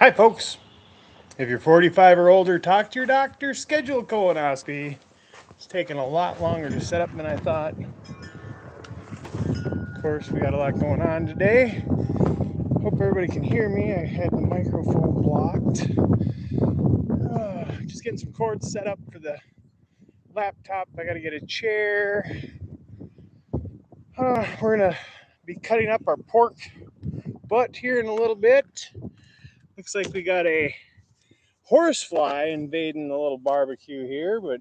Hi, folks. If you're 45 or older, talk to your doctor. Schedule a colonoscopy. It's taking a lot longer to set up than I thought. Of course, we got a lot going on today. Hope everybody can hear me. I had the microphone blocked. Just getting some cords set up for the laptop. I got to get a chair. We're going to be cutting up our pork butt here in a little bit. Looks like we got a horsefly invading the little barbecue here, but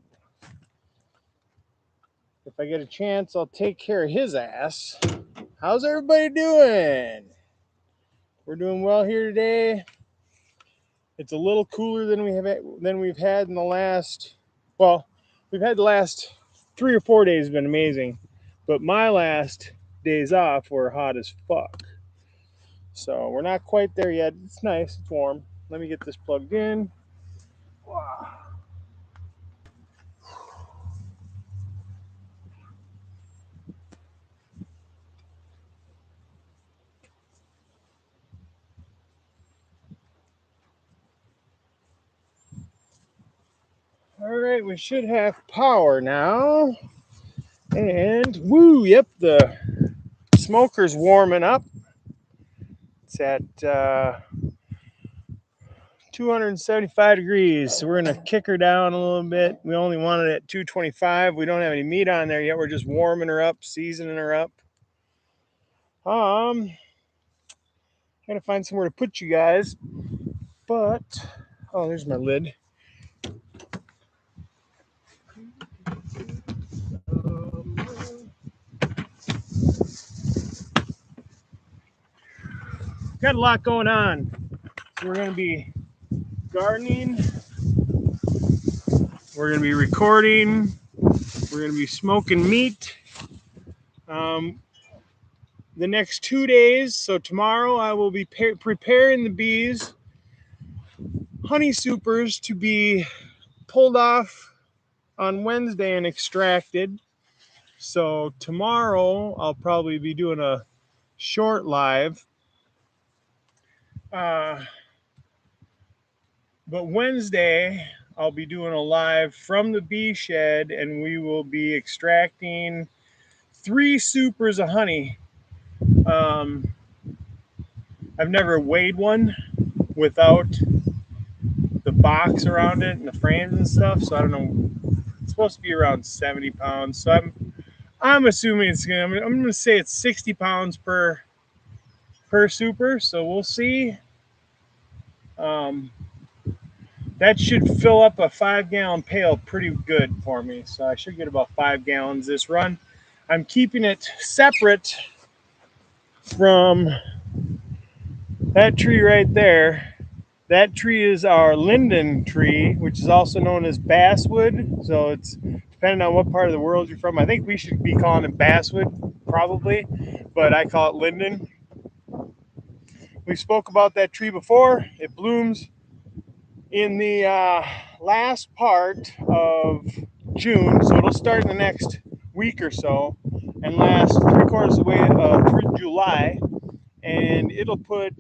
if I get a chance, I'll take care of his ass. How's everybody doing? We're doing well here today. It's a little cooler than we've had in the last. Well, we've had the last 3 or 4 days been amazing, but my last days off were hot as fuck. So we're not quite there yet. It's nice. It's warm. Let me get this plugged in. All right, we should have power now. And woo, yep, the smoker's warming up. It's at 275 degrees, so we're gonna kick her down a little bit. We only want it at 225. We don't have any meat on there yet. We're just warming her up, seasoning her up. Gotta find somewhere to put you guys, but oh, there's my lid. Got a lot going on. So we're gonna be gardening. We're gonna be recording. We're gonna be smoking meat. The next 2 days, so tomorrow I will be preparing the bees, honey supers, to be pulled off on Wednesday and extracted. So tomorrow I'll probably be doing a short live. But Wednesday I'll be doing a live from the bee shed, and we will be extracting 3 supers of honey. I've never weighed one without the box around it and the frames and stuff, so I don't know. It's supposed to be around 70 pounds. So I'm assuming I'm gonna say it's 60 pounds per super. So we'll see. That should fill up a 5-gallon pail pretty good for me. So I should get about 5 gallons this run. I'm keeping it separate from that tree right there. That tree is our linden tree, which is also known as basswood. So it's depending on what part of the world you're from. I think we should be calling it basswood, probably, but I call it linden. We spoke about that tree before. It blooms in the last part of June, so it'll start in the next week or so and last 3/4 of the way through July. And it'll put,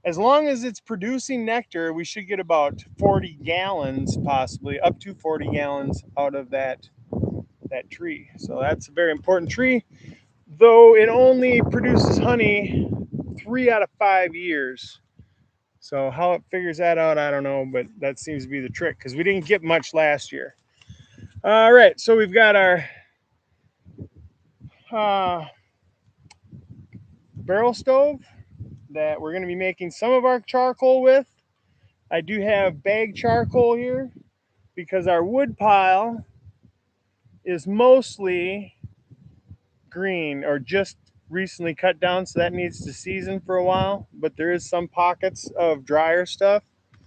as long as it's producing nectar, we should get about 40 gallons, possibly up to 40 gallons out of that tree. So that's a very important tree, though it only produces honey 3 out of 5 years. So how it figures that out, I don't know, but that seems to be the trick because we didn't get much last year. All right, so we've got our barrel stove that we're going to be making some of our charcoal with. I do have bag charcoal here because our wood pile is mostly green or just recently cut down, so that needs to season for a while, but there is some pockets of drier stuff.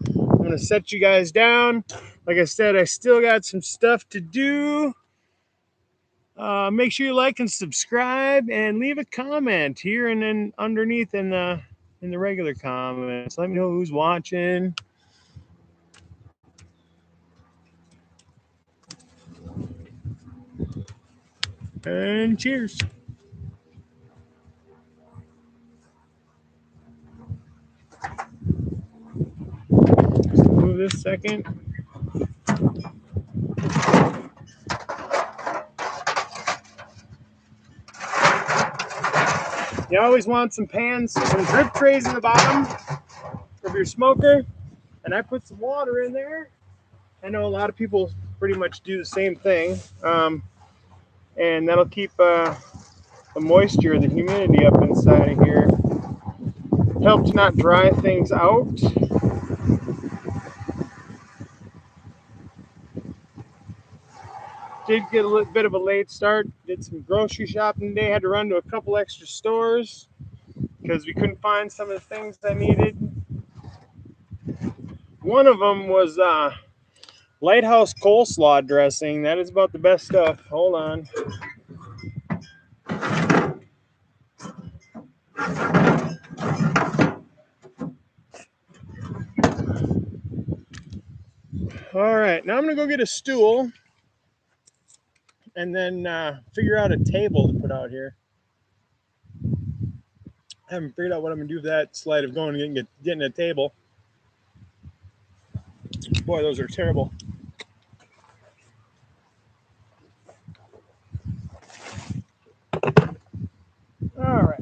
I'm going to set you guys down. Like I said, I still got some stuff to do. Make sure you like and subscribe and leave a comment here and then underneath in the regular comments. Let me know who's watching. And cheers. just a second. You always want some pans, some drip trays in the bottom of your smoker, and I put some water in there. I know a lot of people pretty much do the same thing, and that'll keep the moisture, the humidity up inside of here. Help to not dry things out. Did get a little bit of a late start. Did some grocery shopping today. Had to run to a couple extra stores because we couldn't find some of the things I needed. One of them was Lighthouse coleslaw dressing. That is about the best stuff. Hold on. All right, now I'm gonna go get a stool and then figure out a table to put out here. I haven't figured out what I'm gonna do with that slide of going and getting a table. Boy, those are terrible. All right.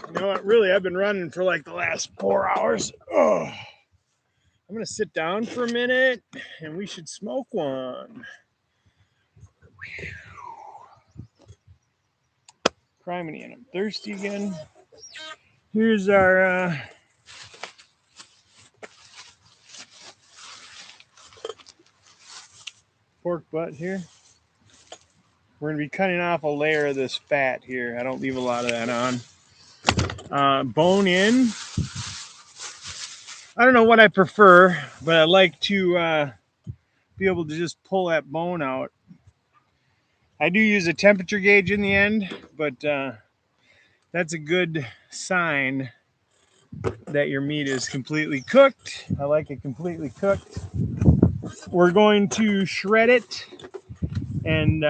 You know what? Really, I've been running for like the last 4 hours. Oh, I'm gonna sit down for a minute, and we should smoke one. Criminy, and I'm thirsty again. Here's our pork butt here. We're gonna be cutting off a layer of this fat here. I don't leave a lot of that on. Bone in. I don't know what I prefer, but I like to be able to just pull that bone out. I do use a temperature gauge in the end, but that's a good sign that your meat is completely cooked. I like it completely cooked. We're going to shred it and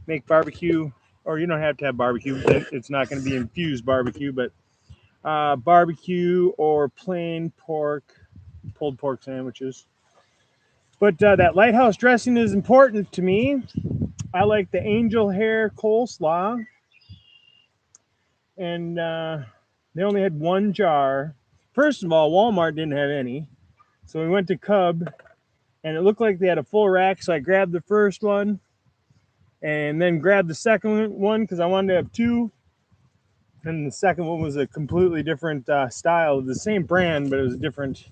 make barbecue, or you don't have to have barbecue. It's not going to be infused barbecue, but barbecue or plain pork, pulled pork sandwiches. But that Lighthouse dressing is important to me. I like the angel hair coleslaw, and they only had one jar. First of all, Walmart didn't have any, so we went to Cub, and it looked like they had a full rack. So I grabbed the first one, and then grabbed the second one because I wanted to have two. And the second one was a completely different style, the same brand, but it was different.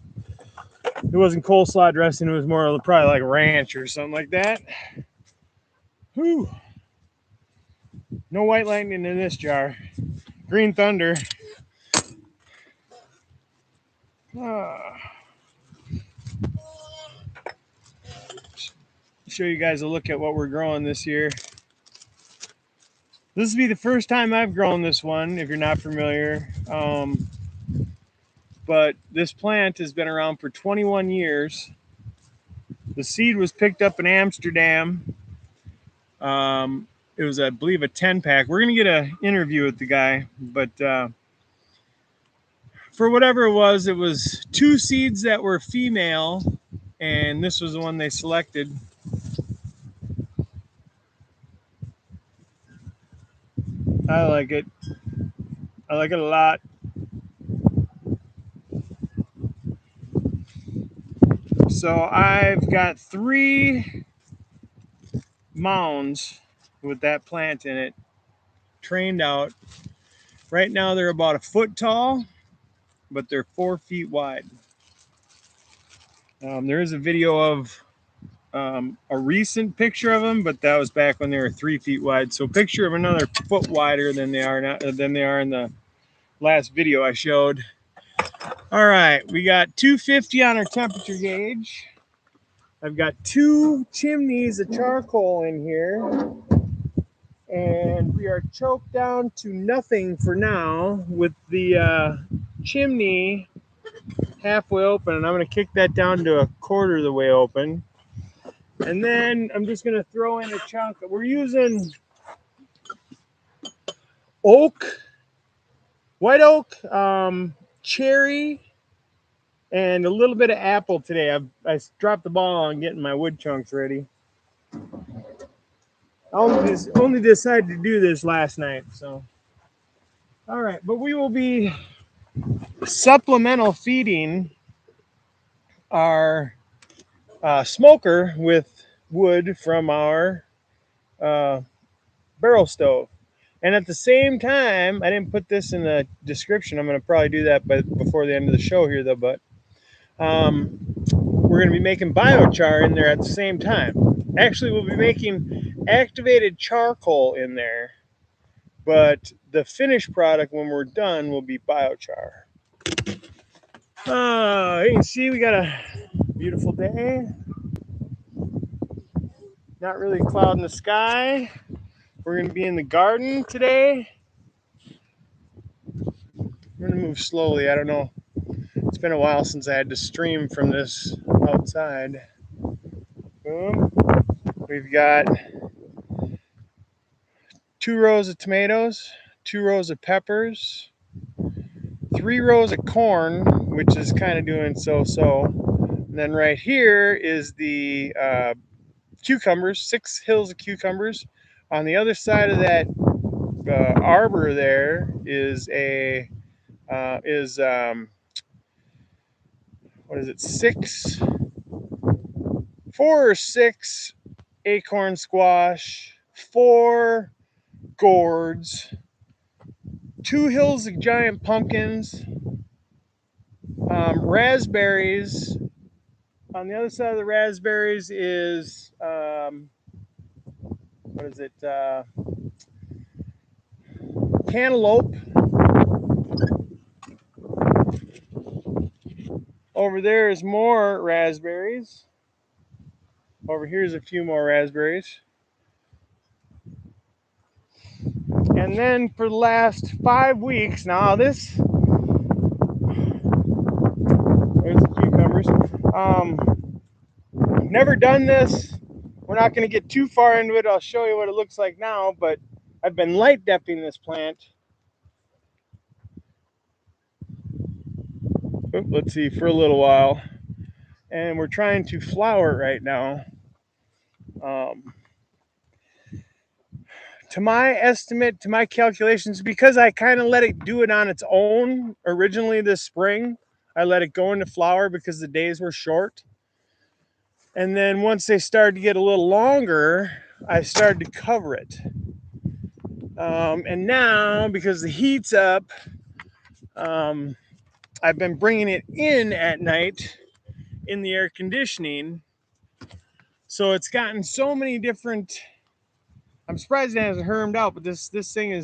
It wasn't coleslaw dressing; it was more probably like ranch or something like that. Whew. No white lightning in this jar. Green Thunder. Show you guys a look at what we're growing this year. This will be the first time I've grown this one, if you're not familiar. But this plant has been around for 21 years. The seed was picked up in Amsterdam. It was, I believe, a 10-pack. We're going to get an interview with the guy, but for whatever it was 2 seeds that were female, and this was the one they selected. I like it. I like it a lot. So I've got 3 mounds with that plant in it, trained out. Right now they're about a foot tall, but they're 4 feet wide. There is a video of a recent picture of them, but that was back when they were 3 feet wide. So picture of another foot wider than they are now, than they are in the last video I showed. All right, we got 250 on our temperature gauge. I've got 2 chimneys of charcoal in here, and we are choked down to nothing for now with the chimney halfway open, and I'm going to kick that down to a quarter of the way open. And then I'm just going to throw in a chunk. We're using oak, white oak, cherry, and a little bit of apple today. I dropped the ball on getting my wood chunks ready. I only decided to do this last night. So, all right, but we will be supplemental feeding our smoker with wood from our barrel stove. And at the same time, I didn't put this in the description. I'm going to probably do that before the end of the show here, though. But we're going to be making biochar in there at the same time. Actually, we'll be making activated charcoal in there, but the finished product when we're done will be biochar. You can see we got a beautiful day. Not really a cloud in the sky. We're going to be in the garden today. I'm going to move slowly. I don't know. It's been a while since I had to stream from this outside. Boom. We've got 2 rows of tomatoes, 2 rows of peppers, 3 rows of corn, which is kind of doing so-so. And then right here is the cucumbers, 6 hills of cucumbers. On the other side of that arbor there is a what is it, 4 or 6 acorn squash, 4 gourds, 2 hills of giant pumpkins, raspberries. On the other side of the raspberries is what is it, cantaloupe. Over there is more raspberries. Over here is a few more raspberries. And then for the last 5 weeks, now there's the cucumbers. Never done this. We're not going to get too far into it. I'll show you what it looks like now, but I've been light depthing this plant. Let's see, for a little while. And we're trying to flower it right now. To my estimate, to my calculations, because I kind of let it do it on its own originally this spring. I let it go into flower because the days were short. And then once they started to get a little longer, I started to cover it. And now, because the heat's up, I've been bringing it in at night in the air conditioning. So it's gotten so many different. I'm surprised it hasn't hermed out, but this thing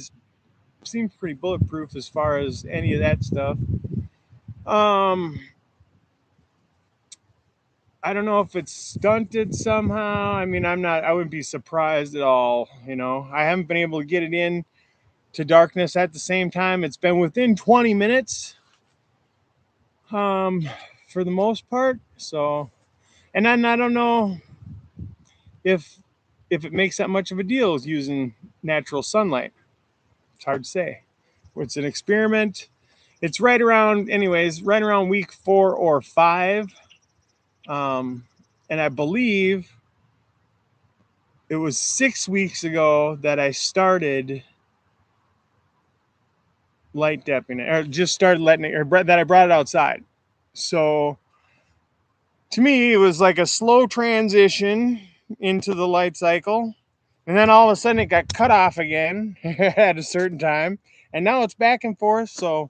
seems pretty bulletproof as far as any of that stuff. I don't know if it's stunted somehow. I mean, I wouldn't be surprised at all. You know, I haven't been able to get it in to darkness at the same time. It's been within 20 minutes, for the most part. So, and then I don't know if it makes that much of a deal as using natural sunlight. It's hard to say. It's an experiment. It's right around week 4 or 5. And I believe it was 6 weeks ago that I started light depping it, or just started letting it, or that I brought it outside. So to me, it was like a slow transition into the light cycle. And then all of a sudden it got cut off again at a certain time. And now it's back and forth. So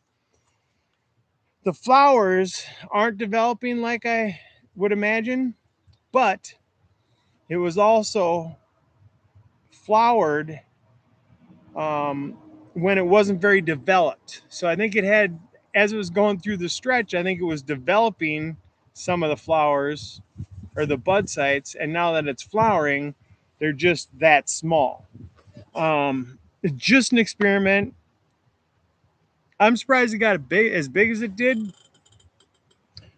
The flowers aren't developing like I would imagine, but it was also flowered um, when it wasn't very developed. So I think it had, as it was going through the stretch, I think it was developing some of the flowers or the bud sites, and now that it's flowering, they're just that small. It's just an experiment. I'm surprised it got as big as it did.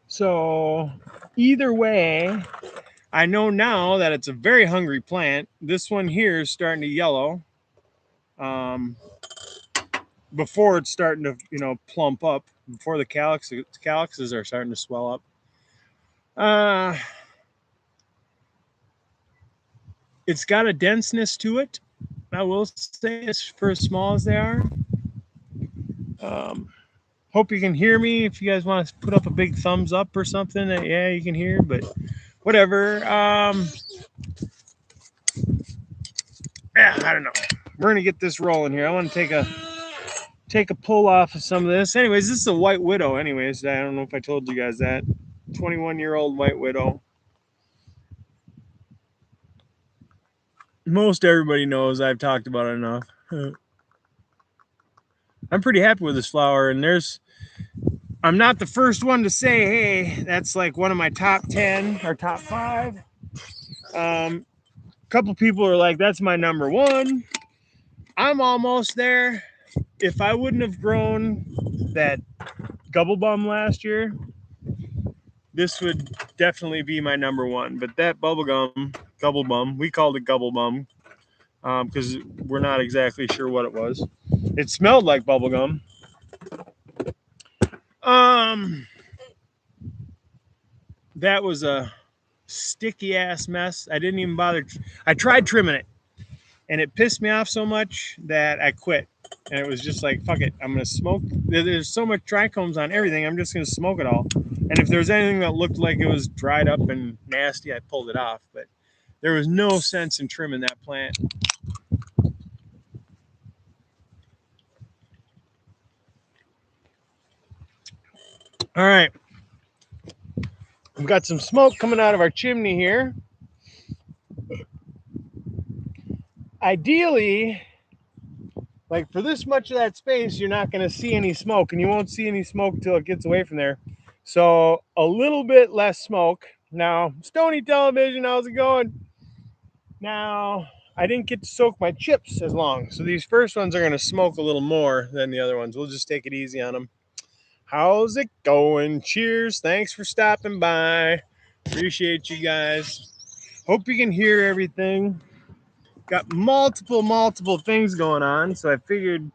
So either way, I know now that it's a very hungry plant. This one here is starting to yellow. Before it's starting to, plump up, before the calyxes are starting to swell up. Uh, it's got a denseness to it. I will say, as for as small as they are. Um, hope you can hear me. If you guys want to put up a big thumbs up or something, yeah, you can hear. But whatever. Yeah, I don't know. We're gonna get this rolling here. I want to take a pull off of some of this. Anyways, this is a white widow. Anyways, I don't know if I told you guys that. 21-year-old white widow. Most everybody knows I've talked about it enough. I'm pretty happy with this flower, and I'm not the first one to say, hey, that's like one of my top 10 or top 5. A couple people are like, that's my number 1. I'm almost there. If I wouldn't have grown that Gubble Bum last year, this would definitely be my number 1. But that Gubble Bum, we called it Gubble Bum because we're not exactly sure what it was. It smelled like bubblegum. That was a sticky ass mess. I didn't even bother. I tried trimming it, and it pissed me off so much that I quit. And it was just like, fuck it, I'm gonna smoke. There's so much trichomes on everything. I'm just gonna smoke it all. And if there's anything that looked like it was dried up and nasty, I pulled it off. But there was no sense in trimming that plant. All right, we've got some smoke coming out of our chimney here. Ideally, like for this much of that space, you're not going to see any smoke, and you won't see any smoke until it gets away from there. So a little bit less smoke. Now, Stony Television, how's it going? Now, I didn't get to soak my chips as long, so these first ones are going to smoke a little more than the other ones. We'll just take it easy on them. How's it going? Cheers. Thanks for stopping by. Appreciate you guys. Hope you can hear everything. Got multiple things going on, so I figured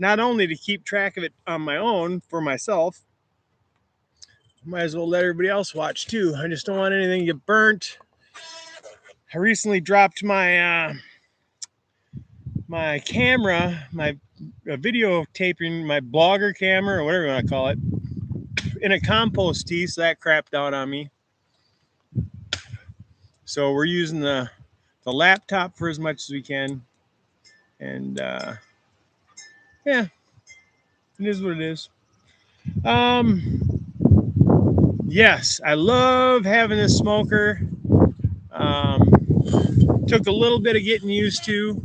not only to keep track of it on my own for myself, might as well let everybody else watch too. I just don't want anything to get burnt. I recently dropped my my camera, my video taping, my blogger camera or whatever you want to call it, in a compost tea, so that crapped out on me. So we're using the laptop for as much as we can, and yeah, it is what it is. Yes, I love having this smoker. Took a little bit of getting used to.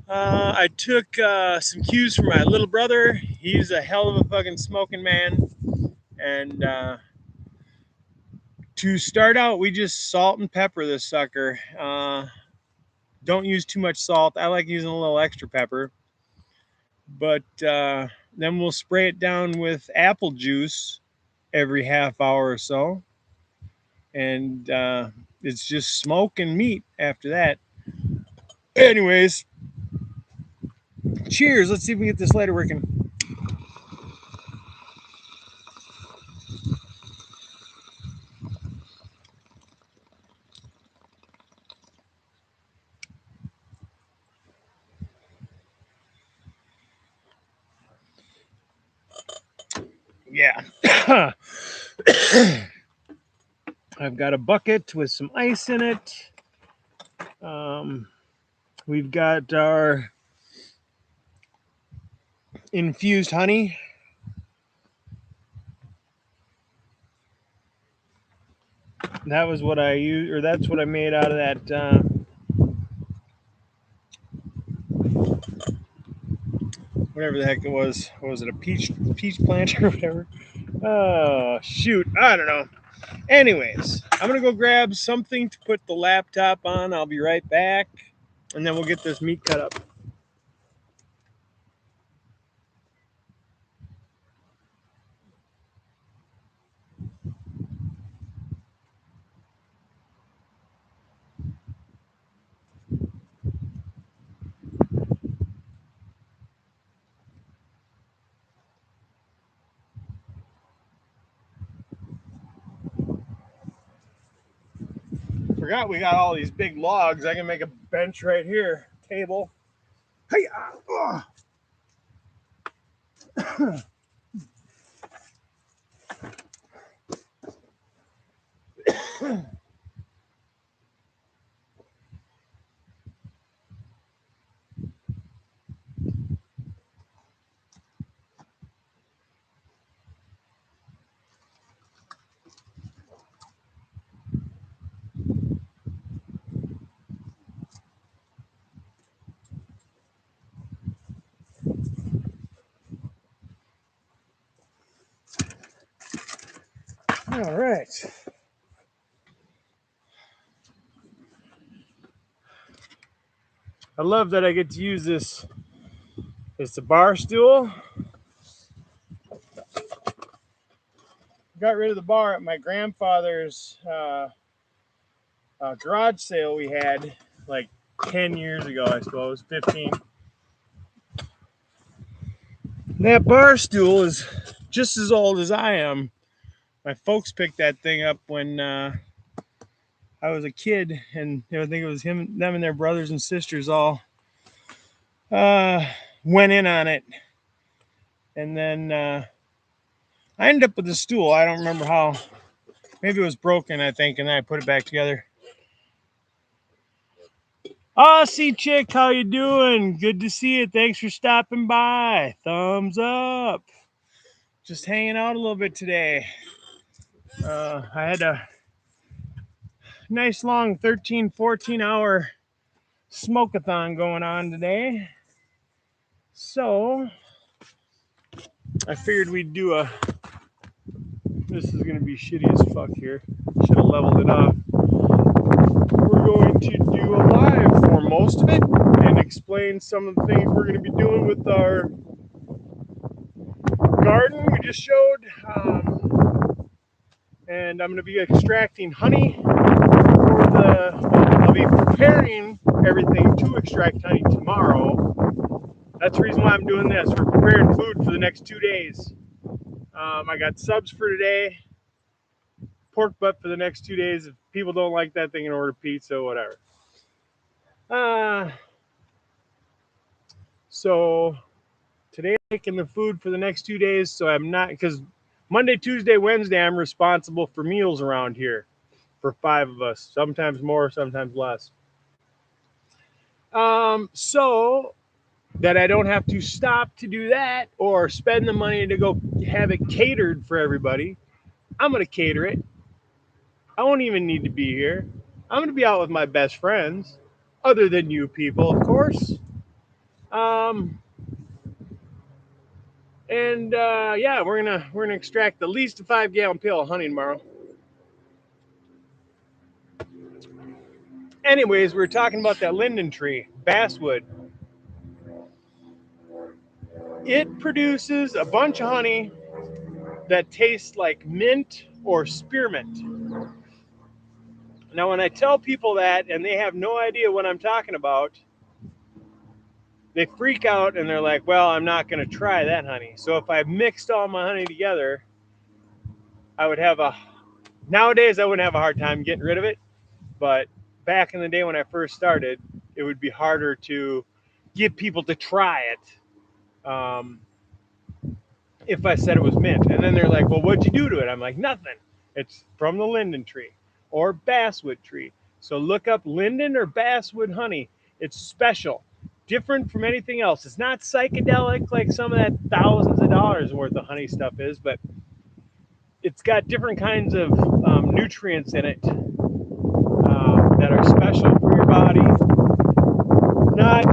I took some cues from my little brother. He's a hell of a fucking smoking man. And to start out, we just salt and pepper this sucker. Don't use too much salt. I like using a little extra pepper. But then we'll spray it down with apple juice every half hour or so. And it's just smoke and meat after that. Anyways, cheers. Let's see if we can get this lighter working. Yeah. I've got a bucket with some ice in it. We've got our infused honey. That was what I used, or that's what I made out of that. Whatever the heck it was. What was it, a peach plant or whatever? Oh, shoot. I don't know. Anyways, I'm going to go grab something to put the laptop on. I'll be right back. And then we'll get this meat cut up. Forgot we got all these big logs. I can make a bench right here, table. Hey, all right. I love that I get to use this. It's a bar stool. Got rid of the bar at my grandfather's garage sale we had like 10 years ago, I suppose, 15. That bar stool is just as old as I am. My folks picked that thing up when I was a kid, and I think it was them and their brothers and sisters all went in on it. And then I ended up with the stool. I don't remember how. Maybe it was broken, I think, and then I put it back together. Aussie chick, how you doing? Good to see you. Thanks for stopping by. Thumbs up. Just hanging out a little bit today. I had a nice long 13, 14 hour smoke-a-thon going on today. So I figured we'd do a, this is going to be shitty as fuck here. Should have leveled it off. We're going to do a live for most of it and explain some of the things we're going to be doing with our garden we just showed. And I'm going to be extracting honey for I'll be preparing everything to extract honey tomorrow. That's the reason why I'm doing this. We're preparing food for the next 2 days. I got subs for today, pork butt for the next 2 days. If people don't like that, they can order pizza, whatever. So today I'm making the food for the next 2 days. So I'm not, because Monday, Tuesday, Wednesday, I'm responsible for meals around here for 5 of us. Sometimes more, sometimes less. So that I don't have to stop to do that or spend the money to go have it catered for everybody. I'm going to cater it. I won't even need to be here. I'm going to be out with my best friends, other than you people, of course. Yeah, we're gonna extract at least a 5-gallon pail of honey tomorrow. Anyways, we were talking about that linden tree, basswood. It produces a bunch of honey that tastes like mint or spearmint. Now, when I tell people that and they have no idea what I'm talking about, they freak out and they're like, well, I'm not going to try that honey. So if I mixed all my honey together, I would have nowadays I wouldn't have a hard time getting rid of it. But back in the day when I first started, it would be harder to get people to try it if I said it was mint. And then they're like, well, what'd you do to it? I'm like, nothing. It's from the linden tree or basswood tree. So look up linden or basswood honey. It's special, different from anything else. It's not psychedelic like some of that thousands of dollars worth of honey stuff is, but it's got different kinds of nutrients in it that are special for your body. Not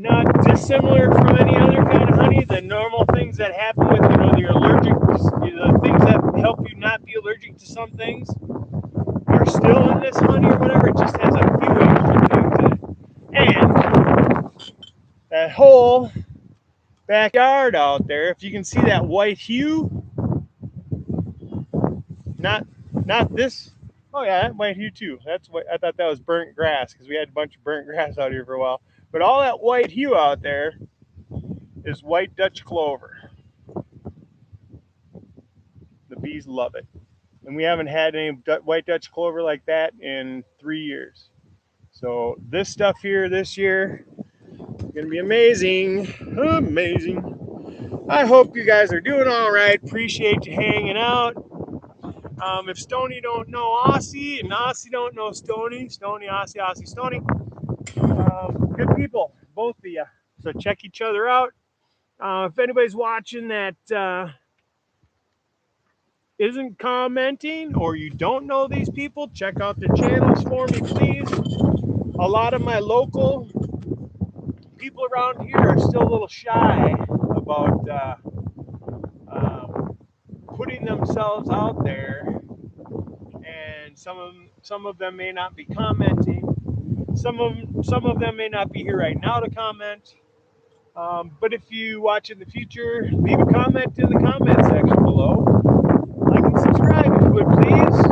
not dissimilar from any other kind of honey. The normal things that happen with the allergic, the things that help you not be allergic to some things are still in this honey or whatever. It just has a few extra things in it. And that whole backyard out there, if you can see that white hue, not not this. Oh yeah, that white hue too. That's what I thought that was burnt grass because we had a bunch of burnt grass out here for a while. But all that white hue out there is white Dutch clover. The bees love it, and we haven't had any white Dutch clover like that in 3 years. So this stuff here this year is gonna be amazing, amazing. I hope you guys are doing all right. Appreciate you hanging out. If Stony don't know Aussie and Aussie don't know Stony, Stony, Aussie, Aussie, Stony, good people, both of you. So check each other out. If anybody's watching that isn't commenting or you don't know these people, check out their channels for me, please. A lot of my local people around here are still a little shy about putting themselves out there, and some of them may not be commenting. Some of them may not be here right now to comment. But if you watch in the future, leave a comment in the comment section below. Like and subscribe if you would, please.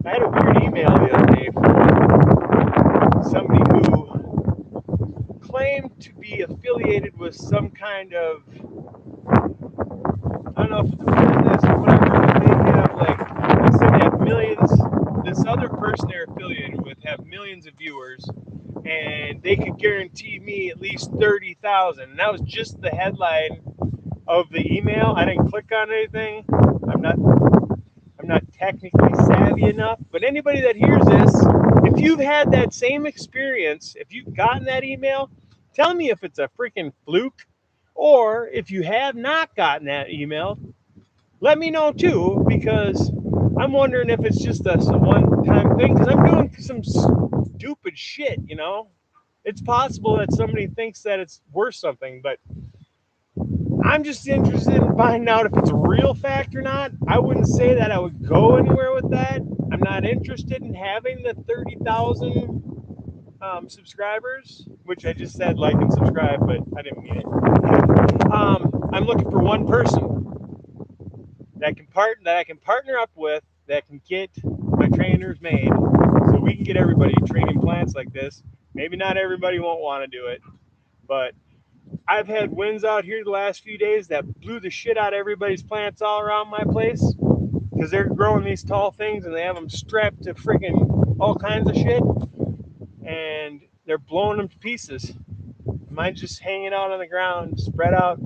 I had a weird email the other day from somebody who claimed to be affiliated with some kind of, I don't know if it's a business or whatever, but they have they said they have millions. This other person they're affiliated with have millions of viewers, and they could guarantee me at least 30,000. And that was just the headline of the email. I didn't click on anything. I'm not technically savvy enough, but anybody that hears this, if you've had that same experience, if you've gotten that email, tell me if it's a freaking fluke, or if you have not gotten that email, let me know too, because I'm wondering if it's just a one-time thing, because I'm doing some stupid shit, It's possible that somebody thinks that it's worth something, but I'm just interested in finding out if it's a real fact or not. I wouldn't say that I would go anywhere with that. I'm not interested in having the 30,000 subscribers, which I just said like and subscribe, but I didn't mean it. I'm looking for one person that I can partner up with that can get my trainers made, so we can get everybody training plants like this. Maybe not everybody won't want to do it, but I've had winds out here the last few days that blew the shit out of everybody's plants all around my place because they're growing these tall things and they have them strapped to freaking all kinds of shit, and they're blowing them to pieces. Mine's just hanging out on the ground, spread out.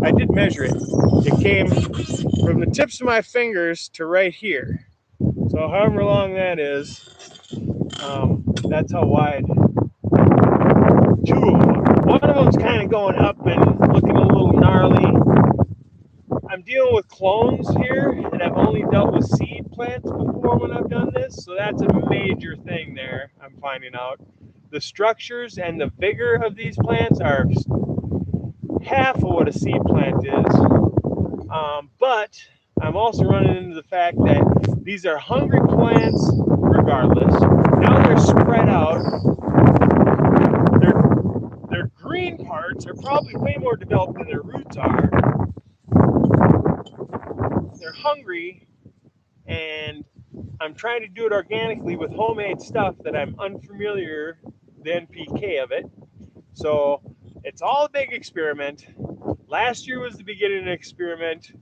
I did measure it. It came from the tips of my fingers to right here. So however long that is, that's how wide. Two of them. One of them's kind of going up and looking a little gnarly. I'm dealing with clones here, and I've only dealt with seed plants before when I've done this, so that's a major thing there, I'm finding out. The structures and the vigor of these plants are half of what a seed plant is. But I'm also running into the fact that these are hungry plants regardless. Now they're spread out. Their green parts are probably way more developed than their roots are. They're hungry, and I'm trying to do it organically with homemade stuff that I'm unfamiliar the NPK of it. So it's all a big experiment. Last year was the beginning of an experiment.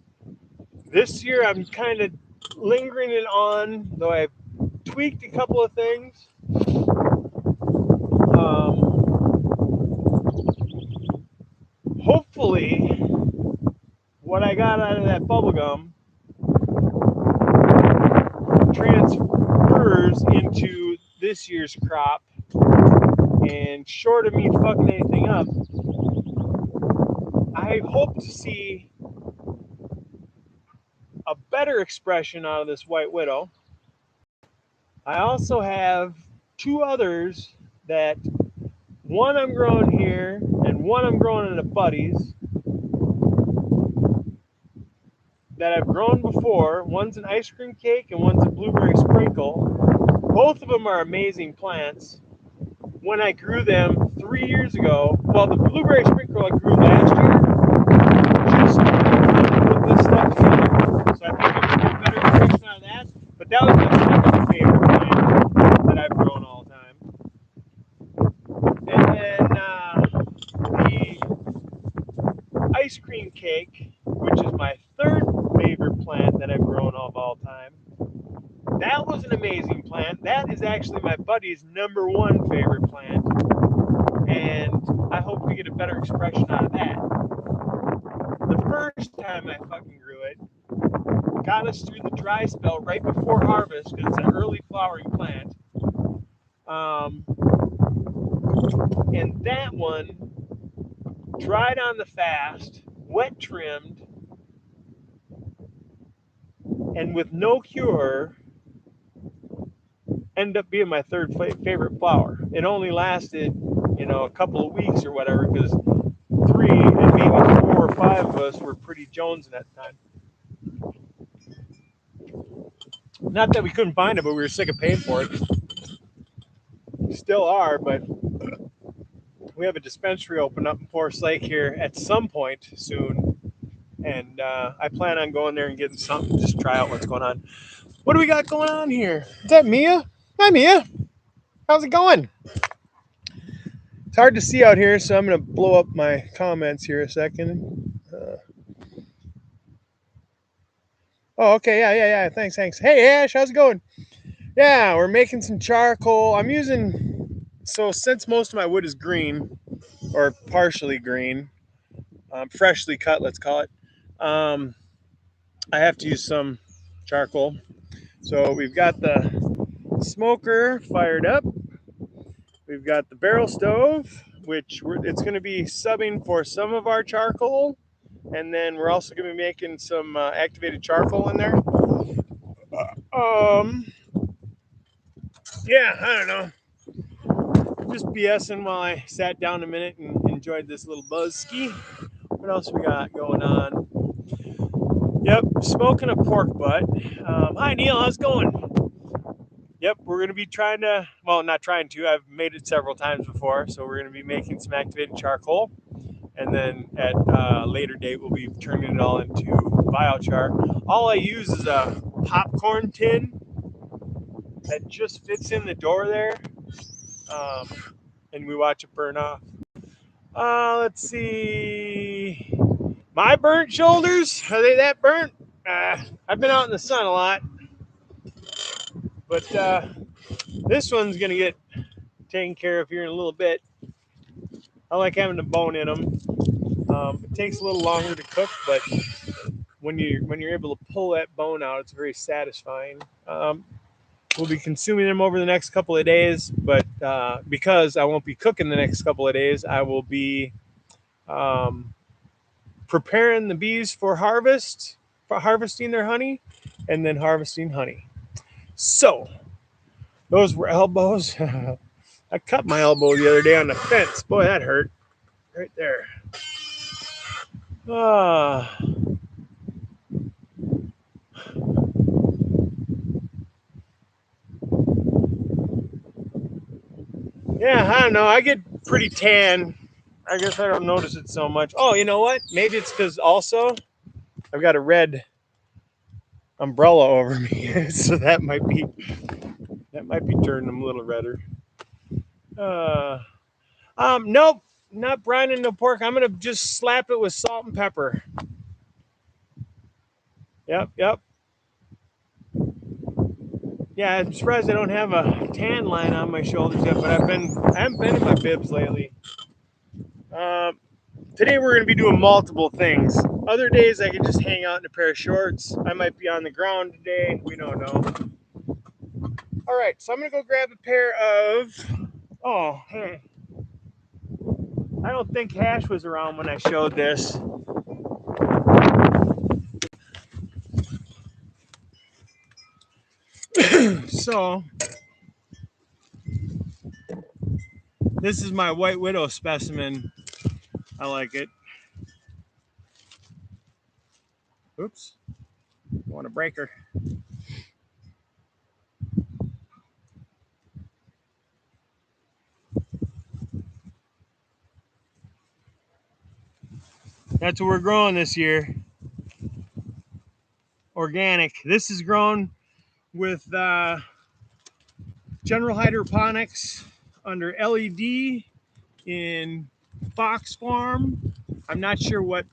This year I'm kind of lingering it on, though I've tweaked a couple of things. Hopefully, what I got out of that bubble gum transfers into this year's crop, and short of me fucking anything up, I hope to see a better expression out of this White Widow. I also have two others that one I'm growing here and one I'm growing in a buddy's that I've grown before. One's an ice cream cake and one's a blueberry sprinkle. Both of them are amazing plants. When I grew them 3 years ago, well, the blueberry sprinkle I grew last year, just put this stuff together. So I think I'm going to get a better impression out of that. But that was my second favorite plant that I've grown all the time. And then the ice cream cake, which is my third favorite plant that I've grown of all time. That was an amazing plant. That is actually my buddy's #1 favorite plant. And I hope to get a better expression out of that. The first time I fucking grew it, got us through the dry spell right before harvest because it's an early flowering plant. And that one dried on the fast, wet trimmed, and with no cure, ended up being my third favorite flower. It only lasted, a couple of weeks or whatever, because 3 and maybe 4 or 5 of us were pretty jonesing at the time. Not that we couldn't find it, but we were sick of paying for it. Still are, but we have a dispensary open up in Forest Lake here at some point soon. And I plan on going there and getting something, just try out what's going on. What do we got going on here? Is that Mia? Hi, Mia. How's it going? It's hard to see out here, so I'm going to blow up my comments here a second. Oh, okay. Yeah. Thanks. Hey, Ash, how's it going? Yeah, we're making some charcoal. So since most of my wood is green, or partially green, freshly cut, let's call it, I have to use some charcoal. So we've got the smoker fired up. We've got the barrel stove, which it's going to be subbing for some of our charcoal. And then we're also going to be making some activated charcoal in there. Yeah, I don't know. Just BSing while I sat down a minute and enjoyed this little buzz ski. What else we got going on? Yep, smoking a pork butt. Hi, Neil. How's it going? Yep, we're going to be not trying to. I've made it several times before. So we're going to be making some activated charcoal. And then at a later date, we'll be turning it all into biochar. All I use is a popcorn tin that just fits in the door there. And we watch it burn off. Let's see. My burnt shoulders, are they that burnt? I've been out in the sun a lot. But this one's going to get taken care of here in a little bit. I like having the bone in them. It takes a little longer to cook, but when you're able to pull that bone out, it's very satisfying. We'll be consuming them over the next couple of days, but because I won't be cooking the next couple of days, I will be preparing the bees for harvesting their honey, and then harvesting honey. So those were elbows. I cut my elbow the other day on the fence. Boy, that hurt right there. Yeah, I don't know. I get pretty tan. I guess I don't notice it so much. Oh, you know what? Maybe it's because also I've got a red umbrella over me, so that might be turning them a little redder. Nope, not brining the pork. I'm gonna just slap it with salt and pepper. Yep. Yeah, I'm surprised I don't have a tan line on my shoulders yet, but I haven't been in my bibs lately. Today we're going to be doing multiple things. Other days I can just hang out in a pair of shorts. I might be on the ground today. We don't know. All right, so I'm going to go grab a pair of... Oh, hey. I don't think Hash was around when I showed this. So this is my White Widow specimen. I like it. Oops, I want a breaker. That's what we're growing this year. Organic. This is grown with General Hydroponics under LED in Fox Farm. I'm not sure what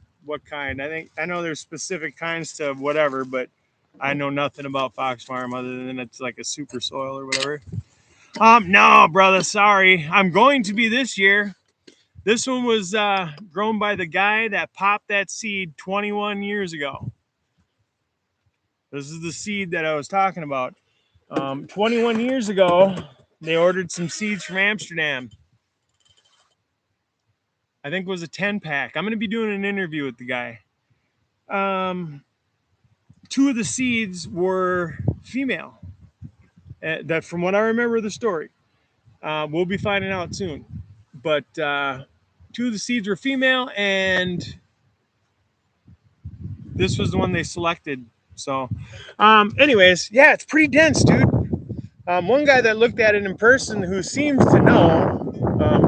kind. I know there's specific kinds to whatever, but I know nothing about Fox Farm other than it's like a super soil or whatever. No, brother, sorry. I'm going to be this year. This one was grown by the guy that popped that seed 21 years ago. This is the seed that I was talking about. 21 years ago, they ordered some seeds from Amsterdam. I think it was a 10-pack. I'm going to be doing an interview with the guy. Two of the seeds were female. That, from what I remember of the story, we'll be finding out soon. But two of the seeds were female, and this was the one they selected. So, anyways, yeah, it's pretty dense, dude. One guy that looked at it in person, who seems to know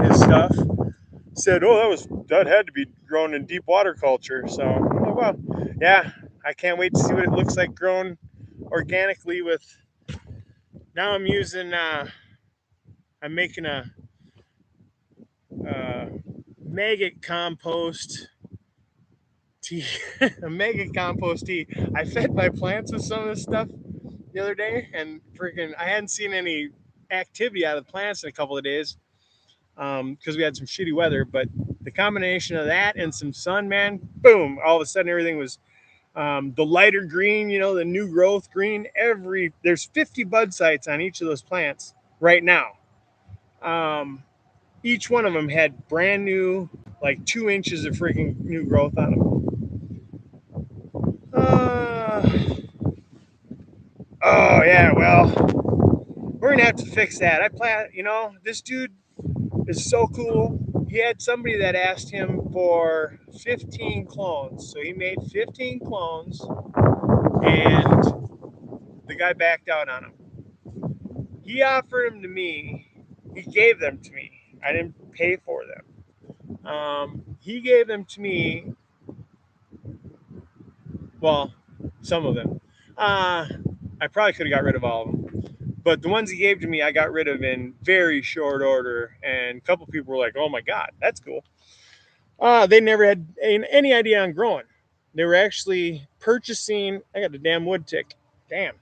his stuff, said, "Oh, that had to be grown in deep water culture." So, oh, well, yeah, I can't wait to see what it looks like grown organically. With now, I'm making a maggot compost tea, a maggot compost tea. I fed my plants with some of this stuff the other day, and freaking, I hadn't seen any activity out of the plants in a couple of days because we had some shitty weather. But the combination of that and some sun, man, boom! All of a sudden, everything was the lighter green, the new growth green. There's 50 bud sites on each of those plants right now. Each one of them had brand new, like 2 inches of freaking new growth on them. Oh yeah, well, we're gonna have to fix that. This dude is so cool. He had somebody that asked him for 15 clones, so he made 15 clones, and the guy backed out on him. He offered them to me. He gave them to me. I didn't pay for them. He gave them to me. Well, some of them. I probably could have got rid of all of them, but the ones he gave to me, I got rid of in very short order. And a couple people were like, "Oh my god, that's cool." They never had any idea on growing. They were actually purchasing. I got a damn wood tick. Damn.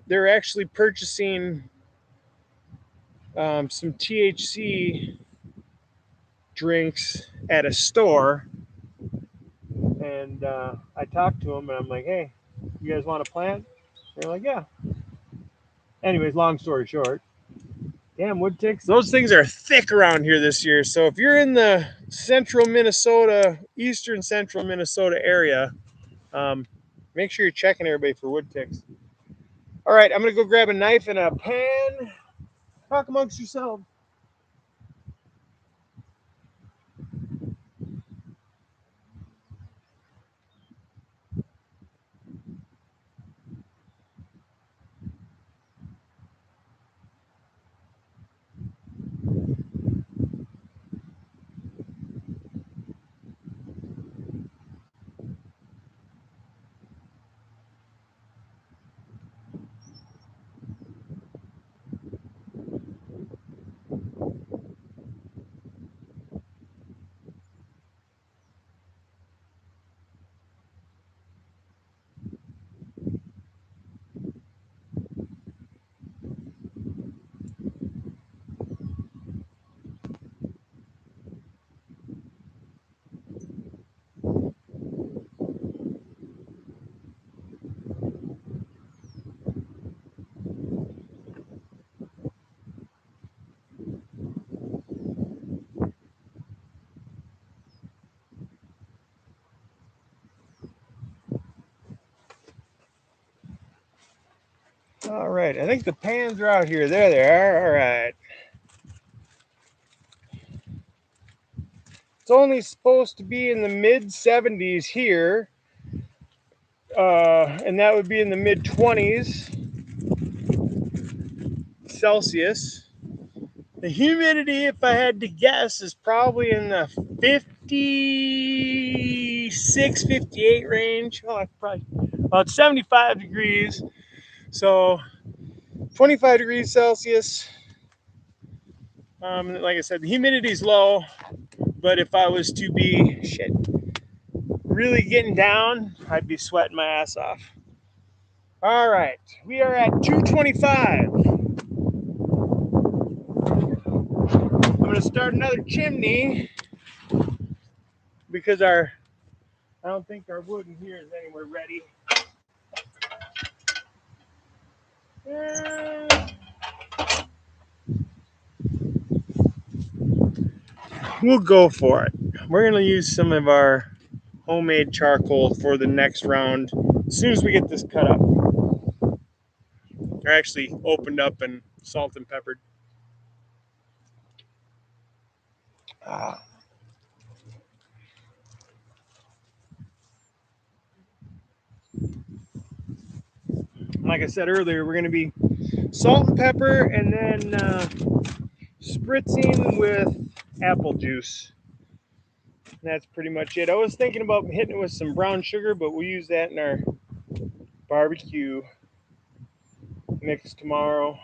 They were actually purchasing some THC drinks at a store, and I talked to them, and I'm like, "Hey, you guys want a plant?" They're like, "Yeah." Anyways, long story short, damn wood ticks. Those things are thick around here this year. So if you're in the eastern central Minnesota area, make sure you're checking everybody for wood ticks. All right, I'm gonna go grab a knife and a pan. Talk amongst yourselves. All right, I think the pans are out here. There they are. All right. It's only supposed to be in the mid 70s here, and that would be in the mid 20s Celsius. The humidity, if I had to guess, is probably in the 56, 58 range. Oh, probably about 75 degrees. So 25 degrees Celsius. Like I said, the humidity is low, but if I was to be really getting down, I'd be sweating my ass off. All right, we are at 225. I'm going to start another chimney because I don't think our wood in here is anywhere ready. We'll go for it. We're going to use some of our homemade charcoal for the next round as soon as we get this cut up. They're actually opened up and salt and peppered. Like I said earlier, we're going to be salt and pepper and then spritzing with apple juice. And that's pretty much it. I was thinking about hitting it with some brown sugar, but we'll use that in our barbecue mix tomorrow.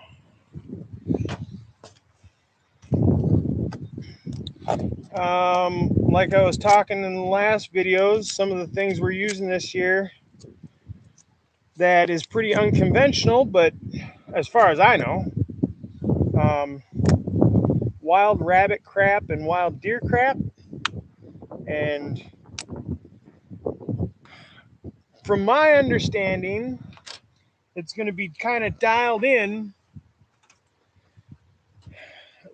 Like I was talking in the last videos, some of the things we're using this year that is pretty unconventional, but as far as I know, wild rabbit crap and wild deer crap. And from my understanding, it's going to be kind of dialed in.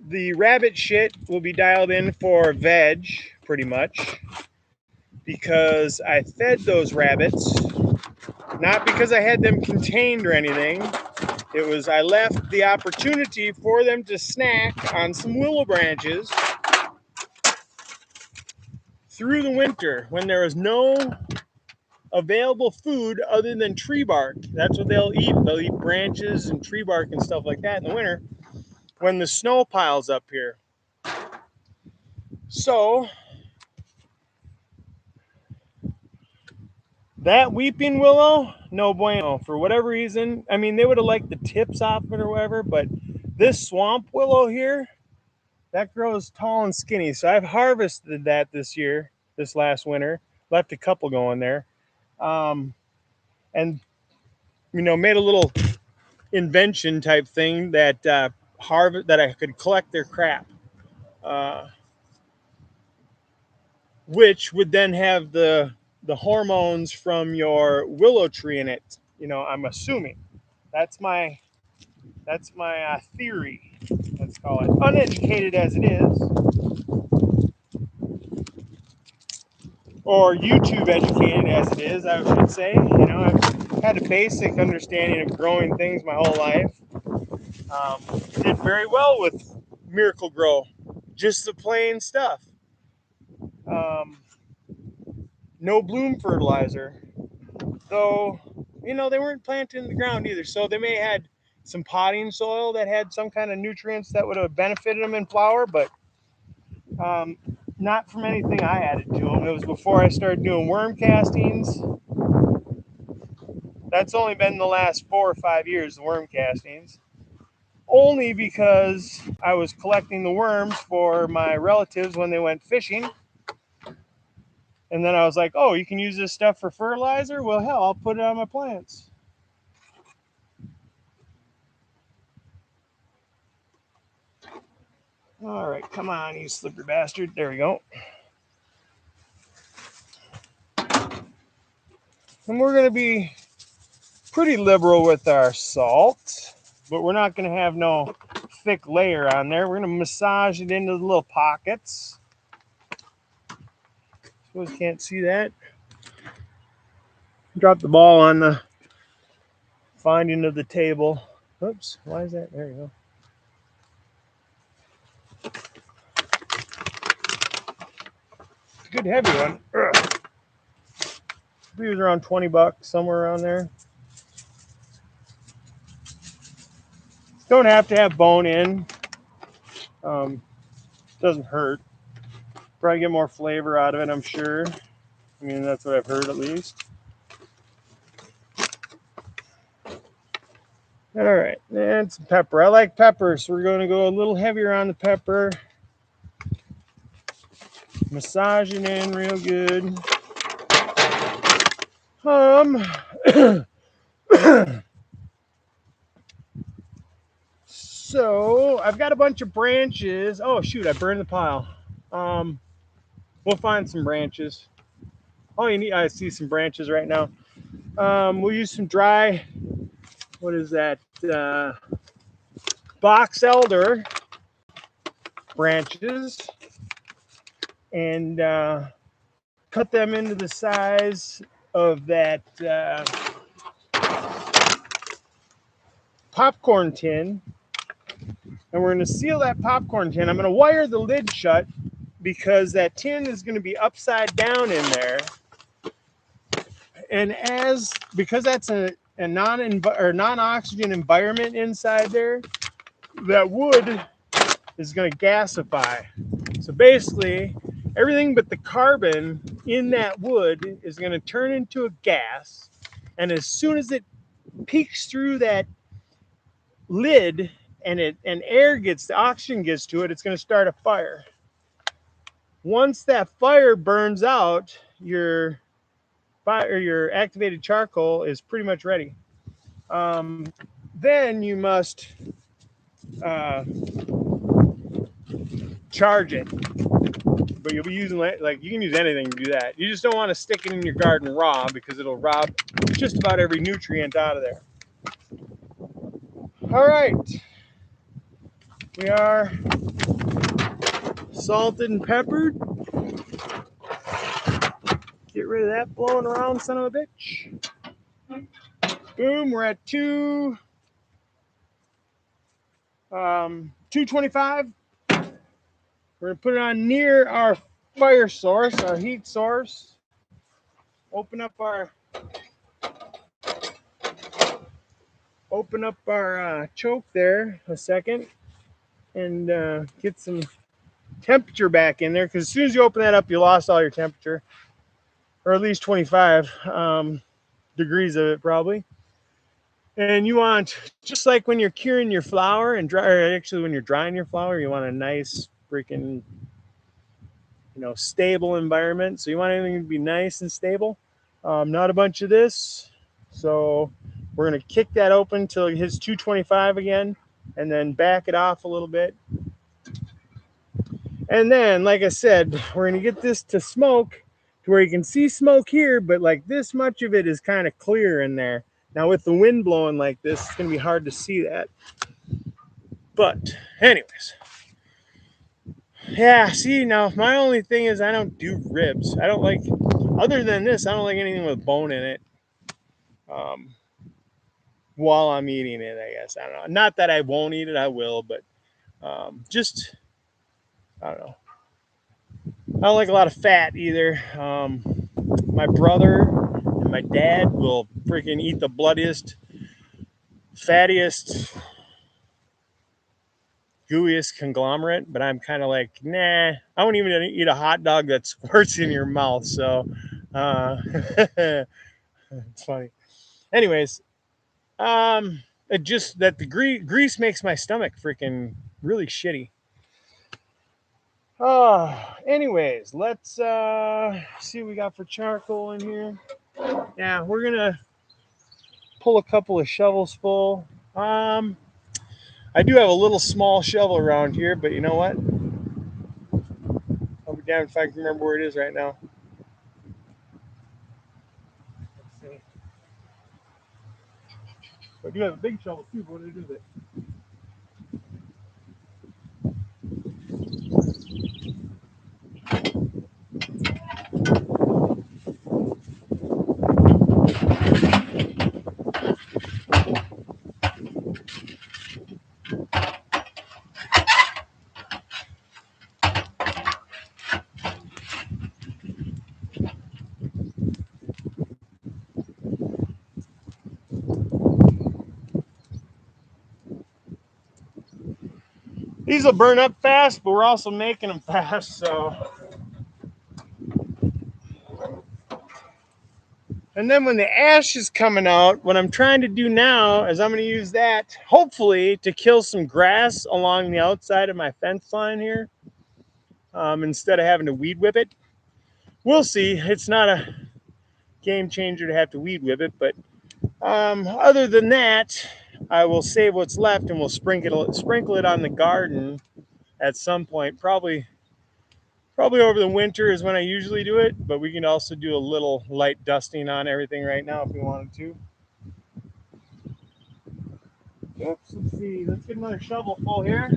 The rabbit shit will be dialed in for veg, pretty much, because I fed those rabbits, not because I had them contained or anything. It was I left the opportunity for them to snack on some willow branches through the winter when there was no available food other than tree bark. That's what they'll eat. They'll eat branches and tree bark and stuff like that in the winter when the snow piles up here. So that weeping willow, no bueno. For whatever reason, I mean, they would have liked the tips off it or whatever, but this swamp willow here, that grows tall and skinny. So I've harvested that this last winter, left a couple going there, and made a little invention type thing that that I could collect their crap, which would then have the hormones from your willow tree in it. I'm assuming that's my theory. Let's call it uneducated as it is, or YouTube educated as it is, I should say. I've had a basic understanding of growing things my whole life. Did very well with Miracle Grow, just the plain stuff. No bloom fertilizer, though. They weren't planted in the ground either, so they may have had some potting soil that had some kind of nutrients that would have benefited them in flower, but not from anything I added to them. It was before I started doing worm castings. That's only been the last 4 or 5 years, the worm castings. Only because I was collecting the worms for my relatives when they went fishing. And then I was like, oh, you can use this stuff for fertilizer? Well, hell, I'll put it on my plants. All right, come on, you slippery bastard. There we go. And we're going to be pretty liberal with our salt, but we're not going to have no thick layer on there. We're going to massage it into the little pockets. Suppose you can't see that. Drop the ball on the finding of the table. Oops, why is that? There you go. Good heavy one. Ugh. He was around 20 bucks, somewhere around there. Don't have to have bone in. Doesn't hurt. Probably get more flavor out of it, I'm sure. I mean, that's what I've heard at least. All right, and some pepper. I like pepper, so we're going to go a little heavier on the pepper. Massage it in real good. So I've got a bunch of branches. Oh shoot, I burned the pile. We'll find some branches. Oh, you need. I see some branches right now. We'll use some dry. What is that? Box elder branches, and cut them into the size of that popcorn tin. And we're going to seal that popcorn tin. I'm going to wire the lid shut because that tin is going to be upside down in there. And because that's a non-oxygen environment inside there, that wood is going to gasify. So basically, everything but the carbon in that wood is going to turn into a gas. And as soon as it peeks through that lid and the oxygen gets to it, it's going to start a fire. Once that fire burns out, your activated charcoal is pretty much ready. Then you must charge it. But you'll be using, like, you can use anything to do that. You just don't want to stick it in your garden raw because it'll rob just about every nutrient out of there. All right. We are salted and peppered. Get rid of that blowing around, son of a bitch. Boom, we're at 225. We're gonna put it on near our fire source, our heat source. Open up our choke there a second and get some temperature back in there, because as soon as you open that up, you lost all your temperature, or at least 25 degrees of it probably. And you want, just like when you're curing your flour and actually when you're drying your flour, you want a nice freaking stable environment. So you want everything to be nice and stable. Not a bunch of this. So we're going to kick that open till it hits 225 again, and then back it off a little bit. And then, like I said, we're going to get this to smoke to where you can see smoke here, but like this much of it is kind of clear in there. Now with the wind blowing like this, it's going to be hard to see that. But anyways, yeah, see, now my only thing is I don't do ribs. I don't like, other than this, I don't like anything with bone in it while I'm eating it, I guess. I don't know. Not that I won't eat it, I will, but just, I don't know. I don't like a lot of fat either. My brother and my dad will freaking eat the bloodiest, fattiest, gooeyest conglomerate, but I'm kind of like, nah, I won't even eat a hot dog that squirts in your mouth. So it's funny. Anyways, it just that the grease makes my stomach freaking really shitty. Anyways, let's see what we got for charcoal in here. Yeah, we're gonna pull a couple of shovels full. I do have a little small shovel around here, but you know what? I'll be damned if I can remember where it is right now. Let's see. I do have a big shovel too, but what did I do with it? These will burn up fast, but we're also making them fast, so. And then when the ash is coming out, what I'm trying to do now is I'm going to use that, hopefully, to kill some grass along the outside of my fence line here, instead of having to weed whip it. We'll see. It's not a game changer to have to weed whip it, but other than that, I will save what's left and we'll sprinkle it on the garden at some point. Probably over the winter is when I usually do it, but we can also do a little light dusting on everything right now if we wanted to. Oops, let's see. Let's get another shovel full here.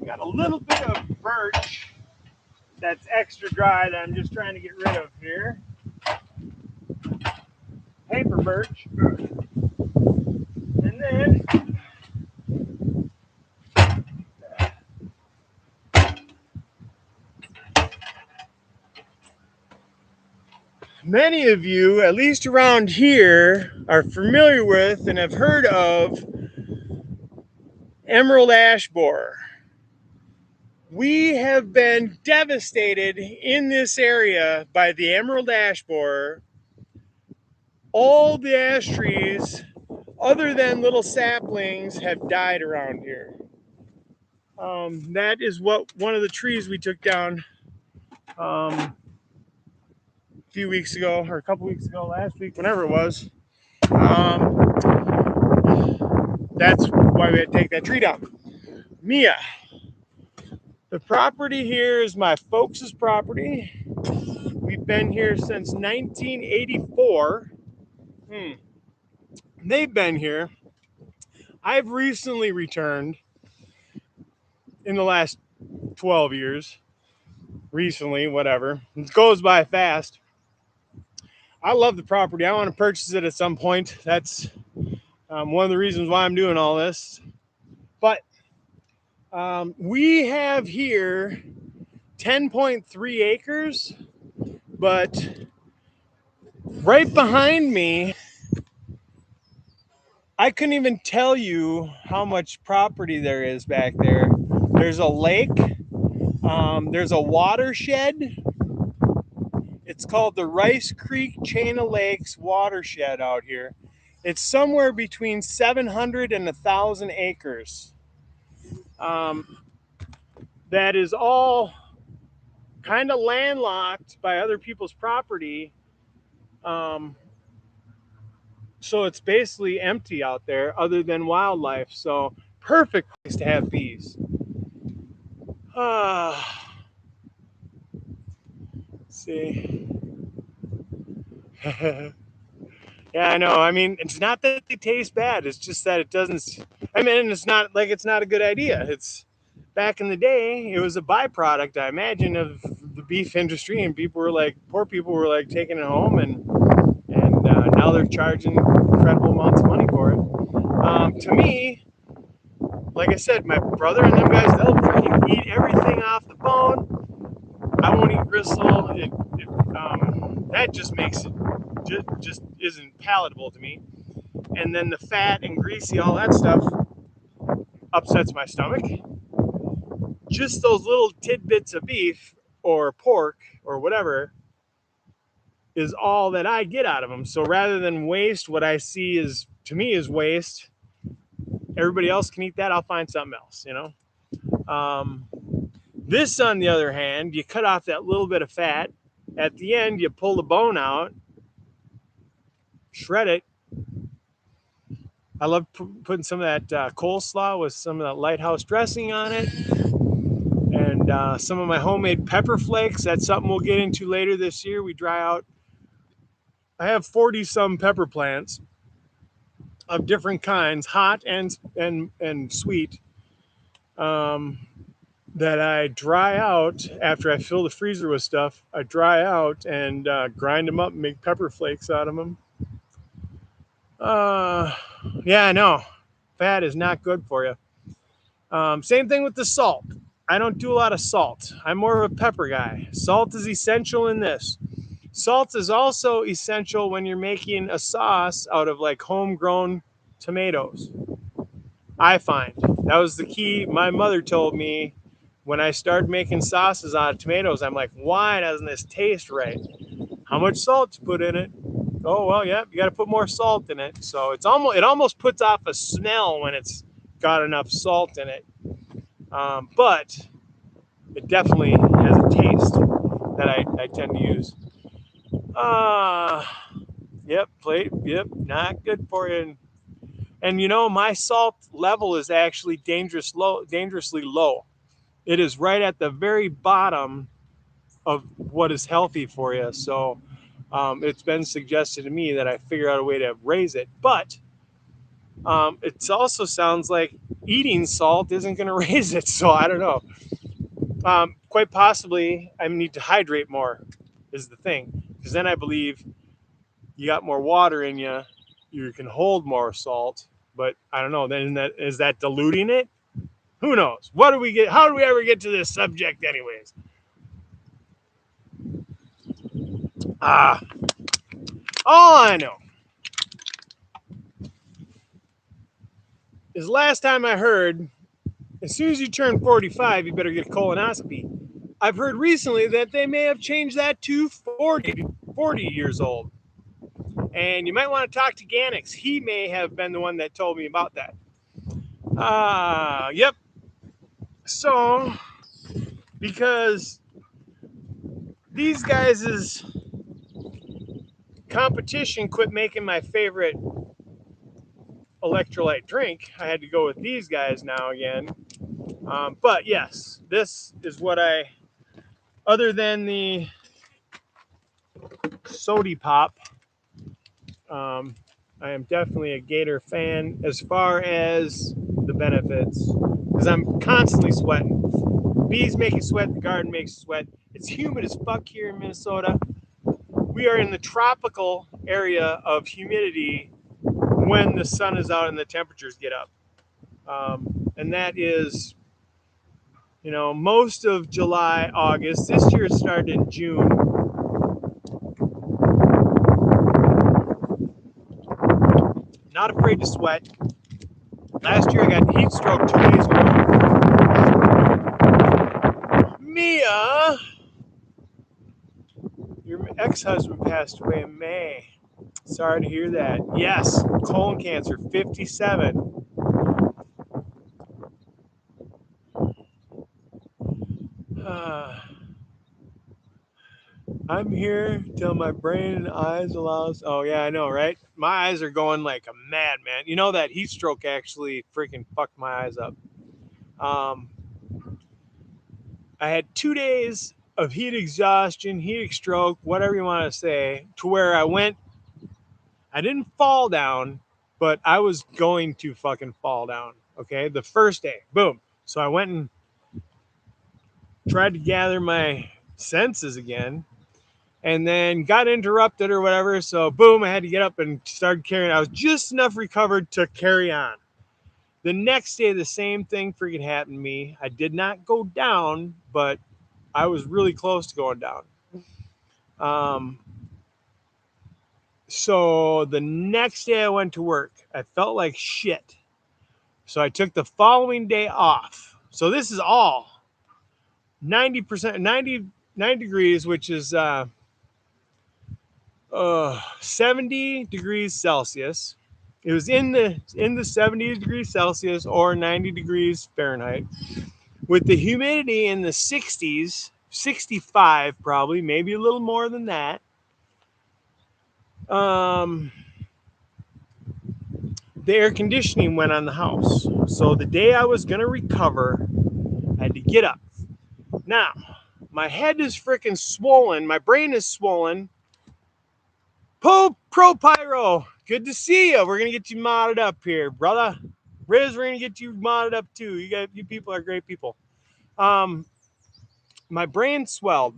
Got a little bit of birch that's extra dry that I'm just trying to get rid of here. Paper birch. And then many of you, at least around here, are familiar with and have heard of emerald ash borer. We have been devastated in this area by the emerald ash borer. All the ash trees, other than little saplings, have died around here. That is one of the trees we took down a few weeks ago, or a couple weeks ago, last week, whenever it was. That's why we had to take that tree down. Mia. The property here is my folks' property. We've been here since 1984. They've been here. I've recently returned in the last 12 years. Recently, whatever. It goes by fast. I love the property. I want to purchase it at some point. That's one of the reasons why I'm doing all this. But we have here 10.3 acres, but right behind me, I couldn't even tell you how much property there is back there. There's a lake. There's a watershed. It's called the Rice Creek Chain of Lakes watershed out here. It's somewhere between 700 and 1,000 acres. That is all kind of landlocked by other people's property. So it's basically empty out there other than wildlife. So perfect place to have bees. Let's see. Yeah, I know. I mean, it's not that they taste bad. It's just that it doesn't. I mean, it's not like it's not a good idea. It's back in the day, it was a byproduct, I imagine, of the beef industry, and people were like, poor people were like taking it home, and now they're charging incredible amounts of money for it. To me, like I said, my brother and them guys, they'll freaking eat everything off the bone. I won't eat gristle. That just makes it just isn't palatable to me. And then the fat and greasy, all that stuff upsets my stomach. Just those little tidbits of beef or pork or whatever is all that I get out of them. So rather than waste what I see is, to me, is waste, everybody else can eat that, I'll find something else, you know. This, on the other hand, you cut off that little bit of fat. At the end, you pull the bone out, shred it. I love putting some of that coleslaw with some of that lighthouse dressing on it. And some of my homemade pepper flakes. That's something we'll get into later this year. We dry out I have 40 some pepper plants of different kinds, hot and sweet, um, that I dry out after I fill the freezer with stuff. I dry out and grind them up and make pepper flakes out of them. Uh, yeah, I know. Fat is not good for you. Same thing with the salt. I don't do a lot of salt. I'm more of a pepper guy. Salt is essential in this. Salt is also essential when you're making a sauce out of like homegrown tomatoes. I find that was the key. My mother told me when I started making sauces out of tomatoes, I'm like, why doesn't this taste right? How much salt to put in it? Oh well, yeah, you got to put more salt in it. So it almost puts off a smell when it's got enough salt in it. But it definitely has a taste that I tend to use. Uh, yep, plate, yep, not good for you. And you know, my salt level is actually dangerously low. It is right at the very bottom of what is healthy for you. So it's been suggested to me that I figure out a way to raise it. But it also sounds like eating salt isn't going to raise it. So I don't know. Quite possibly, I need to hydrate more, is the thing. Because then I believe you got more water in you, you can hold more salt. But I don't know. Then is that diluting it? Who knows? What do we get? How do we ever get to this subject, anyways? All I know is last time I heard, as soon as you turn 45, you better get a colonoscopy. I've heard recently that they may have changed that to 40 years old. And you might want to talk to Ganix. He may have been the one that told me about that. Yep. So, because these guys' competition quit making my favorite electrolyte drink, I had to go with these guys now again. But yes, this is what other than the Sody Pop, I am definitely a Gator fan as far as the benefits, because I'm constantly sweating. Bees make you sweat, the garden makes you sweat. It's humid as fuck here in Minnesota. We are in the tropical area of humidity when the sun is out and the temperatures get up. And that is, most of July, August. This year it started in June. Not afraid to sweat. Last year I got heat stroke 2 days ago. Mia, your ex-husband passed away in May. Sorry to hear that. Yes, colon cancer, 57. I'm here till my brain and eyes allows. Oh yeah, I know, right? My eyes are going like a madman. You know that heat stroke actually freaking fucked my eyes up. I had 2 days of heat exhaustion, heat stroke, whatever you want to say, to where I didn't fall down, but I was going to fucking fall down. Okay, the first day, boom. So I went and tried to gather my senses again, and then got interrupted or whatever. So boom, I had to get up and start carrying. I was just enough recovered to carry on. The next day, the same thing freaking happened to me. I did not go down, but I was really close to going down. So the next day I went to work. I felt like shit. So I took the following day off. So this is all 90%, 90 degrees, which is 70 degrees Celsius. It was in the 70 degrees Celsius or 90 degrees Fahrenheit, with the humidity in the 60s, 65 probably, maybe a little more than that. The air conditioning went on the house. So the day I was going to recover, I had to get up. Now, my head is freaking swollen. My brain is swollen. Pro Pyro, good to see you. We're gonna get you modded up here, brother. Riz, we're gonna get you modded up too. You people are great people. My brain swelled,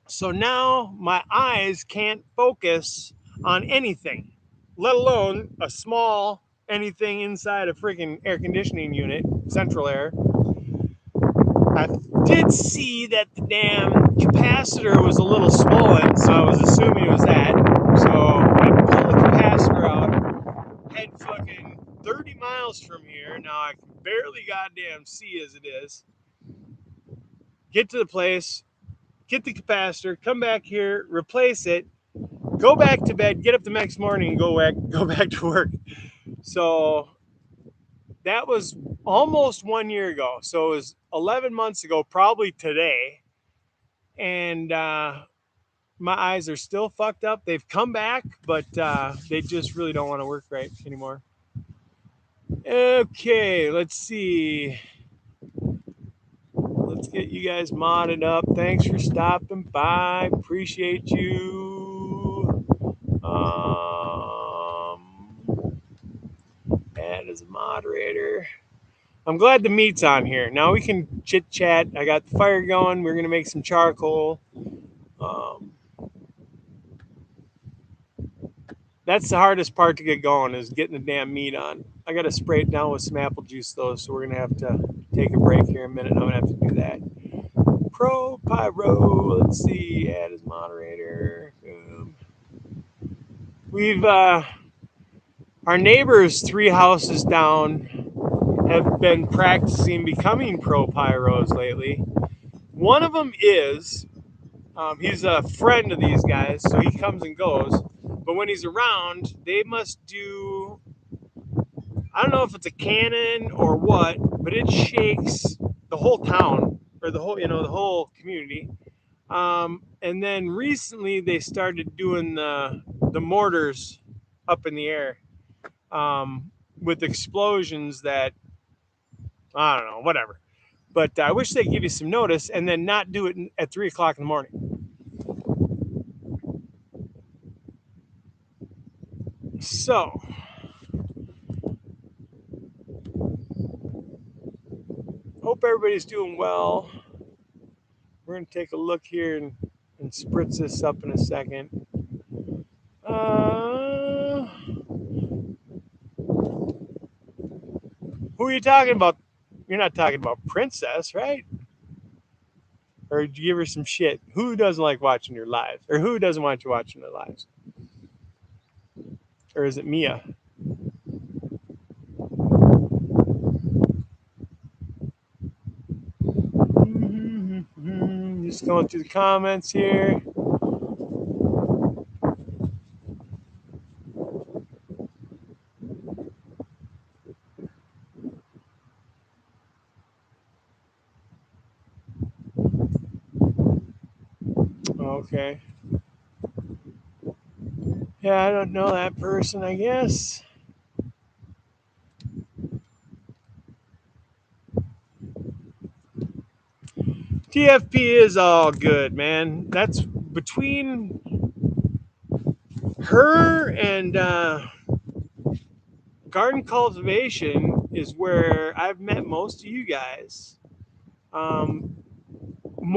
so now my eyes can't focus on anything, let alone a small anything inside a freaking air conditioning unit, central air. I did see that the damn capacitor was a little swollen, so I was assuming it was that. So I pulled the capacitor out, head fucking 30 miles from here. Now I can barely goddamn see as it is. Get to the place, get the capacitor, come back here, replace it, go back to bed, get up the next morning, and go back to work. So that was almost 1 year ago. So it was 11 months ago, probably today. And my eyes are still fucked up. They've come back, but they just really don't want to work right anymore. Okay, let's see. Let's get you guys modded up. Thanks for stopping by. Appreciate you. Add as a moderator. I'm glad the meat's on here. Now we can chit chat. I got the fire going. We're gonna make some charcoal. That's the hardest part to get going, is getting the damn meat on. I gotta spray it down with some apple juice though, so we're gonna have to take a break here in a minute. I'm gonna have to do that. Pro Pyro. Let's see. Add as moderator. We've our neighbors 3 houses down have been practicing becoming pro pyros lately. One of them is, he's a friend of these guys, so he comes and goes. But when he's around, they must do, I don't know if it's a cannon or what, but it shakes the whole town, or the whole community. And then recently they started doing the mortars up in the air, with explosions that, I don't know, whatever. But I wish they'd give you some notice and then not do it at 3 o'clock in the morning. So, hope everybody's doing well. We're going to take a look here and spritz this up in a second. Who are you talking about? You're not talking about Princess, right? Or did you give her some shit? Who doesn't like watching your lives? Or who doesn't want you watching their lives? Or is it Mia? Just going through the comments here. Okay. Yeah, I don't know that person, I guess. TFP is all good, man. That's between her and garden cultivation is where I've met most of you guys.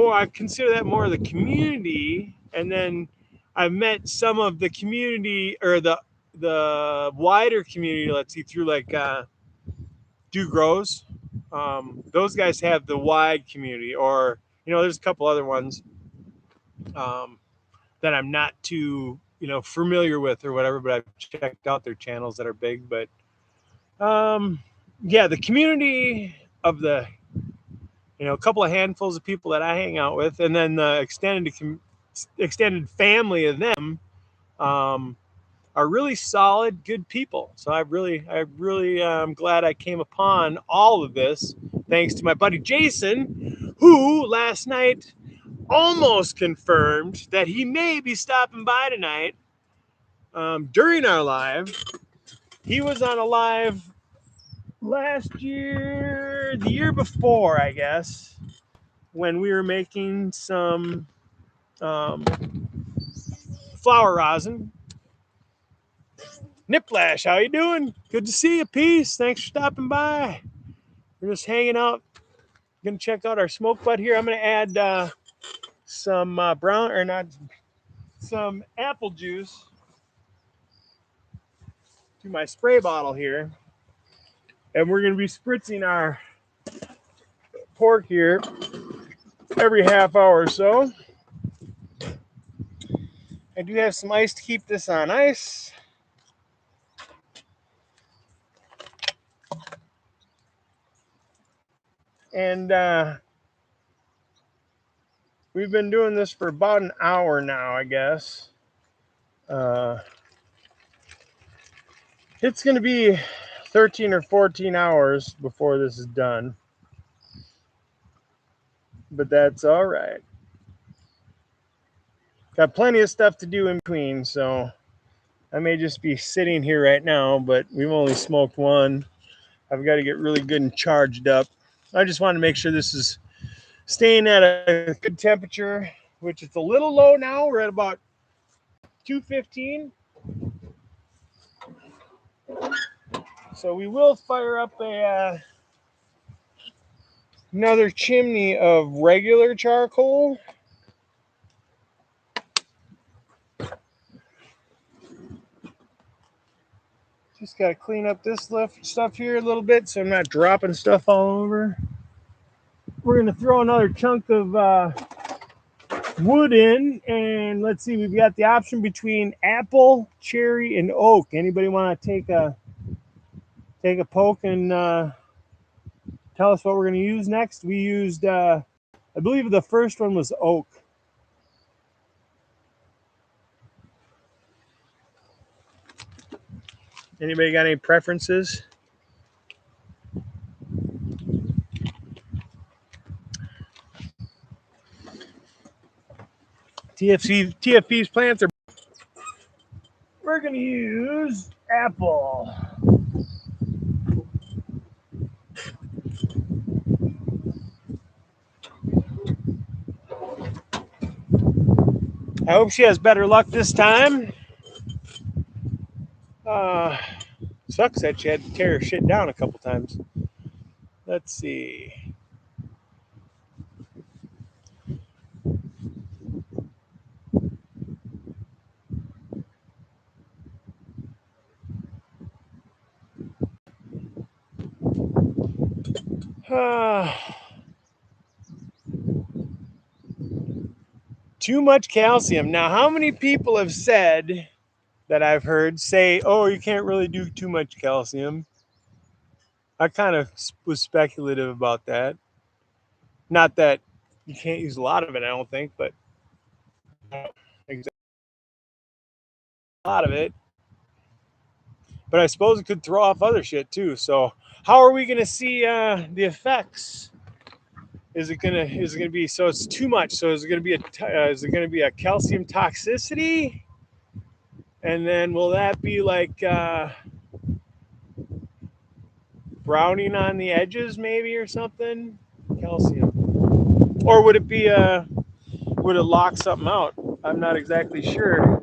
I consider that more of the community, and then I've met some of the community, or the wider community. Let's see, through like Do Grows. Those guys have the wide community, or there's a couple other ones that I'm not too familiar with or whatever, but I've checked out their channels that are big. But yeah, the community of the a couple of handfuls of people that I hang out with, and then the extended family of them are really solid, good people. So I really am glad I came upon all of this thanks to my buddy Jason, who last night almost confirmed that he may be stopping by tonight during our live. He was on a live last year, the year before, I guess, when we were making some flower rosin. Niplash, how you doing? Good to see you. Peace. Thanks for stopping by. We're just hanging out. Gonna check out our smoke butt here. I'm gonna add some brown or not some apple juice to my spray bottle here, and we're gonna be spritzing our pork here every half hour or so. I do have some ice to keep this on ice. And we've been doing this for about an hour now, I guess. It's going to be 13 or 14 hours before this is done. But that's all right. Got plenty of stuff to do in between, so I may just be sitting here right now, but we've only smoked one. I've got to get really good and charged up. I just want to make sure this is staying at a good temperature, which it's a little low now. We're at about 215. So we will fire up another chimney of regular charcoal. Just got to clean up this stuff here a little bit so I'm not dropping stuff all over. We're going to throw another chunk of wood in, and let's see, we've got the option between apple, cherry, and oak. Anybody want to take a poke and tell us what we're going to use next? We used, I believe the first one was oak. Anybody got any preferences? TFP's plants are. We're going to use apple. I hope she has better luck this time. Sucks that she had to tear her shit down a couple times. Let's see. Too much calcium. Now, how many people have said that I've heard say, oh, you can't really do too much calcium? I kind of was speculative about that. Not that you can't use a lot of it, I don't think, but exactly a lot of it. But I suppose it could throw off other shit too. So, how are we going to see the effects? Is it gonna be so it's too much? So is it gonna be a calcium toxicity? And then will that be like browning on the edges maybe or something? Calcium, or would it be would it lock something out? I'm not exactly sure.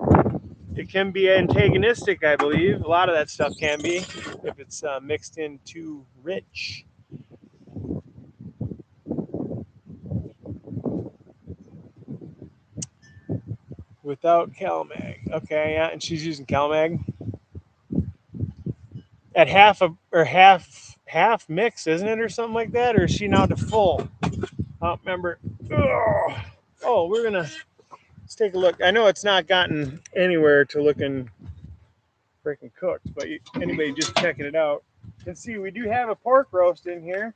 It can be antagonistic, I believe. A lot of that stuff can be if it's mixed in too rich. Without CalMag. Okay, yeah, and she's using CalMag at half mix, isn't it, or something like that? Or is she now to full? I don't remember. Ugh. Oh, let's take a look. I know it's not gotten anywhere to looking freaking cooked, but anybody just checking it out can see we do have a pork roast in here.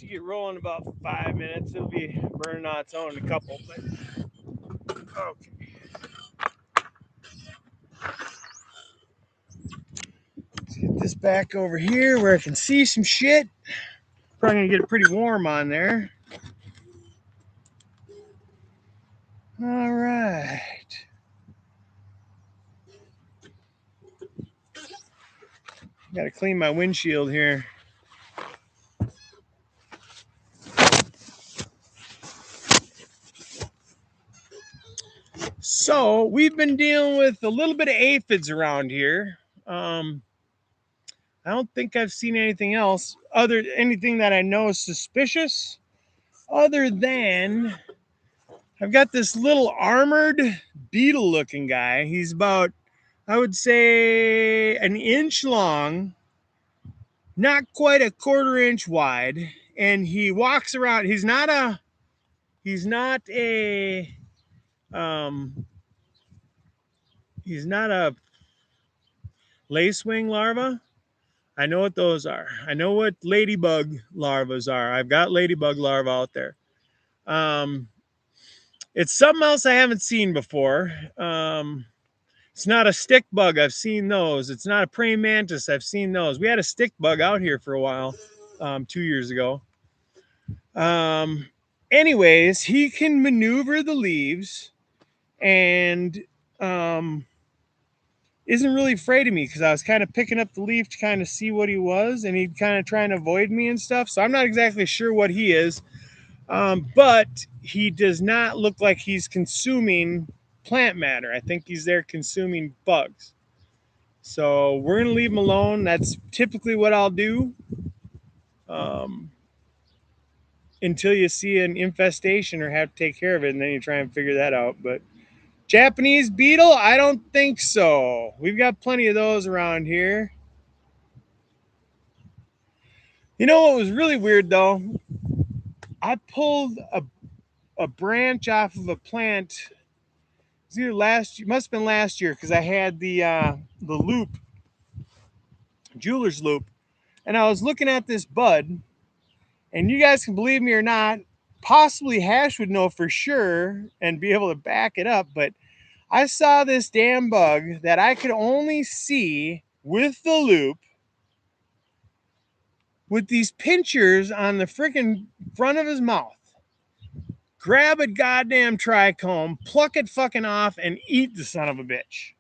should get rolling in about 5 minutes. It'll be burning on its own in a couple, but okay. Let's get this back over here where I can see some shit. Probably gonna get it pretty warm on there. All right. Got to clean my windshield here. So we've been dealing with a little bit of aphids around here. I don't think I've seen anything else anything that I know is suspicious, other than I've got this little armored beetle looking guy. He's about, I would say, an inch long, not quite a quarter inch wide, and he walks around. He's not a he's not a lacewing larva. I know what those are. I know what ladybug larvas are. I've got ladybug larvae out there. It's something else I haven't seen before. It's not a stick bug. I've seen those. It's not a praying mantis. I've seen those. We had a stick bug out here for a while, 2 years ago. Anyways, he can maneuver the leaves and isn't really afraid of me because I was kind of picking up the leaf to kind of see what he was, and he'd kind of trying to avoid me and stuff. So I'm not exactly sure what he is, but he does not look like he's consuming plant matter. I think he's there consuming bugs. So we're going to leave him alone. That's typically what I'll do until you see an infestation or have to take care of it, and then you try and figure that out. But Japanese beetle? I don't think so. We've got plenty of those around here. You know what was really weird, though? I pulled a branch off of a plant. It was either must have been last year, because I had the loop, jeweler's loop, and I was looking at this bud, and you guys can believe me or not, possibly Hash would know for sure and be able to back it up, but I saw this damn bug that I could only see with the loop with these pinchers on the freaking front of his mouth. Grab a goddamn trichome, pluck it fucking off, and eat the son of a bitch.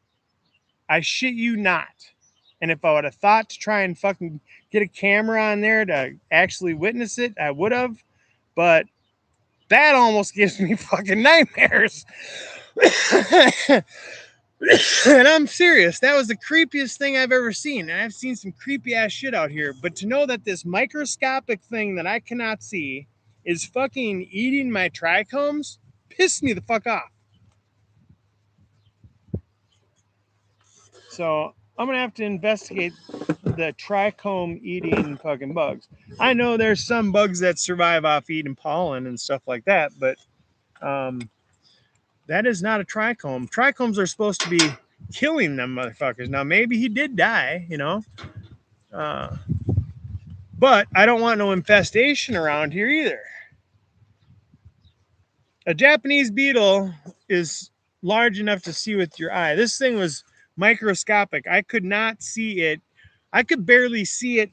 I shit you not. And if I would have thought to try and fucking get a camera on there to actually witness it, I would have. But that almost gives me fucking nightmares. And I'm serious. That was the creepiest thing I've ever seen. And I've seen some creepy ass shit out here. But to know that this microscopic thing that I cannot see is fucking eating my trichomes pissed me the fuck off. So I'm going to have to investigate the trichome eating fucking bugs. I know there's some bugs that survive off eating pollen and stuff like that, but that is not a trichome. Trichomes are supposed to be killing them motherfuckers. Now, maybe he did die, you know. But I don't want no infestation around here either. A Japanese beetle is large enough to see with your eye. This thing was microscopic. I could not see it. I could barely see it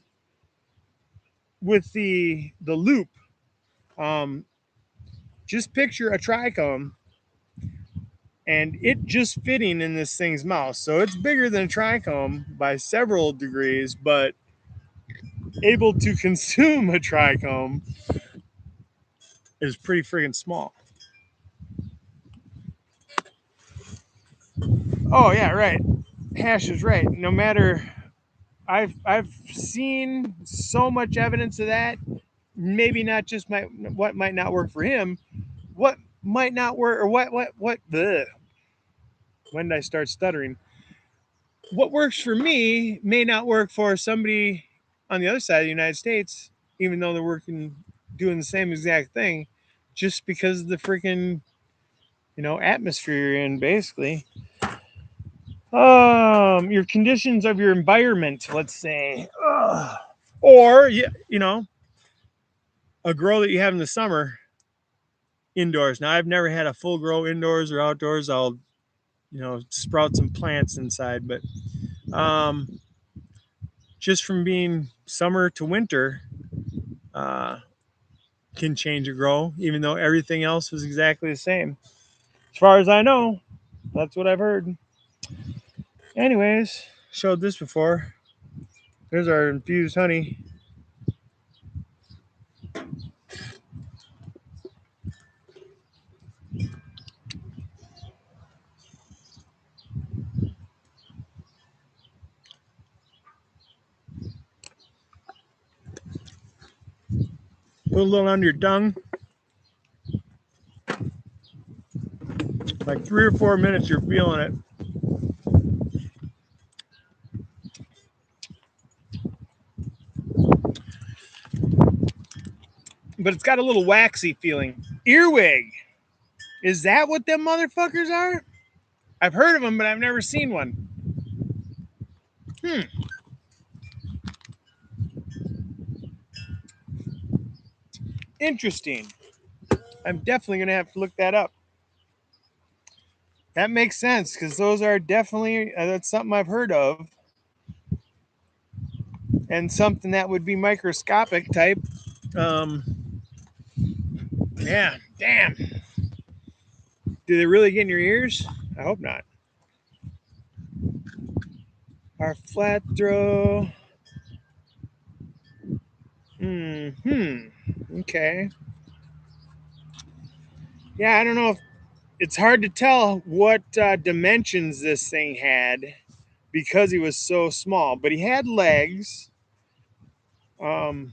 with the loop. Just picture a trichome and it just fitting in this thing's mouth. So it's bigger than a trichome by several degrees, but able to consume a trichome is pretty friggin' small. Oh yeah, right. Hash is right. No matter, I've seen so much evidence of that. Maybe not just what might not work for him, what might not work, or what. Bleh. When did I start stuttering? What works for me may not work for somebody on the other side of the United States, even though they're doing the same exact thing, just because of the freaking, atmosphere you're in, basically. Your conditions of your environment, let's say. Or, a grow that you have in the summer indoors. Now I've never had a full grow indoors or outdoors. I'll, sprout some plants inside, but just from being summer to winter, uh, can change a grow, even though everything else was exactly the same. As far as I know, that's what I've heard. Anyways, showed this before. There's our infused honey. Put a little under your tongue. Like 3 or 4 minutes, you're feeling it. But it's got a little waxy feeling. Earwig. Is that what them motherfuckers are? I've heard of them, but I've never seen one. Interesting. I'm definitely going to have to look that up. That makes sense because those are definitely, that's something I've heard of. And something that would be microscopic type. Yeah, damn. Do they really get in your ears? I hope not. Our flat throw. Okay. Yeah, I don't know if it's hard to tell what dimensions this thing had because he was so small, but he had legs. And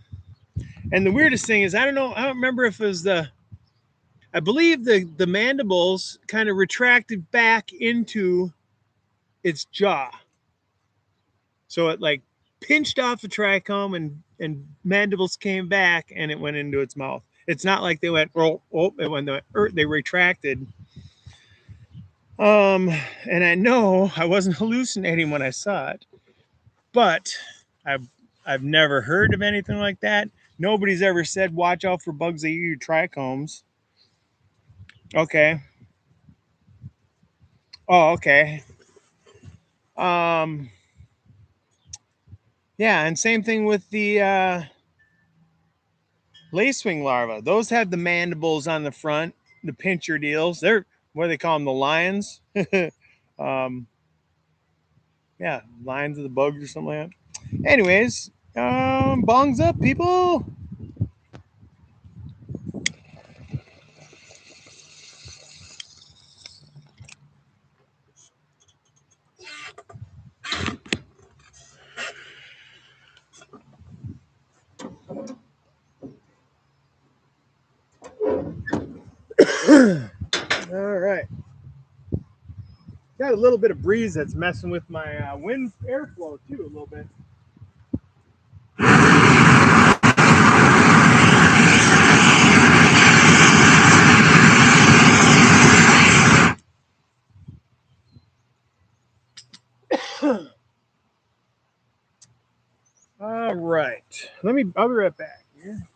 the weirdest thing is, I don't know, I don't remember if it was I believe the mandibles kind of retracted back into its jaw. So it like pinched off the trichome and mandibles came back and it went into its mouth. It's not like they went, they retracted. And I know I wasn't hallucinating when I saw it, but I've never heard of anything like that. Nobody's ever said, watch out for bugs that eat your trichomes. Okay. Oh, okay. Um, yeah, and same thing with the lacewing larvae. Those have the mandibles on the front, the pincher deals. They're what do they call them, the lions. um, yeah, lions of the bugs or something like that. Anyways, bongs up, people. All right. Got a little bit of breeze that's messing with my wind airflow too, a little bit. All right. I'll be right back here.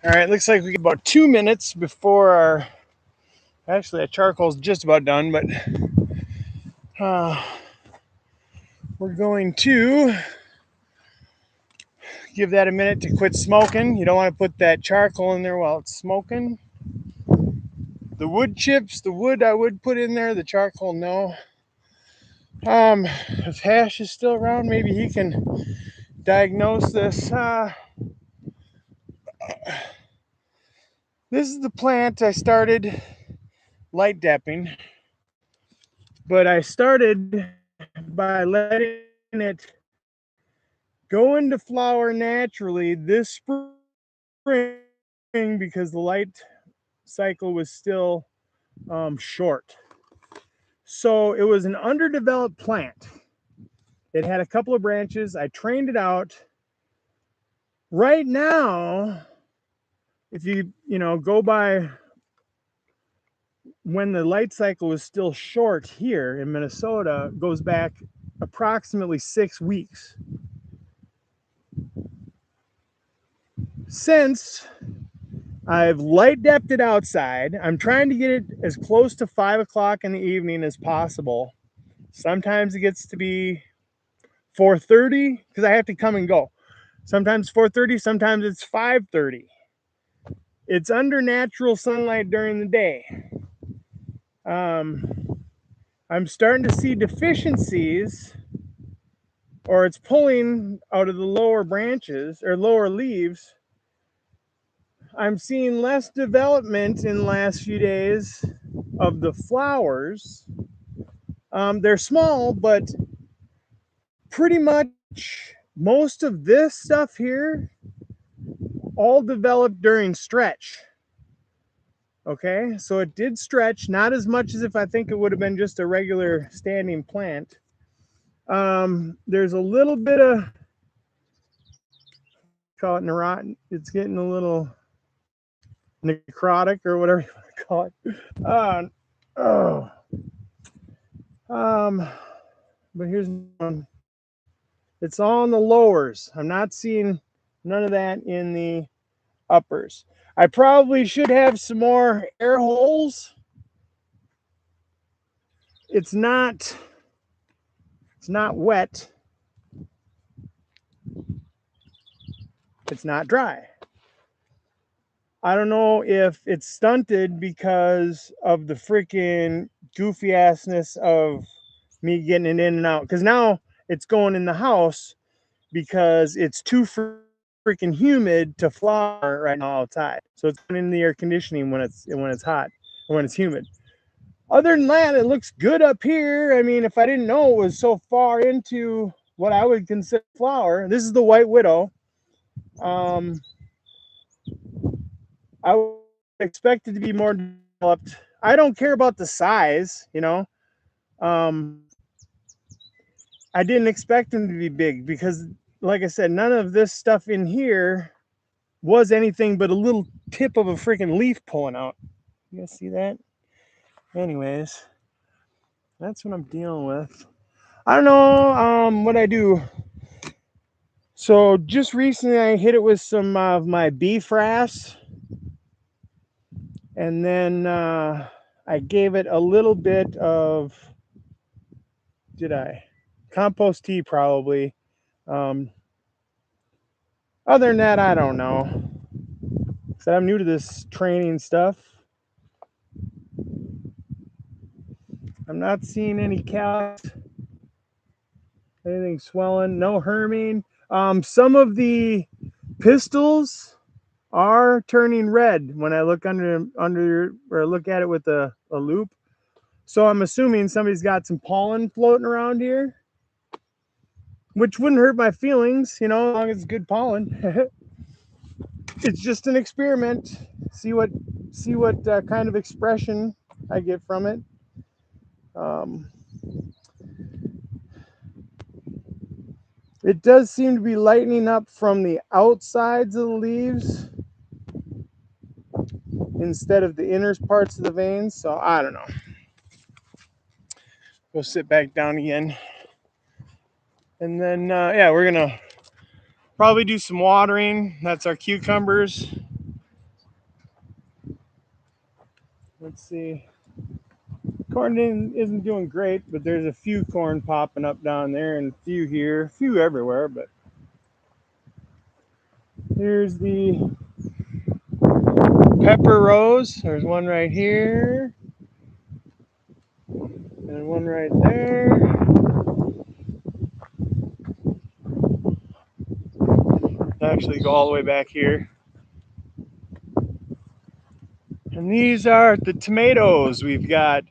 All right, looks like we get about 2 minutes before our. Actually, that charcoal's just about done, but we're going to give that a minute to quit smoking. You don't want to put that charcoal in there while it's smoking. The wood chips, the wood I would put in there, the charcoal, no. If Hash is still around, maybe he can diagnose this. This is the plant I started light dapping, but I started by letting it go into flower naturally this spring because the light cycle was still short. So it was an underdeveloped plant. It had a couple of branches. I trained it out. Right now, if you go by when the light cycle was still short here in Minnesota, goes back approximately 6 weeks. Since I've light depthed it outside, I'm trying to get it as close to 5 o'clock in the evening as possible. Sometimes it gets to be 4:30 because I have to come and go. Sometimes 4:30, sometimes it's 5:30. It's under natural sunlight during the day. I'm starting to see deficiencies, or it's pulling out of the lower branches or lower leaves. I'm seeing less development in the last few days of the flowers. They're small, but pretty much most of this stuff here all developed during stretch. Okay, so it did stretch, not as much as if I think it would have been just a regular standing plant. There's a little bit of, call it neurotic, it's getting a little necrotic or whatever you want to call it. But here's one. It's all in the lowers. I'm not seeing none of that in the uppers. I probably should have some more air holes. It's not wet. It's not dry. I don't know if it's stunted because of the freaking goofy assness of me getting it in and out. Because now it's going in the house because it's too freaking humid to flower right now outside. So it's going in the air conditioning when it's hot or when it's humid. Other than that, it looks good up here. I mean, if I didn't know it was so far into what I would consider flower, this is the White Widow. I would expect it to be more developed. I don't care about the size, I didn't expect them to be big because, like I said, none of this stuff in here was anything but a little tip of a freaking leaf pulling out. You guys see that? Anyways, that's what I'm dealing with. I don't know what I do. So just recently I hit it with some of my beef wrasse. And then I gave it a little bit of, compost tea probably. Other than that, I don't know. So I'm new to this training stuff. I'm not seeing any calyx, anything swelling, no herming. Some of the pistils are turning red when I look under or look at it with a loop. So I'm assuming somebody's got some pollen floating around here, which wouldn't hurt my feelings, as long as it's good pollen. It's just an experiment. See what kind of expression I get from it. It does seem to be lightening up from the outsides of the leaves instead of the inner parts of the veins. So I don't know. Go sit back down again. And then, we're going to Probably do some watering. That's our cucumbers. Let's see. Corn isn't doing great, but there's a few corn popping up down there and a few here, a few everywhere. But here's the pepper rose. There's one right here and one right there. Actually, go all the way back here. And these are the tomatoes. We've got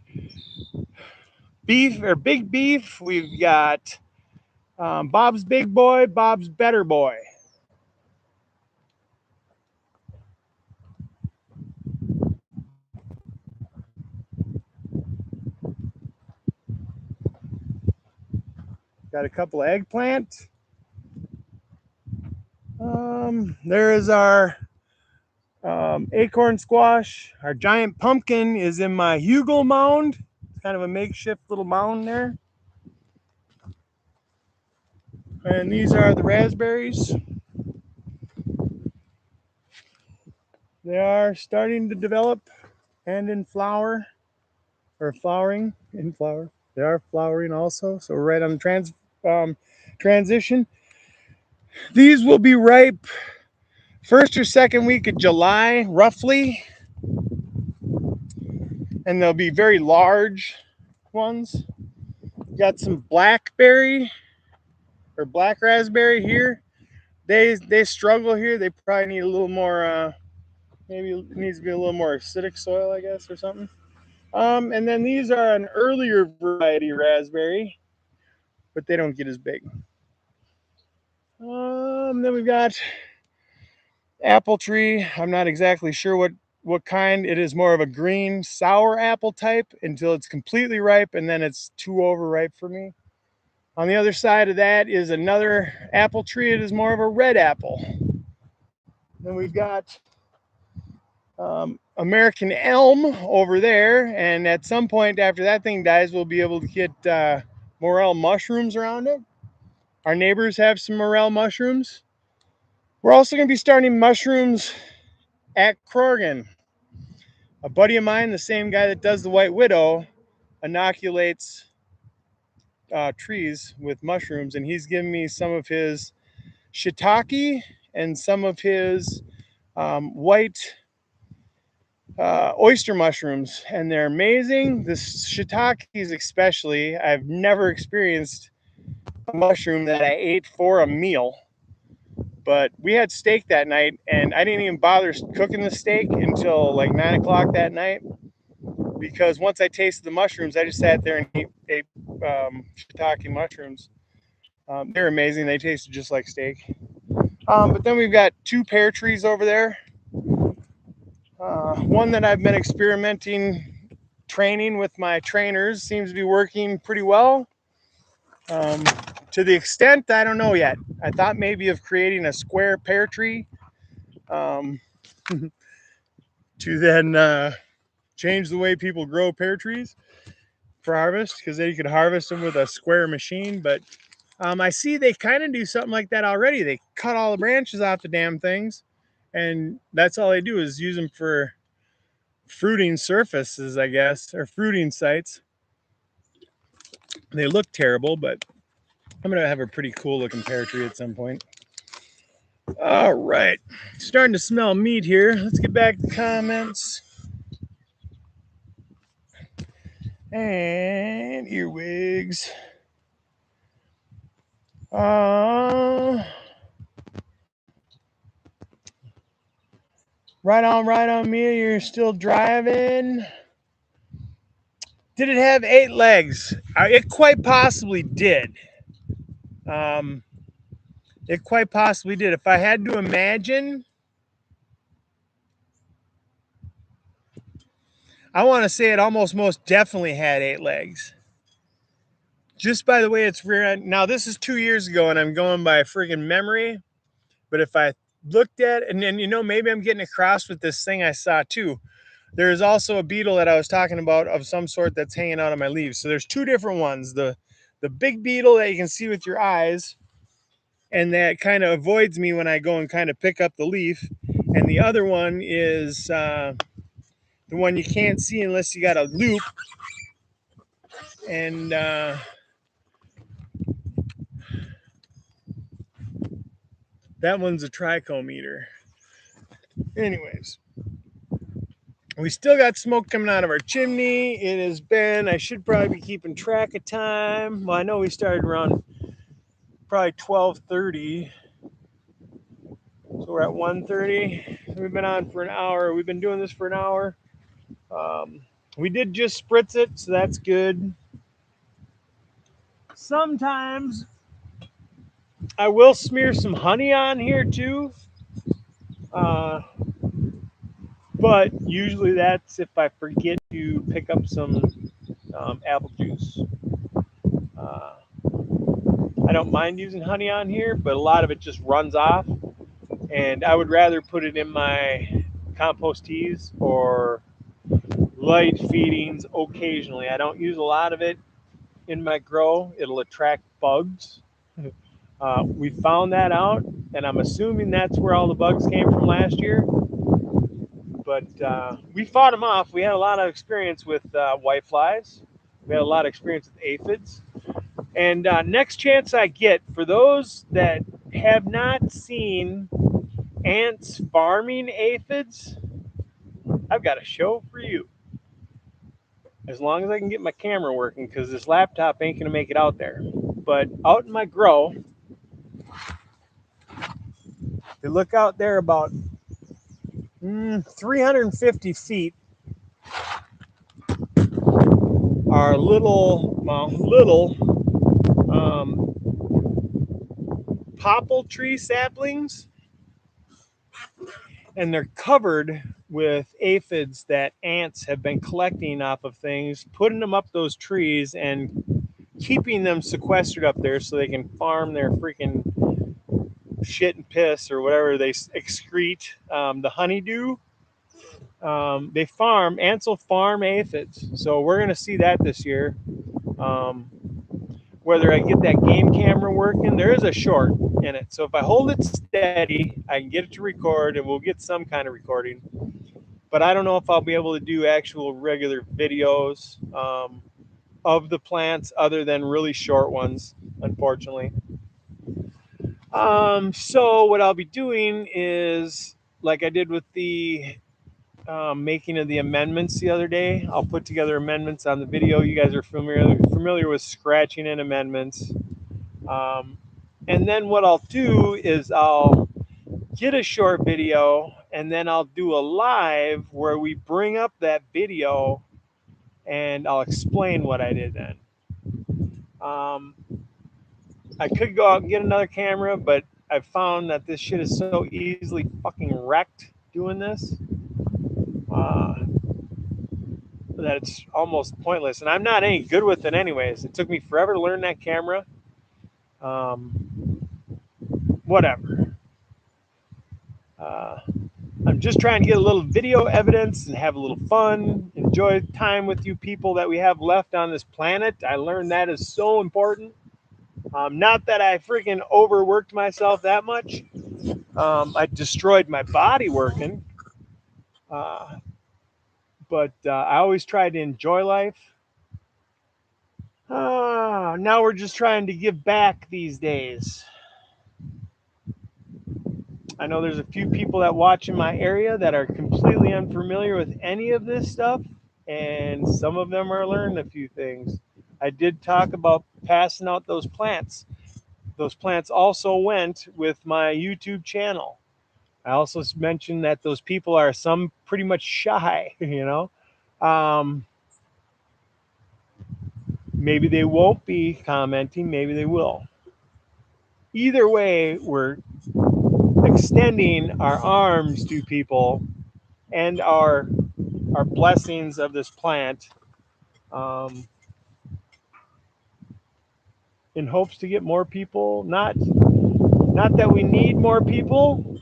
beef or big beef. We've got Bob's Big Boy, Bob's Better Boy. Got a couple of eggplant. There is our acorn squash. Our giant pumpkin is in my hugel mound. It's kind of a makeshift little mound there. And these are the raspberries. They are starting to develop and in flower, or flowering in flower. They are flowering also, so we're right on the transition. These will be ripe first or second week of July, roughly, and they'll be very large ones. Got some blackberry or black raspberry here. They struggle here. They probably need a little more. Maybe it needs to be a little more acidic soil, I guess, or something. And then these are an earlier variety raspberry, but they don't get as big. Then we've got apple tree. I'm not exactly sure what kind. It is more of a green sour apple type until it's completely ripe, and then it's too overripe for me. On the other side of that is another apple tree. It is more of a red apple. Then we've got American elm over there, and at some point after that thing dies, we'll be able to get morel mushrooms around it. Our neighbors have some morel mushrooms. We're also going to be starting mushrooms at Croghan. A buddy of mine, the same guy that does the White Widow, inoculates trees with mushrooms, and he's given me some of his shiitake and some of his white oyster mushrooms, and they're amazing. The shiitakes especially, I've never experienced a mushroom that I ate for a meal, but we had steak that night, and I didn't even bother cooking the steak until like 9 o'clock that night, because once I tasted the mushrooms, I just sat there and ate shiitake mushrooms. They're amazing. They tasted just like steak. But then we've got two pear trees over there. One that I've been experimenting, training with my trainers, seems to be working pretty well. To the extent, I don't know yet. I thought maybe of creating a square pear tree to then change the way people grow pear trees for harvest, because then you could harvest them with a square machine. But I see they kind of do something like that already. They cut all the branches off the damn things, and that's all they do is use them for fruiting surfaces, I guess, or fruiting sites. They look terrible, but I'm gonna have a pretty cool looking pear tree at some point. All right, starting to smell meat here. Let's get back to the comments. And earwigs. Right on, Mia. You're still driving. Did it have 8 legs? It quite possibly did. It quite possibly did. If I had to imagine, I want to say it almost most definitely had 8 legs. Just by the way its rear end. Now, this is 2 years ago, and I'm going by friggin' memory. But if I looked at, and then, maybe I'm getting across with this thing I saw too. There's also a beetle that I was talking about of some sort that's hanging out of my leaves. So there's 2 different ones. The big beetle that you can see with your eyes, and that kind of avoids me when I go and kind of pick up the leaf. And the other one is the one you can't see unless you got a loop, and that one's a trichometer. Anyways, we still got smoke coming out of our chimney. It has been, I should probably be keeping track of time. Well, I know we started around probably 12:30. So we're at 1:30. We've been on for an hour. We've been doing this for an hour. We did just spritz it, so that's good. Sometimes I will smear some honey on here too. But usually that's if I forget to pick up some apple juice. Uh, I don't mind using honey on here, but a lot of it just runs off. And I would rather put it in my compost teas or light feedings occasionally. I don't use a lot of it in my grow. It'll attract bugs. We found that out, and I'm assuming that's where all the bugs came from last year. But we fought them off. We had a lot of experience with whiteflies. We had a lot of experience with aphids. And next chance I get, for those that have not seen ants farming aphids, I've got a show for you. As long as I can get my camera working, because this laptop ain't going to make it out there. But out in my grow, you look out there about 350 feet are little popple tree saplings, and they're covered with aphids that ants have been collecting off of things, putting them up those trees and keeping them sequestered up there so they can farm their freaking shit and piss or whatever they excrete, the honeydew. Ants will farm aphids. So we're going to see that this year. Whether I get that game camera working, there is a short in it. So if I hold it steady, I can get it to record and we'll get some kind of recording. But I don't know if I'll be able to do actual regular videos of the plants other than really short ones, unfortunately. So what I'll be doing is, like I did with the making of the amendments the other day, I'll put together amendments on the video. You guys are familiar with scratching in amendments. And then what I'll do is I'll get a short video and then I'll do a live where we bring up that video and I'll explain what I did then. I could go out and get another camera, but I've found that this shit is so easily fucking wrecked doing this that it's almost pointless. And I'm not any good with it anyways. It took me forever to learn that camera. Whatever. I'm just trying to get a little video evidence and have a little fun, enjoy time with you people that we have left on this planet. I learned that is so important. Not that I freaking overworked myself that much. I destroyed my body working. But I always tried to enjoy life. Now we're just trying to give back these days. I know there's a few people that watch in my area that are completely unfamiliar with any of this stuff, and some of them are learning a few things. I did talk about passing out those plants. Those plants also went with my YouTube channel. I also mentioned that those people are some pretty much shy, you know. Maybe they won't be commenting, maybe they will. Either way, we're extending our arms to people and our blessings of this plant in hopes to get more people. Not that we need more people,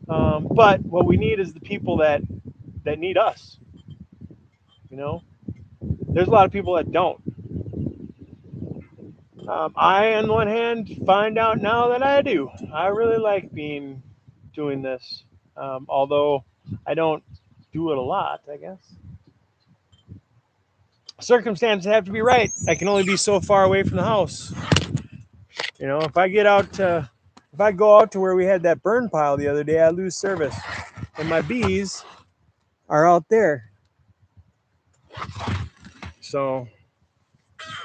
but what we need is the people that need us. You know, there's a lot of people that don't. I, on one hand, find out now that I do. I really like doing this, although I don't do it a lot. I guess circumstances have to be right. I can only be so far away from the house. If I if I go out to where we had that burn pile the other day, I lose service, and my bees are out there, so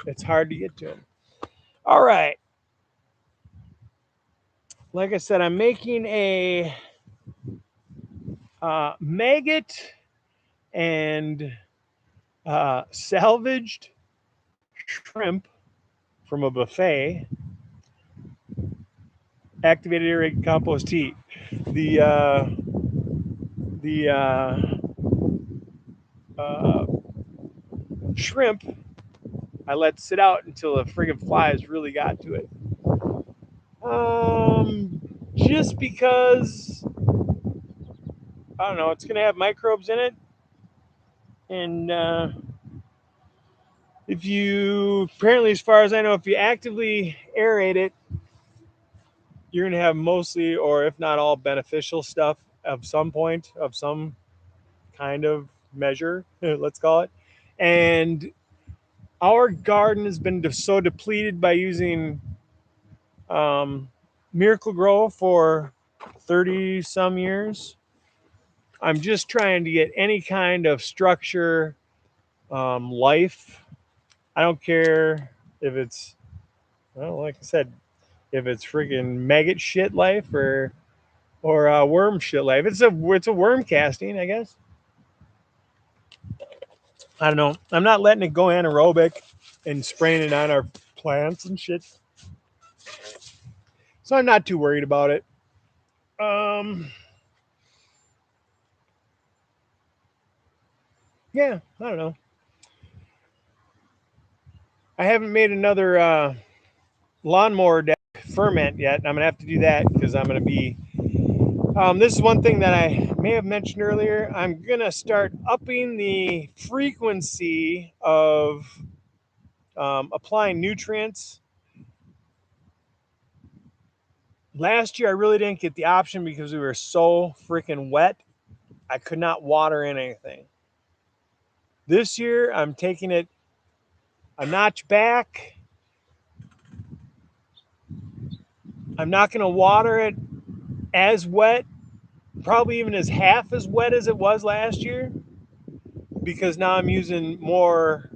it's hard to get to them. All right. Like I said, I'm making a maggot and salvaged shrimp from a buffet activated aerated compost tea. The shrimp I let sit out until the friggin' flies really got to it. Just because I don't know, it's gonna have microbes in it, and if you apparently, as far as I know, if you actively aerate it, you're gonna have mostly, or if not all, beneficial stuff of some point, of some kind of measure, let's call it. And our garden has been so depleted by using um, Miracle Grow for 30 some years. I'm just trying to get any kind of structure, life. I don't care if it's, well, like I said, if it's freaking maggot shit life or worm shit life. It's a worm casting, I guess. I don't know. I'm not letting it go anaerobic and spraying it on our plants and shit. So I'm not too worried about it. Yeah, I don't know. I haven't made another lawnmower deck ferment yet. I'm gonna have to do that because I'm gonna be. This is one thing that I may have mentioned earlier. I'm gonna start upping the frequency of applying nutrients. Last year, I really didn't get the option because we were so freaking wet. I could not water anything. This year, I'm taking it a notch back. I'm not going to water it as wet, probably even as half as wet as it was last year, because now I'm using more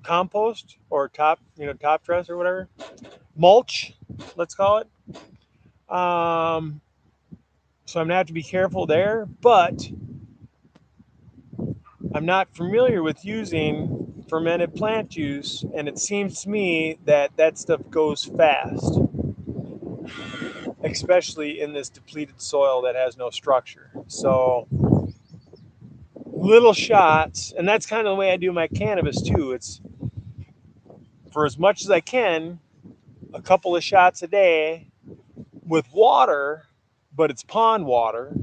compost or top dress or whatever, mulch, let's call it. So I'm gonna have to be careful there, but I'm not familiar with using fermented plant juice, and it seems to me that that stuff goes fast, especially in this depleted soil that has no structure. So little shots, and that's kind of the way I do my cannabis too. It's for as much as I can, a couple of shots a day with water, but it's pond water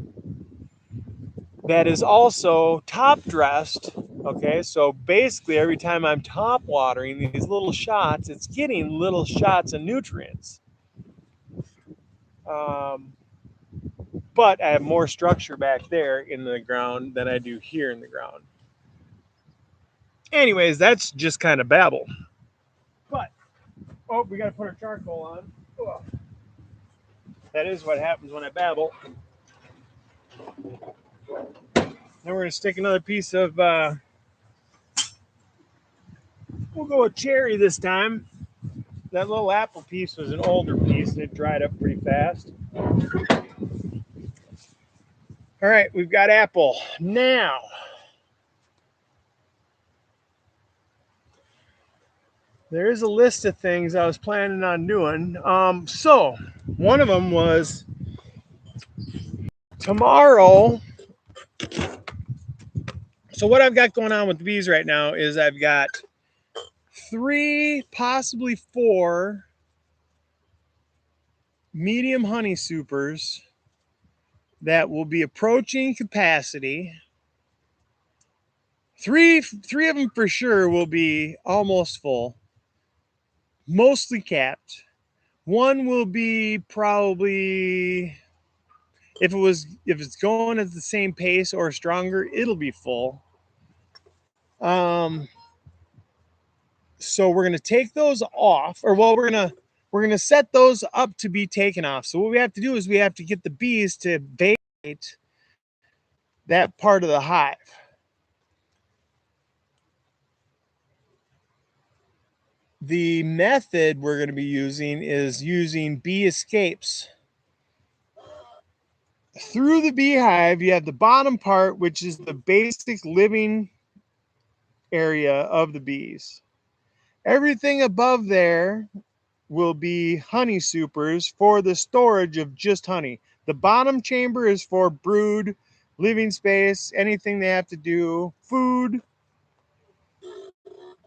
that is also top dressed. Okay, so basically every time I'm top watering these little shots, it's getting little shots of nutrients. Um, but I have more structure back there in the ground than I do here in the ground. Anyways, that's just kind of babble. But, oh, we got to put our charcoal on. Oh, that is what happens when I babble. Now we're going to stick another piece of, we'll go with cherry this time. That little apple piece was an older piece and it dried up pretty fast. All right, we've got apple. Now, there is a list of things I was planning on doing. So one of them was tomorrow. So what I've got going on with the bees right now is I've got 3, possibly 4 medium honey supers that will be approaching capacity. Three of them for sure will be almost full. mostly capped. One will be probably, if it's going at the same pace or stronger, it'll be full. Um, so we're gonna take those off, or well, we're gonna set those up to be taken off. So what we have to do is we have to get the bees to vacate that part of the hive. The method we're going to be using is using bee escapes. Through the beehive, you have the bottom part, which is the basic living area of the bees. Everything above there will be honey supers for the storage of just honey. The bottom chamber is for brood, living space, anything they have to do, food,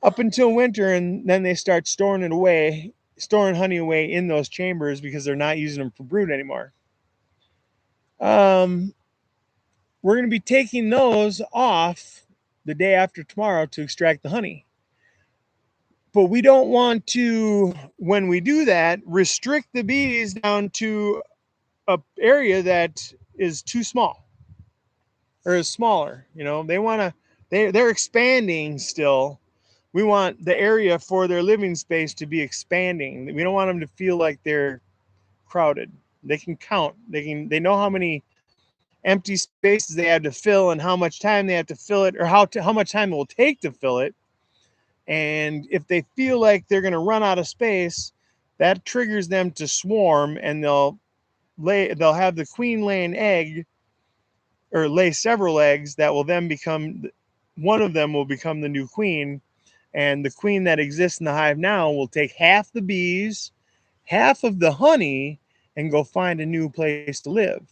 up until winter, and then they start storing honey away in those chambers because they're not using them for brood anymore. We're going to be taking those off the day after tomorrow to extract the honey. But we don't want to, when we do that, restrict the bees down to a area that is too small or is smaller. You know, they're expanding still. We want the area for their living space to be expanding. We don't want them to feel like they're crowded. They can count. They know how many empty spaces they have to fill and how much time they have to fill it, or how much time it will take to fill it. And if they feel like they're going to run out of space, that triggers them to swarm, and they'll have the queen lay an egg or lay several eggs that will then become, one of them will become the new queen. And the queen that exists in the hive now will take half the bees, half of the honey, and go find a new place to live.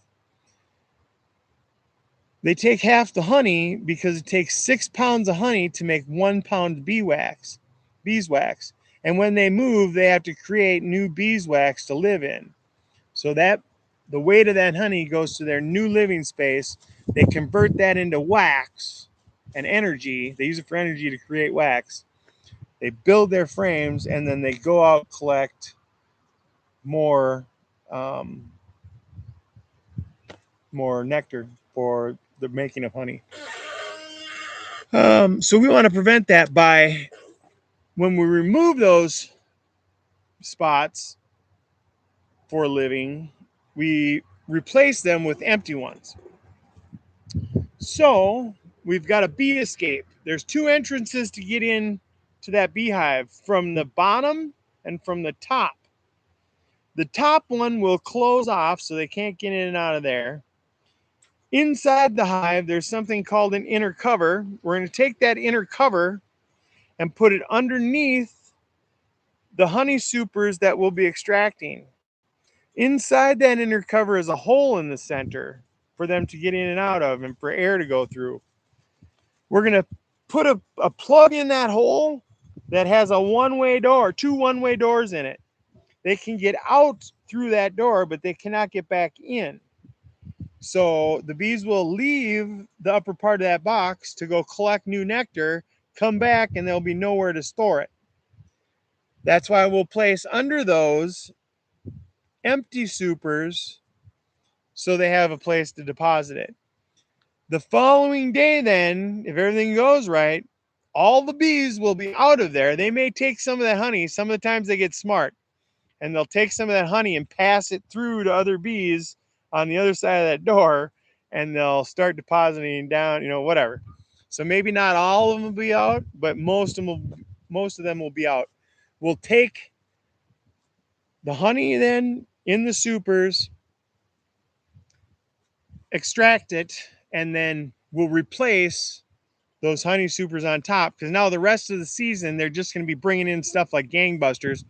They take half the honey because it takes 6 pounds of honey to make 1 pound of beeswax. And when they move, they have to create new beeswax to live in. So that the weight of that honey goes to their new living space. They convert that into wax and energy. They use it for energy to create wax. They build their frames, and then they go out, collect more nectar for the making of honey. So we want to prevent that by, when we remove those spots for living, we replace them with empty ones. So we've got a bee escape. There's 2 entrances to get in to that beehive, from the bottom and from the top. The top one will close off so they can't get in and out of there. Inside the hive, there's something called an inner cover. We're going to take that inner cover and put it underneath the honey supers that we'll be extracting. Inside that inner cover is a hole in the center for them to get in and out of and for air to go through. We're going to put a plug in that hole that has a one-way door, 2 one-way doors in it. They can get out through that door, but they cannot get back in. So the bees will leave the upper part of that box to go collect new nectar, come back, and there'll be nowhere to store it. That's why we'll place under those empty supers so they have a place to deposit it. The following day, then, if everything goes right, all the bees will be out of there. They may take some of that honey. Some of the times they get smart, and they'll take some of that honey and pass it through to other bees on the other side of that door, and they'll start depositing down, whatever. So maybe not all of them will be out, but most of them will be out. We'll take the honey then in the supers, extract it, and then we'll replace those honey supers on top, because now the rest of the season they're just going to be bringing in stuff like gangbusters,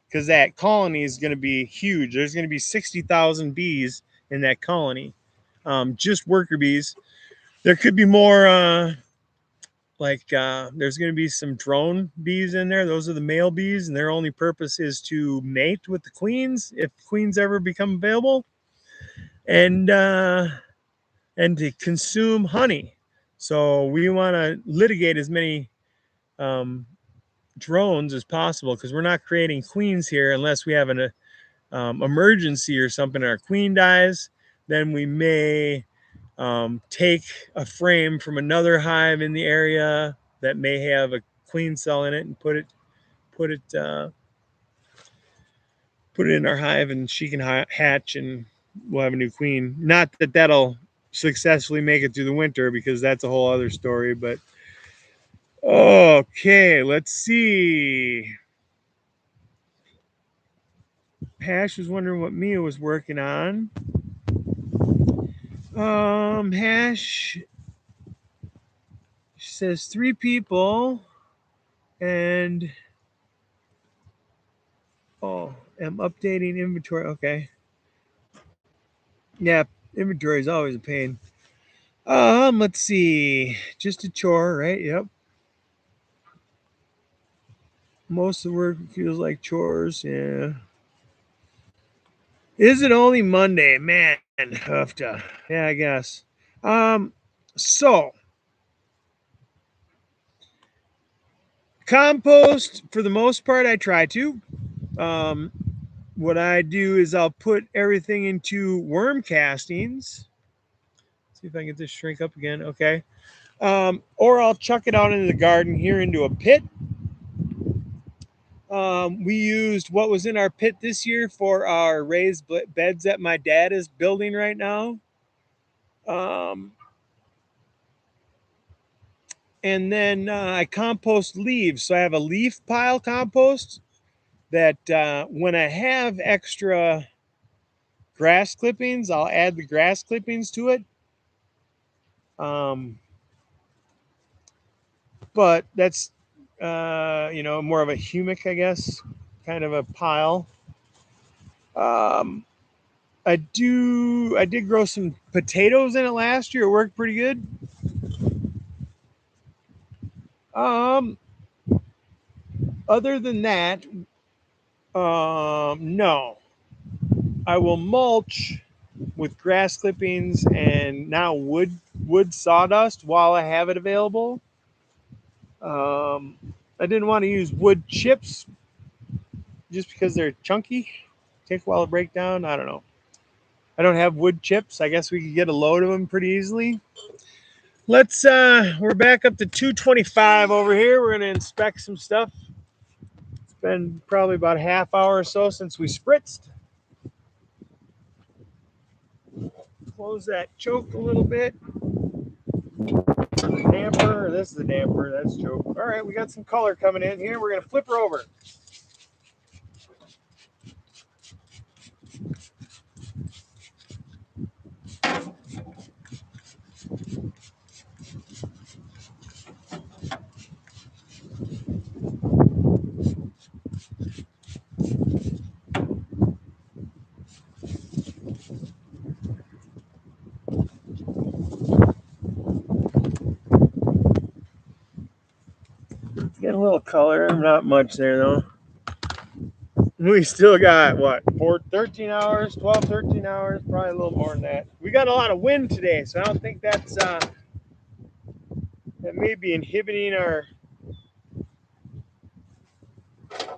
because that colony is going to be huge. There's going to be 60,000 bees in that colony, just worker bees. There could be more, there's going to be some drone bees in there. Those are the male bees, and their only purpose is to mate with the queens if queens ever become available, and to consume honey. So we want to litigate as many drones as possible, because we're not creating queens here unless we have an emergency or something, our queen dies. Then we may take a frame from another hive in the area that may have a queen cell in it and put it in our hive, and she can hatch, and we'll have a new queen. Not that that'll successfully make it through the winter, because that's a whole other story. But okay, let's see. Hash was wondering what Mia was working on. Hash says 3 people, and I'm updating inventory. Okay. Yeah, inventory is always a pain. Let's see. Just a chore, right? Yep. Most of the work feels like chores. Yeah. Is it only Monday? Man, tough to. Yeah, I guess. So compost for the most part, I try to. What I do is I'll put everything into worm castings. See if I can get this shrink up again. Okay. Or I'll chuck it out into the garden here into a pit. We used what was in our pit this year for our raised beds that my dad is building right now. And then I compost leaves. So I have a leaf pile compost that when I have extra grass clippings, I'll add the grass clippings to it. But that's, more of a humic, I guess, kind of a pile. I did grow some potatoes in it last year. It worked pretty good. Um, Other than that, no. I will mulch with grass clippings and now wood sawdust while I have it available. I didn't want to use wood chips just because they're chunky. Take a while to break down. I don't know. I don't have wood chips. I guess we could get a load of them pretty easily. We're back up to 225 over here. We're gonna inspect some stuff. It's been probably about a half hour or so since we spritzed. Close that choke a little bit. Damper. This is the damper. That's choke. All right, we got some color coming in here. We're gonna flip her over. Get a little color. Not much there though. We still got what, 13 hours, 12, 13 hours, probably a little more than that. We got a lot of wind today, so I don't think that may be inhibiting our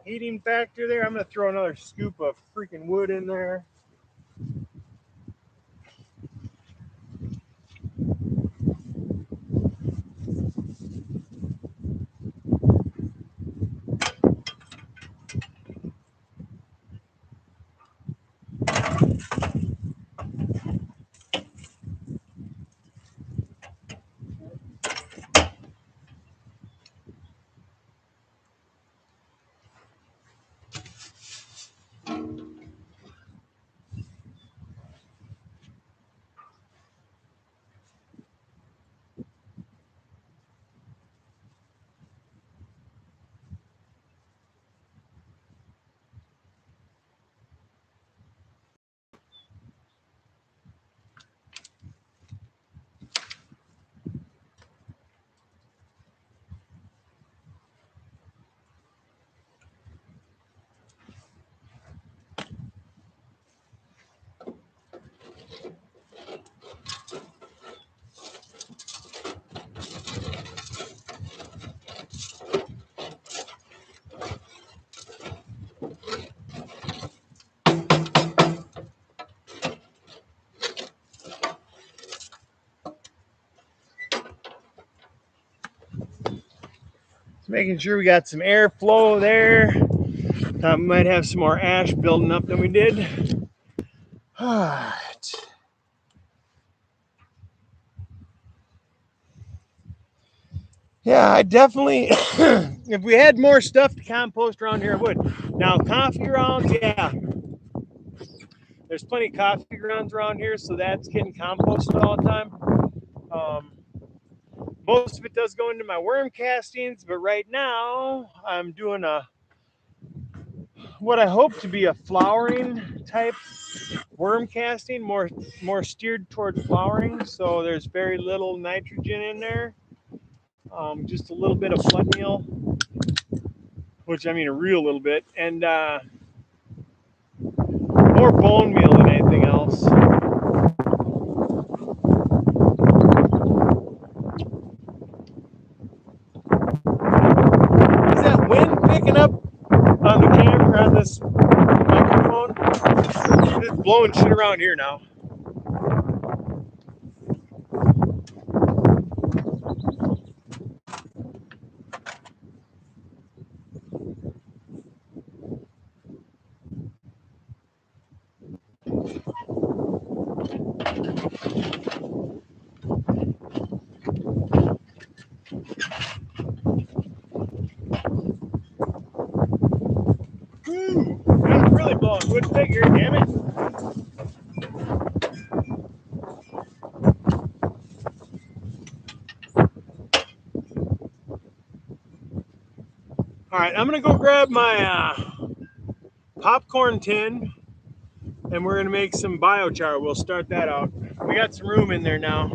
heating factor there. I'm going to throw another scoop of freaking wood in there. Making sure we got some airflow there. Thought we might have some more ash building up than we did. All right. Yeah, I definitely, if we had more stuff to compost around here, I would. Now, coffee grounds, yeah. There's plenty of coffee grounds around here, so that's getting composted all the time. Most of it does go into my worm castings, but right now I'm doing what I hope to be a flowering type worm casting, more steered toward flowering. So there's very little nitrogen in there, just a little bit of flood meal, which I mean a real little bit, and more bone meal than anything else. Is that wind picking up on the camera on this microphone? It's blowing shit around here now. Woo! That's really blowing. Good figure, damn it. All right, I'm gonna go grab my popcorn tin, and we're gonna make some biochar. We'll start that out. We got some room in there now.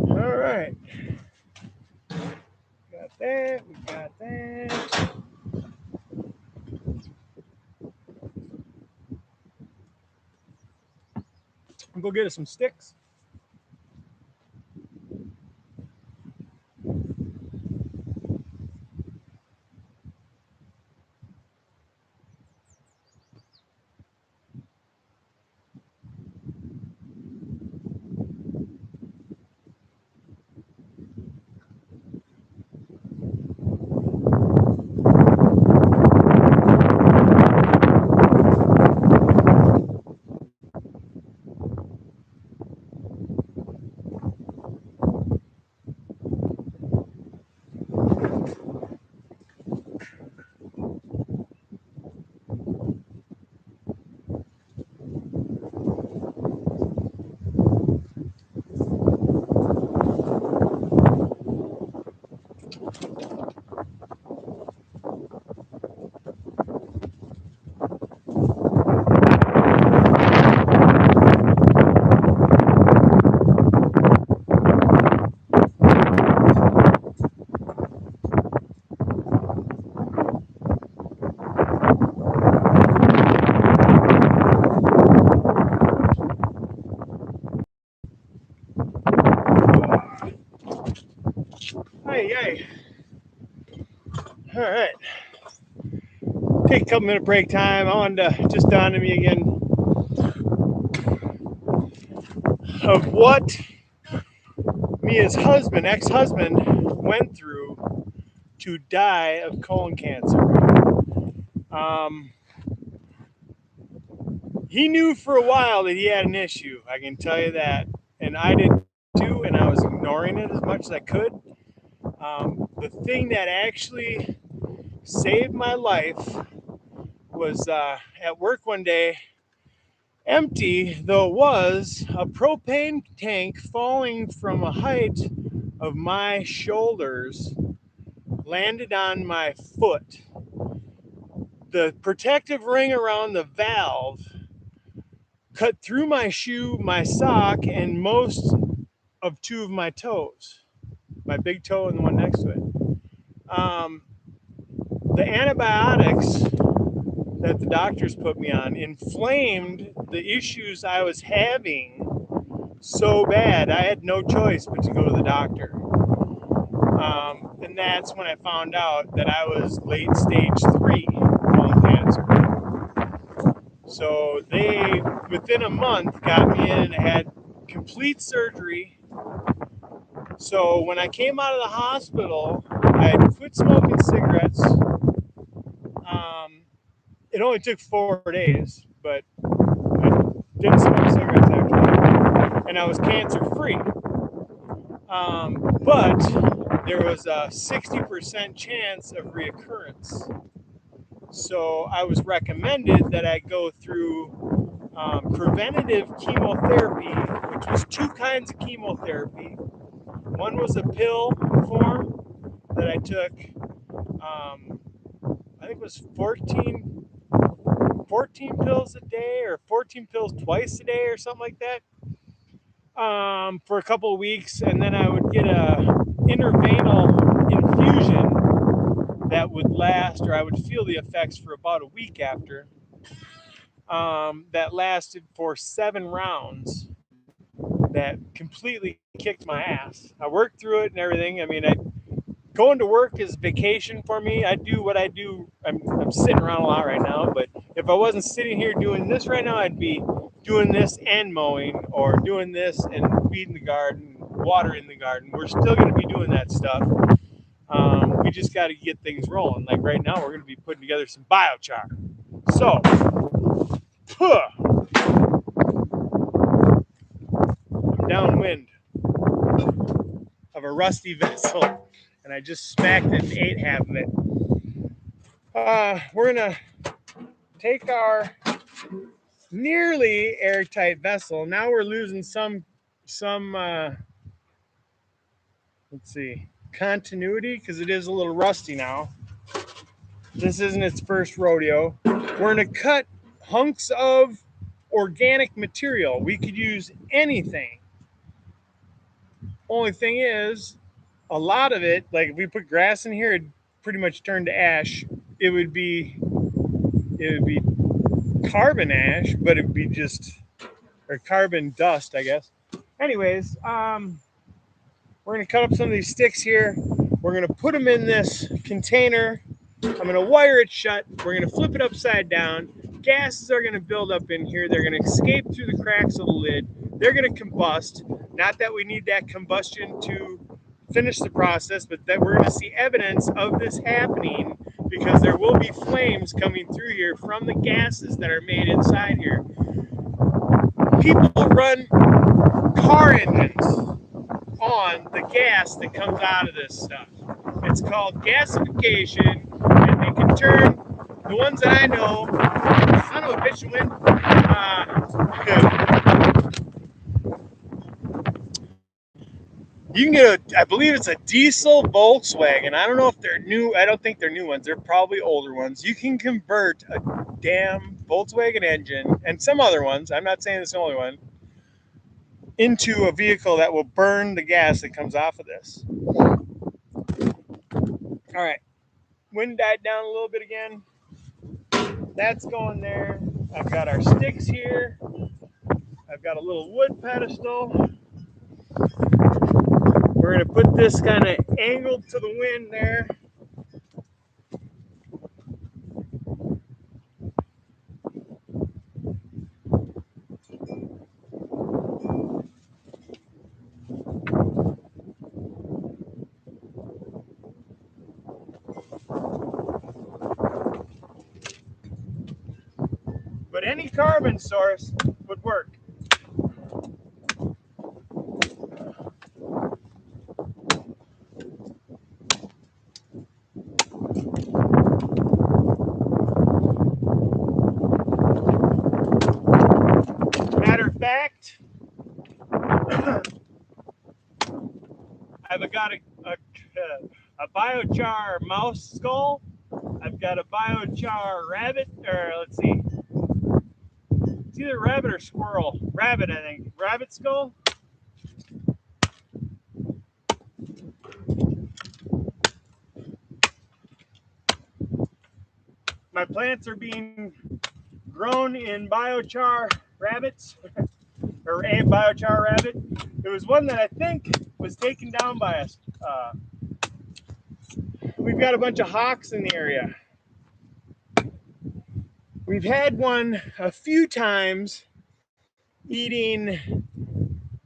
All right. Got that. We got that. I'll go get us some sticks. take a couple minute break time. I wanted to just dawn on me again of what Mia's husband, ex-husband, went through to die of colon cancer. He knew for a while that he had an issue. I can tell you that, and I did too. And I was ignoring it as much as I could. The thing that actually saved my life was at work one day, empty though it was, a propane tank falling from a height of my shoulders landed on my foot. The protective ring around the valve cut through my shoe, my sock, and most of two of my toes, my big toe and the one next to it. The antibiotics that the doctors put me on inflamed the issues I was having so bad I had no choice but to go to the doctor. And that's when I found out that I was late stage 3 colon cancer. So they, within a month, got me in and had complete surgery. So when I came out of the hospital, I had quit smoking cigarettes. It only took 4 days, but I didn't smoke cigarettes after, and I was cancer free. But there was a 60% chance of reoccurrence. So I was recommended that I go through preventative chemotherapy, which was 2 kinds of chemotherapy. One was a pill form that I took, I think it was 14 pills a day or 14 pills twice a day or something like that, for a couple of weeks. And then I would get a intravenous infusion that would last, or I would feel the effects for about a week after. That lasted for 7 rounds that completely kicked my ass. I worked through it and everything. I mean, going to work is vacation for me. I do what I do. I'm sitting around a lot right now, but if I wasn't sitting here doing this right now, I'd be doing this and mowing, or doing this and weeding the garden, watering the garden. We're still going to be doing that stuff. We just got to get things rolling. Like right now, we're going to be putting together some biochar. So, I'm downwind of a rusty vessel, and I just smacked it and ate half of it. We're going to take our nearly airtight vessel. Now we're losing some let's see, continuity, because it is a little rusty now. This isn't its first rodeo. We're going to cut hunks of organic material. We could use anything. Only thing is, a lot of it, like if we put grass in here, it'd pretty much turn to ash. It would be carbon ash, but it'd be just, or carbon dust, I guess. Anyways, we're going to cut up some of these sticks here. We're going to put them in this container. I'm going to wire it shut. We're going to flip it upside down. Gases are going to build up in here. They're going to escape through the cracks of the lid. They're going to combust. Not that we need that combustion to finish the process, but that we're going to see evidence of this happening, because there will be flames coming through here from the gases that are made inside here. People run car engines on the gas that comes out of this stuff. It's called gasification, and they can turn the ones that I know, son of a bitch, win. You can get I believe it's a diesel Volkswagen. I don't know if they're new. I don't think they're new ones. They're probably older ones. You can convert a damn Volkswagen engine, and some other ones, I'm not saying it's the only one, into a vehicle that will burn the gas that comes off of this. All right, wind died down a little bit again. That's going there. I've got our sticks here. I've got a little wood pedestal. We're going to put this kind of angled to the wind there. any carbon source would work. Matter of fact, I've got a biochar mouse skull. I've got a biochar rabbit, or let's see, it's either rabbit or squirrel. Rabbit, I think. Rabbit skull. My plants are being grown in biochar rabbits, or a biochar rabbit. There was one that I think was taken down by us. We've got a bunch of hawks in the area. We've had one a few times eating,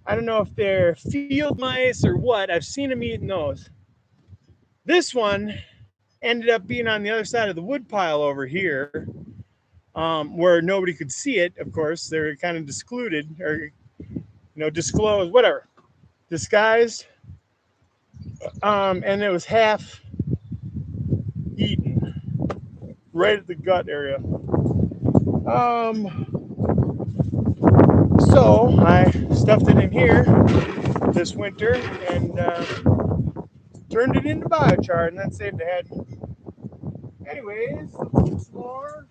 I don't know if they're field mice or what. I've seen them eating those. This one ended up being on the other side of the wood pile over here, where nobody could see it. Of course, they're kind of discluded, or disclosed, whatever, disguised. And it was half eaten, right at the gut area. So I stuffed it in here this winter and turned it into biochar, and that saved the head. Anyways, let's explore.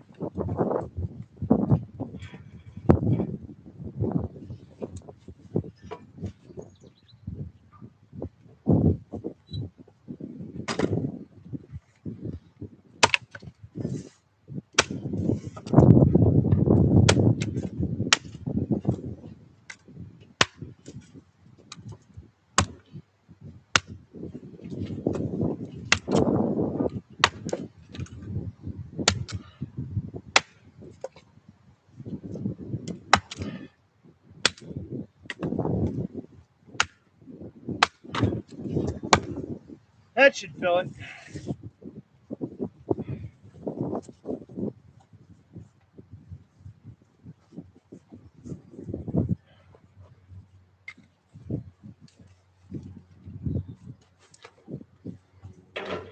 That should fill it.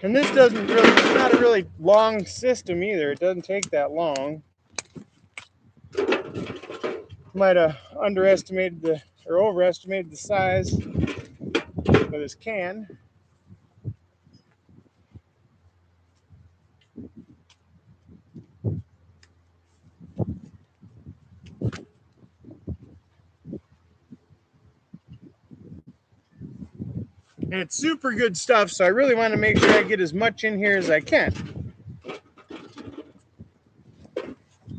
And this doesn't really, it's not a really long system either. It doesn't take that long. Might have underestimated or overestimated the size of this can. And it's super good stuff, so I really want to make sure I get as much in here as I can.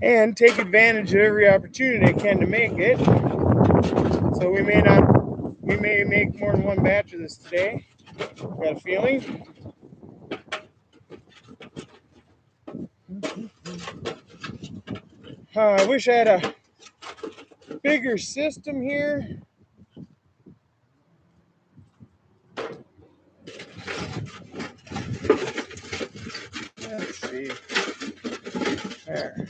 And take advantage of every opportunity I can to make it. So we may make more than one batch of this today. Got a feeling. I wish I had a bigger system here. Let's see. There.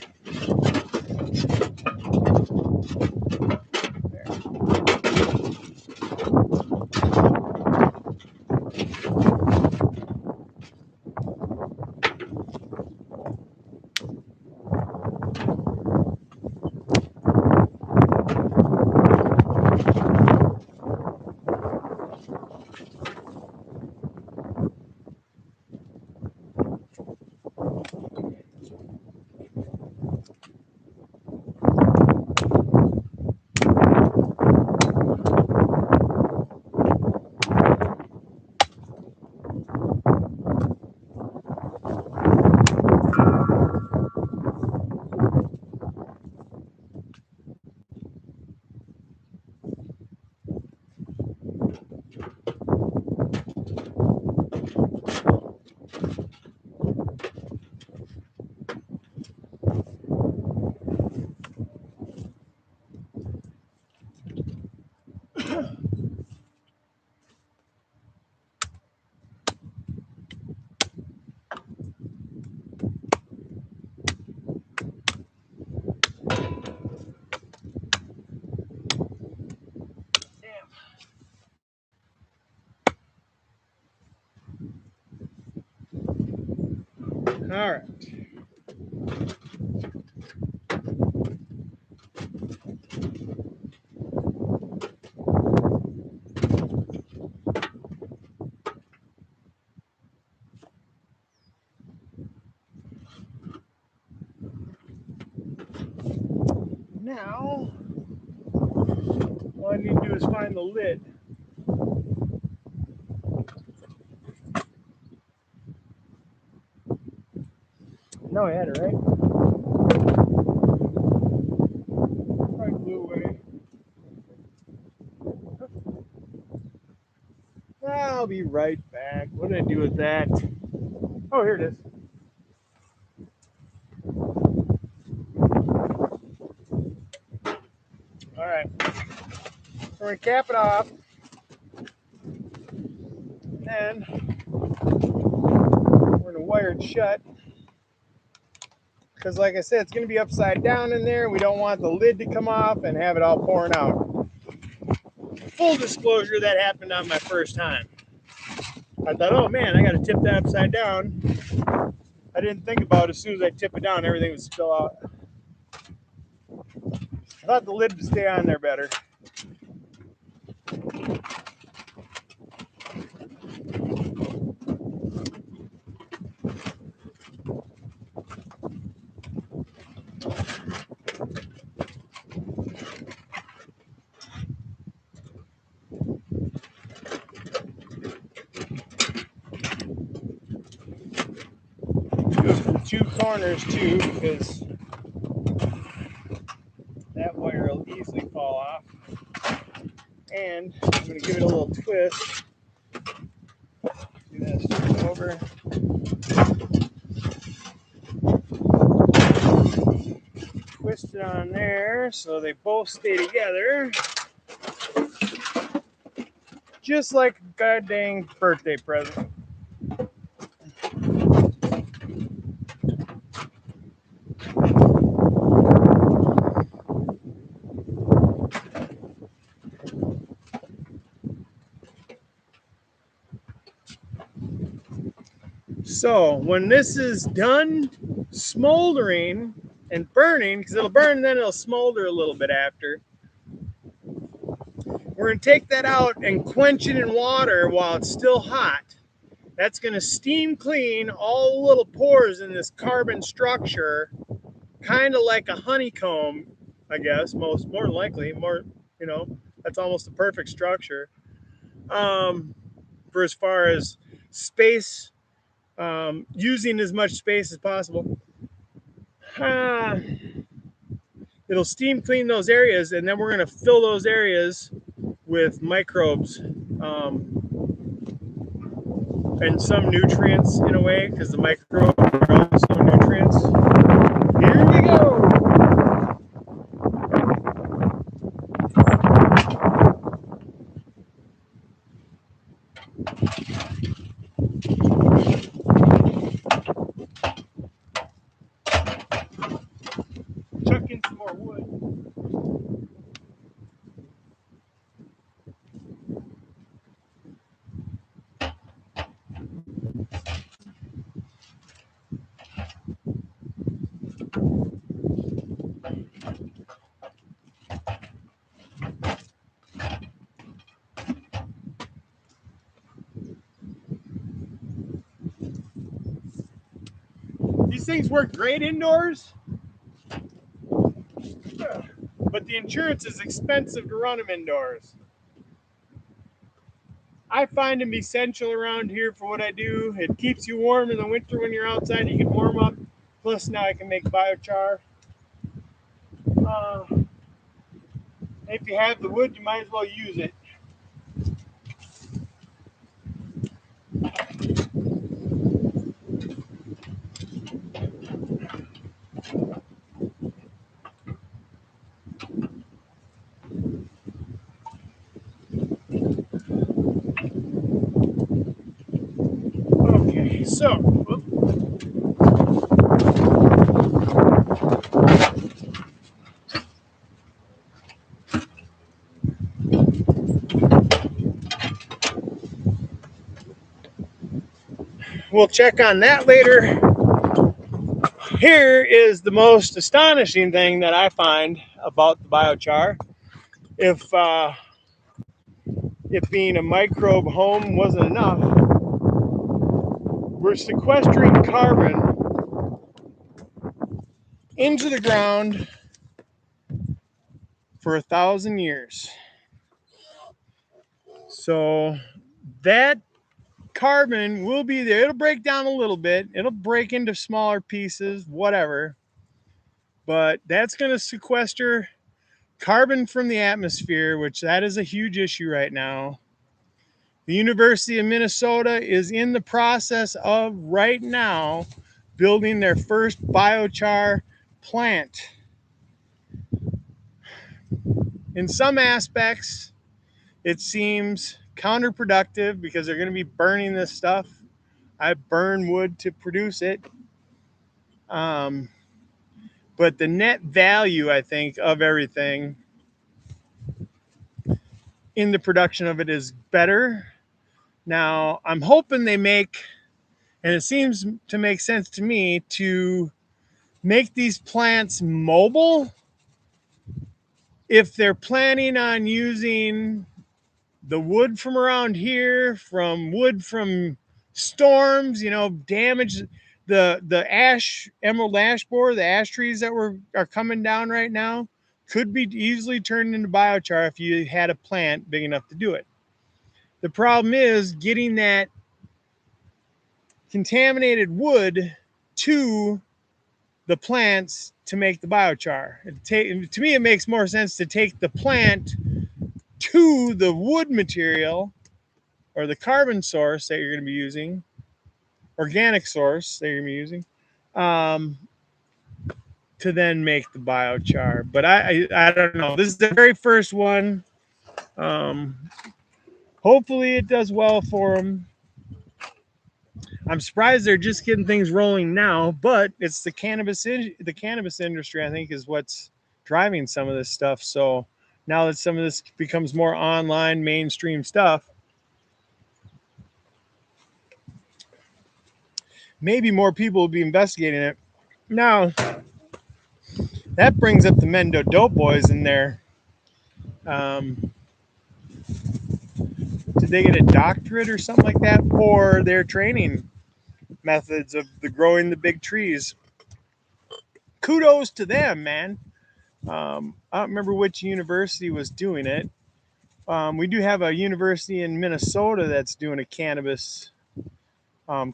All right. Now, all I need to do is find the lid. No, I had it right. Probably blew away. I'll be right back. What did I do with that? Oh, here it is. All right. We're going to cap it off. And then we're going to wire it shut. Because like I said, it's going to be upside down in there. We don't want the lid to come off and have it all pouring out. Full disclosure, that happened on my first time. I thought, oh man, I got to tip that upside down. I didn't think about it. As soon as I tip it down, everything would spill out. I thought the lid would stay on there better. Do it for the two corners too, because that wire will easily fall off. And I'm going to give it a little twist. Do that straight over. Twist it on there so they both stay together. Just like a goddamn birthday present. So when this is done smoldering and burning, because it'll burn and then it'll smolder a little bit after, we're going to take that out and quench it in water while it's still hot. That's going to steam clean all the little pores in this carbon structure, kind of like a honeycomb, I guess, more than likely. That's almost a perfect structure. For as far as space, using as much space as possible. It'll steam clean those areas, and then we're going to fill those areas with microbes and some nutrients in a way, because the microbes are also nutrients. Here we go. Chuck in some more wood. These things work great indoors, but the insurance is expensive to run them indoors. I find them essential around here for what I do. It keeps you warm in the winter when you're outside. You can warm up. Plus, now I can make biochar. If you have the wood, you might as well use it. Okay, so we'll check on that later. here is the most astonishing thing that I find about the biochar. If being a microbe home wasn't enough, we're sequestering carbon into the ground for 1,000 years. So that carbon will be there. It'll break down a little bit. It'll break into smaller pieces, whatever. But that's going to sequester carbon from the atmosphere, which that is a huge issue right now. The University of Minnesota is in the process of right now building their first biochar plant. In some aspects, it seems counterproductive because they're going to be burning this stuff. I burn wood to produce it. But the net value, I think, of everything in the production of it is better. Now, I'm hoping they make, and it seems to make sense to me, to make these plants mobile. If they're planning on using the wood from around here, from wood from storms, damage the ash, emerald ash borer, the ash trees that are coming down right now, could be easily turned into biochar if you had a plant big enough to do it. The problem is getting that contaminated wood to the plants to make the biochar. To me, it makes more sense to take the plant to the wood material or the carbon source that you're going to be using, organic source that you're going to be using, to then make the biochar. But I don't know. This is the very first one. Hopefully it does well for them. I'm surprised they're just getting things rolling now, but it's the cannabis industry, I think, is what's driving some of this stuff. So now that some of this becomes more online mainstream stuff, maybe more people will be investigating it. Now, that brings up the Mendo Dope Boys in there. Did they get a doctorate or something like that for their training methods of growing the big trees? Kudos to them, man. I don't remember which university was doing it. We do have a university in Minnesota that's doing a cannabis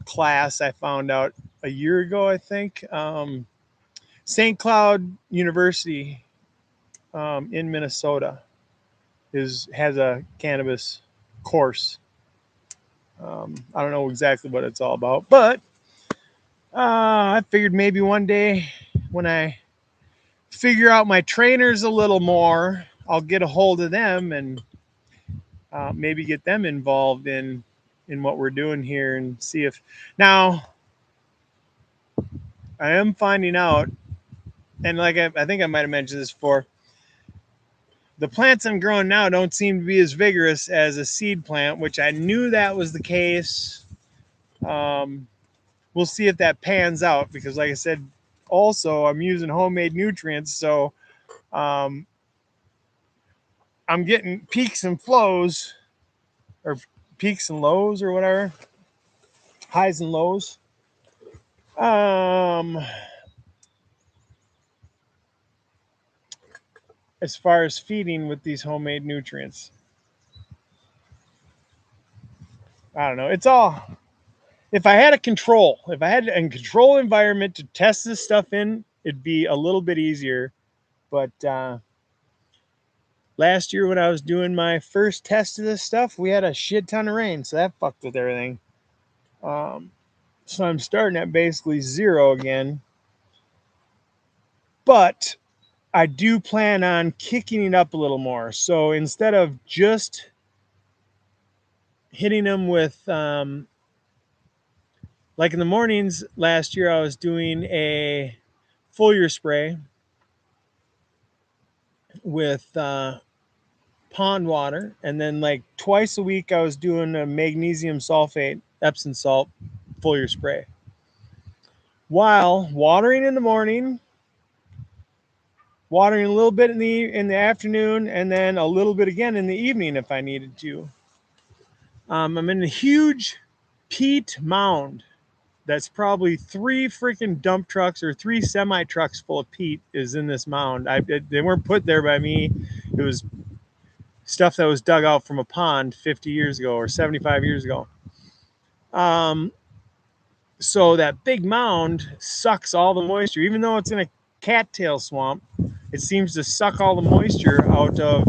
class. I found out a year ago, I think. St. Cloud University in Minnesota has a cannabis course. I don't know exactly what it's all about, but I figured maybe one day when I figure out my trainers a little more, I'll get a hold of them and maybe get them involved in what we're doing here and see if now I am finding out, and like I think I might have mentioned this before, the plants I'm growing now don't seem to be as vigorous as a seed plant, which I knew that was the case. We'll see if that pans out because, like I said, also I'm using homemade nutrients, so I'm getting peaks and flows, or peaks and lows, or whatever, highs and lows. As far as feeding with these homemade nutrients, I don't know. It's all, if I had a control environment to test this stuff in, it'd be a little bit easier. But last year when I was doing my first test of this stuff, we had a shit ton of rain, so that fucked with everything. So I'm starting at basically zero again. But I do plan on kicking it up a little more. So instead of just hitting them with, like in the mornings last year, I was doing a foliar spray with pond water. And then like twice a week, I was doing a magnesium sulfate, Epsom salt foliar spray. while watering in the morning, watering a little bit in the afternoon, and then a little bit again in the evening if I needed to. I'm in a huge peat mound that's probably 3 freaking dump trucks or 3 semi trucks full of peat is in this mound. They weren't put there by me. It was stuff that was dug out from a pond 50 years ago or 75 years ago. So that big mound sucks all the moisture, even though it's in a cattail swamp. It seems to suck all the moisture out of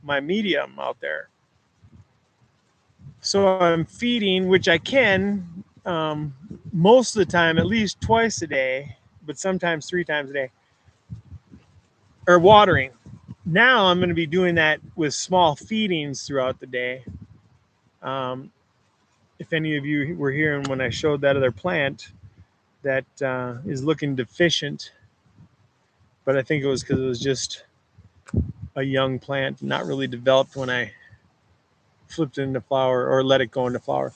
my medium out there. So I'm feeding, which I can most of the time, at least twice a day, but sometimes 3 times a day, or watering. Now I'm going to be doing that with small feedings throughout the day. If any of you were here when I showed that other plant that is looking deficient, but I think it was because it was just a young plant, not really developed when I flipped it into flower or let it go into flower.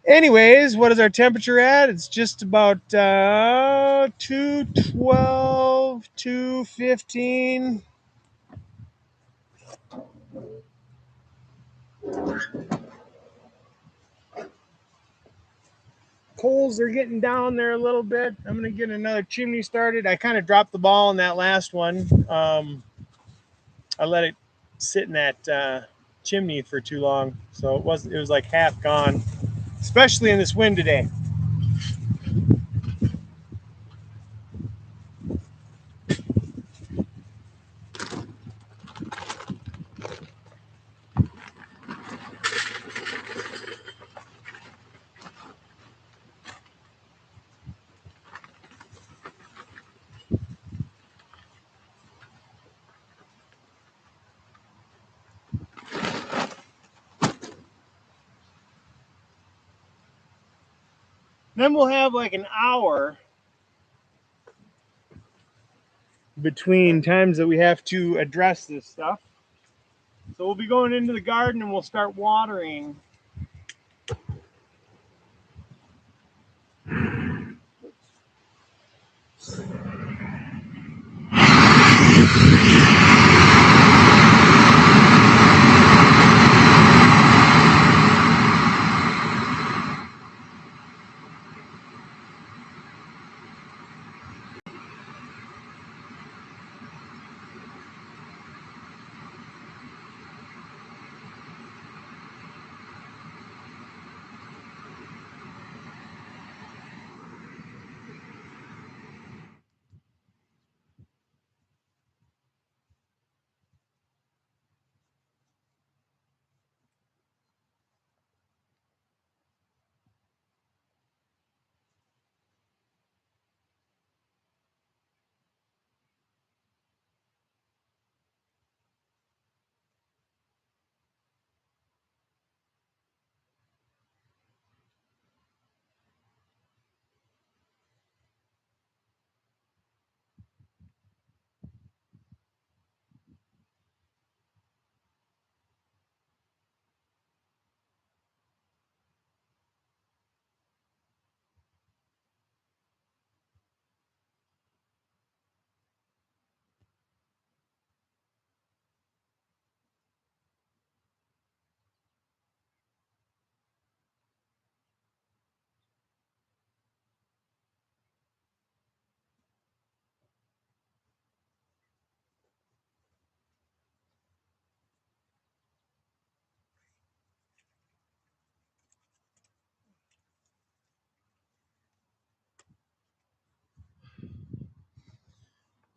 Anyways, what is our temperature at? It's just about 212, 215. Coals are getting down there a little bit. I'm going to get another chimney started. I kind of dropped the ball on that last one. I let it sit in that chimney for too long, so it was like half gone, especially in this wind today. Then we'll have like an hour between times that we have to address this stuff. So we'll be going into the garden and we'll start watering.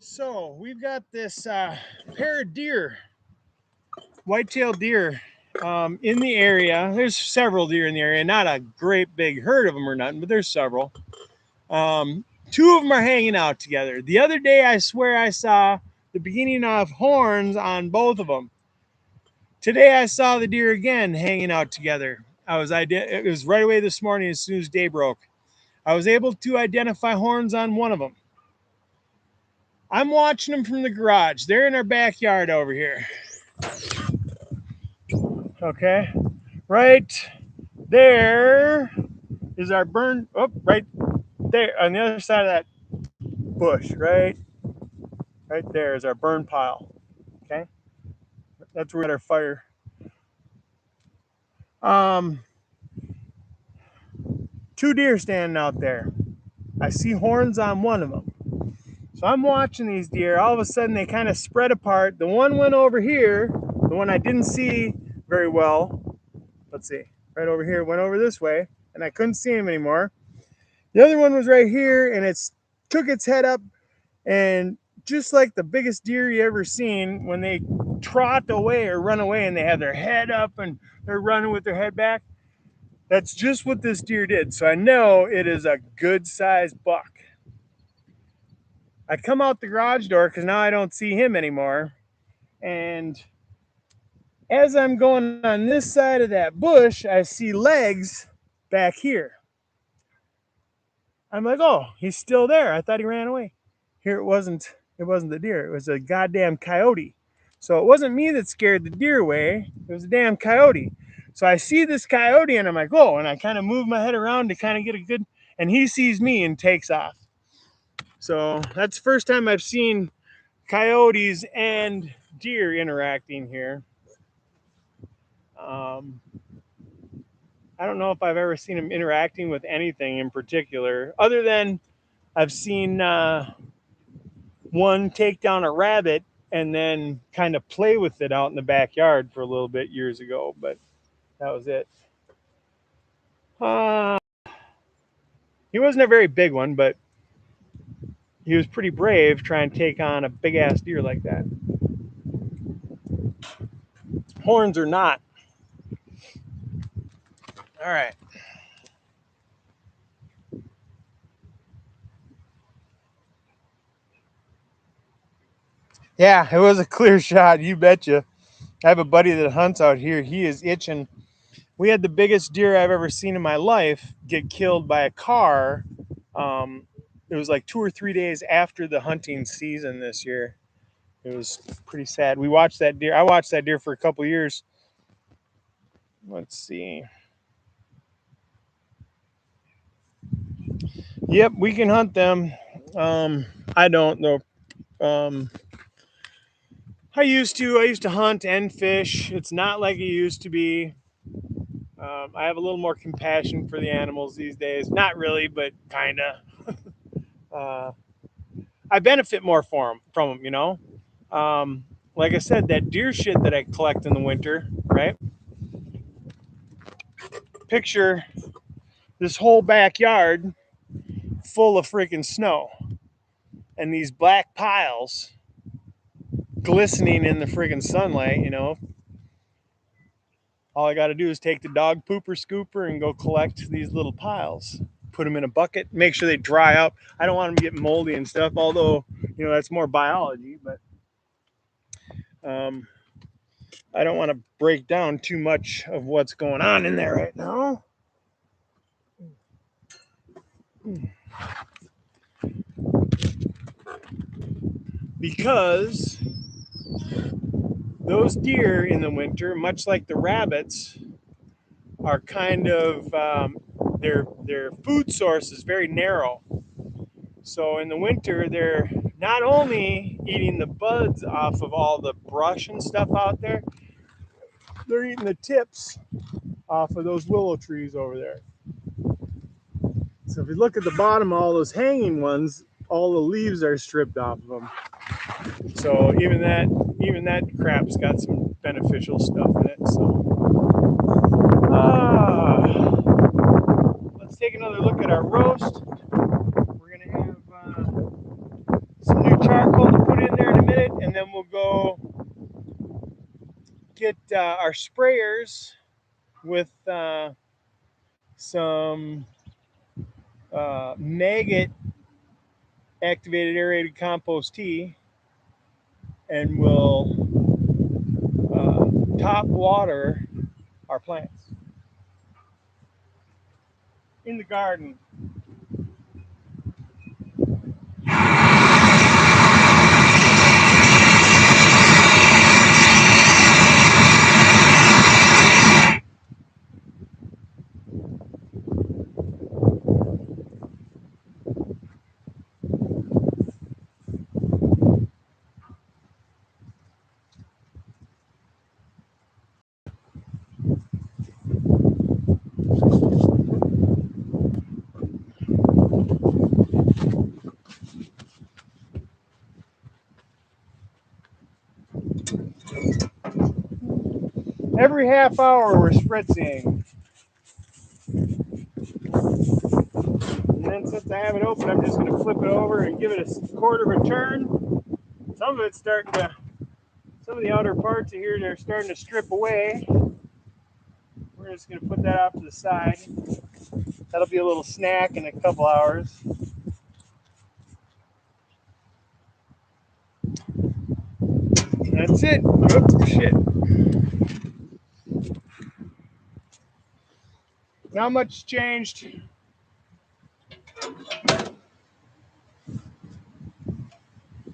So we've got this pair of deer, white-tailed deer, in the area. There's several deer in the area, not a great big herd of them or nothing, but there's several. 2 of them are hanging out together. The other day, I swear I saw the beginning of horns on both of them. Today, I saw the deer again hanging out together. It was right away this morning as soon as day broke. I was able to identify horns on one of them. I'm watching them from the garage. They're in our backyard over here. Okay, right there is our burn, oh, right there on the other side of that bush, right there is our burn pile. Okay, that's where we got our fire. Two deer standing out there. I see horns on one of them. So I'm watching these deer. All of a sudden, they kind of spread apart. The one went over here, the one I didn't see very well. Let's see, right over here, went over this way, and I couldn't see him anymore. The other one was right here, and it took its head up, and just like the biggest deer you ever seen, when they trot away or run away and they have their head up and they're running with their head back, that's just what this deer did. So I know it is a good sized buck. I come out the garage door because now I don't see him anymore. And as I'm going on this side of that bush, I see legs back here. I'm like, oh, he's still there. I thought he ran away. Here it wasn't the deer. It was a goddamn coyote. So it wasn't me that scared the deer away. It was a damn coyote. So I see this coyote and I'm like, oh, and I kind of move my head around to kind of get a good, and he sees me and takes off. So that's the first time I've seen coyotes and deer interacting here. I don't know if I've ever seen them interacting with anything in particular, other than I've seen one take down a rabbit and then kind of play with it out in the backyard for a little bit years ago, but that was it. He wasn't a very big one, but he was pretty brave trying to take on a big ass deer like that. Horns or not. All right. Yeah, it was a clear shot. You betcha. I have a buddy that hunts out here. He is itching. We had the biggest deer I've ever seen in my life get killed by a car. It was like 2 or 3 days after the hunting season this year. It was pretty sad. We watched that deer. I watched that deer for a couple years. Let's see. Yep, we can hunt them. I don't though. I used to hunt and fish. It's not like it used to be. I have a little more compassion for the animals these days. Not really, but kind of. I benefit more from them, you know. Like I said, that deer shit that I collect in the winter, right? Picture this whole backyard full of freaking snow and these black piles glistening in the freaking sunlight, you know. All I got to do is take the dog pooper scooper and go collect these little piles, put them in a bucket, make sure they dry up. I don't want them to get moldy and stuff, although, you know, that's more biology, but I don't want to break down too much of what's going on in there right now. Because those deer in the winter, much like the rabbits, are kind of their food source is very narrow. So in the winter, they're not only eating the buds off of all the brush and stuff out there, they're eating the tips off of those willow trees over there. So if you look at the bottom of all those hanging ones, all the leaves are stripped off of them. So even that crap's got some beneficial stuff in it. So let's take another look at our roast. We're gonna have some new charcoal to put in there in a minute, and then we'll go get our sprayers with some maggot activated aerated compost tea, and we'll top water our plants in the garden. every half hour we're spritzing. And then since I have it open, I'm just going to flip it over and give it a quarter of a turn. Some of it's starting to, some of the outer parts of here, they're starting to strip away. We're just going to put that off to the side. That'll be a little snack in a couple hours. That's it. Oops, shit. Not much changed.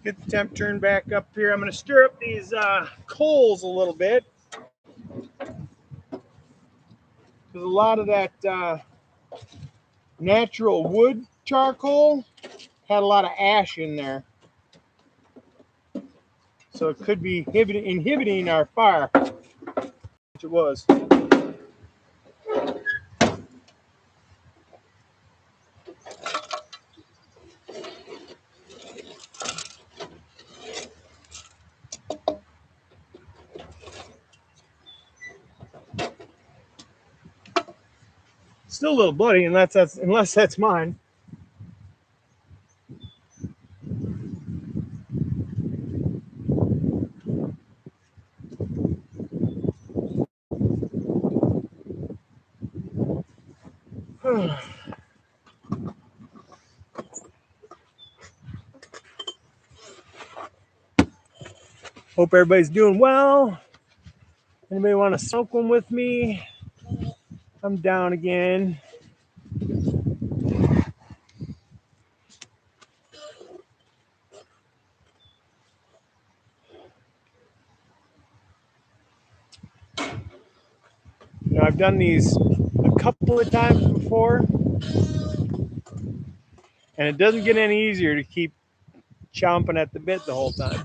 Get the temp turned back up here. I'm going to stir up these coals a little bit. Because a lot of that natural wood charcoal had a lot of ash in there. So it could be inhibiting our fire, which it was. Still a little bloody, unless that's mine. Hope everybody's doing well. Anybody want to soak one with me? I'm down again. You know, I've done these a couple of times before, and it doesn't get any easier to keep chomping at the bit the whole time.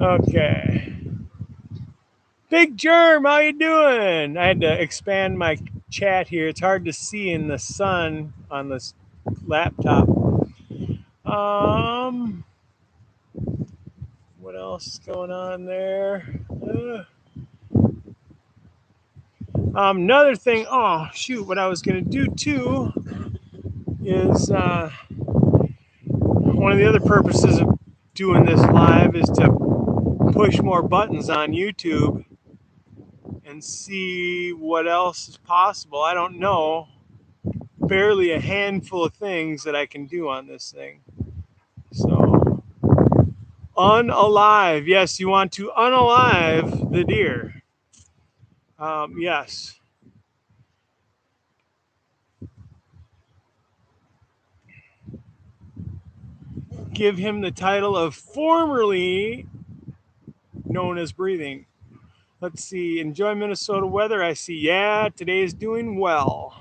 Okay. Big Germ, how you doing? I had to expand my chat here. It's hard to see in the sun on this laptop. What else is going on there? Another thing. Oh shoot! What I was gonna do too is one of the other purposes of doing this live is to push more buttons on YouTube and see what else is possible. I don't know. Barely a handful of things that I can do on this thing. So, unalive. Yes, you want to unalive the deer. Yes. Give him the title of formerly known as breathing. Let's see. Enjoy Minnesota weather. I see. Yeah, today is doing well.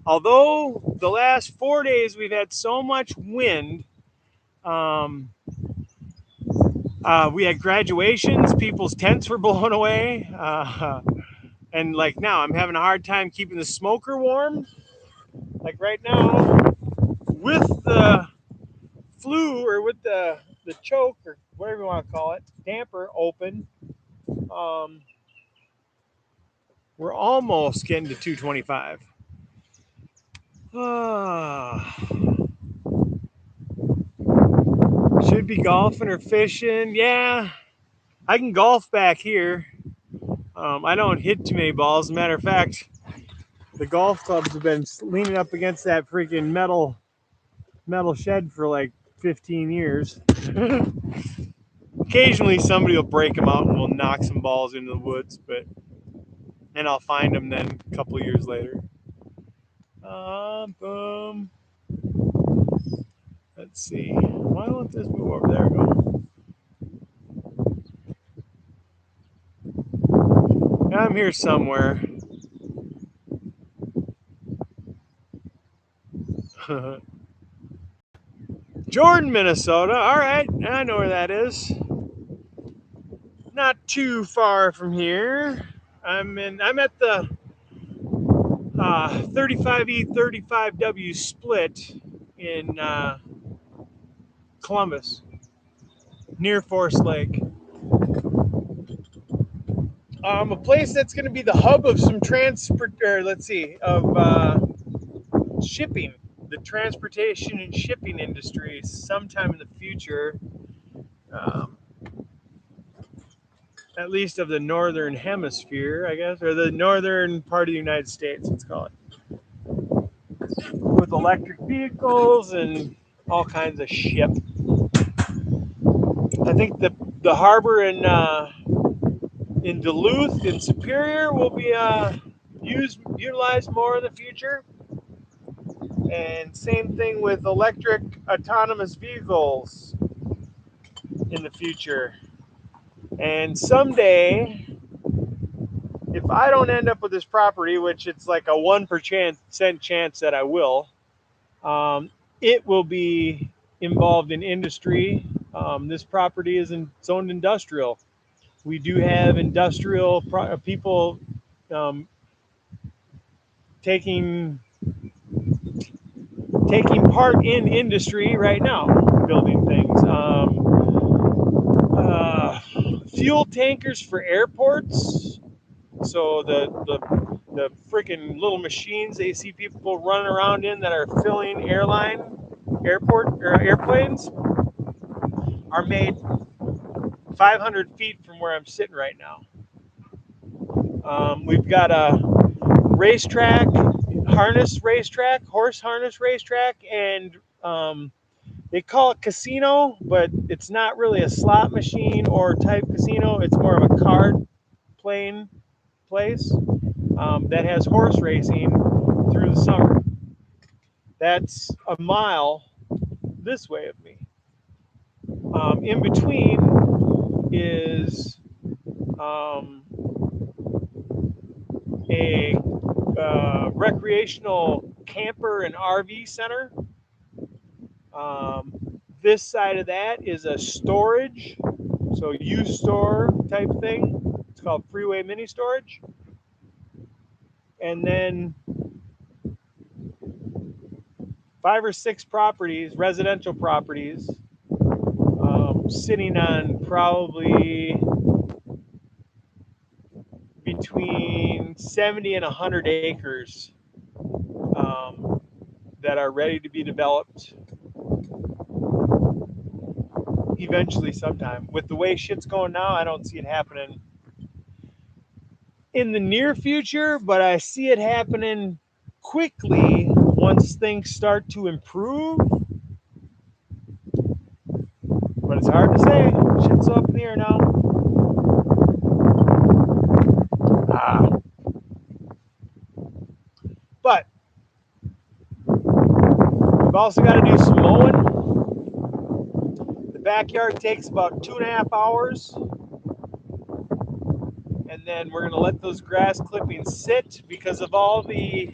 Although the last 4 days we've had so much wind. We had graduations. People's tents were blown away. And like now, I'm having a hard time keeping the smoker warm. Like right now, with the flue or with the choke or whatever you want to call it, damper open, we're almost getting to 225. Should be golfing or fishing. Yeah, I can golf back here. I don't hit too many balls. As a matter of fact, the golf clubs have been leaning up against that freaking metal shed for like 15 years. Occasionally somebody will break them out and we'll knock some balls into the woods, and I'll find them then a couple of years later. Boom. Let's see. Why won't this move over? There we go. I'm here somewhere. Jordan, Minnesota. All right, I know where that is. not too far from here. I'm at the 35E 35W split in Columbus, near Forest Lake. A place that's going to be the hub of some shipping, the transportation and shipping industry sometime in the future, um, at least of the northern hemisphere, I guess, or the northern part of the United States, let's call it, with electric vehicles and all kinds of shit. I think the harbor in Duluth and Superior will be utilized more in the future. And same thing with electric autonomous vehicles in the future. And someday, if I don't end up with this property, which it's like a 1% chance that I will, it will be involved in industry. This property is zoned industrial. We do have industrial people um, taking part in industry right now, building things. Fuel tankers for airports. So the freaking little machines that you see people running around in that are filling airplanes are made 500 feet from where I'm sitting right now. We've got a racetrack, horse harness racetrack, and they call it casino, but it's not really a slot machine or type casino. It's more of a card playing place that has horse racing through the summer. That's a mile this way of me. In between is a recreational camper and RV center. This side of that is a storage, so used store type thing. It's called Freeway Mini Storage. And then 5 or 6 properties, residential properties, sitting on probably between 70 and 100 acres that are ready to be developed eventually sometime. With the way shit's going now, I don't see it happening in the near future, but I see it happening quickly once things start to improve. But it's hard to say. Shit's up in the air now. But we've also got to do some mowing. The backyard takes about 2.5 hours. And then we're going to let those grass clippings sit because of all the...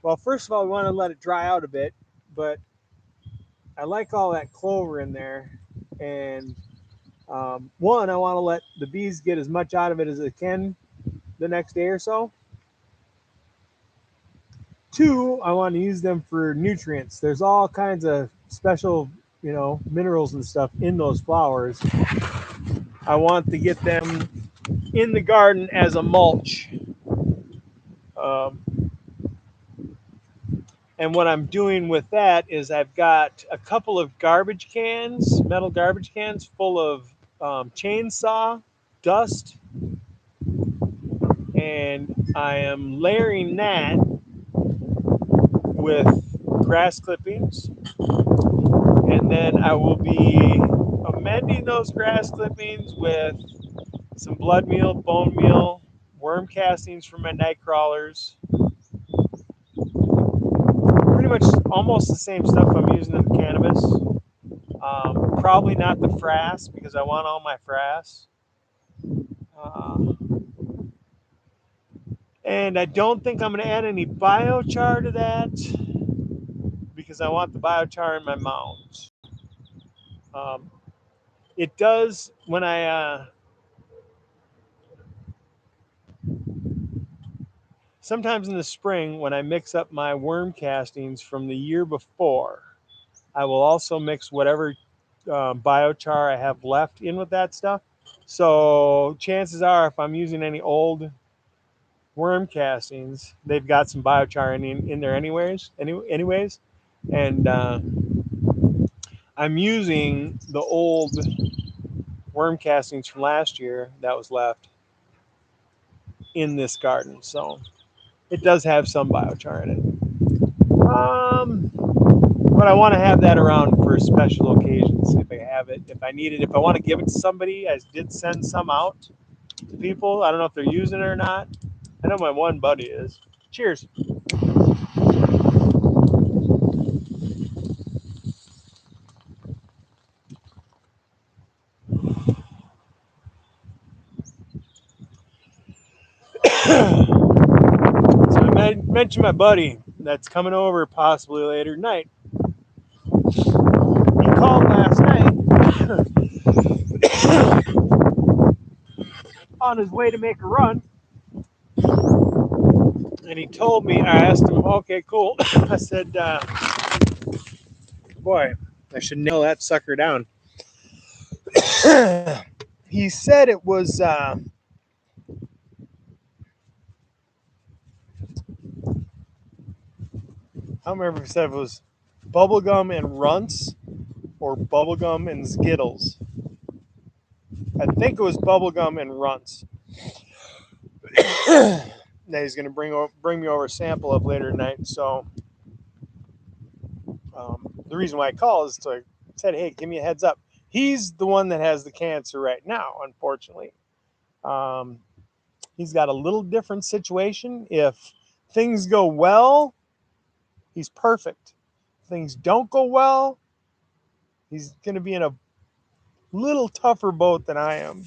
Well, first of all, we want to let it dry out a bit. But I like all that clover in there. And one, I want to let the bees get as much out of it as they can the next day or so. 2, I want to use them for nutrients. There's all kinds of special, minerals and stuff in those flowers. I want to get them in the garden as a mulch. And what I'm doing with that is I've got a couple of metal garbage cans full of chainsaw dust. And I am layering that with grass clippings. And then I will be amending those grass clippings with some blood meal, bone meal, worm castings from my night crawlers. Pretty much almost the same stuff I'm using in the cannabis. Probably not the frass because I want all my frass. And I don't think I'm going to add any biochar to that because I want the biochar in my mounds. It does, when I sometimes in the spring when I mix up my worm castings from the year before, I will also mix whatever biochar I have left in with that stuff. So chances are, if I'm using any old worm castings, they've got some biochar in there anyways. And I'm using the old worm castings from last year that was left in this garden. So it does have some biochar in it. But I want to have that around for special occasions if I have it, if I need it, if I want to give it to somebody. I did send some out to people. I don't know if they're using it or not. I know my one buddy is. Cheers. So I mentioned my buddy that's coming over possibly later tonight. He called last night on his way to make a run, and he told me. I asked him, "Okay, cool." I said, "Boy, I should nail that sucker down." He said it was. I don't remember if he said it was bubblegum and runts or bubblegum and skittles. I think it was bubblegum and runts. That he's going to bring me over a sample of later tonight. So the reason why I called is to said, hey, give me a heads up. He's the one that has the cancer right now, unfortunately. Um, he's got a little different situation. If things go well, he's perfect. If things don't go well, he's going to be in a little tougher boat than I am.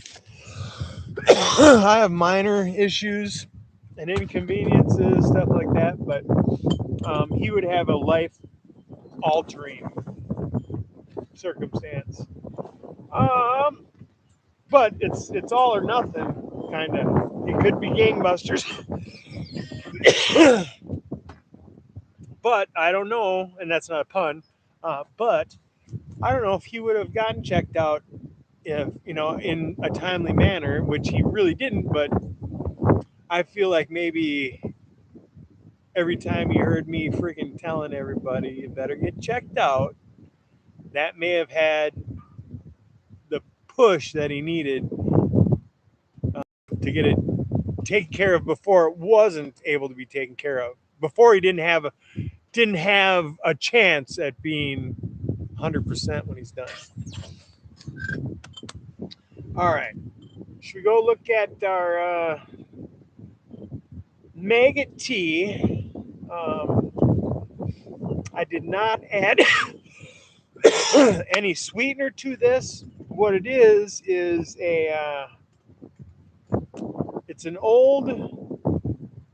I have minor issues and inconveniences, stuff like that, but he would have a life altering circumstance. But it's all or nothing, kind of. It could be gangbusters, but I don't know, and that's not a pun. But I don't know if he would have gotten checked out if in a timely manner, which he really didn't. But I feel like maybe every time he heard me freaking telling everybody you better get checked out, that may have had the push that he needed to get it taken care of before it wasn't able to be taken care of. Before he didn't have a chance at being 100% when he's done. All right, should we go look at our maggot tea? I did not add any sweetener to this. What it is it's an old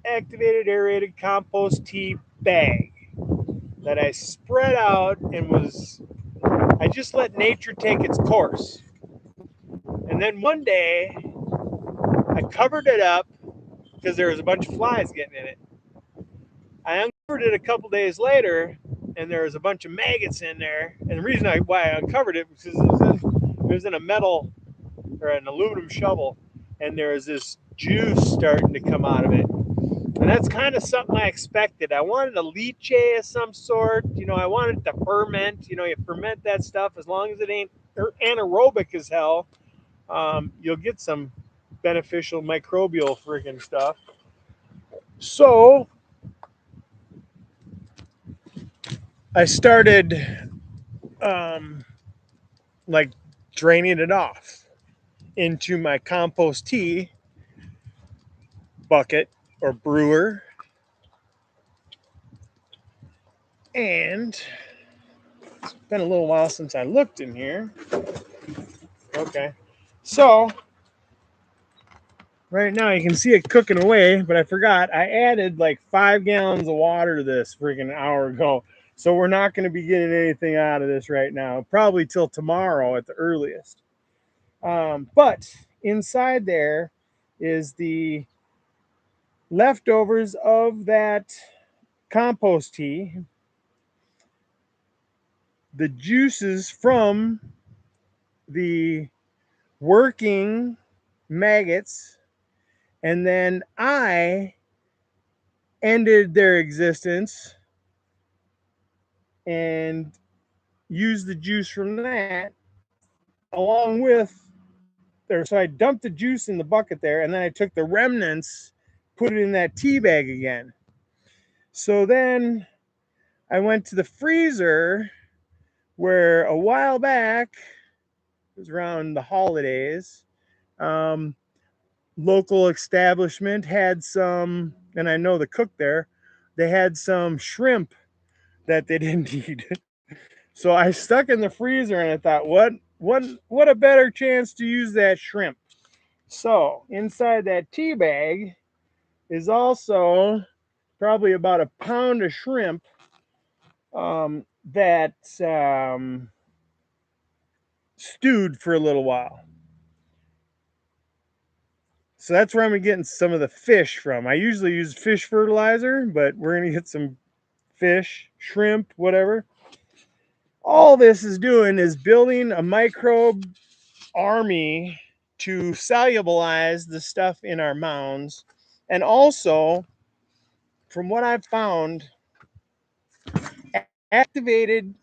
activated aerated compost tea bag that I spread out and I just let nature take its course. And then one day I covered it up because there was a bunch of flies getting in it. I uncovered it a couple days later and there was a bunch of maggots in there. And the reason why I uncovered it was because it was in a metal or an aluminum shovel, and there was this juice starting to come out of it. And that's kind of something I expected. I wanted a leachate of some sort. I wanted to ferment. You ferment that stuff as long as it ain't anaerobic as hell. You'll get some beneficial microbial freaking stuff. So I started like draining it off into my compost tea bucket or brewer. And it's been a little while since I looked in here. Okay. So right now you can see it cooking away, but I forgot I added like 5 gallons of water to this freaking hour ago. So we're not going to be getting anything out of this right now, probably till tomorrow at the earliest. But inside there is the leftovers of that compost tea, the juices from the working maggots, and then I ended their existence and used the juice from that along with there. So I dumped the juice in the bucket there, and then I took the remnants, put it in that tea bag again. So then I went to the freezer where a while back, it was around the holidays, um, local establishment had some, and I know the cook there, they had some shrimp that they didn't eat. So I stuck in the freezer and I thought, what a better chance to use that shrimp. So inside that tea bag is also probably about a pound of shrimp that stewed for a little while. So that's where I'm getting some of the fish from. I usually use fish fertilizer, but we're going to get some fish, shrimp, whatever. All this is doing is building a microbe army to solubilize the stuff in our mounds. And also, from what I've found, activated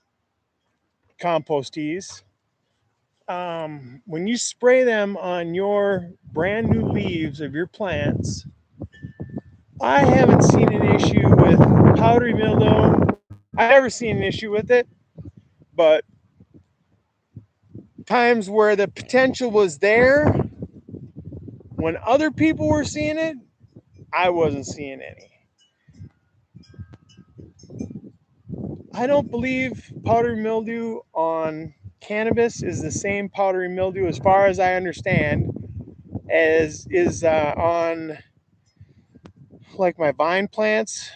compost teas, when you spray them on your brand new leaves of your plants, I haven't seen an issue with powdery mildew. I've never seen an issue with it, but times where the potential was there, when other people were seeing it, I wasn't seeing any. I don't believe powdery mildew on cannabis is the same powdery mildew, as far as I understand, as is on like my vine plants,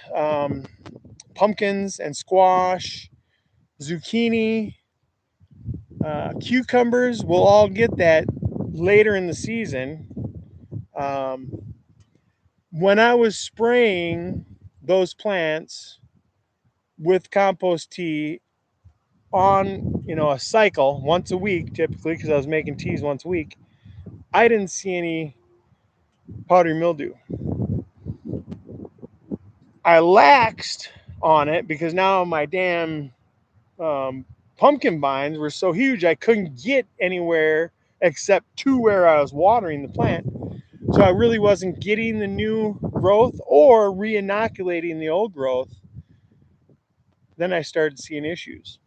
pumpkins and squash, zucchini, cucumbers will all get that later in the season. Um, when I was spraying those plants with compost tea on, a cycle once a week, typically, because I was making teas once a week, I didn't see any powdery mildew. I laxed on it because now my damn um, pumpkin vines were so huge I couldn't get anywhere except to where I was watering the plant. So I really wasn't getting the new growth or re-inoculating the old growth. Then I started seeing issues.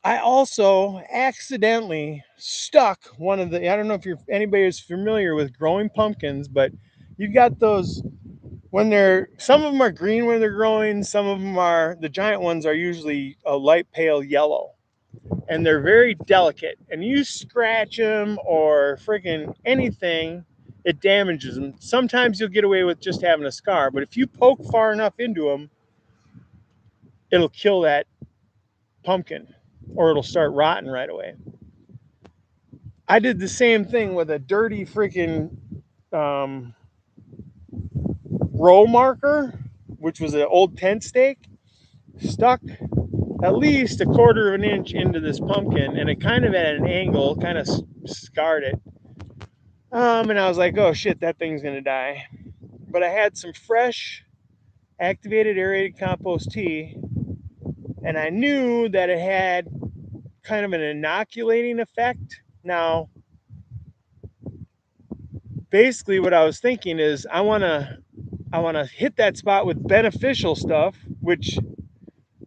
I also accidentally stuck one of the, I don't know if anybody is familiar with growing pumpkins, but you've got those when some of them are green when they're growing, some of them are, the giant ones are usually a light pale yellow, and they're very delicate, and you scratch them or freaking anything, it damages them. Sometimes you'll get away with just having a scar, but if you poke far enough into them, it'll kill that pumpkin or it'll start rotting right away. I did the same thing with a dirty freaking um, row marker, which was an old tent stake, stuck at least a quarter of an inch into this pumpkin, and it kind of at an angle, kind of scarred it. And I was like, oh shit, that thing's gonna die. But I had some fresh activated aerated compost tea, and I knew that it had kind of an inoculating effect. Now, basically, what I was thinking is I wanna hit that spot with beneficial stuff, which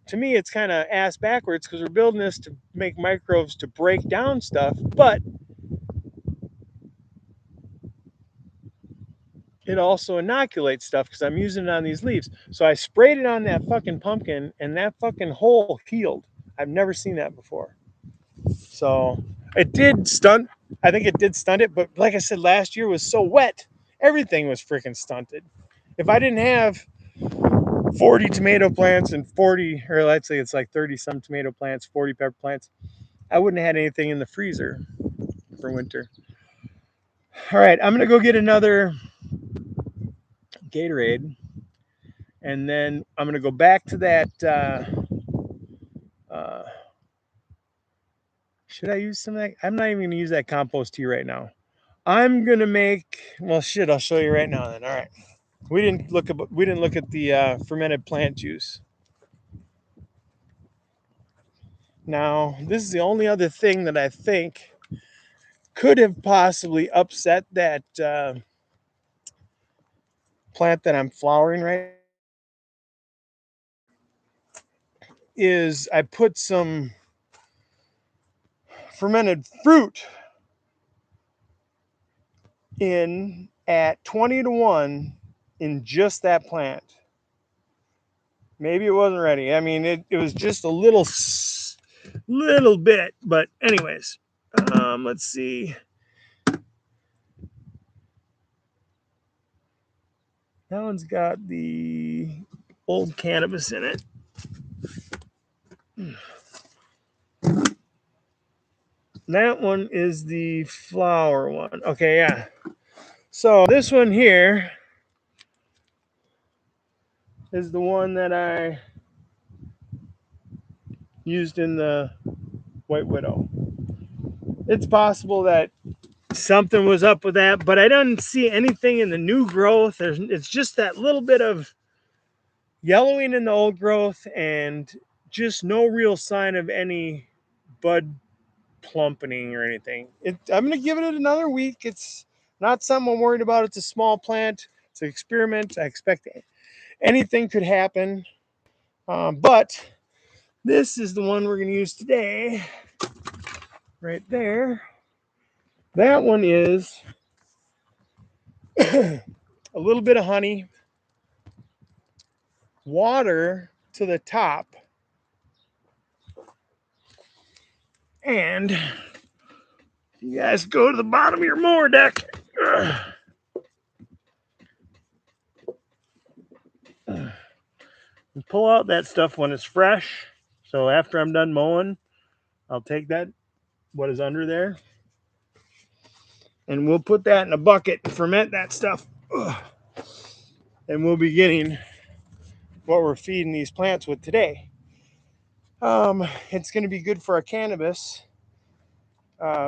to me it's kind of ass backwards because we're building this to make microbes to break down stuff, but it also inoculates stuff because I'm using it on these leaves. So I sprayed it on that fucking pumpkin and that fucking hole healed. I've never seen that before. So it did stunt. I think it did stunt it, but like I said, last year was so wet, everything was freaking stunted. If I didn't have 40 tomato plants and 40, or let's say it's like 30 some tomato plants, 40 pepper plants, I wouldn't have had anything in the freezer for winter. All right, I'm gonna go get another Gatorade, and then I'm gonna go back to that. Uh, should I use some of that? I'm not even gonna use that compost tea right now. I'm gonna make. Well, shit. I'll show you right now. Then. All right. We didn't look at the fermented plant juice. Now, this is the only other thing that I think could have possibly upset that plant that I'm flowering right. Is I put some fermented fruit in at 20 to 1 in just that plant. Maybe it wasn't ready. I mean, it was just a little bit. But anyways, let's see. That one's got the old cannabis in it. That one is the flower one. Okay, yeah. So this one here is the one that I used in the White Widow. It's possible that something was up with that, but I don't see anything in the new growth. It's just that little bit of yellowing in the old growth and just no real sign of any bud plumpening or anything. I'm going to give it another week. It's not something I'm worried about. It's a small plant. It's an experiment. I expect anything could happen. But this is the one we're going to use today. Right there. That one is a little bit of honey, water to the top, and you guys go to the bottom of your mower deck. And pull out that stuff when it's fresh. So after I'm done mowing, I'll take that, what is under there, and we'll put that in a bucket and ferment that stuff. And we'll be getting what we're feeding these plants with today. It's going to be good for our cannabis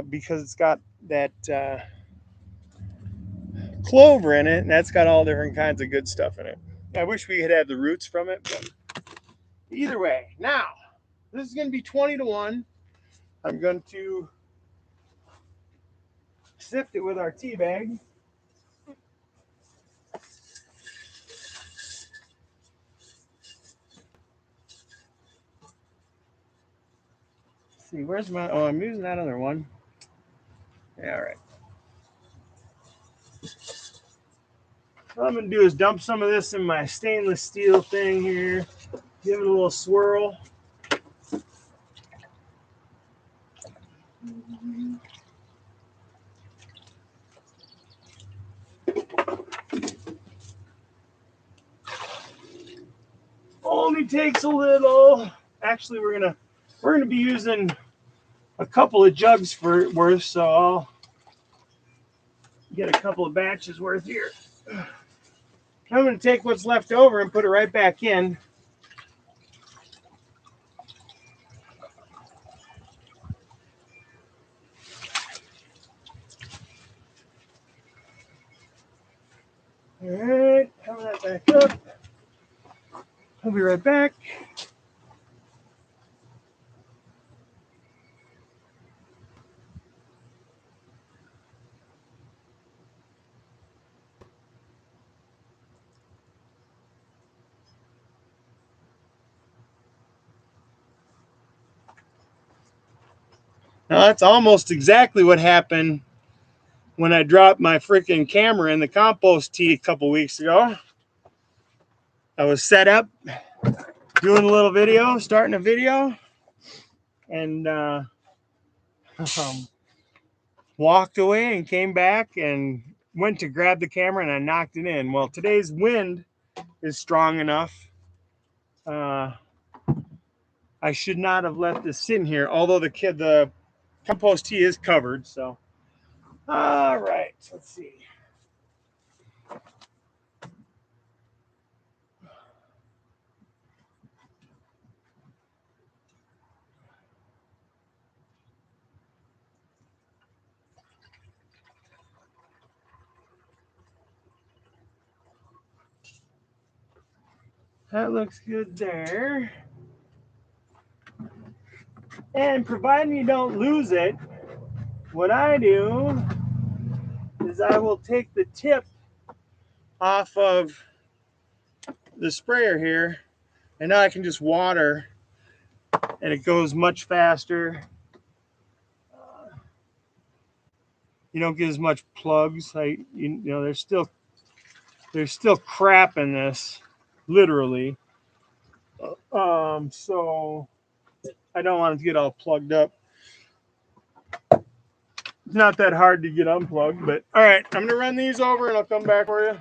because it's got that clover in it, and that's got all different kinds of good stuff in it. I wish we could have the roots from it, but either way. Now, this is going to be 20 to 1. I'm going to sift it with our tea bag. Let's see, where's my, oh, I'm using that other one. Yeah, all right. What I'm going to do is dump some of this in my stainless steel thing here. Give it a little swirl. Only takes a little. Actually, we're gonna be using a couple of jugs worth, so I'll get a couple of batches worth here. I'm gonna take what's left over and put it right back in. All right, cover that back up. I'll be right back. Now that's almost exactly what happened when I dropped my freaking camera in the compost tea a couple weeks ago. I was set up doing a little video, starting a video, and walked away and came back and went to grab the camera and I knocked it in. Well, today's wind is strong enough. I should not have left this sitting here, although the compost tea is covered. So All right, let's see. That looks good there. And providing you don't lose it, what I do is I will take the tip off of the sprayer here, and now I can just water, and it goes much faster. You don't get as much plugs. You know, there's still crap in this, literally. So I don't want it to get all plugged up. It's not that hard to get unplugged, but all right, I'm gonna run these over and I'll come back for you.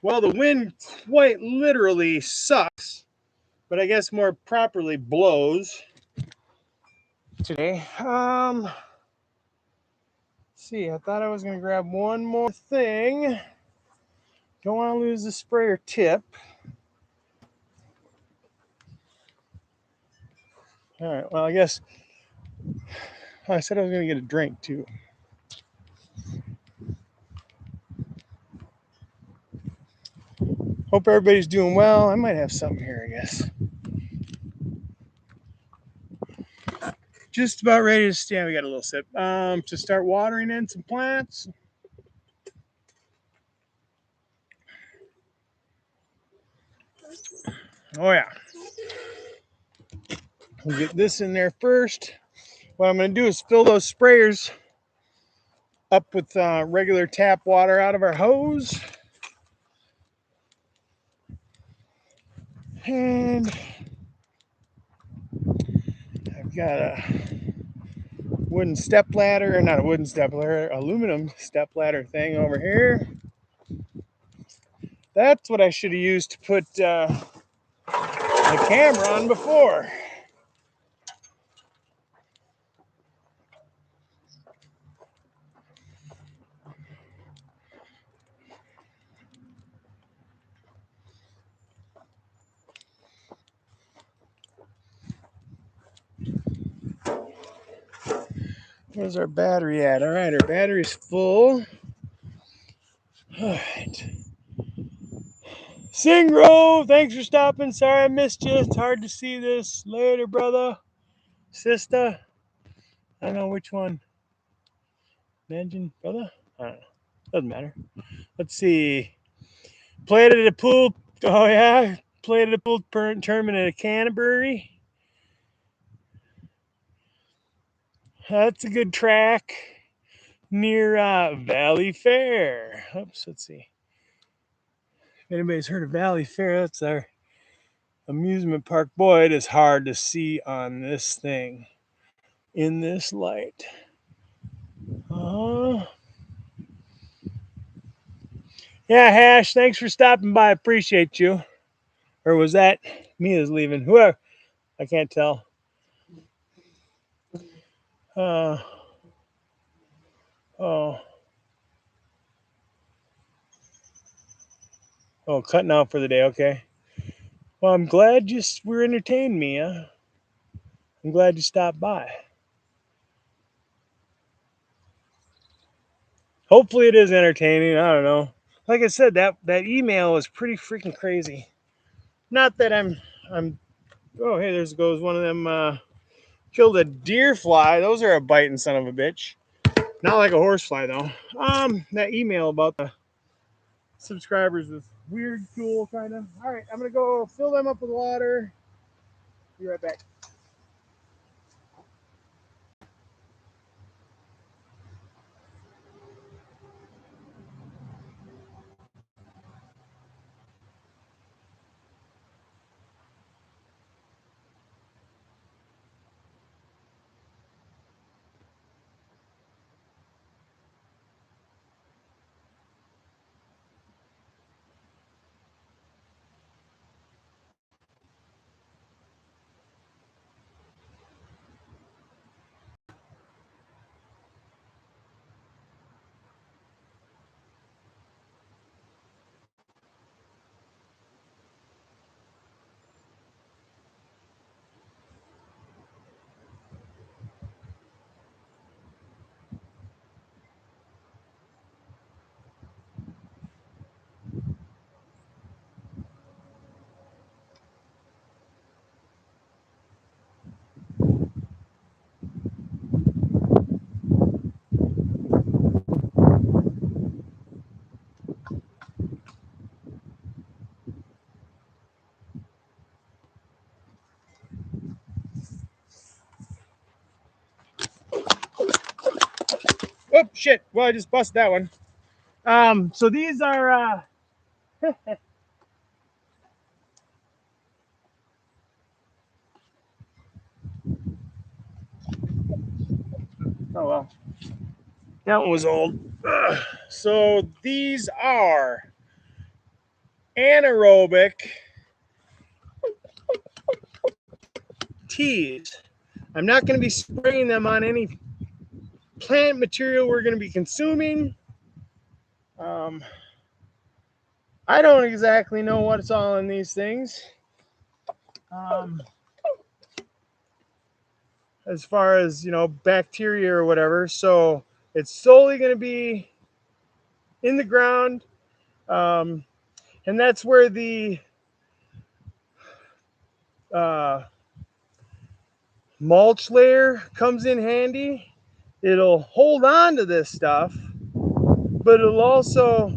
Well, the wind quite literally sucks, but I guess more properly blows today. Let's see, I thought I was going to grab one more thing. Don't want to lose the sprayer tip. All right, well, I guess I said I was going to get a drink too. Hope everybody's doing well. I might have something here, I guess. Just about ready to stand. We got a little sip. To start watering in some plants. Oh yeah. We'll get this in there first. What I'm going to do is fill those sprayers up with regular tap water out of our hose. And I've got a wooden step ladder, or not a wooden step ladder, aluminum step ladder thing over here. That's what I should have used to put the camera on before. Where's our battery at? All right, our battery's full. All right. Singro, thanks for stopping. Sorry I missed you. It's hard to see this. Later, brother. Sister. I don't know which one. Imagine, brother? I don't know. Doesn't matter. Let's see. Played at a pool. Oh, yeah. Played at a pool tournament at Canterbury. That's a good track near Valley Fair. Oops, let's see. If anybody's heard of Valley Fair, that's our amusement park. Boy, it is hard to see on this thing in this light. Yeah, Hash, thanks for stopping by. Appreciate you. Or was that me that's leaving? Whoever. I can't tell. Oh. Oh, cutting out for the day. Okay. Well, I'm glad you were entertained, Mia. I'm glad you stopped by. Hopefully, it is entertaining. I don't know. Like I said, that email was pretty freaking crazy. Not that I'm. Oh, hey, there goes one of them. Killed a deer fly. Those are a biting son of a bitch. Not like a horsefly though. That email about the subscribers with weird tool, kind of. All right, I'm gonna go fill them up with water. Be right back. Oh shit! Well, I just busted that one. So these are. Oh well, that one was old. So these are anaerobic teas. I'm not going to be spraying them on any plant material we're going to be consuming. Um, I don't exactly know what's all in these things. As far as, bacteria or whatever. So it's solely going to be in the ground. And that's where the uh, mulch layer comes in handy. It'll hold on to this stuff, but it'll also,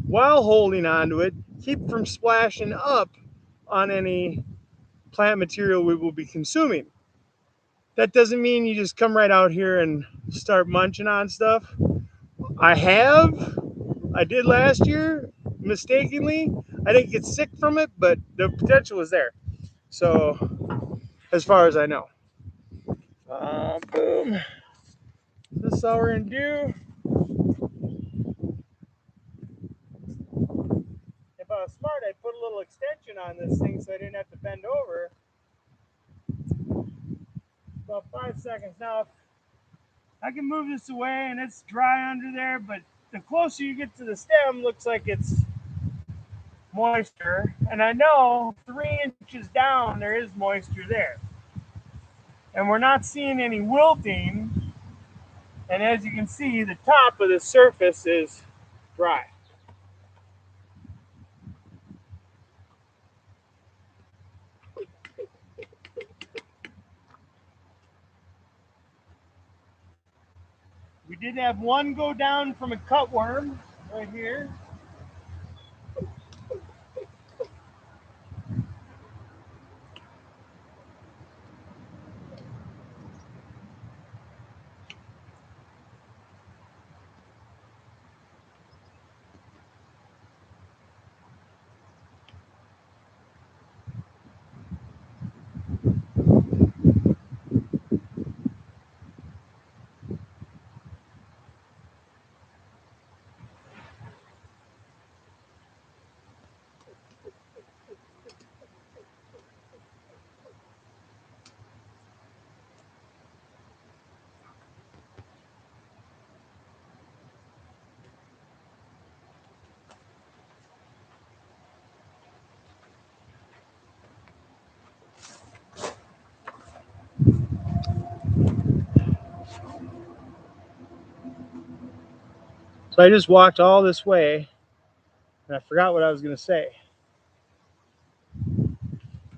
while holding on to it, keep from splashing up on any plant material we will be consuming. That doesn't mean you just come right out here and start munching on stuff. I did last year mistakenly. I didn't get sick from it, but the potential was there. So, as far as I know, boom. This is all we're gonna do. If I was smart, I'd put a little extension on this thing so I didn't have to bend over. About 5 seconds. Now, I can move this away and it's dry under there, but the closer you get to the stem, looks like it's moisture. And I know 3 inches down, there is moisture there. And we're not seeing any wilting. And as you can see, the top of the surface is dry. We did have one go down from a cutworm right here. So I just walked all this way and I forgot what I was going to say.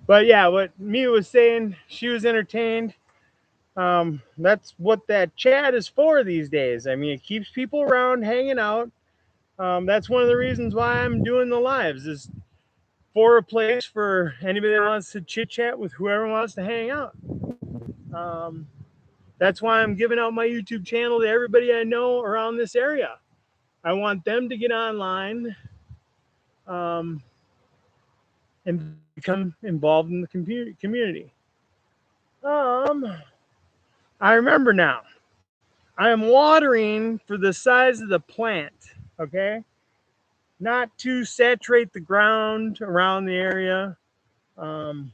But yeah, what Mia was saying, she was entertained. That's what that chat is for these days. I mean, it keeps people around hanging out. That's one of the reasons why I'm doing the lives, is for a place for anybody that wants to chit chat with whoever wants to hang out. Um, that's why I'm giving out my YouTube channel to everybody I know around this area. I want them to get online um, and become involved in the community. I remember now. I am watering for the size of the plant, okay? Not to saturate the ground around the area. Um,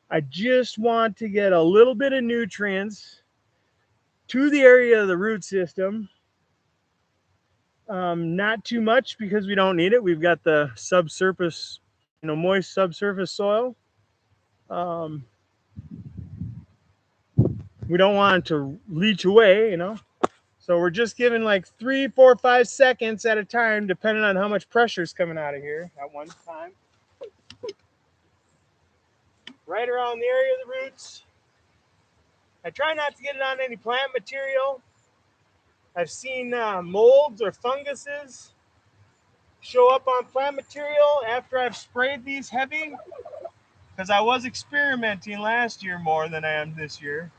I just want to get a little bit of nutrients to the area of the root system. Not too much because we don't need it. We've got the subsurface, moist subsurface soil. Um, we don't want it to leach away. So we're just giving like 3, 4, 5 seconds at a time, depending on how much pressure is coming out of here at one time. Right around the area of the roots. I try not to get it on any plant material. I've seen molds or funguses show up on plant material after I've sprayed these heavy, because I was experimenting last year more than I am this year.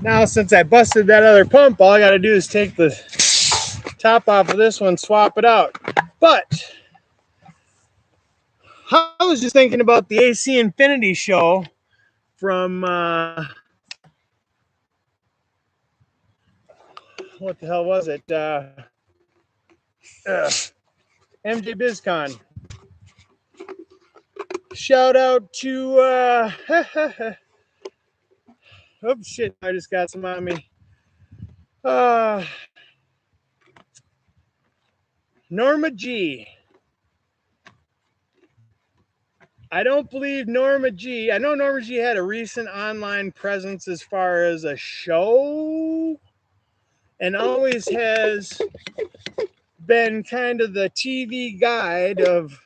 Now, since I busted that other pump, all I got to do is take the top off of this one, swap it out. But I was just thinking about the AC Infinity show from what the hell was it? MJ BizCon. Shout out to oh shit! I just got some on me. Norma G. I don't believe Norma G. I know Norma G had a recent online presence as far as a show, and always has been kind of the TV guide of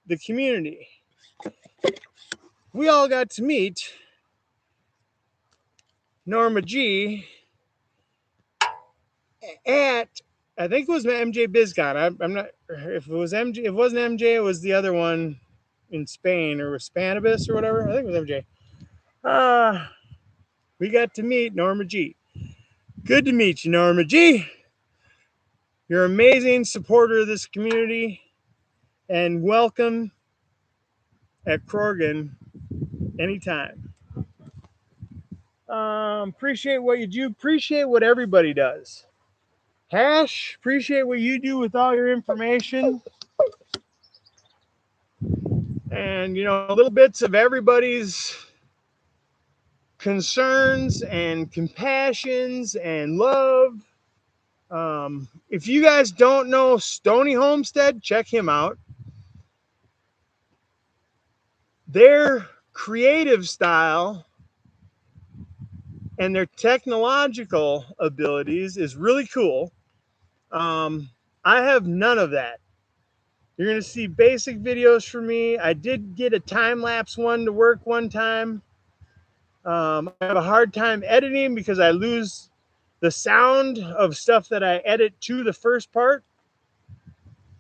the community. We all got to meet Norma G at, I think it was MJ BizCon. I'm not, if it was MJ, if it wasn't MJ, it was the other one in Spain, or Spanibus or whatever. I think it was MJ. We got to meet Norma G. Good to meet you, Norma G. You're an amazing supporter of this community, and welcome at Corrigan anytime. Appreciate what you do. Appreciate what everybody does. Hash, appreciate what you do with all your information. And, little bits of everybody's concerns and compassions and love. If you guys don't know Stony Homestead, check him out. Their creative style and their technological abilities is really cool. I have none of that. You're going to see basic videos from me. I did get a time-lapse one to work one time. I have a hard time editing because I lose the sound of stuff that I edit to the first part.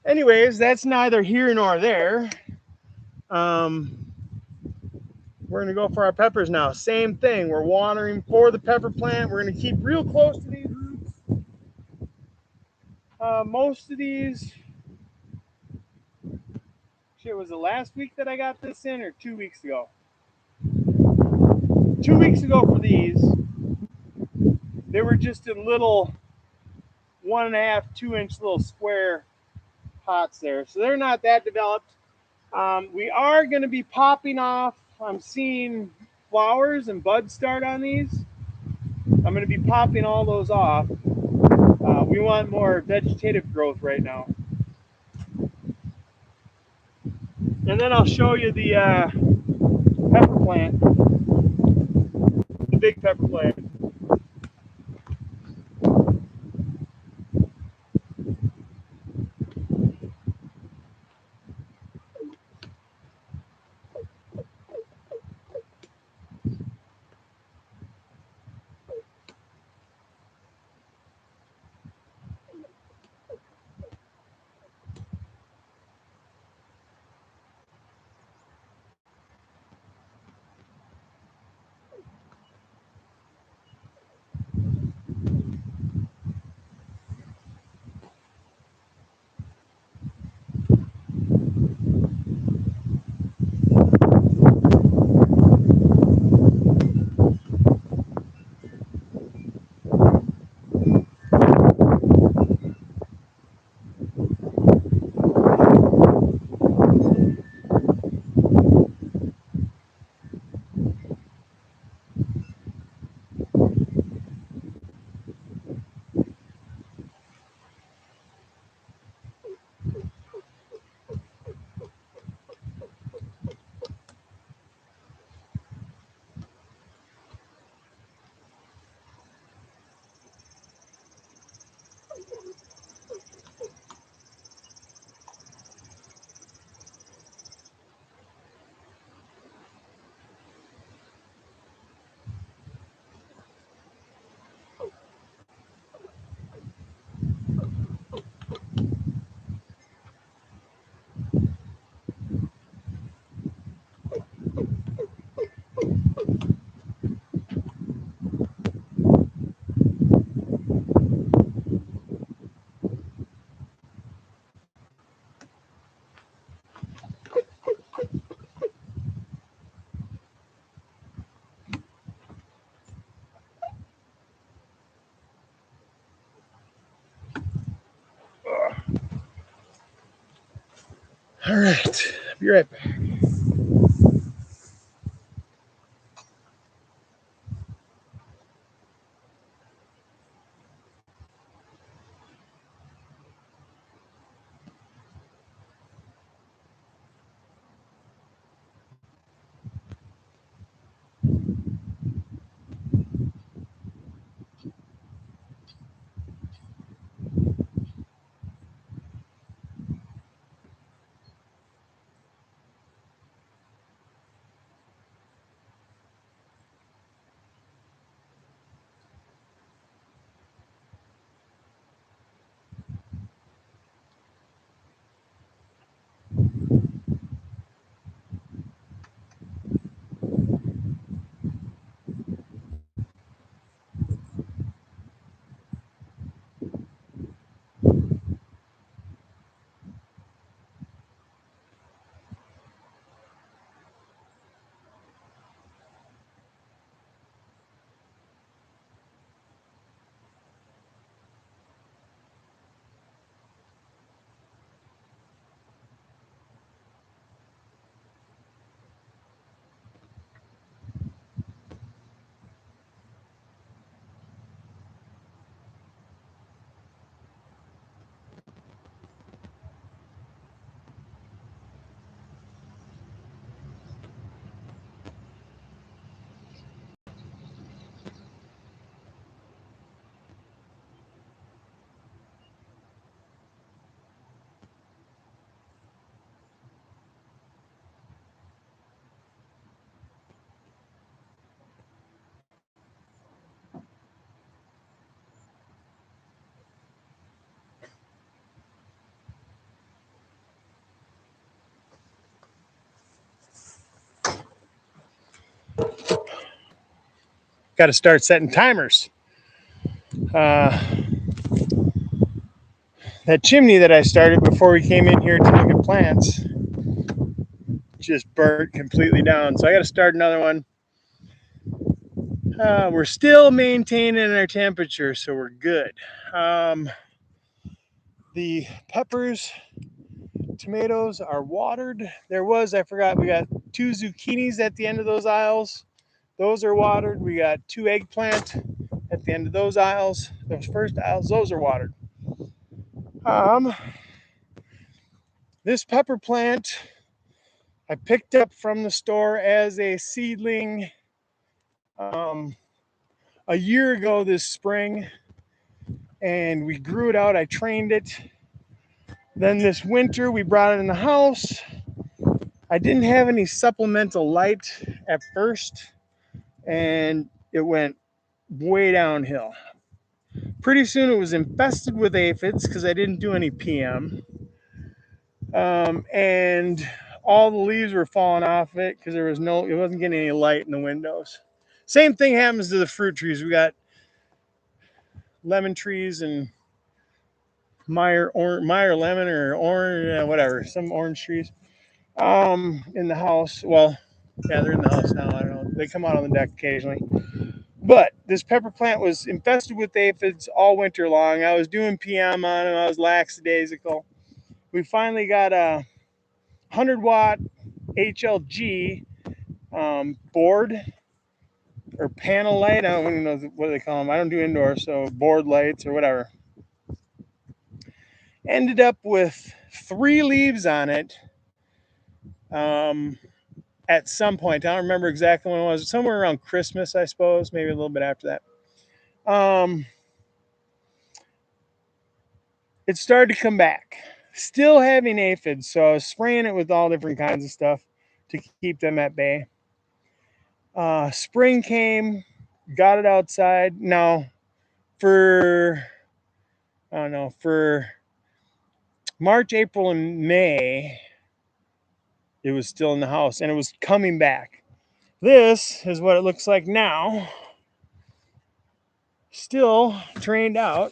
Anyways, that's neither here nor there. We're going to go for our peppers now. Same thing. We're watering for the pepper plant. We're going to keep real close to these roots. Most of these, shit, was it last week that I got this in or 2 weeks ago? 2 weeks ago for these, they were just in little 1.5, 2 inch little square pots there. So they're not that developed. We are going to be popping off. I'm seeing flowers and buds start on these. I'm going to be popping all those off. We want more vegetative growth right now. And then I'll show you the pepper plant, the big pepper plant. All right, be right back. got to start setting timers. That chimney that I started before we came in here to look at plants just burnt completely down. So I got to start another one. We're still maintaining our temperature, so we're good. The peppers, tomatoes are watered. I forgot, we got 2 zucchinis at the end of those aisles. Those are watered. We got 2 eggplant at the end of those aisles. Those first aisles, those are watered. This pepper plant I picked up from the store as a seedling a year ago this spring, and we grew it out. I trained it. Then this winter we brought it in the house. I didn't have any supplemental light at first, and it went way downhill. Pretty soon it was infested with aphids because I didn't do any PM. And all the leaves were falling off it because it wasn't getting any light in the windows. Same thing happens to the fruit trees. We got lemon trees and Meyer lemon or orange, whatever, some orange trees in the house. Well, yeah, they're in the house now. I don't know. They come out on the deck occasionally. But this pepper plant was infested with aphids all winter long. I was doing PM on them. I was lackadaisical. We finally got a 100-watt HLG board or panel light. I don't even know what they call them. I don't do indoor, so board lights or whatever. Ended up with 3 leaves on it at some point. I don't remember exactly when it was. Somewhere around Christmas, I suppose. Maybe a little bit after that. It started to come back. Still having aphids, so I was spraying it with all different kinds of stuff to keep them at bay. Spring came, got it outside. Now, for March, April, and May, it was still in the house, and it was coming back. This is what it looks like now. Still trained out.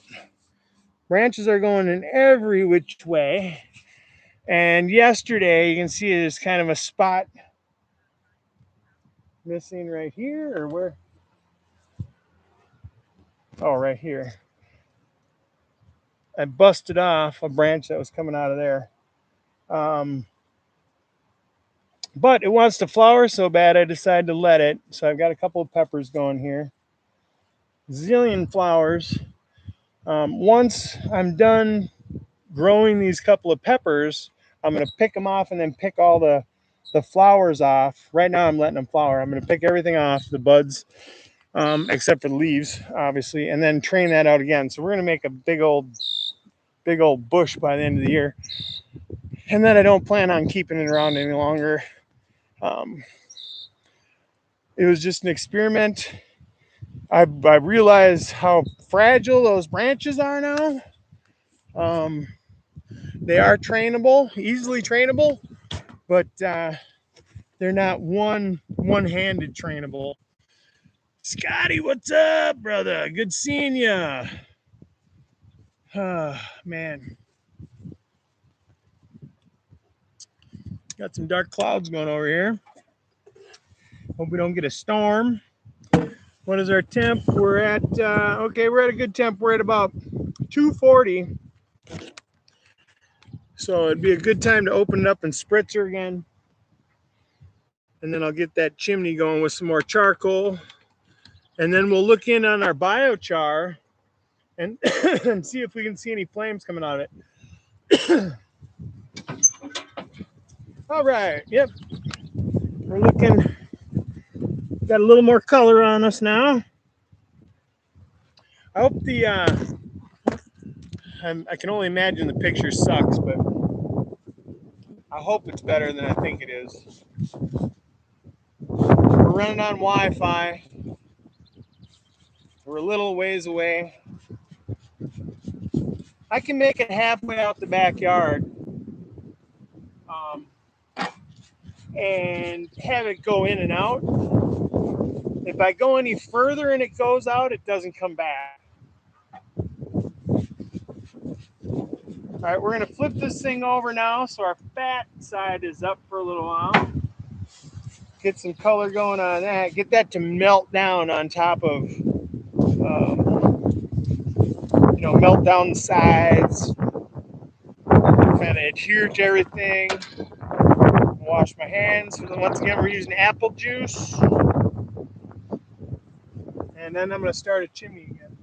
Branches are going in every which way. And yesterday, you can see there's kind of a spot missing right here, or where? Oh, right here. I busted off a branch that was coming out of there. But it wants to flower so bad, I decided to let it. So I've got a couple of peppers going here. Zillion flowers. Once I'm done growing these couple of peppers, I'm going to pick them off and then pick all the flowers off. Right now I'm letting them flower. I'm going to pick everything off, the buds, except for the leaves, obviously, and then train that out again. So we're going to make a big old bush by the end of the year. And then I don't plan on keeping it around any longer. It was just an experiment. I realized how fragile those branches are now. They are trainable, easily trainable, but they're not one-handed trainable. Scotty, what's up, brother? Good seeing ya. Man. Got some dark clouds going over here. Hope we don't get a storm. What is our temp? We're at, we're at a good temp. We're at about 240. So it'd be a good time to open it up and spritzer again. And then I'll get that chimney going with some more charcoal. And then we'll look in on our biochar and, and see if we can see any flames coming out of it. All right, yep. We're looking, got a little more color on us now. I hope I can only imagine the picture sucks, but I hope it's better than I think it is. We're running on Wi-Fi. We're a little ways away. I can make it halfway out the backyard and have it go in and out. If I go any further and it goes out, it doesn't come back. All right, we're gonna flip this thing over now so our fat side is up for a little while. Get some color going on that. Get that to melt down on top of, melt down the sides. Kind of adhere to everything. Wash my hands. So then once again, we're using apple juice. And then I'm going to start a chimney again.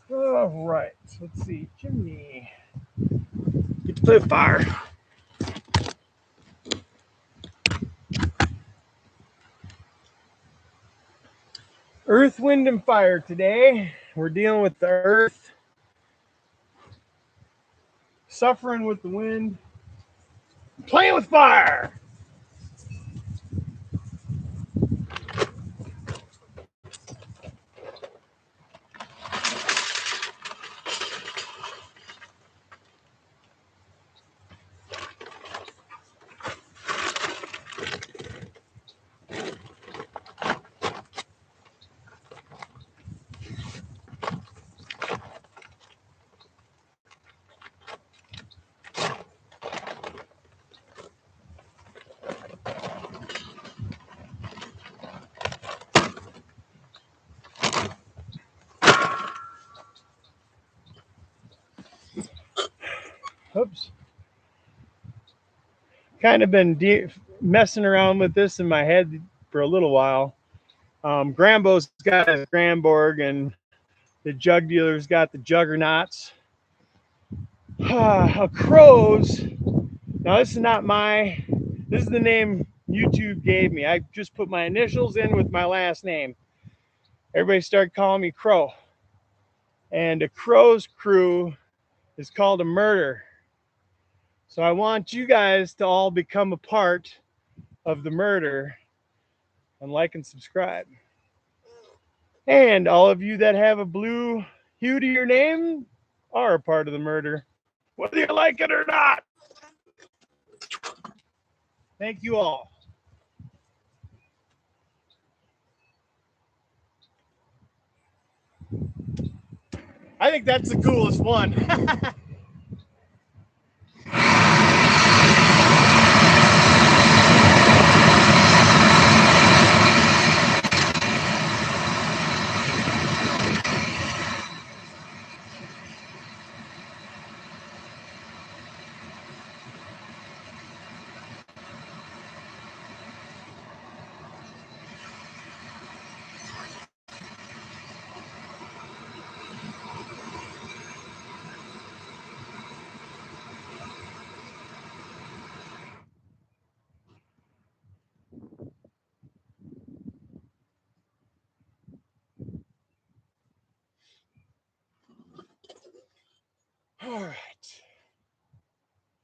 All right, let's see, chimney. Get to play with fire. Earth, wind, and fire today. We're dealing with the earth, suffering with the wind, playing with fire. Oops. Kind of been messing around with this in my head for a little while. Grambo's got his Gramborg, and the jug dealer's got the Juggernauts. A Crow's. Now this is not this is the name YouTube gave me. I just put my initials in with my last name. Everybody started calling me Crow. And a Crow's crew is called a murder. So I want you guys to all become a part of the murder and like and subscribe. And all of you that have a blue hue to your name are a part of the murder, whether you like it or not. Thank you all. I think that's the coolest one. All right.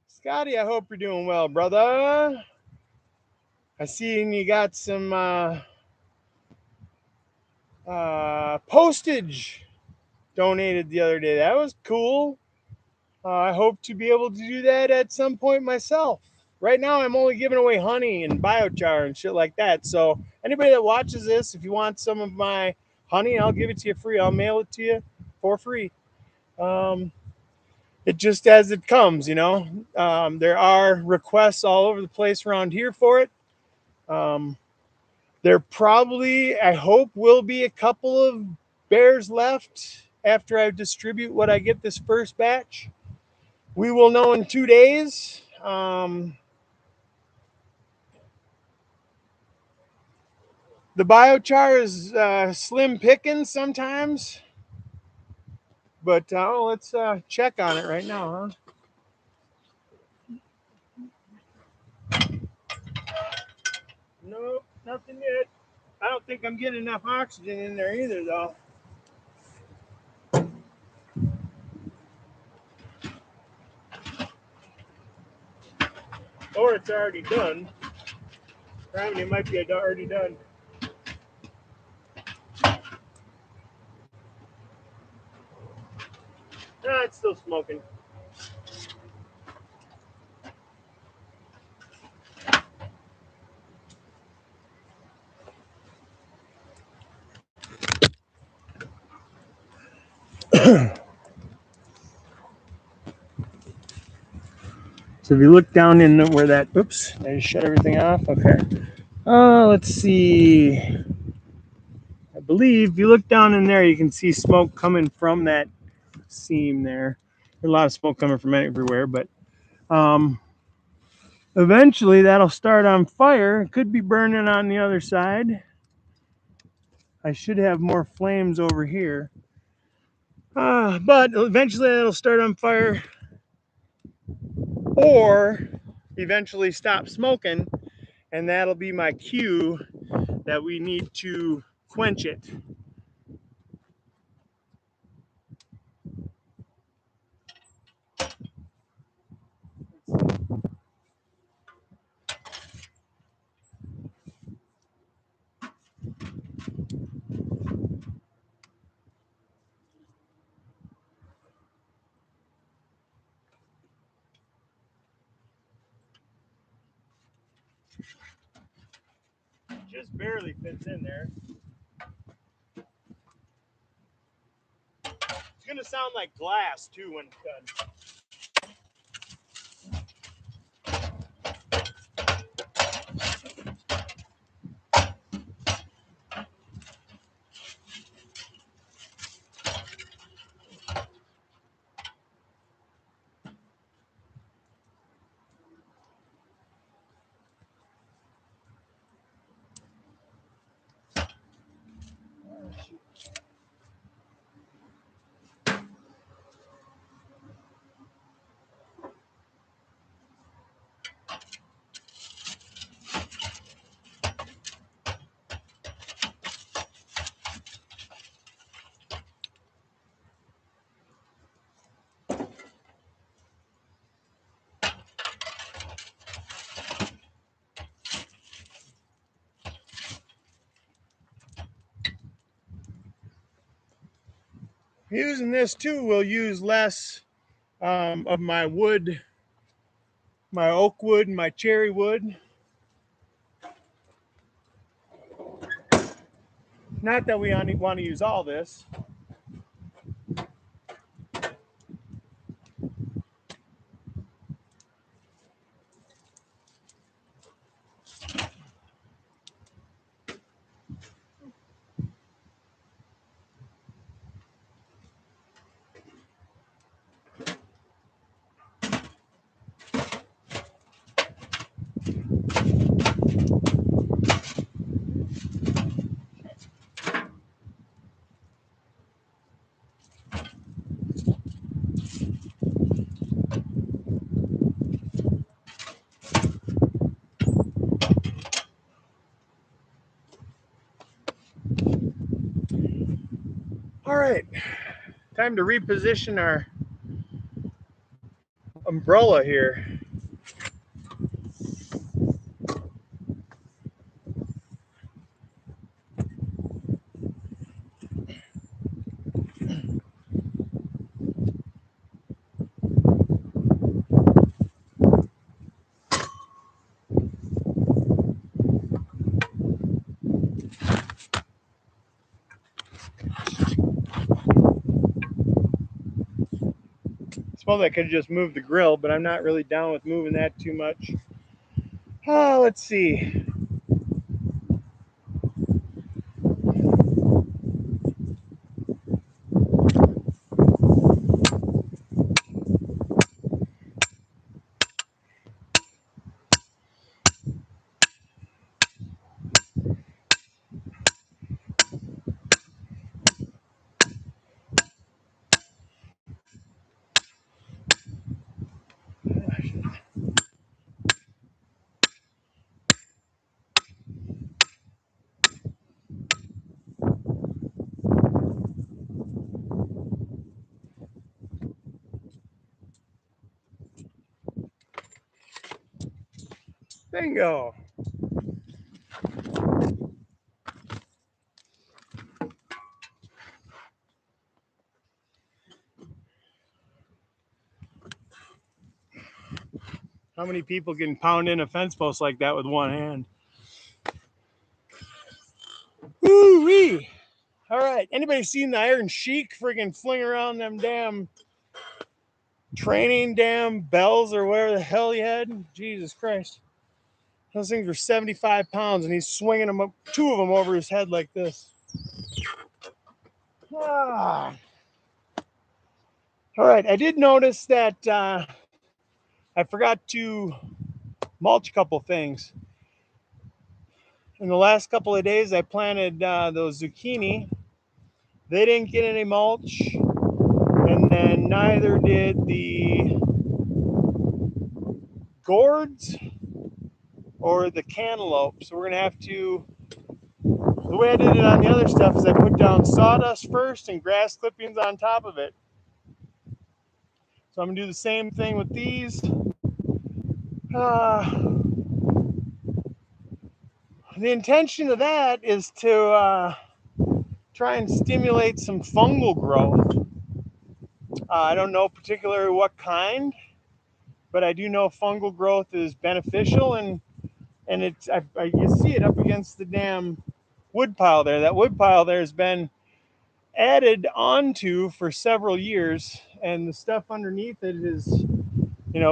Scotty, I hope you're doing well, brother. I see you got some postage donated the other day. That was cool. I hope to be able to do that at some point myself. Right now, I'm only giving away honey and biochar and shit like that. So anybody that watches this, if you want some of my honey, I'll give it to you free. I'll mail it to you for free. It just as it comes, there are requests all over the place around here for it. There probably, I hope, will be a couple of bears left after I distribute what I get this first batch. We will know in 2 days. The biochar is slim pickings sometimes, but let's check on it right now, huh? Nope, nothing yet. I don't think I'm getting enough oxygen in there either, though. Or it's already done. Gravity might be already done. still smoking. So if you look down in where that, oops, I just shut everything off. Okay. Let's see. I believe if you look down in there, you can see smoke coming from that seam there. There's a lot of smoke coming from everywhere, but eventually that'll start on fire. It could be burning on the other side. I should have more flames over here. But eventually that'll start on fire or eventually stop smoking, and that'll be my cue that we need to quench it. Just barely fits in there. It's gonna sound like glass too when it's done. Using this too, we'll use less of my wood, my oak wood and my cherry wood. Not that we want to use all this. All right, time to reposition our umbrella here. I suppose I could have just moved the grill, but I'm not really down with moving that too much. Let's see. Bingo. How many people can pound in a fence post like that with one hand? Woo-wee! All right. Anybody seen the Iron Sheik friggin' fling around them damn training damn bells or whatever the hell he had? Jesus Christ. Those things were 75 pounds and he's swinging them up, two of them over his head like this. Ah. All right. I did notice that I forgot to mulch a couple things. In the last couple of days, I planted those zucchini. They didn't get any mulch, and then neither did the gourds or the cantaloupe. So we're going to have to, the way I did it on the other stuff is I put down sawdust first and grass clippings on top of it. So I'm going to do the same thing with these. The intention of that is to try and stimulate some fungal growth. I don't know particularly what kind, but I do know fungal growth is beneficial, and it's you see it up against the damn wood pile there. That wood pile there has been added onto for several years, and the stuff underneath it is,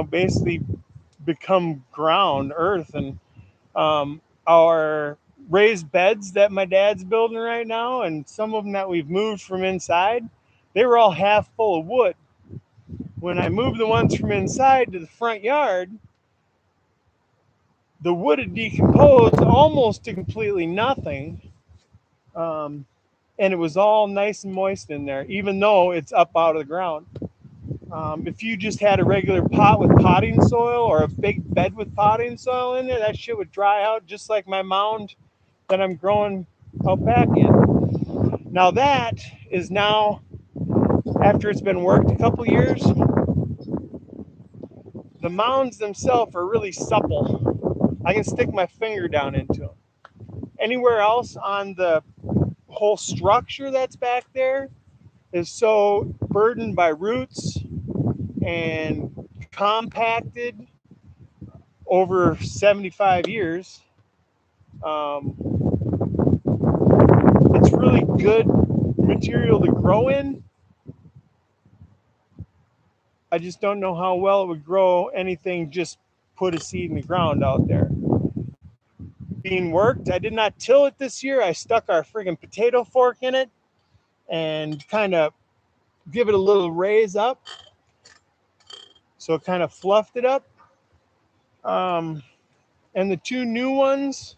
basically become ground, earth, and our raised beds that my dad's building right now, and some of them that we've moved from inside, they were all half full of wood. When I moved the ones from inside to the front yard, the wood had decomposed almost to completely nothing. And it was all nice and moist in there, even though it's up out of the ground. If you just had a regular pot with potting soil or a big bed with potting soil in there, that shit would dry out just like my mound that I'm growing out back in. Now that is now, after it's been worked a couple years, the mounds themselves are really supple. I can stick my finger down into them. Anywhere else on the whole structure that's back there is so burdened by roots and compacted over 75 years. It's really good material to grow in. I just don't know how well it would grow anything just put a seed in the ground out there. Being worked, I did not till it this year. I stuck our friggin' potato fork in it and kind of give it a little raise up. So it kind of fluffed it up. And the two new ones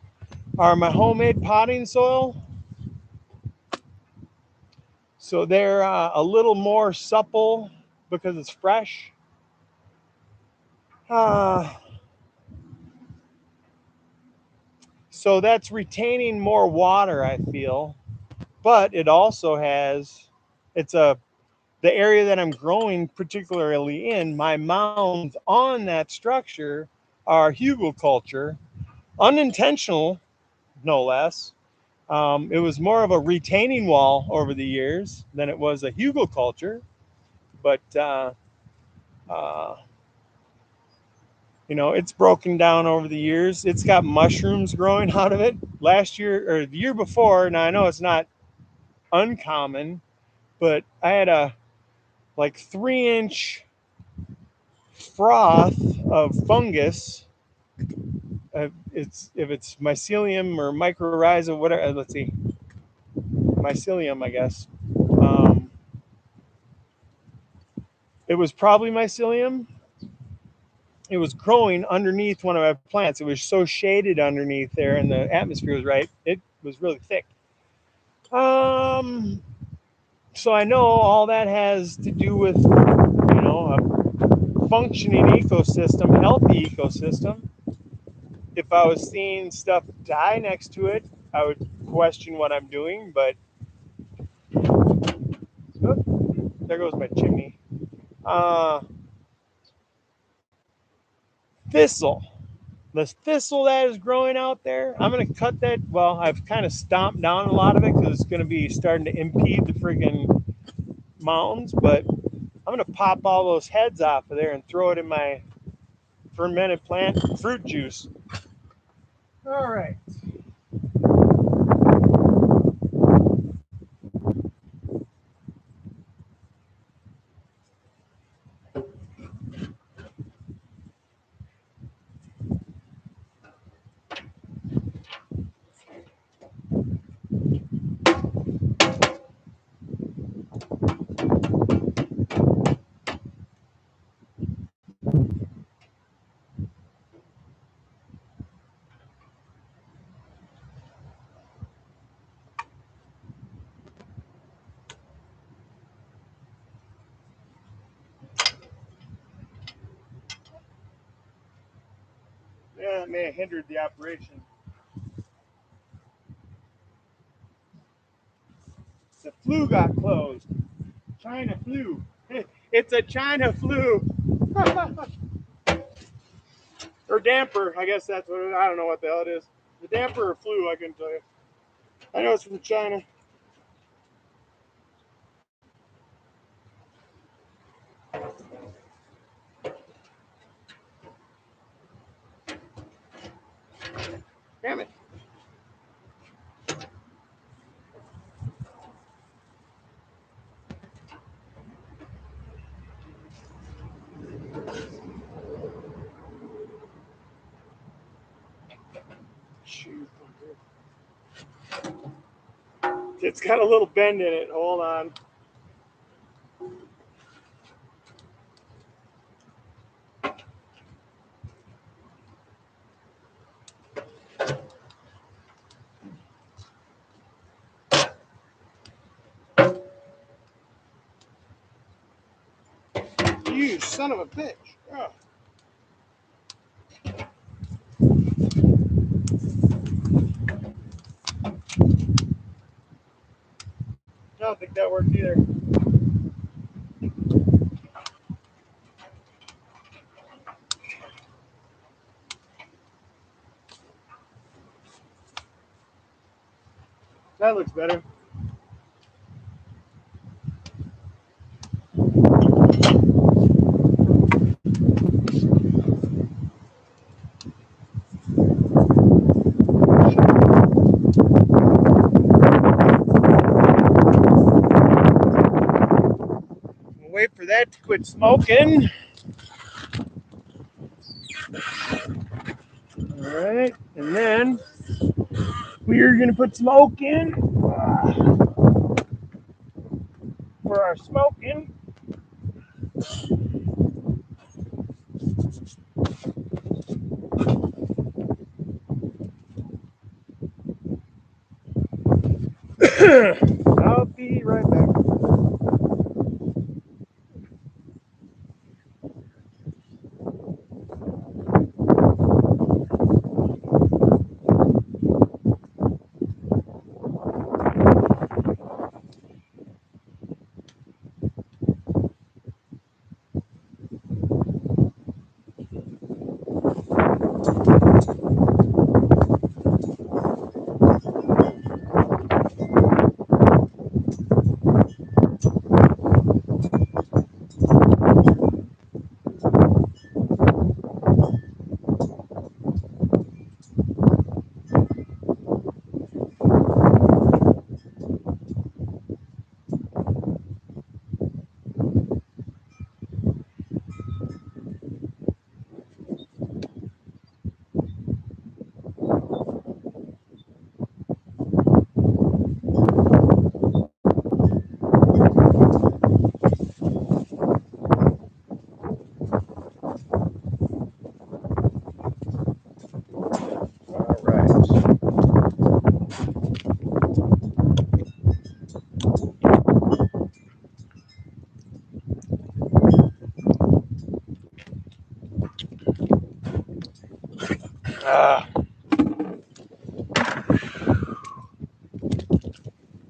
are my homemade potting soil. So they're a little more supple because it's fresh. So that's retaining more water, I feel. But it also has, the area that I'm growing particularly in, my mounds on that structure are hugelkultur, unintentional, no less. It was more of a retaining wall over the years than it was a hugelkultur, but it's broken down over the years. It's got mushrooms growing out of it. Last year or the year before, now I know it's not uncommon, but I had a 3-inch froth of fungus. If it's mycelium or mycorrhiza, whatever. Let's see, mycelium, I guess. It was probably mycelium. It was growing underneath one of my plants. It was so shaded underneath there, and the atmosphere was right. It was really thick. So I know all that has to do with, a functioning ecosystem, healthy ecosystem. If I was seeing stuff die next to it, I would question what I'm doing, but there goes my chimney. Thistle. The thistle that is growing out there, I'm going to cut that. Well, I've kind of stomped down a lot of it because it's going to be starting to impede the friggin' mountains, but I'm going to pop all those heads off of there and throw it in my fermented plant fruit juice. All right. Yeah, it may have hindered the operation. The flue got closed. China flu. It's a China flu. Or damper. I guess that's what it is. I don't know what the hell it is. The damper or flu, I can tell you. I know it's from China. Damn it. Shoot. It's got a little bend in it. Hold on. You son of a bitch. Oh. I don't think that worked either. That looks better. Wait for that to quit smoking. All right, and then we're gonna put smoke in for our smoking. I'll be right back.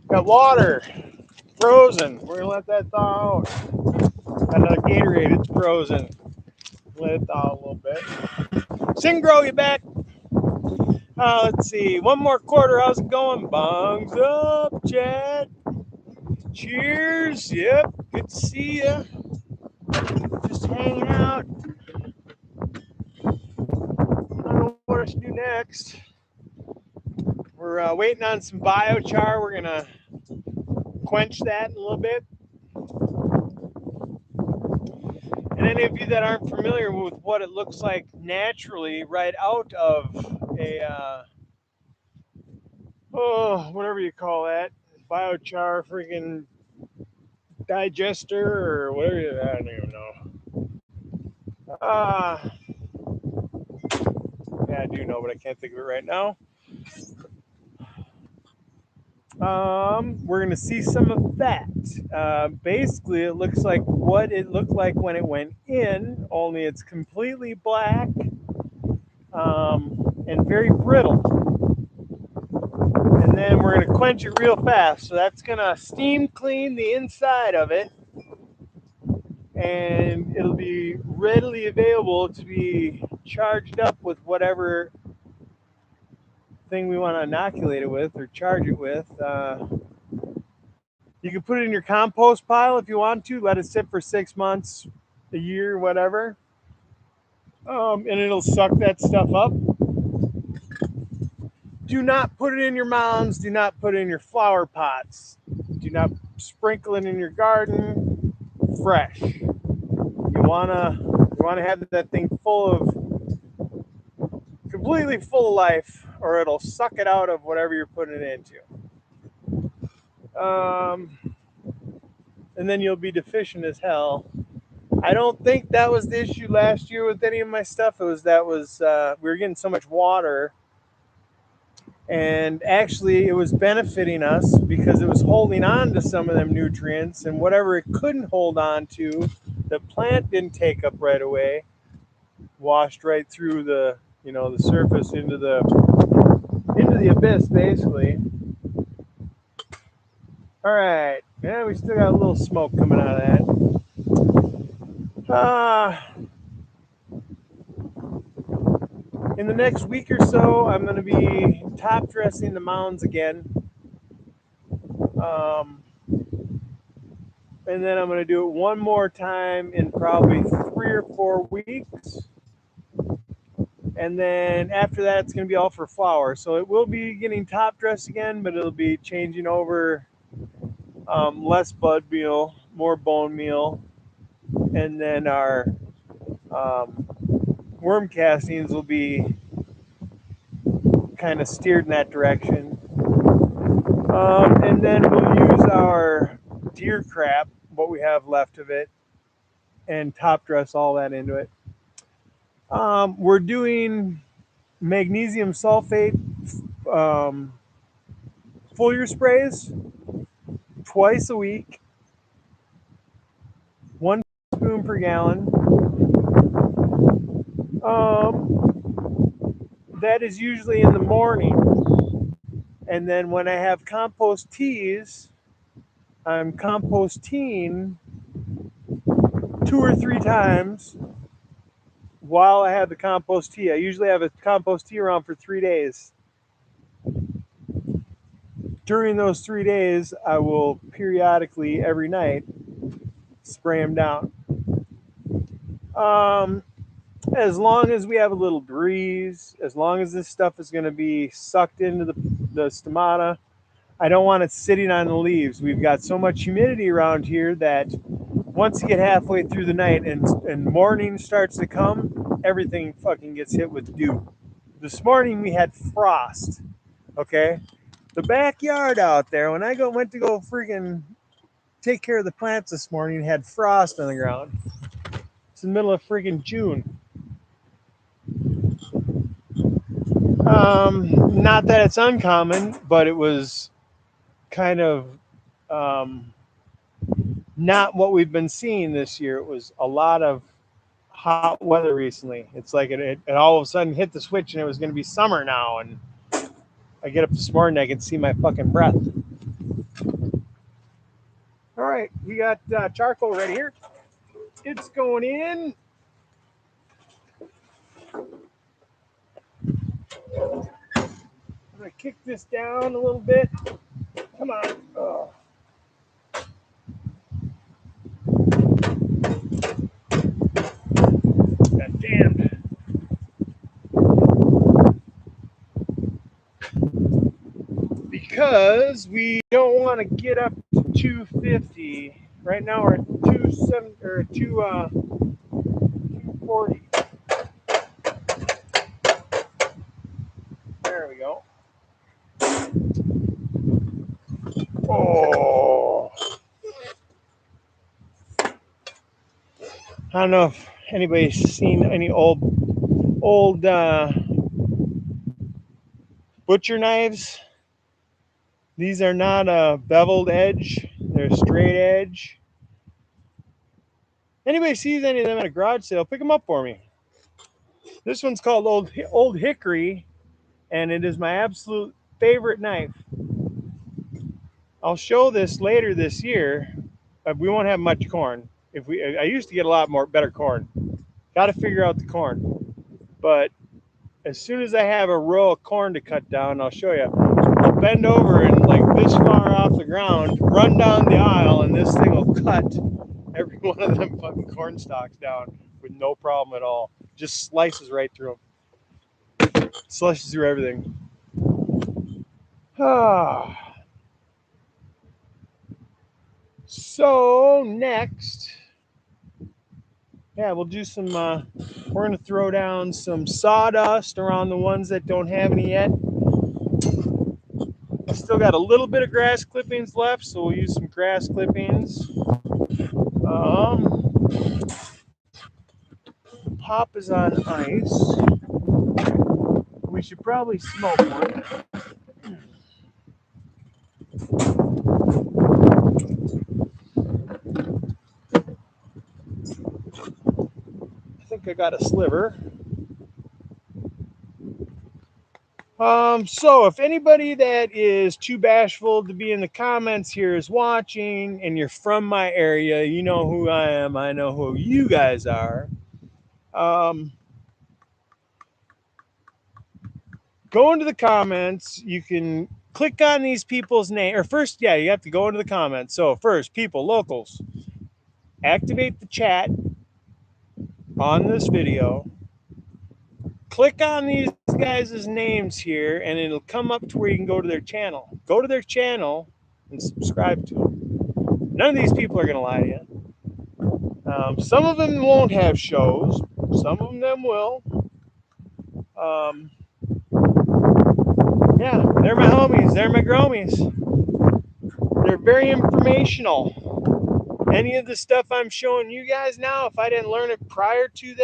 Got water, frozen. We're gonna let that thaw out. Got another Gatorade, it's frozen. Let it thaw a little bit. Singro, you back? Let's see. One more quarter. How's it going? Bongs up, Chad. Cheers. Yep. Good to see ya. Just hanging out. next, we're waiting on some biochar. We're gonna quench that in a little bit. And any of you that aren't familiar with what it looks like naturally right out of a whatever you call that, biochar freaking digester or whatever, I don't even know. Yeah, I do know, but I can't think of it right now. We're gonna see some of that. Basically, it looks like what it looked like when it went in, only it's completely black and very brittle. And then we're gonna quench it real fast. So that's gonna steam clean the inside of it, and it'll be readily available to be charged up with whatever thing we want to inoculate it with or charge it with. You can put it in your compost pile if you want to. Let it sit for 6 months, a year, whatever, and it'll suck that stuff up. Do not put it in your mounds. Do not put it in your flower pots. Do not sprinkle it in your garden fresh. You wanna have that thing completely full of life, or it'll suck it out of whatever you're putting it into. And then you'll be deficient as hell. I don't think that was the issue last year with any of my stuff. We were getting so much water, and actually it was benefiting us because it was holding on to some of them nutrients, and whatever it couldn't hold on to, the plant didn't take up right away, washed right through the surface into the abyss, basically. All right, yeah, we still got a little smoke coming out of that. In the next week or so, I'm going to be top dressing the mounds again. And then I'm going to do it one more time in probably 3 or 4 weeks. And then after that, it's going to be all for flower. So it will be getting top dressed again, but it'll be changing over less bud meal, more bone meal. And then our worm castings will be kind of steered in that direction. And then we'll use our deer crap, what we have left of it, and top dress all that into it. We're doing magnesium sulfate foliar sprays twice a week, 1 spoon per gallon. That is usually in the morning. And then when I have compost teas, I'm composting 2 or 3 times while I have the compost tea. I usually have a compost tea around for 3 days. During those 3 days, I will periodically, every night, spray them down. As long as we have a little breeze, as long as this stuff is going to be sucked into the stomata, I don't want it sitting on the leaves. We've got so much humidity around here that once you get halfway through the night and morning starts to come, everything fucking gets hit with dew. This morning we had frost, okay? The backyard out there, when I went to go freaking take care of the plants this morning, had frost on the ground. It's in the middle of freaking June. Not that it's uncommon, but it was kind of not what we've been seeing this year. It was a lot of hot weather recently. It's like it all of a sudden hit the switch and it was going to be summer now. And I get up this morning, I can see my fucking breath. All right, we got charcoal right here. It's going in. I'm going to kick this down a little bit. Come on. Oh. God damn. because we don't want to get up to 250. Right now we're at 270 or 240. There we go. Oh, I don't know if anybody's seen any old butcher knives. These are not a beveled edge; they're a straight edge. Anybody sees any of them at a garage sale, pick them up for me. This one's called Old Hickory, and it is my absolute favorite knife. I'll show this later this year, but we won't have much corn. I used to get a lot more better corn. Got to figure out the corn. But as soon as I have a row of corn to cut down, I'll show you. I'll bend over and like this far off the ground, run down the aisle, and this thing will cut every one of them fucking corn stalks down with no problem at all. Just slices right through them. Slices through everything. So next, yeah, we'll do some. We're gonna throw down some sawdust around the ones that don't have any yet. I still got a little bit of grass clippings left, so we'll use some grass clippings. The pop is on ice. We should probably smoke one. I think I got a sliver. So if anybody that is too bashful to be in the comments here is watching and you're from my area, you know who I am, I know who you guys are. Go into the comments, you can click on these people's name, or first, yeah, you have to go into the comments. So first, people, locals, activate the chat on this video. Click on these guys' names here, and it'll come up to where you can go to their channel. Go to their channel and subscribe to them. None of these people are going to lie to you. Some of them won't have shows. Some of them will. Yeah, they're my homies. They're my gromies. They're very informational. Any of the stuff I'm showing you guys now, if I didn't learn it prior to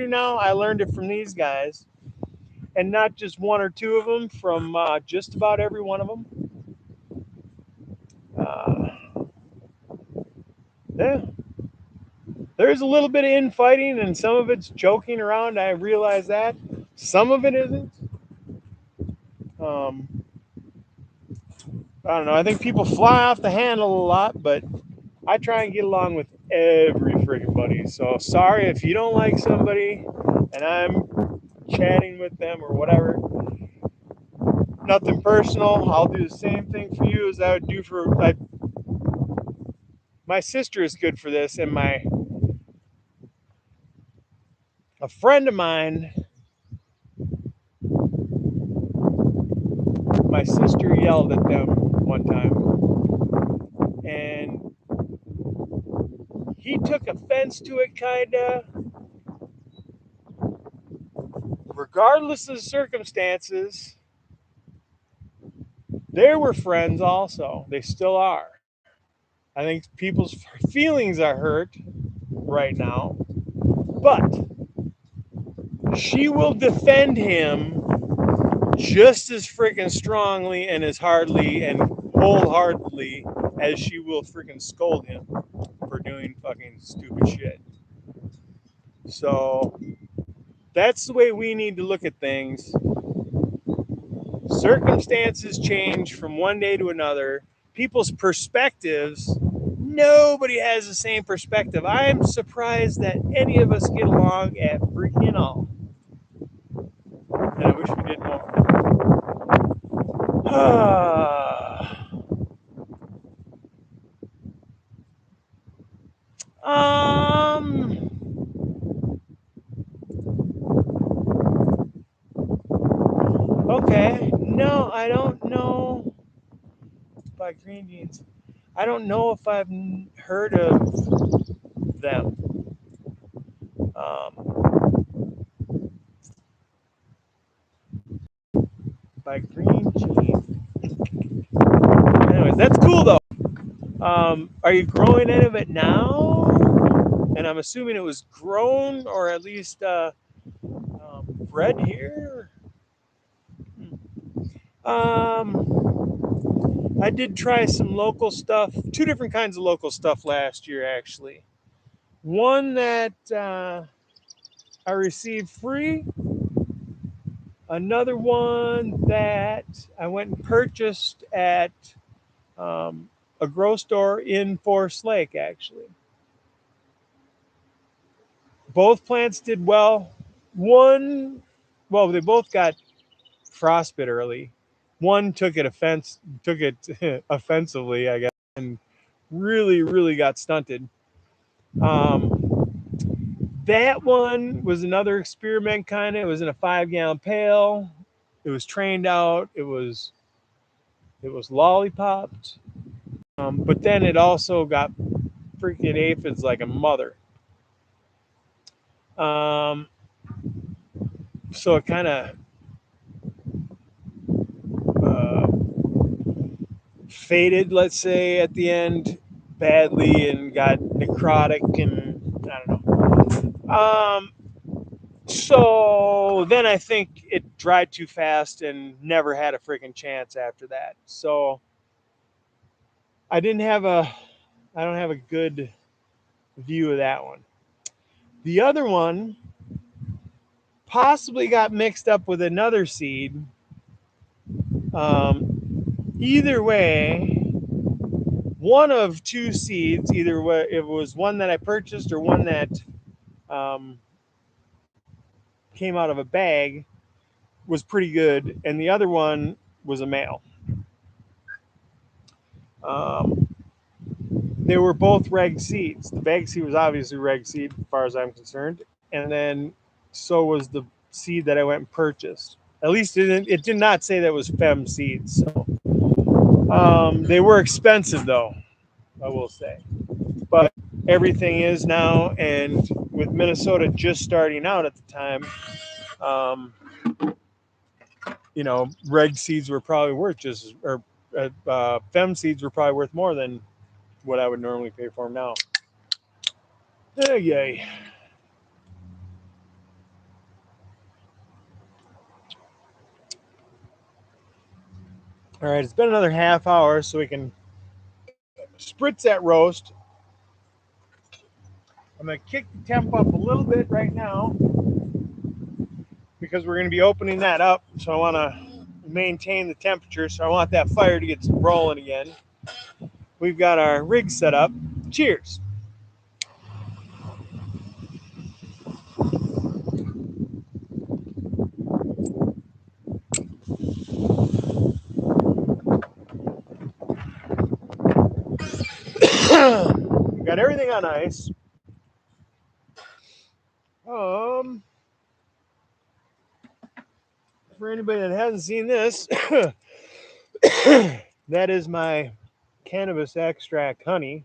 now, I learned it from these guys. And not just one or two of them, from just about every one of them. Yeah. There's a little bit of infighting, and some of it's joking around. I realize that. Some of it isn't. I don't know. I think people fly off the handle a lot, but I try and get along with every friggin' buddy. So sorry if you don't like somebody and I'm chatting with them or whatever. Nothing personal. I'll do the same thing for you as I would do for my sister is good for this, and a friend of mine, my sister yelled at them one time, and he took offense to it, kinda. Regardless of the circumstances, they were friends also. They still are. I think people's feelings are hurt right now, but she will defend him just as freaking strongly and as hardly and wholeheartedly as she will freaking scold him for doing fucking stupid shit. So that's the way we need to look at things. Circumstances change from one day to another. People's perspectives, nobody has the same perspective. I am surprised that any of us get along at freaking all. And I wish we did more. Okay. No, I don't know. by Green Jeans. I don't know if I've heard of them. By Green Jeans. Anyways, that's cool though. Are you growing any of it now? And I'm assuming it was grown or at least bred here. I did try some local stuff, two different kinds of local stuff last year actually. One that I received free, another one that I went and purchased at a grow store in Forest Lake actually. Both plants did well. One, well, they both got frostbite early. One took it offensively, I guess, and really got stunted. That one was another experiment kind of. It was in a 5-gallon pail. It was trained out. It was lollipopped. But then it also got freaking aphids like a mother. Um, so it kind of uh, faded, let's say, at the end badly and got necrotic and I don't know. So then I think it dried too fast and never had a freaking chance after that. So I didn't have a, I don't have a good view of that one. The other one possibly got mixed up with another seed. Either way, one of two seeds, either way, it was one that I purchased or one that um, came out of a bag, was pretty good, and the other one was a male. Um, they were both reg seeds. The bag seed was obviously reg seed, as far as I'm concerned, and then so was the seed that I went and purchased. At least it did not say that it was fem seeds. So they were expensive, though, I will say. But everything is now, and with Minnesota just starting out at the time, um, reg seeds were probably worth just, or fem seeds were probably worth more than what I would normally pay for them now. Yay. All right, it's been another half hour, so we can spritz that roast. I'm going to kick the temp up a little bit right now because we're going to be opening that up. So I want to maintain the temperature. So I want that fire to get rolling again. We've got our rig set up. Cheers. Got everything on ice. For anybody that hasn't seen this, that is my cannabis extract honey.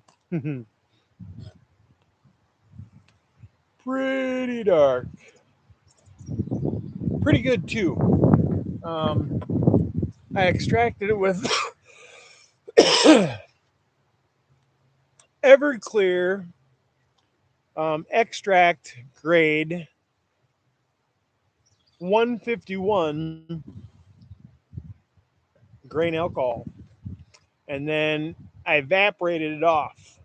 Pretty dark. Pretty good too. I extracted it with Everclear extract grade 151 grain alcohol, and then I evaporated it off.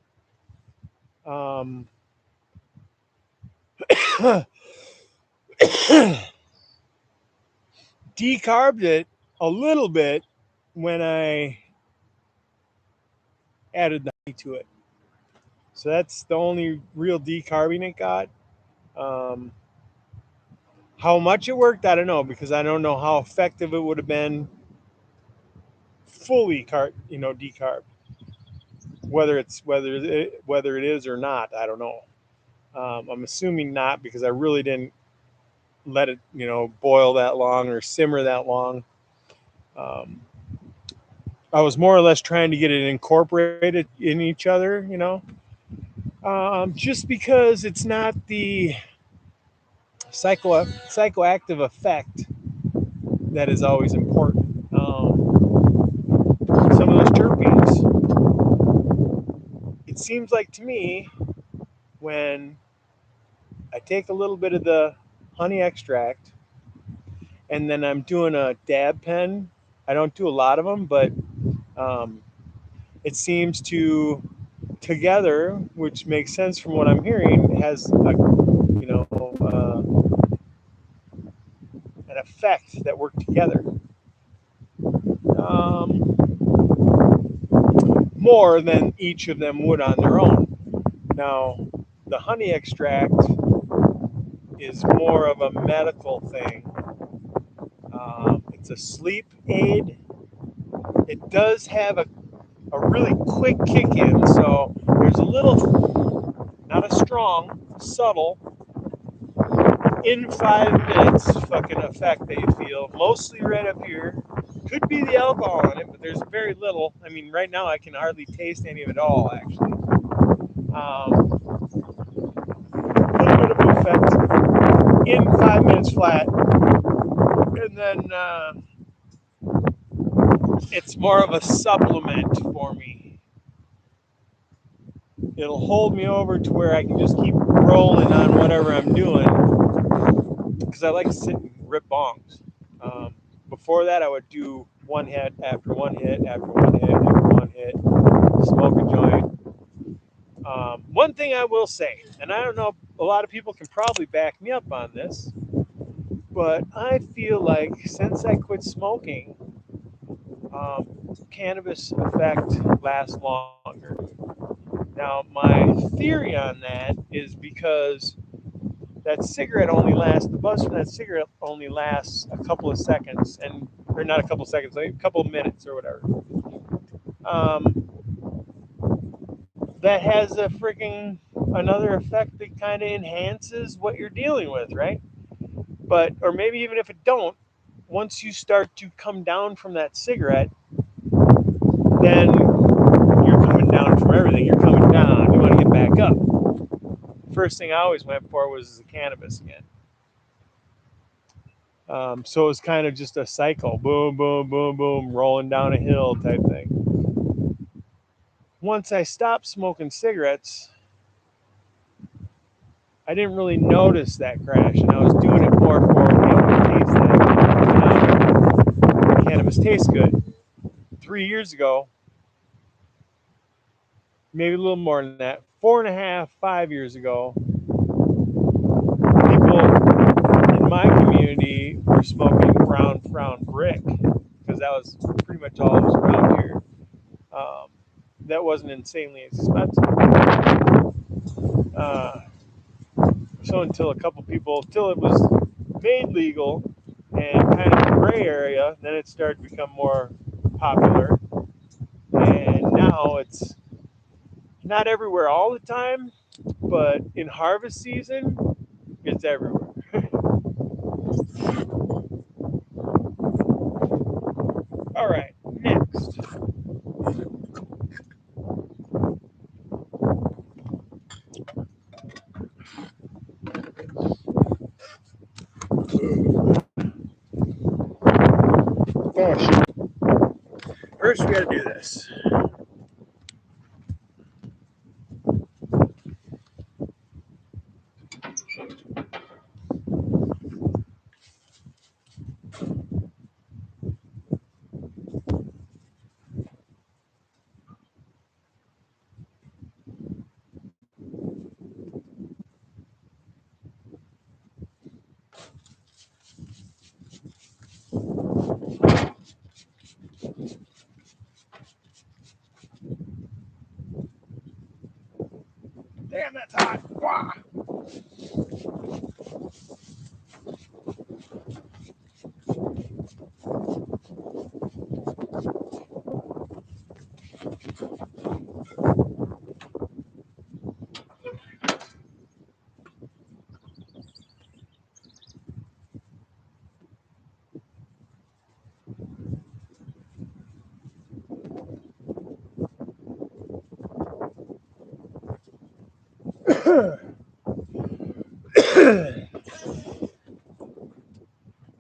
Decarbed it a little bit when I added the honey to it. So that's the only real decarbing it got. Um, how much it worked, I don't know, because I don't know how effective it would have been fully decarbed. Whether it is or not, I don't know. I'm assuming not because I really didn't let it boil that long or simmer that long. I was more or less trying to get it incorporated in each other, just because it's not the psychoactive effect that is always important. Some of those terpenes, it seems like to me when I take a little bit of the honey extract and then I'm doing a dab pen. I don't do a lot of them, but um, it seems to together, which makes sense from what I'm hearing, has an effect that work together more than each of them would on their own. Now, the honey extract is more of a medical thing. It's a sleep aid. It does have a really quick kick in, so there's a little, not a strong, subtle, in 5 minutes fucking effect that you feel, mostly right up here. Could be the alcohol in it, but there's very little. I mean, right now I can hardly taste any of it all, actually. A little bit of effect in 5 minutes flat, and then it's more of a supplement for me. It'll hold me over to where I can just keep rolling on whatever I'm doing because I like to sit and rip bongs. Before that, I would do one hit after one hit after one hit after one hit, smoke a joint. One thing I will say, and I don't know, a lot of people can probably back me up on this, but I feel like since I quit smoking, cannabis effect lasts longer. Now, my theory on that is because that cigarette only lasts, the buzz from that cigarette only lasts a couple of seconds, and or not a couple of seconds, like a couple of minutes or whatever. Um, that has a freaking another effect that kind of enhances what you're dealing with, right? But or maybe even if it don't, once you start to come down from that cigarette, then you're coming down from everything. You're coming down. You want to get back up. First thing I always went for was the cannabis again. So it was kind of just a cycle, boom, boom, boom, boom, rolling down a hill type thing. Once I stopped smoking cigarettes, I didn't really notice that crash, and I was doing it more for it tastes like cannabis tastes good. 3 years ago, maybe a little more than that, 4.5, 5 years ago, people in my community were smoking brown frown brick because that was pretty much all that was around here. Um, that wasn't insanely expensive. Uh, so until a couple people, until it was made legal and kind of a gray area, then it started to become more popular. And now it's not everywhere all the time, but in harvest season, it's everywhere. All right, next. Oh, shit. First, we got to do this.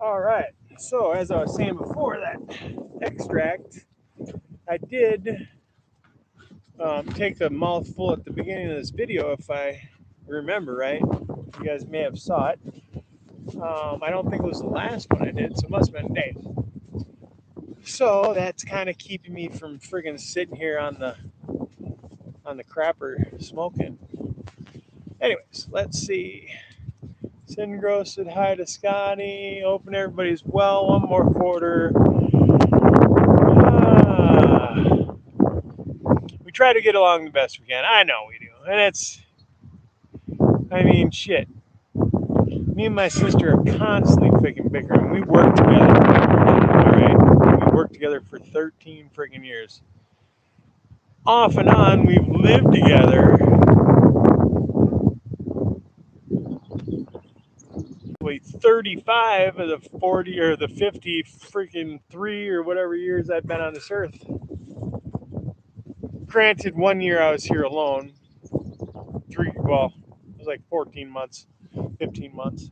All right. So, as I was saying before, that extract, I did take the mouthful at the beginning of this video, if I remember right. You guys may have saw it. I don't think it was the last one I did, so it must have been Dave. So that's kind of keeping me from friggin' sitting here on the crapper smoking. Anyways, let's see. Sindro said hi to Scotty. Open everybody's well. One more quarter. We try to get along the best we can. I know we do. And it's, I mean, shit. Me and my sister are constantly freaking bickering. We work together. All right? We worked together for 13 freaking years. Off and on, we've lived together. Wait, 35 of the 40 or the 50 freaking 3 or whatever years I've been on this earth. Granted, 1 year I was here alone. It was like 14 months, 15 months.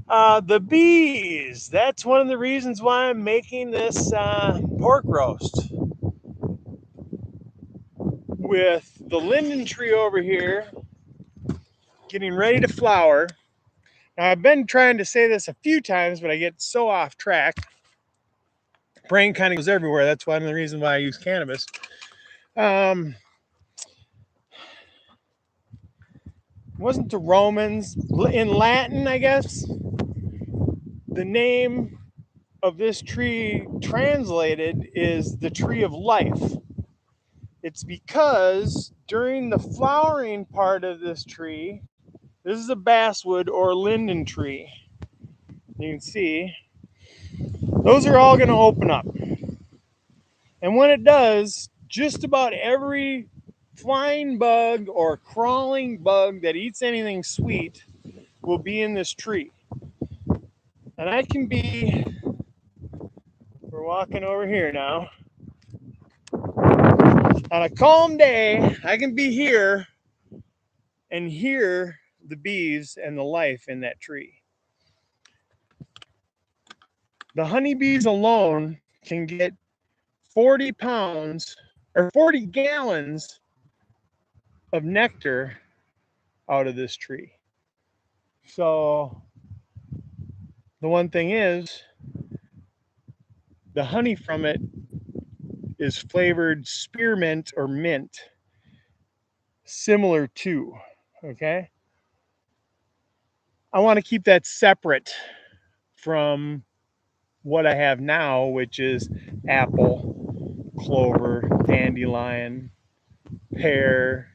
The bees. That's one of the reasons why I'm making this pork roast. With the linden tree over here getting ready to flower. Now, I've been trying to say this a few times, but I get so off track. Brain kind of goes everywhere. That's one of the reasons why I use cannabis. Wasn't the Romans in Latin, I guess? The name of this tree translated is the tree of life. It's because during the flowering part of this tree, this is a basswood or linden tree. You can see those are all going to open up. And when it does, just about every flying bug or crawling bug that eats anything sweet will be in this tree. And I can be, we're walking over here now. On a calm day, I can be here and hear the bees and the life in that tree. The honeybees alone can get 40 pounds or 40 gallons of nectar out of this tree. So the one thing is, the honey from it is flavored spearmint or mint, similar to, okay? I want to keep that separate from what I have now, which is apple, clover, dandelion, pear,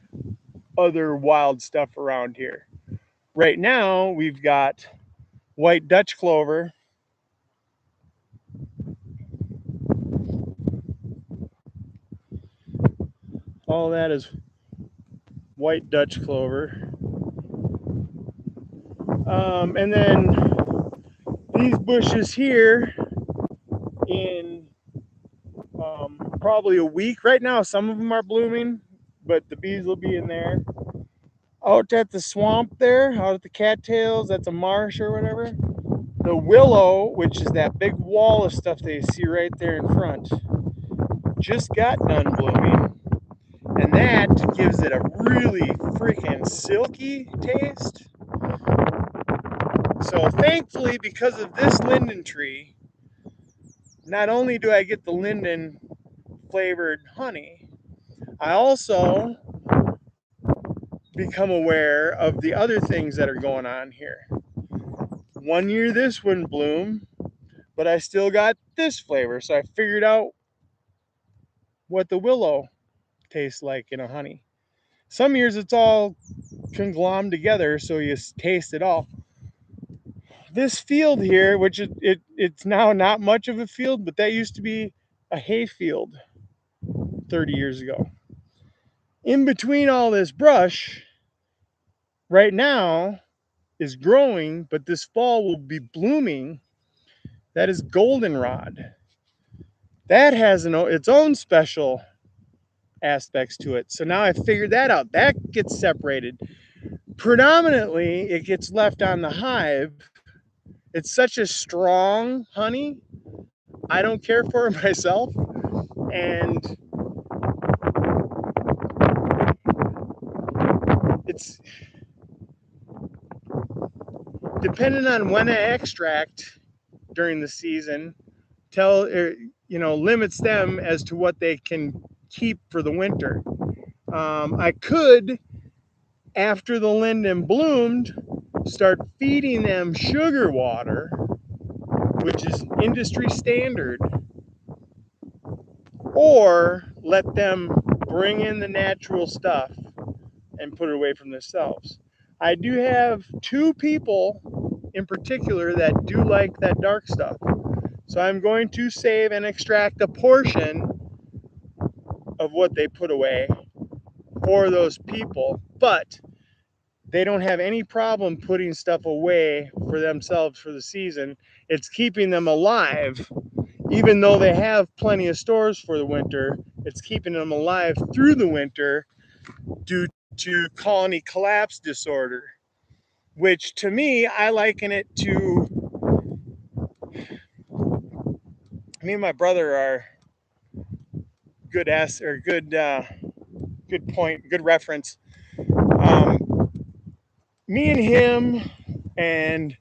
other wild stuff around here. Right now, we've got white Dutch clover, all that is white Dutch clover. And then these bushes here in probably a week. Right now, some of them are blooming, but the bees will be in there. Out at the swamp there, out at the cattails, that's a marsh or whatever. The willow, which is that big wall of stuff that you see right there in front, just got done blooming. And that gives it a really freaking silky taste. So thankfully, because of this linden tree, not only do I get the linden flavored honey, I also become aware of the other things that are going on here. 1 year this wouldn't bloom, but I still got this flavor. So I figured out what the willow tastes like in a honey. Some years it's all conglomerated together, so you taste it all. This field here, which it's now not much of a field, but that used to be a hay field 30 years ago. In between all this brush, right now is growing, but this fall will be blooming. That is goldenrod. That has its own special aspects to it. So now I figured that out. That gets separated. Predominantly, it gets left on the hive. It's such a strong honey. I don't care for it myself. And it's depending on when I extract during the season, limits them as to what they can keep for the winter. I could, after the linden bloomed, start feeding them sugar water, which is industry standard, or let them bring in the natural stuff and put it away from themselves. I do have 2 people in particular that do like that dark stuff. So I'm going to save and extract a portion of what they put away for those people, but they don't have any problem putting stuff away for themselves for the season. It's keeping them alive. Even though they have plenty of stores for the winter, it's keeping them alive through the winter due to colony collapse disorder, which to me, I liken it to, me and my brother are good good reference. Me and him and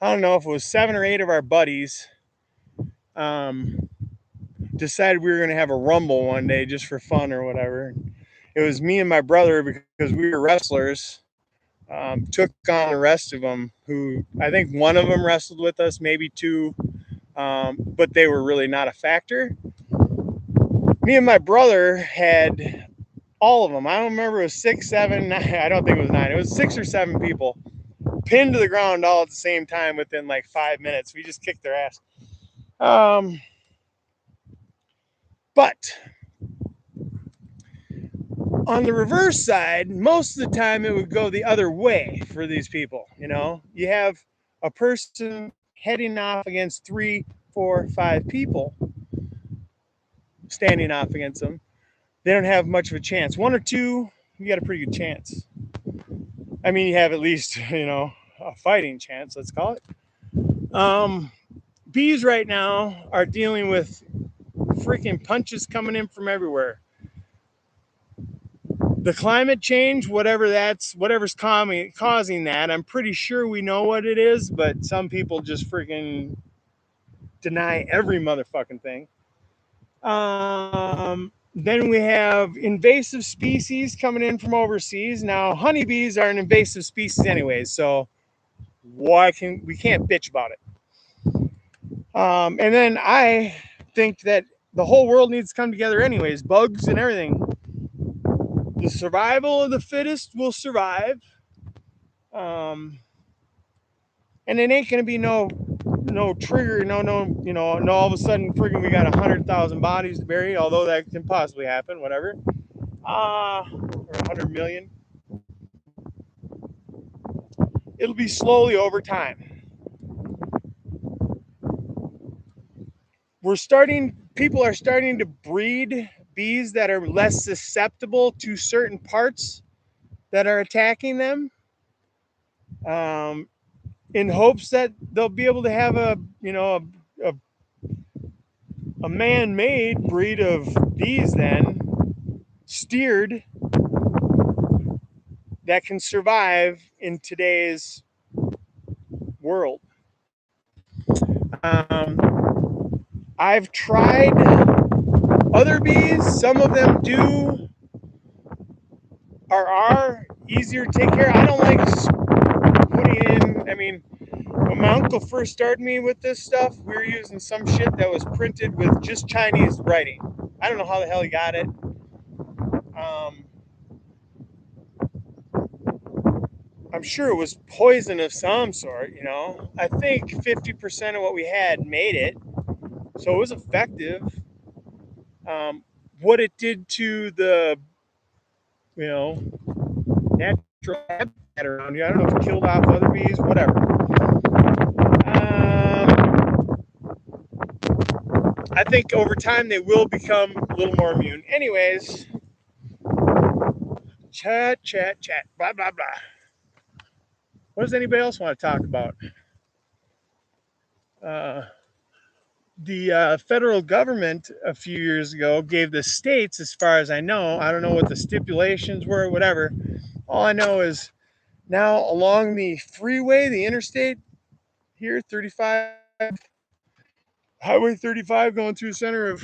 I don't know if it was 7 or 8 of our buddies decided we were going to have a rumble one day just for fun or whatever. It was me and my brother because we were wrestlers. Took on the rest of them, who I think one of them wrestled with us, maybe 2, but they were really not a factor. Me and my brother had all of them. I don't remember, it was 6, 7, 9, I don't think it was 9. It was 6 or 7 people pinned to the ground all at the same time within like 5 minutes. We just kicked their ass. But on the reverse side, most of the time it would go the other way for these people. You have a person heading off against 3, 4, 5 people standing off against them. They don't have much of a chance. 1 or 2, you got a pretty good chance. I mean, you have at least, a fighting chance, let's call it. Bees right now are dealing with freaking punches coming in from everywhere. The climate change, whatever's causing that, I'm pretty sure we know what it is, but some people just freaking deny every motherfucking thing. Then we have invasive species coming in from overseas. Now, honeybees are an invasive species anyways, so we can't bitch about it. And then I think that the whole world needs to come together anyways, bugs and everything. The survival of the fittest will survive. And it ain't gonna be no trigger, no, all of a sudden friggin' we got 100,000 bodies to bury, although that can possibly happen, whatever. Or 100 million. It'll be slowly over time. People are starting to breed bees that are less susceptible to certain parts that are attacking them, in hopes that they'll be able to have a man-made breed of bees then steered that can survive in today's world. I've tried other bees. Some of them are easier to take care of. I don't like putting in, when my uncle first started me with this stuff, we were using some shit that was printed with just Chinese writing. I don't know how the hell he got it. I'm sure it was poison of some sort, I think 50% of what we had made it, so it was effective. What it did to the, natural habitat around you, I don't know if it killed off other bees, whatever. I think over time they will become a little more immune. Anyways, chat, blah, blah, blah. What does anybody else want to talk about? The federal government a few years ago gave the states, as far as I know, I don't know what the stipulations were, whatever. All I know is now along the freeway, the interstate here, 35, Highway 35 going through the center of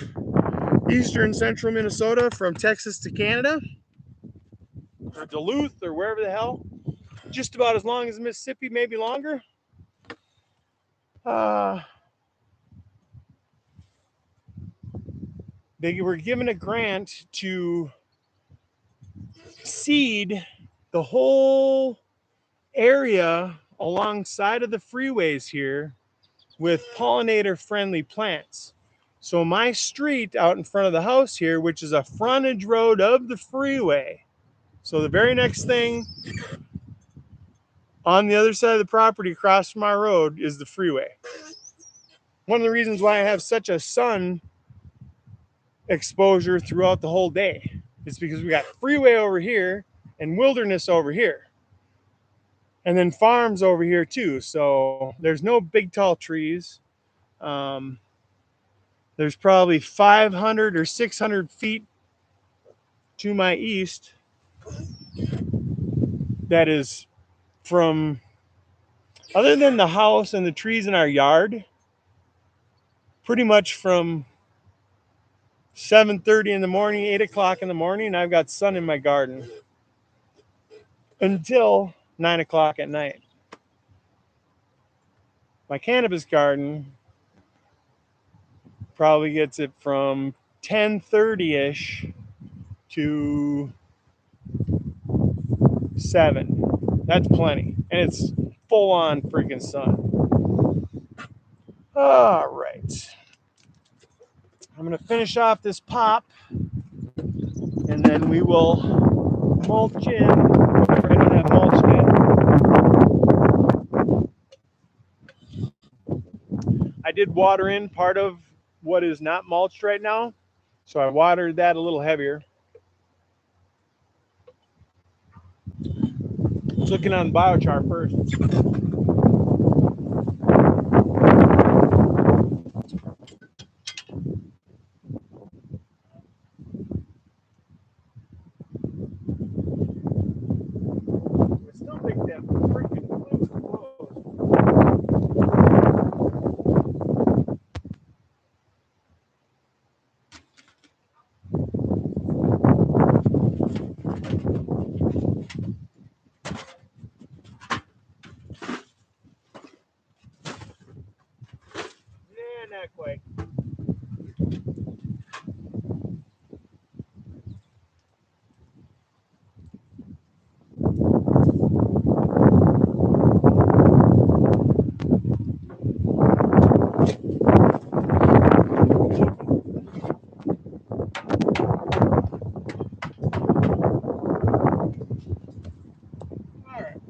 eastern central Minnesota from Texas to Canada, or Duluth, or wherever the hell, just about as long as Mississippi, maybe longer. Uh, they were given a grant to seed the whole area alongside of the freeways here with pollinator friendly plants. So my street out in front of the house here, which is a frontage road of the freeway, so the very next thing on the other side of the property across from our road is the freeway. One of the reasons why I have such a sun exposure throughout the whole day is because we got freeway over here and wilderness over here, and then farms over here too. So there's no big tall trees. There's probably 500 or 600 feet to my east that is from, other than the house and the trees in our yard, pretty much from 7:30 in the morning, 8 o'clock in the morning, I've got sun in my garden until 9 o'clock at night. My cannabis garden probably gets it from 10:30-ish to 7. That's plenty. And it's full on freaking sun. All right. I'm going to finish off this pop, and then we will mulch in. Whatever, I don't have mulch yet. I did water in part of what is not mulched right now, so I watered that a little heavier. Looking on biochar first. I still think that freaking flu's closed. Yeah, not quite. All right.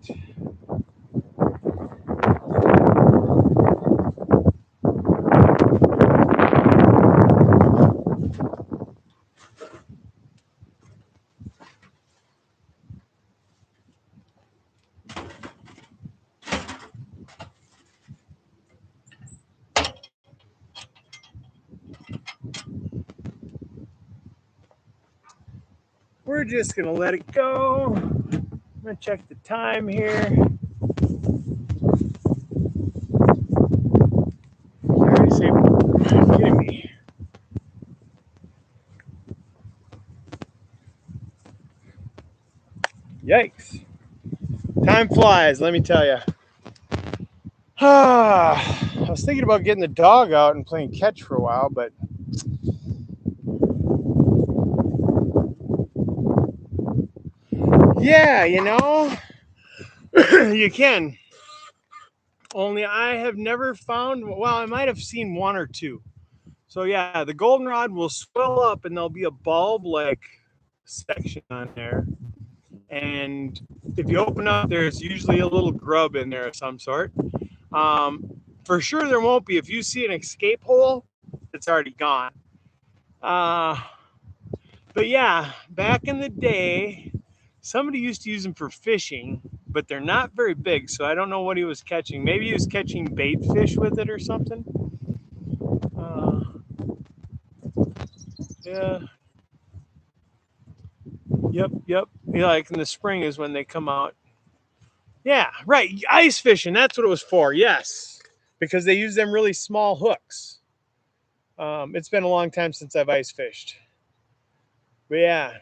We're just going to let it go. I'm going to check the time here. I already say, are you kidding me? Yikes. Time flies, let me tell you. I was thinking about getting the dog out and playing catch for a while, but yeah, you know, you can. Only I have never found, well, I might have seen one or two. So yeah, the goldenrod will swell up and there'll be a bulb-like section on there. And if you open up, there's usually a little grub in there of some sort. For sure there won't be. If you see an escape hole, it's already gone. But yeah, back in the day, somebody used to use them for fishing. but they're not very big. So I don't know what he was catching. Maybe he was catching bait fish with it or something. Uh, yeah. Yep. Yep. Yeah, like in the spring is when they come out. Yeah. Right. Ice fishing. That's what it was for. Yes. Because they use them really small hooks. It's been a long time since I've ice fished. But yeah.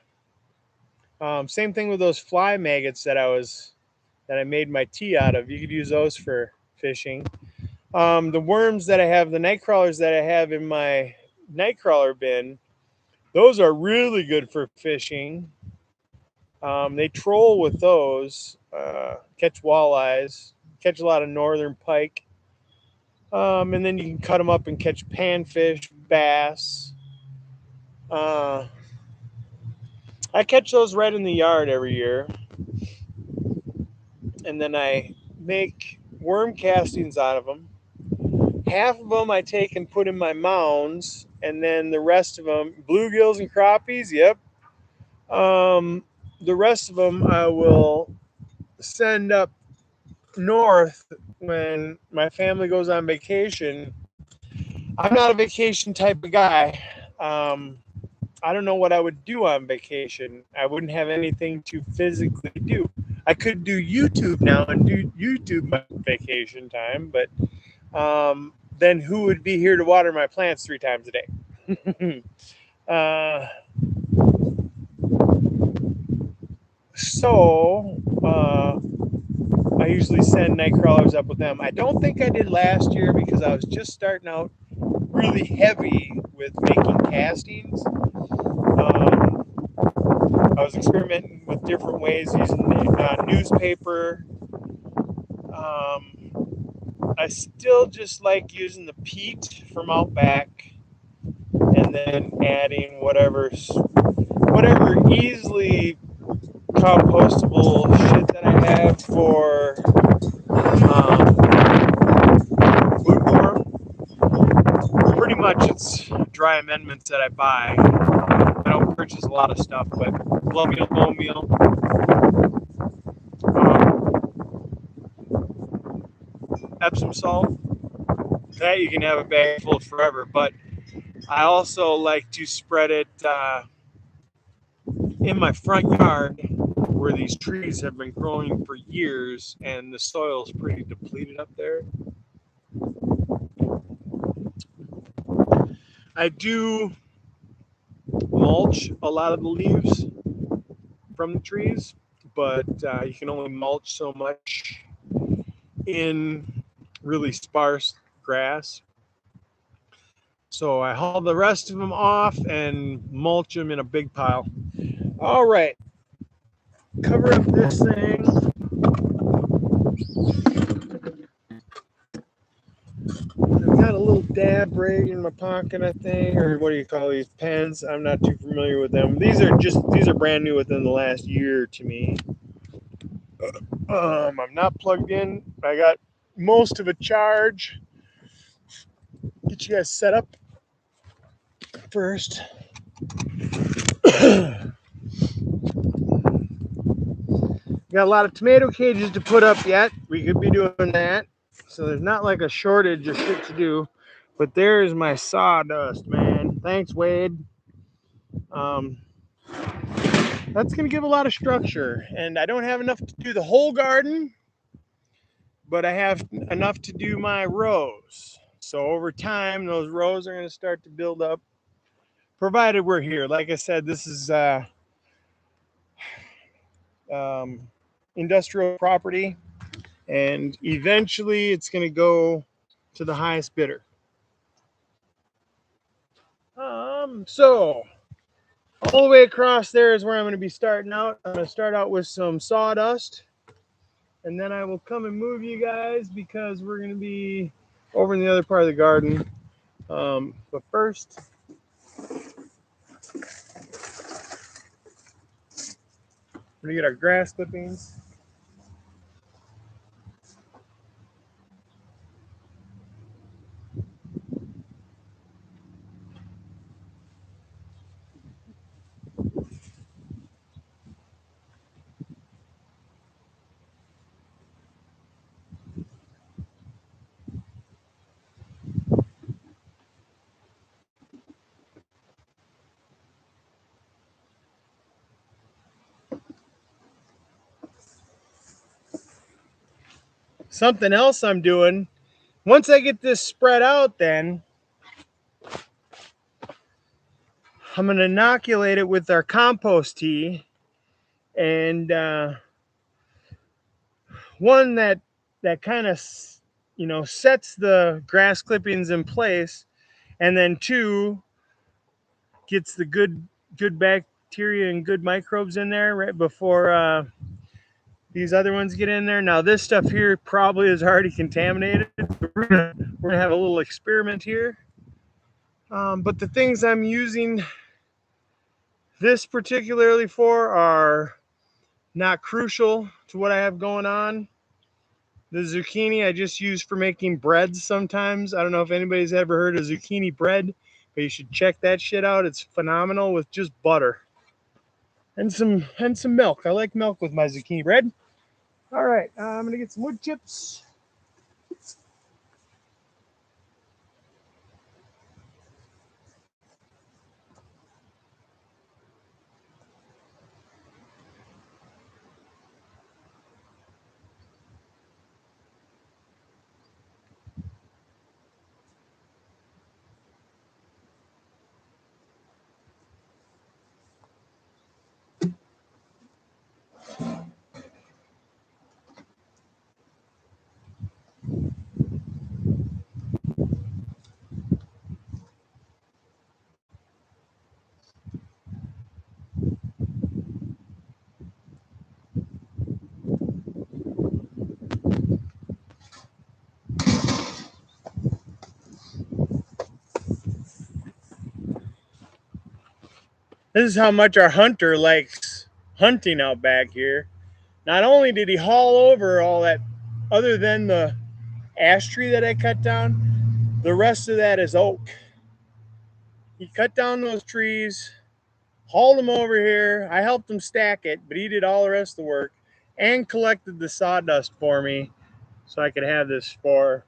Same thing with those fly maggots that I made my tea out of. You could use those for fishing. The worms that I have, the night crawlers that I have in my night crawler bin, those are really good for fishing. They troll with those, catch walleyes, catch a lot of northern pike, and then you can cut them up and catch panfish, bass. Uh, I catch those right in the yard every year, and then I make worm castings out of them. Half of them I take and put in my mounds, and then the rest of them, bluegills and crappies, yep. The rest of them I will send up north when my family goes on vacation. I'm not a vacation type of guy. Um, I don't know what I would do on vacation. I wouldn't have anything to physically do. I could do YouTube now and do YouTube my vacation time, but then who would be here to water my plants 3 times a day? uh, so I usually send night crawlers up with them. I don't think I did last year because I was just starting out really heavy with making castings. I was experimenting with different ways using the newspaper. I still just like using the peat from out back and then adding whatever easily compostable shit that I have for food form. Pretty much it's dry amendments that I buy. I don't purchase a lot of stuff, but blow meal, bone meal, Epsom salt. That you can have a bag full forever, but I also like to spread it in my front yard where these trees have been growing for years and the soil is pretty depleted up there. I do mulch a lot of the leaves from the trees, but you can only mulch so much in really sparse grass. So I haul the rest of them off and mulch them in a big pile. All right, cover up this thing. I've got a little dab rig in my pocket, I think, or what do you call these pens? I'm not too familiar with them. These are brand new within the last year to me. I'm not plugged in. I got most of a charge. Get you guys set up first. Got a lot of tomato cages to put up yet. We could be doing that. So there's not like a shortage of shit to do. But there's my sawdust, man. Thanks, Wade. Um, that's going to give a lot of structure. And I don't have enough to do the whole garden, but I have enough to do my rows. So over time, those rows are going to start to build up, provided we're here. Like I said, this is um, industrial property, and eventually it's going to go to the highest bidder. So all the way across there is where I'm going to be starting out. I'm going to start out with some sawdust, and then I will come and move you guys because we're going to be over in the other part of the garden. But first, we're going to get our grass clippings. something else I'm doing, once I get this spread out, then I'm going to inoculate it with our compost tea, and one that kind of sets the grass clippings in place, and then two, gets the good bacteria and good microbes in there right before these other ones get in there. Now this stuff here probably is already contaminated. We're gonna have a little experiment here, but the things I'm using this particularly for are not crucial to what I have going on. The zucchini I just use for making breads sometimes. I don't know if anybody's ever heard of zucchini bread, but you should check that shit out. It's phenomenal with just butter and some milk. I like milk with my zucchini bread. All right, I'm gonna get some wood chips. This is how much our hunter likes hunting out back here. Not only did he haul over all that, other than the ash tree that I cut down, the rest of that is oak. He cut down those trees, hauled them over here. I helped him stack it, but he did all the rest of the work and collected the sawdust for me so I could have this for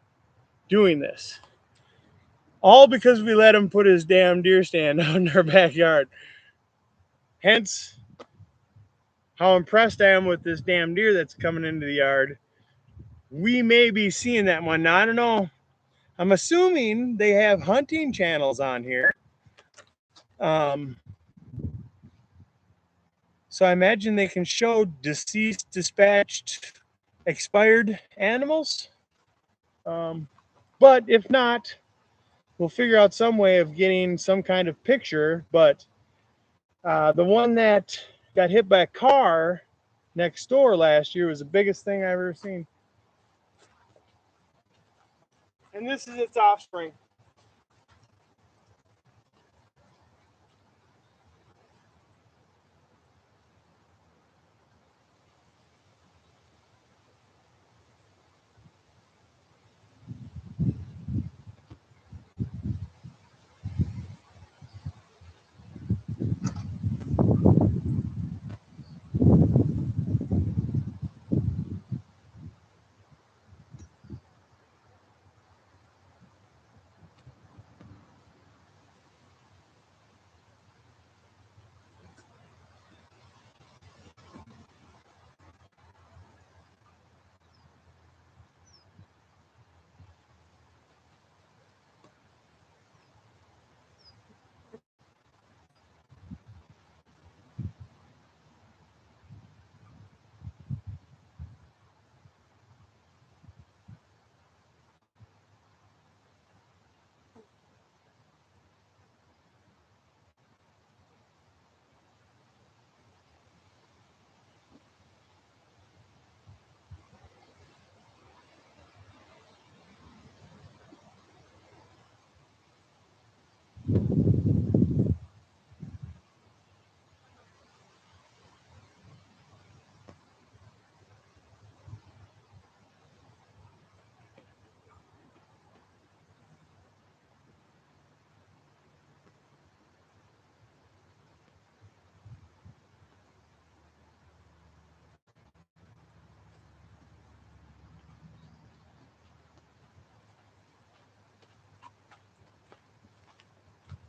doing this. All because we let him put his damn deer stand out in our backyard. Hence, how impressed I am with this damn deer that's coming into the yard. We may be seeing that one. Now, I don't know. I'm assuming they have hunting channels on here. Um, so I imagine they can show deceased, dispatched, expired animals. But if not, we'll figure out some way of getting some kind of picture. But the one that got hit by a car next door last year was the biggest thing I've ever seen. And this is its offspring.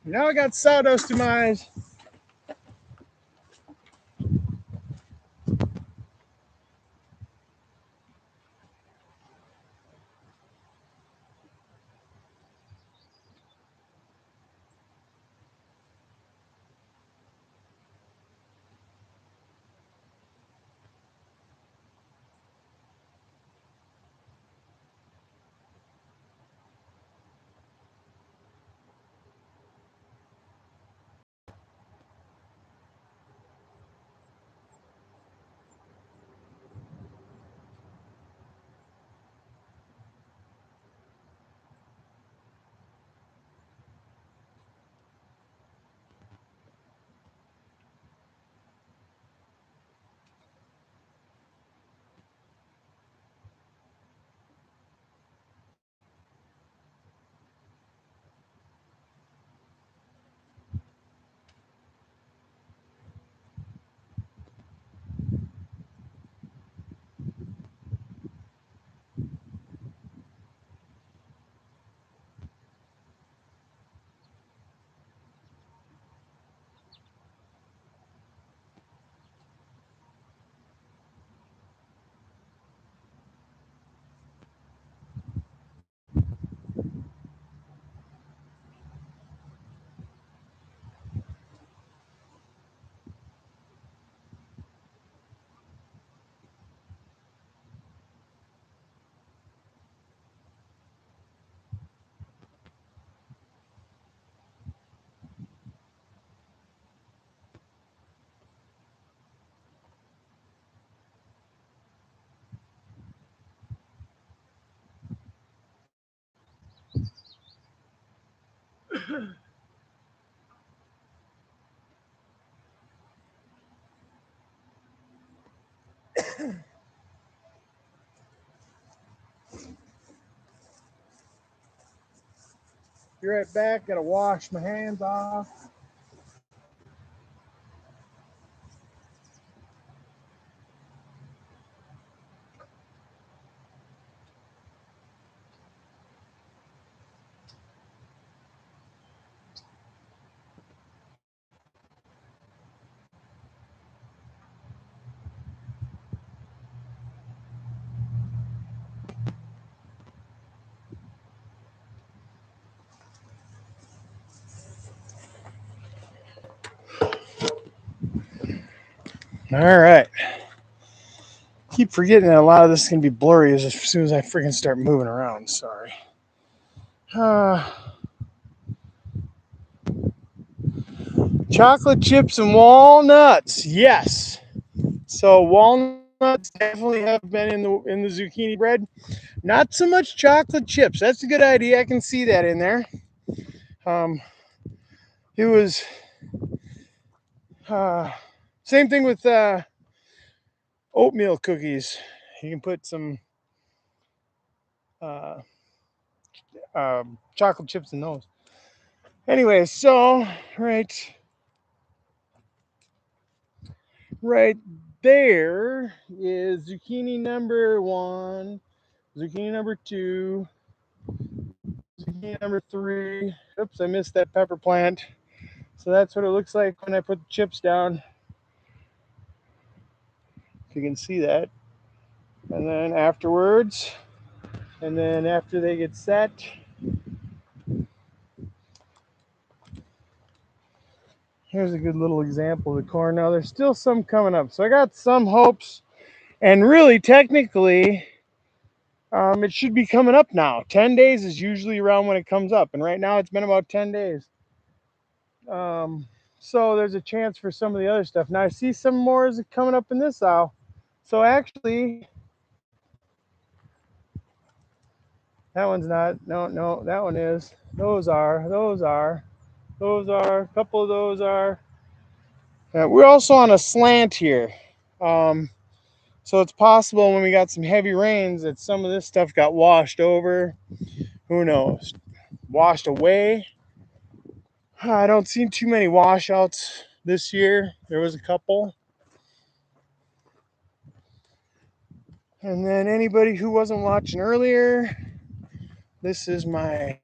Now I got sawdust in my eyes. Be right back. Gotta wash my hands off. All right. Keep forgetting that a lot of this is gonna be blurry as soon as I freaking start moving around. Sorry. Uh, Chocolate chips and walnuts. Yes. So walnuts definitely have been in the zucchini bread. Not so much chocolate chips. That's a good idea. I can see that in there. Um, it was uh, same thing with oatmeal cookies. You can put some uh, chocolate chips in those. Anyway, so right there is zucchini number one, zucchini number two, zucchini number three. Oops, I missed that pepper plant. So that's what it looks like when I put the chips down. If you can see that. And then afterwards, and then after they get set, here's a good little example of the corn. Now there's still some coming up. So I got some hopes. And really, technically, it should be coming up now. 10 days is usually around when it comes up. And right now it's been about 10 days. So there's a chance for some of the other stuff. Now I see some more is coming up in this aisle. So actually, that one's not. No, that one is. Those are. A couple of those are. We're also on a slant here. So it's possible when we got some heavy rains that some of this stuff got washed over. Who knows? Washed away. I don't see too many washouts this year. There was a couple. And then anybody who wasn't watching earlier, this is my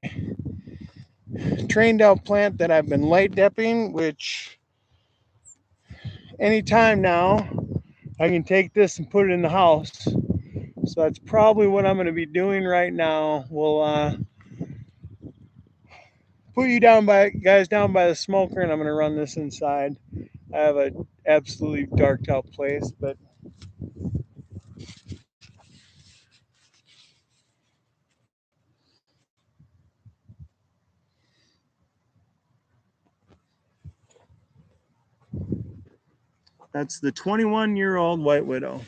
trained out plant that I've been light depping, which anytime now I can take this and put it in the house. So that's probably what I'm going to be doing right now. We'll put you down by the smoker, and I'm going to run this inside. I have a absolutely darked out place, but that's the 21-year-old white widow.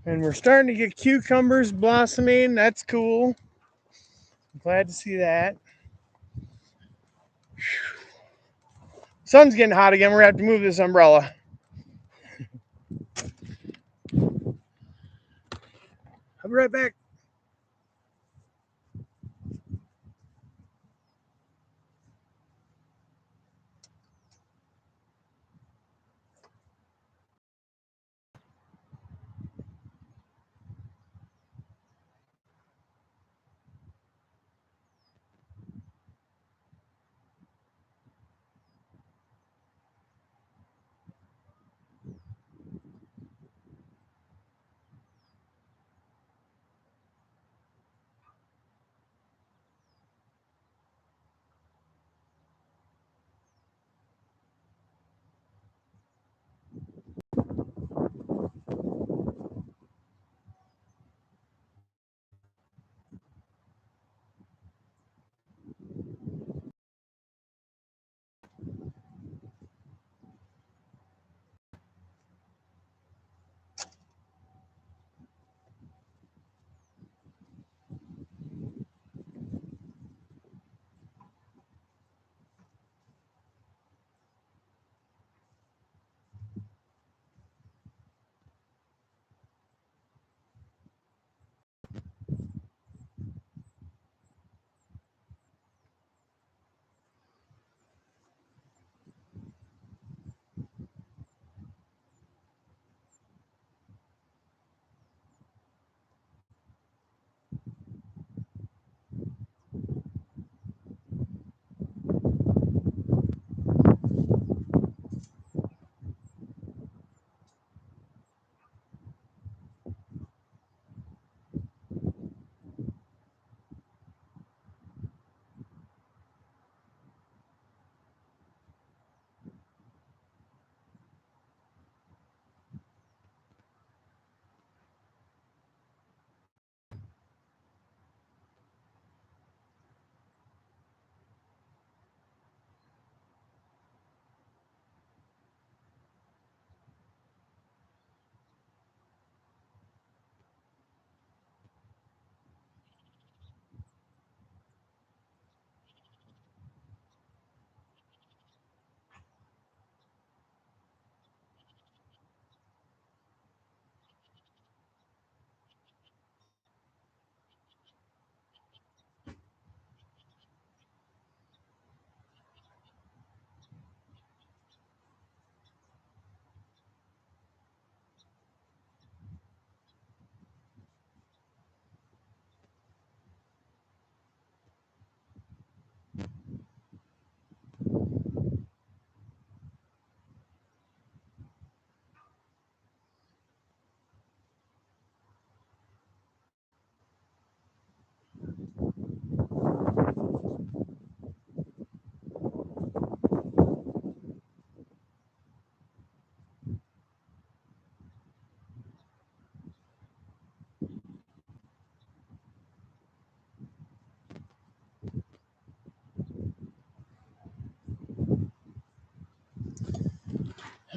And we're starting to get cucumbers blossoming. That's cool. Glad to see that. Sun's getting hot again. We're going to have to move this umbrella. I'll be right back.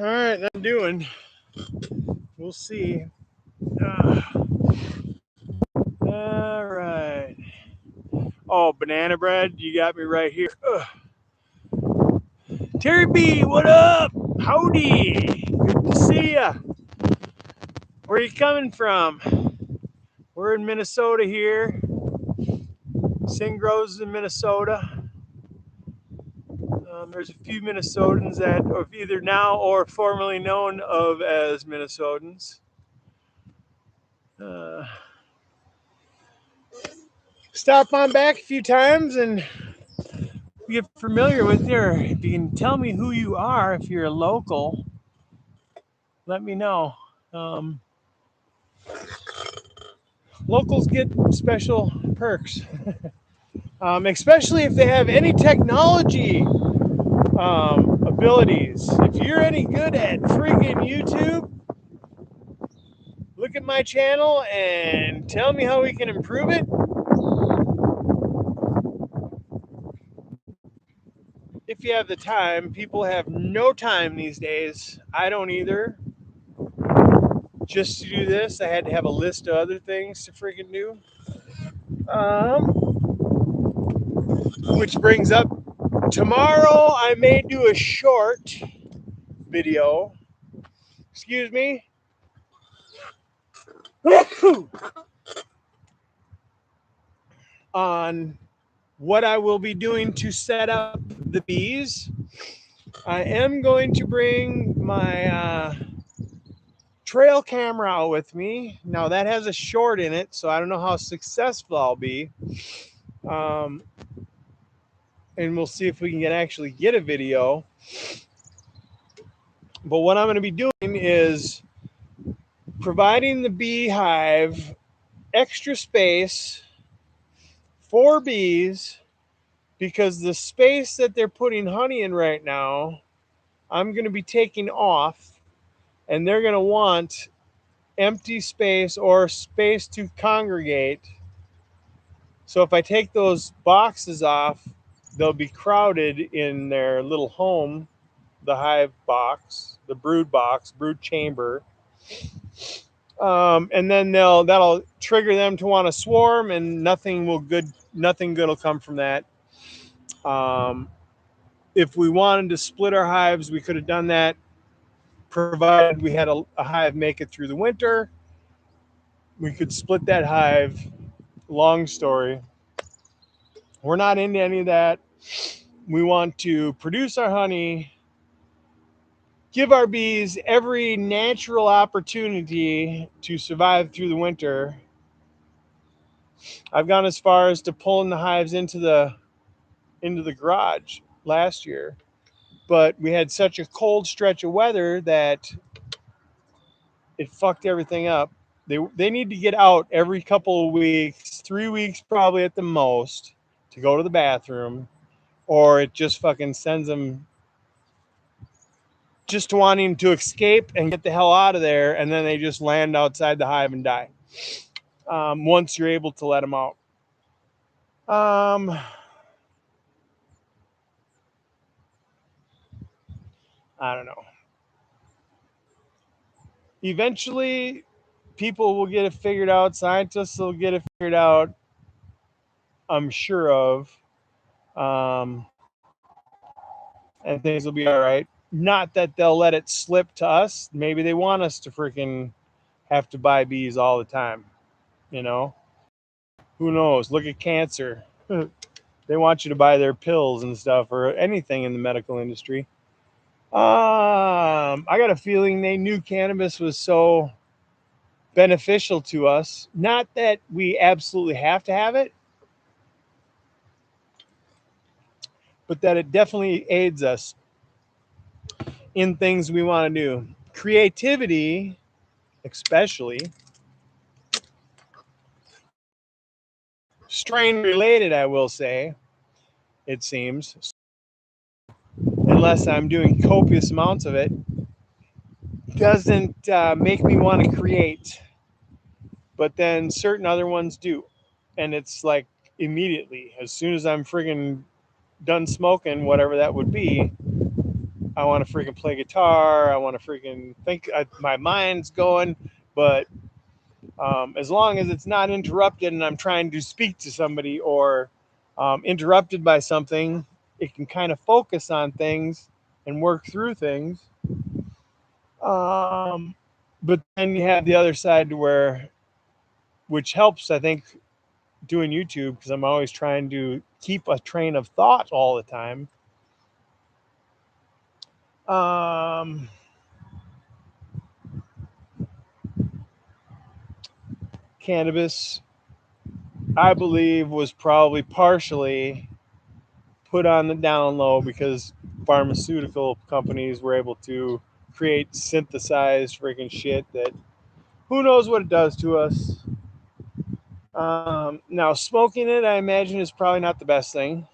right, I'm doing. We'll see. All right. Oh, banana bread, you got me right here. Terry B, what up? Howdy. Good to see ya. Where are you coming from? We're in Minnesota here. Singro's in Minnesota. There's a few Minnesotans that are either now or formerly known of as Minnesotans. Stop on back a few times and get familiar with you. Or if you can tell me who you are, if you're a local, let me know. Locals get special perks, especially if they have any technology abilities. If you're any good at freaking YouTube, look at my channel and tell me how we can improve it. If you have the time, people have no time these days. I don't either. Just to do this, I had to have a list of other things to freaking do. Which brings up tomorrow, I may do a short video. Excuse me. On what I will be doing to set up the bees. I am going to bring my trail camera out with me. Now that has a short in it, so I don't know how successful I'll be. And we'll see if we can actually get a video. But what I'm going to be doing is providing the beehive extra space for bees, because the space that they're putting honey in right now, I'm going to be taking off, and they're going to want empty space or space to congregate. So if I take those boxes off, they'll be crowded in their little home, the hive box, the brood box, brood chamber. And then that'll trigger them to want to swarm, and nothing good will come from that. If we wanted to split our hives, we could have done that, provided we had a hive make it through the winter. We could split that hive. Long story. We're not into any of that. We want to produce our honey, give our bees every natural opportunity to survive through the winter. I've gone as far as to pulling the hives into the garage last year, but we had such a cold stretch of weather that it fucked everything up. They need to get out every couple of weeks, 3 weeks probably at the most, to go to the bathroom, or it just fucking sends them just wanting to escape and get the hell out of there, and then they just land outside the hive and die. Once you're able to let them out. I don't know. Eventually, people will get it figured out. Scientists will get it figured out, I'm sure of. And things will be all right. Not that they'll let it slip to us. Maybe they want us to freaking have to buy bees all the time. You know? Who knows? Look at cancer. They want you to buy their pills and stuff, or anything in the medical industry. I got a feeling they knew cannabis was so beneficial to us. Not that we absolutely have to have it, but that it definitely aids us in things we want to do. Creativity, especially. Strain related, I will say, it seems. Unless I'm doing copious amounts of it, doesn't make me want to create. But then certain other ones do. And it's like immediately, as soon as I'm friggin' done smoking, whatever that would be, I want to freaking play guitar. I want to freaking think. My mind's going, but as long as it's not interrupted and I'm trying to speak to somebody or interrupted by something, it can kind of focus on things and work through things. Um, but then you have the other side to where, which helps, I think, doing YouTube because I'm always trying to keep a train of thought all the time. Um, Cannabis, I believe, was probably partially put on the down low because pharmaceutical companies were able to create synthesized freaking shit that who knows what it does to us. Now, smoking it, I imagine, is probably not the best thing.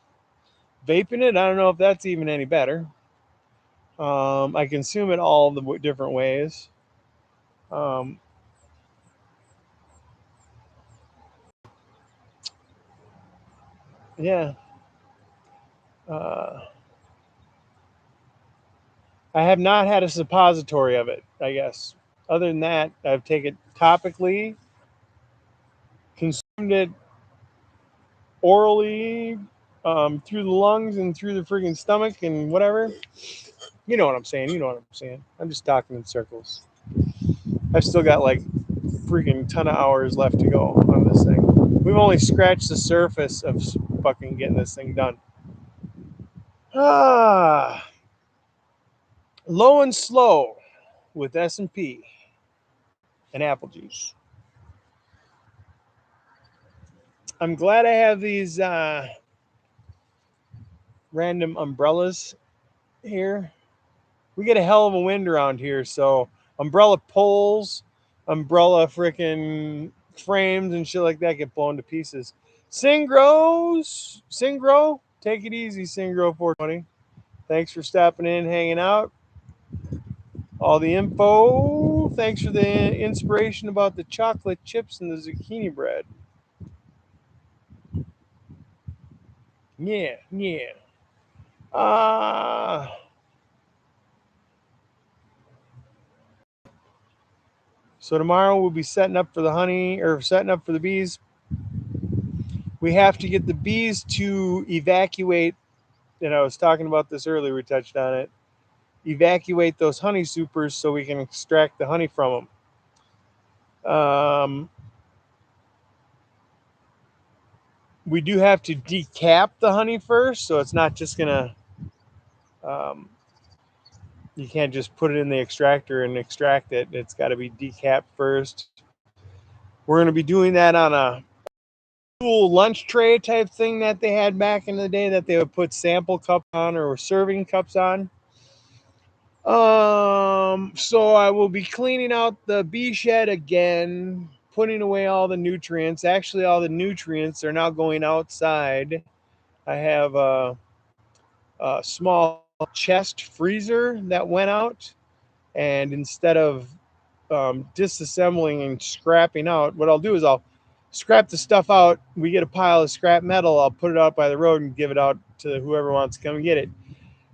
Vaping it, I don't know if that's even any better. I consume it all the different ways. Um, yeah. Uh, I have not had a suppository of it, I guess. Other than that, I've taken it topically, consumed it orally, through the lungs and through the freaking stomach and whatever. You know what I'm saying. You know what I'm saying. I'm just talking in circles. I've still got like freaking ton of hours left to go on this thing. We've only scratched the surface of fucking getting this thing done. Ah, low and slow with S&P and apple juice. I'm glad I have these random umbrellas here. We get a hell of a wind around here, so umbrella poles, umbrella freaking frames and shit like that get blown to pieces. Singro, take it easy, Singro 420. Thanks for stopping in, hanging out. All the info. Thanks for the inspiration about the chocolate chips and the zucchini bread. Yeah, yeah. Uh, so tomorrow we'll be setting up for the honey or setting up for the bees. We have to get the bees to evacuate. And I was talking about this earlier. We touched on it. Evacuate those honey supers so we can extract the honey from them. We do have to decap the honey first, so it's not just gonna. You can't just put it in the extractor and extract it. It's got to be decapped first. We're going to be doing that on a cool lunch tray type thing that they had back in the day that they would put sample cups on or serving cups on. So I will be cleaning out the bee shed again, putting away all the nutrients. Actually, all the nutrients are now going outside. I have a small chest freezer that went out, and instead of disassembling and scrapping out, what I'll do is I'll scrap the stuff out. We get a pile of scrap metal. I'll put it out by the road and give it out to whoever wants to come and get it.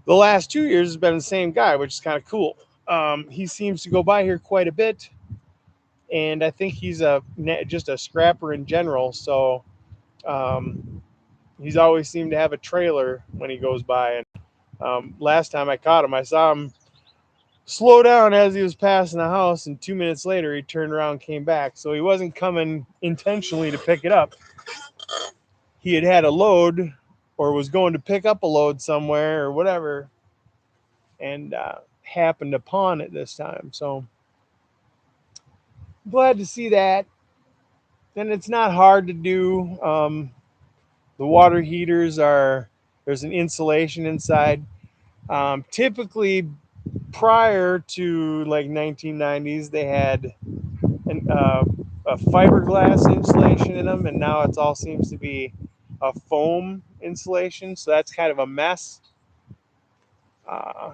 The last 2 years has been the same guy, which is kind of cool. He seems to go by here quite a bit, and I think he's just a scrapper in general. So he's always seemed to have a trailer when he goes by. And last time I caught him, I saw him slow down as he was passing the house, and 2 minutes later he turned around and came back. So he wasn't coming intentionally to pick it up. He had a load or was going to pick up a load somewhere or whatever, and happened upon it this time. So glad to see that. And it's not hard to do. The water heaters there's an insulation inside. Typically prior to like 1990s, they had a fiberglass insulation in them, and now it's all seems to be a foam insulation. So that's kind of a mess uh,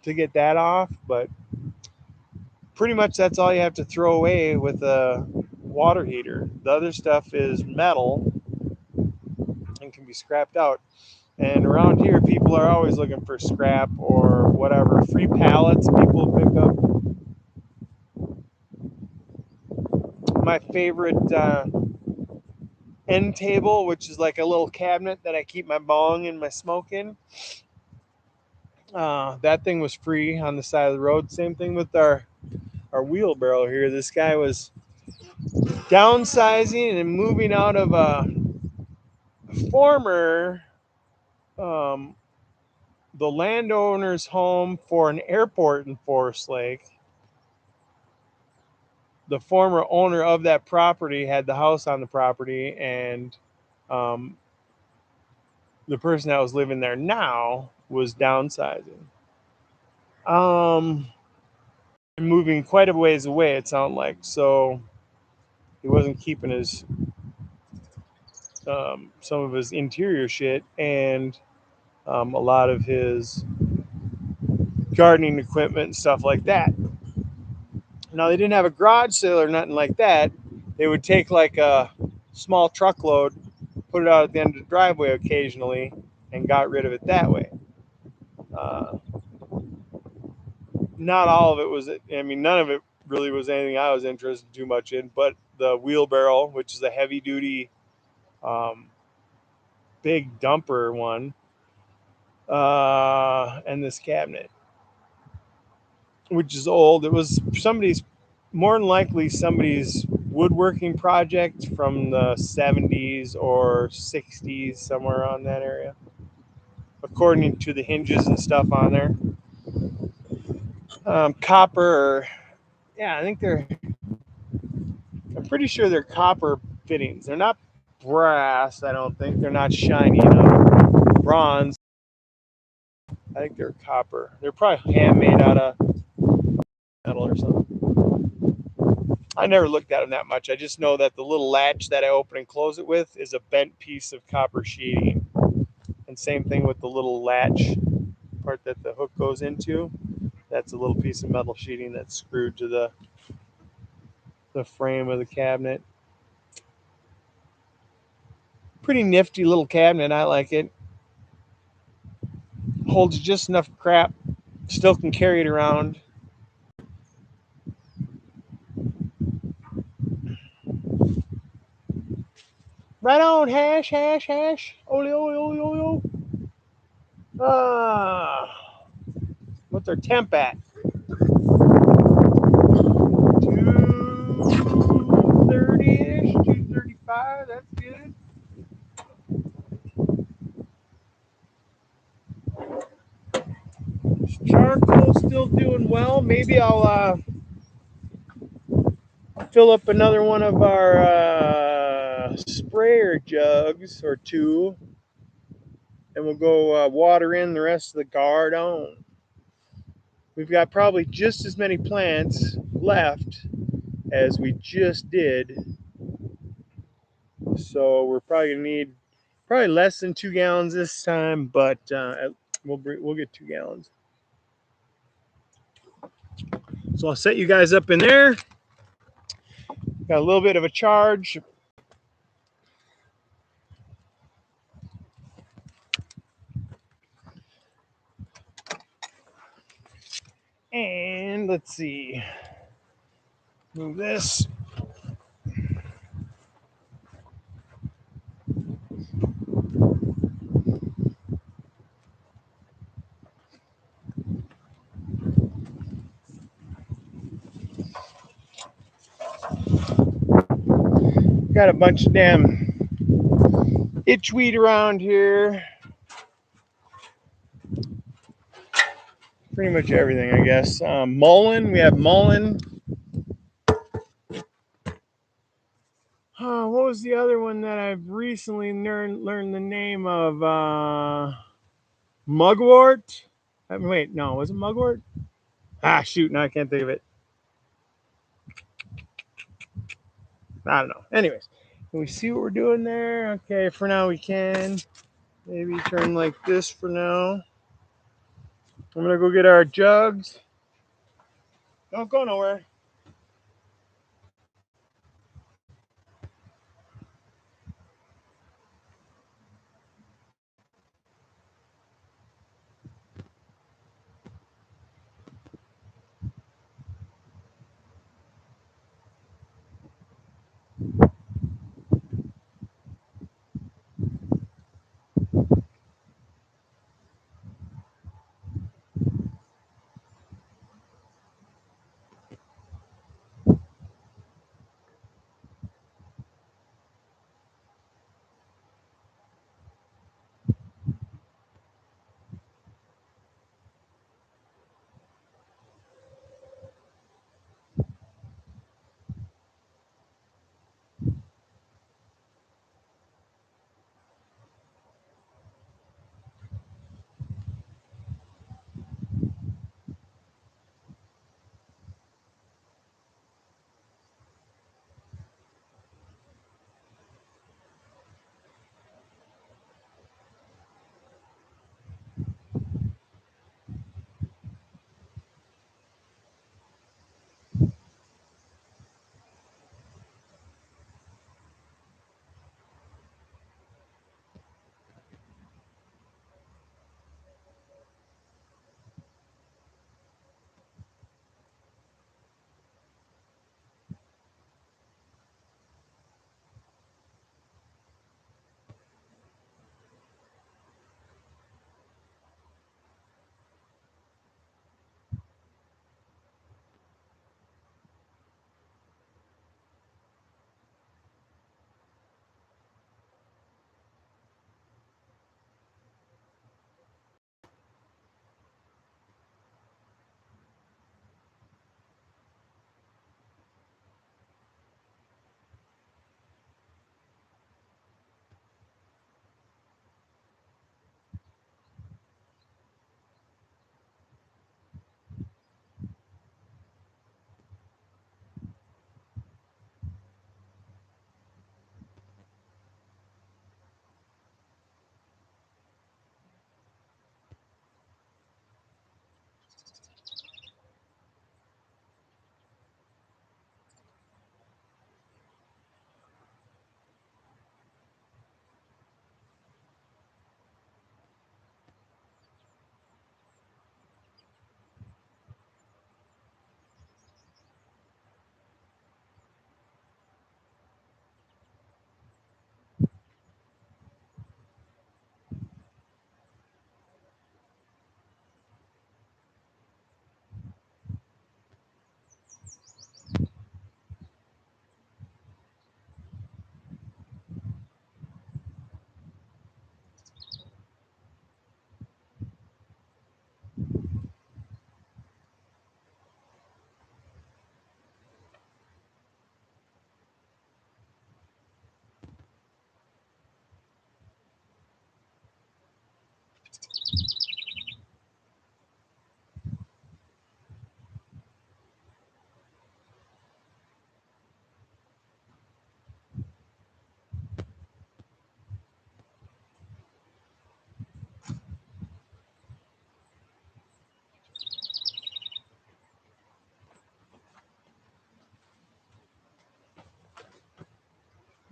to get that off. But pretty much that's all you have to throw away with a water heater. The other stuff is metal and can be scrapped out. And around here, people are always looking for scrap or whatever. Free pallets people pick up. My favorite end table, which is like a little cabinet that I keep my bong and my smoke in. That thing was free on the side of the road. Same thing with our wheelbarrow here. This guy was downsizing and moving out of a former um, the landowner's home for an airport in Forest Lake. The former owner of that property had the house on the property, and um, the person that was living there now was downsizing. Moving quite a ways away, it sounded like. So he wasn't keeping his some of his interior shit and a lot of his gardening equipment and stuff like that. Now they didn't have a garage sale or nothing like that. They would take like a small truckload, put it out at the end of the driveway occasionally, and got rid of it that way. Uh, Not all of it was. I mean, none of it really was anything I was interested too much in. But the wheelbarrow, which is a heavy duty, um, big dumper one, and this cabinet, which is old. It was somebody's, more than likely somebody's woodworking project from the 70s or 60s, somewhere around that area, according to the hinges and stuff on there. Copper, yeah, I think I'm pretty sure they're copper fittings. They're not brass, I don't think. They're not shiny enough. Bronze, I think they're copper. They're probably handmade out of metal or something. I never looked at them that much. I just know that the little latch that I open and close it with is a bent piece of copper sheeting. And same thing with the little latch part that the hook goes into. That's a little piece of metal sheeting that's screwed to the frame of the cabinet. Pretty nifty little cabinet. I like it. Holds just enough crap. Still can carry it around. Right on, hash, hash, hash. Ole, ole, ole, ole, ole. What's our temp at? 230-ish, 235. That's good. Charcoal still doing well. Maybe I'll fill up another one of our sprayer jugs or two, and we'll go water in the rest of the garden. We've got probably just as many plants left as we just did, so we're probably gonna need probably less than 2 gallons this time, but we'll get 2 gallons. So I'll set you guys up in there. Got a little bit of a charge. And let's see. Move this. Got a bunch of damn itchweed around here. Pretty much everything, I guess. Mullein. We have mullein. What was the other one that I've recently learned the name of? Mugwort. Wait, no, was it mugwort? Shoot, now I can't think of it. I don't know. Anyways, can we see what we're doing there? Okay, for now we can. Maybe turn like this for now. I'm gonna go get our jugs. Don't go nowhere.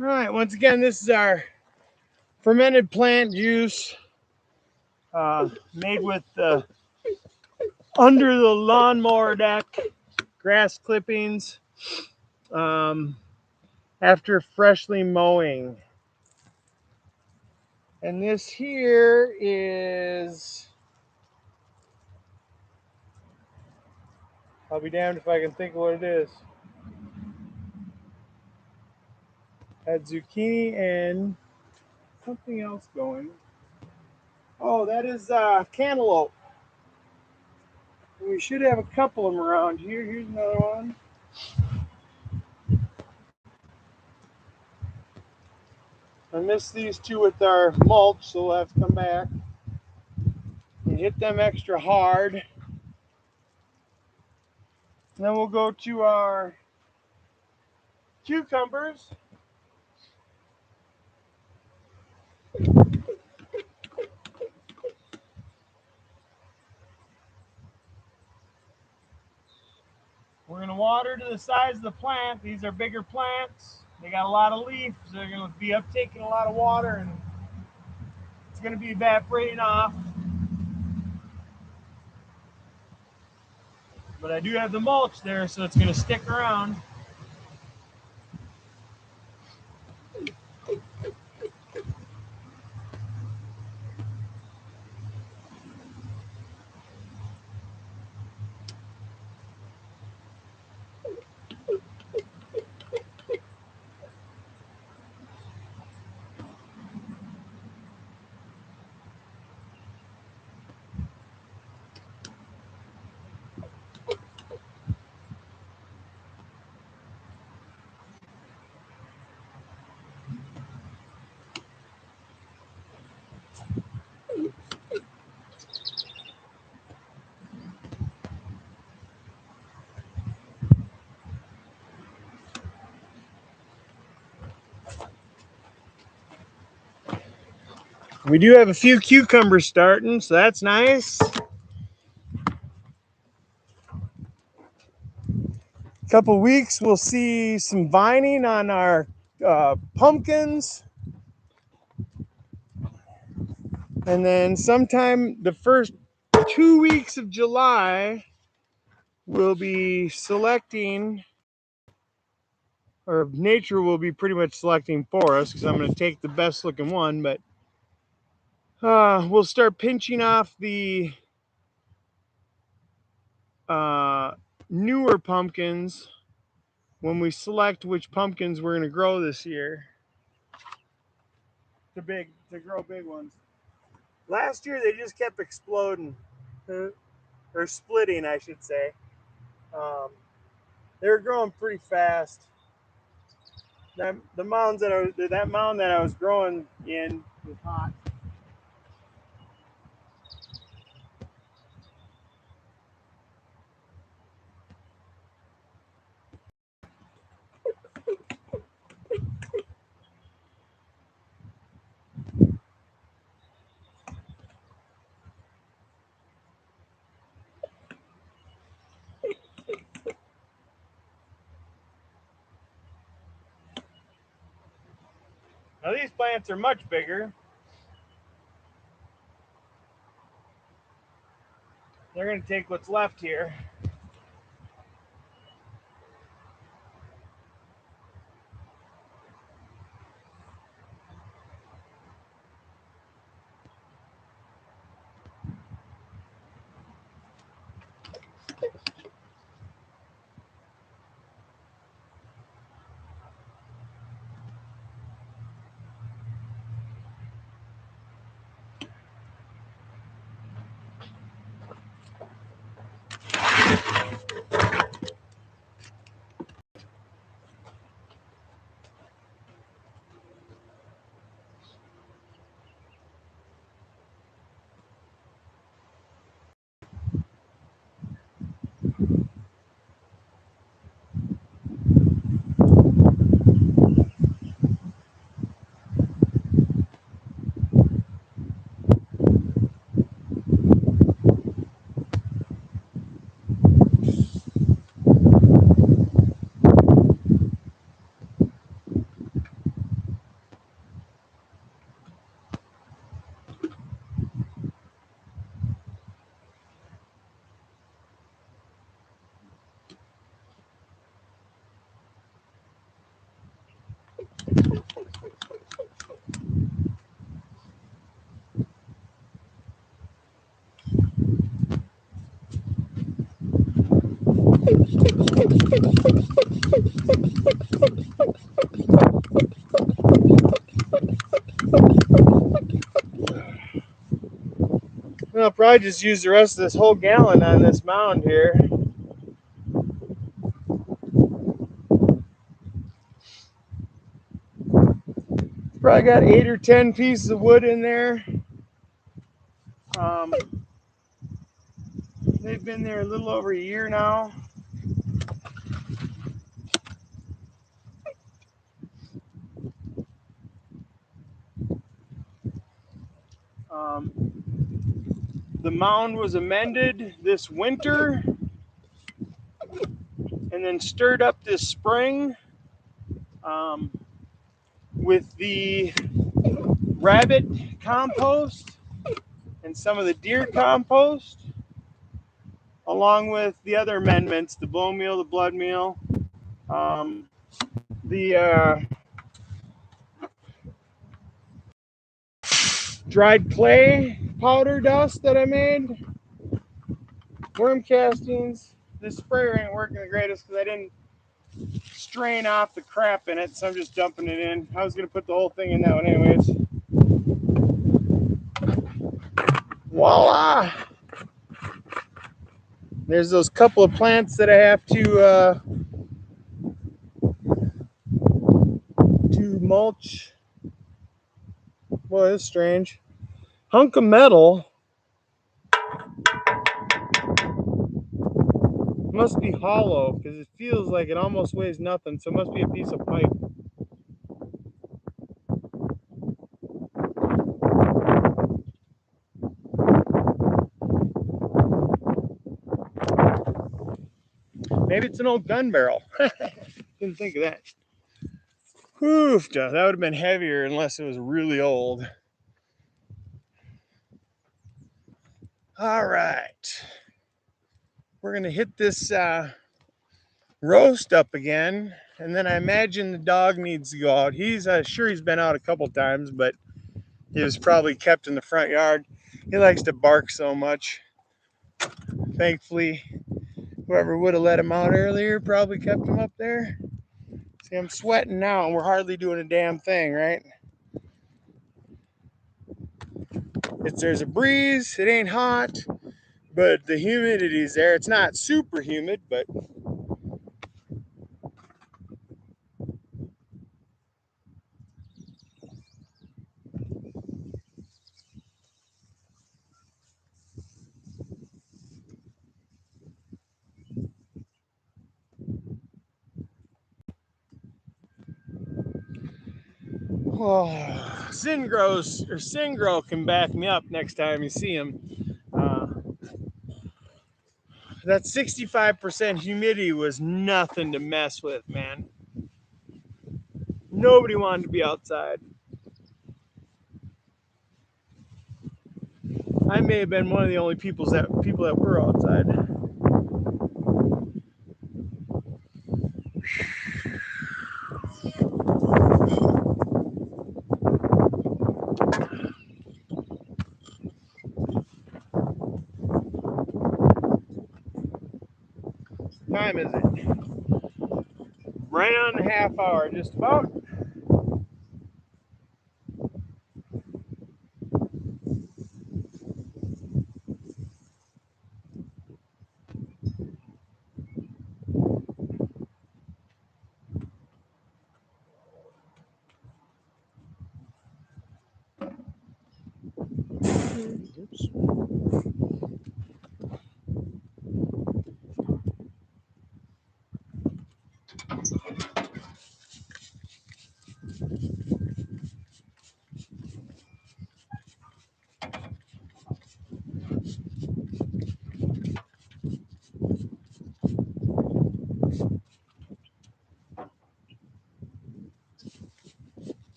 All right, once again, this is our fermented plant juice made with under the lawnmower deck grass clippings after freshly mowing. And this here is, I'll be damned if I can think of what it is. Had zucchini and something else going. Oh, that is cantaloupe. We should have a couple of them around here. Here's another one. I missed these two with our mulch, so we'll have to come back and hit them extra hard. And then we'll go to our cucumbers. We're going to water to the size of the plant. These are bigger plants. They got a lot of leaves. They're going to be uptaking a lot of water, and it's going to be evaporating off. But I do have the mulch there, so it's going to stick around. We do have a few cucumbers starting, so that's nice. Couple weeks we'll see some vining on our pumpkins, and then sometime the first 2 weeks of July we'll be selecting, or nature will be pretty much selecting for us, because I'm going to take the best looking one, but we'll start pinching off the newer pumpkins when we select which pumpkins we're going to grow this year to grow big ones. Last year they just kept exploding, or splitting, I should say. They were growing pretty fast. That mound that I was growing in was hot. Now these plants are much bigger. They're going to take what's left here. I'll probably just use the rest of this whole gallon on this mound here. Probably got 8 or 10 pieces of wood in there. They've been there a little over a year now. The mound was amended this winter and then stirred up this spring with the rabbit compost and some of the deer compost, along with the other amendments, the bone meal, the blood meal, the dried clay powder dust that I made, worm castings. This sprayer ain't working the greatest because I didn't strain off the crap in it, so I'm just dumping it in. I was going to put the whole thing in that one anyways. Voila! There's those couple of plants that I have to mulch. Boy, that's strange. Hunk of metal must be hollow because it feels like it almost weighs nothing, so it must be a piece of pipe. Maybe it's an old gun barrel. Didn't think of that. Oof, that would have been heavier unless it was really old. All right. We're going to hit this roast up again, and then I imagine the dog needs to go out. He's sure he's been out a couple times, but he was probably kept in the front yard. He likes to bark so much. Thankfully, whoever would have let him out earlier probably kept him up there. See, I'm sweating now, and we're hardly doing a damn thing, right? There's a breeze. It ain't hot, but the humidity's there. It's not super humid, but Singro can back me up next time you see him. That 65% humidity was nothing to mess with, man. Nobody wanted to be outside. I may have been one of the only people that were outside. What time is it? Right on the half hour, just about. Oops.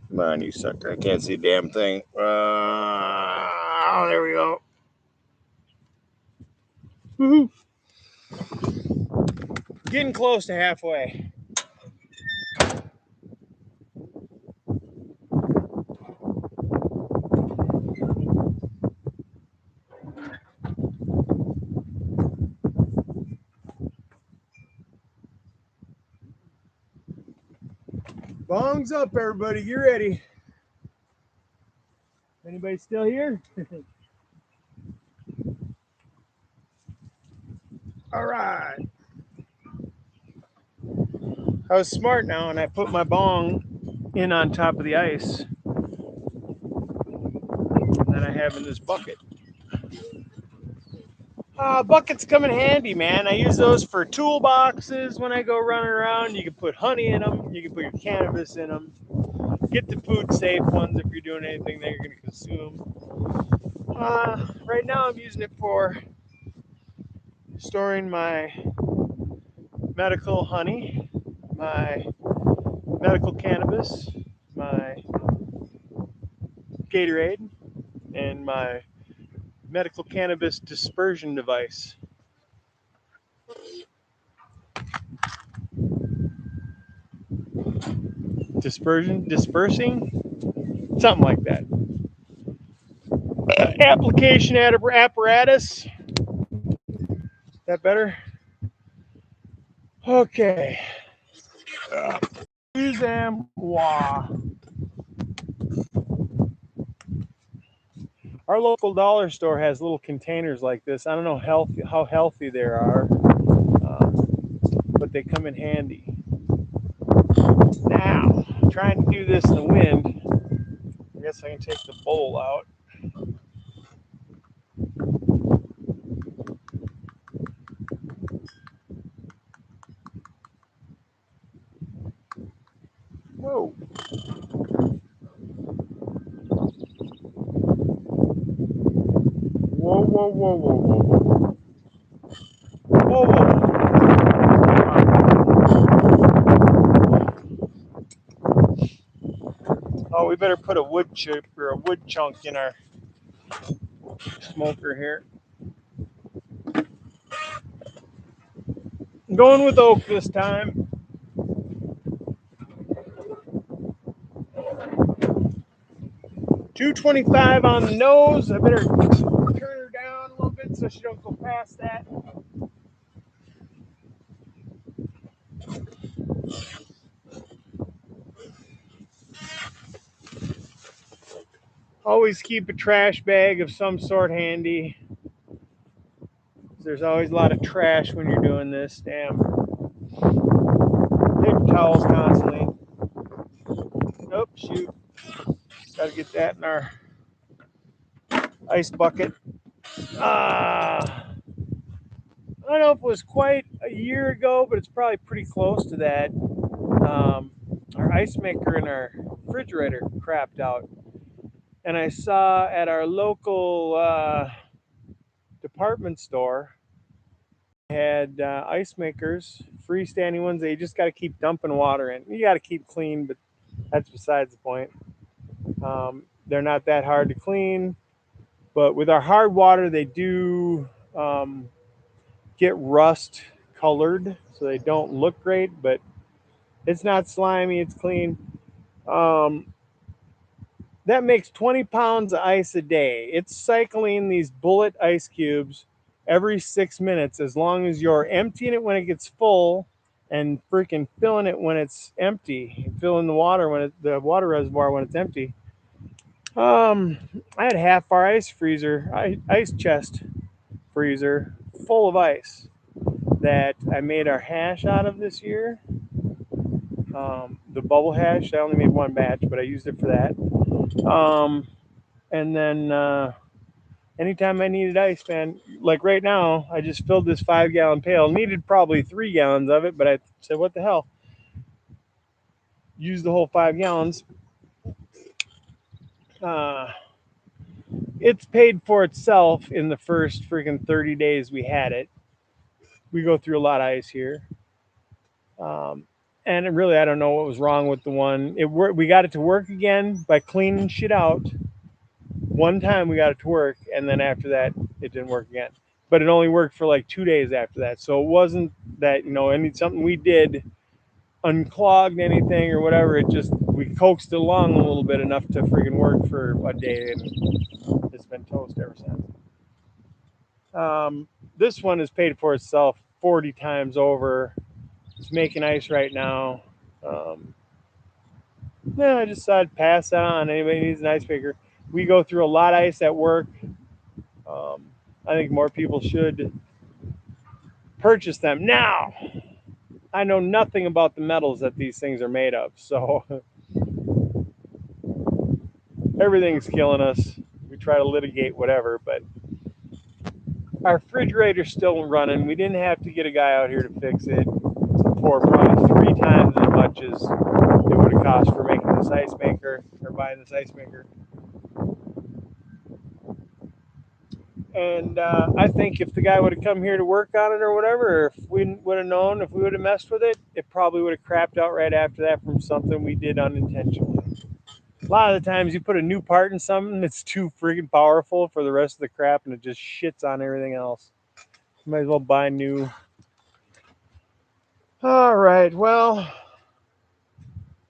Come on, you sucker. I can't see a damn thing. Oh, there we go. Woohoo. Getting close to halfway. Bongs up, everybody. You ready? Anybody still here? All right. I was smart now, and I put my bong in on top of the ice that I have in this bucket. Buckets come in handy, man. I use those for toolboxes when I go running around. You can put honey in them. You can put your cannabis in them. Get the food safe ones if you're doing anything that you're going to consume. Right now I'm using it for storing my medical honey, my medical cannabis, my Gatorade, and my medical cannabis dispersion device. Dispersing, something like that. Application apparatus. That better? Okay. Use them. Wow. Our local dollar store has little containers like this. I don't know how healthy they are, but they come in handy. Now, trying to do this in the wind. I guess I can take the bowl out. Whoa. Whoa, whoa, whoa, whoa, whoa, whoa. Whoa, whoa. Oh, we better put a wood chip or a wood chunk in our smoker here. I'm going with oak this time. $2.25 on the nose. I better turn her down a little bit so she don't go past that. Always keep a trash bag of some sort handy. There's always a lot of trash when you're doing this. Damn. Paper towels constantly. Oh, shoot. Gotta get that in our ice bucket. I don't know if it was quite a year ago, but it's probably pretty close to that. Our ice maker in our refrigerator crapped out. And I saw at our local department store had ice makers, freestanding ones that you just got to keep dumping water in. You got to keep clean, but that's besides the point. They're not that hard to clean, but with our hard water, they do get rust colored, so they don't look great, but it's not slimy, it's clean. That makes 20 pounds of ice a day. It's cycling these bullet ice cubes every 6 minutes, as long as you're emptying it when it gets full and freaking filling it when it's empty, filling the water the water reservoir when it's empty. I had half our ice chest freezer full of ice that I made our hash out of this year. The bubble hash, I only made one batch, but I used it for that. And then anytime I needed ice, man, like right now, I just filled this 5-gallon pail. Needed probably 3 gallons of it, but I said, what the hell? Use the whole 5 gallons. It's paid for itself in the first freaking 30 days we had it. We go through a lot of ice here. And really, I don't know what was wrong with the one. We got it to work again by cleaning shit out. One time we got it to work, and then after that, it didn't work again. but it only worked for like 2 days after that. So it wasn't that, something we did unclogged anything or whatever. It just, we coaxed it along a little bit enough to freaking work for a day, and it's been toast ever since. This one has paid for itself 40 times over. It's making ice right now. Yeah, I just decided to pass that on. Anybody needs an ice maker. We go through a lot of ice at work. I think more people should purchase them. Now, I know nothing about the metals that these things are made of, so everything's killing us. We try to litigate whatever, but our refrigerator's still running. We didn't have to get a guy out here to fix it for probably 3 times as much as it would have cost for making this ice maker or buying this ice maker. And I think if the guy would have come here to work on it or whatever, or if we would have known, if we would have messed with it, it probably would have crapped out right after that from something we did unintentionally. A lot of the times you put a new part in something that's too freaking powerful for the rest of the crap, and it just shits on everything else. You might as well buy new. All right, well,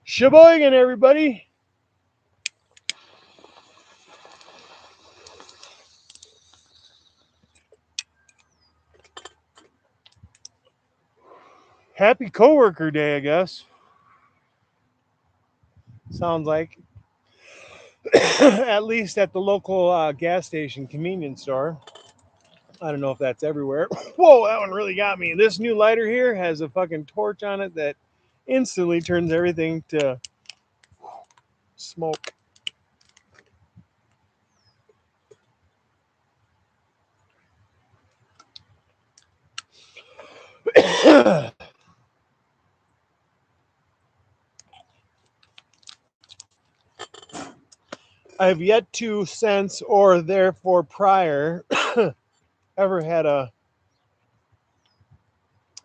sheboygan, everybody. Happy coworker day, I guess. Sounds like. At least at the local gas station convenience store. I don't know if that's everywhere. Whoa, that one really got me. This new lighter here has a fucking torch on it that instantly turns everything to smoke. I have yet to since or therefore prior ever had a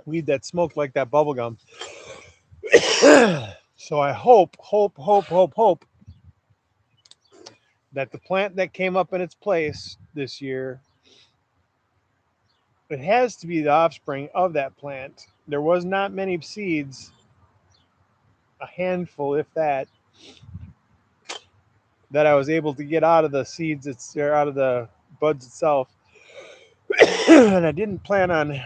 weed that smoked like that bubblegum. So I hope that the plant that came up in its place this year, it has to be the offspring of that plant. There was not many seeds, a handful, if that, that I was able to get out of the seeds, out of the buds itself. And I didn't plan on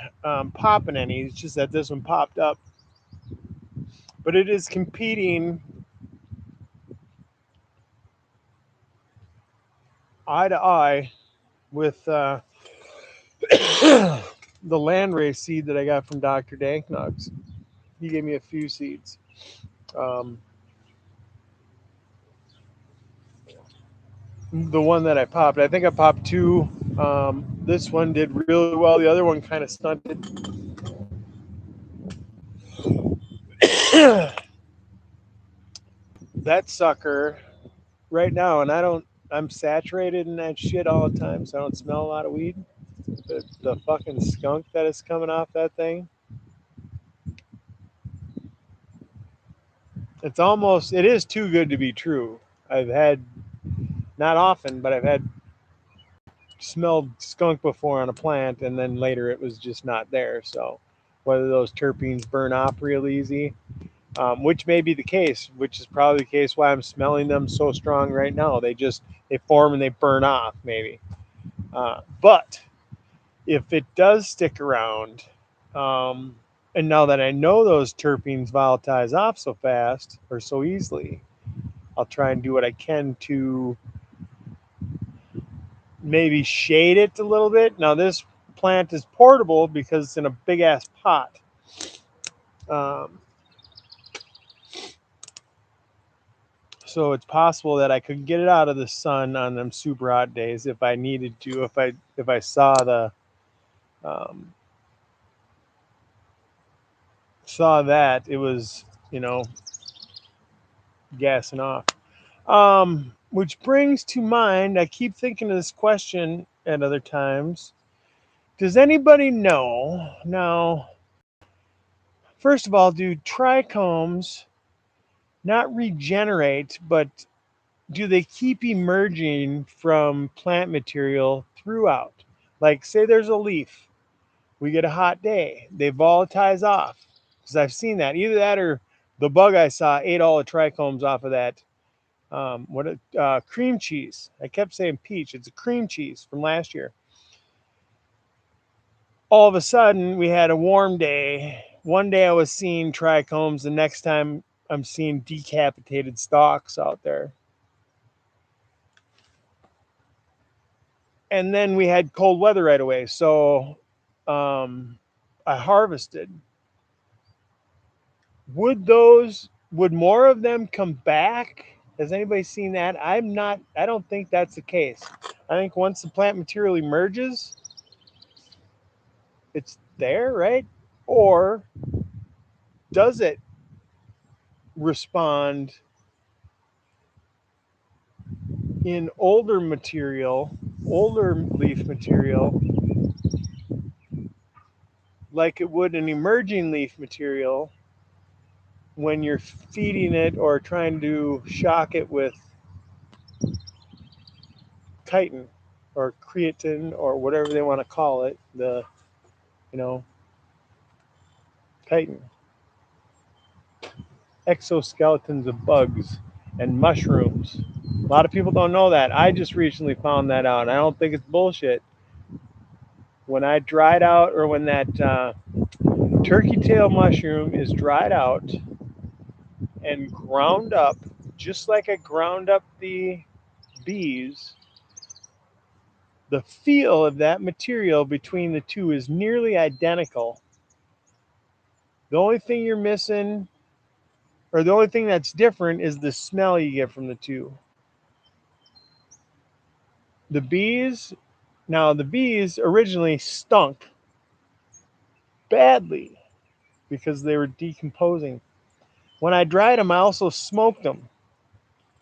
popping any. It's just that this one popped up. But it is competing eye to eye with the landrace seed that I got from Dr. Danknugs. He gave me a few seeds. The one that I popped, I think I popped 2. This one did really well. The other one kind of stunted. That sucker right now, and I'm saturated in that shit all the time, so I don't smell a lot of weed. The fucking skunk that is coming off that thing. It is too good to be true. I've had, not often, but I've had smelled skunk before on a plant, and then later it was just not there. So whether those terpenes burn off real easy, which may be the case, which is probably the case why I'm smelling them so strong right now. They form and they burn off, maybe. But if it does stick around, and now that I know those terpenes volatilize off so fast or so easily, I'll try and do what I can to maybe shade it a little bit. Now, this plant is portable because it's in a big ass pot. So it's possible that I could get it out of the sun on them super hot days if I needed to. If I saw that it was, gassing off. Which brings to mind, I keep thinking of this question at other times. Does anybody know now? First of all, do trichomes not regenerate, but do they keep emerging from plant material throughout? Like, say there's a leaf, we get a hot day, they volatilize off. Because I've seen that. Either that or the bug I saw ate all the trichomes off of that. Cream cheese. I kept saying peach. It's a cream cheese from last year. All of a sudden, we had a warm day. One day I was seeing trichomes. The next time I'm seeing decapitated stalks out there. And then we had cold weather right away. So I harvested. Would more of them come back? Has anybody seen that? I don't think that's the case. I think once the plant material emerges, it's there, right? Or does it respond in older leaf material, like it would an emerging leaf material when you're feeding it or trying to shock it with chitin or creatine or whatever they want to call it, you know, chitin, exoskeletons of bugs and mushrooms. A lot of people don't know that. I just recently found that out. I don't think it's bullshit. When I dried out, or when that turkey tail mushroom is dried out and ground up, just like I ground up the bees, the feel of that material between the two is nearly identical. The only thing you're missing, or the only thing that's different, is the smell you get from the two. The bees originally stunk badly because they were decomposing. When I dried them, I also smoked them.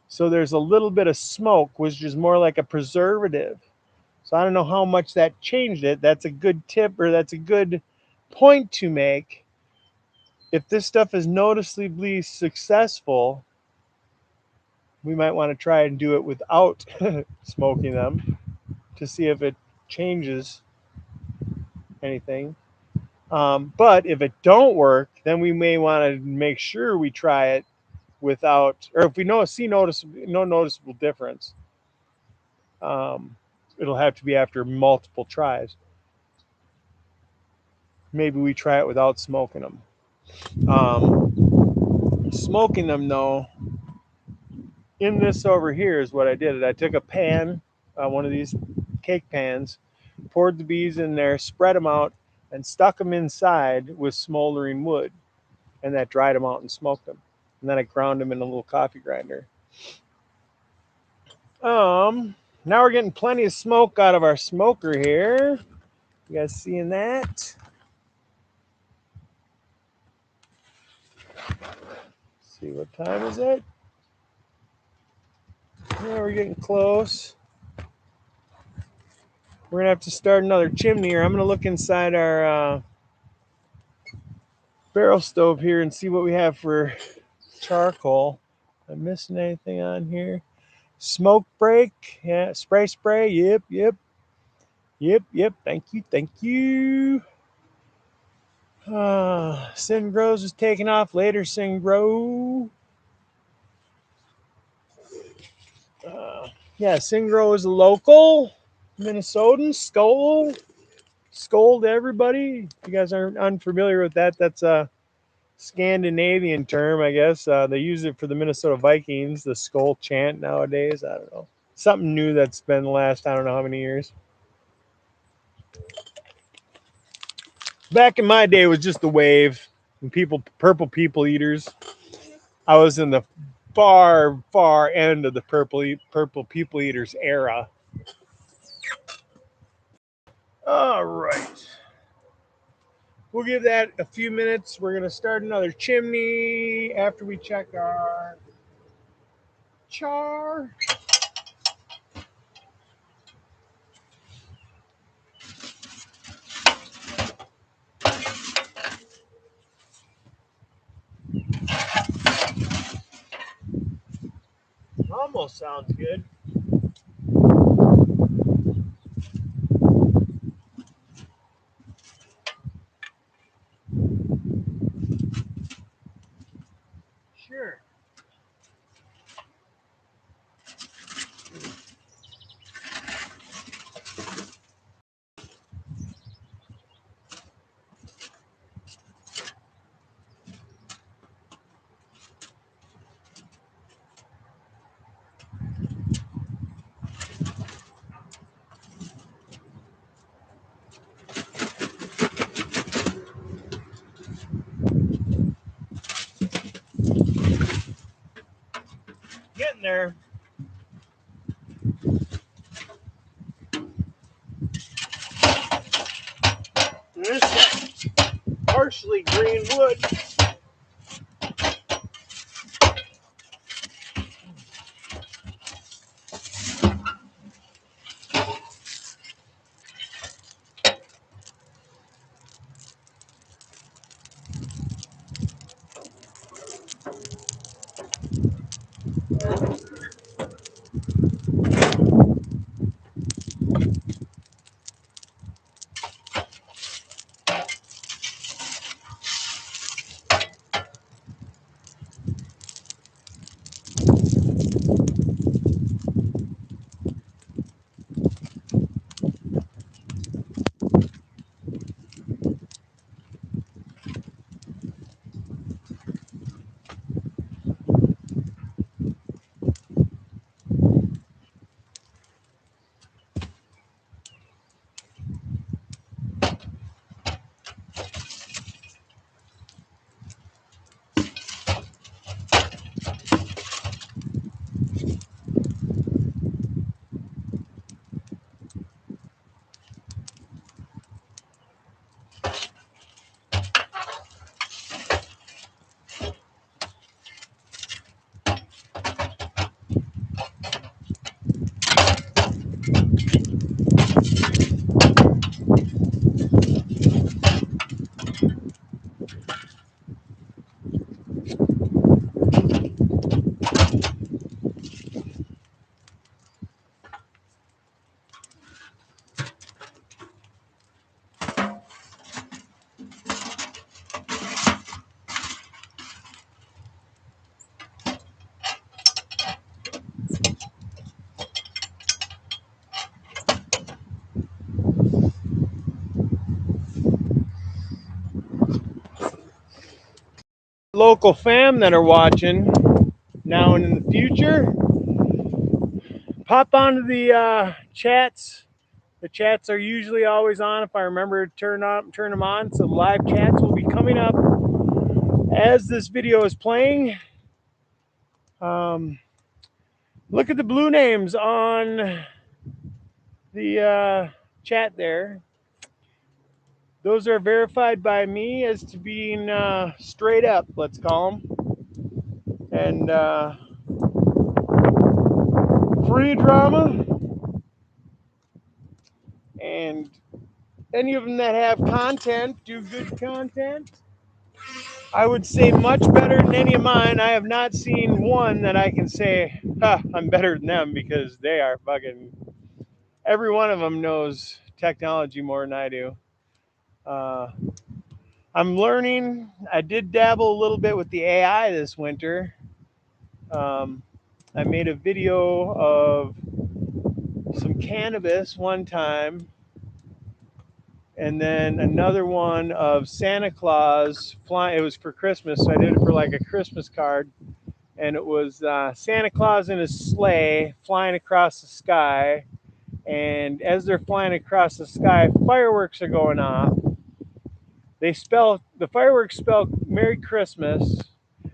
So there's a little bit of smoke, which is more like a preservative. So I don't know how much that changed it. That's a good tip, or that's a good point to make. If this stuff is noticeably successful, we might want to try and do it without smoking them to see if it changes anything. But if it don't work, then we may want to make sure we try it without, or if we see no noticeable difference, it'll have to be after multiple tries. Maybe we try it without smoking them. Smoking them, though, in this over here is what I did. I took a pan, one of these cake pans, poured the bees in there, spread them out, and stuck them inside with smoldering wood, and that dried them out and smoked them. And then I ground them in a little coffee grinder. Now we're getting plenty of smoke out of our smoker here. You guys seeing that? Let's see, what time is it? Yeah, we're getting close. We're gonna have to start another chimney here. I'm gonna look inside our barrel stove here and see what we have for charcoal. Am I missing anything on here? Smoke break, yeah. Spray. Yep. Thank you. Syngrows is taking off later. Syngro. Yeah, Syngro is a local Minnesotan. Skull to everybody. If you guys aren't unfamiliar with that, that's a Scandinavian term, I guess. They use it for the Minnesota Vikings, the skull chant nowadays. I don't know. Something new that's been the last, I don't know how many years. Back in my day, it was just the wave. And purple people eaters. I was in the far end of the purple people eaters era. All right. We'll give that a few minutes. We're going to start another chimney after we check our char. Almost sounds good. getting there. And this is partially green wood. Local fam that are watching now and in the future, pop onto the chats. The chats are usually always on if I remember to turn them on. So live chats will be coming up as this video is playing. Look at the blue names on the chat there. Those are verified by me as to being straight up, let's call them. And free drama. And any of them that have content, do good content. I would say much better than any of mine. I have not seen one that I can say, I'm better than them, because they are fucking, every one of them knows technology more than I do. I'm learning. I did dabble a little bit with the AI this winter. I made a video of some cannabis one time, and then another one of Santa Claus flying. It was for Christmas, so I did it for like a Christmas card. And it was Santa Claus in his sleigh flying across the sky. And as they're flying across the sky, fireworks are going off. The fireworks spell Merry Christmas,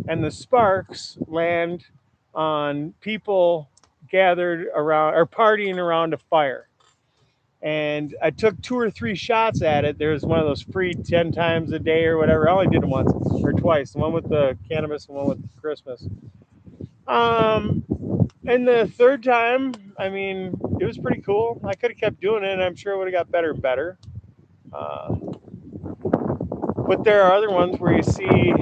and the sparks land on people gathered around or partying around a fire. And I took 2 or 3 shots at it. There's one of those free 10 times a day or whatever. I only did it once or twice. The one with the cannabis and one with Christmas. And the third time, I mean, it was pretty cool. I could have kept doing it, and I'm sure it would have got better and better. But there are other ones where you see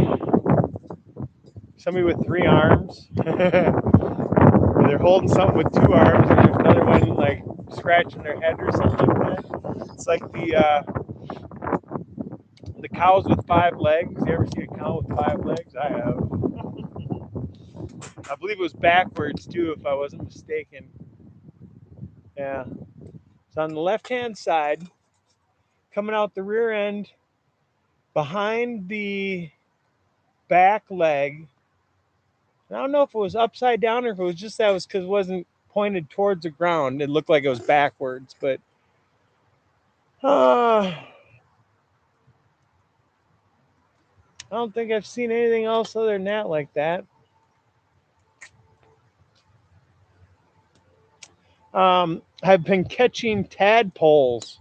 somebody with 3 arms, or they're holding something with 2 arms, and there's another one like scratching their head or something like that. It's like the cows with 5 legs. You ever see a cow with 5 legs? I have. I believe it was backwards too, if I wasn't mistaken. Yeah. It's on the left-hand side, coming out the rear end, behind the back leg. I don't know if it was upside down or if it was just that was because it wasn't pointed towards the ground. It looked like it was backwards, but I don't think I've seen anything else other than that like that. I've been catching tadpoles.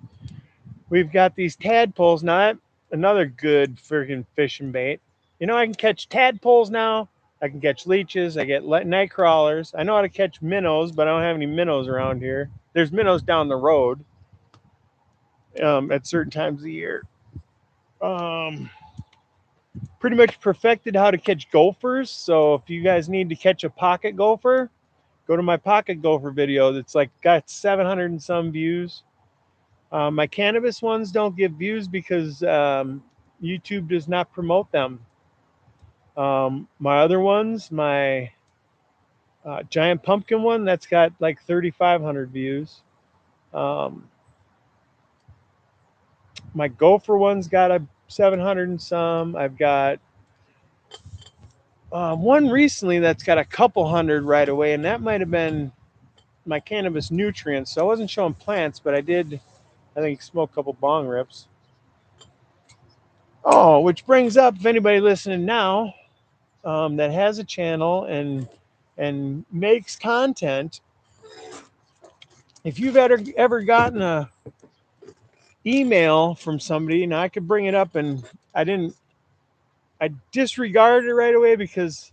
We've got these tadpoles now. Another good freaking fishing bait. You know, I can catch tadpoles now. I can catch leeches. I get night crawlers. I know how to catch minnows, but I don't have any minnows around here. There's minnows down the road at certain times of the year. Um, Pretty much perfected how to catch gophers. So if you guys need to catch a pocket gopher, go to my pocket gopher video. That's like got 700 and some views. My cannabis ones don't get views because YouTube does not promote them. My other ones, my giant pumpkin one, that's got like 3,500 views. Um, my gopher one's got a 700 and some. I've got one recently that's got a couple hundred right away, and that might have been my cannabis nutrients. So I wasn't showing plants, but I did, I think, smoke a couple bong rips. Oh, which brings up if anybody listening now that has a channel and makes content, if you've ever gotten a email from somebody, and I could bring it up, and I disregarded it right away because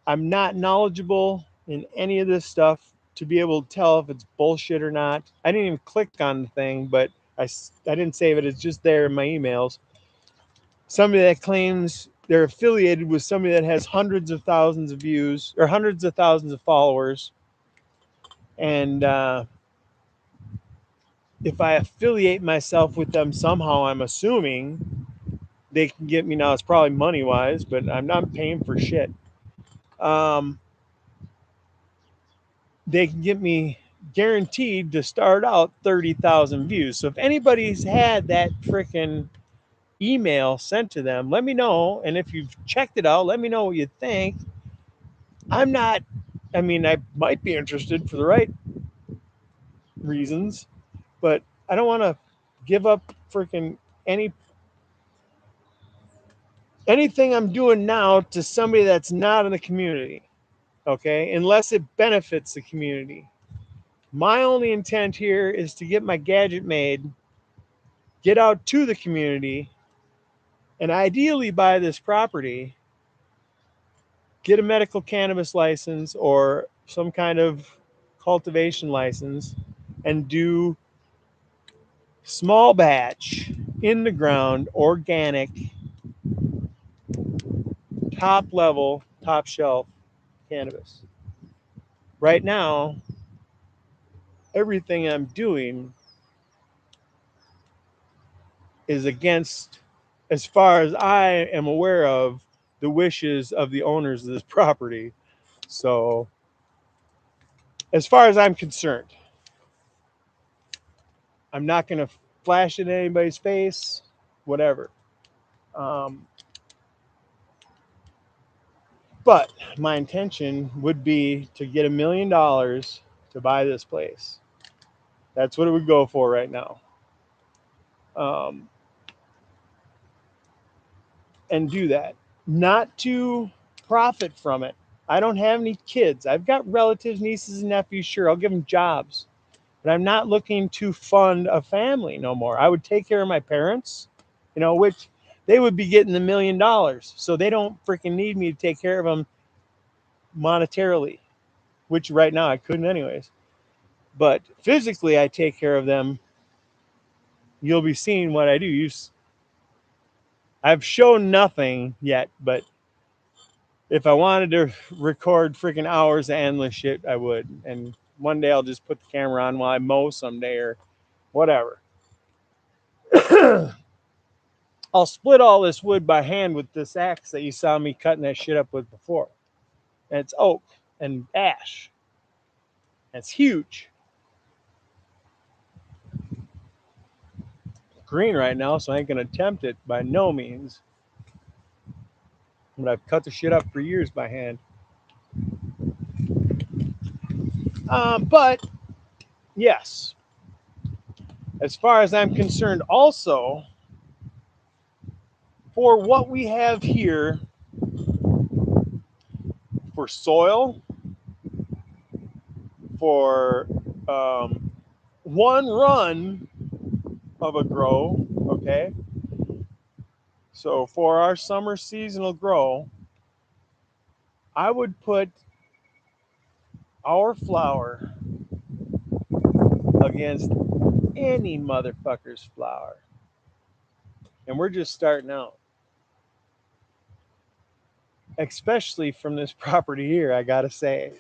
I'm not knowledgeable in any of this stuff to be able to tell if it's bullshit or not. I didn't even click on the thing, but I didn't save it. It's just there in my emails. Somebody that claims they're affiliated with somebody that has hundreds of thousands of views or hundreds of thousands of followers. And if I affiliate myself with them somehow, I'm assuming they can get me now. It's probably money wise, but I'm not paying for shit. They can get me guaranteed to start out 30,000 views. So if anybody's had that freaking email sent to them, let me know. And if you've checked it out, let me know what you think. I'm not, I mean, I might be interested for the right reasons, but I don't want to give up freaking anything I'm doing now to somebody that's not in the community. Okay, unless it benefits the community. My only intent here is to get my gadget made, get out to the community, and ideally buy this property, get a medical cannabis license or some kind of cultivation license, and do small batch, in the ground, organic, top level, top shelf cannabis. Right now, everything I'm doing is against, as far as I am aware of, the wishes of the owners of this property. So, as far as I'm concerned, I'm not going to flash it in anybody's face, whatever. Um, but my intention would be to get $1 million to buy this place. That's what it would go for right now. Um, and do that. Not to profit from it. I don't have any kids. I've got relatives, nieces, and nephews. Sure, I'll give them jobs. But I'm not looking to fund a family no more. I would take care of my parents, which they would be getting the $1 million. So they don't freaking need me to take care of them monetarily, which right now I couldn't anyways. But physically, I take care of them. You'll be seeing what I do. I've shown nothing yet, but if I wanted to record freaking hours of endless shit, I would. And one day I'll just put the camera on while I mow someday or whatever. I'll split all this wood by hand with this axe that you saw me cutting that shit up with before. And it's oak and ash. And it's huge. Green right now, so I ain't gonna attempt it by no means. But I've cut the shit up for years by hand. But yes, as far as I'm concerned, also for what we have here for soil, for one run of a grow, okay? So for our summer seasonal grow, I would put our flower against any motherfucker's flower. And we're just starting out. Especially from this property here, I gotta say.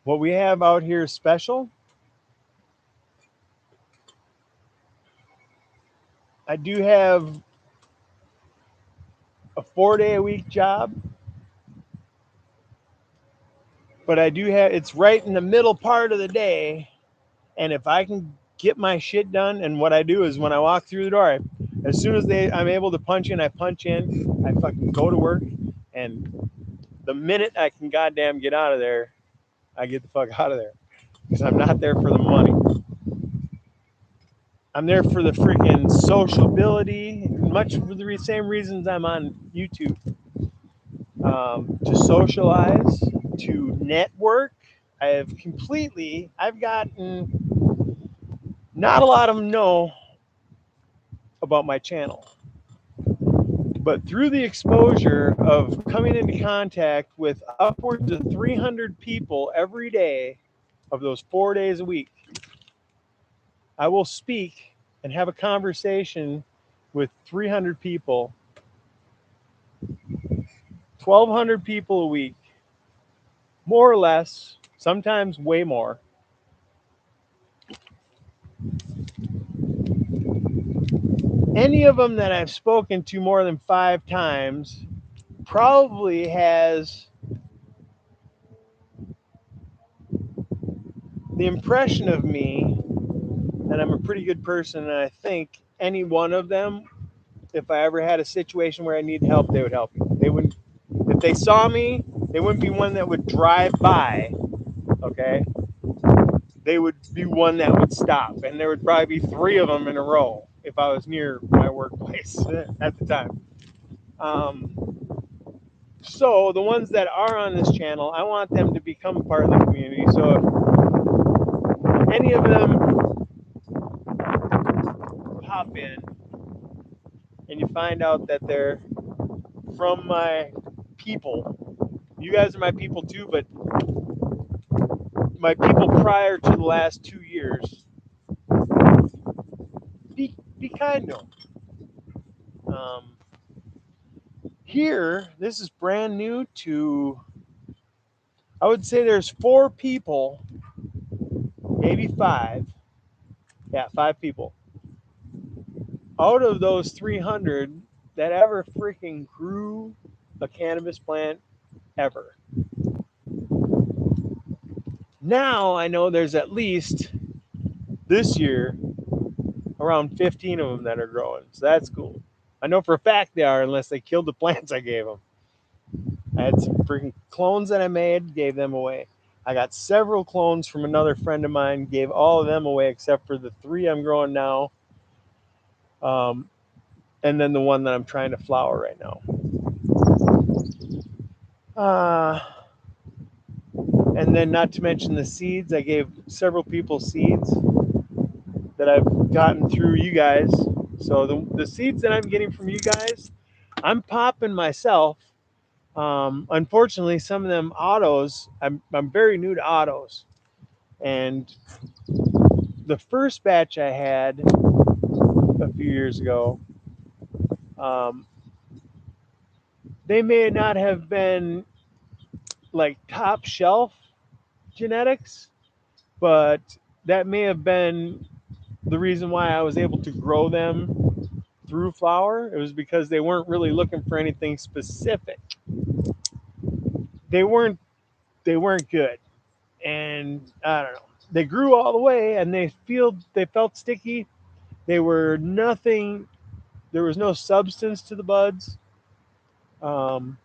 What we have out here is special. I do have a 4-day-a-week job, but I do have, it's right in the middle part of the day. And if I can get my shit done, and what I do is when I walk through the door, as soon as I'm able to punch in, I punch in, I fucking go to work. And the minute I can goddamn get out of there, I get the fuck out of there. Because I'm not there for the money. I'm there for the freaking sociability, much for the same reasons I'm on YouTube. To socialize, to network. I've gotten, not a lot of them know about my channel. But through the exposure of coming into contact with upwards of 300 people every day of those 4 days a week, I will speak and have a conversation with 300 people, 1,200 people a week, more or less, sometimes way more. Any of them that I've spoken to more than 5 times probably has the impression of me that I'm a pretty good person, and I think any one of them, if I ever had a situation where I need help, they would help me. They wouldn't, if they saw me, they wouldn't be one that would drive by, okay? They would be one that would stop, and there would probably be 3 of them in a row if I was near my workplace at the time. So the ones that are on this channel, I want them to become part of the community. So if any of them hop in and you find out that they're from my people, you guys are my people too, but my people prior to the last 2 years, be kind to them. Here, this is brand new to, I would say there's 4 people, maybe 5. Yeah, 5 people out of those 300 that ever freaking grew a cannabis plant ever. Now I know there's at least this year around 15 of them that are growing. So that's cool. I know for a fact they are, unless they killed the plants I gave them. I had some freaking clones that I made, gave them away. I got several clones from another friend of mine, gave all of them away except for the 3 I'm growing now. And then the one that I'm trying to flower right now. And then not to mention the seeds. I gave several people seeds that I've gotten through you guys. So the seeds that I'm getting from you guys, I'm popping myself. Unfortunately, some of them autos, I'm very new to autos. And the first batch I had a few years ago, they may not have been like top shelf genetics, but that may have been the reason why I was able to grow them through flower. It was because they weren't really looking for anything specific. They weren't good, and I don't know. They grew all the way, and they felt sticky. They were nothing. There was no substance to the buds, and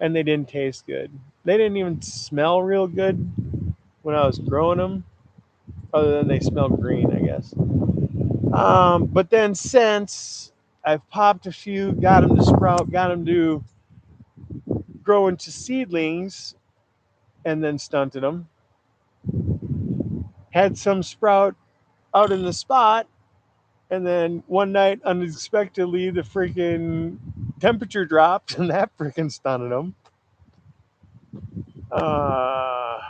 they didn't taste good. They didn't even smell real good when I was growing them, other than they smelled green, I guess. But then since I've popped a few, got them to sprout, got them to grow into seedlings, and then stunted them. had some sprout out in the spot, and then one night unexpectedly the freaking temperature dropped and that freaking stunned them. Uh,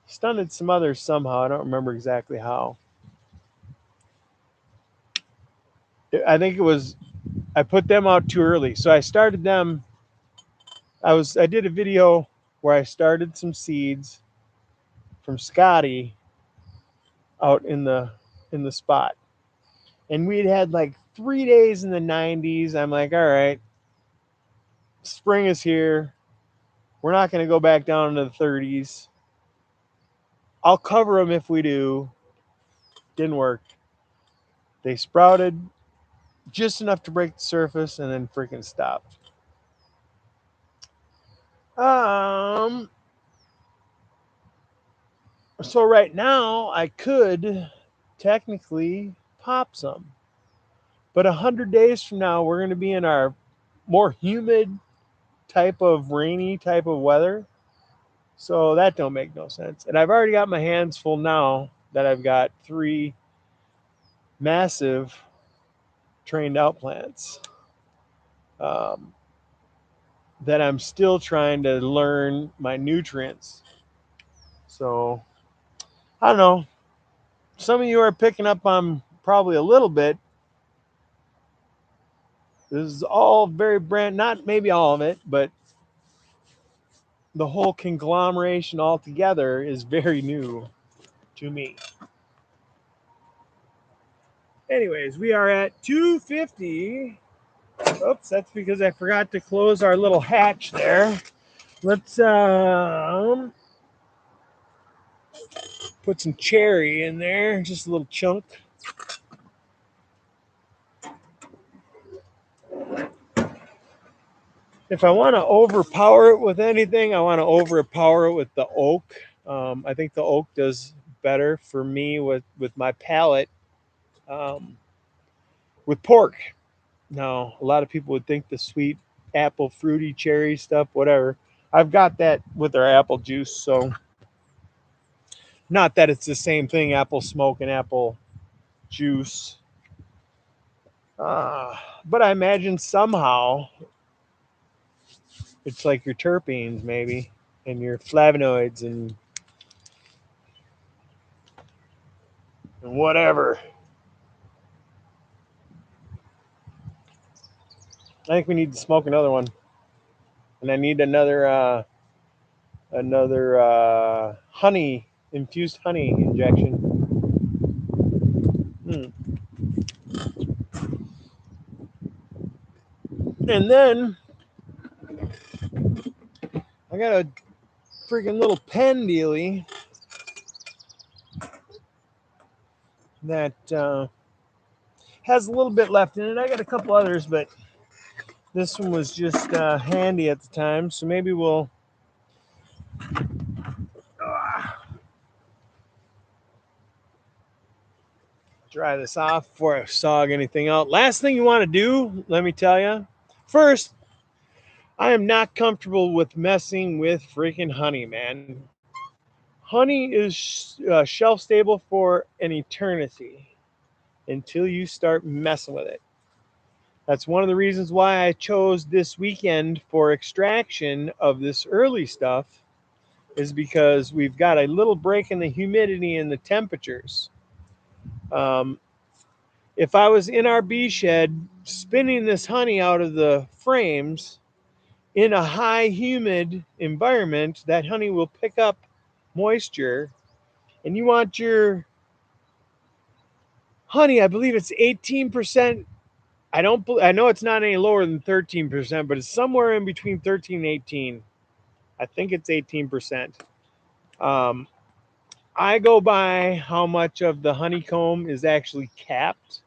Stunned some others somehow. I don't remember exactly how. I think it was I put them out too early. So I started them. I did a video where I started some seeds from Scotty out in the spot. And we'd had like 3 days in the 90s. I'm like, all right, spring is here. We're not going to go back down into the 30s. I'll cover them if we do. Didn't work. They sprouted just enough to break the surface and then freaking stopped. So right now I could technically pop some, but 100 days from now we're going to be in our more humid type of rainy type of weather. So that don't make no sense. And I've already got my hands full now that I've got 3 massive trained out plants um, that I'm still trying to learn my nutrients. So I don't know. Some of you are picking up on probably a little bit. This is all very brand, not maybe all of it, but the whole conglomeration altogether is very new to me. Anyways, we are at 250. Oops, that's because I forgot to close our little hatch there. Let's put some cherry in there, just a little chunk. If I want to overpower it with anything, I want to overpower it with the oak. I think the oak does better for me with my palate with pork. Now, a lot of people would think the sweet apple, fruity cherry stuff, whatever. I've got that with our apple juice, so not that it's the same thing, apple smoke and apple juice. But I imagine somehow it's like your terpenes, maybe, and your flavonoids and whatever. I think we need to smoke another one, and I need another honey infused honey injection. And then I got a freaking little pen dealy that has a little bit left in it. I got a couple others, but this one was just handy at the time, so maybe we'll dry this off before I sog anything out. Last thing you want to do, let me tell you. First, I am not comfortable with messing with freaking honey, man. Honey is shelf stable for an eternity until you start messing with it. That's one of the reasons why I chose this weekend for extraction of this early stuff, is because we've got a little break in the humidity and the temperatures. Um, if I was in our bee shed spinning this honey out of the frames in a high humid environment, that honey will pick up moisture, and you want your honey, I believe it's 18%. I know it's not any lower than 13%, but it's somewhere in between 13 and 18. I think it's 18%. Um, I go by how much of the honeycomb is actually capped.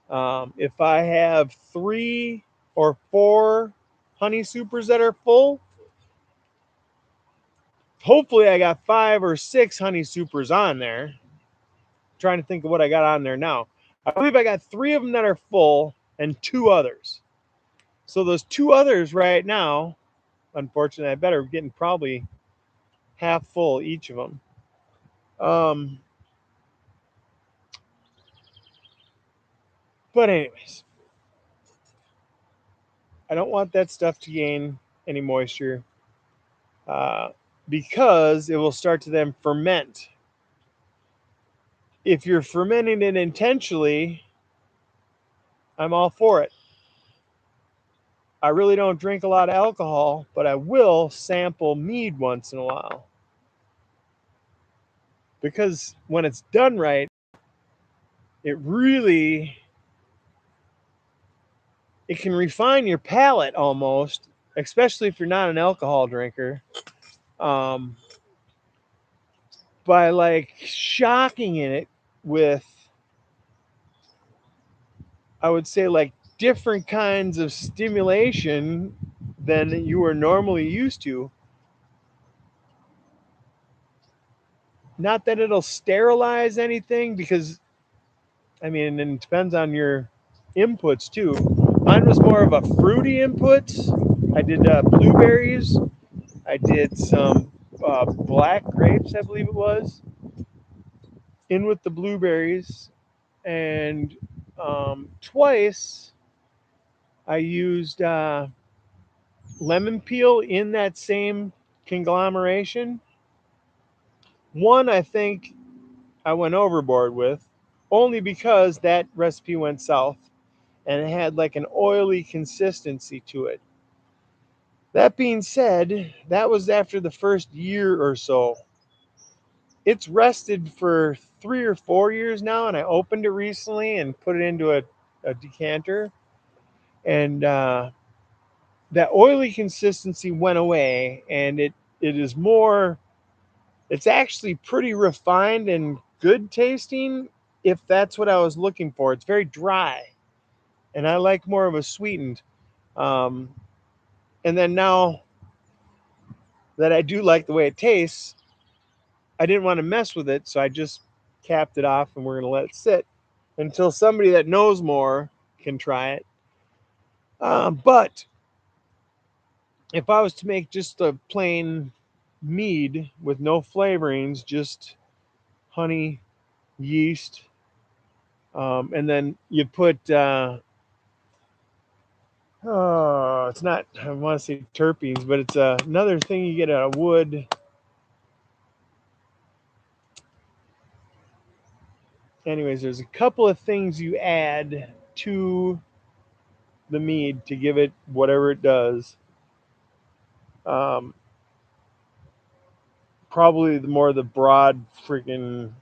If I have 3 or 4 honey supers that are full, hopefully I got 5 or 6 honey supers on there. I'm trying to think of what I got on there now. I believe I got 3 of them that are full and 2 others. So those 2 others right now, unfortunately, I bet are getting probably half full each of them. Um, but anyways, I don't want that stuff to gain any moisture uh, because it will start to then ferment. If you're fermenting it intentionally, I'm all for it. I really don't drink a lot of alcohol, but I will sample mead once in a while because when it's done right, it really it can refine your palate almost, especially if you're not an alcohol drinker, um, by like shocking in it with, I would say, like different kinds of stimulation than you are normally used to. Not that it'll sterilize anything, because I mean, it depends on your inputs too. Mine was more of a fruity input. I did blueberries. I did some black grapes, I believe it was, in with the blueberries. And twice I used lemon peel in that same conglomeration. One, I think I went overboard with, only because that recipe went south and it had like an oily consistency to it. That being said, that was after the first year or so. It's rested for 3 or 4 years now, and I opened it recently and put it into a decanter. And that oily consistency went away, and it is more, it's actually pretty refined and good tasting if that's what I was looking for. It's very dry, and I like more of a sweetened. Um, and then now that I do like the way it tastes, I didn't want to mess with it, so I just capped it off, and we're going to let it sit until somebody that knows more can try it. But if I was to make just a plain mead with no flavorings, just honey, yeast, and then you put oh, it's not, I want to say terpenes, but it's another thing you get out of wood. Anyways, there's a couple of things you add to the mead to give it whatever it does. Um, Probably the more the broad freaking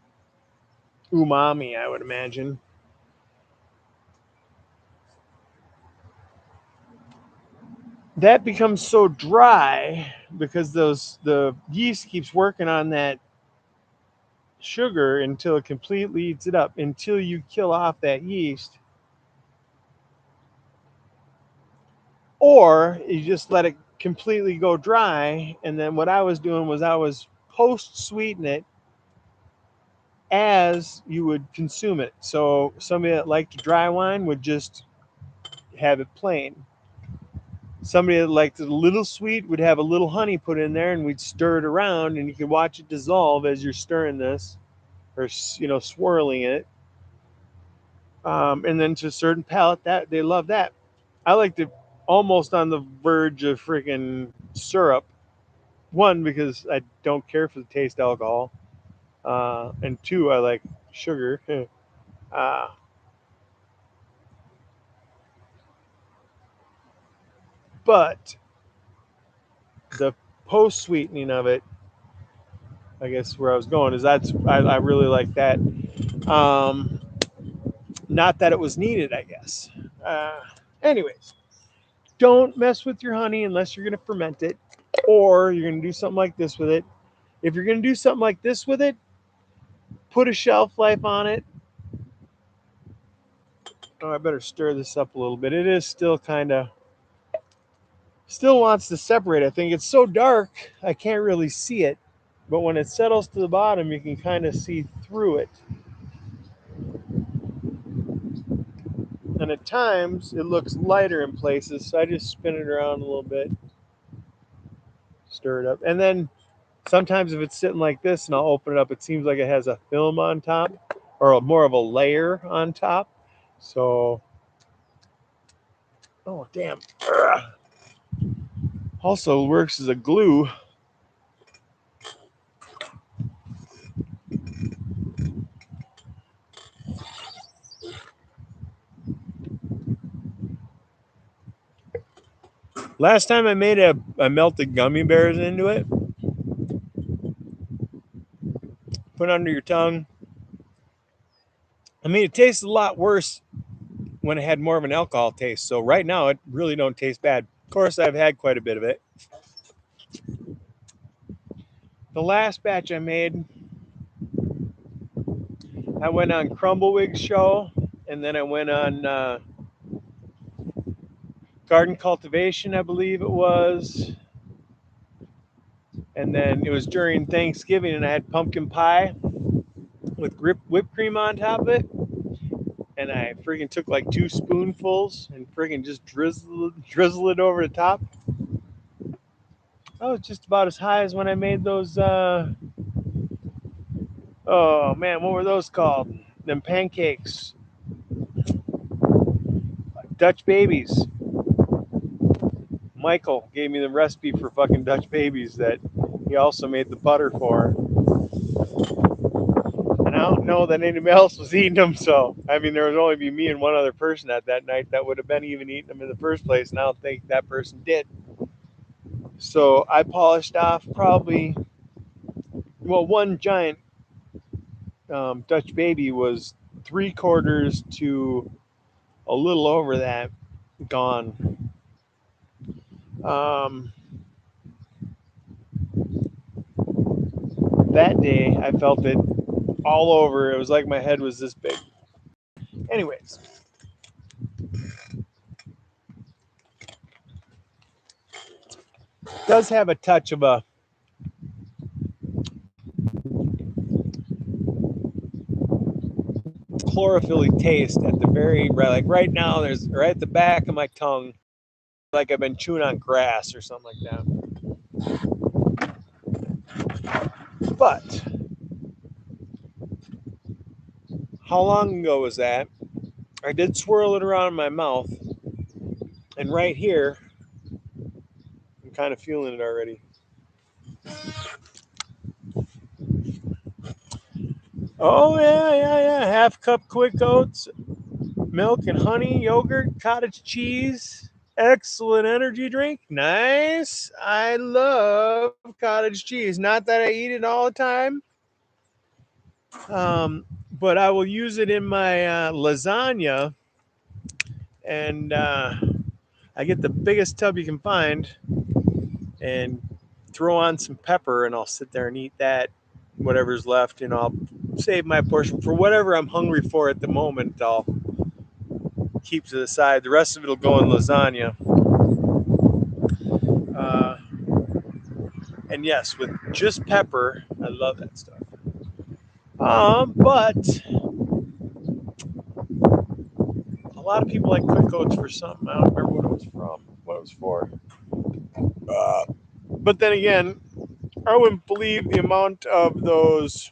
umami, I would imagine. That becomes so dry because the yeast keeps working on that sugar until it completely eats it up, until you kill off that yeast, or you just let it completely go dry. And then what I was doing was I was post sweeten it as you would consume it. So somebody that liked dry wine would just have it plain. Somebody that liked it a little sweet would have a little honey put in there, and we'd stir it around, and you can watch it dissolve as you're stirring this, or swirling it. And then to a certain palate, that they love that. I liked it almost on the verge of freaking syrup. One, because I don't care for the taste of alcohol, and two, I like sugar. uh, but the post sweetening of it, I guess where I was going is I really like that. Um, Not that it was needed, I guess. Uh, Anyways, don't mess with your honey unless you're going to ferment it, or you're going to do something like this with it. If you're going to do something like this with it, put a shelf life on it. Oh, I better stir this up a little bit. It is still kind of, still wants to separate. I think it's so dark I can't really see it, but when it settles to the bottom, you can kind of see through it. And at times it looks lighter in places, so I just spin it around a little bit, stir it up, and then Sometimes if it's sitting like this and I'll open it up, it seems like it has a film on top or more of a layer on top. So, oh, damn. Also works as a glue. Last time I made it, I melted gummy bears into it. Put it under your tongue. I mean, it tastes a lot worse when it had more of an alcohol taste. So right now, it really don't taste bad. Of course, I've had quite a bit of it. The last batch I made, I went on Crumblewigg's show, and then I went on Garden Cultivation, I believe it was. And then it was during Thanksgiving, and I had pumpkin pie with whipped cream on top of it. And I friggin' took like 2 spoonfuls and friggin' just drizzle it over the top. I was just about as high as when I made those. Oh man, what were those called? Them pancakes, Dutch babies. Michael gave me the recipe for fucking Dutch babies that he also made the butter for. And I don't know that anybody else was eating them, so I mean, there would only be me and one other person at that night that would have been even eating them in the first place, and I don't think that person did. So I polished off probably, well, one giant Dutch baby was 3/4 to a little over that gone. Um, that day, I felt it all over. It was like my head was this big. Anyways, does have a touch of a chlorophyll taste at the very, like right now, there's right at the back of my tongue, like I've been chewing on grass or something like that. But how long ago was that? I did swirl it around in my mouth, and right here, I'm kind of feeling it already. Oh yeah. Half cup quick oats, milk and honey, yogurt, cottage cheese. Excellent energy drink. Nice. I love cottage cheese. Not that I eat it all the time, but I will use it in my lasagna, and I get the biggest tub you can find and throw on some pepper, and I'll sit there and eat that, whatever's left, and I'll save my portion for whatever I'm hungry for at the moment. I'll keep to the side. The rest of it'll go in lasagna. Uh, and yes, with just pepper, I love that stuff. But a lot of people like quick oats for something. I don't remember what it was from, what it was for. But then again, I wouldn't believe the amount of those.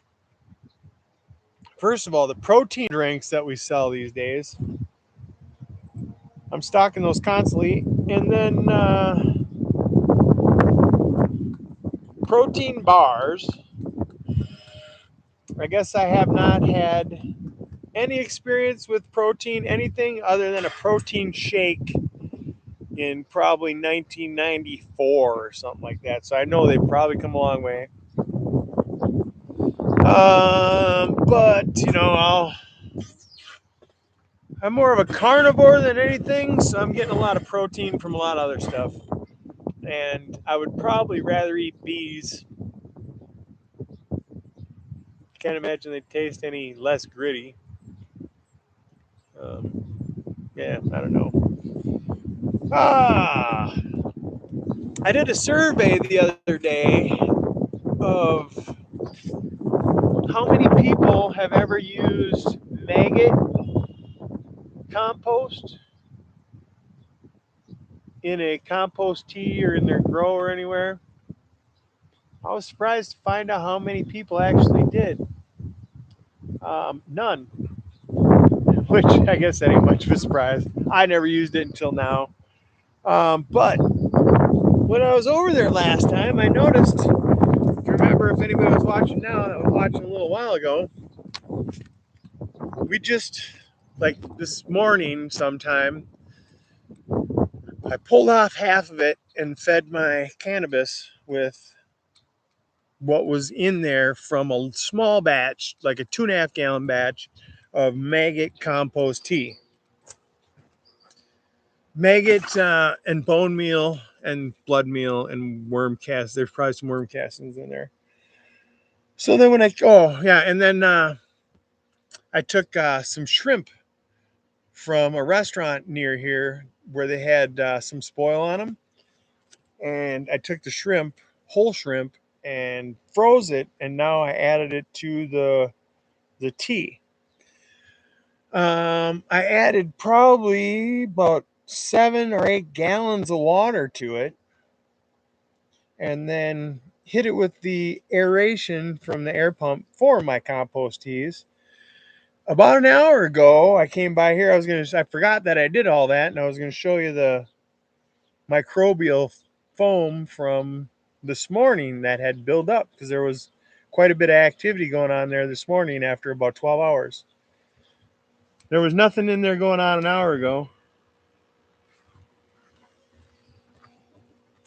First of all, the protein drinks that we sell these days. I'm stocking those constantly, and then protein bars. I guess I have not had any experience with protein, anything other than a protein shake in probably 1994 or something like that. So I know they've probably come a long way. But you know, I'm more of a carnivore than anything, so I'm getting a lot of protein from a lot of other stuff. And I would probably rather eat bees. Can't imagine they taste any less gritty. Yeah, I don't know. I did a survey the other day of how many people have ever used maggot compost in a compost tea or in their grow or anywhere. I was surprised to find out how many people actually did. None, which I guess that ain't much of a surprise. I never used it until now. But when I was over there last time, I noticed, if you remember, if anybody was watching now that was watching a little while ago, we just, like this morning sometime, I pulled off half of it and fed my cannabis with what was in there from a small batch, like a 2.5 gallon batch of maggot compost tea. Maggot and bone meal and blood meal and worm cast. There's probably some worm castings in there. So then when and then I took some shrimp from a restaurant near here where they had some spoil on them, and I took the shrimp, whole shrimp, and froze it, and now I added it to the tea. I added probably about 7 or 8 gallons of water to it, and then hit it with the aeration from the air pump for my compost teas. About an hour ago, I came by here. I forgot that I did all that, and I was gonna show you the microbial foam from this morning that had built up because there was quite a bit of activity going on there this morning after about 12 hours. There was nothing in there going on an hour ago.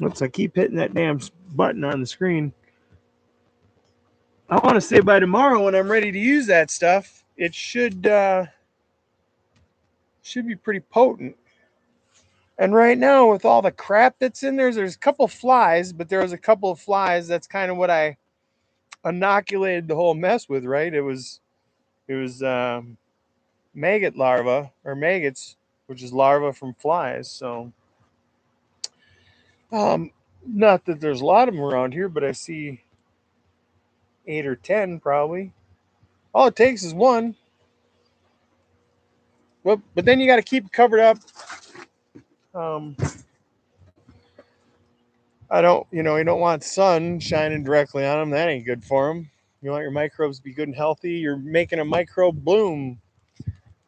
Oops, I keep hitting that damn button on the screen. I want to say by tomorrow when I'm ready to use that stuff, it should be pretty potent. And right now, with all the crap that's in there, there's a couple flies, but there was a couple of flies. That's kind of what I inoculated the whole mess with, right? It was maggot larva or maggots, which is larva from flies. So, not that there's a lot of them around here, but I see 8 or 10 probably. All it takes is one. Well, but then you got to keep it covered up. Um, you don't want sun shining directly on them. That ain't good for them. You want your microbes to be good and healthy. You're making a microbe bloom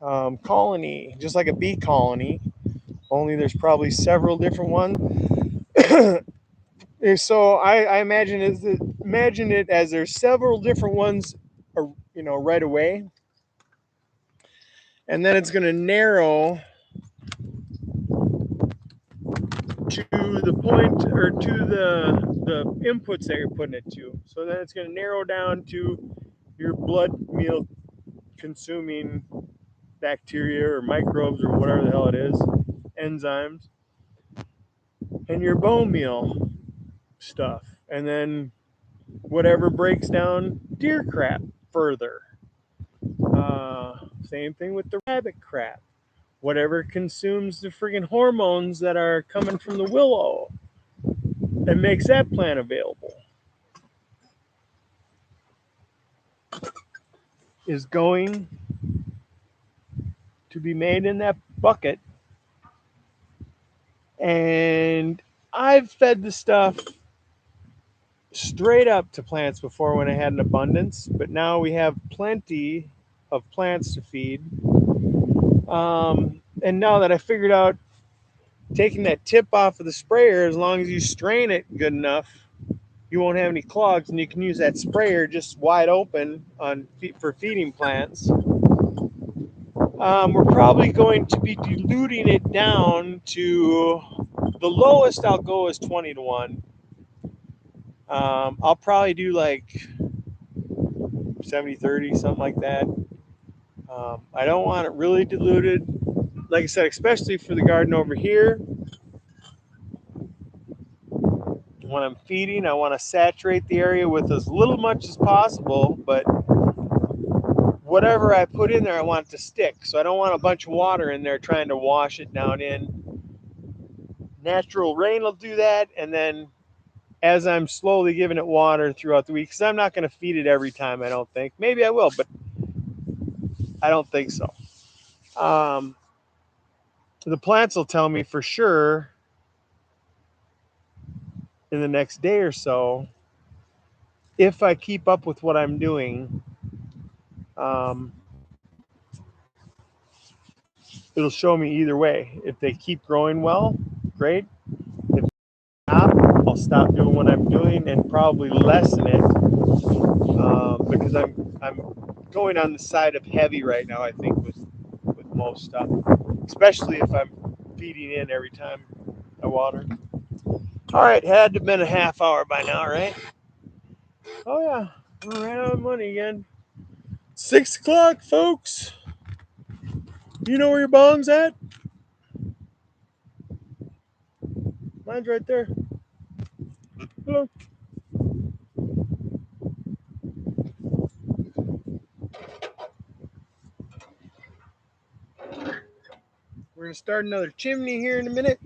colony, just like a bee colony. Only there's probably several different ones. So I imagine it as there's several different ones, right away, and then it's going to narrow to the point or to the inputs that you're putting it to. So then it's going to narrow down to your blood meal consuming bacteria or microbes or whatever the hell it is, enzymes, and your bone meal stuff, and then whatever breaks down deer crap further. Same thing with the rabbit crap. Whatever consumes the friggin' hormones that are coming from the willow and makes that plant available is going to be made in that bucket. And I've fed the stuff straight up to plants before when I had an abundance, but now we have plenty of plants to feed. And now that I figured out taking that tip off of the sprayer, as long as you strain it good enough, you won't have any clogs, and you can use that sprayer just wide open for feeding plants. We're probably going to be diluting it down to the lowest I'll go is 20 to 1. I'll probably do like 70-30, something like that. I don't want it really diluted. Like I said, especially for the garden over here. When I'm feeding, I want to saturate the area with as little much as possible, but whatever I put in there, I want it to stick. So I don't want a bunch of water in there trying to wash it down in. Natural rain will do that, and then as I'm slowly giving it water throughout the week, because I'm not going to feed it every time, I don't think. Maybe I will, but I don't think so. The plants will tell me for sure in the next day or so if I keep up with what I'm doing, um, it'll show me either way. If they keep growing well, great. If not, I'll stop doing what I'm doing and probably lessen it, because I'm going on the side of heavy right now. I think with most stuff, especially if I'm feeding in every time I water. All right, had to have been a half hour by now, right? Oh yeah, we're right on money again. 6 o'clock, folks. You know where your bong's at? Mine's right there. Hello. We're gonna start another chimney here in a minute.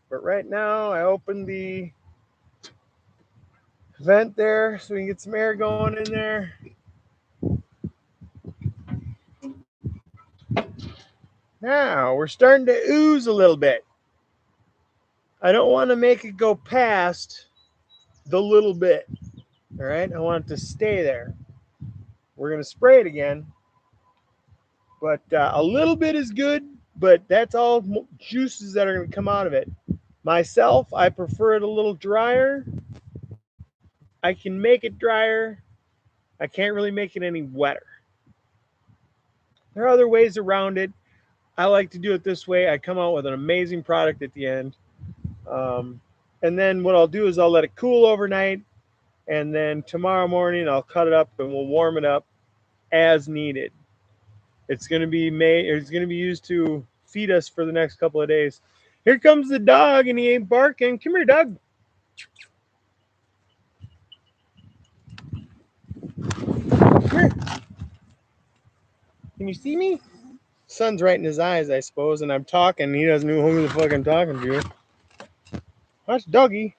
But right now, I opened the vent there so we can get some air going in there. Now we're starting to ooze a little bit. I don't want to make it go past the little bit. All right, I want it to stay there. We're gonna spray it again, but a little bit is good. But that's all juices that are gonna come out of it. Myself, I prefer it a little drier. I can make it drier. I can't really make it any wetter. There are other ways around it. I like to do it this way. I come out with an amazing product at the end. Um, and then what I'll do is I'll let it cool overnight. And then tomorrow morning I'll cut it up and we'll warm it up as needed. It's going to be it's going to be used to feed us for the next couple of days. Here comes the dog and he ain't barking. Come here, Doug. Come here. Can you see me? Sun's right in his eyes, I suppose, and I'm talking. He doesn't know who the fuck I'm talking to. That's Dougie.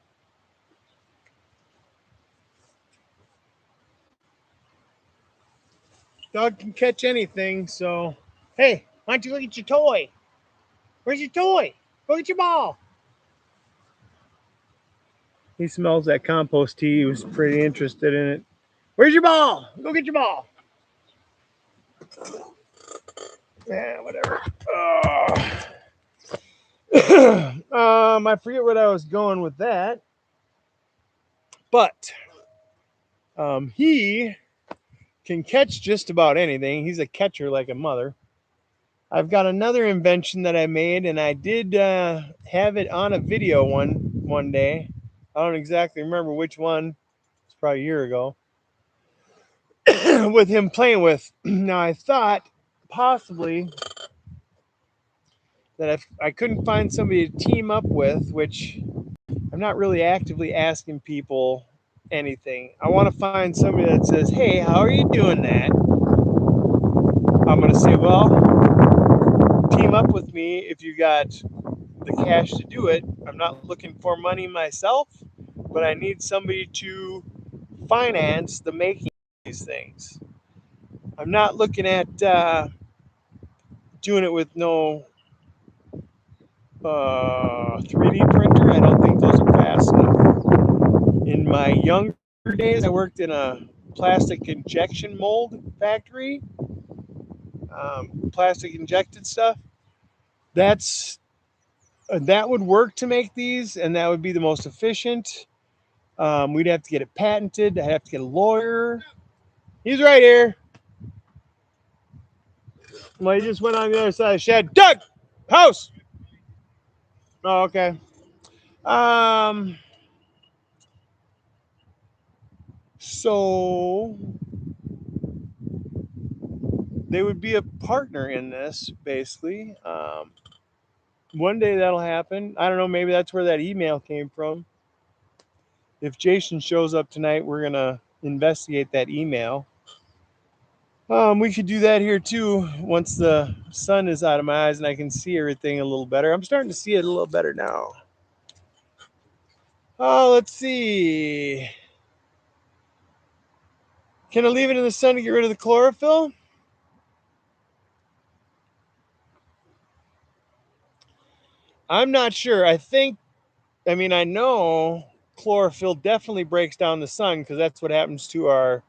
Dog can catch anything, so. Hey, why don't you look at your toy? Where's your toy? Go get your ball. He smells that compost tea. He was pretty interested in it. Where's your ball? Go get your ball. Yeah, whatever. I forget what I was going with that, but he can catch just about anything. He's a catcher like a mother. I've got another invention that I made, and I did have it on a video one day. I don't exactly remember which one. It's probably a year ago. With him playing with. Now I thought possibly that if I couldn't find somebody to team up with, which I'm not really actively asking people anything. I want to find somebody that says, "Hey, how are you doing that?" I'm going to say, "Well, team up with me if you got the cash to do it. I'm not looking for money myself, but I need somebody to finance the making of these things. I'm not looking at doing it with no 3D printer. I don't think those are fast enough. In my younger days, I worked in a plastic injection mold factory, plastic injected stuff. That's that would work to make these, and that would be the most efficient. We'd have to get it patented. I'd have to get a lawyer. He's right here. Well, he just went on the other side of the shed. Doug, house. Oh, okay. Um. So they would be a partner in this, basically. One day that'll happen. I don't know. Maybe that's where that email came from. If Jason shows up tonight, we're gonna investigate that email. We could do that here too once the sun is out of my eyes and I can see everything a little better. I'm starting to see it a little better now. Oh, let's see. Can I leave it in the sun to get rid of the chlorophyll? I'm not sure. I know chlorophyll definitely breaks down the sun, because that's what happens to our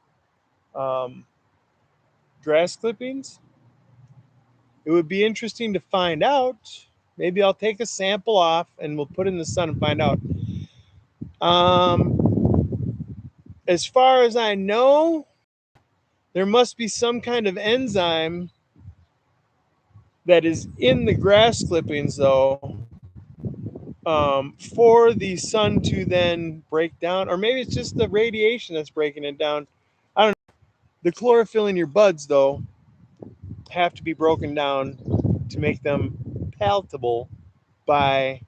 grass clippings. It would be interesting to find out. Maybe I'll take a sample off and we'll put it in the sun and find out. As far as I know, there must be some kind of enzyme that is in the grass clippings, though, for the sun to then break down. Or maybe it's just the radiation that's breaking it down. I don't know. The chlorophyll in your buds, though, have to be broken down to make them palatable by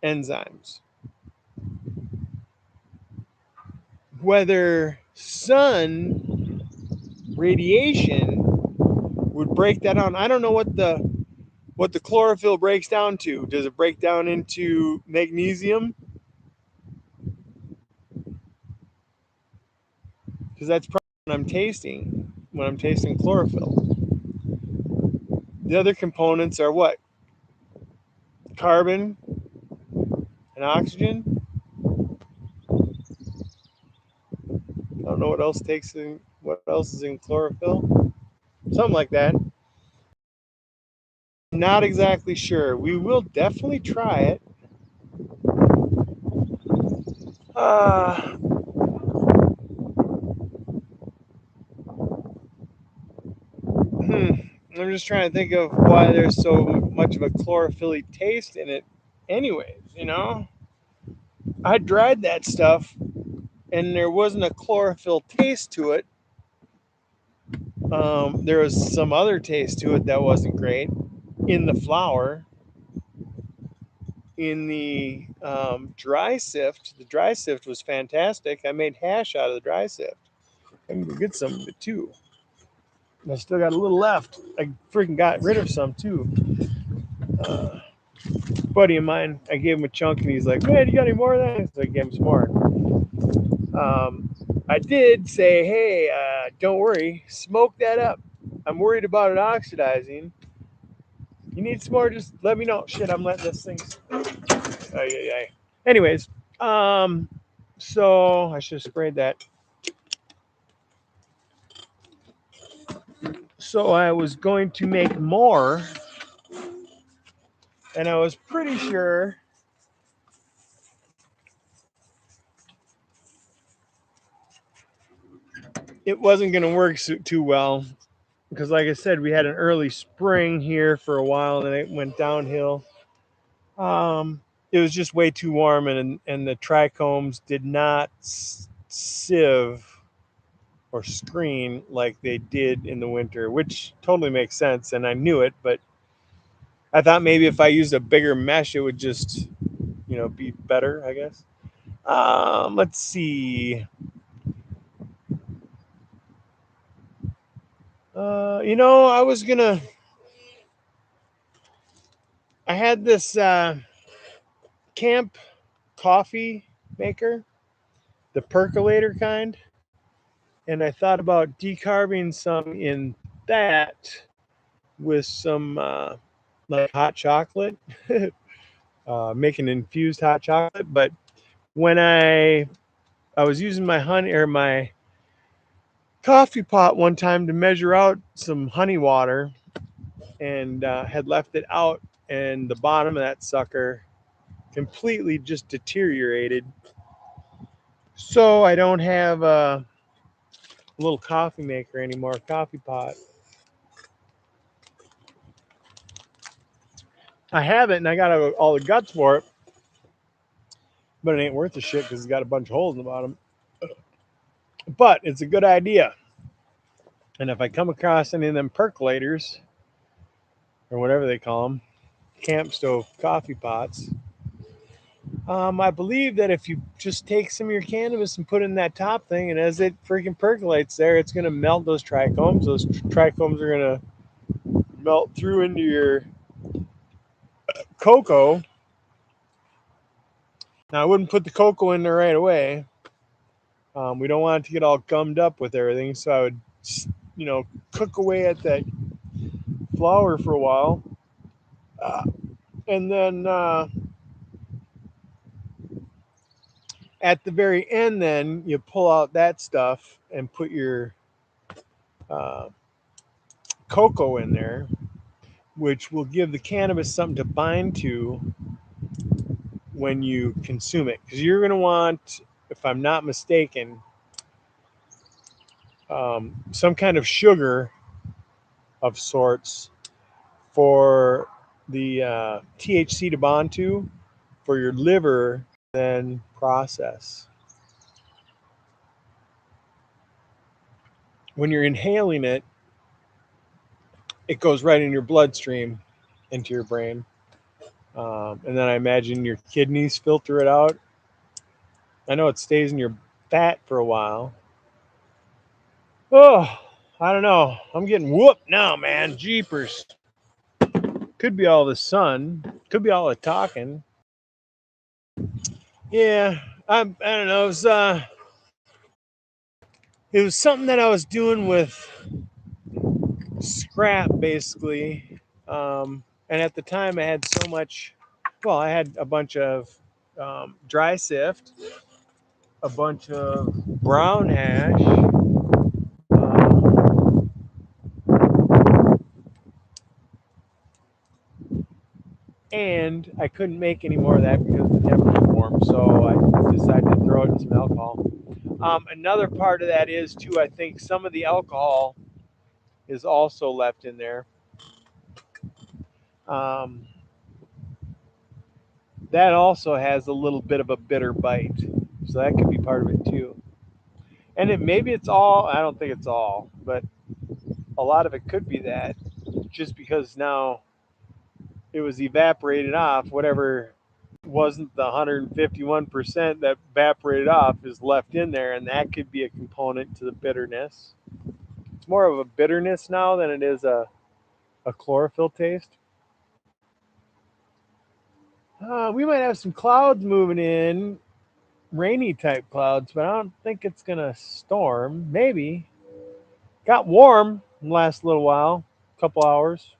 enzymes. Whether sun radiation would break that down, I don't know what the chlorophyll breaks down to. Does it break down into magnesium? Because that's probably what I'm tasting when I'm tasting chlorophyll. The other components are what? Carbon and oxygen. I don't know what else is in chlorophyll. Something like that. Not exactly sure. We will definitely try it. I'm just trying to think of why there's so much of a chlorophyll taste in it. Anyways, I dried that stuff and there wasn't a chlorophyll taste to it. There was some other taste to it that wasn't great in the flour. In the dry sift, the dry sift was fantastic. I made hash out of the dry sift. I can go get some of it too. I still got a little left. I freaking got rid of some too. Buddy of mine, I gave him a chunk and he's like, "Man, you got any more of that?" So I gave him some more. I did say, "Hey, don't worry, smoke that up. I'm worried about it oxidizing. You need some more? Just let me know." Shit, I'm letting this thing. Anyways, so I should have sprayed that. So I was going to make more, and I was pretty sure it wasn't going to work too well, because like I said, we had an early spring here for a while, and then it went downhill. It was just way too warm, and the trichomes did not sieve or screen like they did in the winter, which totally makes sense, and I knew it, but I thought maybe if I used a bigger mesh, it would just, be better, I guess. Let's see. I had this camp coffee maker, the percolator kind, and I thought about decarbing some in that with some like hot chocolate, making infused hot chocolate. But when I was using my honey or my coffee pot one time to measure out some honey water, and had left it out, and the bottom of that sucker completely just deteriorated. So I don't have a little coffee maker anymore, coffee pot. I have it, and I got all the guts for it, but it ain't worth the shit because it's got a bunch of holes in the bottom. But it's a good idea. And if I come across any of them percolators, or whatever they call them, camp stove coffee pots, I believe that if you just take some of your cannabis and put it in that top thing, and as it freaking percolates there, it's going to melt those trichomes. Those trichomes are going to melt through into your cocoa. Now, I wouldn't put the cocoa in there right away. We don't want it to get all gummed up with everything, so I would, cook away at that flour for a while, and then At the very end, then you pull out that stuff and put your uh, cocoa in there, which will give the cannabis something to bind to when you consume it. Because you're going to want, if I'm not mistaken, some kind of sugar of sorts for the THC to bond to for your liver then process. When you're inhaling it, it goes right in your bloodstream into your brain. And then I imagine your kidneys filter it out. I know it stays in your fat for a while. Oh, I don't know. I'm getting whooped now, man. Jeepers. Could be all the sun. Could be all the talking. Yeah, I don't know. It was something that I was doing with scrap, basically. And at the time, I had so much. Well, I had a bunch of dry sift, a bunch of brown hash, and I couldn't make any more of that because the temperature was warm. So I decided to throw it in some alcohol. Another part of that is too. I think some of the alcohol is also left in there. Um, that also has a little bit of a bitter bite, so that could be part of it too. And maybe it's all. I don't think it's all, but a lot of it could be that, just because now it was evaporated off. Whatever wasn't the 151% that evaporated off is left in there, and that could be a component to the bitterness. It's more of a bitterness now than it is a chlorophyll taste. We might have some clouds moving in, rainy type clouds, but I don't think it's gonna storm. Maybe. Got warm in the last little while, couple hours.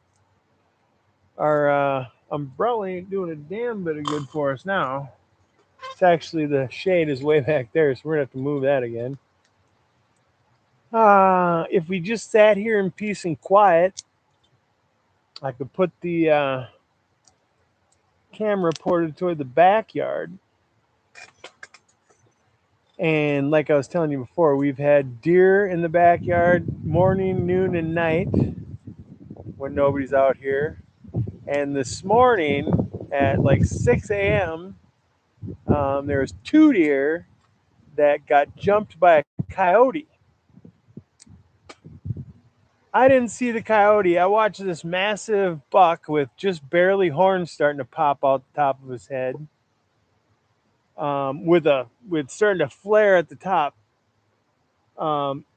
Our umbrella ain't doing a damn bit of good for us now. It's actually, the shade is way back there, so we're gonna have to move that again. If we just sat here in peace and quiet, I could put the camera ported toward the backyard. And like I was telling you before, we've had deer in the backyard morning, noon, and night when nobody's out here. And this morning at like 6 a.m., there was two deer that got jumped by a coyote. I didn't see the coyote. I watched this massive buck with just barely horns starting to pop out the top of his head, with starting to flare at the top.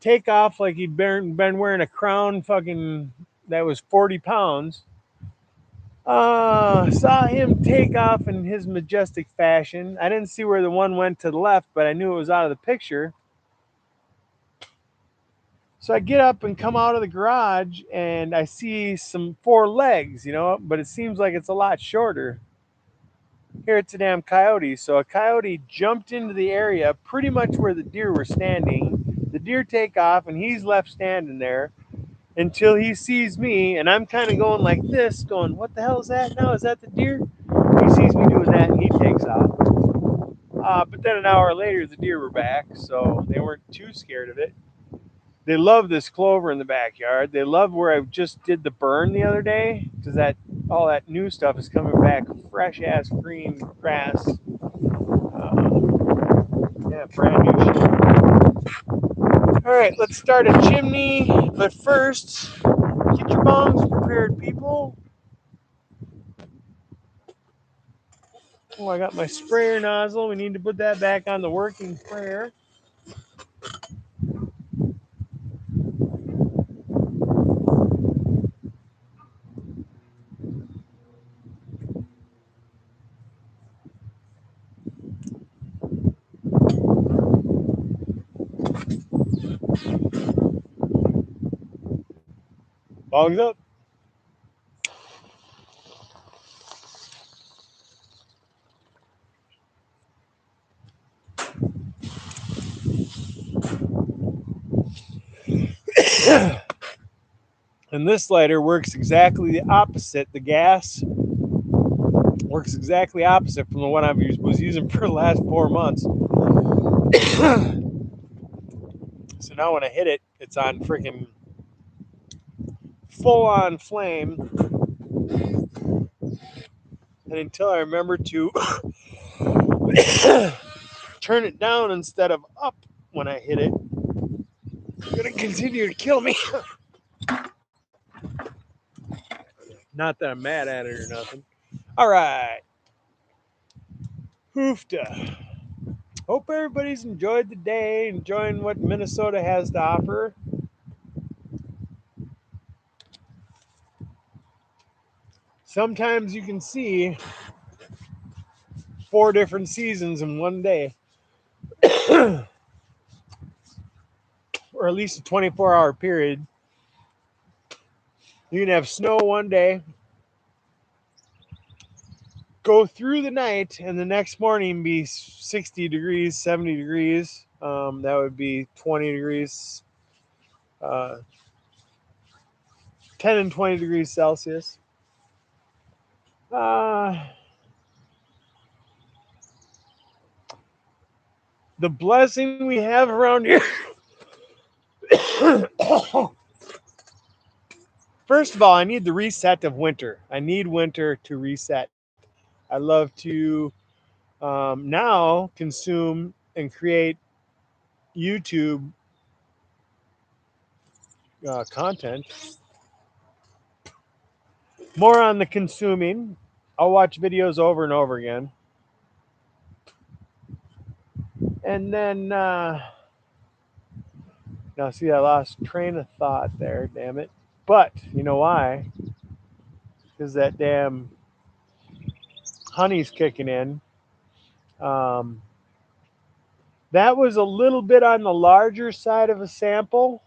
Take off like he'd been wearing a crown fucking that was 40 pounds. Saw him take off in his majestic fashion. I didn't see where the one went to the left, but I knew it was out of the picture. So I get up and come out of the garage and I see some four legs, but it seems like it's a lot shorter. Here it's a damn coyote. So a coyote jumped into the area pretty much where the deer were standing. The deer take off and he's left standing there until he sees me, and I'm kind of going like this, going, what the hell is that now? Is that the deer? He sees me doing that and he takes off. But then an hour later, the deer were back, so they weren't too scared of it. They love this clover in the backyard. They love where I just did the burn the other day, because all that new stuff is coming back, fresh ass green grass. Yeah, brand new shit. All right, let's start a chimney, but first, get your bongs prepared, people. Oh, I got my sprayer nozzle. We need to put that back on the working sprayer. Bongs up. And this lighter works exactly the opposite. The gas works exactly opposite from the one I was using for the last 4 months. So now when I hit it, it's on freaking full on flame. And until I remember to turn it down instead of up when I hit it, it's going to continue to kill me. Not that I'm mad at it or nothing. All right. Hoofda. Hope everybody's enjoyed the day, enjoying what Minnesota has to offer. Sometimes you can see 4 different seasons in one day, or at least a 24-hour period. You can have snow one day, go through the night, and the next morning be 60 degrees, 70 degrees. That would be 20 degrees, 10 and 20 degrees Celsius. The blessing we have around here. First of all, I need the reset of winter. I need winter to reset. I love to now consume and create YouTube content. More on the consuming. I'll watch videos over and over again. And then, now see, I lost train of thought there, damn it. But you know why? Because that damn honey's kicking in. That was a little bit on the larger side of a sample.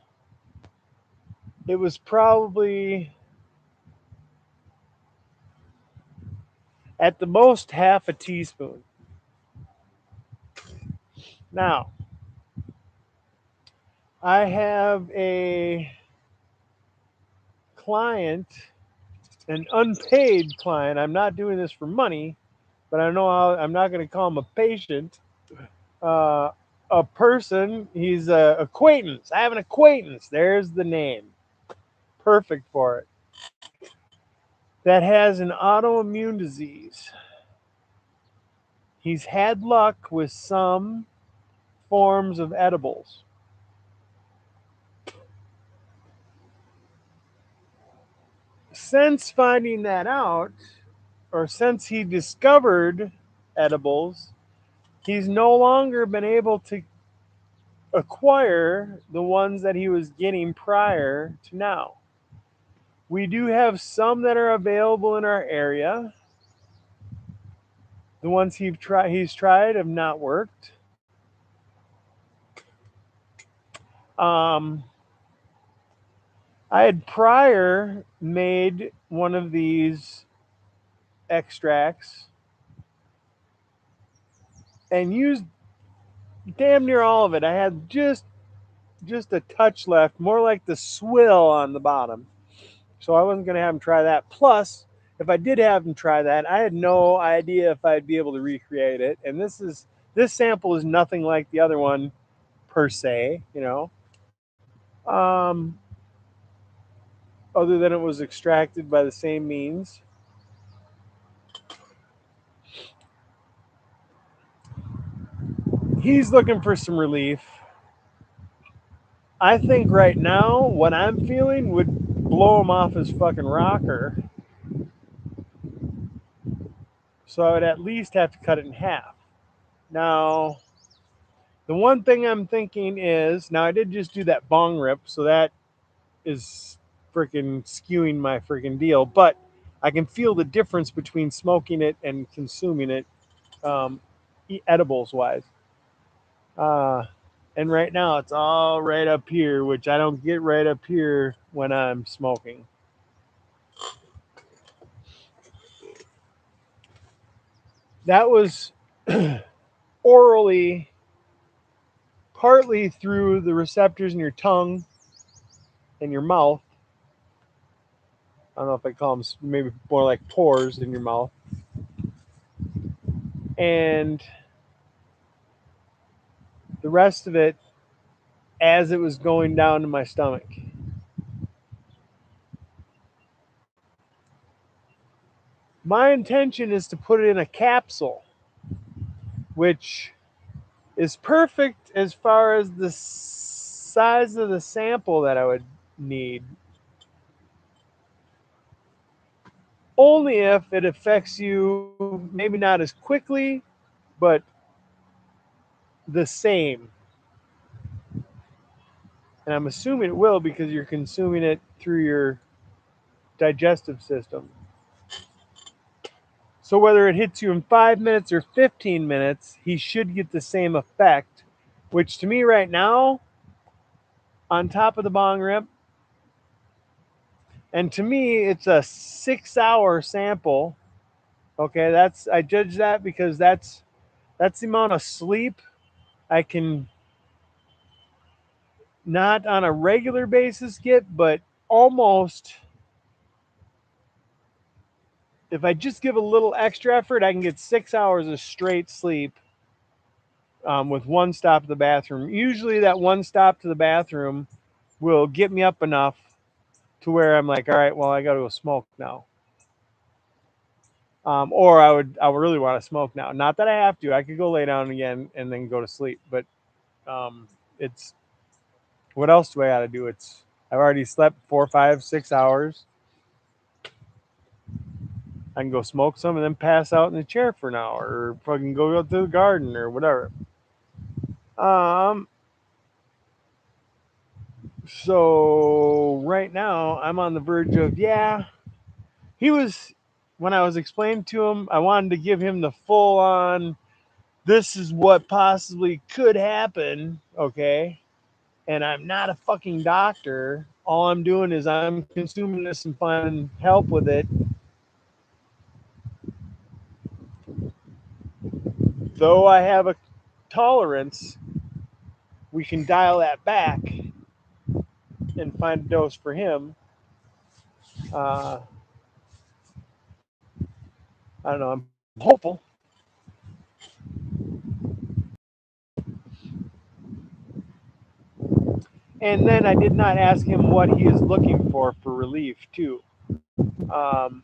It was probably at the most half a teaspoon. Now, I have a client, an unpaid client. I'm not doing this for money, but I know I'm not going to call him a patient. A person, he's an acquaintance. I have an acquaintance. There's the name. Perfect for it. That has an autoimmune disease. He's had luck with some forms of edibles. Since finding that out, or since he discovered edibles, he's no longer been able to acquire the ones that he was getting prior to now. We do have some that are available in our area. The ones he's tried have not worked. I had prior made one of these extracts and used damn near all of it. I had just a touch left, more like the swill on the bottom. So I wasn't going to have him try that. Plus, if I did have him try that, I had no idea if I'd be able to recreate it. And this sample is nothing like the other one per se, you know. Other than it was extracted by the same means. He's looking for some relief. I think right now, what I'm feeling would blow him off his fucking rocker. So I would at least have to cut it in half. Now, the one thing I'm thinking is, now I did just do that bong rip, so that is freaking skewing my freaking deal, but I can feel the difference between smoking it and consuming it, edibles wise. And right now it's all right up here, which I don't get right up here when I'm smoking. That was orally, partly through the receptors in your tongue in your mouth. I don't know if I call them maybe more like pores in your mouth. And the rest of it as it was going down to my stomach. My intention is to put it in a capsule, which is perfect as far as the size of the sample that I would need. Only if it affects you, maybe not as quickly, but the same. And I'm assuming it will because you're consuming it through your digestive system. So whether it hits you in 5 minutes or 15 minutes, he should get the same effect, which to me right now, on top of the bong rip, and to me it's a 6-hour sample. Okay, I judge that because that's the amount of sleep I can not on a regular basis get, but almost. If I just give a little extra effort, I can get 6 hours of straight sleep with one stop to the bathroom. Usually, that one stop to the bathroom will get me up enough to where I'm like, all right, well, I got to go smoke now. Or I would really want to smoke now. Not that I have to. I could go lay down again and then go to sleep. But it's what else do I got to do? I've already slept 4, 5, 6 hours. I can go smoke some and then pass out in the chair for an hour, or fucking go to the garden or whatever. So right now I'm on the verge of he was when I was explaining to him, I wanted to give him the full on this is what possibly could happen, okay? And I'm not a fucking doctor. All I'm doing is I'm consuming this and finding help with it. Though I have a tolerance, we can dial that back and find a dose for him. I don't know. I'm hopeful. And then I did not ask him what he is looking for relief too. Um,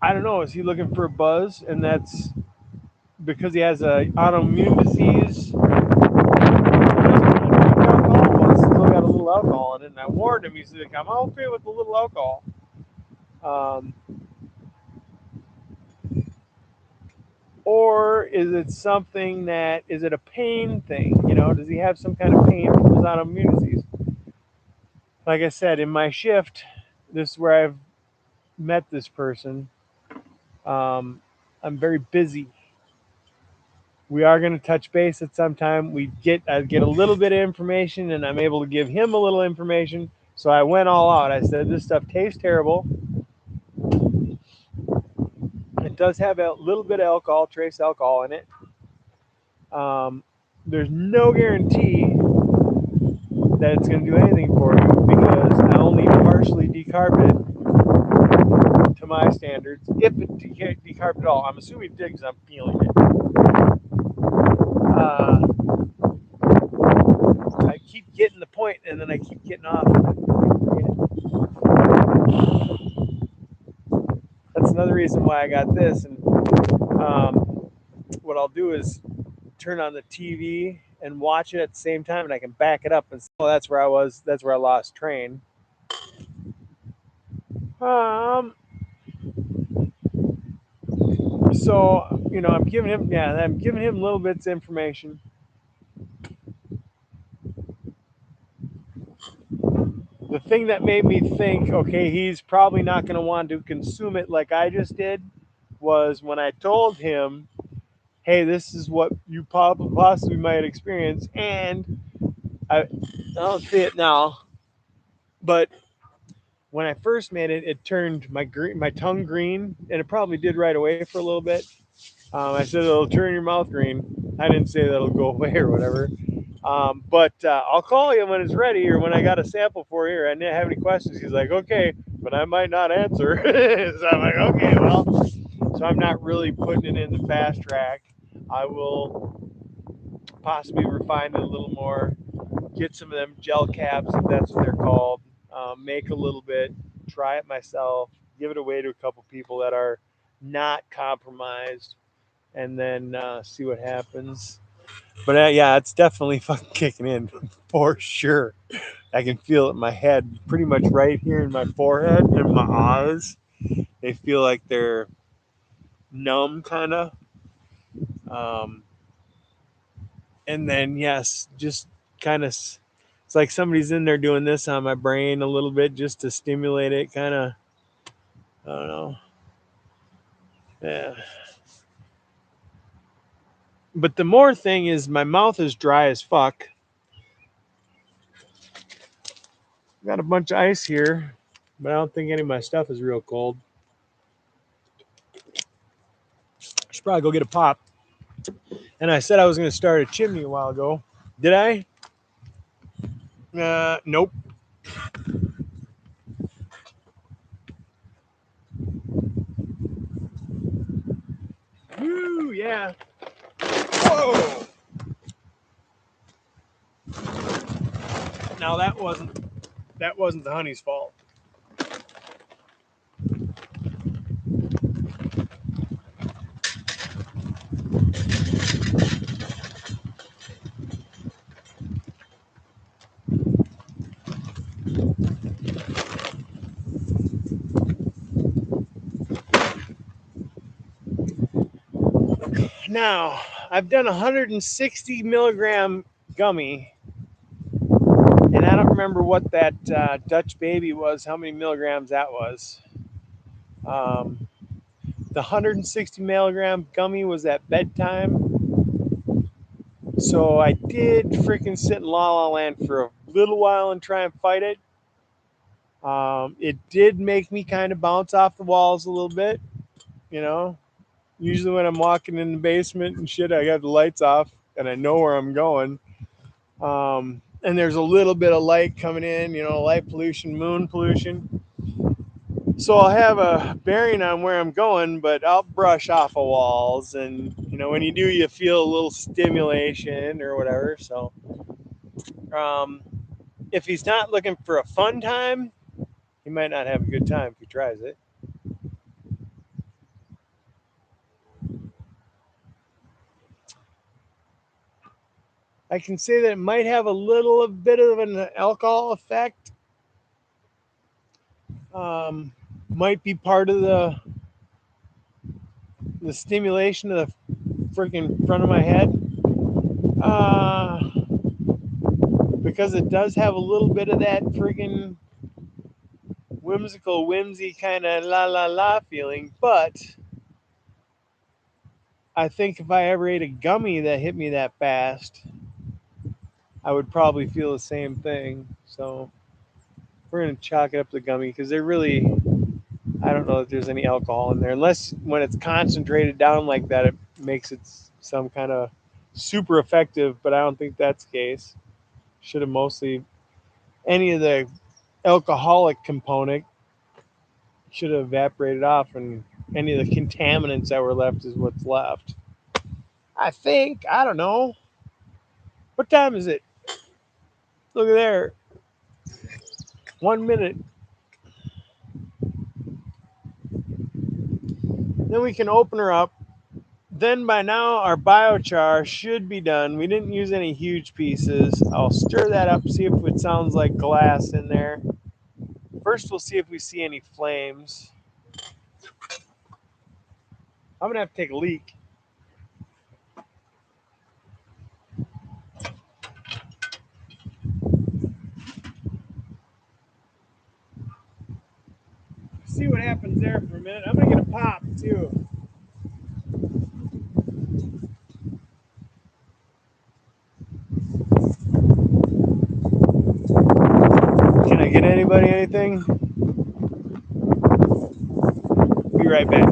I don't know. Is he looking for a buzz? And that's because he has a autoimmune disease. Well, it's still got a little alcohol in it. And I warned him. He's like, I'm okay with a little alcohol. Or is it something is it a pain thing? Does he have some kind of pain from his autoimmune disease? Like I said, in my shift, this is where I've met this person. I'm very busy. We are going to touch base at some time. I get a little bit of information, and I'm able to give him a little information. So I went all out. I said, this stuff tastes terrible. It does have a little bit of alcohol, trace alcohol in it. There's no guarantee that it's going to do anything for you because I only partially decarbed it to my standards. If it decarbed at all, I'm assuming it did because I'm feeling it. I keep getting the point and then I keep getting off. That's another reason why I got this. And what I'll do is turn on the TV and watch it at the same time, and I can back it up and say, oh, that's where I was. That's where I lost train. So I'm giving him little bits of information. The thing that made me think, okay, he's probably not going to want to consume it like I just did, was when I told him, hey, this is what you possibly might experience, and I don't see it now, but when I first made it, it turned my tongue green, and it probably did right away for a little bit. I said it'll turn your mouth green. I didn't say that it'll go away or whatever. But I'll call you when it's ready or when I got a sample for you or I didn't have any questions. He's like, okay, but I might not answer. So I'm like, okay, well. So I'm not really putting it in the fast track. I will possibly refine it a little more, get some of them gel caps, if that's what they're called, make a little bit, try it myself, give it away to a couple people that are not compromised, and then see what happens. But yeah, it's definitely fucking kicking in for sure. I can feel it in my head, pretty much right here in my forehead and my eyes. They feel like they're numb, kind of. Um, and then, yes, just kind of, it's like somebody's in there doing this on my brain a little bit just to stimulate it, kind of. I don't know. Yeah. But the more thing is, my mouth is dry as fuck. Got a bunch of ice here, but I don't think any of my stuff is real cold. I should probably go get a pop. And I said I was going to start a chimney a while ago. Did I? Nope. Woo, yeah. Whoa. Now that wasn't the honey's fault. Now, I've done 160 milligram gummy, and I don't remember what that Dutch baby was, how many milligrams that was. The 160 milligram gummy was at bedtime. So I did freaking sit in La La Land for a little while and try and fight it. It did make me kind of bounce off the walls a little bit, you know. Usually when I'm walking in the basement and shit, I got the lights off and I know where I'm going. And there's a little bit of light coming in, you know, light pollution, moon pollution. So I'll have a bearing on where I'm going, but I'll brush off of walls. And, you know, when you do, you feel a little stimulation or whatever. So if he's not looking for a fun time, he might not have a good time if he tries it. I can say that it might have a little bit of an alcohol effect. Might be part of the stimulation of the freaking front of my head. Because it does have a little bit of that freaking whimsical, whimsy kind of la la la feeling. But I think if I ever ate a gummy that hit me that fast, I would probably feel the same thing. So we're going to chalk it up to the gummy because they're really, I don't know if there's any alcohol in there. Unless when it's concentrated down like that, it makes it some kind of super effective, but I don't think that's the case. Should have mostly, any of the alcoholic component should have evaporated off, and any of the contaminants that were left is what's left. I think. I don't know. What time is it? Look at there. 1 minute. Then we can open her up. Then by now our biochar should be done. We didn't use any huge pieces. I'll stir that up, see if it sounds like glass in there. First we'll see if we see any flames. I'm gonna have to take a leak. See what happens there for a minute. I'm gonna get a pop too. Can I get anybody anything? Be right back.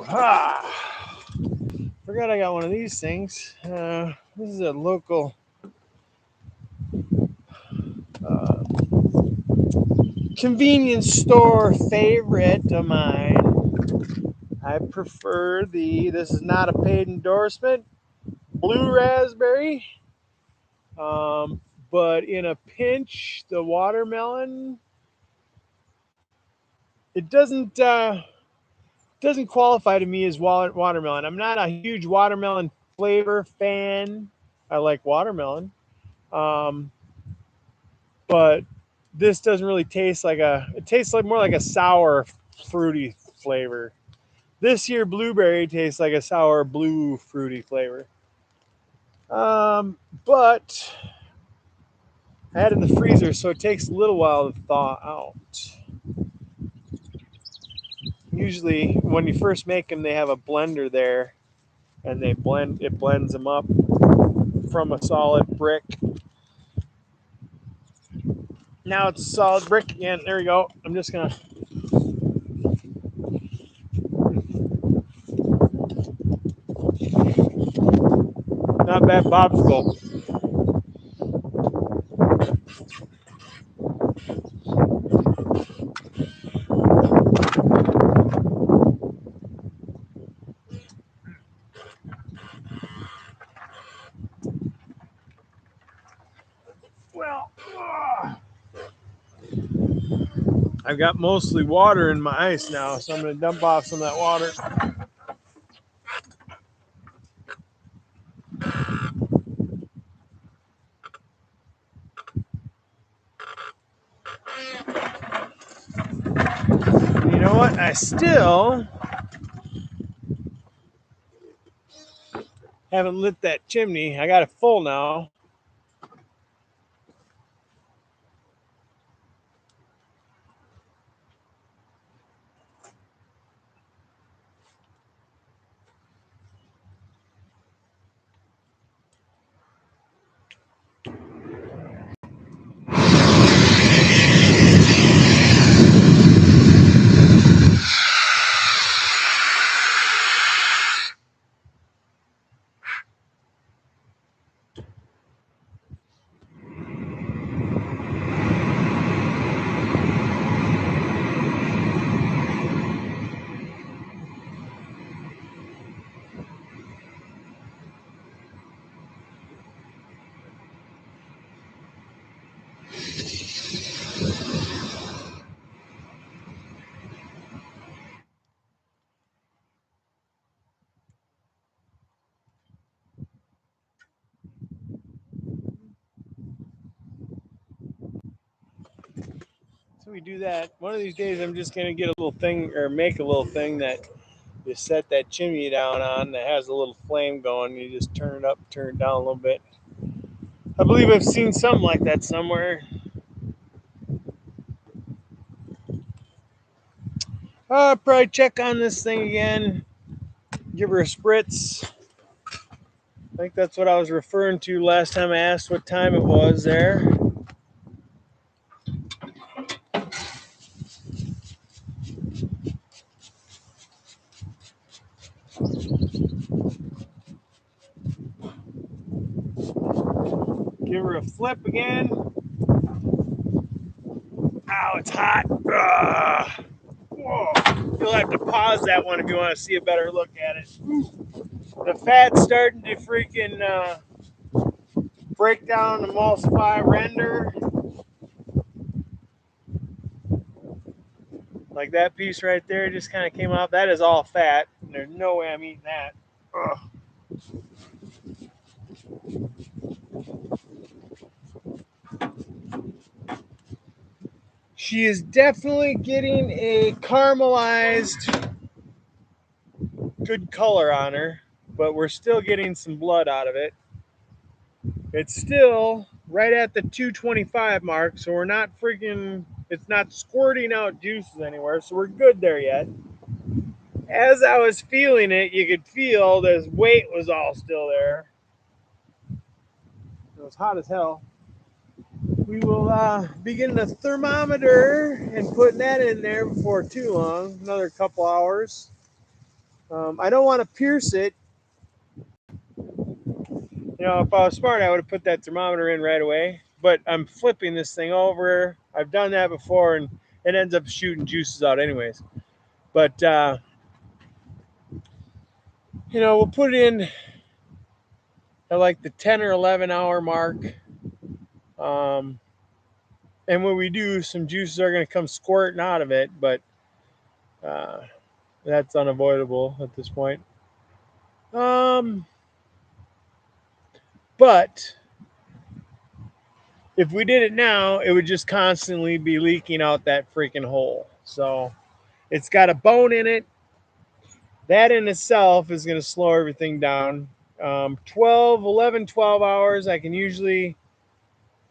Forgot I got one of these things. This is a local uh, convenience store favorite of mine. I prefer this is not a paid endorsement, blue raspberry. But in a pinch, the watermelon, it doesn't qualify to me as watermelon. I'm not a huge watermelon flavor fan. I like watermelon, um, but this doesn't really taste like a. It tastes like more like a sour, fruity flavor. This here blueberry tastes like a sour blue fruity flavor. But I had it in the freezer, so it takes a little while to thaw out. Usually, when you first make them, they have a blender there, and it blends them up from a solid brick. Now it's a solid brick again. There we go. I'm just gonna. Not bad popsicle. Well, I've got mostly water in my ice now, so I'm gonna dump off some of that water. You know what? I still haven't lit that chimney. I got it full now. So we do that. One of these days, I'm just gonna get a little thing or make a little thing that you set that chimney down on that has a little flame going. You just turn it up, turn it down a little bit. I believe I've seen something like that somewhere. Probably check on this thing again. Give her a spritz. I think that's what I was referring to last time I asked what time it was there. Give her a flip again. Ow, it's hot. Ugh. Whoa. You'll have to pause that one if you want to see a better look at it. The fat's starting to freaking break down, emulsify, render. Like that piece right there just kind of came off. That is all fat. There's no way I'm eating that. Ugh. She is definitely getting a caramelized good color on her, but we're still getting some blood out of it. It's still right at the 225 mark, so we're not freaking, it's not squirting out juices anywhere, so we're good there yet. As I was feeling it, you could feel this weight was all still there. It was hot as hell. We will be getting a thermometer and putting that in there before too long, another couple hours. I don't want to pierce it. You know, if I was smart, I would have put that thermometer in right away. But I'm flipping this thing over. I've done that before, and it ends up shooting juices out anyways. But you know, we'll put it in at like the 10 or 11 hour mark. Um, and when we do, some juices are going to come squirting out of it, but uh, that's unavoidable at this point. Um, but if we did it now, it would just constantly be leaking out that freaking hole. So it's got a bone in it. That in itself is going to slow everything down. 12 hours, I can usually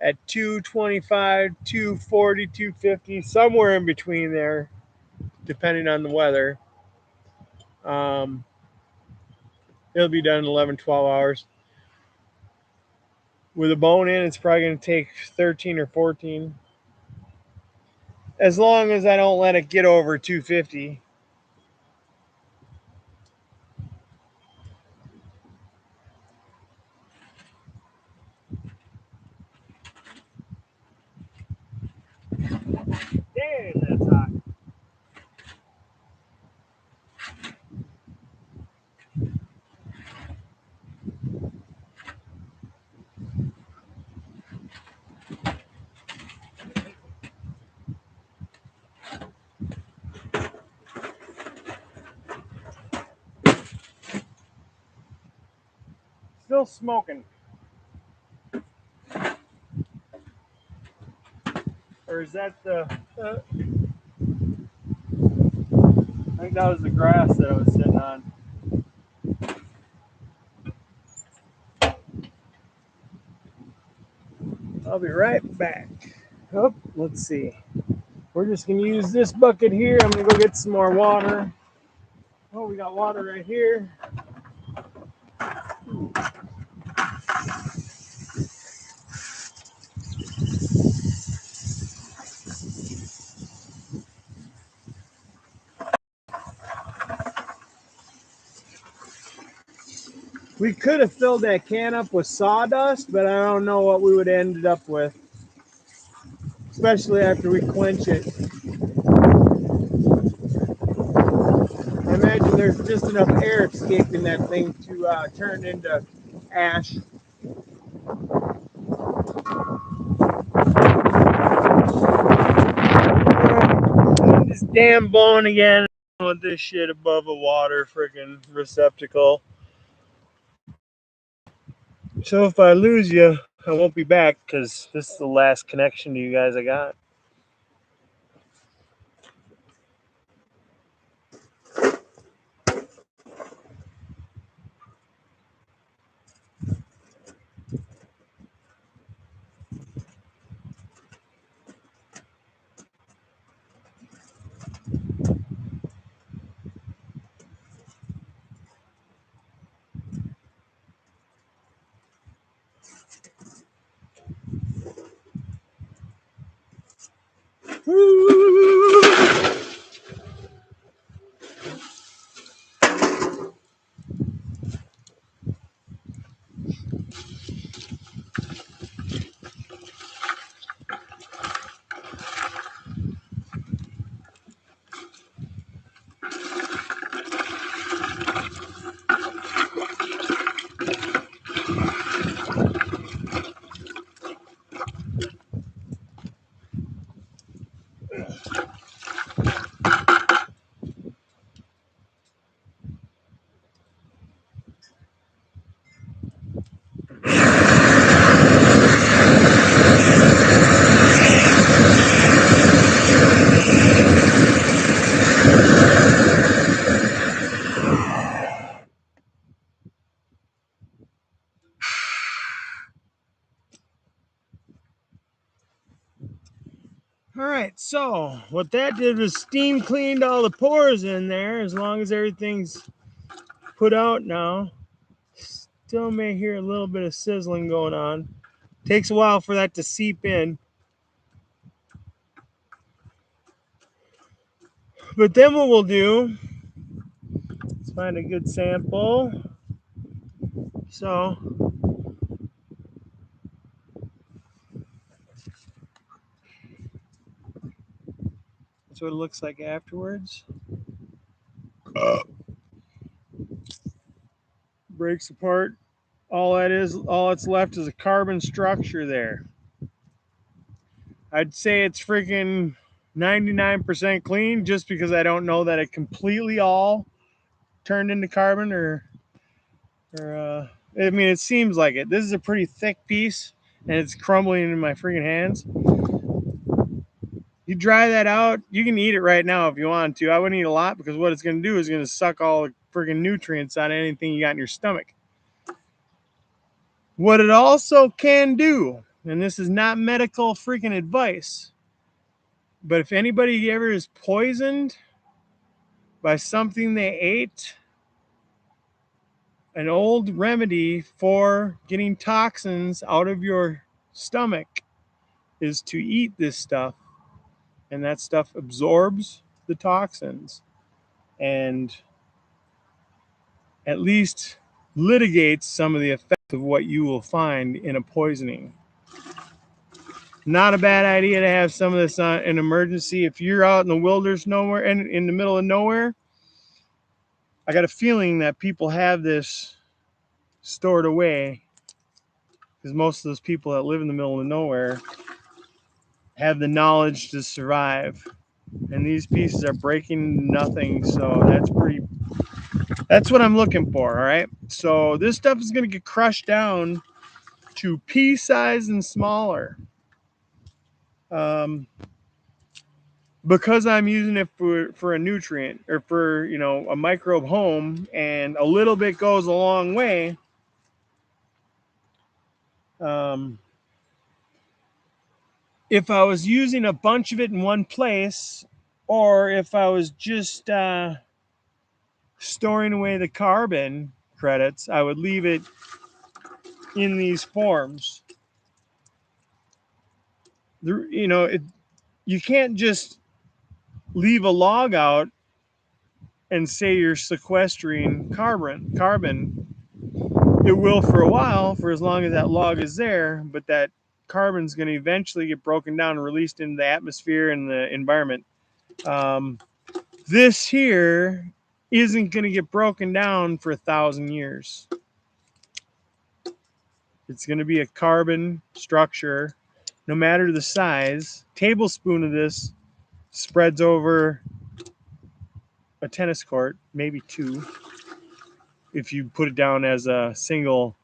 at 225, 240, 250, somewhere in between there, depending on the weather. Um, it'll be done in 11, 12 hours. With a bone in, it's probably going to take 13 or 14. As long as I don't let it get over 250. Dang, that's hot. Still smoking. Or is that the... I think that was the grass that I was sitting on. I'll be right back. Oh, let's see. We're just going to use this bucket here. I'm going to go get some more water. Oh, we got water right here. We could have filled that can up with sawdust, but I don't know what we would have ended up with, especially after we quench it. I imagine there's just enough air escaping that thing to turn into ash. This damn bone again with this shit above a water freaking receptacle. So if I lose you, I won't be back because this is the last connection to you guys I got. All right, so what that did was steam cleaned all the pores in there. As long as everything's put out now, still may hear a little bit of sizzling going on. Takes a while for that to seep in. But then what we'll do is find a good sample. So that's what it looks like afterwards. Breaks apart. All that's left is a carbon structure there. I'd say it's freaking 99% clean just because I don't know that it completely all turned into carbon I mean, it seems like it. This is a pretty thick piece and it's crumbling in my freaking hands. You dry that out, you can eat it right now if you want to. I wouldn't eat a lot because what it's going to do is going to suck all the freaking nutrients out of anything you got in your stomach. What it also can do, and this is not medical freaking advice, but if anybody ever is poisoned by something they ate, an old remedy for getting toxins out of your stomach is to eat this stuff, and that stuff absorbs the toxins and at least litigates some of the effects of what you will find in a poisoning. Not a bad idea to have some of this in emergency. If you're out in the wilderness nowhere and in the middle of nowhere, I got a feeling that people have this stored away because most of those people that live in the middle of nowhere have the knowledge to survive. And these pieces are breaking nothing, so that's what I'm looking for. All right, so this stuff is going to get crushed down to pea size and smaller, because I'm using it for a nutrient or for a microbe home, and a little bit goes a long way. If I was using a bunch of it in one place, or if I was just storing away the carbon credits, I would leave it in these forms. You can't just leave a log out and say you're sequestering carbon. It will for a while, for as long as that log is there, but that carbon's going to eventually get broken down and released into the atmosphere and the environment. This here isn't going to get broken down for 1,000 years. It's going to be a carbon structure, no matter the size. A tablespoon of this spreads over a tennis court, maybe two, if you put it down as a single.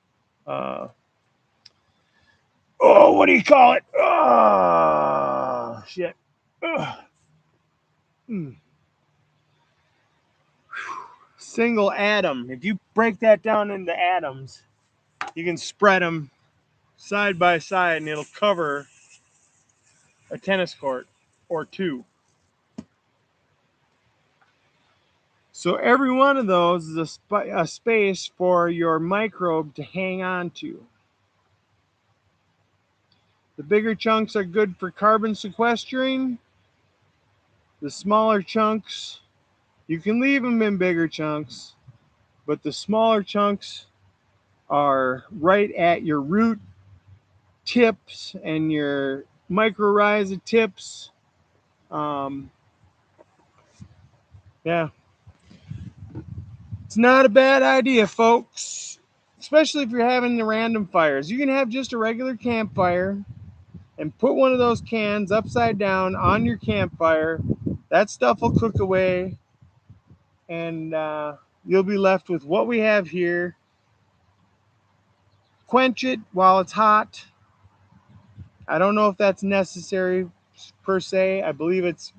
What do you call it? Oh, shit. Single atom. If you break that down into atoms, you can spread them side by side and it'll cover a tennis court or two. So every one of those is a space for your microbe to hang on to. The bigger chunks are good for carbon sequestering. The smaller chunks, you can leave them in bigger chunks, but the smaller chunks are right at your root tips and your mycorrhiza tips. Yeah. It's not a bad idea, folks, especially if you're having the random fires. You can have just a regular campfire and put one of those cans upside down on your campfire. That stuff will cook away, and you'll be left with what we have here. Quench it while it's hot. I don't know if that's necessary per se. I believe it's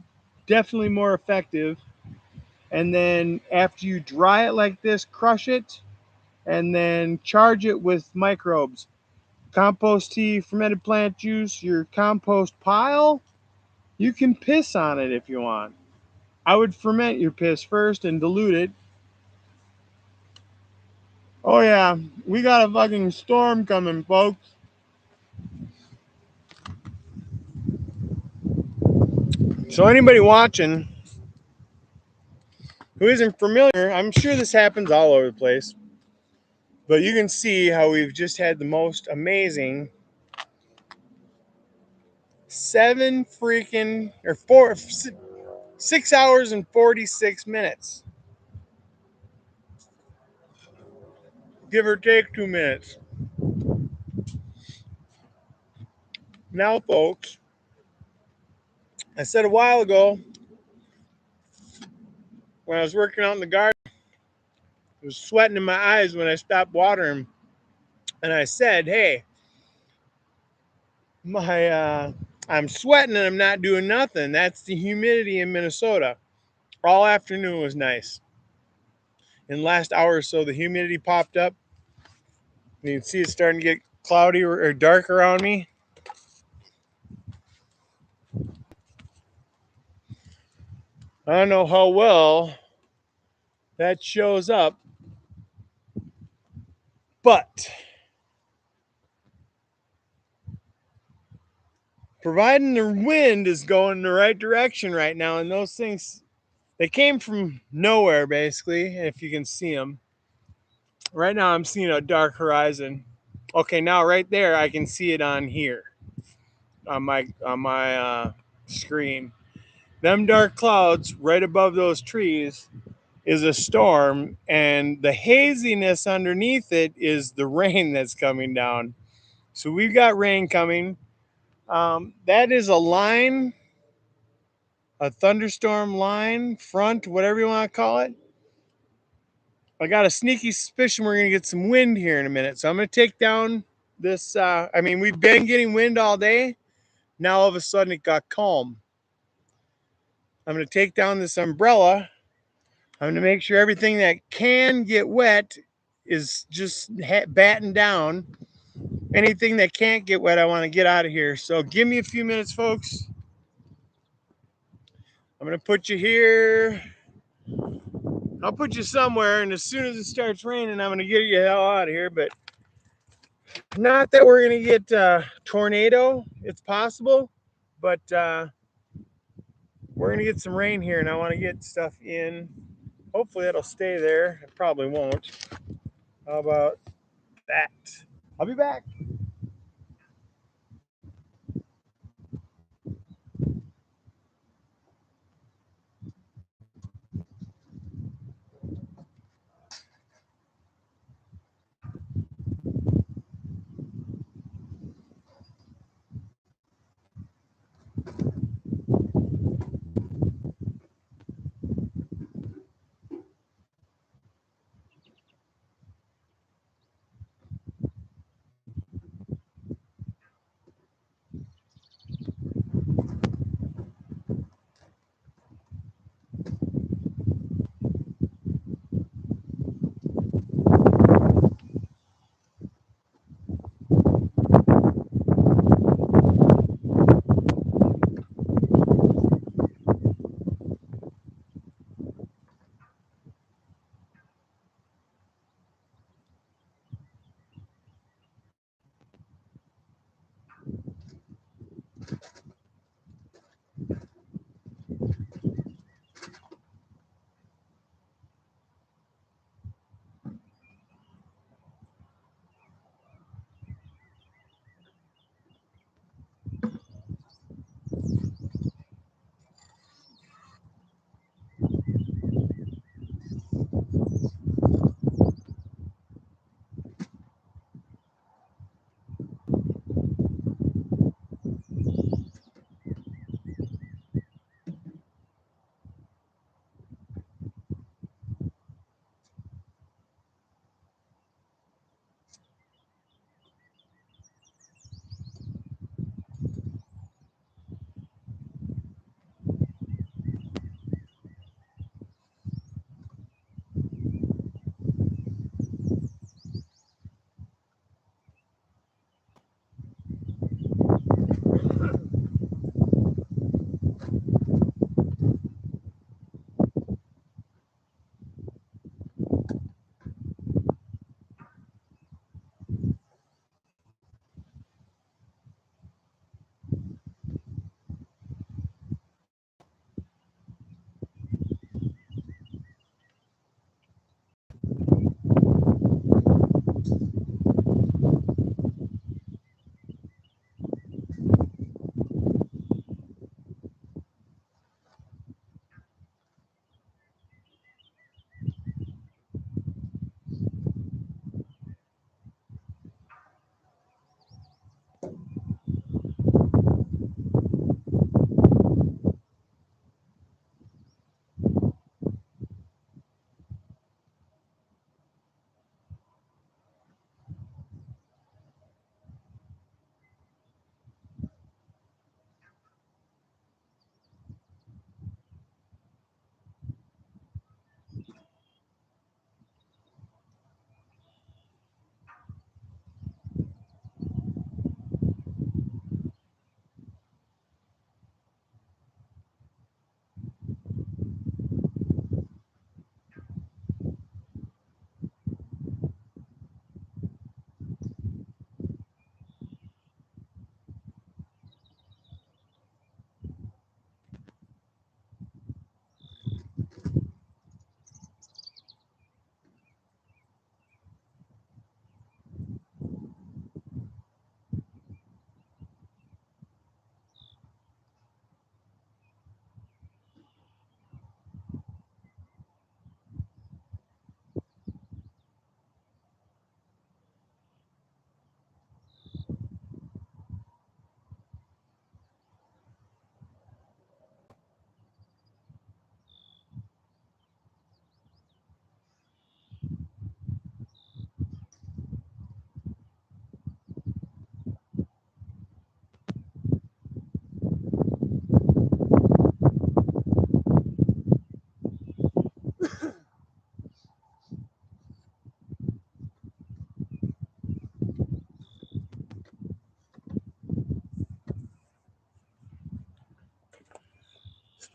definitely more effective. And then after you dry it like this, crush it, and then charge it with microbes. Compost tea, fermented plant juice, your compost pile, you can piss on it if you want. I would ferment your piss first and dilute it. Oh yeah, we got a fucking storm coming, folks. So anybody watching, who isn't familiar, I'm sure this happens all over the place, but you can see how we've just had the most amazing 6 hours and 46 minutes, give or take 2 minutes. Now, folks, I said a while ago when I was working out in the garden, it was sweating in my eyes when I stopped watering, and I said, "Hey, I'm sweating and I'm not doing nothing. That's the humidity in Minnesota." All afternoon was nice. In the last hour or so, the humidity popped up. You can see it's starting to get cloudy or dark around me. I don't know how well that shows up, but providing the wind is going in the right direction right now, and those things, they came from nowhere basically, if you can see them. Right now I'm seeing a dark horizon. Okay, now right there I can see it on here on my screen. Them dark clouds right above those trees is a storm, and the haziness underneath it is the rain that's coming down. So we've got rain coming. That is a line, a thunderstorm line, front, whatever you want to call it. I got a sneaky suspicion we're going to get some wind here in a minute. So I'm going to take down this. We've been getting wind all day. Now all of a sudden it got calm. I'm going to take down this umbrella. I'm going to make sure everything that can get wet is just battened down. Anything that can't get wet, I want to get out of here. So give me a few minutes, folks. I'm going to put you here. I'll put you somewhere, and as soon as it starts raining, I'm going to get you the hell out of here. But not that we're going to get tornado. It's possible, but we're going to get some rain here, and I want to get stuff in. Hopefully, it'll stay there. It probably won't. How about that? I'll be back.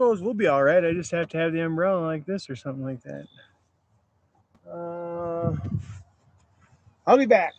suppose we'll be all right. I just have to have the umbrella like this or something like that. I'll be back.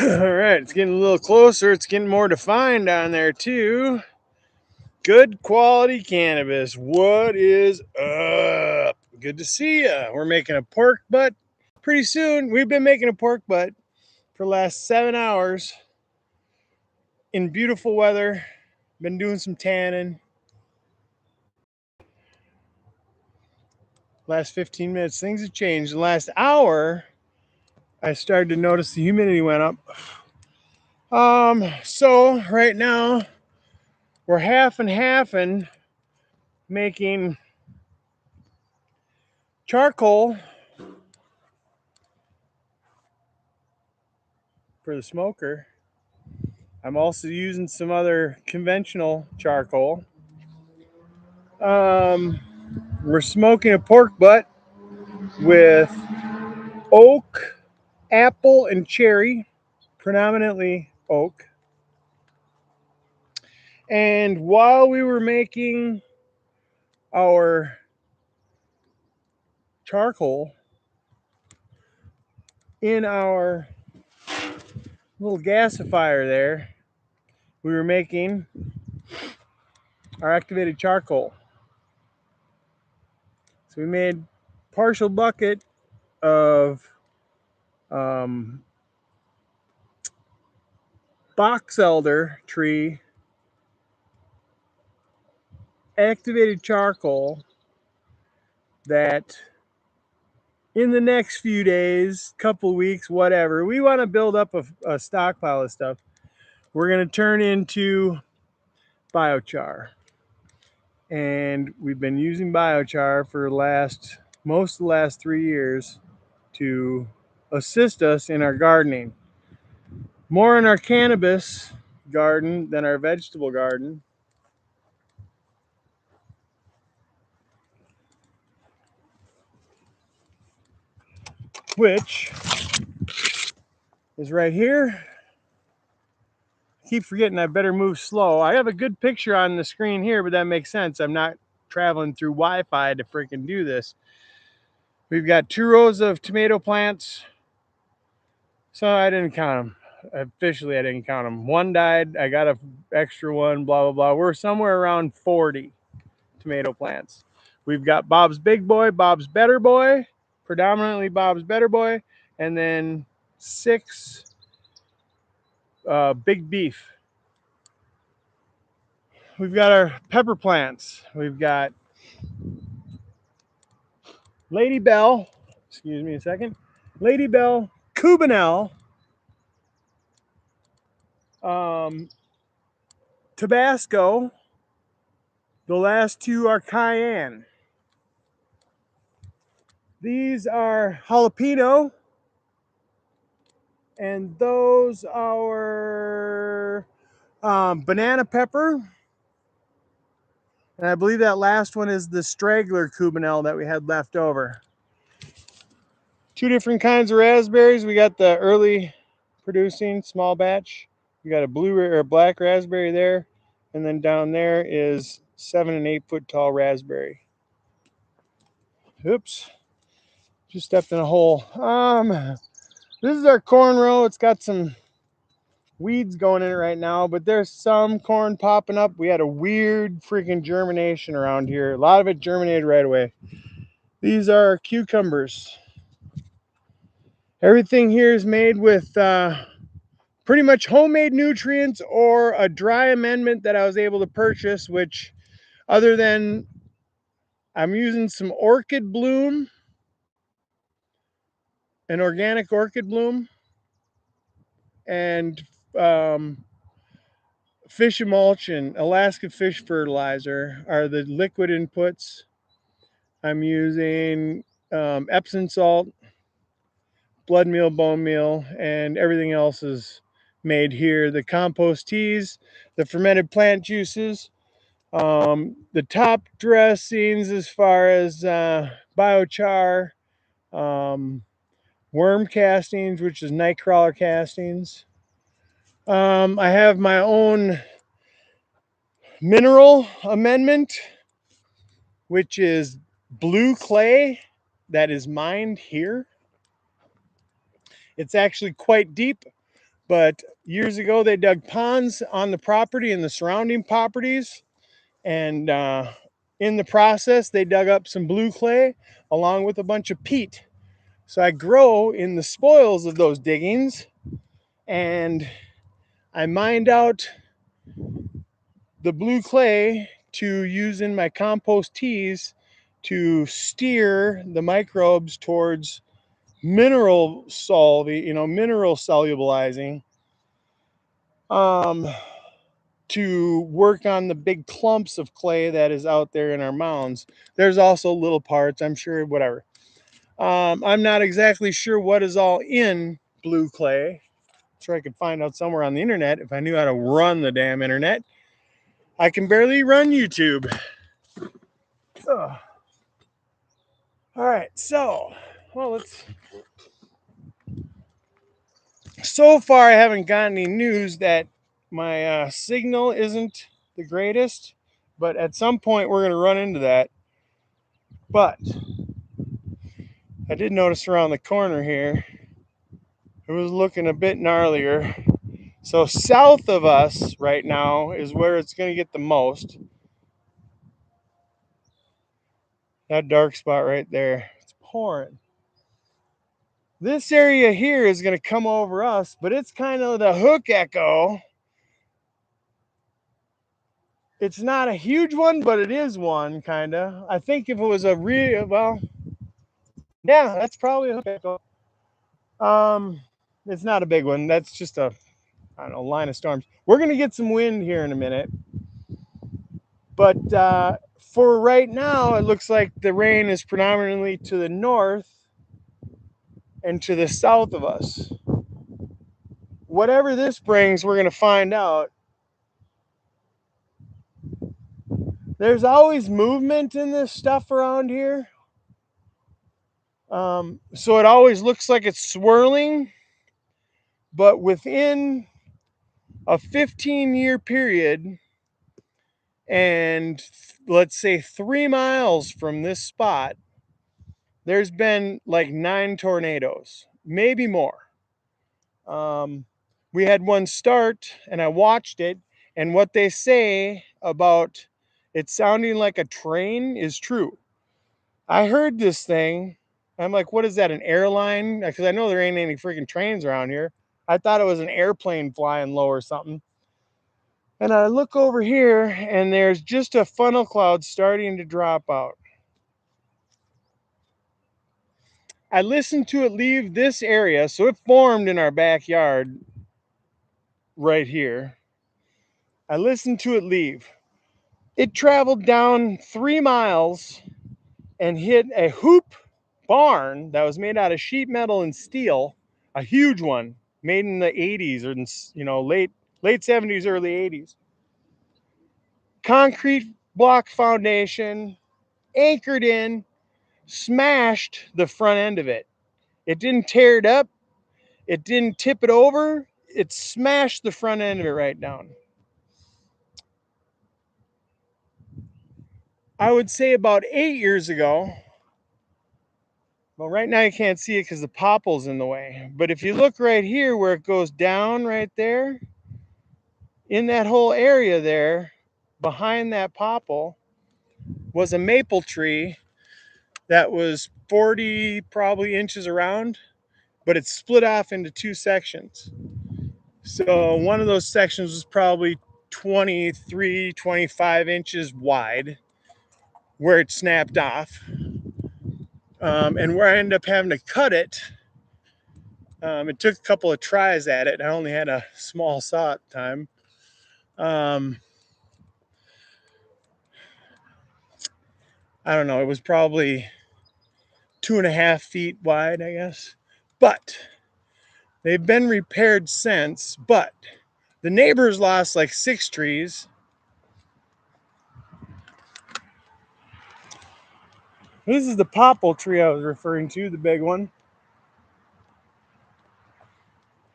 All right, it's getting a little closer. It's getting more defined on there too. Good quality cannabis. What is up? Good to see ya. We're making a pork butt pretty soon. We've been making a pork butt for the last 7 hours in beautiful weather. Been doing some tanning. Last 15 minutes, things have changed. The last hour, I started to notice the humidity went up. So right now we're half and half and making charcoal for the smoker. I'm also using some other conventional charcoal. We're smoking a pork butt with oak, apple, and cherry, predominantly oak. And while we were making our charcoal in our little gasifier there, we were making our activated charcoal. So we made partial bucket of box elder tree activated charcoal that in the next few days, couple weeks, whatever, we want to build up a stockpile of stuff. We're going to turn into biochar. And we've been using biochar for most of the last 3 years to assist us in our gardening. More in our cannabis garden than our vegetable garden. Which is right here. I keep forgetting I better move slow. I have a good picture on the screen here, but that makes sense. I'm not traveling through Wi-Fi to freaking do this. We've got 2 rows of tomato plants. So I didn't count them. Officially, I didn't count them. One died. I got an extra one, blah, blah, blah. We're somewhere around 40 tomato plants. We've got Bob's Big Boy, Bob's Better Boy, predominantly Bob's Better Boy, and then 6 Big Beef. We've got our pepper plants. We've got Lady Bell, excuse me a second, Lady Bell, Cubanelle, Tabasco. The last 2 are Cayenne. These are jalapeno, and those are banana pepper. And I believe that last one is the straggler Cubanelle that we had left over. 2 different kinds of raspberries. We got the early producing small batch. We got a blue or a black raspberry there, and then down there is 7 and 8 foot tall raspberry. Oops, just stepped in a hole. This is our corn row. It's got some weeds going in it right now, but there's some corn popping up. We had a weird freaking germination around here. A lot of it germinated right away. These are cucumbers. Everything here is made with pretty much homemade nutrients or a dry amendment that I was able to purchase, which other than I'm using some orchid bloom, an organic orchid bloom, and fish emulsion, Alaska fish fertilizer are the liquid inputs. I'm using Epsom salt, blood meal, bone meal, and everything else is made here. The compost teas, the fermented plant juices, the top dressings as far as biochar, worm castings, which is nightcrawler castings. I have my own mineral amendment, which is blue clay that is mined here. It's actually quite deep, But years ago, they dug ponds on the property and the surrounding properties. And in the process, they dug up some blue clay along with a bunch of peat. So I grow in the spoils of those diggings, and I mined out the blue clay to use in my compost teas to steer the microbes towards mineral solubilizing, to work on the big clumps of clay that is out there in our mounds. There's also little parts, I'm sure, whatever. I'm not exactly sure what is all in blue clay. I'm sure I could find out somewhere on the internet if I knew how to run the damn internet. I can barely run YouTube. Ugh. All right, so, well, so far I haven't gotten any news that my signal isn't the greatest, but at some point we're going to run into that. But I did notice around the corner here, it was looking a bit gnarlier. So south of us right now is where it's going to get the most. That dark spot right there, it's pouring. This area here is going to come over us, but it's kind of the hook echo. It's not a huge one, but it is one, kind of. I think if it was a real, well, yeah, that's probably a hook echo. It's not a big one. That's just a, I don't know, line of storms. We're going to get some wind here in a minute. But for right now, it looks like the rain is predominantly to the north and to the south of us. Whatever this brings, we're going to find out. There's always movement in this stuff around here. So it always looks like it's swirling. But within a 15-year period, and let's say 3 miles from this spot, there's been like 9 tornadoes, maybe more. We had one start and I watched it, and what they say about it sounding like a train is true. I heard this thing. I'm like, what is that, an airline? Because I know there ain't any freaking trains around here. I thought it was an airplane flying low or something. And I look over here and there's just a funnel cloud starting to drop out. I listened to it leave this area, so it formed in our backyard right here. I listened to it leave. It traveled down 3 miles and hit a hoop barn that was made out of sheet metal and steel, a huge one, made in the 80s or late 70s, early 80s. Concrete block foundation, anchored in, smashed the front end of it. It didn't tear it up. It didn't tip it over. It smashed the front end of it right down. I would say about 8 years ago. Well, right now you can't see it because the popple's in the way. But if you look right here where it goes down right there, in that whole area there, behind that popple, was a maple tree that was 40 probably inches around, but it's split off into 2 sections. So one of those sections was probably 23, 25 inches wide, where it snapped off. And where I ended up having to cut it, it took a couple of tries at it. I only had a small saw at the time. I don't know. It was probably 2.5 feet wide, I guess. But they've been repaired since. But the neighbors lost like 6 trees. This is the popple tree I was referring to, the big one.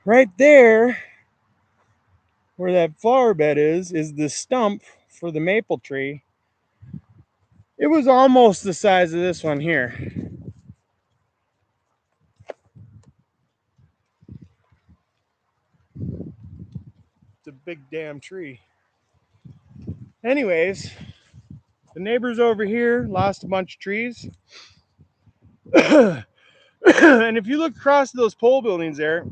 Right there, where that flower bed is the stump for the maple tree. It was almost the size of this one here. It's a big damn tree. Anyways, the neighbors over here lost a bunch of trees. And if you look across those pole buildings there,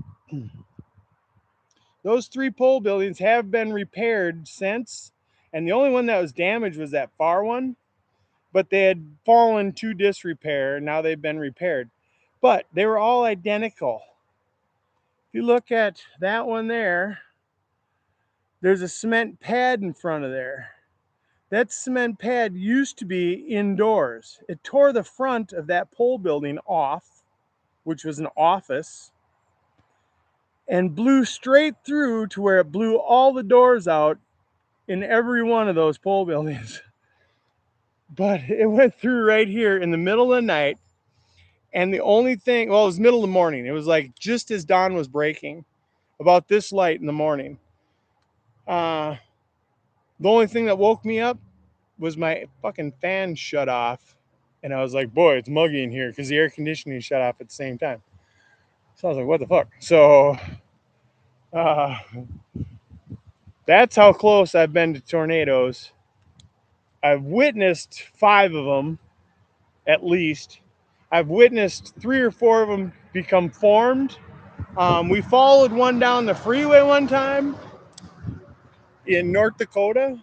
those 3 pole buildings have been repaired since. And the only one that was damaged was that far one. But they had fallen to disrepair, and now they've been repaired. But they were all identical. If you look at that one there, there's a cement pad in front of there. That cement pad used to be indoors. It tore the front of that pole building off, which was an office, and blew straight through to where it blew all the doors out in every one of those pole buildings. But it went through right here in the middle of the night. And the only thing, well, it was middle of the morning. It was like just as dawn was breaking, about this light in the morning. The only thing that woke me up was my fucking fan shut off. And I was like, boy, it's muggy in here because the air conditioning shut off at the same time. So I was like, what the fuck? So that's how close I've been to tornadoes. I've witnessed 5 of them, at least. I've witnessed 3 or 4 of them become formed. We followed one down the freeway one time in North Dakota.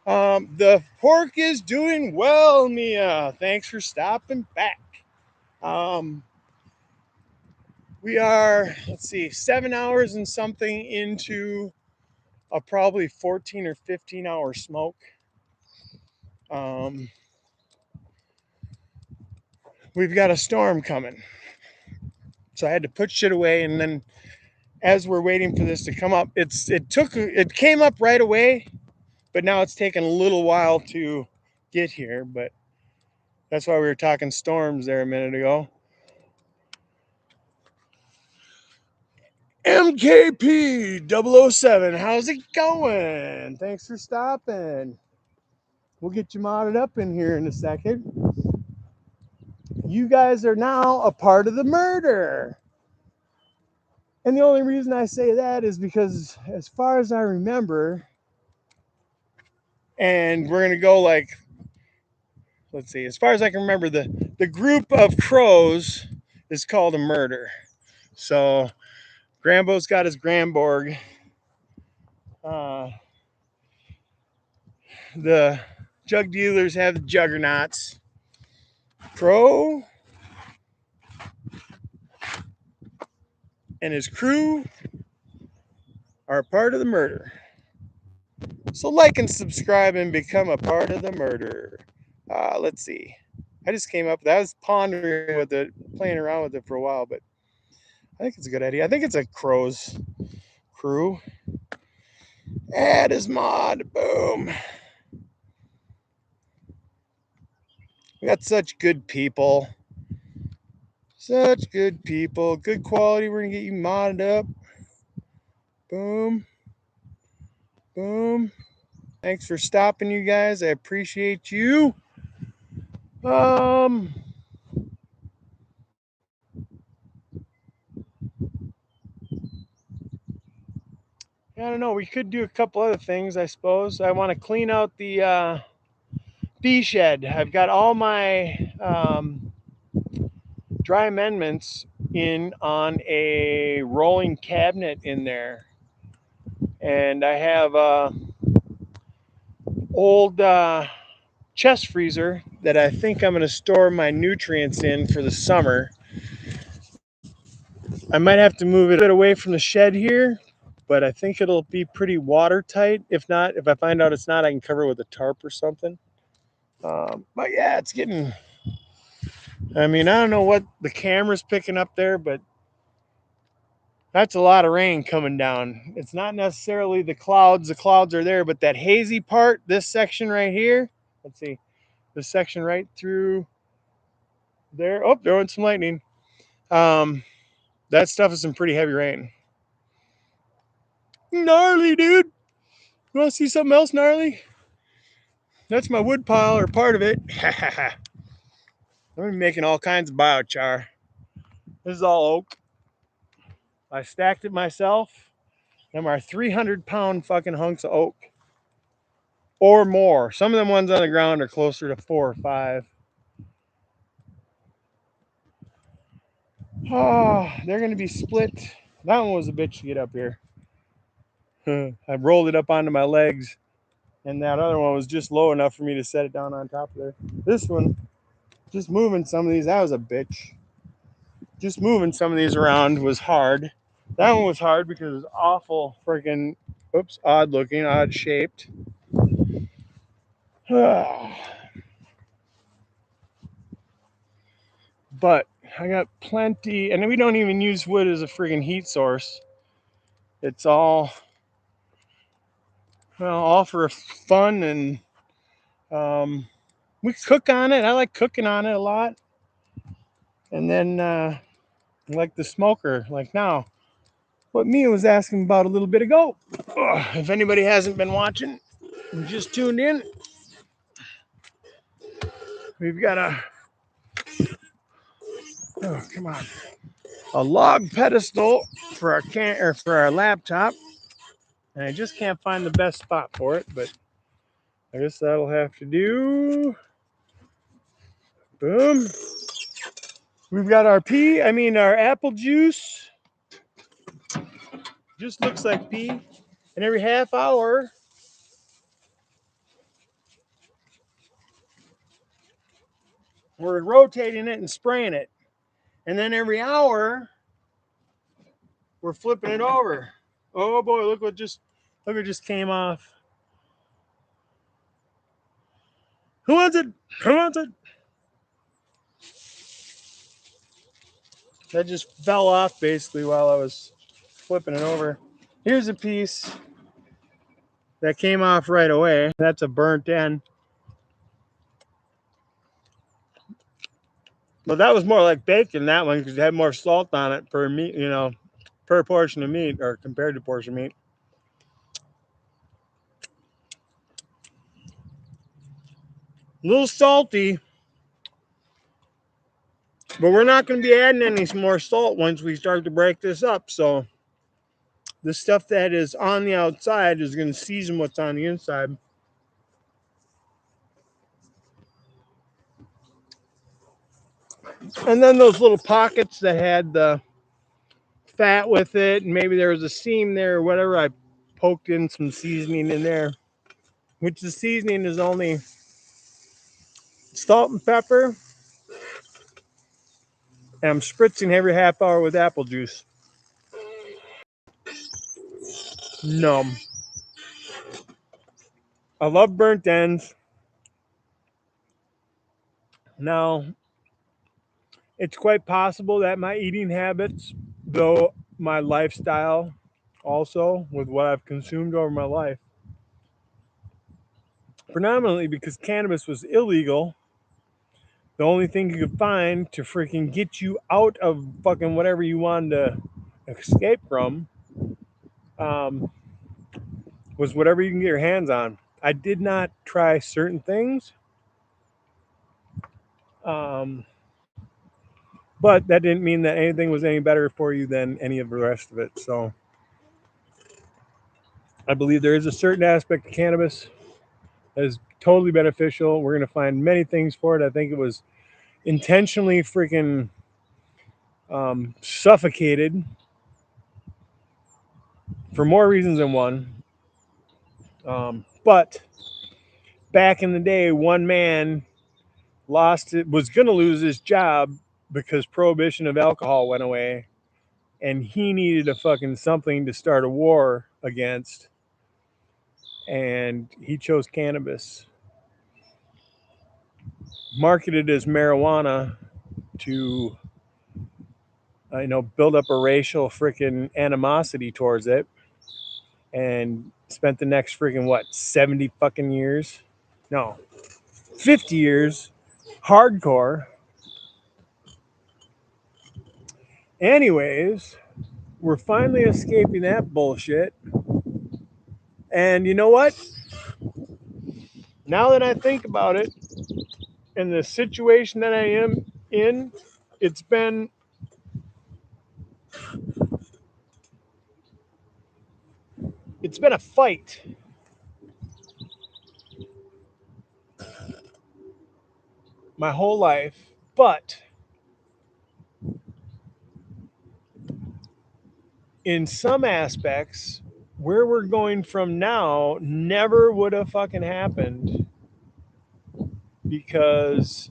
The pork is doing well, Mia. Thanks for stopping back. We are, let's see, 7 hours and something into a probably 14 or 15 hour smoke. We've got a storm coming. So I had to put shit away, and then as we're waiting for this to come up, it came up right away, but now it's taken a little while to get here. But that's why we were talking storms there a minute ago. MKP 007, how's it going? Thanks for stopping. We'll get you modded up in here in a second. You guys are now a part of the murder. And the only reason I say that is because, as far as I remember, and we're going to go like, let's see, as far as I can remember, the group of crows is called a murder. So Grambo's got his Gramborg. The jug dealers have the juggernauts. Crow and his crew are a part of the murder. So like and subscribe and become a part of the murder. Let's see. I just came up. I was pondering with it, playing around with it for a while, but I think it's a good idea. I think it's a crow's crew. Add as mod. Boom. We got such good people. Such good people. Good quality. We're going to get you modded up. Boom. Boom. Thanks for stopping, you guys. I appreciate you. I don't know. We could do a couple other things, I suppose. I want to clean out the bee shed. I've got all my dry amendments in on a rolling cabinet in there. And I have old chest freezer that I think I'm going to store my nutrients in for the summer. I might have to move it a bit away from the shed here, but I think it'll be pretty watertight. If not, if I find out it's not, I can cover it with a tarp or something. But yeah, it's getting, I mean, I don't know what the camera's picking up there, but that's a lot of rain coming down. It's not necessarily the clouds. The clouds are there, but that hazy part, this section right here, let's see, this section right through there. Oh, there went some lightning. That stuff is some pretty heavy rain. Gnarly, dude. You want to see something else gnarly? That's my wood pile, or part of it. I'm making all kinds of biochar. This is all oak. I stacked it myself. Them are 300-pound fucking hunks of oak or more. Some of them ones on the ground are closer to 4 or 5. Oh, they're going to be split. That one was a bitch to get up here. I rolled it up onto my legs, and that other one was just low enough for me to set it down on top of there. This one, just moving some of these, that was a bitch. Just moving some of these around was hard. That one was hard because it was awful freaking, oops, odd looking, odd shaped. But I got plenty, and we don't even use wood as a freaking heat source. It's all, well, all for fun, and we cook on it. I like cooking on it a lot. And then like the smoker, like now, what Mia was asking about a little bit ago. If anybody hasn't been watching, just tuned in, we've got come on, a log pedestal for our laptop, and I just can't find the best spot for it, but I guess that'll have to do. Boom. We've got our our apple juice. Just looks like pee. And every half hour, we're rotating it and spraying it. And then every hour, we're flipping it over. Oh boy, look what just came off. Who wants it? Who wants it? That just fell off basically while I was flipping it over. Here's a piece that came off right away. That's a burnt end. But that was more like bacon, that one, because it had more salt on it per meat, per portion of meat, or compared to portion of meat. A little salty, but we're not going to be adding any more salt once we start to break this up. So the stuff that is on the outside is going to season what's on the inside. And then those little pockets that had the fat with it, and maybe there was a seam there or whatever, I poked in some seasoning in there, which the seasoning is only salt and pepper, and I'm spritzing every half hour with apple juice. Numb. I love burnt ends. Now, it's quite possible that my eating habits, though my lifestyle also, with what I've consumed over my life, predominantly because cannabis was illegal, the only thing you could find to freaking get you out of fucking whatever you wanted to escape from was whatever you can get your hands on. I did not try certain things, but that didn't mean that anything was any better for you than any of the rest of it. So I believe there is a certain aspect of cannabis that is totally beneficial. We're going to find many things for it. I think it was intentionally freaking suffocated for more reasons than one. But back in the day, one man was going to lose his job because prohibition of alcohol went away, and he needed a fucking something to start a war against, and he chose cannabis, marketed as marijuana to build up a racial freaking animosity towards it, and spent the next freaking 70 fucking years, no, 50 years hardcore. Anyways, we're finally escaping that bullshit. And you know what? Now that I think about it, in the situation that I am in, it's been It's been a fight my whole life, but in some aspects, where we're going from now never would have fucking happened because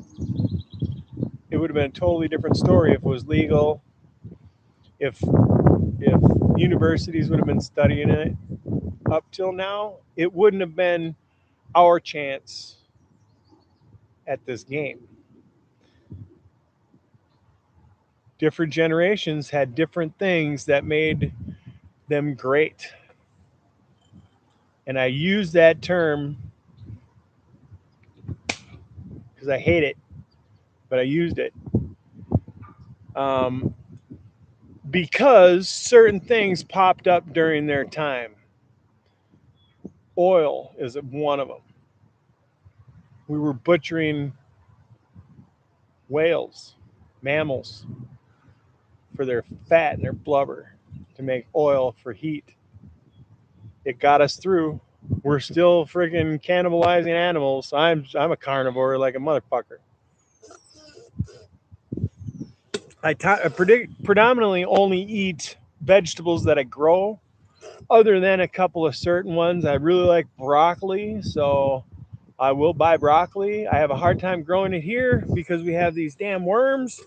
it would have been a totally different story if it was legal, if if universities would have been studying it up till now, it wouldn't have been our chance at this game. Different generations had different things that made them great. And I use that term because I hate it, but I used it. Um, because certain things popped up during their time. Oil is one of them. We were butchering whales, mammals, for their fat and their blubber to make oil for heat. It got us through. We're still freaking cannibalizing animals. I'm a carnivore like a motherfucker. Predominantly only eat vegetables that I grow, other than a couple of certain ones. I really like broccoli, so I will buy broccoli. I have a hard time growing it here because we have these damn worms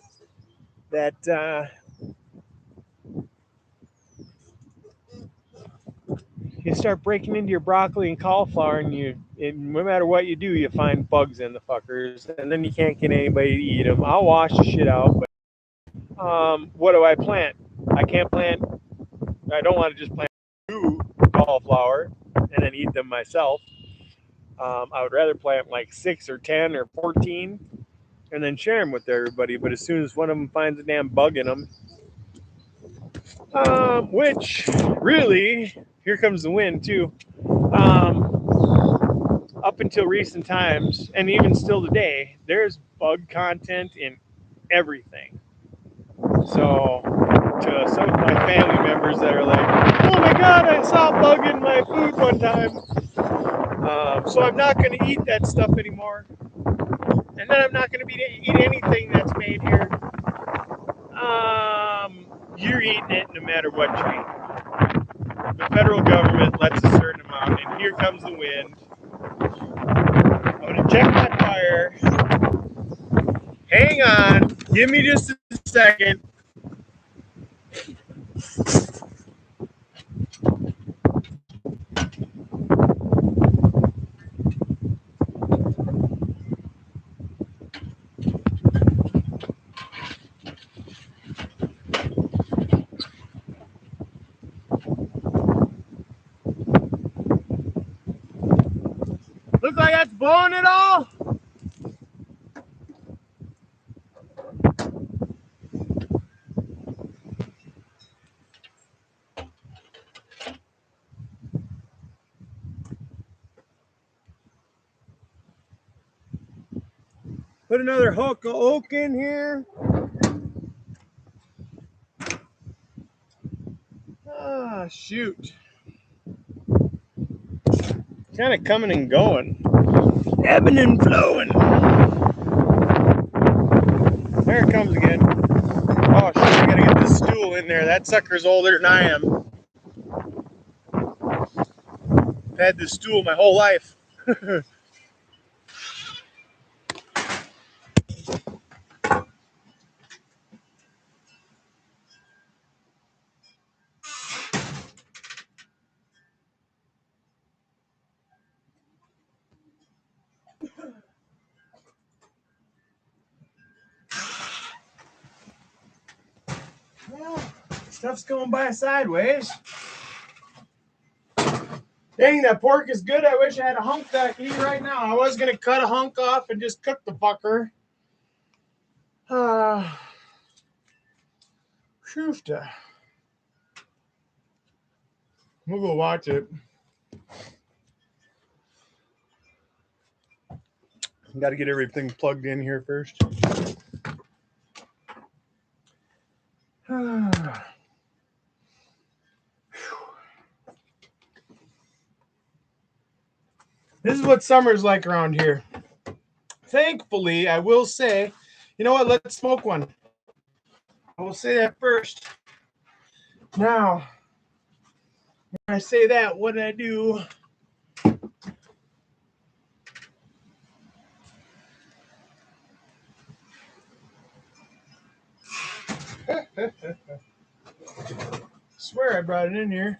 that you start breaking into your broccoli and cauliflower, and no matter what you do, you find bugs in the fuckers, and then you can't get anybody to eat them. I'll wash the shit out, but what do I plant? I can't plant. I don't want to just plant two cauliflower and then eat them myself. I would rather plant like 6 or 10 or 14 and then share them with everybody. But as soon as one of them finds a damn bug in them, which really, here comes the wind too. Up until recent times, and even still today, there's bug content in everything. So, to some of my family members that are like, "Oh my God, I saw a bug in my food one time," so I'm not going to eat that stuff anymore, and then I'm not going to eat anything that's made here. You're eating it no matter what you eat. The federal government lets a certain amount, and here comes the wind. I'm gonna check my tire. Hang on, give me just a second. Looks like that's blowing it all. Put another hook of oak in here. Ah, shoot. Kind of coming and going. Ebbing and flowing. There it comes again. Oh, shit, I gotta get this stool in there. That sucker's older than I am. I've had this stool my whole life. Well, stuff's going by sideways. Dang, that pork is good. I wish I had a hunk that I could eat right now. I was going to cut a hunk off and just cook the fucker. Shoofta. We'll go watch it. Got to get everything plugged in here first. This is what summer's like around here. Thankfully, I will say, you know what? Let's smoke one. I will say that first. Now, when I say that, what did I do? Swear I brought it in here.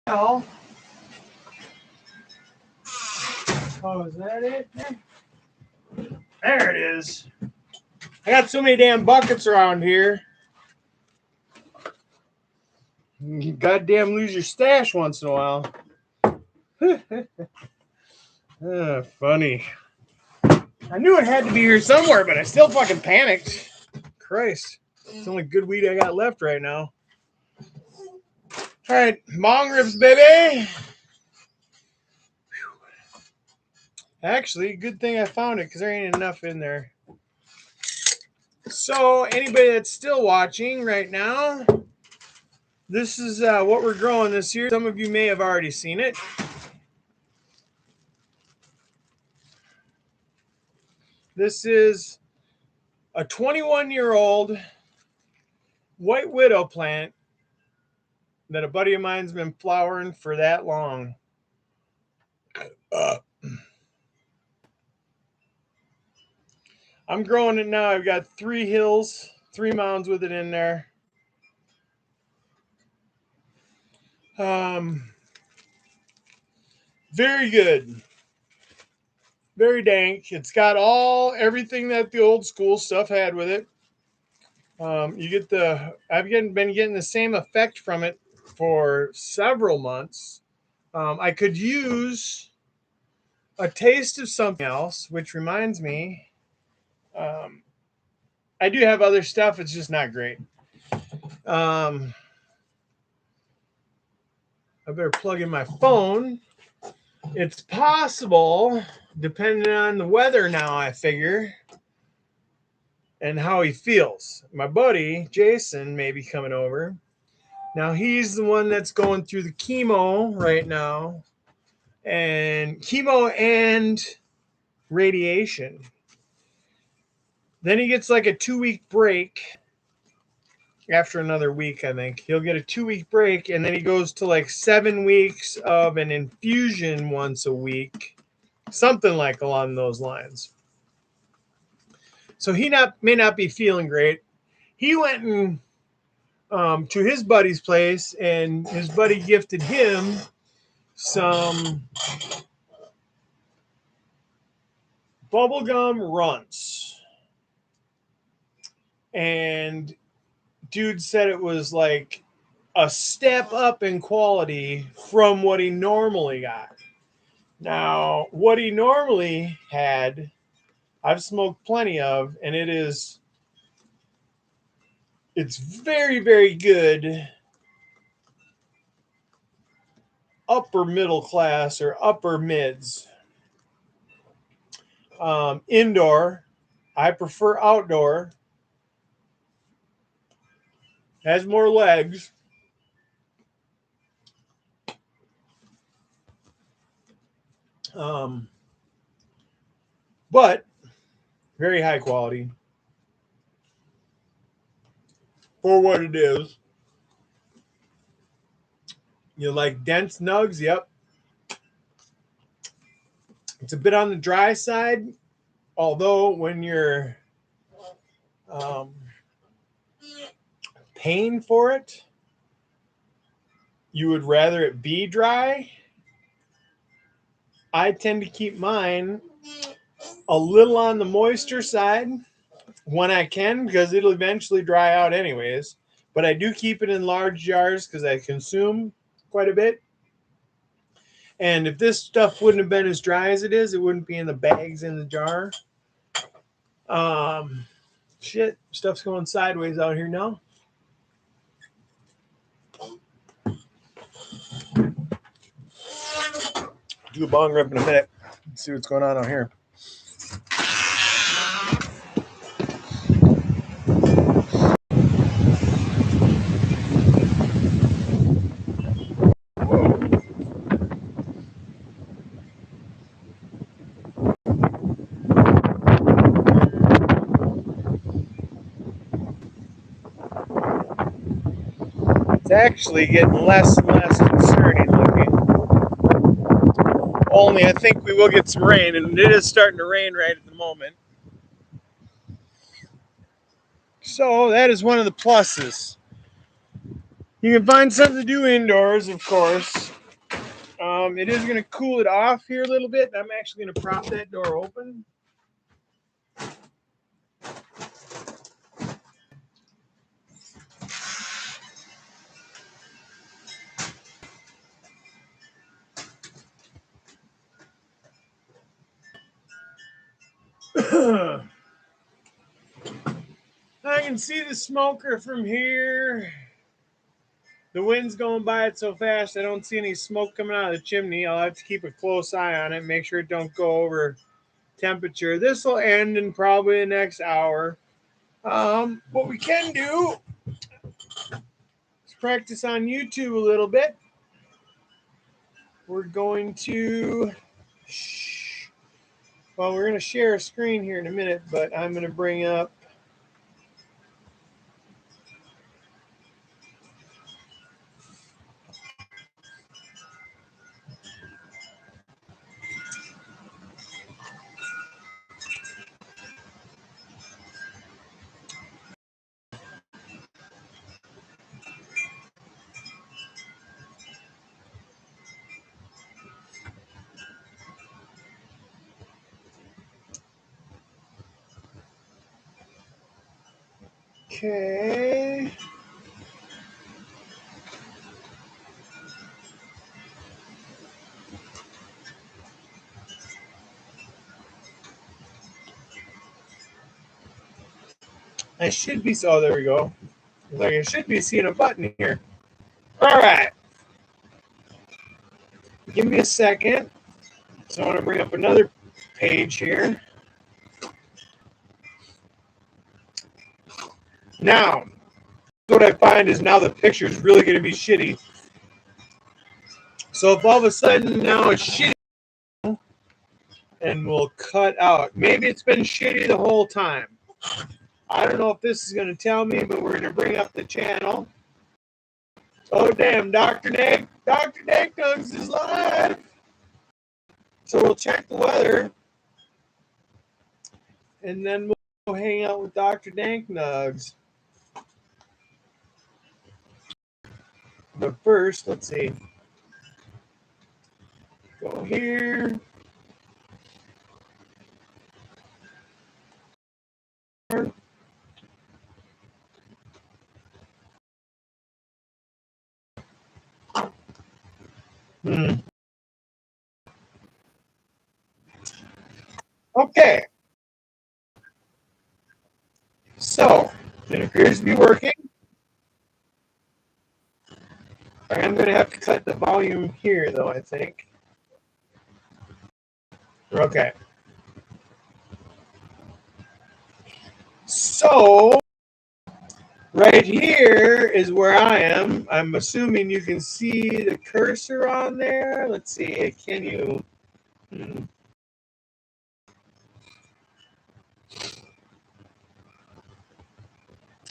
Well, oh, is that it? There it is. I got so many damn buckets around here. You goddamn lose your stash once in a while. Funny. I knew it had to be here somewhere, but I still fucking panicked. Christ. It's the only good weed I got left right now. All right, bong rips, baby. Actually, good thing I found it because there ain't enough in there. So, anybody that's still watching right now, this is what we're growing this year. Some of you may have already seen it. This is a 21-year-old white widow plant that a buddy of mine's been flowering for that long. I'm growing it now. I've got 3 hills, 3 mounds with it in there. Very good. Very dank. It's got everything that the old school stuff had with it. You get I've been getting the same effect from it for several months. I could use a taste of something else, which reminds me, I do have other stuff. It's just not great. I better plug in my phone. It's possible, depending on the weather now, I figure, and how he feels. My buddy, Jason, may be coming over. Now, he's the one that's going through the chemo right now, and chemo and radiation. Then he gets like a 2-week break. After another week, I think he'll get a 2-week break, and then he goes to like 7 weeks of an infusion once a week, something like along those lines. So he may not be feeling great. He went and to his buddy's place, and his buddy gifted him some bubblegum runts, and dude said it was like a step up in quality from what he normally got. Now, what he normally had, I've smoked plenty of, and it's very, very good upper middle class or upper mids. Indoor, I prefer outdoor. Has more legs. But very high quality for what it is. You like dense nugs? Yep. It's a bit on the dry side, although when you're paying for it, you would rather it be dry. I tend to keep mine a little on the moisture side when I can, because it'll eventually dry out anyways. But I do keep it in large jars because I consume quite a bit. And if this stuff wouldn't have been as dry as it is, it wouldn't be in the bags in the jar. Shit, stuff's going sideways out here now. Do a bong rip in a minute. Let's see what's going on out here. It's actually getting less and less concerning looking. Only I think we will get some rain, and it is starting to rain right at the moment. So that is one of the pluses. You can find something to do indoors, of course. It is going to cool it off here a little bit. I'm actually going to prop that door open. I can see the smoker from here. The wind's going by it so fast, I don't see any smoke coming out of the chimney. I'll have to keep a close eye on it, make sure it don't go over temperature. This will end in probably the next hour. What we can do is practice on YouTube a little bit. We're going to, well, we're going to share a screen here in a minute, but I'm going to bring up okay. I should be, so there we go. Like I should be seeing a button here. All right. Give me a second. So I want to bring up another page here. Now, what I find is now the picture is really going to be shitty. So if all of a sudden now it's shitty, and we'll cut out. Maybe it's been shitty the whole time. I don't know if this is going to tell me, but we're going to bring up the channel. Oh, damn, Dr. Danknugs is live. So we'll check the weather. And then we'll hang out with Dr. Danknugs. But first, let's see. Go here. Okay. So, it appears to be working. I'm going to have to cut the volume here, though, I think. Okay. So, right here is where I am. I'm assuming you can see the cursor on there. Let's see. Can you?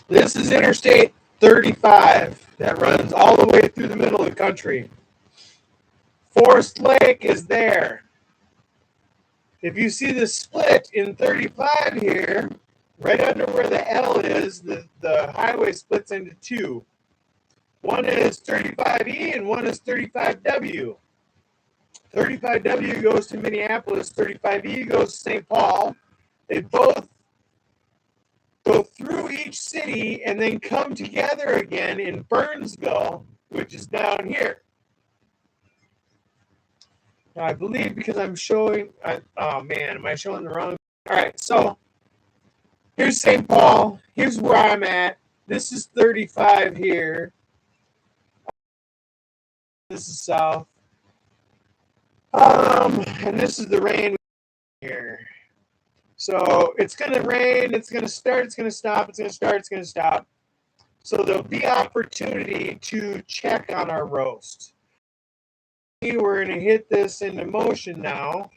This is Interstate 35 that runs all the way through the middle of the country. Forest Lake is there. If you see the split in 35 here, right under where the L is, the highway splits into two. One is 35E and one is 35W. 35W goes to Minneapolis, 35E goes to St. Paul. They both go through each city and then come together again in Burnsville, which is down here. Now, I believe because I'm showing, oh man, am I showing the wrong? All right, so here's St. Paul. Here's where I'm at. This is 35 here. This is south. And this is the rain here. So it's going to rain. It's going to start. It's going to stop. It's going to start. It's going to stop. So there'll be opportunity to check on our roast. We're going to hit this into motion now.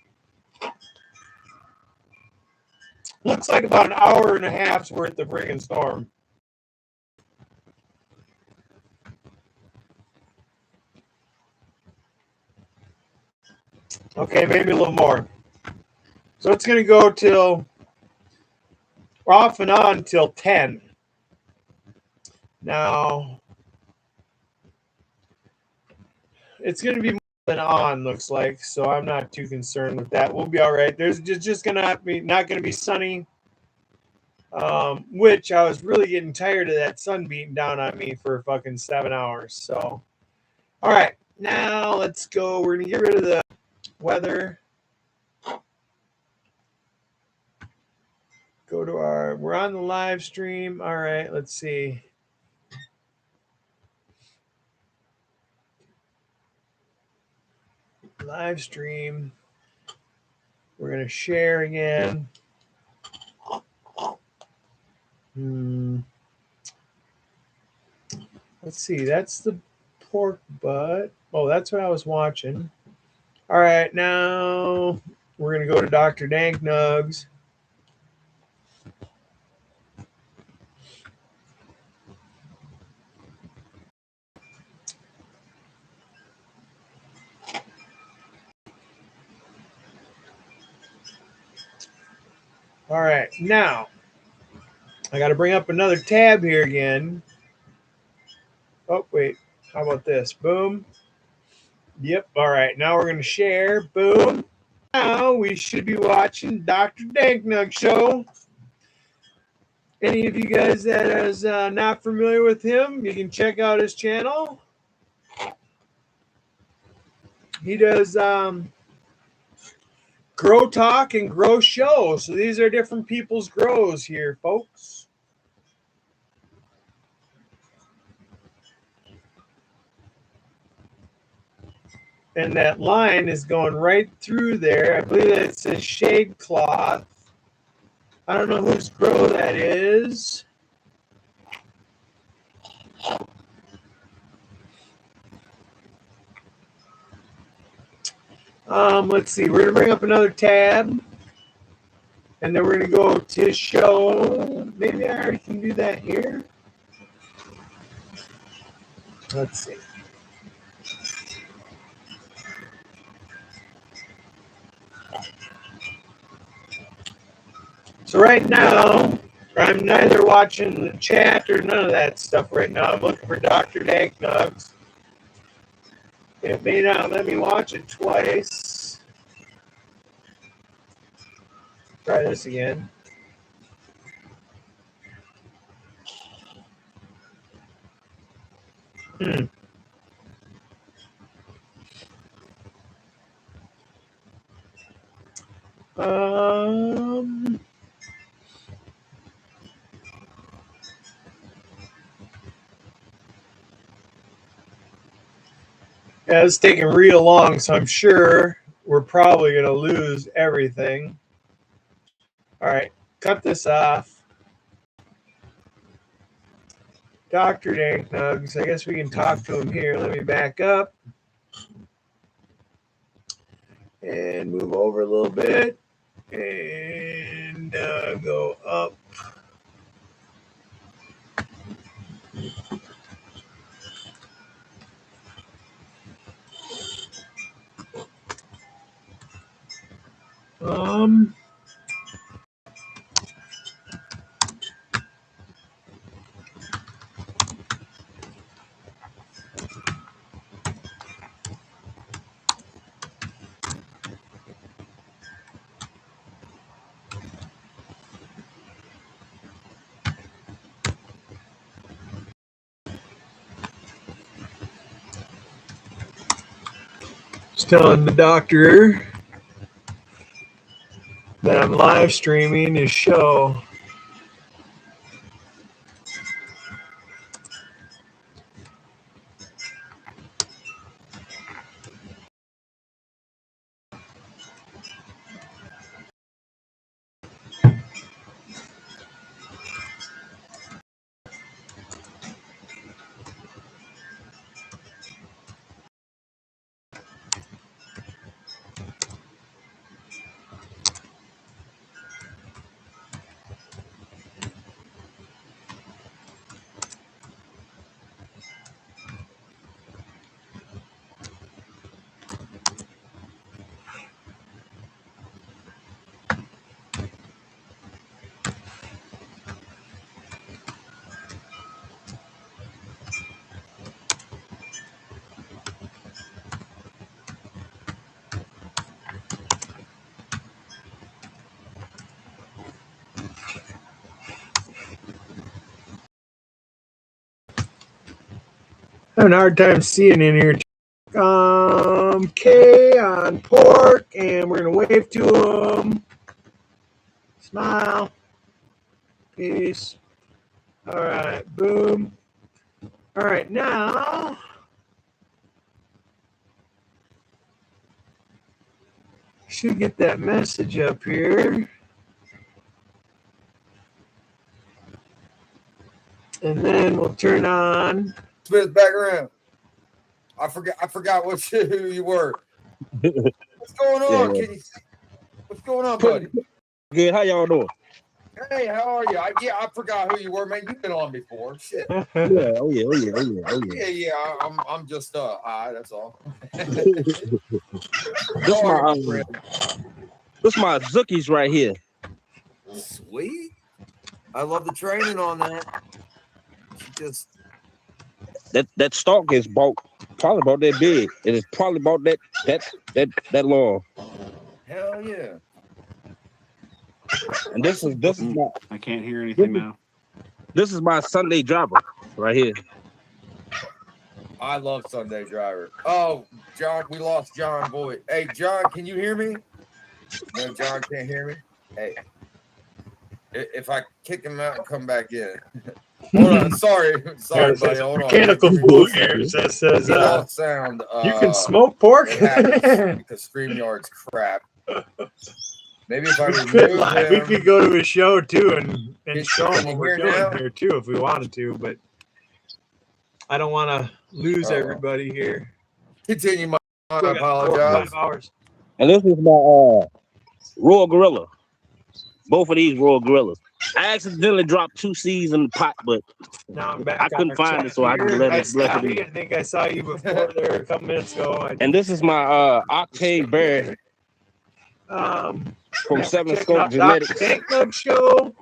Looks like about an hour and a half's worth of friggin' storm. Okay, maybe a little more. So it's going to go till off and on till 10. Now, it's going to be more than on, looks like, so I'm not too concerned with that. We'll be all right. There's just going to be not going to be sunny, which I was really getting tired of that sun beating down on me for fucking 7 hours. So, all right, now let's go. We're going to get rid of the weather. Go to we're on the live stream. All right, let's see. Live stream. We're going to share again. Let's see. That's the pork butt. Oh, that's what I was watching. All right, now we're going to go to Dr. Dank Nugs. All right, now I got to bring up another tab here again. Oh, wait. How about this? Boom. Yep. All right. Now we're going to share. Boom. Now we should be watching Dr. Danknug Show. Any of you guys that is not familiar with him, you can check out his channel. He does grow talk and grow show. So these are different people's grows here, folks. And that line is going right through there. I believe that it says shade cloth. I don't know whose grow that is. Let's see. We're going to bring up another tab. And then we're going to go to show. Maybe I already can do that here. Let's see. So right now, I'm neither watching the chat or none of that stuff right now. I'm looking for Dr. Dank Nugs. It may not let me watch it twice. Try this again. Yeah, it's taking real long, so I'm sure we're probably going to lose everything. All right, cut this off. Dr. Dank Nugs, I guess we can talk to him here. Let me back up and move over a little bit and go up. Just telling the doctor that I'm live streaming his show. Having a hard time seeing in here. K on pork, and we're gonna wave to him. Smile. Peace. All right, boom. All right, now should get that message up here. And then we'll turn on Smith background. I forgot who you were. What's going on? Can you see? What's going on, buddy? Good. How y'all doing? Hey, how are you? I forgot who you were, man. You've been on before. Shit. Yeah. Oh yeah. Yeah. I'm just high. That's all. This my Zookies right here. Sweet. I love the training on that. Just that stalk is probably about that big. It is probably about that long. Hell yeah. And this is my, I can't hear anything now. This is my Sunday driver right here. I love Sunday Driver. Oh, John, we lost John Boyd. Hey, John, can you hear me? No, John can't hear me. Hey, if I kick him out and come back in. Hold on, sorry, buddy. Hold on. Mechanical blue here that says sound. You can smoke pork Because StreamYard's crap. Maybe if I we could go to a show too and show them what we're doing here too if we wanted to, but I don't want to lose everybody here. Continue, my I apologize. 5 hours. And this is my Royal Gorilla. Both of these Royal Gorillas. I accidentally dropped 2 seeds in the pot, but now I'm back. I couldn't find it, so I just let it. I think I saw you before there a couple minutes ago. And this is my Octane Bear from Seven Scope Genetics. Tank Club Show.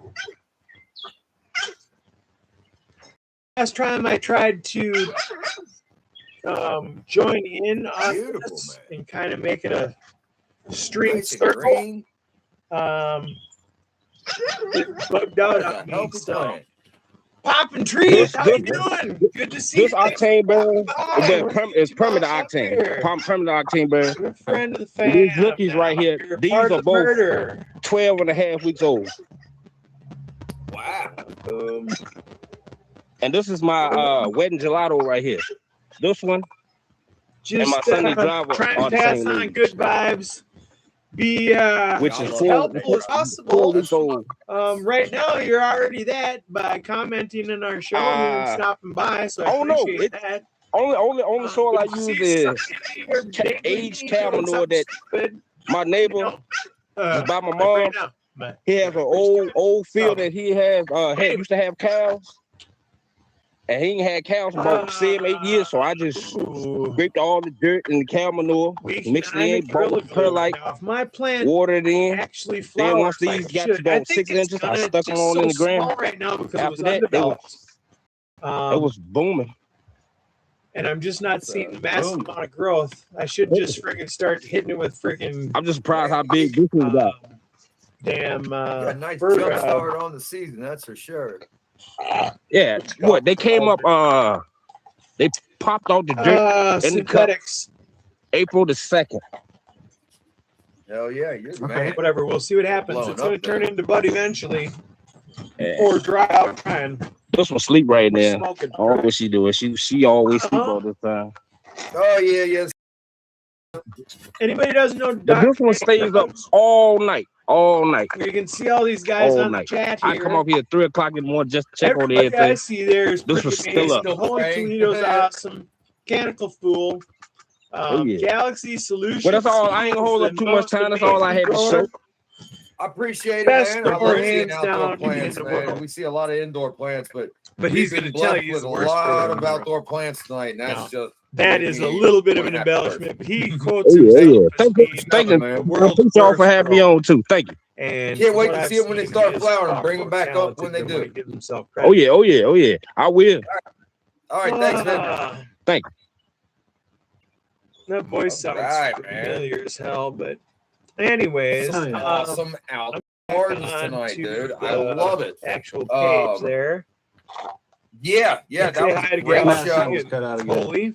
Last time I tried to join in on this and kind of make it a string circle. It bugged out on me, so. Popping trees, how you doing? Good to see you. This Octane Bear is permanent Octane. Permanent Octane Bear. Good friend of the fam. These rookies right here, these are both 12 and a half weeks old. Wow. And this is my wedding gelato right here. This one. Just and my Sunday driver trying to pass on good vibes. Be which is helpful as possible. 4 weeks old. Right now you're already that by commenting in our show and stopping by. So I appreciate that. Only soil I use is aged cow manure that my neighbor is by my mom. He has an old field that he has used to have cows. And he ain't had cows for about 7-8 years, so I just scraped all the dirt and the cow manure, mixed it in, bought perlite, my plant watered it in. Actually, then once these got to about 6 inches, I stuck them on in the ground. Right now because after that, it was booming. And I'm just not seeing the massive amount of growth. I should just freaking start hitting it with freaking. I'm just surprised how big this thing got. Damn. Nice jump start on the season, that's for sure. Yeah, what they came up, they popped out the dirt synthetics. April the 2nd. Hell yeah, you're the man. Whatever. We'll see what happens. Blowing It's going to up turn there. into Bud eventually, Yeah. or dry out trying. This one sleep right now. Smoking. I don't know what she doing. She always sleep all the time. Oh yeah, yes. Anybody doesn't know, But this one stays up all night. All night. You can see all these guys All on night. the chat here. I come up here at 3 o'clock in the morning just to check on Everybody I everything. see there is This pretty was still amazing. up. The Holy Right. Toledo's awesome. Mechanical Fool. Oh, yeah. Galaxy Solutions. Well, that's all. I ain't gonna hold up too much time. That's all I had to show. I appreciate it, Best man. I store, love seeing hands outdoor down, plants, in the man. world. We see a lot of indoor plants, but But we've he's going been to tell blessed you with the a worst lot store of in the world. outdoor plants tonight, and that's just That is a making me little bit of an one happy embellishment. But he Oh, quotes yeah, himself yeah. as Thank you. being Thank you. man. the I world's appreciate y'all for worst having me girl. on too. Thank you. And Can't from wait what to I've see it when they seen, start he is flowering. far Bring them more back up talented when they than do. what he gives himself credit. Oh yeah, oh yeah, oh yeah. I will. All right, thanks, man. Thank That voice sounds Right, man. familiar as hell, but anyways, Awesome outdoors tonight, to dude. I the love it. actual page Um, there. Yeah, Let's that say was hi a to great Galaxy show. and cut out again. Holy.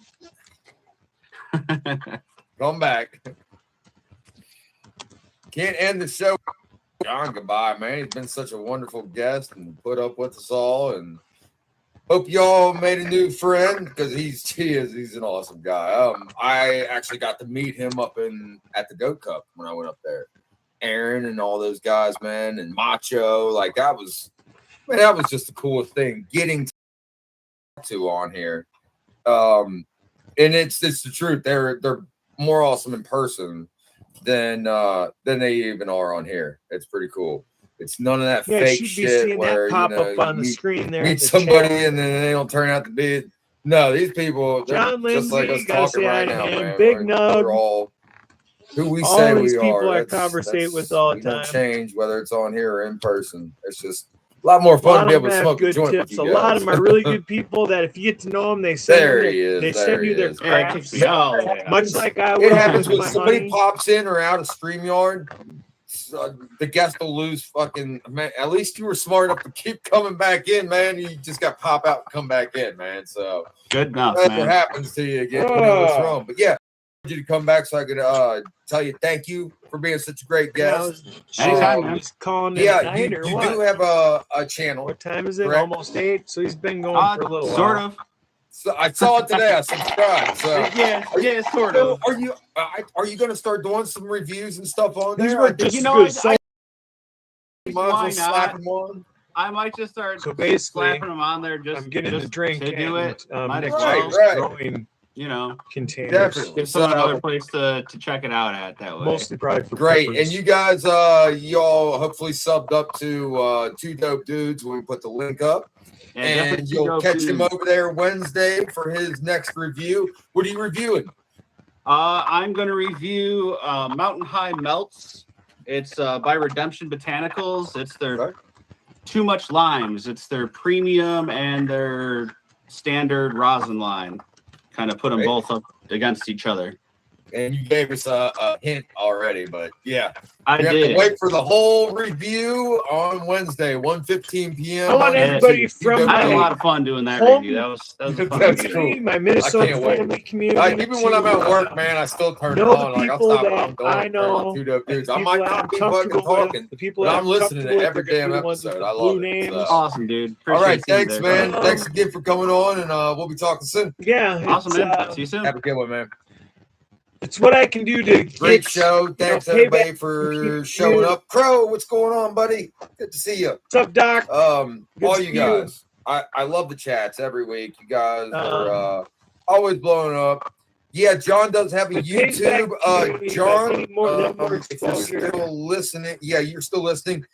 Come back. Can't end the show. John, goodbye, man. He's been such a wonderful guest and put up with us all. And hope y'all made a new friend because he's an awesome guy. I actually got to meet him up at the Goat Cup when I went up there. Aaron and all those guys, man, and Macho, like that was just the coolest thing. Getting to on here, and it's the truth. They're more awesome in person than they even are on here. It's pretty cool. It's none of that Yeah, fake you should be shit seeing where that pop you know, up on you the screen there. in meet the somebody chat. and then they don't turn out to be. No, these people, they're John just like Lindsay, us gotta talking say right hi to now, him. man. Big We're Nug. all who we All say these we people are. I conversate with all the we don't time. change whether it's on here or in person. It's just a lot more A fun lot to be of able them to have smoke a good joint tips. with A you lot guys. of them are really good people that if you get to know them, they send There you he their, is. they There send he you their is. crafts. Much like I It would happens with when my somebody honey. pops in or out of StreamYard. The guest will lose fucking. Man, at least you were smart enough to keep coming back in, man. You just got to pop out and come back in, man. So Good enough, that's what man. happens to you again. You know what's wrong. But yeah, I wanted you to come back so I could tell you thank you for being such a great Yeah, I guest. was Anytime, man. just calling it a Yeah, night you or do what? have a channel. What time is it? correct? Almost 8. So he's been going for a little Sort while. of. So I saw it today. I subscribed. So Yeah, sort so of. are you going to start doing some reviews and stuff on These there? were I think just know, good. you might as why well slap not? them on. I might just start So basically, slapping them on there just I'm getting just a drink to do and, it. Might as Nick's well. just Right. growing You know, containers. Definitely. give someone So- another place to check it out at that way. Mostly probably for Great. peppers. And you guys, y'all hopefully subbed up to Two Dope Dudes when we put the link up. Yeah, And definitely you'll go catch to- him over there Wednesday for his next review. What are you reviewing? I'm going to review Mountain High Melts. It's by Redemption Botanicals. It's their Okay. Too Much Limes. It's their premium and their standard rosin line. Kind of put them Great. both up against each other. And you gave us a hint already, but yeah. I You have to did. wait for the whole review on Wednesday, 1:15 p.m. I want on everybody YouTube. from Two Dope I had a Dudes. lot of fun doing that Home- review. That was a fun That's review. cool. Community, my Minnesota I can't wait. family community. Even when I'm to, at work, man, I still turn it know the on. Like I'll people stop that what I'm doing. I and turn on know, Two Dope Dudes. I people might that I'm not be fucking comfortable with, talking, the people but that I'm listening to comfortable with, every they're gonna damn be the ones with episode. the I blue love it. names. So. Awesome, dude. All right, Appreciate seeing thanks, you man. there. Thanks again for coming on, and we'll be talking soon. Yeah, Awesome, it's, man. See you soon. Have a good one, man. it's what I can do to Great get, show. Thanks payback everybody from for people showing here. up. Crow, what's going on, buddy? Good to see you. What's up, Doc? Good All to you see guys. I love the chats every week. You guys are Um, always blowing up. Yeah, John does have a The YouTube. payback community, John, I need more if you're exposure. still listening, yeah, you're still listening.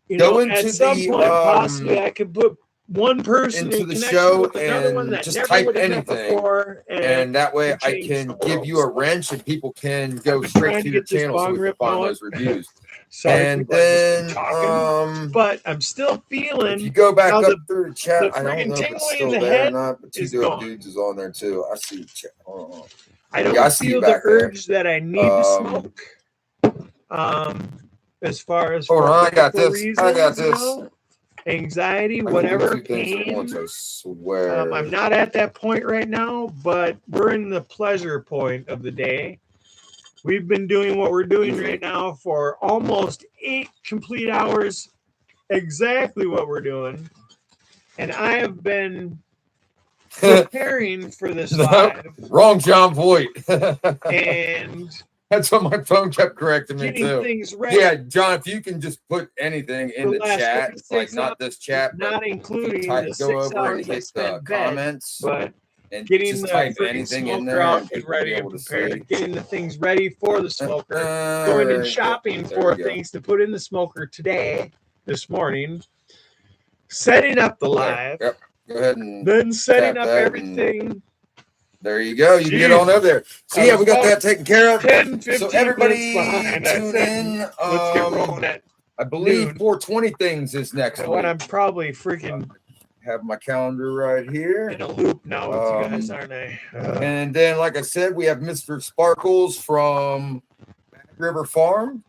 You Go know, into at some the, point, possibly I could put one person into in the connection show with another one and that just never type would have met anything, before, and that way I change can the give you a world. wrench and people can go I'm straight trying to to your get this channel so bong we can rip find out. those reviews. Sorry, And people, I just then been talking, but I'm still if feeling you go back how up the through the chat, the I don't friggin' know if it's tingling in still the there or head not, but Two is Dope gone. Dudes is on there too. I see the chat. Hold on. I don't Yeah, I see you feel the back there. urge that I need to smoke. As far as Hold on, I got medical this. I got reasons, this. anxiety, I can do whatever, two things at pain. once, I swear. I'm not at that point right now, but we're in the pleasure point of the day. We've been doing what we're doing right now for almost 8 complete hours, exactly what we're doing. And I have been preparing for this live. Wrong John Voight. And that's what my phone kept correcting me too. Things ready. Yeah, John, if you can just put anything in the chat, like not this chat, not including type, the go 6 over and hours I hit the spent bed, comments, but and getting just the type freaking anything in smoker there out and and people will be ready and able to see. prepared, getting the things ready for the smoker, going and shopping for things to put in the smoker today, this morning, setting up the live, Yep. Go ahead and then setting up everything. There you go. You can get on up there. So yeah, we got that taken care of. 10, 15 so everybody behind. tune in. Let's get rolling at I believe noon. 420 things is next week. When I'm probably freaking have my calendar right here. In a loop now with you guys, aren't I? And then, like I said, we have Mr. Sparkles from Bag River Farm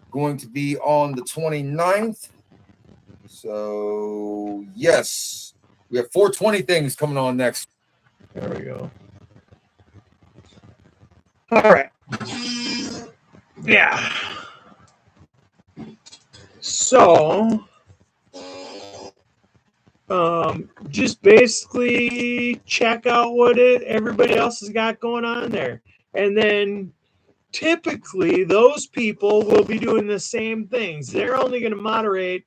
going to be on the 29th. So, yes, we have 420 things coming on next. There we go. All right. Yeah. So, just basically check out what everybody else has got going on there. And then typically those people will be doing the same things. They're only going to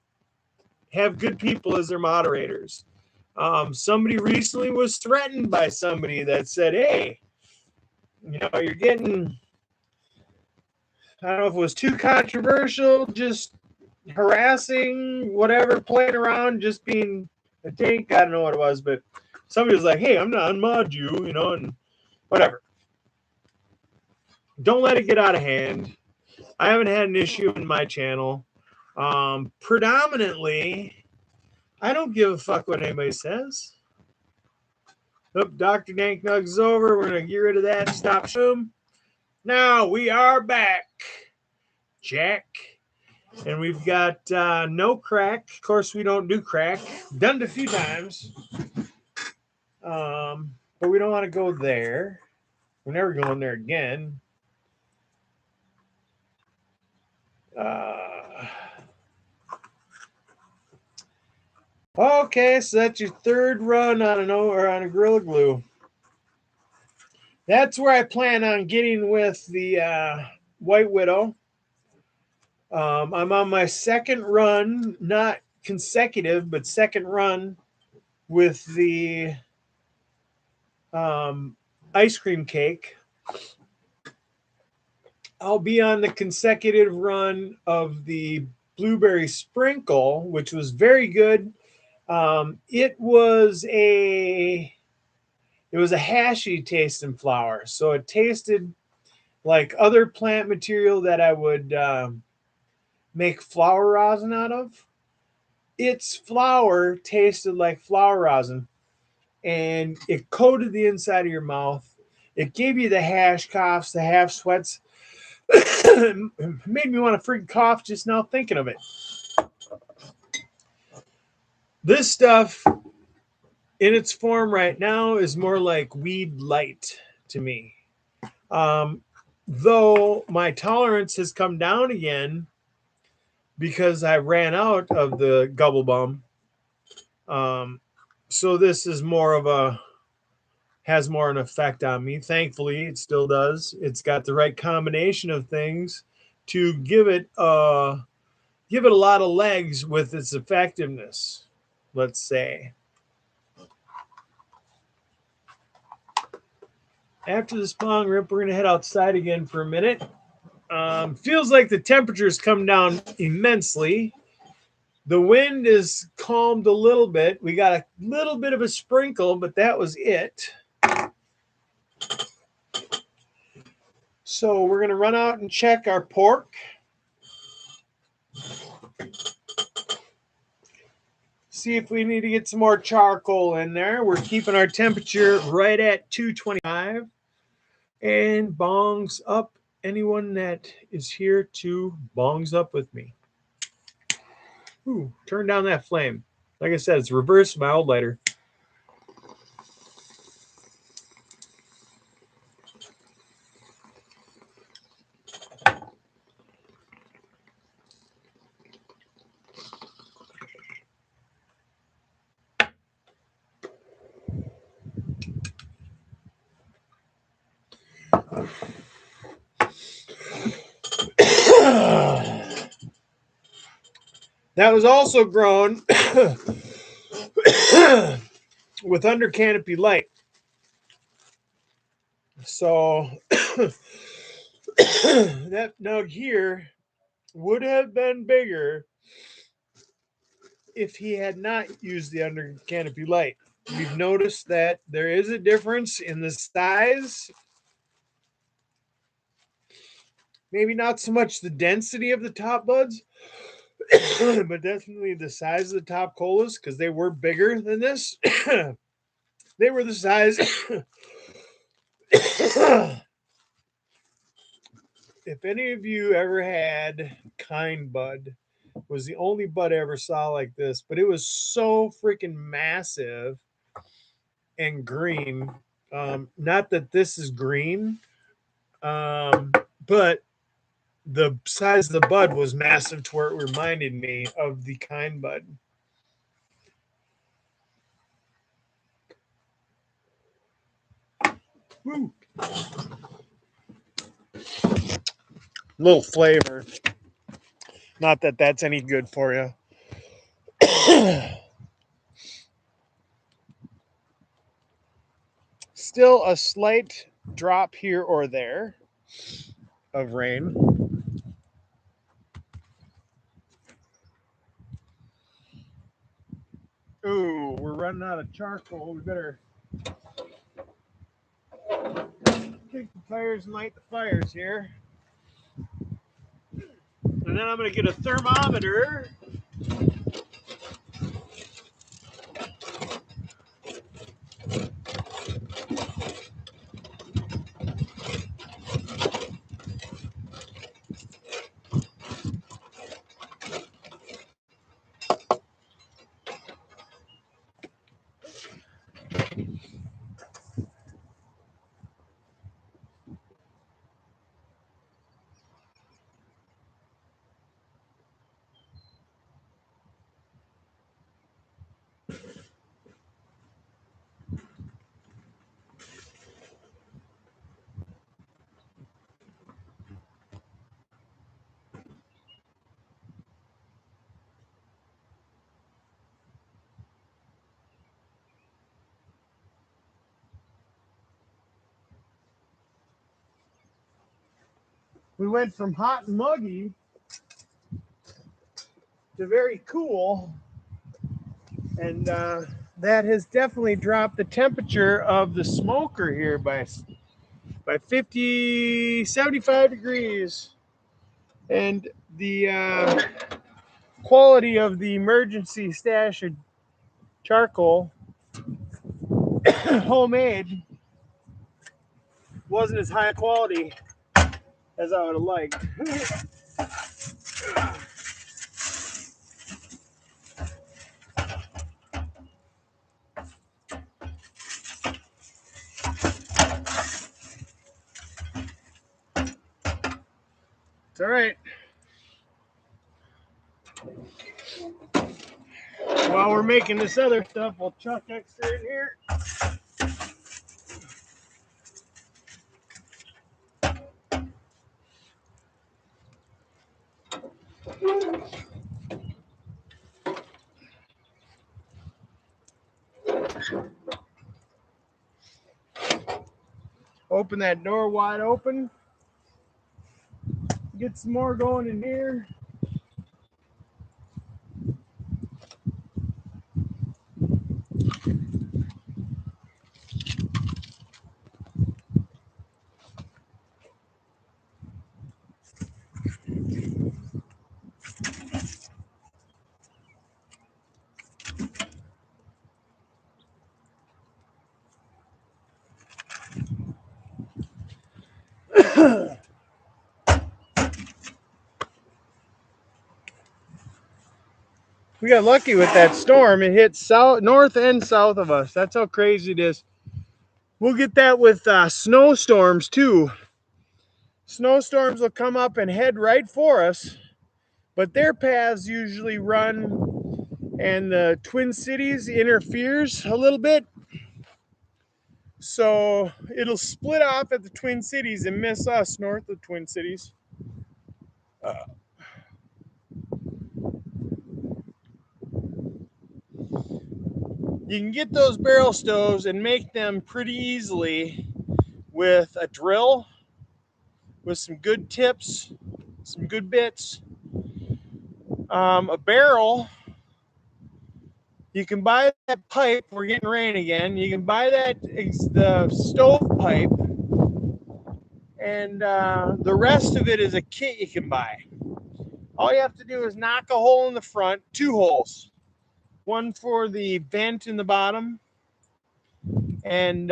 have good people as their moderators. Somebody recently was threatened by somebody that said, hey, you're getting, I don't know if it was too controversial, just harassing, whatever, playing around, just being a dink. I don't know what it was, but somebody was like, hey, I'm not unmod you, and whatever. Don't let it get out of hand. I haven't had an issue in my channel. Predominantly, I don't give a fuck what anybody says. Nope, Dr. Dank Nugs is over. We're going to get rid of that. Stop zoom. Now we are back, Jack. And we've got no crack. Of course, we don't do crack. Done it a few times. But we don't want to go there. We're never going there again. Okay, so that's your third run on a Gorilla Glue. That's where I plan on getting with the White Widow. I'm on my second run, not consecutive, but second run with the ice cream cake. I'll be on the consecutive run of the blueberry sprinkle, which was very good. It was a hashy tasting flour, so it tasted like other plant material that I would make flour rosin out of. Its flour tasted like flour rosin, and it coated the inside of your mouth. It gave you the hash coughs, the half sweats. It made me want to freaking cough just now thinking of it. This stuff in its form right now is more like weed light to me. Though my tolerance has come down again because I ran out of the Gubble Bum. So this is has more an effect on me. Thankfully, it still does. It's got the right combination of things to give it a lot of legs with its effectiveness, let's say. After this bong rip, we're going to head outside again for a minute. Feels like the temperature's come down immensely. The wind is calmed a little bit. We got a little bit of a sprinkle, but that was it. So we're going to run out and check our pork. See if we need to get some more charcoal in there. We're keeping our temperature right at 225. And bongs up. Anyone that is here to bongs up with me. Ooh, turn down that flame. Like I said, it's reverse my old lighter. That was also grown with under canopy light. So that nug here would have been bigger if he had not used the under canopy light. We've noticed that there is a difference in the size. Maybe not so much the density of the top buds, but definitely the size of the top colas, because they were bigger than this. They were the size. If any of you ever had Kind Bud, was the only bud I ever saw like this, but it was so freaking massive and green. Not that this is green, but the size of the bud was massive to where it reminded me of the Kind Bud. Woo. Little flavor. Not that that's any good for you. Still a slight drop here or there of rain. Ooh, we're running out of charcoal. We better kick the tires and light the fires here. And then I'm going to get a thermometer. We went from hot and muggy to very cool, and that has definitely dropped the temperature of the smoker here by 50, 75 degrees, and the quality of the emergency stash of charcoal homemade wasn't as high quality as I would have liked. It's all right. While we're making this other stuff, we'll chuck extra in here. Open that door wide open. Get some more going in here. We got lucky with that storm. It hit south, north and south of us. That's how crazy it is. We'll get that with snowstorms too. Snowstorms will come up and head right for us, but their paths usually run, and the Twin Cities interferes a little bit. So it'll split off at the Twin Cities and miss us north of Twin Cities. You can get those barrel stoves and make them pretty easily with a drill, with some good tips, some good bits. A barrel, you can buy that pipe. We're getting rain again. You can buy the stove pipe, and the rest of it is a kit you can buy. All you have to do is knock a hole in the front, 2 holes, one for the vent in the bottom, and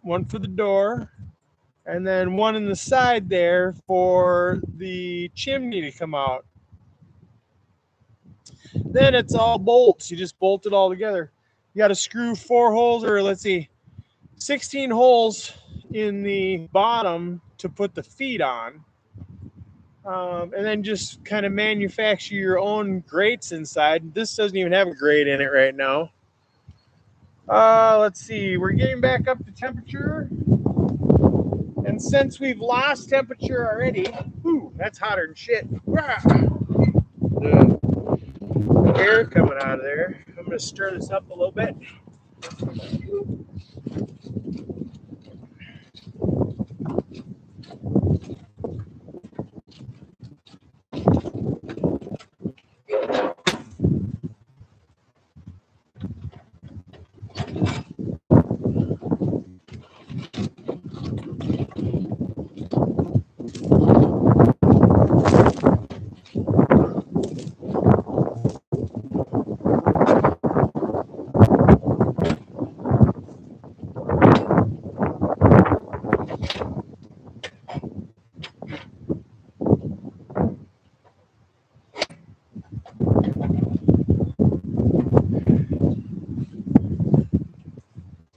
one for the door, and then one in the side there for the chimney to come out. Then it's all bolts. You just bolt it all together. You got to screw 4 holes, or let's see, 16 holes in the bottom to put the feet on. And then just kind of manufacture your own grates inside. This doesn't even have a grate in it right now. Let's see, we're getting back up to temperature. And since we've lost temperature already, that's hotter than shit. The air coming out of there. I'm going to stir this up a little bit.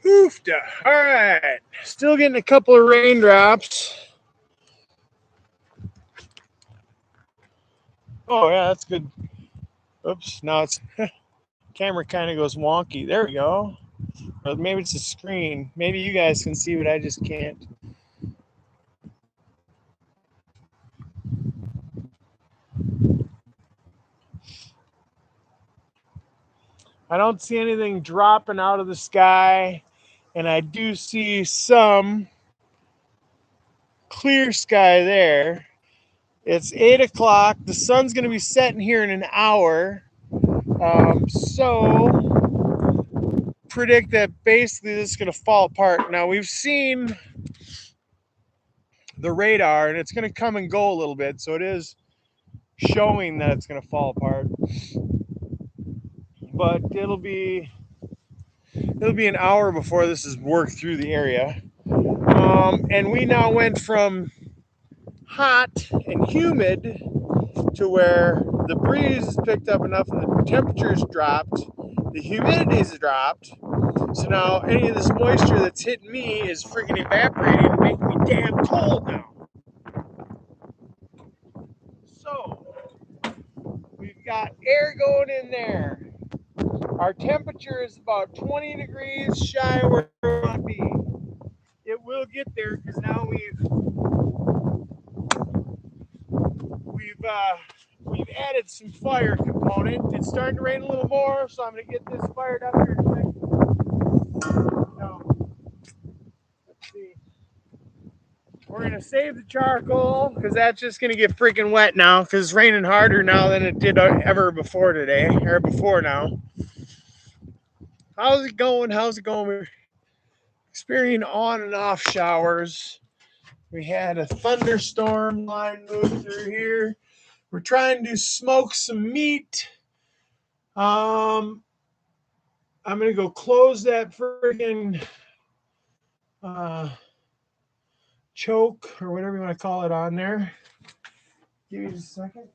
Oofda. All right. Still getting a couple of raindrops. Oh, yeah, that's good. Oops. Now it's camera kind of goes wonky. There we go. Or maybe it's a screen. Maybe you guys can see, but I just can't. I don't see anything dropping out of the sky, and I do see some clear sky there. It's 8 o'clock. The sun's going to be setting here in an hour. So predict that basically this is going to fall apart. Now we've seen the radar, and it's going to come and go a little bit. So it is showing that it's going to fall apart. But it'll be an hour before this is worked through the area. And we now went from hot and humid to where the breeze has picked up enough and the temperature's dropped, the humidity's dropped. So now any of this moisture that's hitting me is freaking evaporating and making me damn cold now. So we've got air going in there. Our temperature is about 20 degrees shy of where we want to be. It will get there because now we've added some fire component. It's starting to rain a little more, so I'm going to get this fired up here in a second. Now, let's see. We're going to save the charcoal because that's just going to get freaking wet now because it's raining harder now than it did ever before today, or before now. How's it going? We're experiencing on and off showers. We had a thunderstorm line move through here. We're trying to smoke some meat. I'm going to go close that friggin' choke or whatever you want to call it on there. Give me just a second.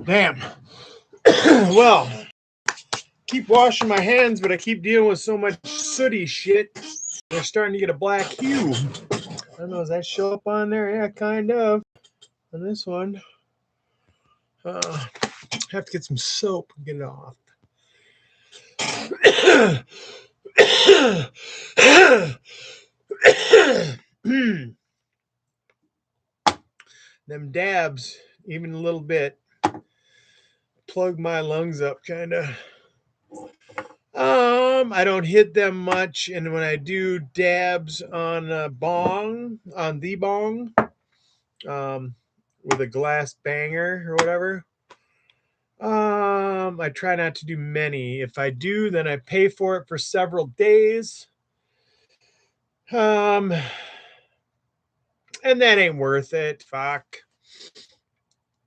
Damn. Well, keep washing my hands, but I keep dealing with so much sooty shit. They're starting to get a black hue. I don't know, does that show up on there? Yeah, kind of. On this one. Have to get some soap and get it off. Them dabs, even a little bit, plug my lungs up, kind of. I don't hit them much, and when I do dabs on the bong, with a glass banger or whatever, I try not to do many. If I do, then I pay for it for several days. And that ain't worth it. Fuck.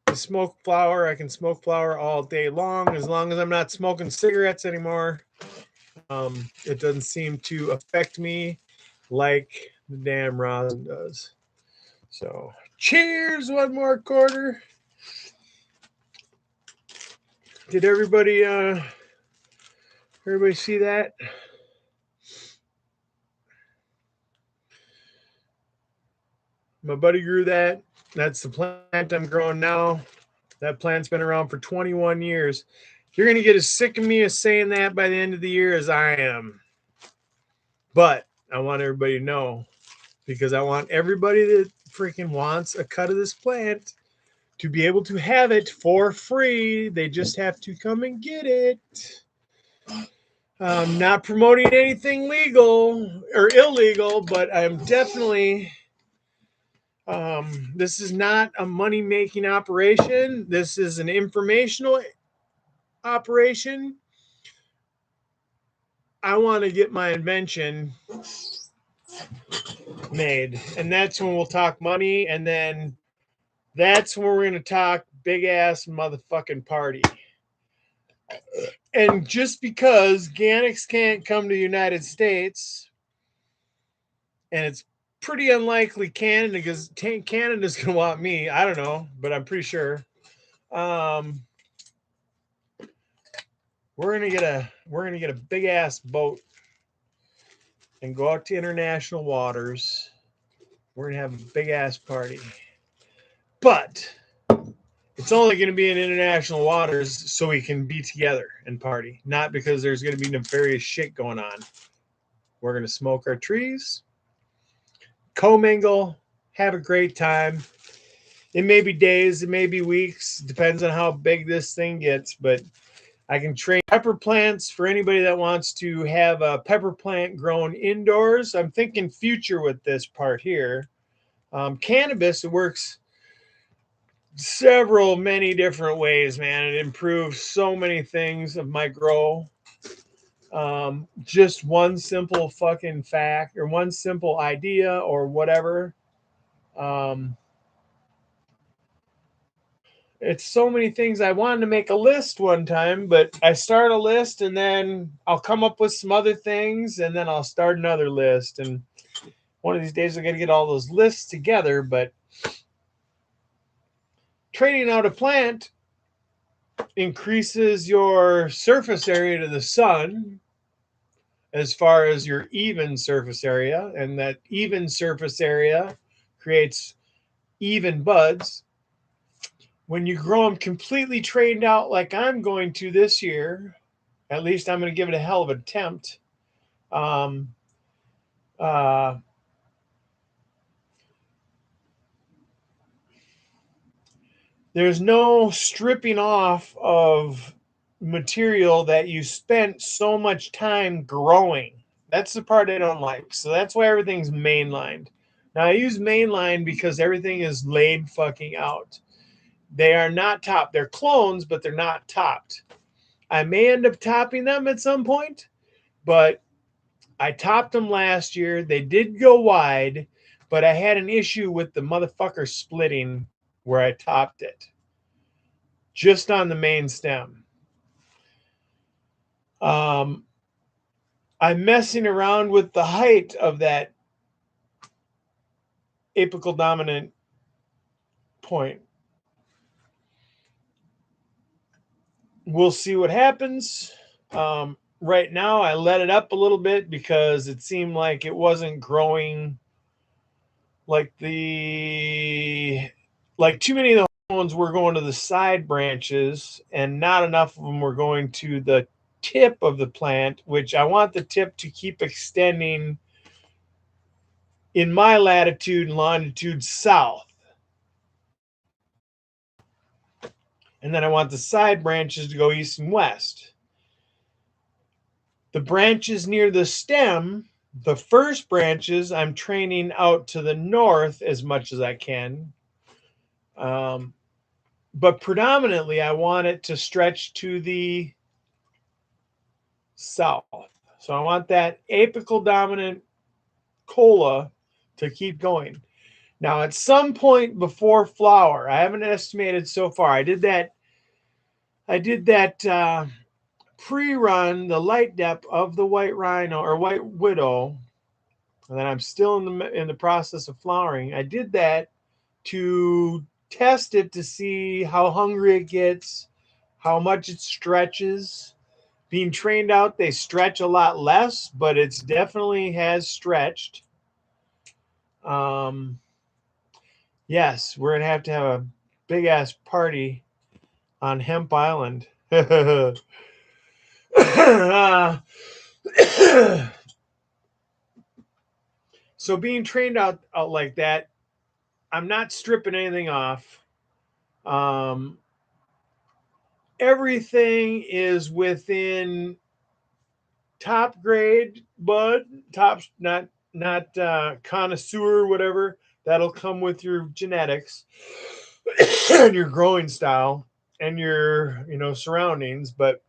The smoke flower, I can smoke flower all day long as I'm not smoking cigarettes anymore. It doesn't seem to affect me like the damn rosin does. So, cheers, one more quarter. Did everybody see that? My buddy grew that. That's the plant I'm growing now. That plant's been around for 21 years. You're going to get as sick of me as saying that by the end of the year as I am. But I want everybody to know, because I want everybody that freaking wants a cut of this plant to be able to have it for free. They just have to come and get it. I'm not promoting anything legal or illegal, but I'm definitely... this is not a money-making operation. This is an informational operation. I want to get my invention made, and that's when we'll talk money, and then that's when we're going to talk big-ass motherfucking party. And just because Ganix can't come to the United States, and it's pretty unlikely Canada's going to want me. I don't know, but I'm pretty sure. We're gonna get a big ass boat and go out to international waters. We're gonna have a big ass party, but it's only gonna be in international waters so we can be together and party, not because there's gonna be nefarious shit going on. We're gonna smoke our trees, commingle, have a great time. It may be days, it may be weeks, depends on how big this thing gets, but I can trade pepper plants for anybody that wants to have a pepper plant grown indoors. I'm thinking future with this part here. Cannabis, it works many different ways, man. It improves so many things of my grow. Just one simple fucking fact or one simple idea or whatever. It's so many things. I wanted to make a list one time, but I start a list and then I'll come up with some other things and then I'll start another list. And one of these days I'm going to get all those lists together. But trading out a plant increases your surface area to the sun as far as your even surface area. And that even surface area creates even buds. When you grow them completely trained out like I'm going to this year, at least I'm going to give it a hell of an attempt. There's no stripping off of material that you spent so much time growing. That's the part I don't like. So that's why everything's mainlined. Now I use mainline because everything is laid fucking out. They are not topped. They're clones, but they're not topped. I may end up topping them at some point, but I topped them last year. They did go wide, but I had an issue with the motherfucker splitting where I topped it. Just on the main stem. I'm messing around with the height of that apical dominant point. we'll see what happens. Right now, I let it up a little bit because it seemed like it wasn't growing like too many of the ones were going to the side branches and not enough of them were going to the tip of the plant, which I want the tip to keep extending in my latitude and longitude south. And then I want the side branches to go east and west. The branches near the stem, the first branches, I'm training out to the north as much as I can. But predominantly, I want it to stretch to the south. So I want that apical dominant cola to keep going. Now, at some point before flower, I haven't estimated so far. I did that pre-run, the light depth of the white rhino or white widow, and then I'm still in the process of flowering. I did that to test it to see how hungry it gets, how much it stretches. Being trained out, they stretch a lot less, but it's definitely has stretched. Yes, we're gonna have to have a big ass party on Hemp Island. So being trained out like that, I'm not stripping anything off. Everything is within top grade bud, top not connoisseur, whatever. That'll come with your genetics and your growing style and your surroundings. But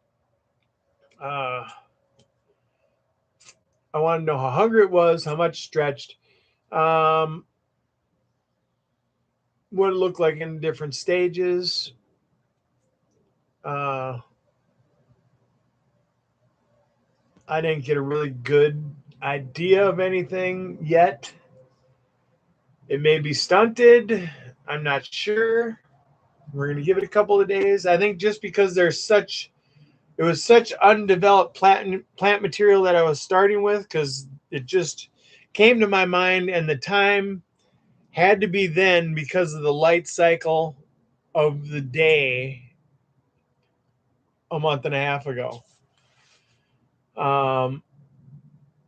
I want to know how hungry it was, how much stretched, what it looked like in different stages. I didn't get a really good idea of anything yet. It may be stunted. I'm not sure. We're going to give it a couple of days. I think just because it was such undeveloped plant material that I was starting with, because it just came to my mind and the time had to be then because of the light cycle of the day a month and a half ago.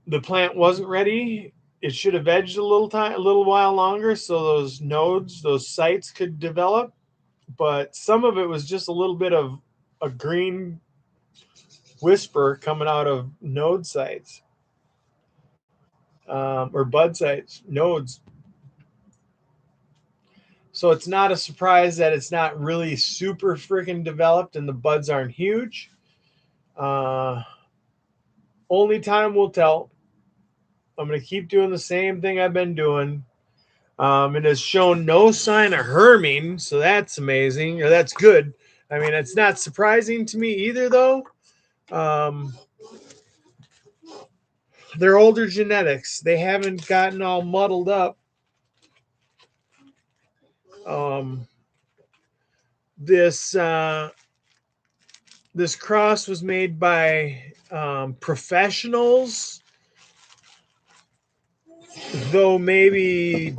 The plant wasn't ready. It should have edged a little while longer so those nodes, those sites could develop. But some of it was just a little bit of a green whisper coming out of node sites or bud sites, nodes. So it's not a surprise that it's not really super freaking developed and the buds aren't huge. Only time will tell. I'm going to keep doing the same thing I've been doing. It has shown no sign of herming, so that's amazing, or that's good. I mean, it's not surprising to me either, though. They're older genetics. They haven't gotten all muddled up. This cross was made by professionals, though maybe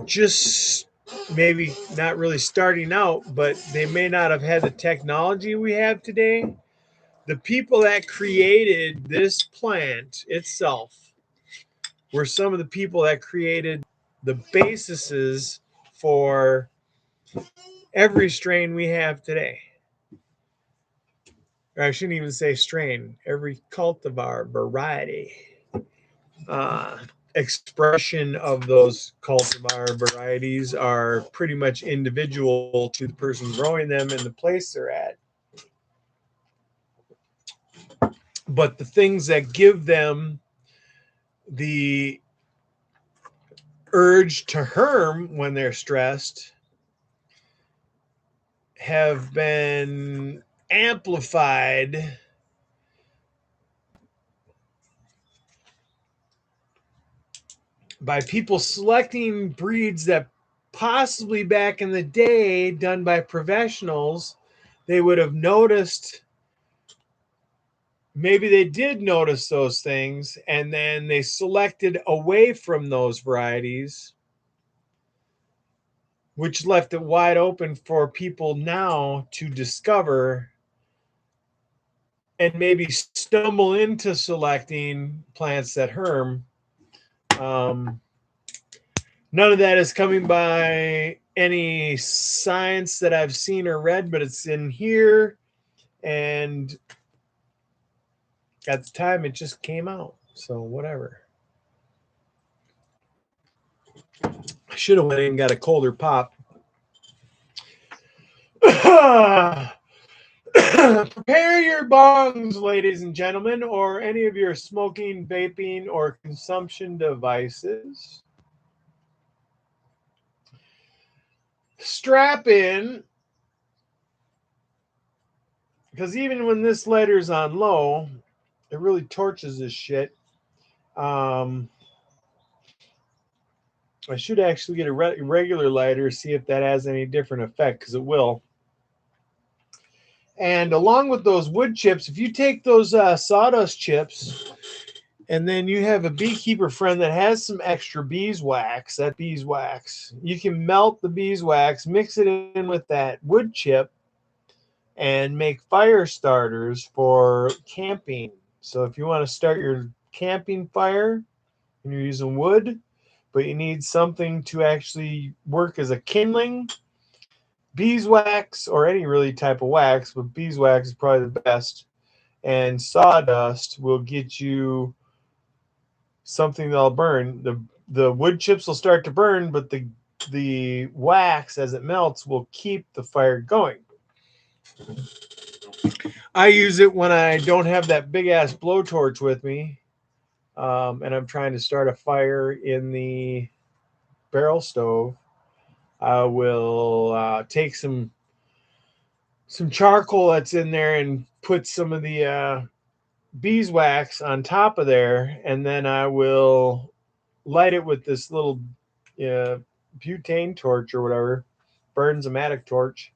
not really starting out, but they may not have had the technology we have today. The people that created this plant itself were some of the people that created the bases for every strain we have today. Or I shouldn't even say strain, every cultivar variety. Expression of those cultivar varieties are pretty much individual to the person growing them and the place they're at. But the things that give them the urge to herm when they're stressed have been amplified by people selecting breeds that possibly back in the day done by professionals, they would have noticed maybe they did notice those things and then they selected away from those varieties, which left it wide open for people now to discover and maybe stumble into selecting plants that herm. None of that is coming by any science that I've seen or read, but it's in here. And at the time, it just came out. So whatever. I should have went in and got a colder pop. Prepare your bongs, ladies and gentlemen, or any of your smoking, vaping, or consumption devices. Strap in, because even when this lighter's on low, it really torches this shit. I should actually get a regular lighter, see if that has any different effect, because it will. And along with those wood chips, if you take those sawdust chips and then you have a beekeeper friend that has some extra beeswax, you can melt the beeswax, mix it in with that wood chip, and make fire starters for camping. So if you want to start your camping fire and you're using wood, but you need something to actually work as a kindling, beeswax or any really type of wax, but beeswax is probably the best, and sawdust will get you something that'll burn. The wood chips will start to burn, but the wax as it melts will keep the fire going. I use it when I don't have that big ass blowtorch with me, and I'm trying to start a fire in the barrel stove. I will take some charcoal that's in there and put some of the beeswax on top of there, and then I will light it with this little butane torch or whatever, Bernzomatic torch,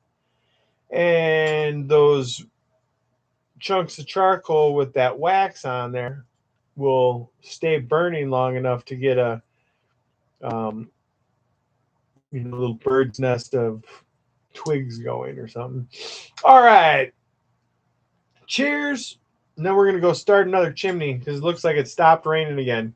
and those chunks of charcoal with that wax on there will stay burning long enough to get a little bird's nest of twigs going or something. All right. Cheers. Now we're going to go start another chimney because it looks like it stopped raining again.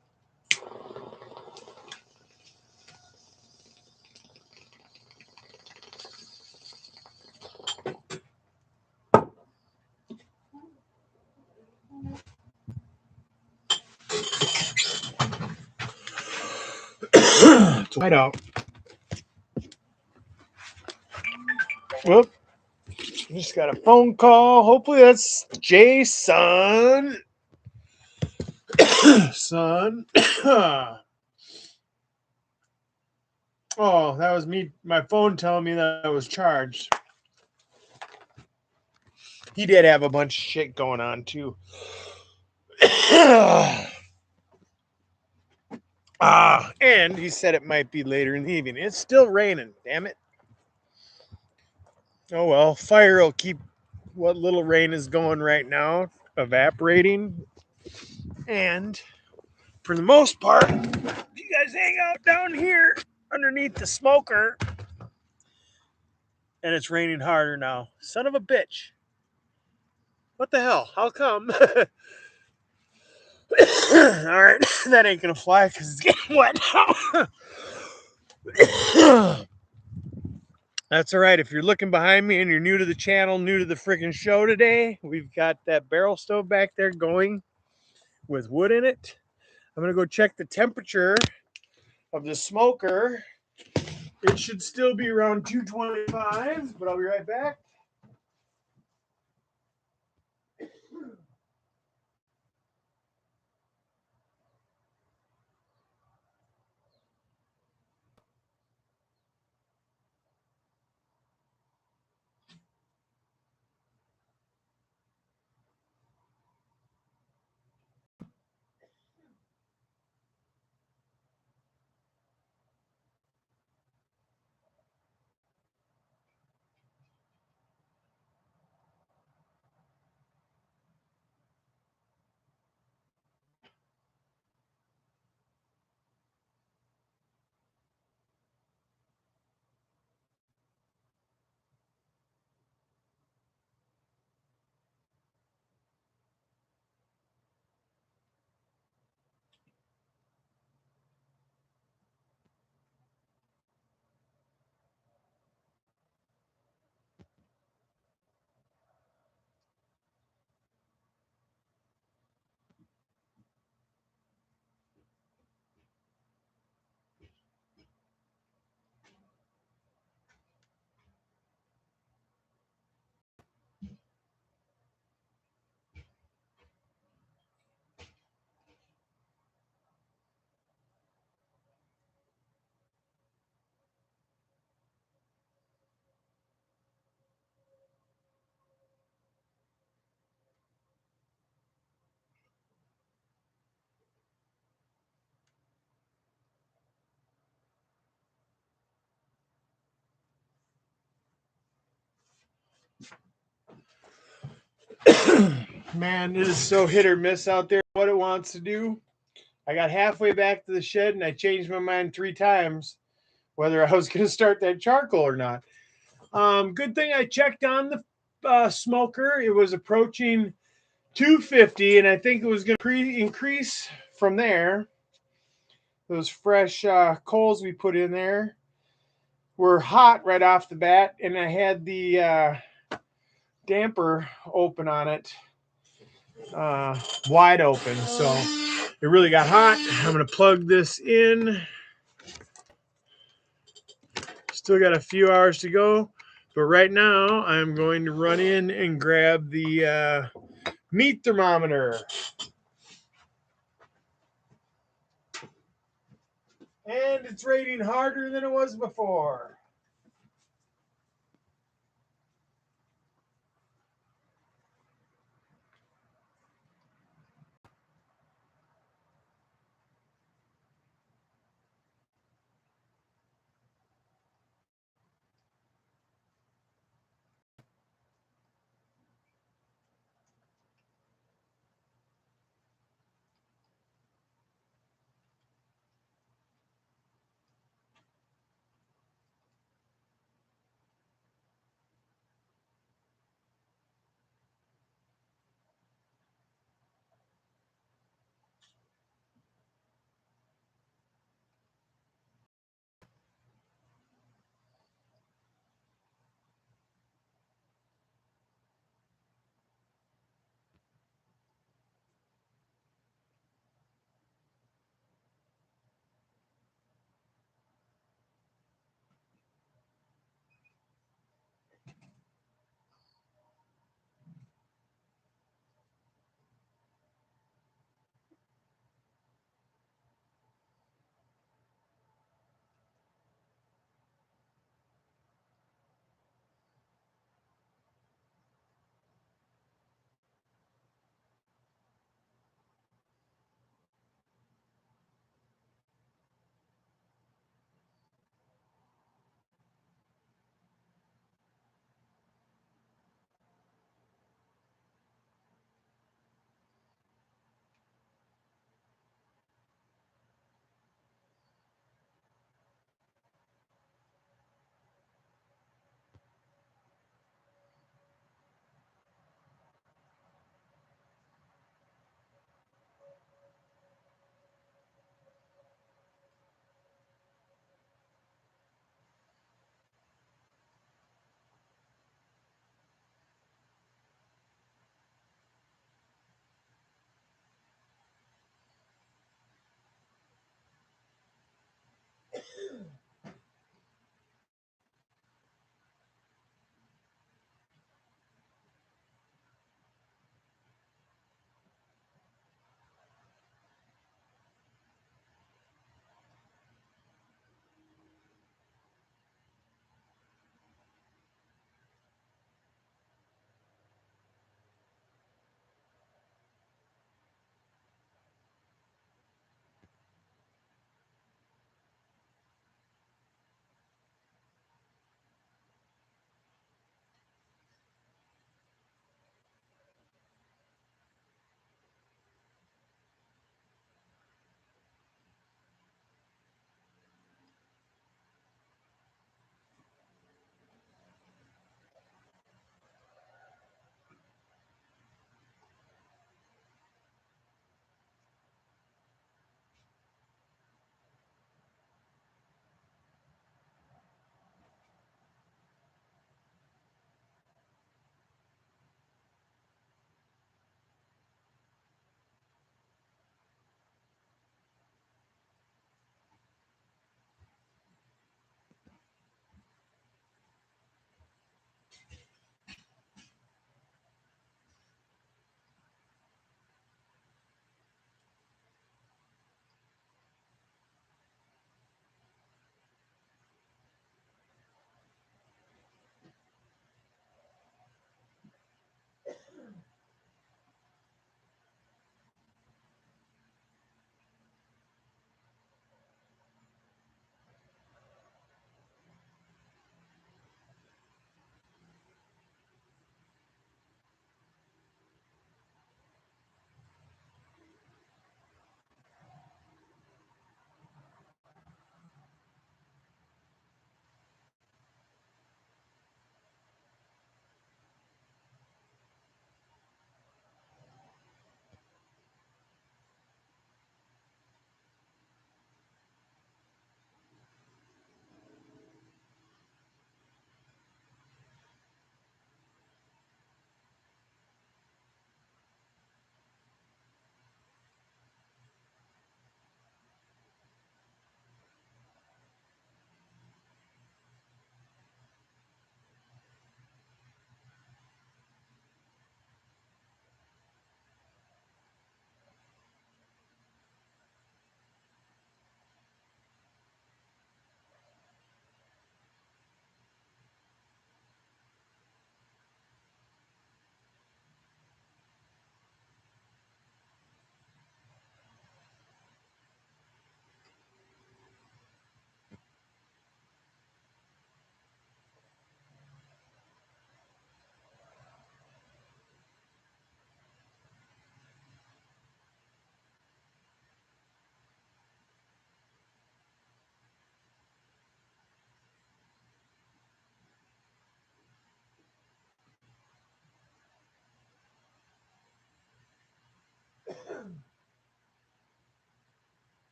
It's white out. Whoop. Just got a phone call. Hopefully that's Jason. Son. Oh, that was me. My phone telling me that I was charged. He did have a bunch of shit going on too. And he said it might be later in the evening. It's still raining, damn it. Oh well, fire will keep what little rain is going right now evaporating. And for the most part, you guys hang out down here underneath the smoker. And it's raining harder now. Son of a bitch. What the hell? How come? All right, that ain't gonna fly because it's getting wet now. That's all right. If you're looking behind me and you're new to the channel, new to the freaking show today, we've got that barrel stove back there going with wood in it. I'm gonna go check the temperature of the smoker. It should still be around 225, but I'll be right back. Man, it is so hit or miss out there what it wants to do. I got halfway back to the shed and I changed my mind 3 times whether I was going to start that charcoal or not. Good thing I checked on the smoker. It was approaching 250, and I think it was going to increase from there. Those fresh coals we put in there were hot right off the bat, and I had the damper open on it, wide open. So it really got hot. I'm going to plug this in. Still got a few hours to go, but right now I'm going to run in and grab the meat thermometer. And it's rating harder than it was before.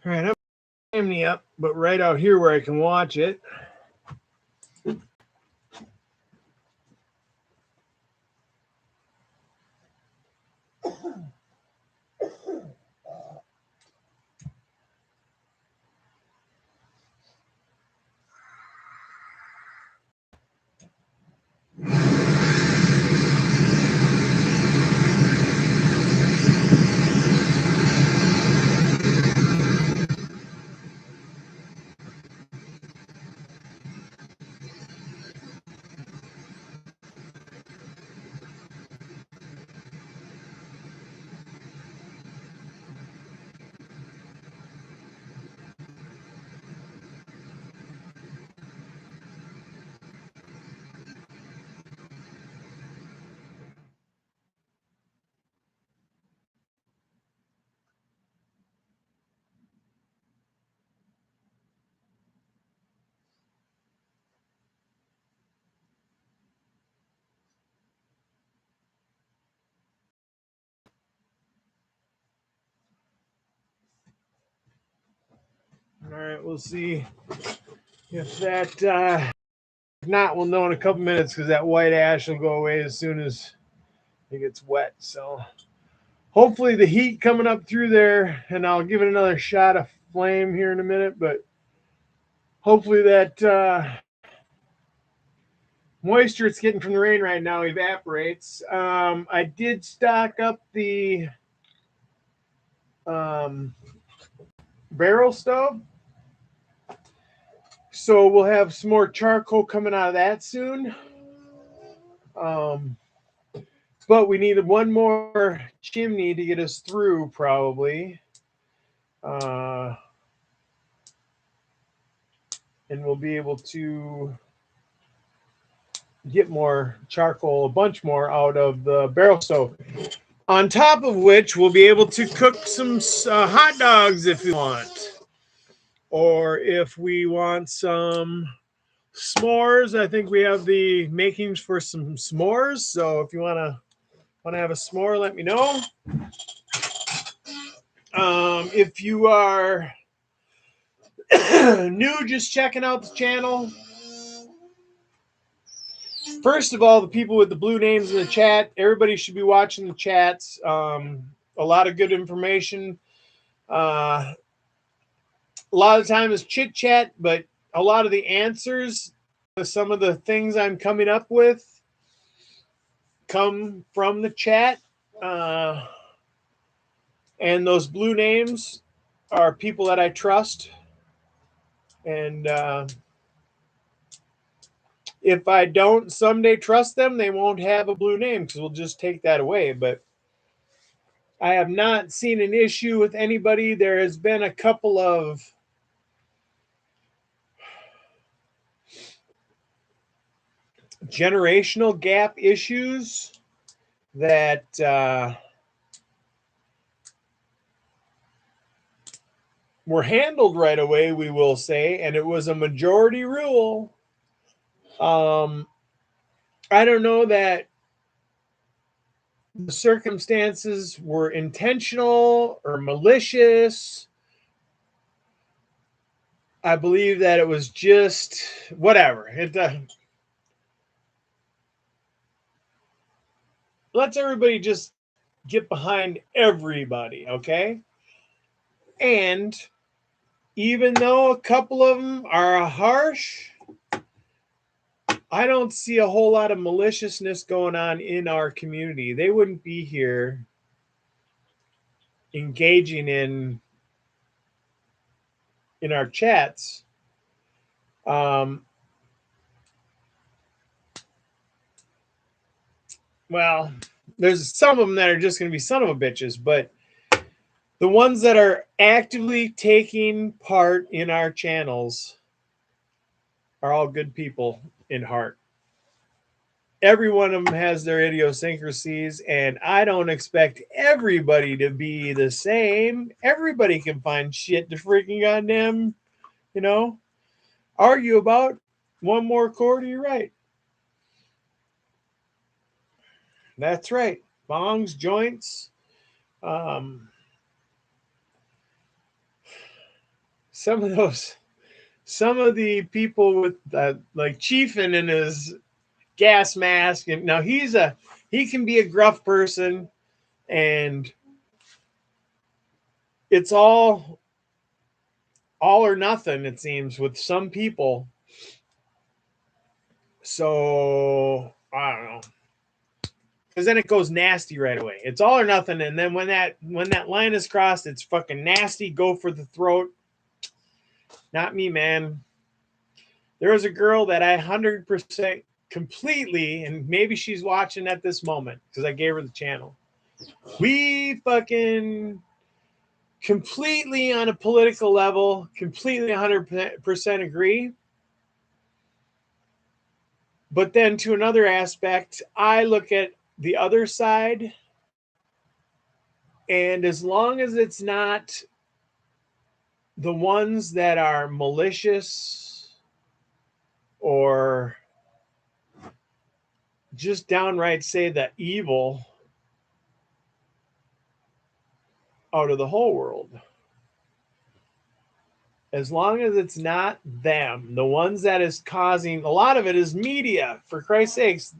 All right, I'm chimney up, but right out here where I can watch it. All right, we'll see if that. If not, we'll know in a couple minutes because that white ash will go away as soon as it gets wet. So hopefully the heat coming up through there, and I'll give it another shot of flame here in a minute, but hopefully that moisture it's getting from the rain right now evaporates. I did stock up the barrel stove, so we'll have some more charcoal coming out of that soon. But we needed one more chimney to get us through, probably. And we'll be able to get more charcoal, a bunch more out of the barrel stove. On top of which, we'll be able to cook some hot dogs if we want. Or if we want some s'mores, I think we have the makings for some s'mores. So if you want to have a s'more, let me know. If you are new, just checking out the channel. First of all, the people with the blue names in the chat, everybody should be watching the chats. A lot of good information. A lot of time is chit chat, but a lot of the answers, some of the things I'm coming up with, come from the chat. And those blue names are people that I trust. And if I don't someday trust them, they won't have a blue name because we'll just take that away. But I have not seen an issue with anybody. There has been a couple of generational gap issues that were handled right away, we will say, and it was a majority rule. I don't know that the circumstances were intentional or malicious. I believe that it was just whatever. It lets everybody just get behind everybody, okay? And even though a couple of them are harsh, I don't see a whole lot of maliciousness going on in our community. They wouldn't be here engaging in our chats. Well, there's some of them that are just going to be son of a bitches, but the ones that are actively taking part in our channels are all good people in heart. Every one of them has their idiosyncrasies, and I don't expect everybody to be the same. Everybody can find shit to freaking goddamn, argue about. One more quarter, you're right. That's right. Bongs, joints. some of the people with like Chiefin in his gas mask, and now he can be a gruff person, and it's all or nothing, it seems, with some people. So I don't know, because then it goes nasty right away. It's all or nothing, and then when that line is crossed, it's fucking nasty. Go for the throat. Not me, man. There was a girl that I 100% completely, and maybe she's watching at this moment because I gave her the channel. We fucking completely on a political level, completely 100% agree. But then to another aspect, I look at the other side, and as long as it's not the ones that are malicious or just downright say the evil out of the whole world, as long as it's not them, the ones that is causing, a lot of it is media, for Christ's sakes.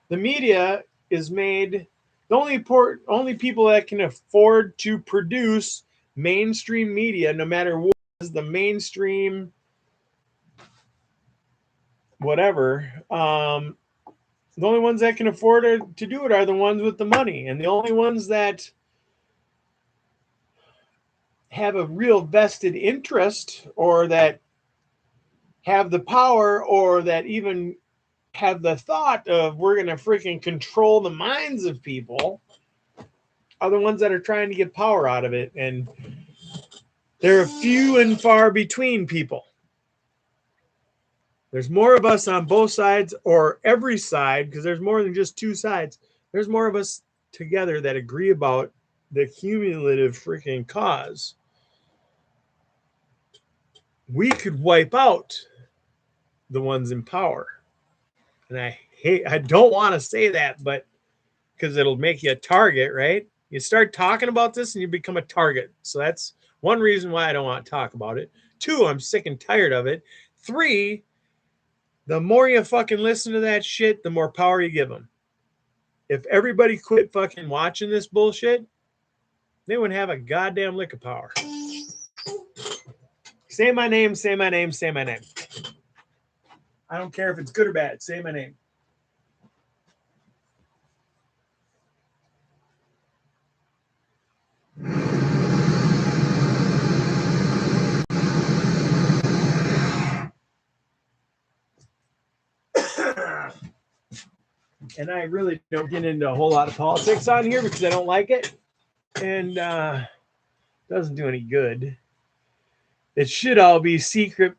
The media is made, the only people that can afford to produce mainstream media, no matter what is the mainstream whatever, the only ones that can afford to do it are the ones with the money, and the only ones that have a real vested interest, or that have the power, or that even have the thought of we're going to freaking control the minds of people, are the ones that are trying to get power out of it. And there are few and far between people. There's more of us on both sides, or every side, because there's more than just two sides. There's more of us together that agree about the cumulative freaking cause. We could wipe out the ones in power. And I don't want to say that, but because it'll make you a target, right? You start talking about this and you become a target. So that's one reason why I don't want to talk about it. 2, I'm sick and tired of it. 3, the more you fucking listen to that shit, the more power you give them. If everybody quit fucking watching this bullshit, they wouldn't have a goddamn lick of power. Say my name, say my name, say my name. I don't care if it's good or bad. Say my name. And I really don't get into a whole lot of politics on here because I don't like it. And doesn't do any good. It should all be secret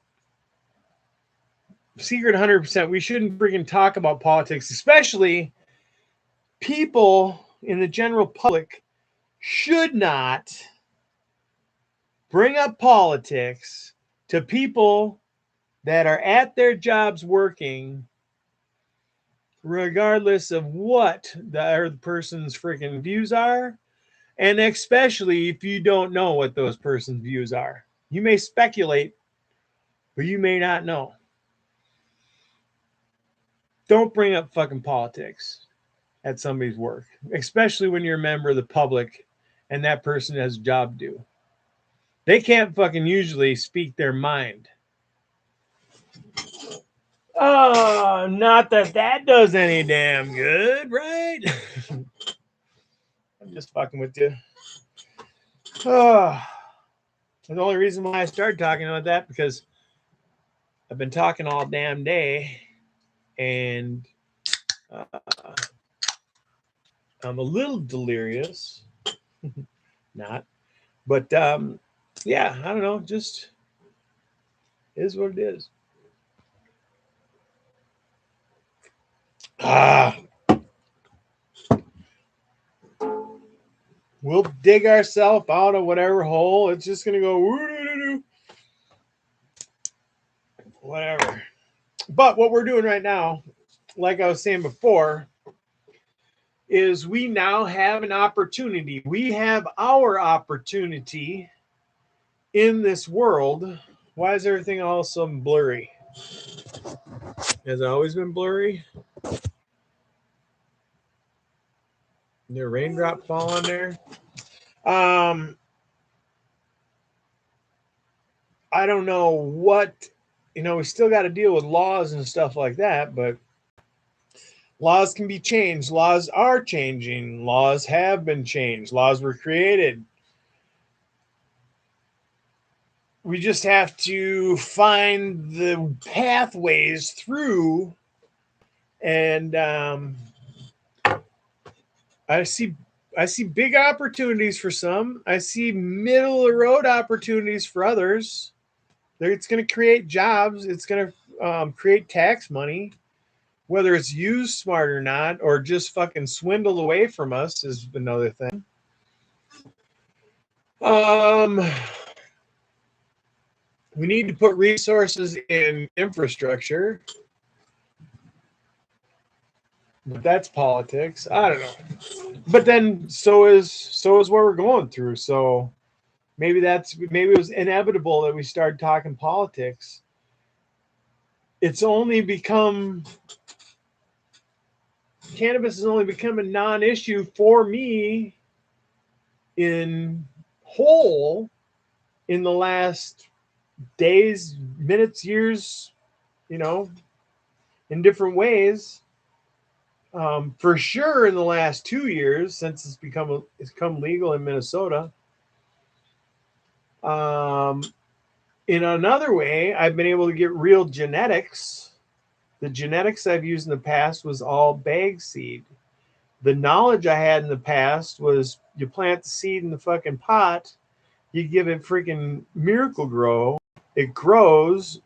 100%. We shouldn't freaking talk about politics, especially people in the general public should not bring up politics to people that are at their jobs working, regardless of what the other person's freaking views are. And especially if you don't know what those person's views are. You may speculate, but you may not know. Don't bring up fucking politics at somebody's work, especially when you're a member of the public and that person has a job to do. They can't fucking usually speak their mind. Oh, not that does any damn good, right? I'm just fucking with you. Oh, the only reason why I started talking about that because I've been talking all damn day, and I'm a little delirious. Not, but yeah, I don't know. Just is what it is. We'll dig ourselves out of whatever hole. It's just gonna go whatever. But what we're doing right now, like I was saying before, is we now have an opportunity. We have our opportunity in this world Why is everything all of a sudden blurry? Has it always been blurry? Did a raindrop fall on there? I don't know what, we still got to deal with laws and stuff like that, but laws can be changed. Laws are changing. Laws have been changed. Laws were created. We just have to find the pathways through. And I see big opportunities for some. I see middle of the road opportunities for others. It's going to create jobs. It's going to create tax money. Whether it's used smart or not, or just fucking swindled away from us is another thing. We need to put resources in infrastructure. But that's politics. I don't know. But then so is what we're going through. So maybe it was inevitable that we started talking politics. Cannabis has only become a non-issue for me in whole in the last days, minutes, years, in different ways. For sure in the last 2 years since it's become legal in Minnesota. In another way, I've been able to get real genetics. The genetics I've used in the past was all bag seed. The knowledge I had in the past was you plant the seed in the fucking pot, you give it freaking Miracle-Gro, it grows.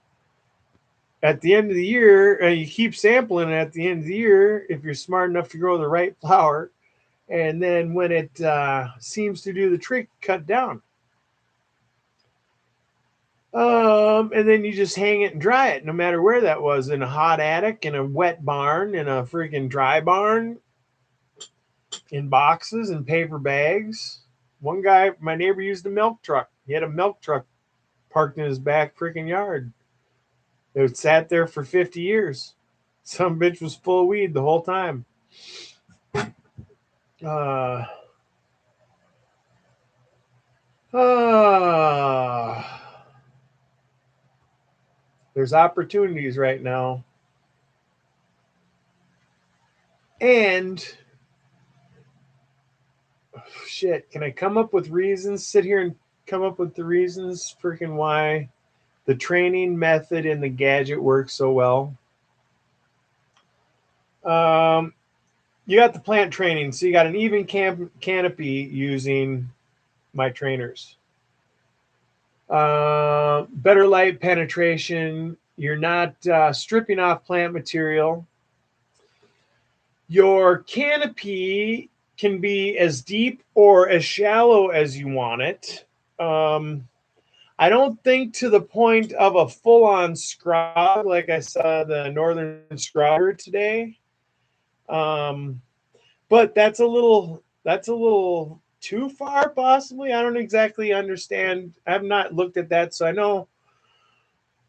At the end of the year, and you keep sampling it at the end of the year if you're smart enough to grow the right flower. And then when it seems to do the trick, cut down. And then you just hang it and dry it, no matter where that was, in a hot attic, in a wet barn, in a freaking dry barn, in boxes and paper bags. One guy, my neighbor, used a milk truck. He had a milk truck parked in his back freaking yard. It sat there for 50 years. Some bitch was full of weed the whole time. There's opportunities right now. And shit, can I come up with reasons? Sit here and come up with the reasons freaking why the training method in the gadget works so well. You got the plant training, so you got an even canopy using my trainers. Better light penetration. You're not stripping off plant material. Your canopy can be as deep or as shallow as you want it. I don't think to the point of a full-on scrog like I saw the northern scrogger today. But that's a little too far, possibly. I don't exactly understand. I have not looked at that, so I know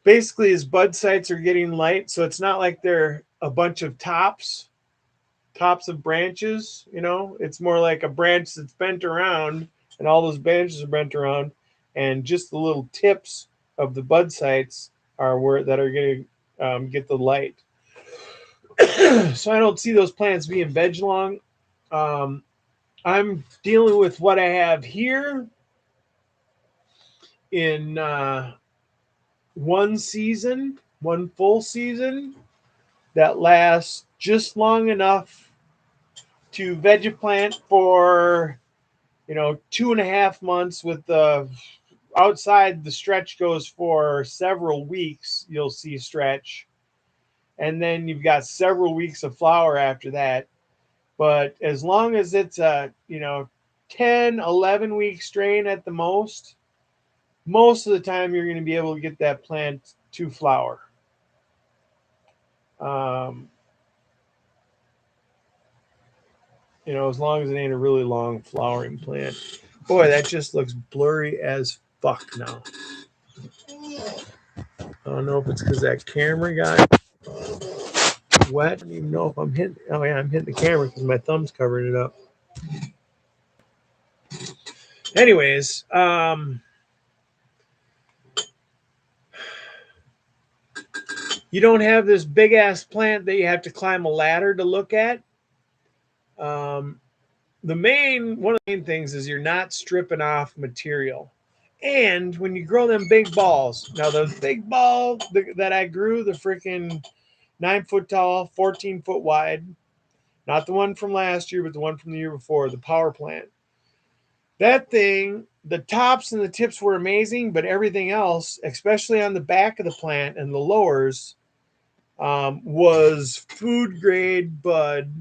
basically his bud sites are getting light, so it's not like they're a bunch of tops of branches. It's more like a branch that's bent around, and all those branches are bent around, and just the little tips of the bud sites are going to get the light. So I don't see those plants being veg long. I'm dealing with what I have here in one full season that lasts just long enough to vegeplant for 2.5 months. With the outside, the stretch goes for several weeks. You'll see stretch, and then you've got several weeks of flower after that. But as long as it's a 10-11 week strain at the most of the time you're going to be able to get that plant to flower. As long as it ain't a really long flowering plant. Boy, that just looks blurry as fuck now. I don't know if it's because that camera got wet. I don't even know if I'm hitting. Oh yeah, I'm hitting the camera because my thumb's covering it up. Anyways, you don't have this big ass plant that you have to climb a ladder to look at. One of the main things is you're not stripping off material. And when you grow them big balls, now the big ball that I grew, the freaking 9 foot tall, 14 foot wide, not the one from last year, but the one from the year before, the power plant. That thing, the tops and the tips were amazing, but everything else, especially on the back of the plant and the lowers, was food grade bud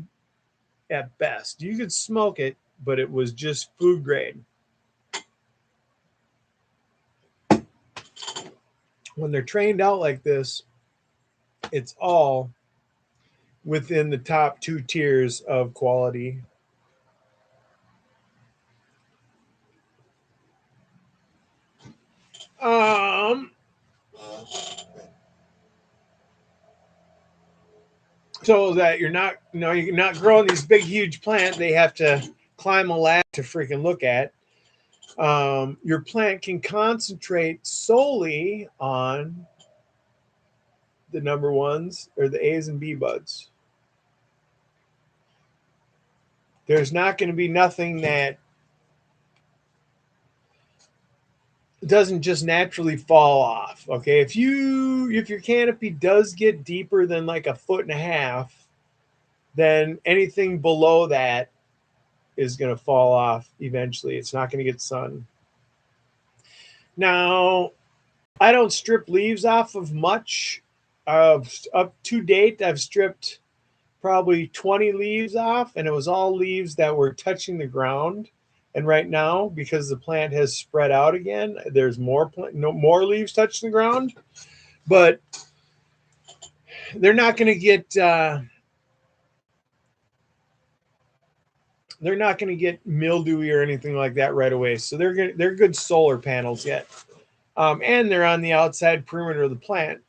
at best. You could smoke it, but it was just food grade. When they're trained out like this, it's all within the top 2 tiers of quality. So that you're not growing these big huge plants. They have to climb a ladder to freaking look at. Your plant can concentrate solely on the number ones or the A's and B buds. There's not going to be nothing that doesn't just naturally fall off. Okay, if your canopy does get deeper than like 1.5 feet, then anything below that is going to fall off eventually. It's not going to get sun. Now, I don't strip leaves off of much. Up to date, I've stripped probably 20 leaves off, and it was all leaves that were touching the ground. And right now, because the plant has spread out again, there's more leaves touching the ground, but they're not going to get mildewy or anything like that right away. So they're good solar panels yet, and they're on the outside perimeter of the plant.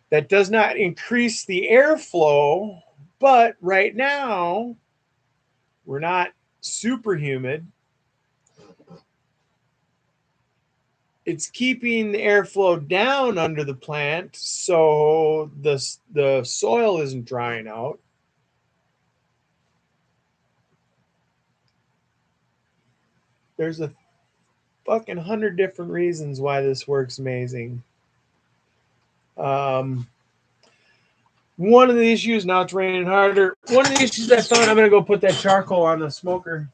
That does not increase the airflow, but right now we're not super humid. It's keeping the airflow down under the plant so the soil isn't drying out. There's a fucking 100 different reasons why this works amazing. One of the issues, now it's raining harder. One of the issues I found, I'm going to go put that charcoal on the smoker.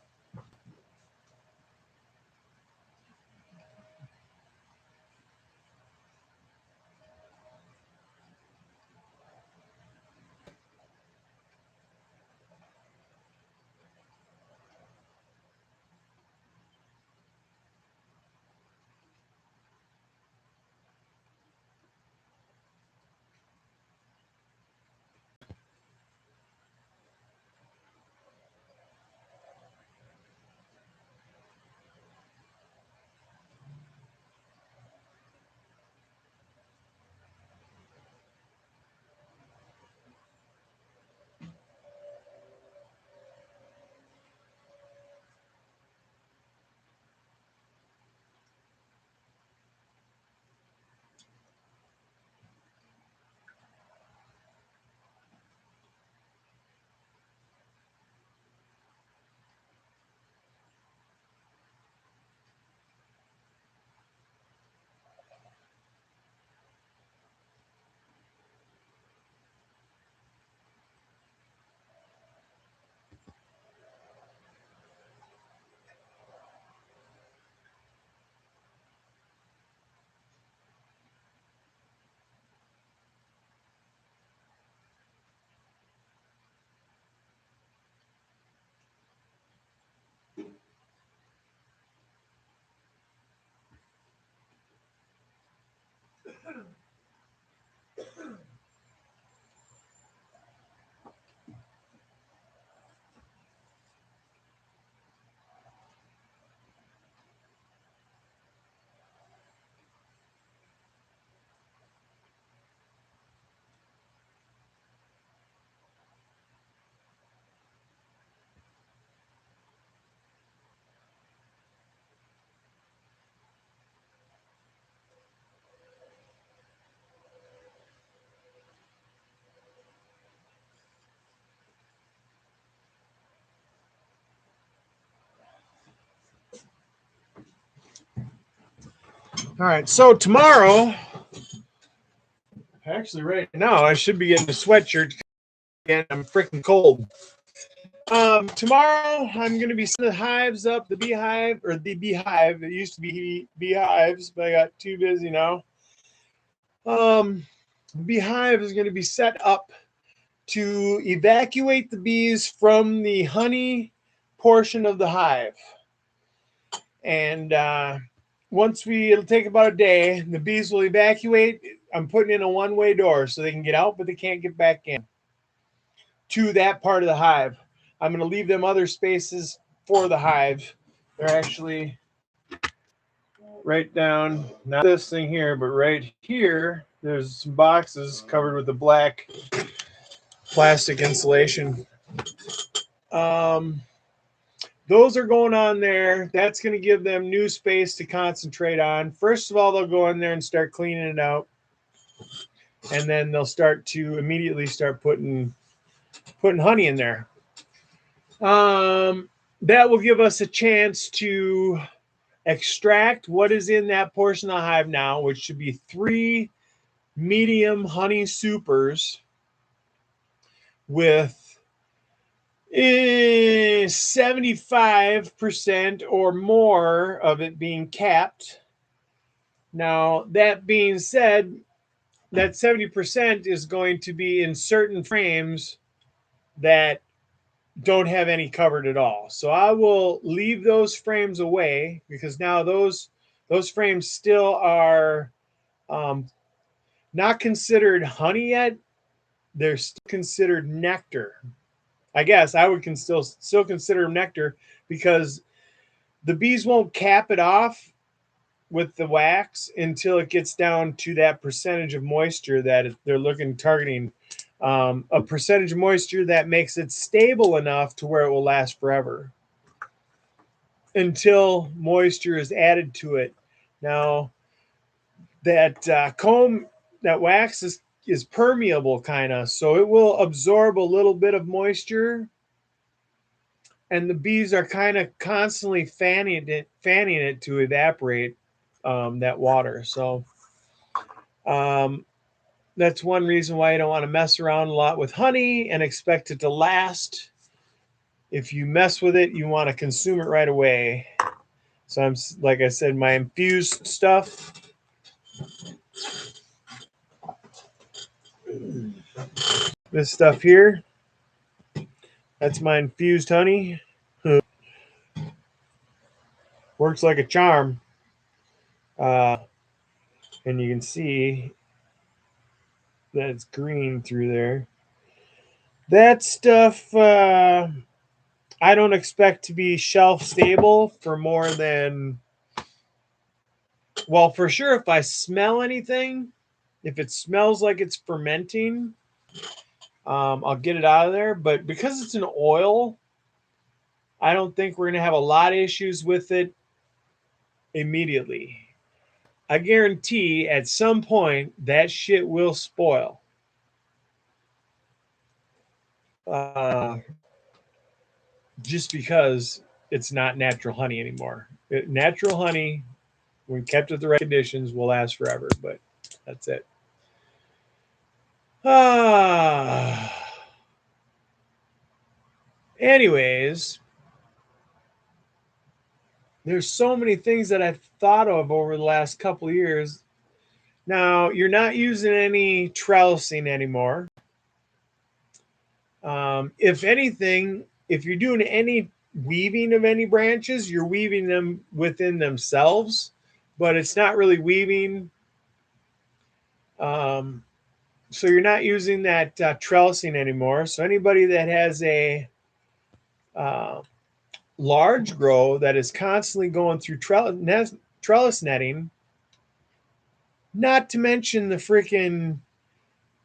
All right, so tomorrow, actually right now, I should be getting a sweatshirt again. I'm freaking cold. Tomorrow, I'm going to be setting the hives up, the beehive. It used to be beehives, but I got too busy now. Beehive is going to be set up to evacuate the bees from the honey portion of the hive. And it'll take about a day. The bees will evacuate. I'm putting in a one-way door so they can get out, but they can't get back in to that part of the hive. I'm going to leave them other spaces for the hive. They're actually right down, not this thing here, but right here, there's some boxes covered with the black plastic insulation. Those are going on there. That's going to give them new space to concentrate on. First of all, they'll go in there and start cleaning it out. And then they'll immediately start putting honey in there. That will give us a chance to extract what is in that portion of the hive now, which should be 3 medium honey supers with 75% or more of it being capped. Now, that being said, that 70% is going to be in certain frames that don't have any covered at all. So I will leave those frames away because now those frames still are not considered honey yet. They're still considered nectar. I guess I would still consider them nectar because the bees won't cap it off with the wax until it gets down to that percentage of moisture that they're targeting. A percentage of moisture that makes it stable enough to where it will last forever until moisture is added to it. Now, that comb, that wax is permeable kind of, so it will absorb a little bit of moisture, and the bees are kind of constantly fanning it to evaporate that water. So that's one reason why you don't want to mess around a lot with honey and expect it to last. If you mess with it, you want to consume it right away. So like I said, my infused stuff. This stuff here, that's my infused honey. Works like a charm. And you can see that it's green through there. That stuff, I don't expect to be shelf stable for more than, well, for sure, if I smell anything, if it smells like it's fermenting, I'll get it out of there. But because it's an oil, I don't think we're going to have a lot of issues with it immediately. I guarantee at some point that shit will spoil. Just because it's not natural honey anymore. Natural honey, when kept at the right conditions, will last forever, but that's it. Anyways, there's so many things that I've thought of over the last couple of years. Now, you're not using any trellising anymore. If anything, if you're doing any weaving of any branches, you're weaving them within themselves, but it's not really weaving. So you're not using that trellising anymore. So anybody that has a large grow that is constantly going through trellis netting, not to mention the freaking,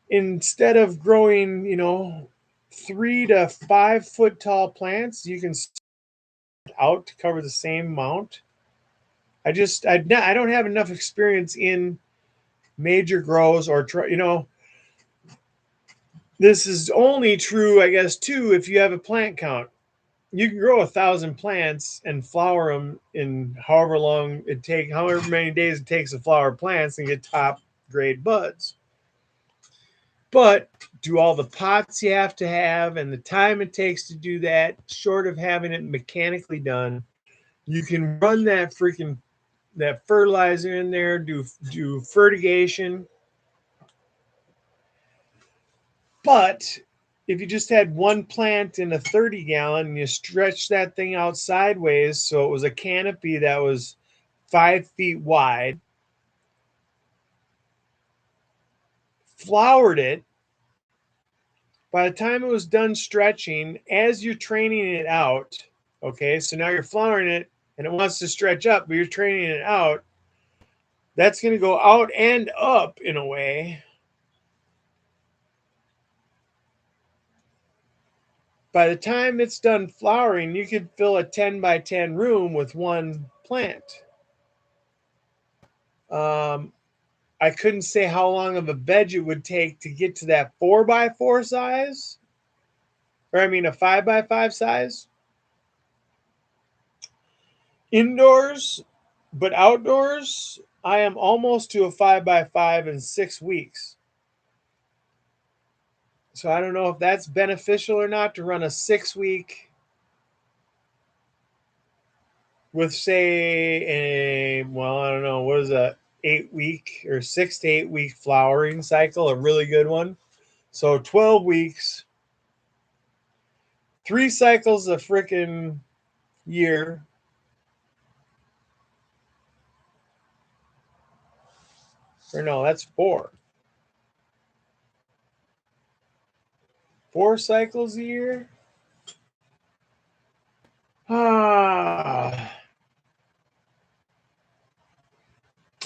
instead of growing, 3 to 5 foot tall plants, you can out to cover the same amount. I don't have enough experience in major grows or this is only true, I guess, too, if you have a plant count. you can grow 1,000 plants and flower them in however long it takes, however many days it takes to flower plants and get top grade buds. But do all the pots you have to have and the time it takes to do that, short of having it mechanically done, you can run that fertilizer in there, do fertigation. But if you just had one plant in a 30 gallon and you stretched that thing out sideways so it was a canopy that was 5 feet wide, flowered it, by the time it was done stretching, as you're training it out, okay, so now you're flowering it and it wants to stretch up, but you're training it out, that's going to go out and up in a way. By the time it's done flowering, you could fill a 10 by 10 room with one plant. I couldn't say how long of a bed it would take to get to that 4 by 4 size, or I mean a 5 by 5 size. Indoors, but outdoors, I am almost to a 5 by 5 in 6 weeks. So I don't know if that's beneficial or not to run a 6-week with, say, well, I don't know, what is a 8-week or 6 to 8 week flowering cycle, a really good one. So 12 weeks, 3 cycles a freaking year. Or no, that's 4. 4 cycles a year. I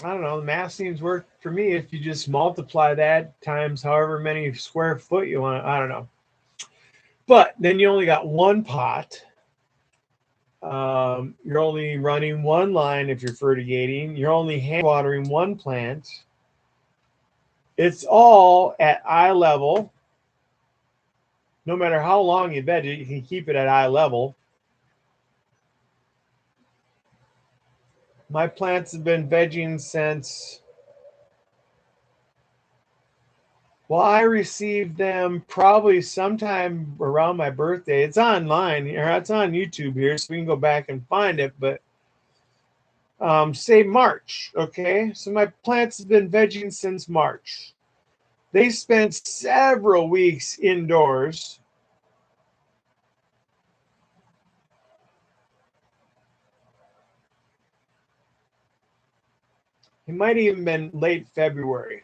don't know. The math seems work for me if you just multiply that times however many square foot you want. I don't know. But then you only got one pot. You're only running one line if you're fertigating. You're only hand watering one plant. It's all at eye level. No matter how long you veg it, you can keep it at eye level. My plants have been vegging since, well, I received them probably sometime around my birthday. It's online, or it's on YouTube here, so we can go back and find it. But say March, okay? So my plants have been vegging since March. They spent several weeks indoors. It might even been late February.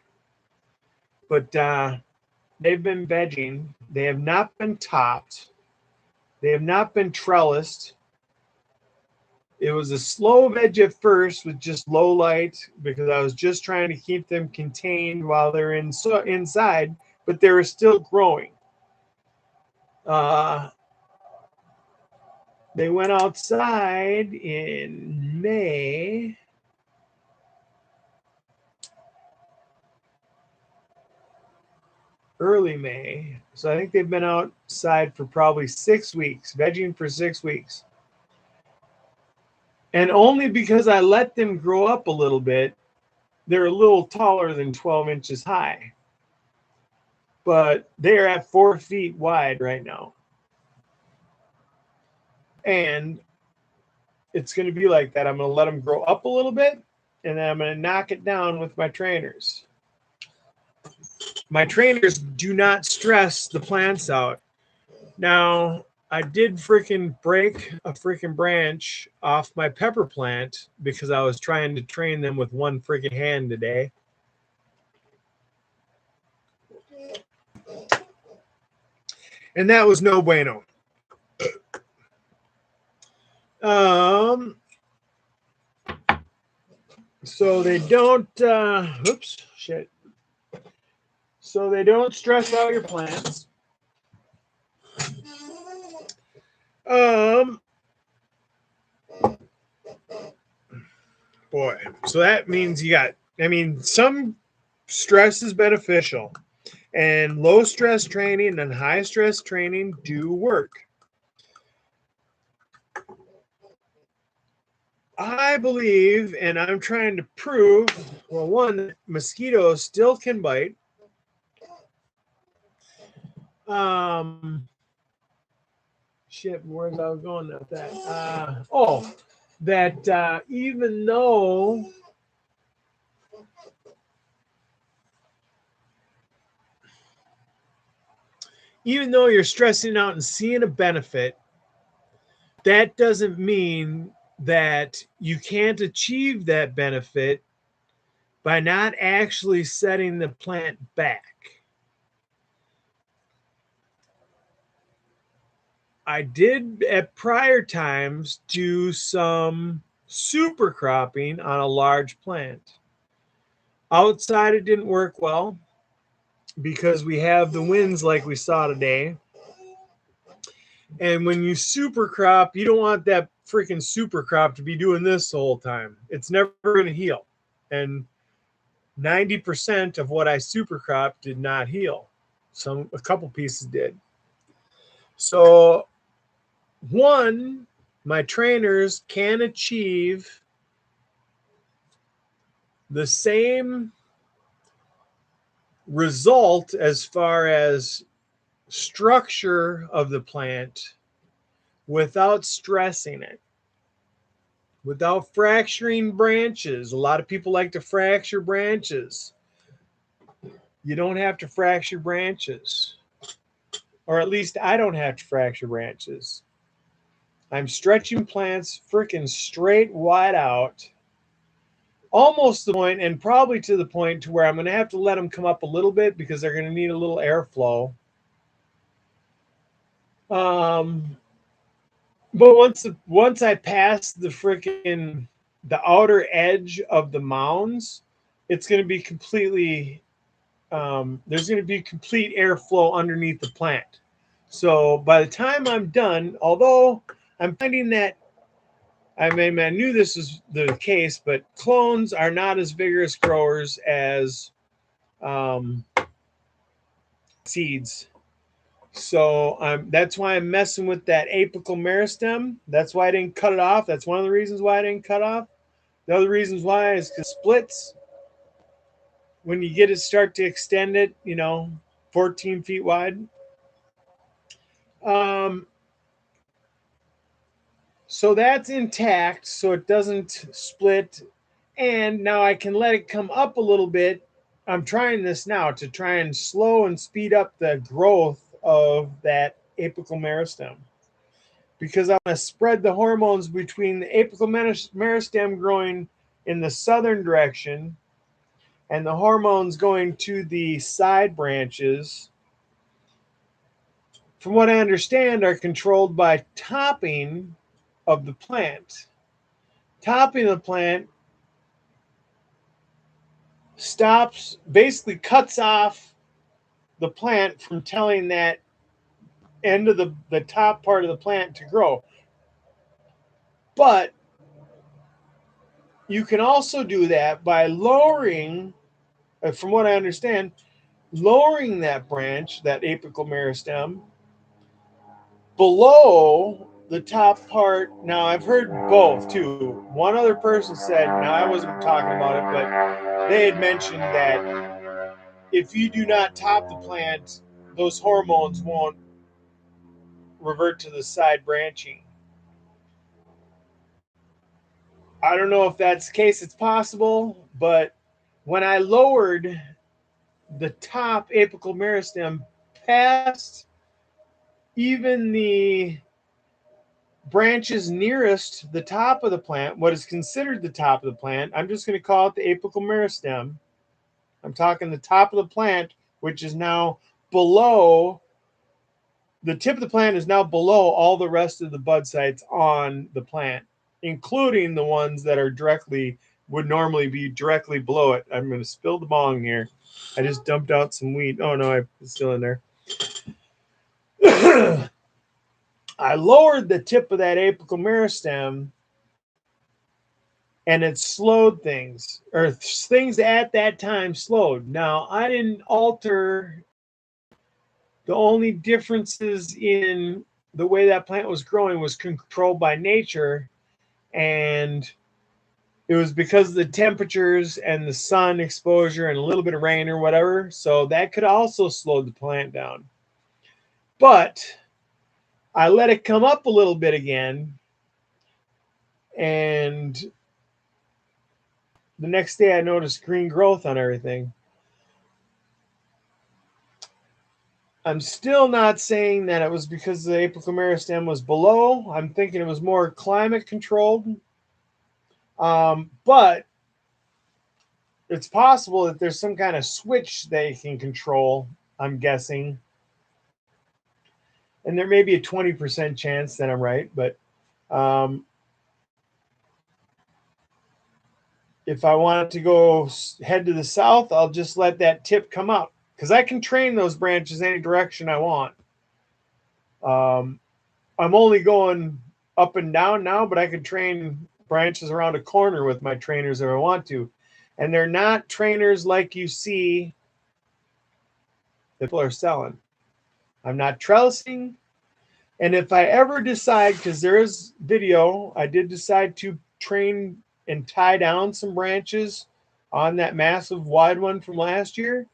But they've been vegging. They have not been topped. They have not been trellised. It was a slow veg at first with just low light because I was just trying to keep them contained while they're inside, but they were still growing. They went outside in May. Early May. So I think they've been outside for probably 6 weeks, vegging for 6 weeks. And only because I let them grow up a little bit, they're a little taller than 12 inches high. But they're at 4 feet wide right now. And it's going to be like that. I'm going to let them grow up a little bit, and then I'm going to knock it down with my trainers. My trainers do not stress the plants out. Now, I did freaking break a freaking branch off my pepper plant because I was trying to train them with one freaking hand today. And that was no bueno. So they don't, oops, shit. So they don't stress out your plants. Boy, so that means you got, I mean, some stress is beneficial, and low stress training and high stress training do work. I believe, and I'm trying to prove, well, one, mosquitoes still can bite. Shit, where's I was going with that? That even though you're stressing out and seeing a benefit, that doesn't mean that you can't achieve that benefit by not actually setting the plant back. I did at prior times do some super cropping on a large plant. Outside, it didn't work well because we have the winds like we saw today. And when you super crop, you don't want that freaking super crop to be doing this the whole time. It's never going to heal. And 90% of what I super cropped did not heal. A couple pieces did. So, one, my trainers can achieve the same result as far as structure of the plant without stressing it, without fracturing branches. A lot of people like to fracture branches. You don't have to fracture branches, or at least I don't have to fracture branches. I'm stretching plants freaking straight wide out, almost the point, and probably to the point to where I'm going to have to let them come up a little bit because they're going to need a little airflow. But once I pass the outer edge of the mounds, it's going to be completely there's going to be complete airflow underneath the plant. So by the time I'm done, although I'm finding that I knew this was the case, but clones are not as vigorous growers as seeds. So that's why I'm messing with that apical meristem. That's why I didn't cut it off. That's one of the reasons why I didn't cut off. The other reasons why is because splits, when you get it start to extend it, 14 feet wide. So that's intact, so it doesn't split. And now I can let it come up a little bit. I'm trying this now to try and slow and speed up the growth of that apical meristem, because I want to spread the hormones between the apical meristem growing in the southern direction and the hormones going to the side branches, from what I understand, are controlled by topping of the plant. Topping of the plant basically cuts off the plant from telling that end of the top part of the plant to grow. But you can also do that by lowering, from what I understand, lowering that branch, that apical meristem, below the top part. Now, I've heard both too. One other person said, now I wasn't talking about it, but they had mentioned that if you do not top the plant, those hormones won't revert to the side branching. I don't know if that's the case. It's possible, but when I lowered the top apical meristem past even the branches nearest the top of the plant, what is considered the top of the plant, I'm just going to call it the apical meristem. I'm talking the top of the plant, which is now below, the tip of the plant is now below all the rest of the bud sites on the plant, including the ones that would normally be directly below it. I'm going to spill the bong here. I just dumped out some weed. Oh no, it's still in there. I lowered the tip of that apical meristem, and it slowed things, or things at that time slowed. Now, I didn't alter. The only differences in the way that plant was growing was controlled by nature, and it was because of the temperatures and the sun exposure and a little bit of rain or whatever. So that could also slow the plant down. But I let it come up a little bit again. And the next day I noticed green growth on everything. I'm still not saying that it was because the apical meristem was below. I'm thinking it was more climate controlled. But it's possible that there's some kind of switch they can control, I'm guessing. And there may be a 20% chance that I'm right, but if I want to go head to the south, I'll just let that tip come up because I can train those branches any direction I want. I'm only going up and down now, but I could train branches around a corner with my trainers if I want to. And they're not trainers like you see that people are selling. I'm not trellising. And if I ever decide, because there is video, I did decide to train and tie down some branches on that massive wide one from last year.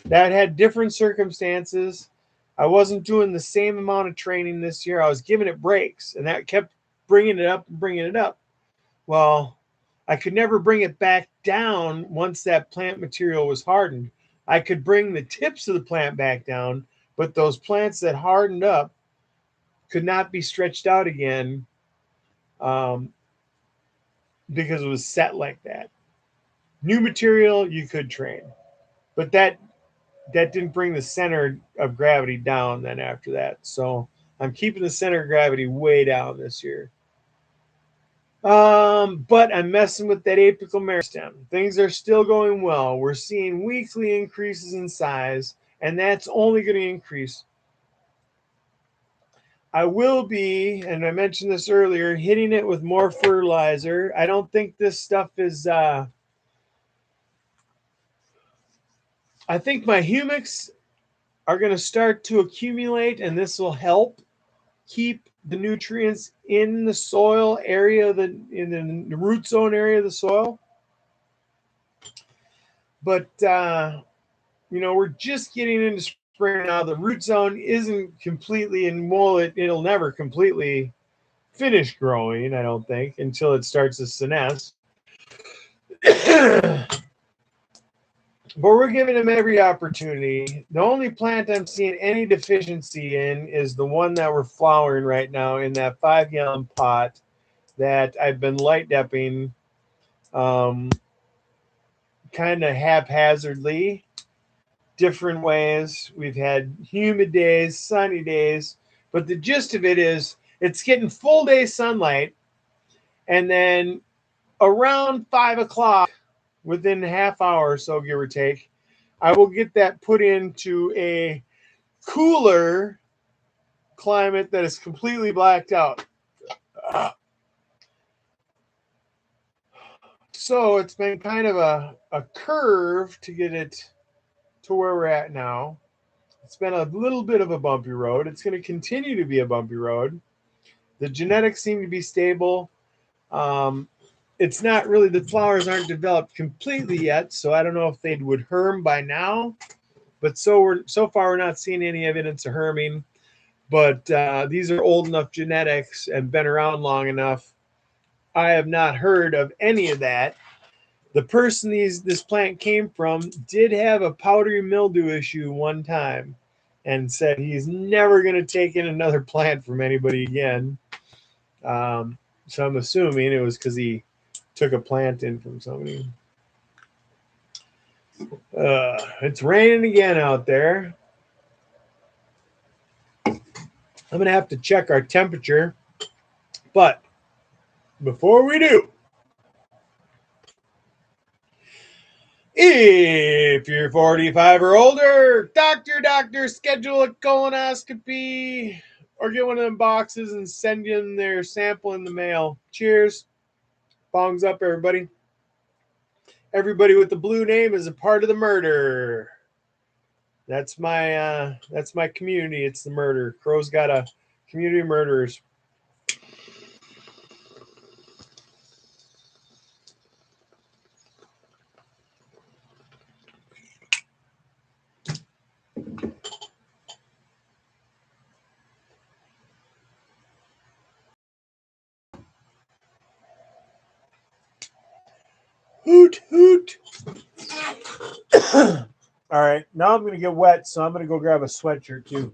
That had different circumstances. I wasn't doing the same amount of training this year. I was giving it breaks, and that kept bringing it up and bringing it up. Well, I could never bring it back down once that plant material was hardened. I could bring the tips of the plant back down, but those plants that hardened up could not be stretched out again because it was set like that. New material you could train, but that didn't bring the center of gravity down then after that. So I'm keeping the center of gravity way down this year. But I'm messing with that apical meristem. Things are still going well. We're seeing weekly increases in size, and that's only going to increase. I will be, and I mentioned this earlier, hitting it with more fertilizer. I don't think this stuff is, I think my humics are going to start to accumulate, and this will help keep the nutrients in the soil area, in the root zone area of the soil. But, we're just getting into spring now. The root zone isn't completely, and it'll never completely finish growing, I don't think, until it starts to senesce. But we're giving them every opportunity. The only plant I'm seeing any deficiency in is the one that we're flowering right now in that 5-gallon pot that I've been light depping kind of haphazardly, different ways. We've had humid days, sunny days, but the gist of it is it's getting full day sunlight, and then around 5 o'clock, within a half hour or so, give or take, I will get that put into a cooler climate that is completely blacked out. So it's been kind of a curve to get it to where we're at now. It's been a little bit of a bumpy road. It's going to continue to be a bumpy road. The genetics seem to be stable. It's not really, the flowers aren't developed completely yet, so I don't know if they would herm by now. But so far we're not seeing any evidence of herming. But these are old enough genetics and been around long enough. I have not heard of any of that. The person this plant came from did have a powdery mildew issue one time and said he's never going to take in another plant from anybody again. So I'm assuming it was because he took a plant in from somebody. It's raining again out there. I'm going to have to check our temperature. But before we do, if you're 45 or older, doctor, schedule a colonoscopy or get one of them boxes and send in their sample in the mail. Cheers. Bongs up, everybody. Everybody with the blue name is a part of the murder. That's my community. It's the murder. Crow's got a community of murderers. Hoot, hoot. All right, now I'm going to get wet, so I'm going to go grab a sweatshirt too.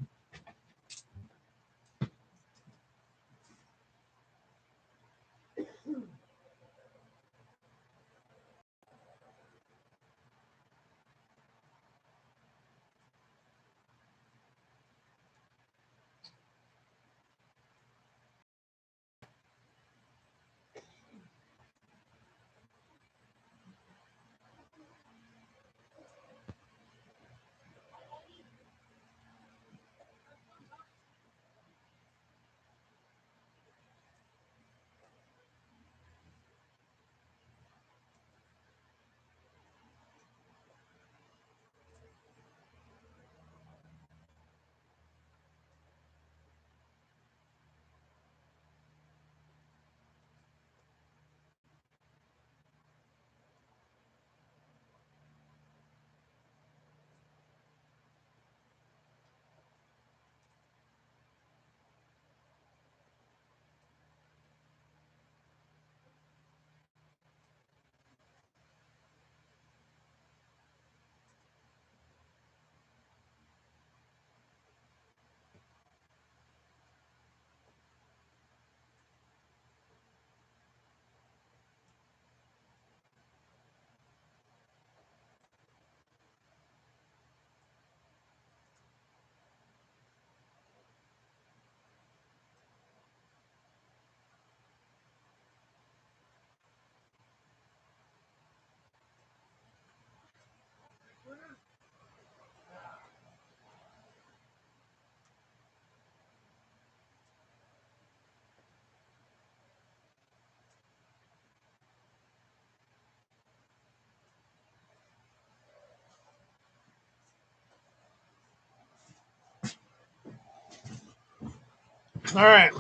All right.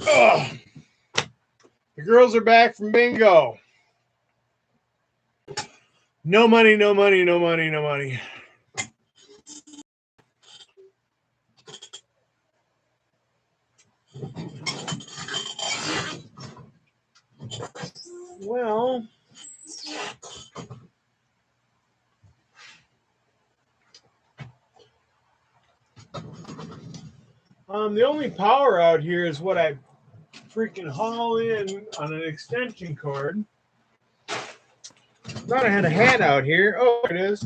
Ugh. The girls are back from bingo. No money, no money, no money, no money. Well, the only power out here is what I freaking haul in on an extension cord. Thought I had a hat out here. Oh, it is.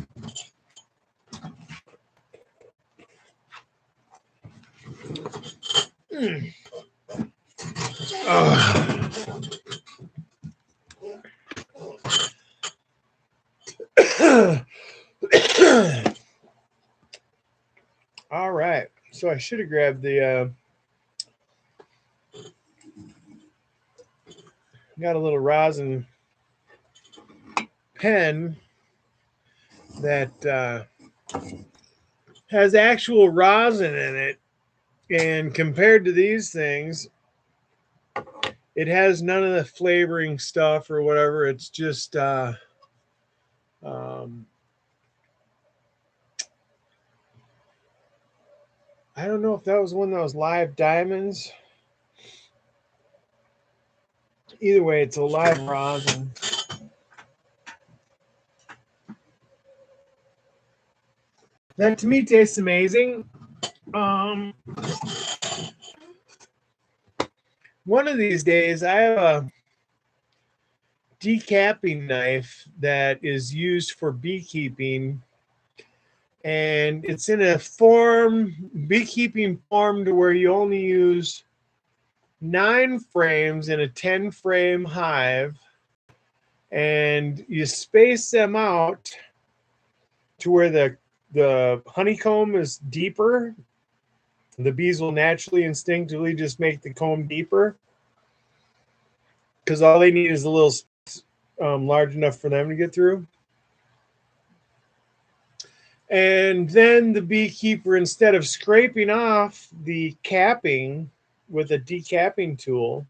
All right. So I should have grabbed the got a little rosin pen that has actual rosin in it, and compared to these things, it has none of the flavoring stuff or whatever. It's just I don't know if that was one of those live diamonds. Either way, it's a live rosin. That to me tastes amazing. One of these days, I have a decapping knife that is used for beekeeping, and it's in a beekeeping form, to where you only use 9 frames in a 10-frame hive, and you space them out to where the honeycomb is deeper. The bees will naturally, instinctively just make the comb deeper, because all they need is a little large enough for them to get through. And then the beekeeper, instead of scraping off the capping with a decapping tool,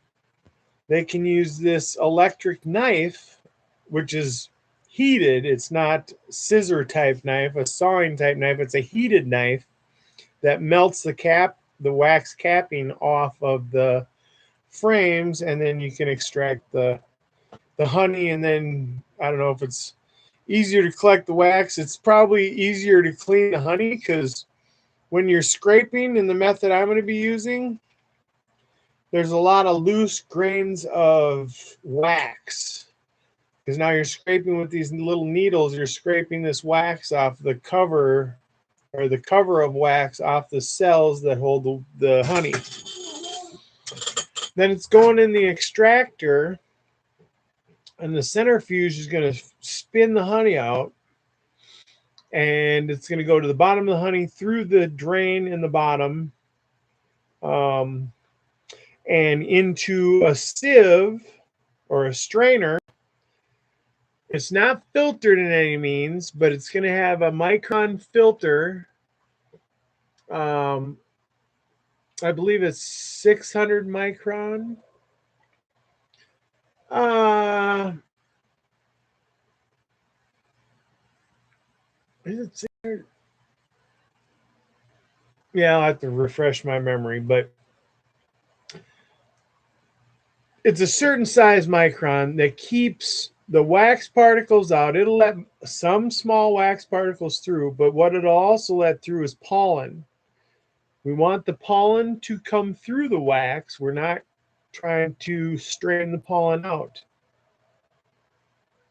they can use this electric knife, which is heated. It's not scissor type knife, a sawing type knife. It's a heated knife that melts the wax capping off of the frames, and then you can extract the the honey, and then I don't know if it's easier to collect the wax. It's probably easier to clean the honey because when you're scraping in the method I'm going to be using, there's a lot of loose grains of wax. Because now you're scraping with these little needles, you're scraping this wax off the cover, or the cover of wax off the cells that hold the honey. Then it's going in the extractor, and the centrifuge is going to spin the honey out, and it's going to go to the bottom of the honey through the drain in the bottom, and into a sieve or a strainer. It's not filtered in any means, but it's going to have a micron filter. I believe it's 600 micron. Is it 600? Yeah, I'll have to refresh my memory, but it's a certain size micron that keeps the wax particles out. It'll let some small wax particles through, but what it'll also let through is pollen. We want the pollen to come through the wax. We're not trying to strain the pollen out.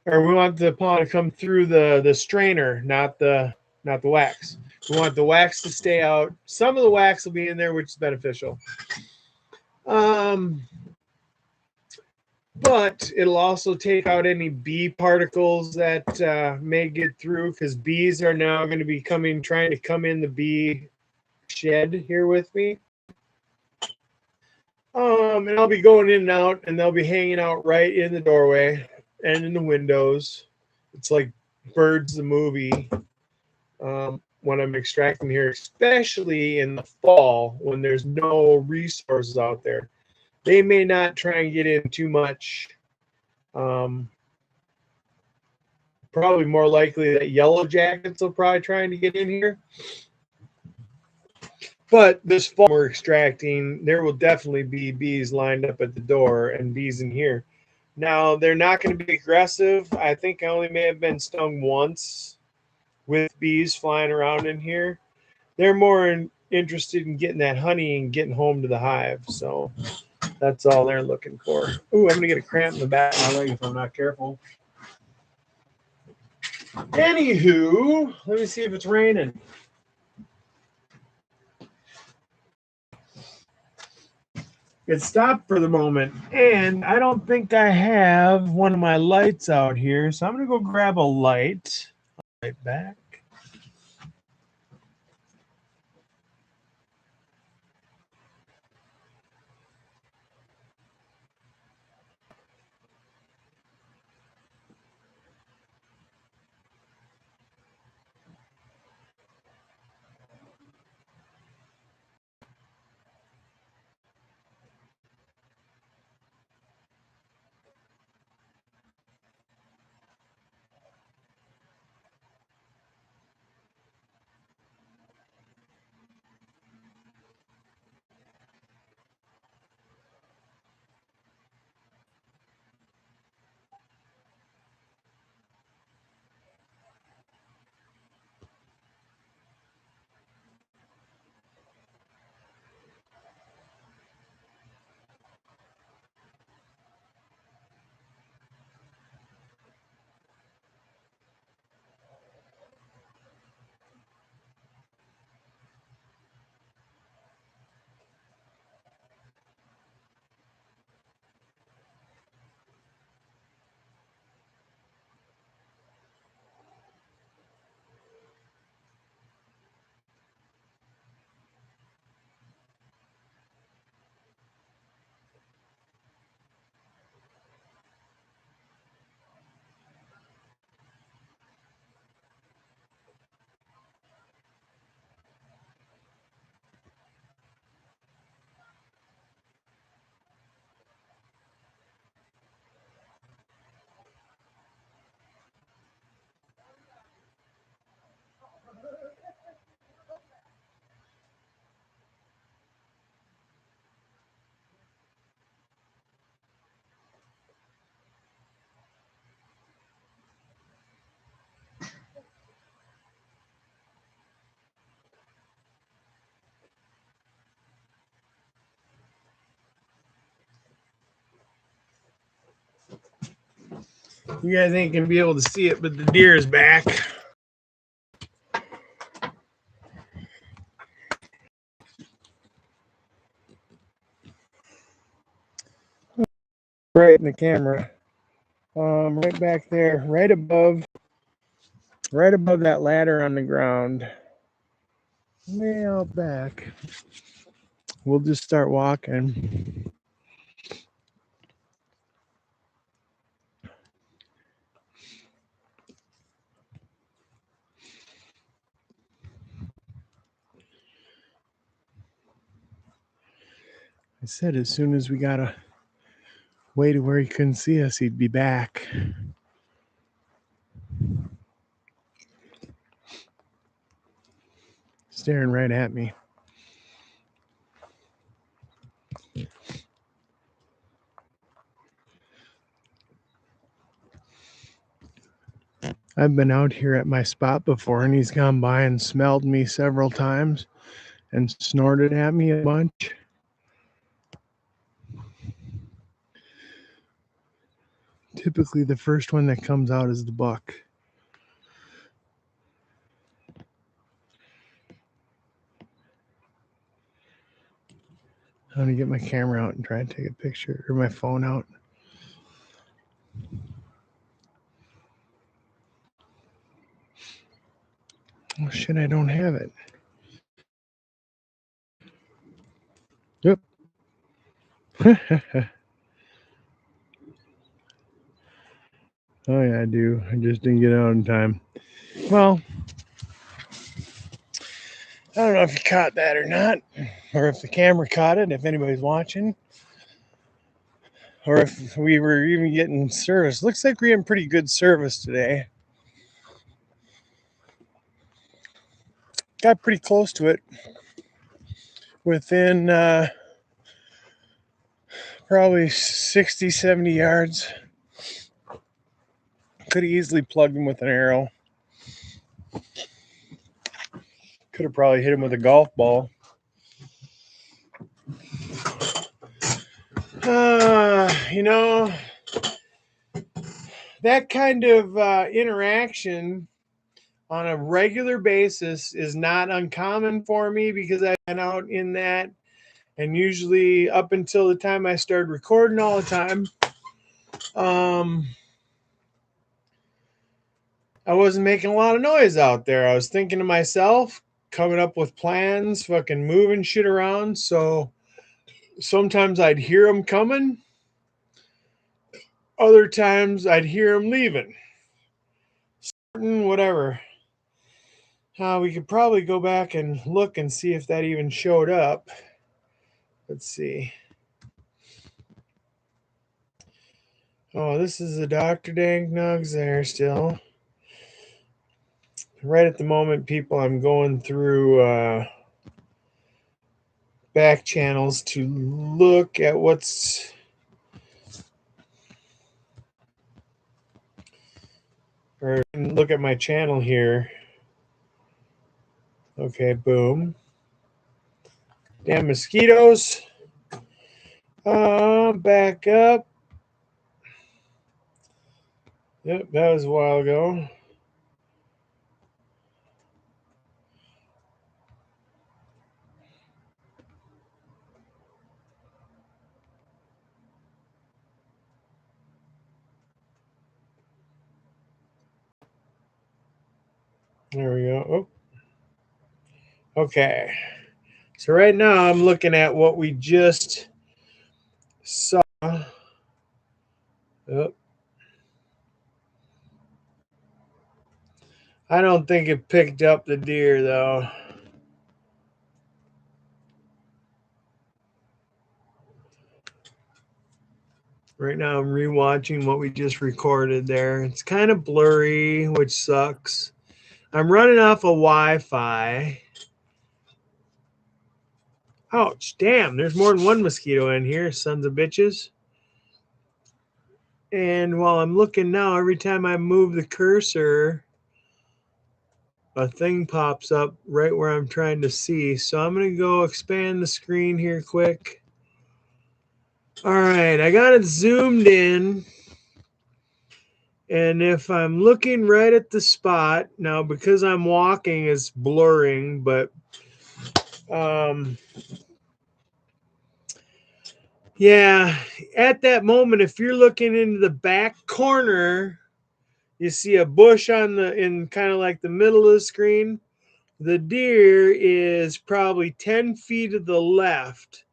Or we want the pollen to come through the strainer, not the wax. We want the wax to stay out. Some of the wax will be in there, which is beneficial. But it'll also take out any bee particles that may get through, because bees are now going to be trying to come in the bee shed here with me. And I'll be going in and out, and they'll be hanging out right in the doorway and in the windows. It's like Birds the movie when I'm extracting here, especially in the fall when there's no resources out there. They may not try and get in too much. Probably more likely that yellow jackets will probably trying to get in here. But this fall we're extracting, there will definitely be bees lined up at the door and bees in here. Now, they're not going to be aggressive. I think I only may have been stung once with bees flying around in here. They're more interested in getting that honey and getting home to the hive. So that's all they're looking for. Ooh, I'm going to get a cramp in the back of my leg if I'm not careful. Anywho, let me see if it's raining. It stopped for the moment, and I don't think I have one of my lights out here, so I'm going to go grab a light. Right back. You guys ain't gonna be able to see it, but the deer is back. Right in the camera. Right back there, right above that ladder on the ground. Way out back. We'll just start walking. I said as soon as we got a way to where he couldn't see us, he'd be back. Staring right at me. I've been out here at my spot before, and he's gone by and smelled me several times and snorted at me a bunch. Typically, the first one that comes out is the buck. I'm going to get my camera out and try and take a picture, or my phone out. Oh shit, I don't have it. Yep. Oh yeah, I do. I just didn't get out in time. Well, I don't know if you caught that or not, or if the camera caught it, if anybody's watching, or if we were even getting service. Looks like we're getting pretty good service today. Got pretty close to it. Within probably 60, 70 yards. Could have easily plugged him with an arrow. Could have probably hit him with a golf ball. You know, that kind of interaction on a regular basis is not uncommon for me because I've been out in that, and usually up until the time I started recording all the time, I wasn't making a lot of noise out there. I was thinking to myself, coming up with plans, fucking moving shit around. So sometimes I'd hear them coming. Other times I'd hear them leaving. Whatever. We could probably go back and look and see if that even showed up. Let's see. Oh, this is the Dr. Dank Nugs there still. Right at the moment, people, I'm going through back channels to look at what's or look at my channel here. Okay, boom. Damn mosquitoes. Back up. Yep, that was a while ago. There we go. Oh. Okay. So right now I'm looking at what we just saw. Oh. I don't think it picked up the deer though. Right now I'm rewatching what we just recorded there. It's kind of blurry, which sucks. I'm running off of Wi-Fi. Ouch, damn, there's more than one mosquito in here, sons of bitches. And while I'm looking now, every time I move the cursor, a thing pops up right where I'm trying to see. So I'm going to go expand the screen here quick. All right, I got it zoomed in. And if I'm looking right at the spot, now because I'm walking, it's blurring, but yeah, at that moment, if you're looking into the back corner, you see a bush in kind of like the middle of the screen. The deer is probably 10 feet to the left.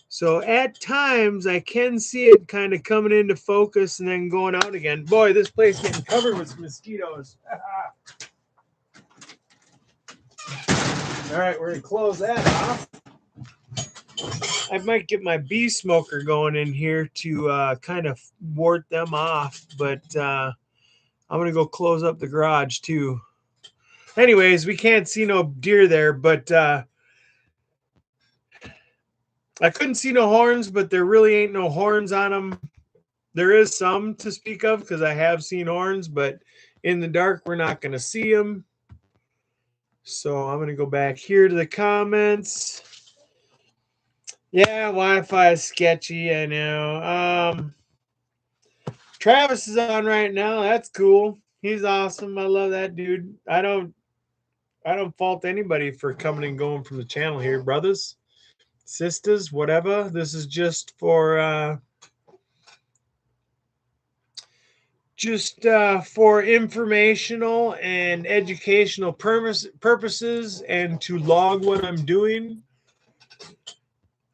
So at times I can see it kind of coming into focus and then going out again. Boy, this place getting covered with mosquitoes. All right, we're gonna close that off. I might get my bee smoker going in here to kind of ward them off, but I'm gonna go close up the garage too. Anyways, we can't see no deer there, but I couldn't see no horns, but there really ain't no horns on them. There is some to speak of because I have seen horns, but in the dark, we're not going to see them. So I'm going to go back here to the comments. Yeah, Wi-Fi is sketchy, I know. Travis is on right now. That's cool. He's awesome. I love that dude. I don't fault anybody for coming and going from the channel here, brothers, sisters, whatever. This is just for informational and educational purposes and to log what I'm doing.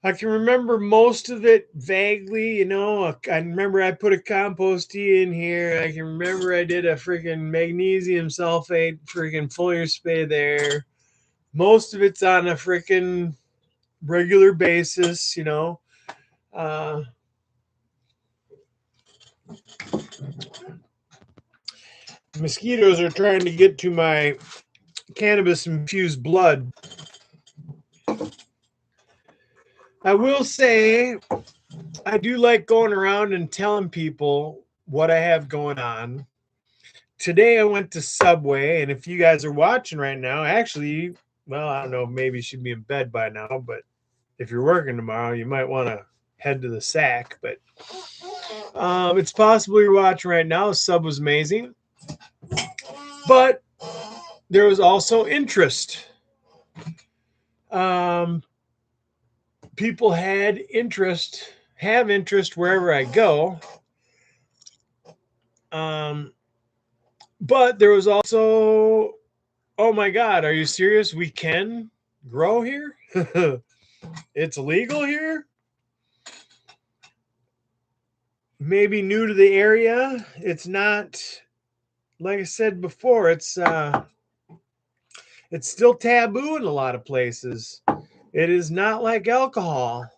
I can remember most of it vaguely, you know. I remember I put a compost tea in here. I can remember I did a freaking magnesium sulfate freaking foliar spray there. Most of it's on a freaking regular basis, you know. Mosquitoes are trying to get to my cannabis infused blood. I will say I do like going around and telling people what I have going on. Today I went to Subway, and if you guys are watching right now, actually, well, I don't know, maybe you should be in bed by now, but if you're working tomorrow, you might want to head to the sack. But it's possible you're watching right now. Sub was amazing. But there was also interest. People have interest wherever I go. But there was also, oh my God, are you serious? We can grow here? It's legal here? Maybe new to the area. It's not, like I said before, it's still taboo in a lot of places. It is not like alcohol.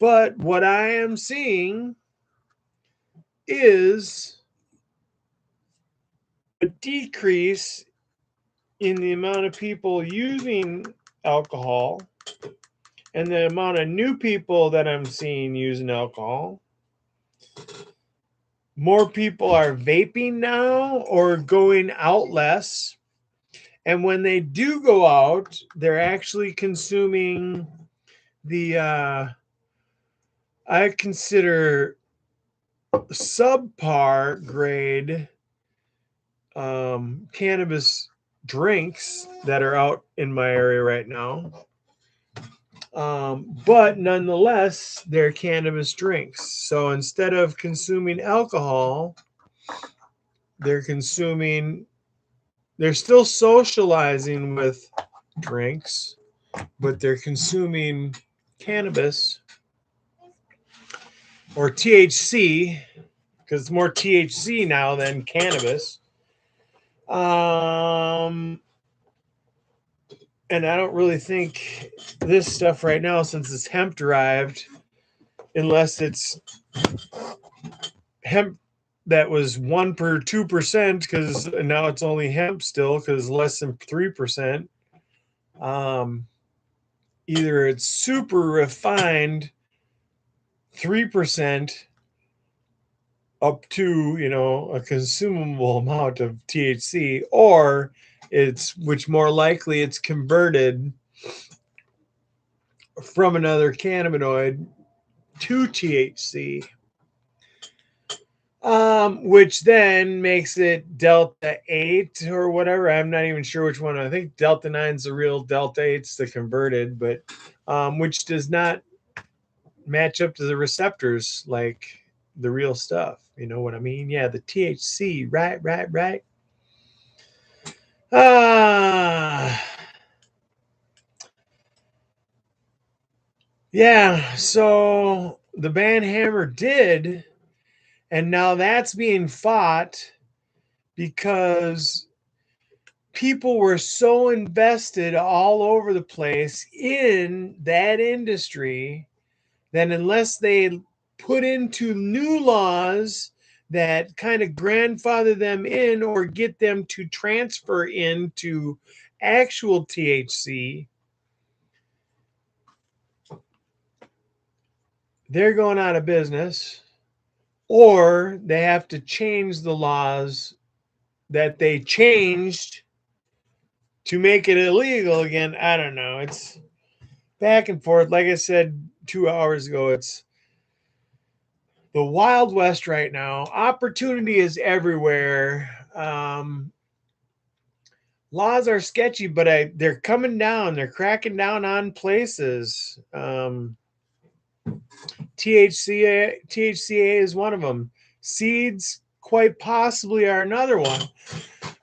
But what I am seeing is a decrease in the amount of people using alcohol and the amount of new people that I'm seeing using alcohol. More people are vaping now or going out less. And when they do go out, they're actually consuming the, I consider subpar grade cannabis drinks that are out in my area right now. But nonetheless, they're cannabis drinks. So instead of consuming alcohol, they're still socializing with drinks, but they're consuming cannabis or THC, because it's more THC now than cannabis. And I don't really think this stuff right now, since it's hemp derived, unless it's hemp that was 1% or 2%, because now it's only hemp still, because less than 3%. Either it's super refined 3% up to, you know, a consumable amount of THC, or which more likely it's converted from another cannabinoid to THC. which then makes it Delta 8 or whatever. I'm not even sure which one. I think Delta 9 is the real Delta 8's the converted, but which does not match up to the receptors like the real stuff. You know what I mean? Yeah, the THC. Right. Yeah, so the band Hammer did, and now that's being fought because people were so invested all over the place in that industry that unless they put into new laws that kind of grandfather them in or get them to transfer into actual THC, they're going out of business, or they have to change the laws that they changed to make it illegal again. I don't know. It's back and forth. Like I said 2 hours ago, it's the Wild West right now. Opportunity is everywhere. Laws are sketchy, but they're coming down. They're cracking down on places. THCA is one of them. Seeds quite possibly are another one.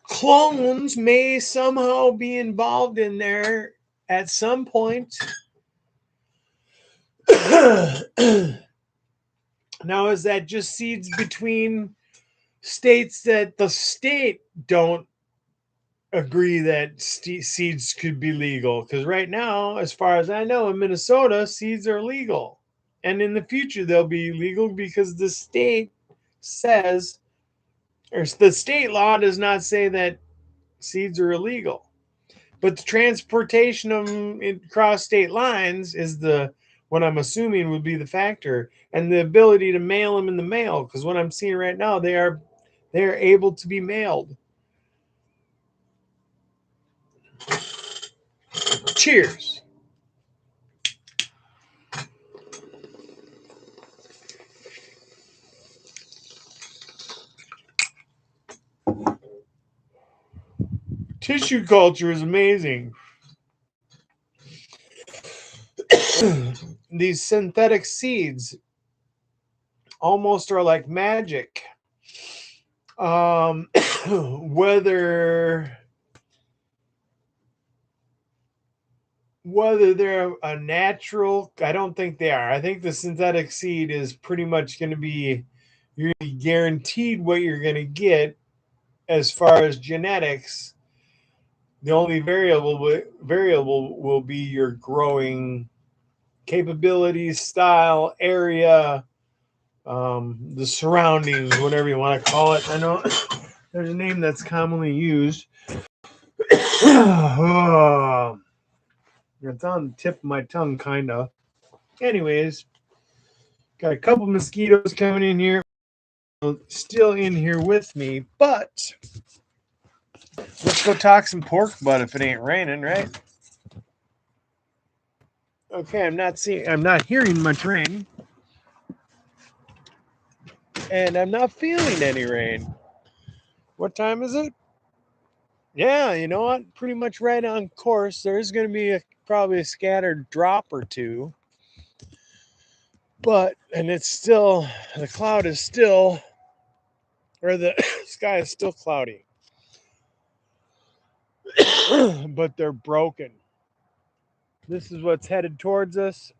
Clones may somehow be involved in there at some point. Now, is that just seeds between states that the state don't agree that seeds could be legal? Because right now, as far as I know, in Minnesota, seeds are legal. And in the future, they'll be legal because the state says, or the state law does not say that seeds are illegal. But the transportation of them across state lines is what I'm assuming would be the factor, and the ability to mail them in the mail. Because what I'm seeing right now, they're able to be mailed. Cheers. Tissue culture is amazing. These synthetic seeds almost are like magic. Whether they're a natural, I don't think they are. I think the synthetic seed is pretty much going to be, you're guaranteed what you're going to get as far as genetics. The only variable will be your growing capabilities, style, area, the surroundings, whatever you want to call it. I know there's a name that's commonly used. Oh, it's on the tip of my tongue, kind of. Anyways, got a couple mosquitoes coming in here, still in here with me, but let's go talk some pork butt if it ain't raining, right? Okay, I'm not hearing much rain, and I'm not feeling any rain. What time is it? Yeah, you know what? Pretty much right on course. There's going to be probably a scattered drop or two, and it's still, the cloud is still, or the sky is still cloudy, but they're broken. This is what's headed towards us.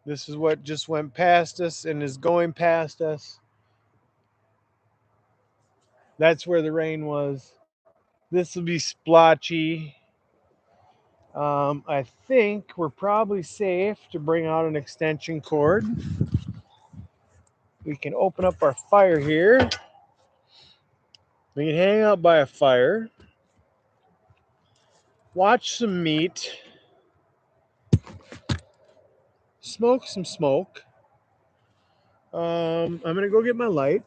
This is what just went past us and is going past us. That's where the rain was. This will be splotchy. I think we're probably safe to bring out an extension cord. We can open up our fire here. We can hang out by a fire, watch some meat, smoke some smoke. I'm going to go get my light.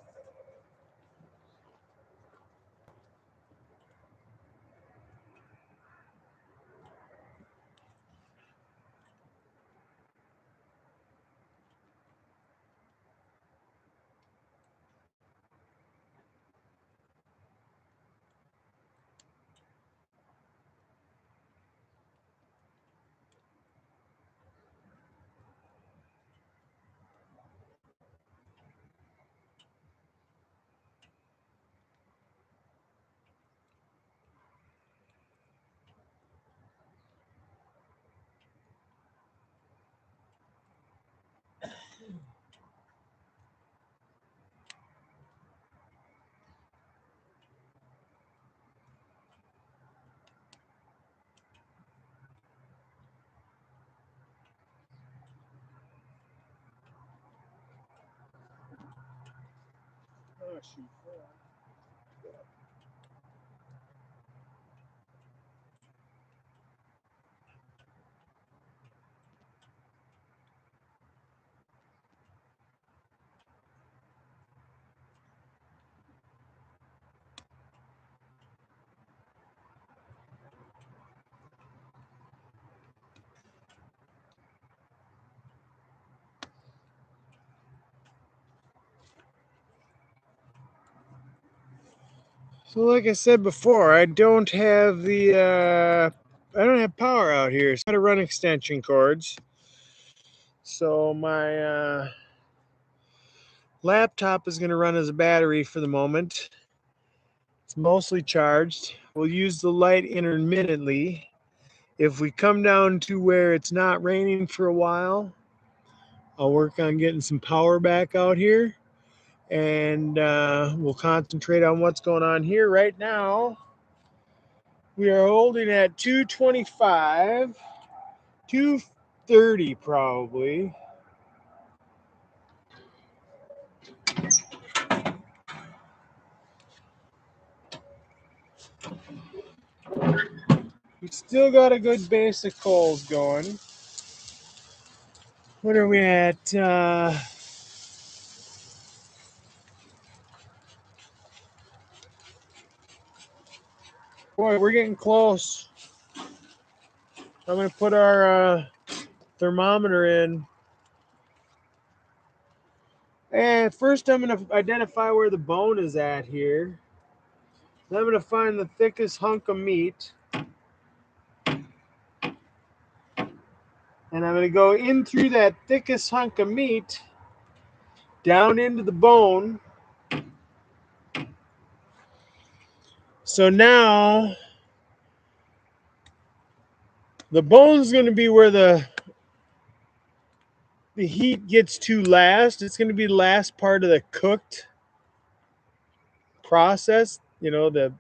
Oh, shoot. So like I said before, I don't have power out here. So I got to run extension cords. So my laptop is going to run as a battery for the moment. It's mostly charged. We'll use the light intermittently. If we come down to where it's not raining for a while, I'll work on getting some power back out here. And we'll concentrate on what's going on here. Right now, we are holding at 225, 230 probably. We still got a good base of coals going. What are we at? Boy, we're getting close. I'm going to put our thermometer in. And first I'm going to identify where the bone is at here. Then I'm going to find the thickest hunk of meat. And I'm going to go in through that thickest hunk of meat, down into the bone. So now the bone's going to be where the heat gets to last. It's going to be the last part of the cooked process, you know, the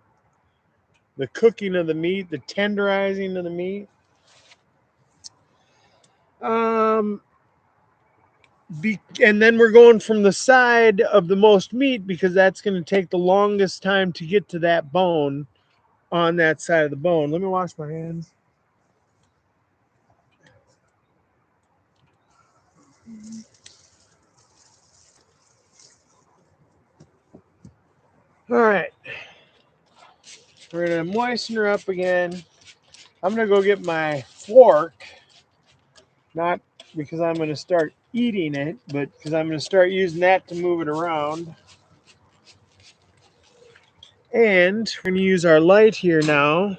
cooking of the meat, the tenderizing of the meat. And then we're going from the side of the most meat because that's going to take the longest time to get to that bone on that side of the bone. Let me wash my hands. All right. We're going to moisten her up again. I'm going to go get my fork. Not because I'm going to start eating it, but because I'm going to start using that to move it around. And we're going to use our light here now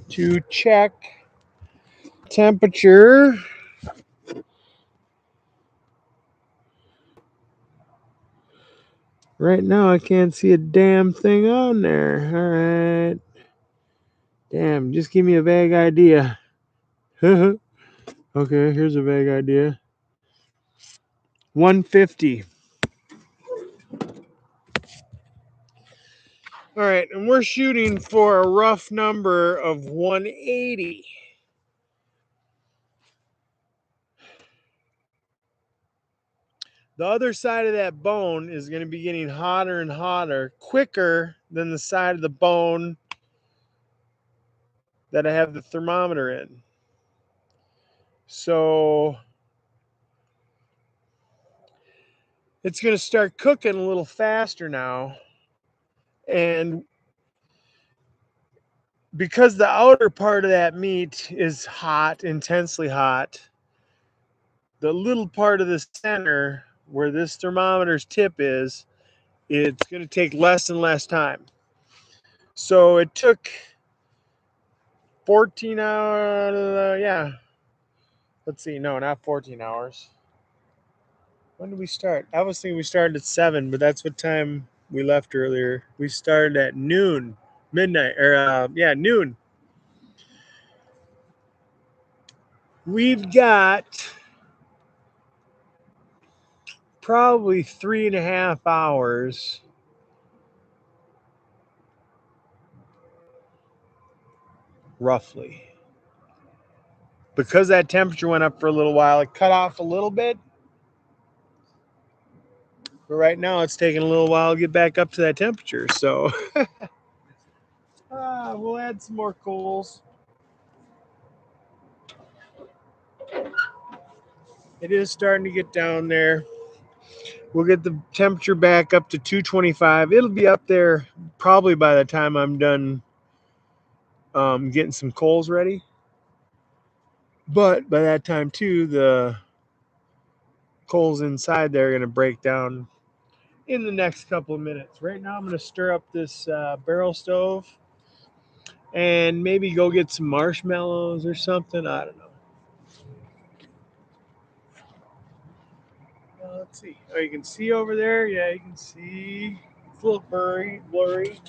to check temperature. Right now, I can't see a damn thing on there. All right. Damn, just give me a vague idea. Okay, here's a vague idea. 150. All right, and we're shooting for a rough number of 180. The other side of that bone is going to be getting hotter and hotter, quicker than the side of the bone that I have the thermometer in. So it's going to start cooking a little faster now. And because the outer part of that meat is hot, intensely hot, the little part of the center where this thermometer's tip is, it's going to take less and less time. So it took 14 hours, yeah. Let's see, no, not 14 hours. When did we start? I was thinking we started at 7, but that's what time we left earlier. We started at noon, midnight, or noon. We've got probably 3.5 hours roughly. Because that temperature went up for a little while, it cut off a little bit. But right now it's taking a little while to get back up to that temperature. So we'll add some more coals. It is starting to get down there. We'll get the temperature back up to 225. It'll be up there probably by the time I'm done getting some coals ready. But by that time too, the coals inside there are going to break down in the next couple of minutes. Right now I'm going to stir up this barrel stove and maybe go get some marshmallows or something. I don't know. Let's see. Oh, you can see over there? Yeah, you can see. It's a little blurry.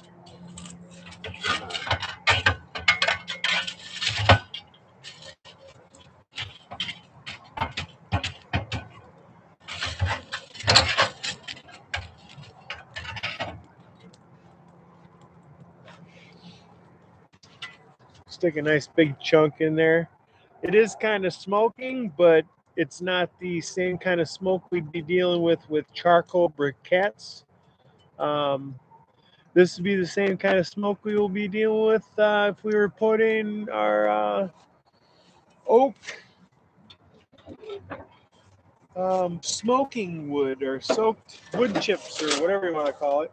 Stick a nice big chunk in there. It is kind of smoking, but it's not the same kind of smoke we'd be dealing with charcoal briquettes. This would be the same kind of smoke we will be dealing with if we were putting our oak smoking wood or soaked wood chips or whatever you want to call it.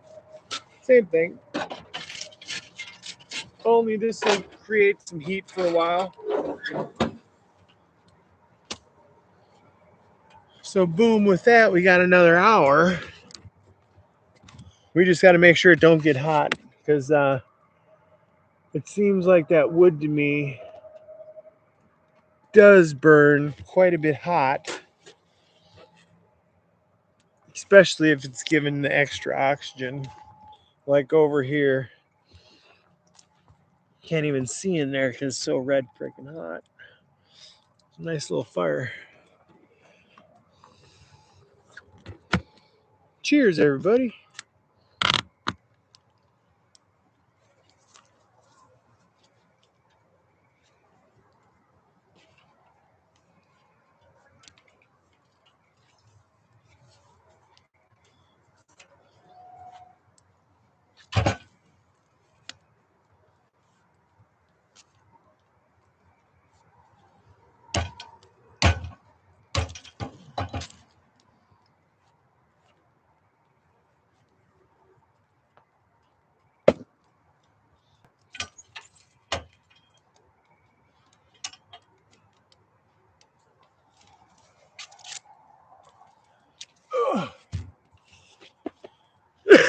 Same thing. Only this will create some heat for a while. So boom, with that, we got another hour. We just got to make sure it don't get hot because it seems like that wood to me does burn quite a bit hot, especially if it's given the extra oxygen. Like over here, can't even see in there because it's so red freaking hot. It's a nice little fire. Cheers, everybody.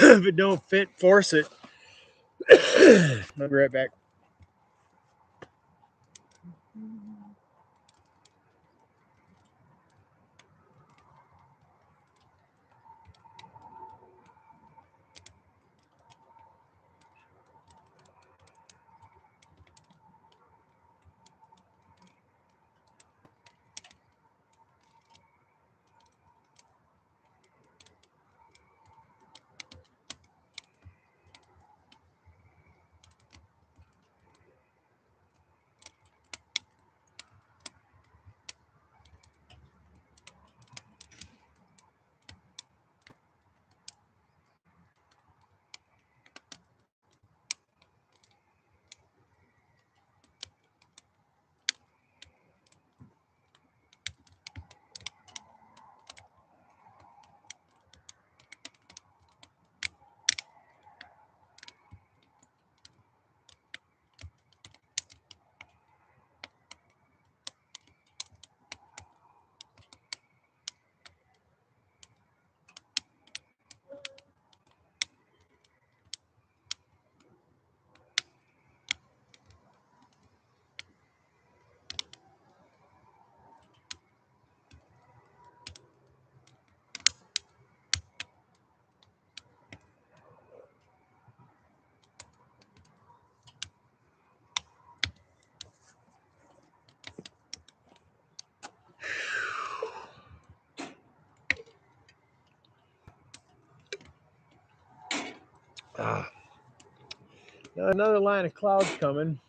If it don't fit, force it. I'll be right back. Another line of clouds coming.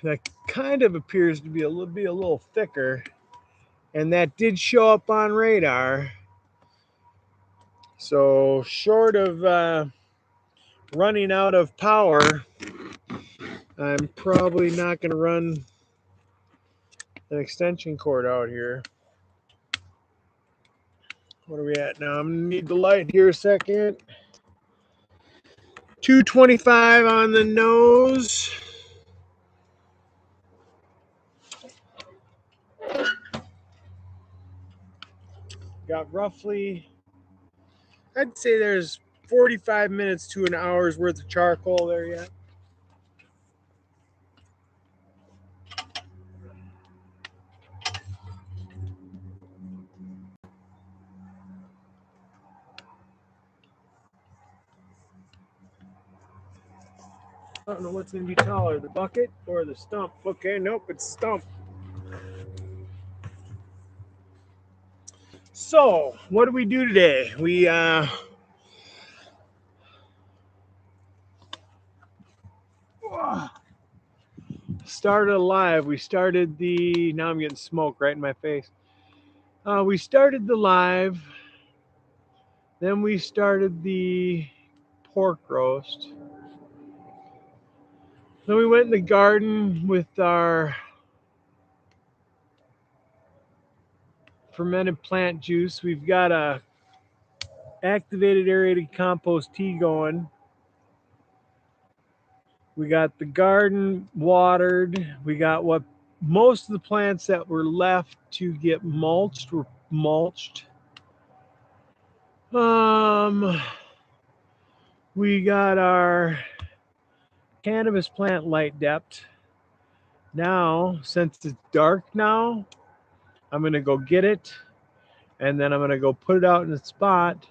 That kind of appears to be a little thicker, and that did show up on radar. So short of running out of power, I'm probably not going to run an extension cord out here. What are we at now? I'm going to need the light here a second. 225 on the nose. Got roughly, I'd say there's 45 minutes to an hour's worth of charcoal there yet. I don't know what's going to be taller, the bucket or the stump. Okay, nope, it's stump. So, what do we do today? We started live. We started the, now I'm getting smoke right in my face. We started the live, then we started the pork roast. Then we went in the garden with our fermented plant juice. We've got a activated aerated compost tea going. We got the garden watered. We got what most of the plants that were left to get mulched were mulched. We got our cannabis plant light depth. Now, since it's dark now, I'm gonna go get it, and then I'm gonna go put it out in the spot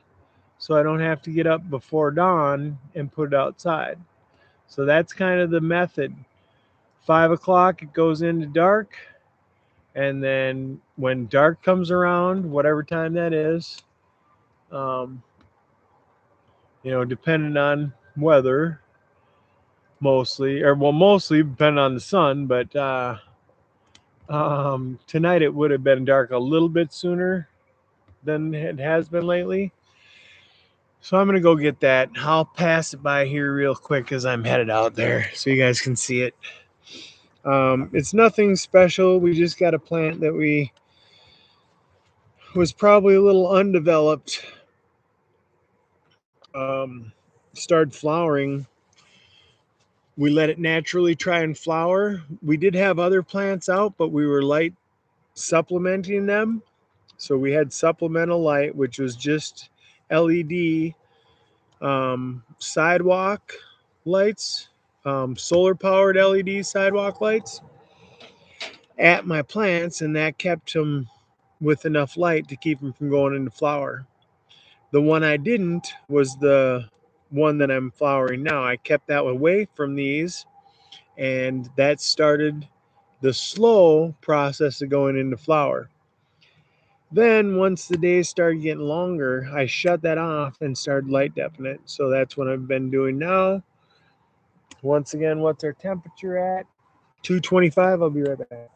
so I don't have to get up before dawn and put it outside. So that's kind of the method. 5 o'clock, it goes into dark, and then when dark comes around, whatever time that is, depending on weather, mostly depending on the sun, but tonight it would have been dark a little bit sooner than it has been lately. So I'm going to go get that. I'll pass it by here real quick as I'm headed out there so you guys can see it. It's nothing special. We just got a plant that was probably a little undeveloped. Started flowering. We let it naturally try and flower. We did have other plants out, but we were light supplementing them. So we had supplemental light, which was just LED sidewalk lights, solar powered LED sidewalk lights at my plants, and that kept them with enough light to keep them from going into flower. The one I didn't was the one that I'm flowering now. I kept that away from these, and that started the slow process of going into flower. Then once the days started getting longer, I shut that off and started light depping it. So that's what I've been doing now. Once again, what's our temperature at? 225. I'll be right back.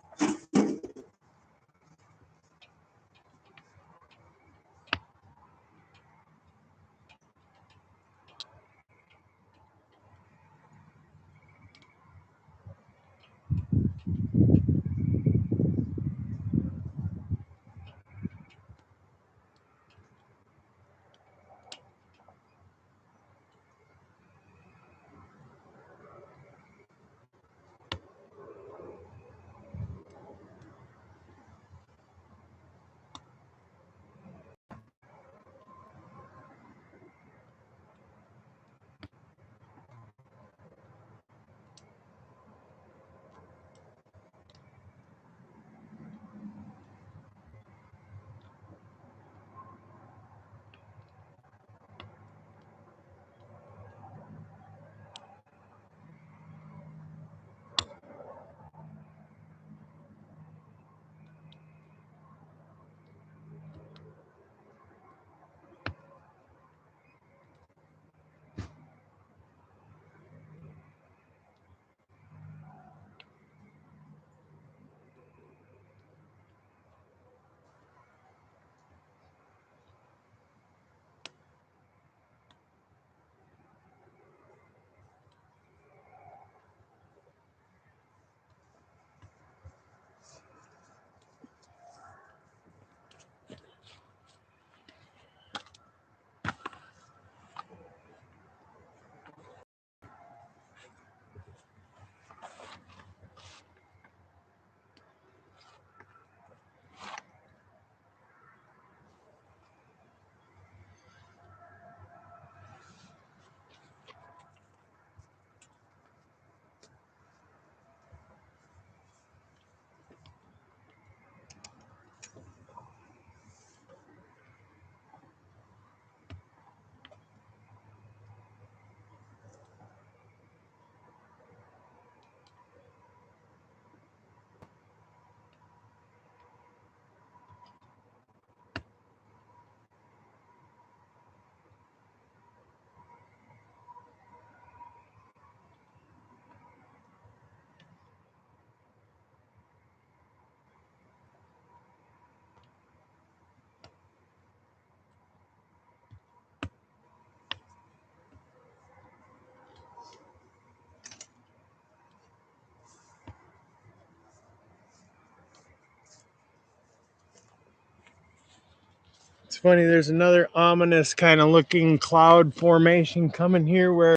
funny. There's another ominous kind of looking cloud formation coming here where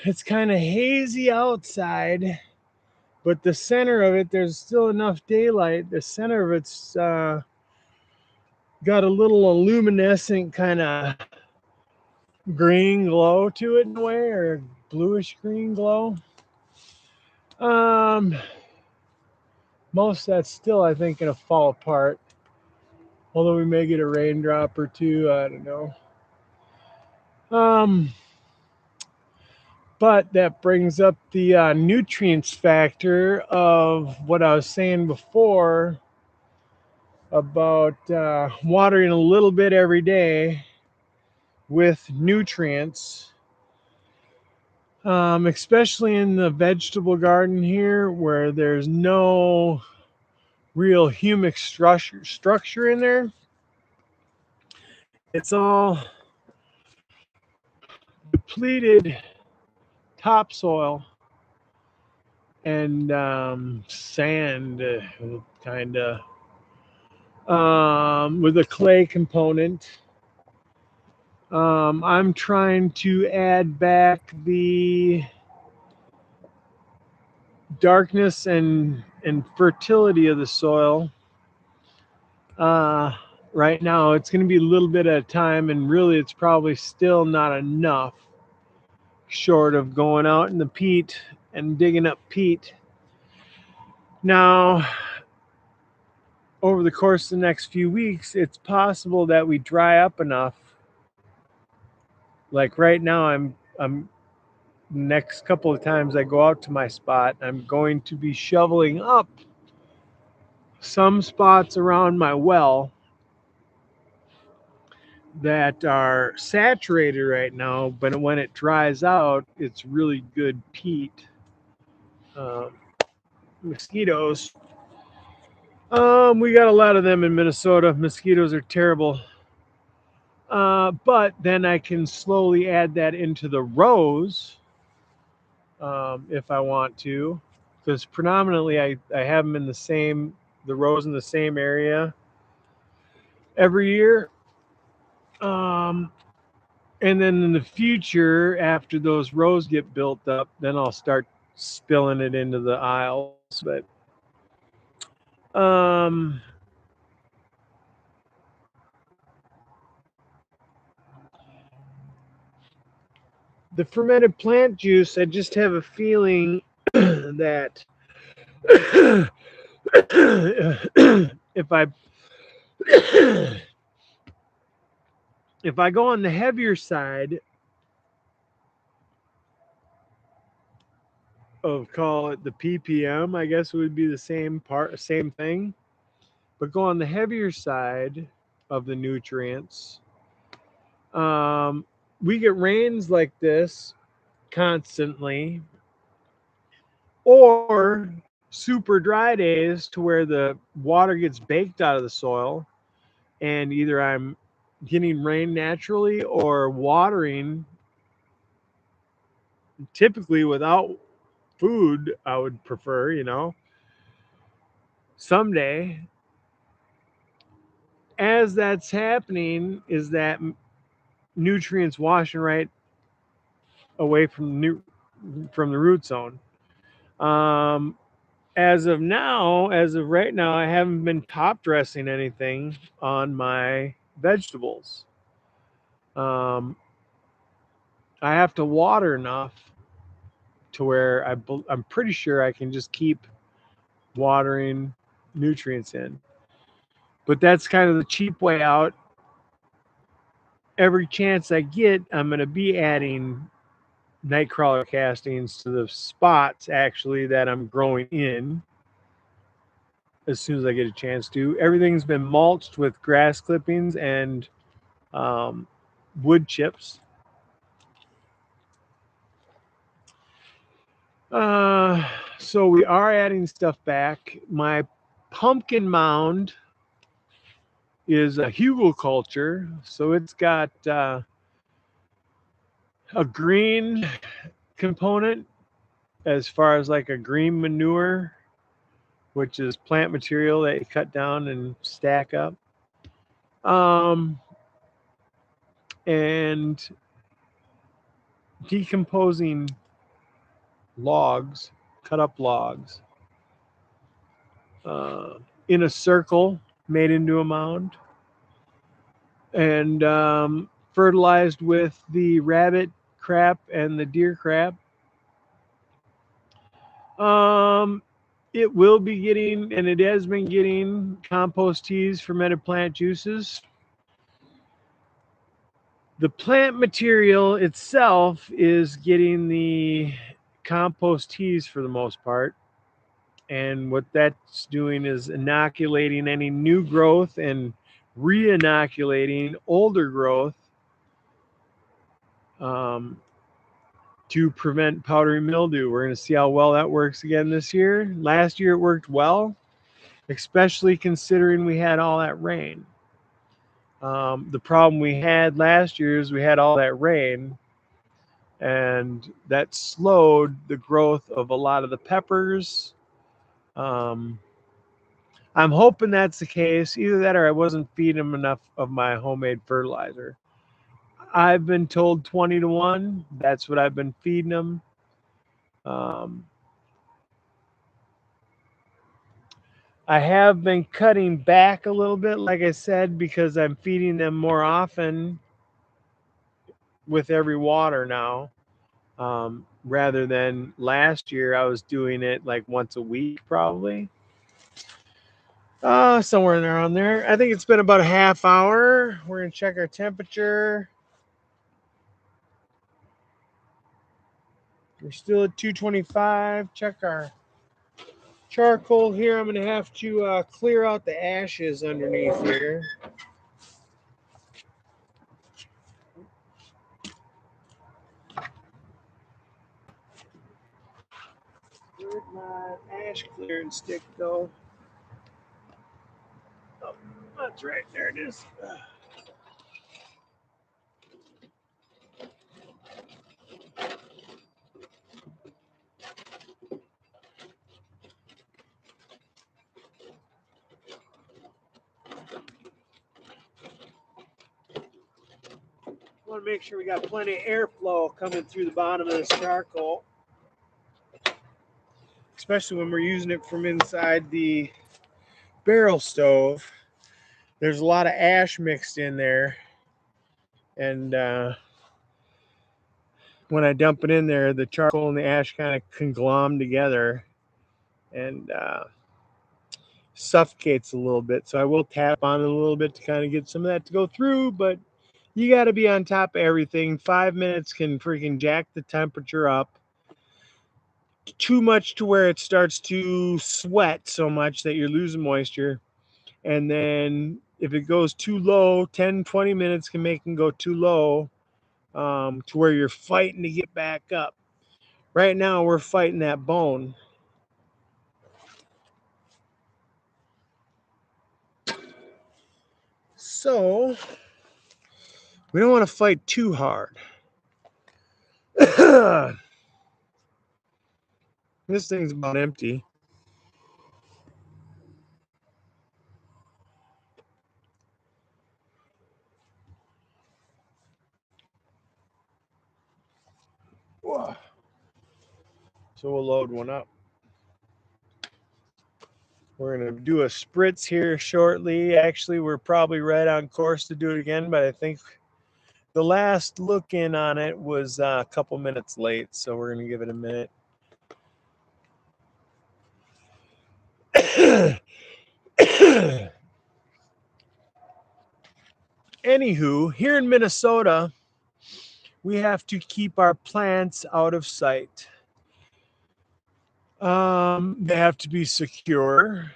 it's kind of hazy outside, but the center of it, there's still enough daylight. The center of it's got a little luminescent kind of green glow to it in a way, or bluish green glow. Most of that's still, I think, gonna fall apart. Although we may get a raindrop or two, I don't know. But that brings up the nutrients factor of what I was saying before about watering a little bit every day with nutrients, especially in the vegetable garden here where there's no real humic structure in there. It's all depleted topsoil and sand, kind of, with a clay component. I'm trying to add back the darkness and fertility of the soil. Right now, it's going to be a little bit at a time, and really, it's probably still not enough, short of going out in the peat and digging up peat. Now, over the course of the next few weeks, it's possible that we dry up enough. Like right now, I'm next couple of times I go out to my spot, I'm going to be shoveling up some spots around my well that are saturated right now, but when it dries out, it's really good peat. Mosquitoes. We got a lot of them in Minnesota. Mosquitoes are terrible. But then I can slowly add that into the rows if I want to, because predominantly I have them in the rows in the same area every year. And then in the future, after those rows get built up, then I'll start spilling it into the aisles. But the fermented plant juice, I just have a feeling that if I go on the heavier side of, call it the ppm, I guess it would be the same thing, but go on the heavier side of the nutrients, we get rains like this constantly, or super dry days to where the water gets baked out of the soil, and either I'm getting rain naturally or watering typically without food, I would prefer, someday. As that's happening, is that nutrients washing right away from the root zone. As of right now, I haven't been top dressing anything on my vegetables. I have to water enough to where I'm pretty sure I can just keep watering nutrients in. But that's kind of the cheap way out. Every chance I get, I'm going to be adding nightcrawler castings to the spots actually that I'm growing in as soon as I get a chance to. Everything's been mulched with grass clippings and wood chips. So we are adding stuff back. My pumpkin mound is a hugelkultur, so it's got a green component as far as like a green manure, which is plant material that you cut down and stack up. And decomposing logs, cut up logs, in a circle made into a mound, and fertilized with the rabbit crap and the deer crap. It will be getting, and it has been getting, compost teas, fermented plant juices. The plant material itself is getting the compost teas for the most part. And what that's doing is inoculating any new growth and re-inoculating older growth, to prevent powdery mildew. We're going to see how well that works again this year. Last year it worked well, especially considering we had all that rain. The problem we had last year is we had all that rain, and that slowed the growth of a lot of the peppers. I'm hoping that's the case. Either that or I wasn't feeding them enough of my homemade fertilizer. I've been told 20-1. That's what I've been feeding them. I have been cutting back a little bit, like I said, because I'm feeding them more often with every water now. Rather than last year, I was doing it like once a week, probably. Somewhere around there. I think it's been about a half hour. We're going to check our temperature. We're still at 225. Check our charcoal here. I'm going to have to clear out the ashes underneath here. Where'd my ash clearing stick go? Oh, that's right. There it is. Want to make sure we got plenty of airflow coming through the bottom of this charcoal, especially when we're using it from inside the barrel stove. There's a lot of ash mixed in there, and when I dump it in there, the charcoal and the ash kind of conglom together and suffocates a little bit. So I will tap on it a little bit to kind of get some of that to go through, but you got to be on top of everything. 5 minutes can freaking jack the temperature up too much to where it starts to sweat so much that you're losing moisture. And then if it goes too low, 10-20 minutes can make it go too low, to where you're fighting to get back up. Right now we're fighting that bone. So we don't want to fight too hard. This thing's about empty. Whoa. So we'll load one up. We're going to do a spritz here shortly. Actually, we're probably right on course to do it again, but I think the last look in on it was a couple minutes late, so we're going to give it a minute. Anywho, here in Minnesota, we have to keep our plants out of sight. They have to be secure.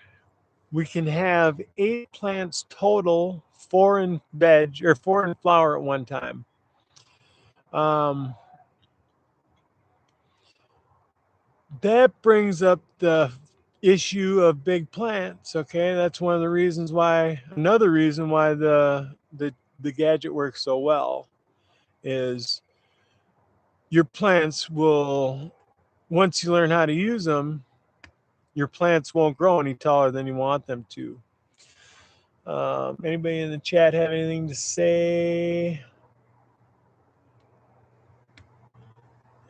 We can have 8 plants total, 4 in veg or 4 in flower at one time. That brings up the issue of big plants. Okay, that's one of the reasons why. Another reason why the gadget works so well is your plants will, once you learn how to use them, your plants won't grow any taller than you want them to. Anybody in the chat have anything to say?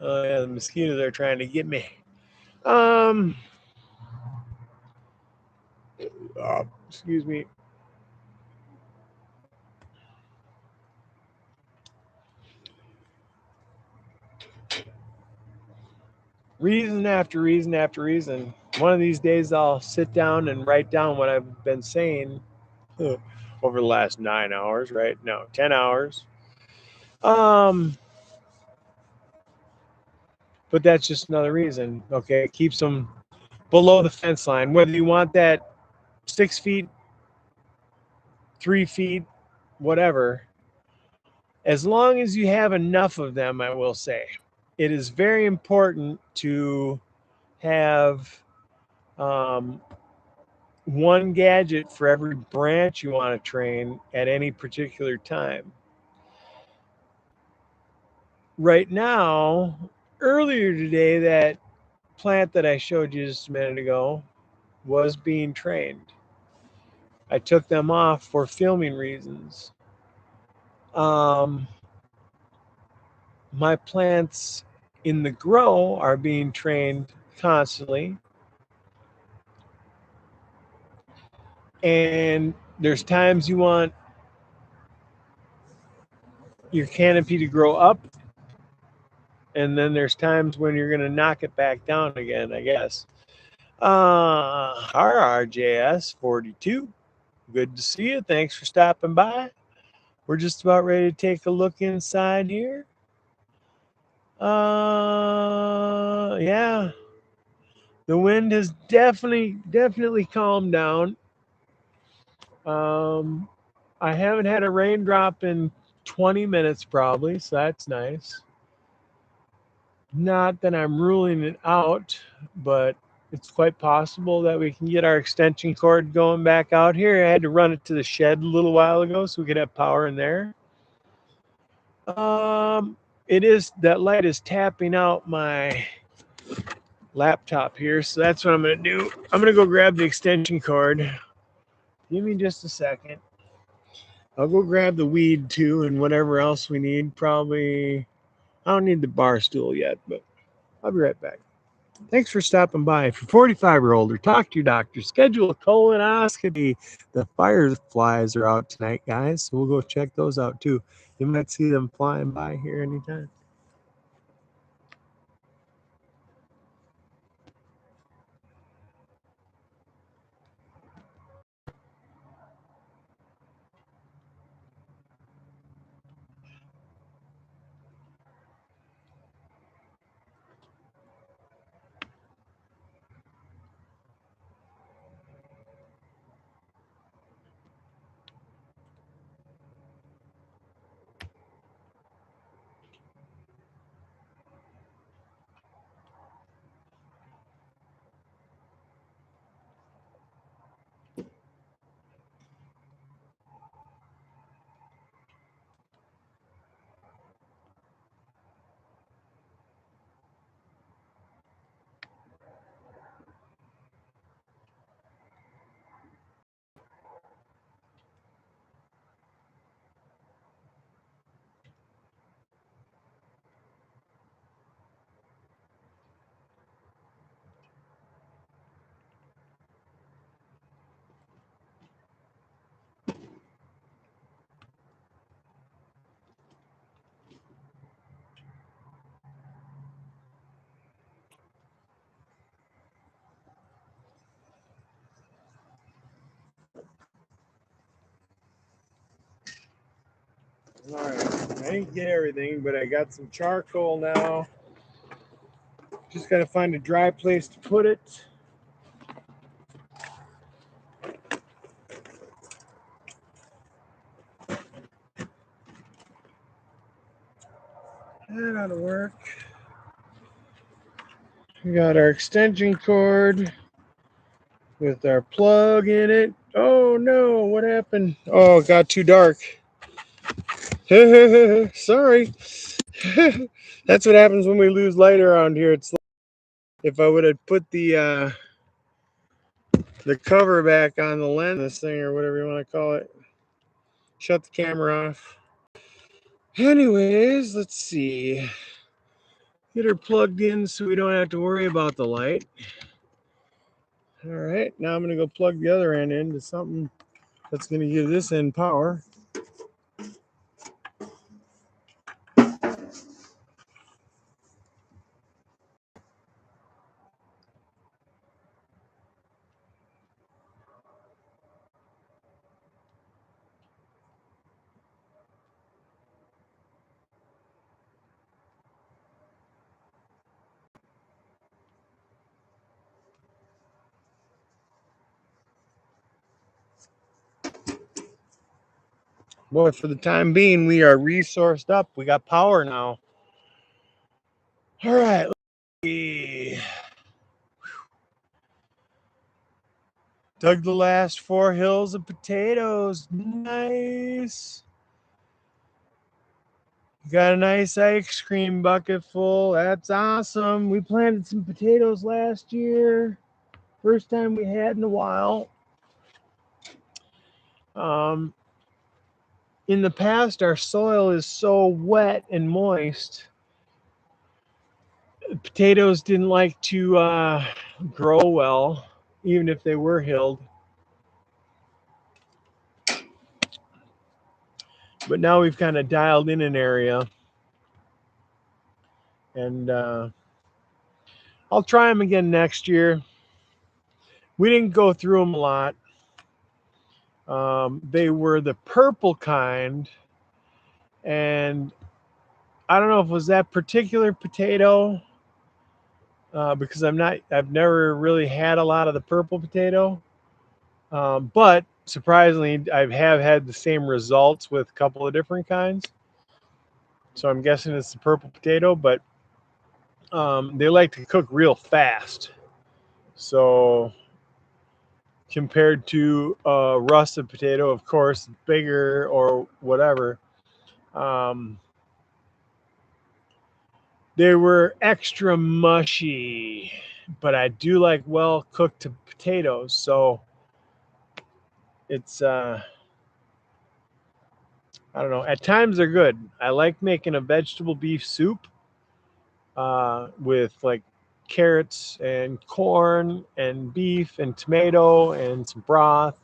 Oh yeah, the mosquitoes are trying to get me. Excuse me. Reason after reason after reason. One of these days I'll sit down and write down what I've been saying over the last 9 hours, right? No, 10 hours. But that's just another reason. Okay, it keeps them below the fence line. Whether you want that 6 feet, 3 feet, whatever, as long as you have enough of them, I will say. It is very important to have one gadget for every branch you want to train at any particular time. Right now, earlier today, that plant that I showed you just a minute ago was being trained. I took them off for filming reasons. My plants in the grow are being trained constantly. And there's times you want your canopy to grow up, and then there's times when you're going to knock it back down again, I guess. RRJS 42, good to see you. Thanks for stopping by. We're just about ready to take a look inside here. Yeah, the wind has definitely calmed down. I haven't had a raindrop in 20 minutes probably, so that's nice. Not that I'm ruling it out, but it's quite possible that we can get our extension cord going back out here. I had to run it to the shed a little while ago so we could have power in there. That light is tapping out my laptop here, so that's what I'm going to do. I'm going to go grab the extension cord. Give me just a second. I'll go grab the weed too and whatever else we need. Probably, I don't need the bar stool yet, but I'll be right back. Thanks for stopping by. If you're 45 or older, talk to your doctor. Schedule a colonoscopy. The fireflies are out tonight, guys, so we'll go check those out too. You might see them flying by here anytime. All right, I didn't get everything, but I got some charcoal now. Just got to find a dry place to put it. That ought to work. We got our extension cord with our plug in it. Oh no, what happened? Oh, it got too dark. Sorry. That's what happens when we lose light around here. It's like if I would have put the the cover back on the lens, this thing, or whatever you want to call it. Shut the camera off. Anyways, let's see. Get her plugged in so we don't have to worry about the light. All right, now I'm going to go plug the other end into something that's going to give this end power. Boy, for the time being, we are resourced up. We got power now. All right. Let's see. Dug the last 4 hills of potatoes. Nice. Got a nice ice cream bucket full. That's awesome. We planted some potatoes last year. First time we had in a while. In the past, our soil is so wet and moist. Potatoes didn't like to grow well, even if they were hilled. But now we've kind of dialed in an area. And I'll try them again next year. We didn't go through them a lot. They were the purple kind. And I don't know if it was that particular potato because I've never really had a lot of the purple potato. But surprisingly, I have had the same results with a couple of different kinds. So I'm guessing it's the purple potato, but they like to cook real fast. So compared to a russet potato, of course, bigger or whatever, they were extra mushy. But I do like well cooked potatoes, so it's I don't know. At times they're good. I like making a vegetable beef soup with like carrots and corn and beef and tomato and some broth.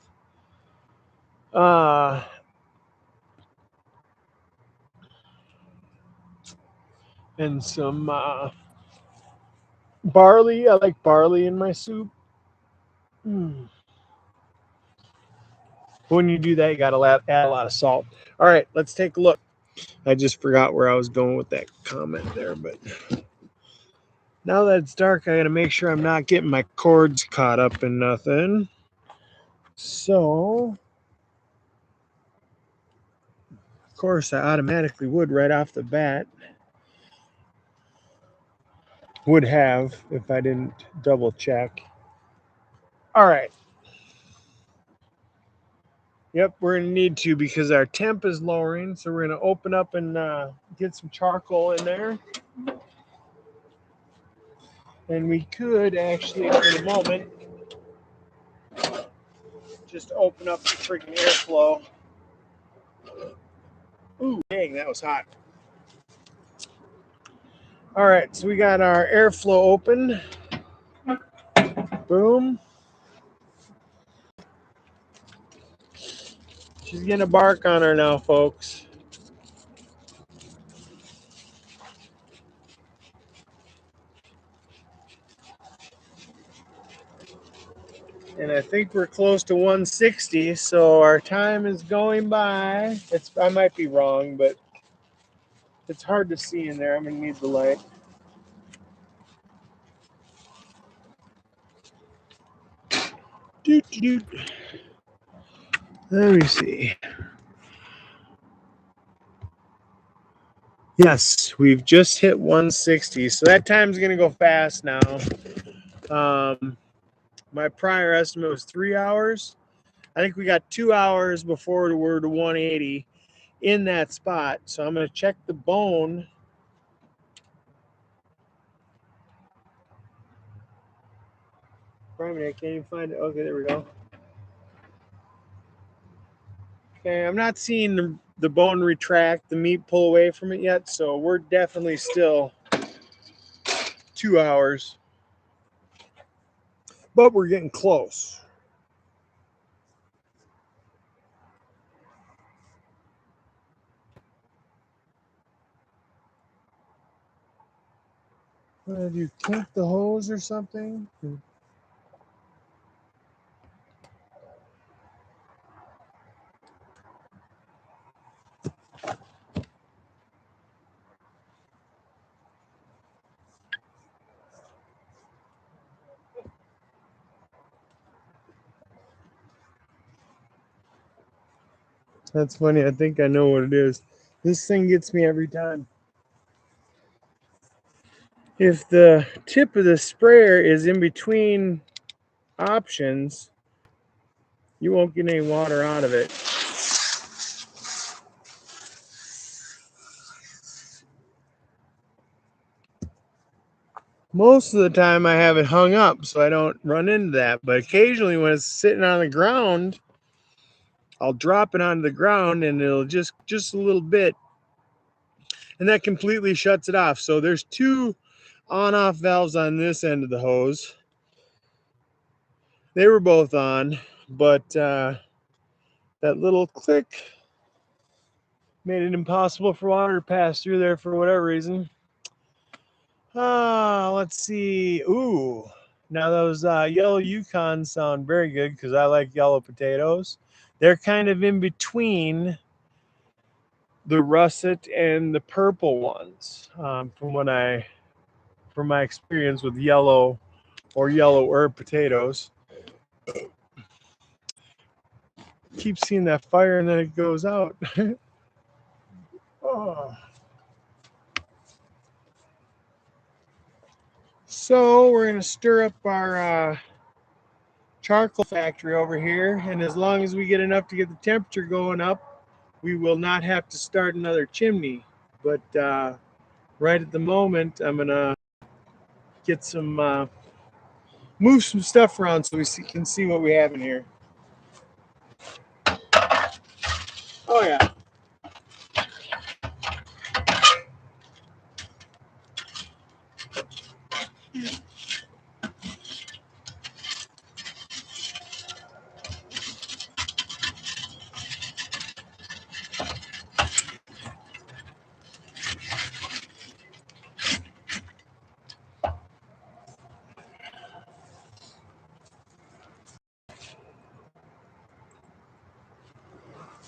And some barley. I like barley in my soup. When you do that, you got to add a lot of salt. All right, let's take a look. I just forgot where I was going with that comment there, but now that it's dark, I got to make sure I'm not getting my cords caught up in nothing. So, of course, I automatically would right off the bat. Would have if I didn't double check. All right. Yep, we're going to need to because our temp is lowering. So we're going to open up and get some charcoal in there. And we could actually, for the moment, just open up the freaking airflow. Ooh, dang, that was hot. All right, so we got our airflow open. Boom. She's getting a bark on her now, folks. And I think we're close to 160, so our time is going by. I might be wrong, but it's hard to see in there. I'm going to need the light. Let me see. Yes, we've just hit 160, so that time's going to go fast now. My prior estimate was 3 hours. I think we got 2 hours before we're to 180 in that spot. So I'm going to check the bone. primary. I can't even find it. Okay, there we go. Okay, I'm not seeing the bone retract, the meat pull away from it yet, so we're definitely still 2 hours. But we're getting close. Did you kink the hose or something? That's funny. I think I know what it is. This thing gets me every time. If the tip of the sprayer is in between options, you won't get any water out of it. Most of the time I have it hung up so I don't run into that, but occasionally when it's sitting on the ground, I'll drop it onto the ground and it'll just a little bit, and that completely shuts it off. So there's 2 on-off valves on this end of the hose. They were both on, but that little click made it impossible for water to pass through there for whatever reason. Let's see. Ooh, now those yellow Yukons sound very good because I like yellow potatoes. They're kind of in between the russet and the purple ones, from my experience with yellow or yellow herb potatoes. Keep seeing that fire and then it goes out. Oh. So we're gonna stir up our charcoal factory over here, and as long as we get enough to get the temperature going up, we will not have to start another chimney. But right at the moment, I'm gonna get some move some stuff around so we can see what we have in here. Oh yeah.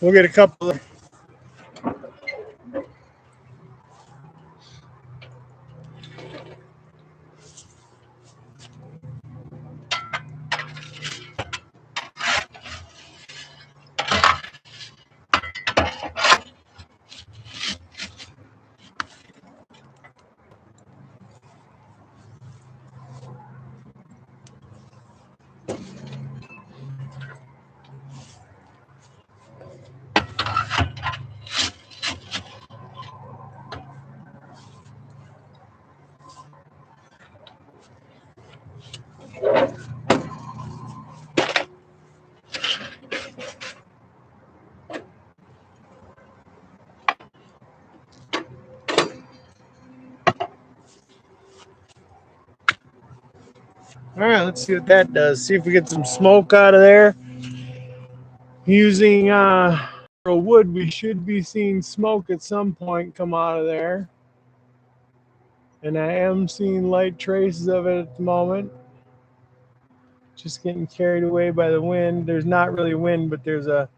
We'll get a couple of All right, let's see what that does. See if we get some smoke out of there. Using wood, we should be seeing smoke at some point come out of there. And I am seeing light traces of it at the moment. Just getting carried away by the wind. There's not really wind, but there's a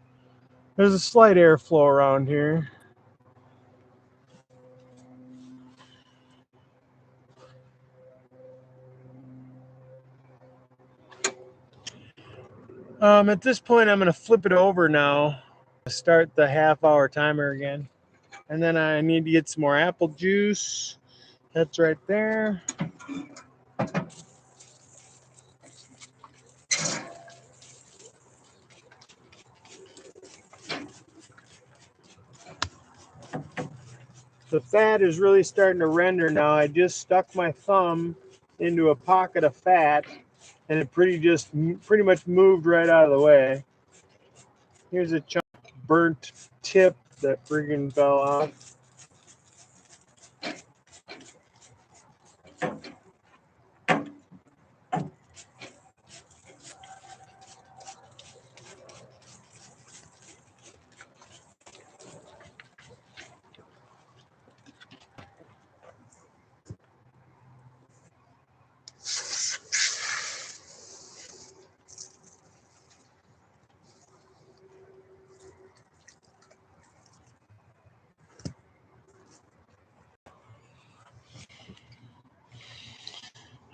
slight airflow around here. At this point, I'm going to flip it over now. Start the half-hour timer again. And then I need to get some more apple juice. That's right there. The fat is really starting to render now. I just stuck my thumb into a pocket of fat and it pretty much moved right out of the way. Here's a chunk of burnt tip that friggin' fell off.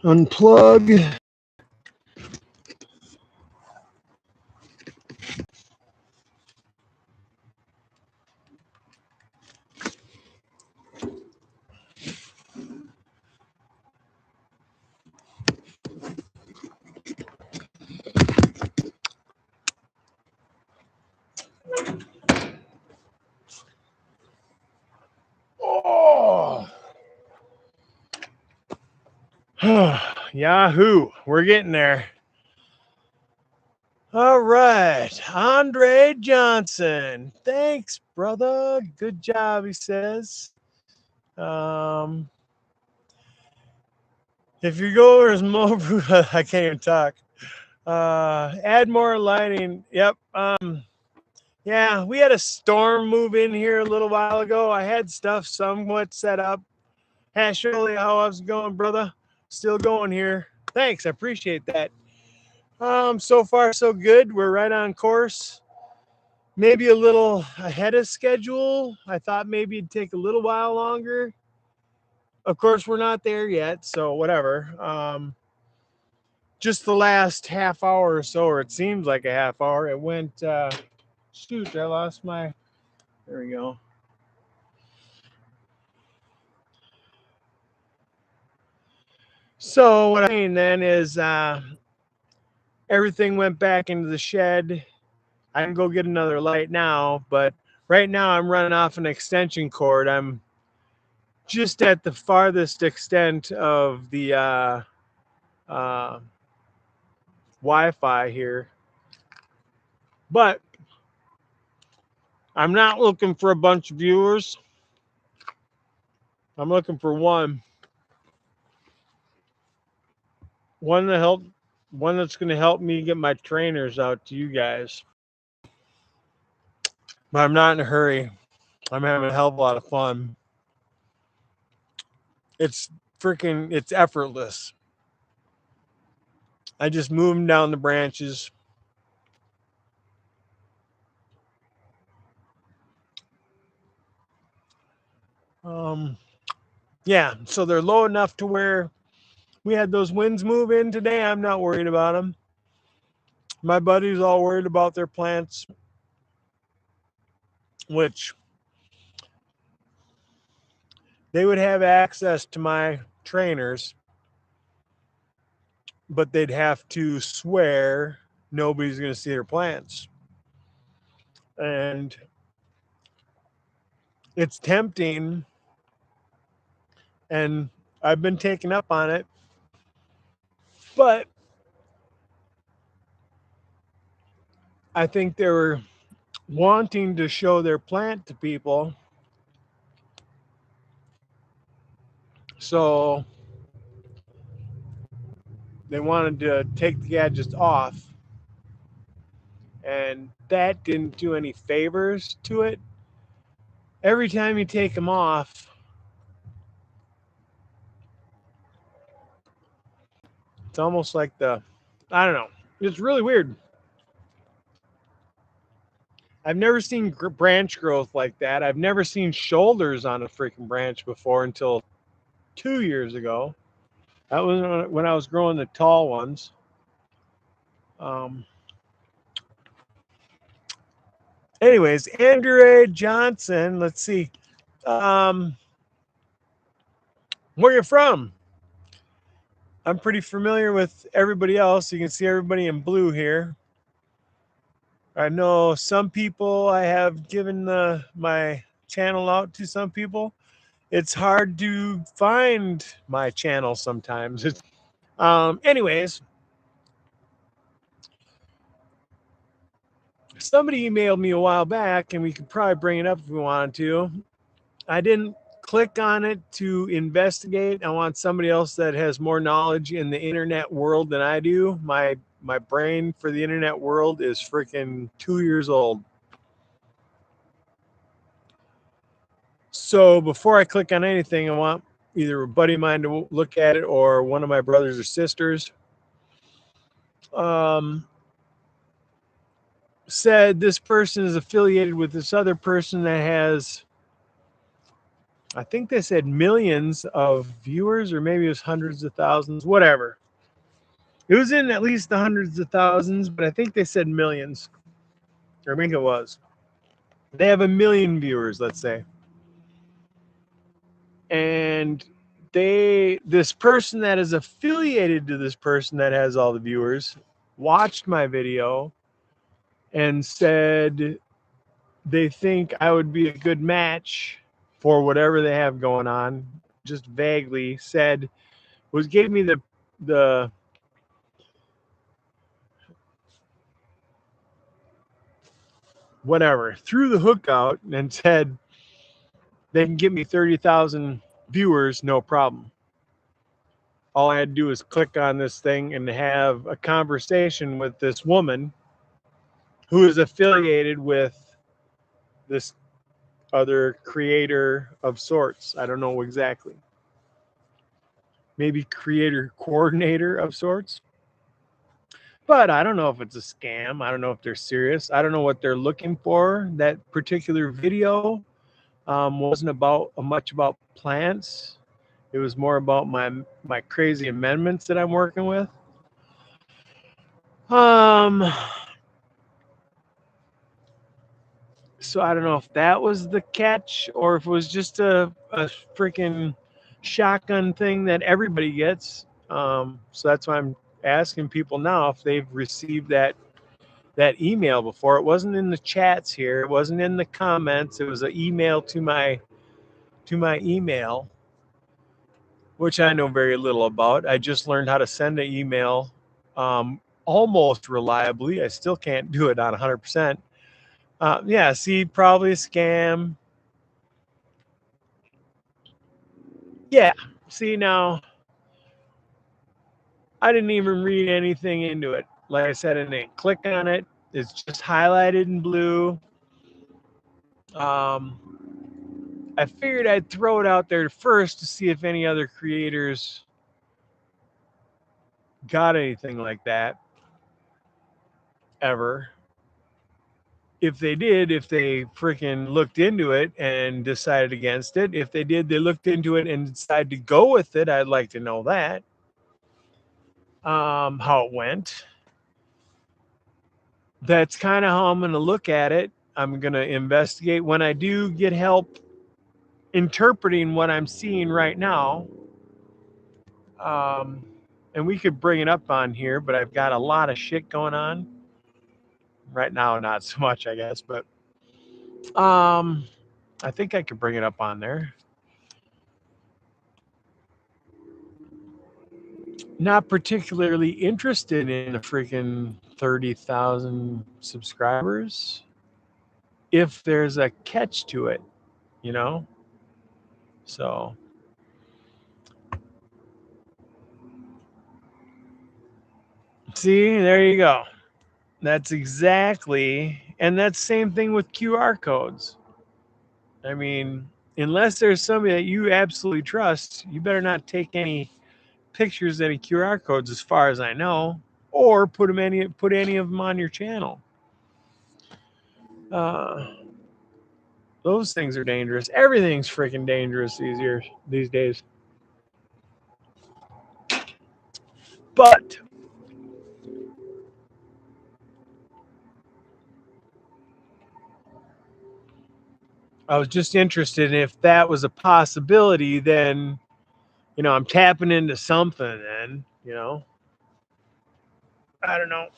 Unplug. Oh. Yahoo, we're getting there. All right, Andre Johnson. Thanks, brother. Good job, he says. If you go there's more, I can't even talk. Add more lighting. Yep. Yeah, we had a storm move in here a little while ago. I had stuff somewhat set up. Ashley, how I was going, brother? Still going here. Thanks, I appreciate that. So far so good. We're right on course. Maybe a little ahead of schedule. I thought maybe it'd take a little while longer. Of course, we're not there yet, so whatever. Just the last half hour or so, or it seems like a half hour, it went, shoot, I lost my, there we go. So what I mean then is everything went back into the shed. I can go get another light now, but right now I'm running off an extension cord. I'm just at the farthest extent of the Wi-Fi here. But I'm not looking for a bunch of viewers. I'm looking for one that's going to help me get my trainers out to you guys. But I'm not in a hurry. I'm having a hell of a lot of fun. It's effortless. I just move them down the branches. Yeah, so they're low enough to where we had those winds move in today. I'm not worried about them. My buddies all worried about their plants, which they would have access to my trainers, but they'd have to swear nobody's going to see their plants. And it's tempting, and I've been taken up on it, but I think they were wanting to show their plant to people. So they wanted to take the gadgets off, and that didn't do any favors to it. Every time you take them off, it's almost like I don't know. It's really weird. I've never seen branch growth like that. I've never seen shoulders on a freaking branch before until 2 years ago. That was when I was growing the tall ones. Anyways, Andrew A. Johnson, let's see. Where you from? I'm pretty familiar with everybody else. You can see everybody in blue here. I know some people I have given my channel out to some people. It's hard to find my channel sometimes. Anyways, somebody emailed me a while back, and we could probably bring it up if we wanted to. I didn't click on it to investigate. I want somebody else that has more knowledge in the internet world than I do. My brain for the internet world is freaking 2 years old. So before I click on anything, I want either a buddy of mine to look at it or one of my brothers or sisters. Said this person is affiliated with this other person that has, I think they said millions of viewers, or maybe it was hundreds of thousands, whatever. It was in at least the hundreds of thousands, but I think they said millions. Or I think it was. They have 1 million viewers, let's say. And this person that is affiliated to this person that has all the viewers watched my video and said they think I would be a good match for whatever they have going on. Just vaguely said, gave me the whatever, threw the hook out and said they can give me 30,000 viewers, no problem. All I had to do was click on this thing and have a conversation with this woman who is affiliated with this other creator of sorts. I don't know exactly. Maybe creator coordinator of sorts. But I don't know if it's a scam. I don't know if they're serious. I don't know what they're looking for. That particular video wasn't much about plants. It was more about my crazy amendments that I'm working with. So I don't know if that was the catch or if it was just a freaking shotgun thing that everybody gets. So that's why I'm asking people now if they've received that email before. It wasn't in the chats here. It wasn't in the comments. It was an email to my email, which I know very little about. I just learned how to send an email almost reliably. I still can't do it on 100%. Yeah, see, probably a scam. Yeah, see, now I didn't even read anything into it. Like I said, I didn't click on it. It's just highlighted in blue. I figured I'd throw it out there first to see if any other creators got anything like that ever. If they did, if they freaking looked into it and decided against it. If they did, they looked into it and decided to go with it. I'd like to know that. How it went. That's kind of how I'm going to look at it. I'm going to investigate when I do get help interpreting what I'm seeing right now. And we could bring it up on here, but I've got a lot of shit going on right now. Not so much, I guess, but I think I could bring it up on there. Not particularly interested in a freaking 30,000 subscribers if there's a catch to it, you know? So see, there you go. That's exactly, and that's same thing with QR codes. I mean, unless there's somebody that you absolutely trust, you better not take any pictures, any QR codes, as far as I know, or put any of them on your channel. Those things are dangerous. Everything's freaking dangerous these days. But I was just interested in if that was a possibility, then, you know, I'm tapping into something then, you know. I don't know.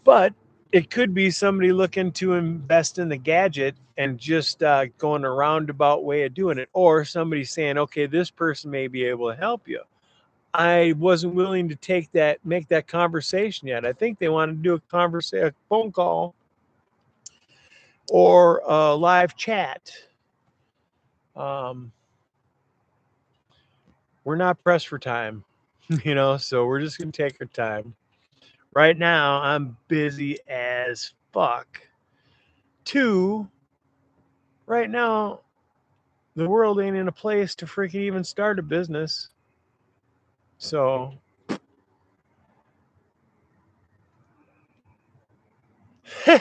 But it could be somebody looking to invest in the gadget and just going a roundabout way of doing it. Or somebody saying, okay, this person may be able to help you. I wasn't willing to make that conversation yet. I think they wanted to do a phone call or a live chat. We're not pressed for time, so we're just going to take our time. Right now, I'm busy as fuck. 2, right now, the world ain't in a place to freaking even start a business. So, well,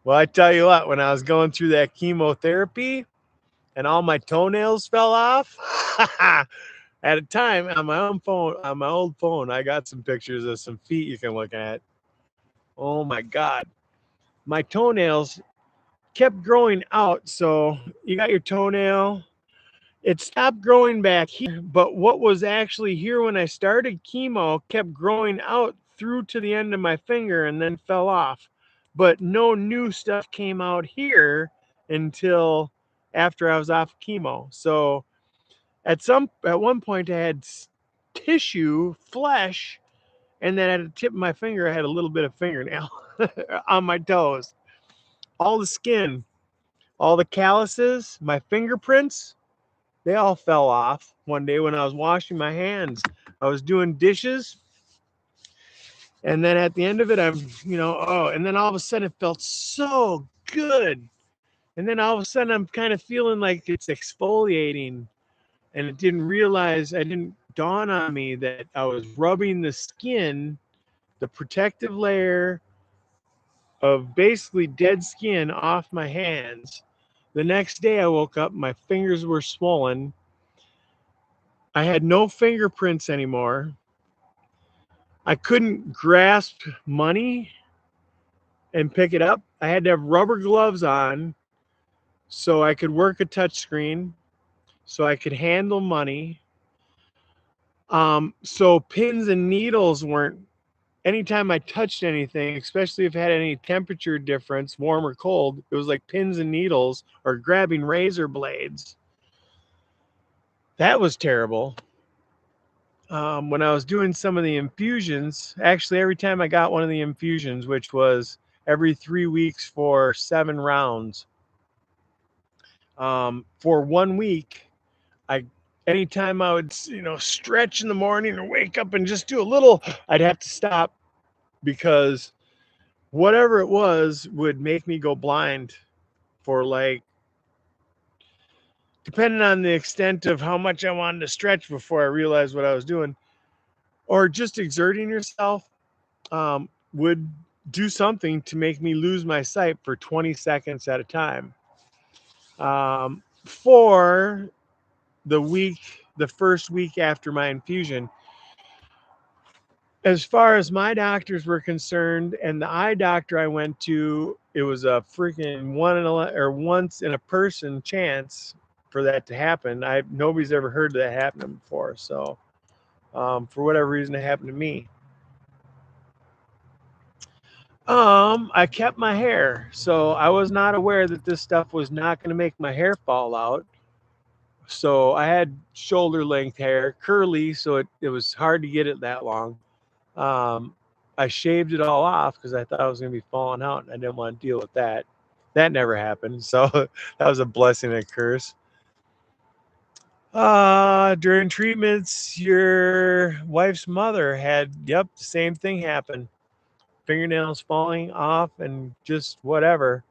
I tell you what, when I was going through that chemotherapy and all my toenails fell off, at a time on my old phone, I got some pictures of some feet you can look at. Oh my God. My toenails kept growing out. So you got your toenail. It stopped growing back here, but what was actually here when I started chemo kept growing out through to the end of my finger and then fell off. But no new stuff came out here until after I was off chemo. So at one point I had tissue, flesh, and then at the tip of my finger I had a little bit of fingernail on my toes. All the skin, all the calluses, my fingerprints, they all fell off one day when I was washing my hands. I was doing dishes, and then at the end of it, and then all of a sudden it felt so good. And then all of a sudden I'm kind of feeling like it's exfoliating, and it didn't dawn on me that I was rubbing the skin, the protective layer of basically dead skin off my hands. The next day I woke up, my fingers were swollen. I had no fingerprints anymore. I couldn't grasp money and pick it up. I had to have rubber gloves on so I could work a touch screen, so I could handle money. So pins and needles weren't, anytime I touched anything, especially if it had any temperature difference, warm or cold, it was like pins and needles or grabbing razor blades. That was terrible. When I was doing some of the infusions, actually every time I got one of the infusions, which was every 3 weeks for 7 rounds, for 1 week, anytime I would, stretch in the morning or wake up and just do a little, I'd have to stop because whatever it was would make me go blind for depending on the extent of how much I wanted to stretch before I realized what I was doing, or just exerting yourself would do something to make me lose my sight for 20 seconds at a time. For the first week after my infusion, as far as my doctors were concerned, and the eye doctor I went to, it was a freaking once in a person chance for that to happen. Nobody's ever heard of that happening before. So, for whatever reason, it happened to me. I kept my hair, so I was not aware that this stuff was not going to make my hair fall out. So I had shoulder length hair, curly, so it was hard to get it that long. I shaved it all off because I thought I was going to be falling out, and I didn't want to deal with that. That never happened, so that was a blessing and a curse. During treatments, your wife's mother had, the same thing happen. Fingernails falling off and just whatever.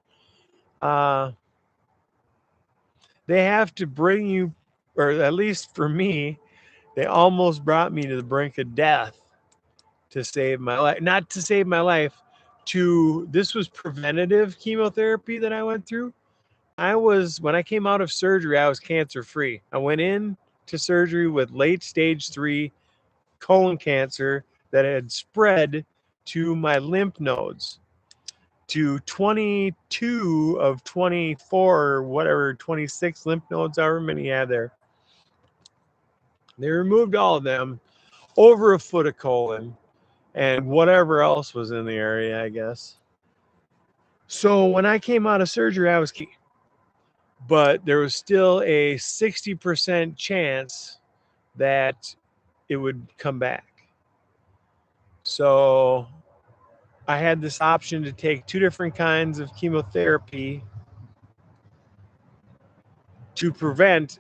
They have to bring you, or at least for me, they almost brought me to the brink of death to save my life. Not to save my life, this was preventative chemotherapy that I went through. When I came out of surgery, I was cancer free. I went in to surgery with late stage 3 colon cancer that had spread to my lymph nodes, to 22 of 24 or whatever, 26 lymph nodes, however many you have there. They removed all of them, over a foot of colon, and whatever else was in the area, I guess. So when I came out of surgery, I was key. but there was still a 60% chance that it would come back. So I had this option to take 2 different kinds of chemotherapy to prevent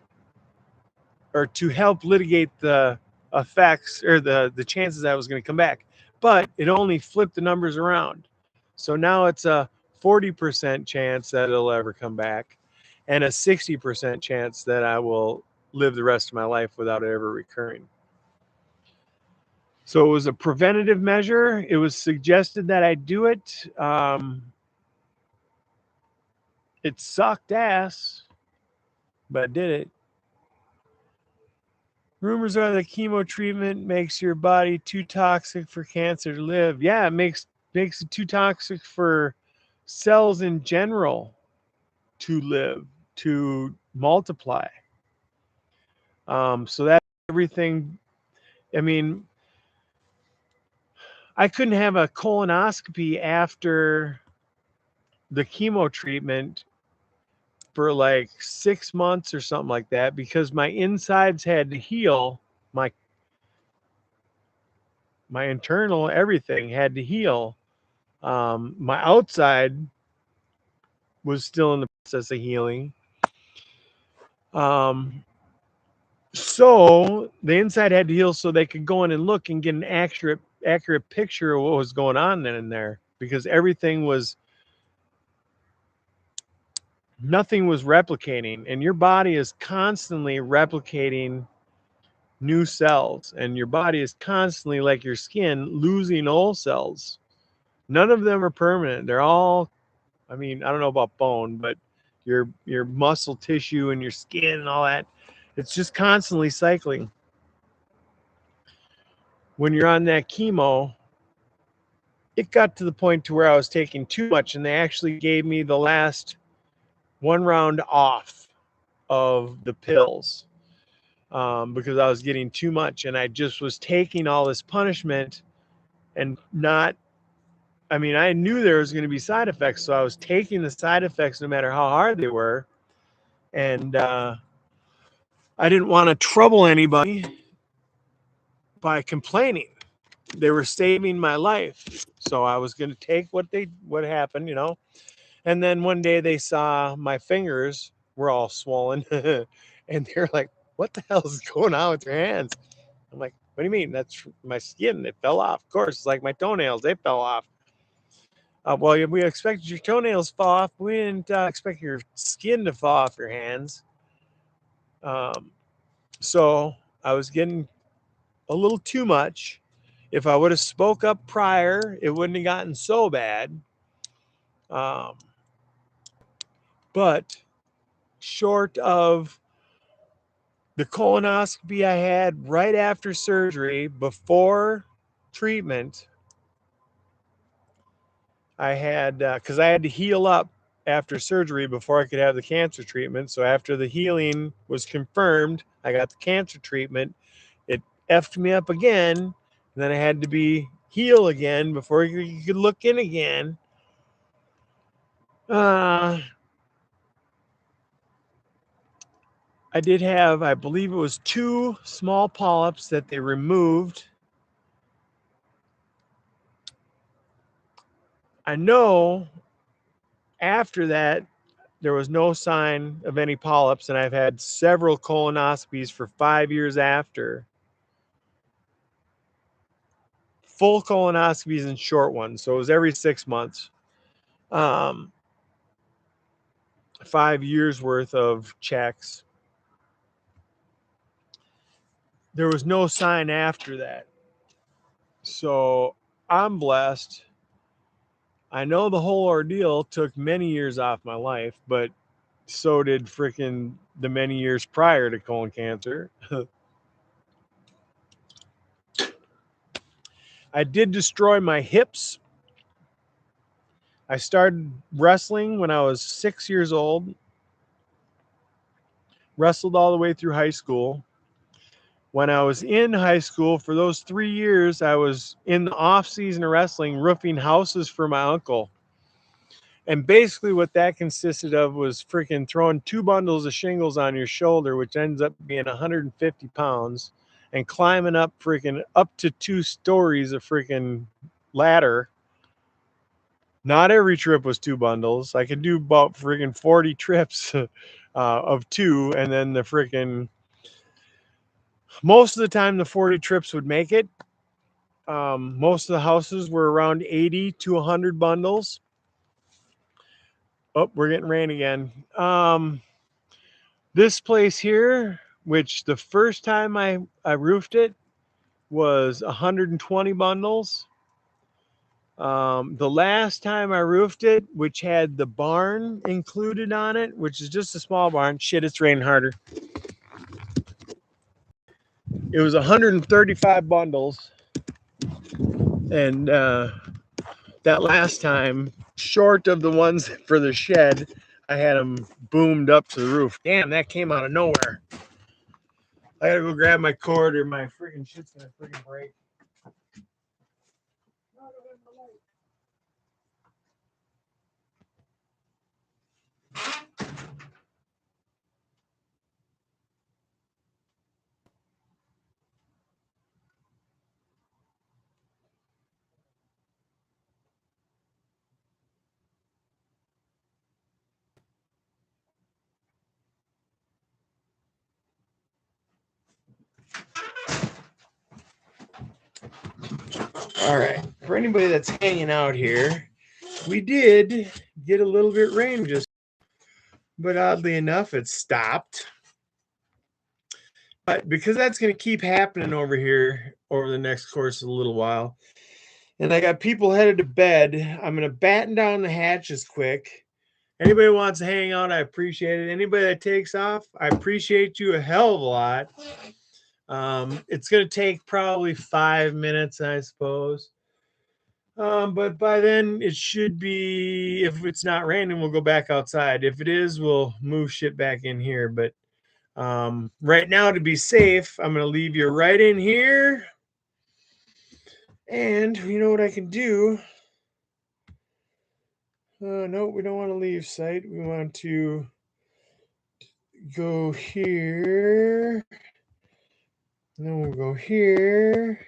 or to help litigate the effects or the chances that it was going to come back. But it only flipped the numbers around. So now it's a 40% chance that it'll ever come back and a 60% chance that I will live the rest of my life without it ever recurring. So it was a preventative measure. It was suggested that I do it. It sucked ass, but I did it. Rumors are that chemo treatment makes your body too toxic for cancer to live. Yeah, it makes it too toxic for cells in general to live, to multiply. So that's everything. I mean, I couldn't have a colonoscopy after the chemo treatment for like 6 months or something like that because my insides had to heal. My internal everything had to heal. My outside was still in the process of healing. So the inside had to heal so they could go in and look and get an accurate picture of what was going on in there because nothing was replicating, and your body is constantly replicating new cells, and your body is constantly, like your skin, losing old cells. None of them are permanent. They're all, I mean, I don't know about bone, but your muscle tissue and your skin and all that, it's just constantly cycling. When you're on that chemo, it got to the point to where I was taking too much, and they actually gave me the last 1 round off of the pills because I was getting too much, and I just was taking all this punishment and not. I mean, I knew there was going to be side effects, so I was taking the side effects no matter how hard they were, and I didn't want to trouble anybody by complaining. They were saving my life, so I was going to take what happened, you know. And then one day they saw my fingers were all swollen, and they're like, "What the hell is going on with your hands?" I'm like, "What do you mean? That's my skin. It fell off. Of course, it's like my toenails. They fell off." Well, we expected your toenails to fall off. We didn't expect your skin to fall off your hands. So I was getting a little too much. If I would have spoke up prior, it wouldn't have gotten so bad. But short of the colonoscopy I had right after surgery, before treatment, I had, because I had to heal up after surgery before I could have the cancer treatment. So after the healing was confirmed, I got the cancer treatment. It effed me up again. And then I had to be heal again before you could look in again. I did have, I believe it was 2 small polyps that they removed. I know after that, there was no sign of any polyps, and I've had several colonoscopies for 5 years after. Full colonoscopies and short ones, so it was every 6 months. 5 years worth of checks. There was no sign after that. So I'm blessed. I know the whole ordeal took many years off my life, but so did freaking the many years prior to colon cancer. I did destroy my hips. I started wrestling when I was 6 years old. Wrestled all the way through high school. When I was in high school, for those 3 years, I was in the off season of wrestling, roofing houses for my uncle. And basically what that consisted of was freaking throwing 2 bundles of shingles on your shoulder, which ends up being 150 pounds, and climbing up freaking up to 2 stories of freaking ladder. Not every trip was 2 bundles. I could do about freaking 40 trips of 2, and then the freaking most of the time the 40 trips would make it. Most of the houses were around 80 to 100 bundles. Oh, we're getting rain again. This place here, which the first time I roofed it was 120 bundles. The last time I roofed it, which had the barn included on it, which is just a small barn. Shit, it's raining harder. It was 135 bundles. And that last time, short of the ones for the shed, I had them boomed up to the roof. Damn, that came out of nowhere. I gotta go grab my cord or my freaking shit's gonna freaking break. All right, for anybody that's hanging out here, we did get a little bit rain just, but oddly enough, it stopped. But because that's going to keep happening over here over the next course of a little while, and I got people headed to bed, I'm going to batten down the hatches quick. Anybody wants to hang out, I appreciate it. Anybody that takes off, I appreciate you a hell of a lot. It's going to take probably 5 minutes, I suppose. But by then it should be, if it's not raining, we'll go back outside. If it is, we'll move shit back in here. But right now, to be safe, I'm going to leave you right in here. And you know what I can do? No, we don't want to leave site. We want to go here. And then we'll go here.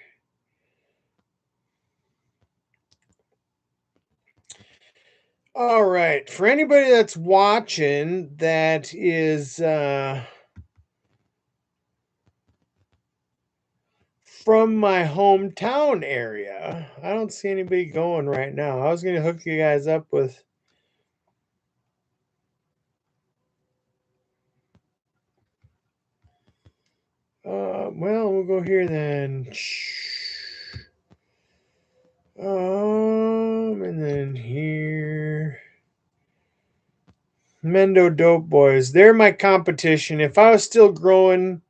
All right. For anybody that's watching that is from my hometown area, I don't see anybody going right now. I was going to hook you guys up with well, we'll go here then. And then here. Mendo Dope Boys. They're my competition. If I was still growing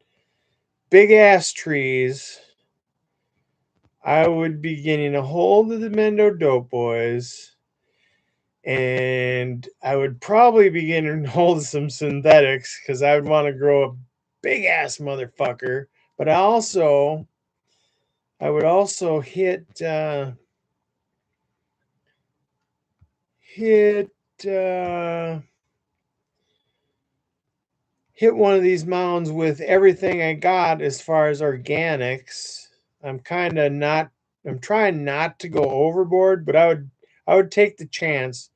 big ass trees, I would be getting a hold of the Mendo Dope Boys. And I would probably be getting a hold of some synthetics because I would want to grow a big ass motherfucker. But I would also hit one of these mounds with everything I got as far as organics. I'm trying not to go overboard, but I would take the chance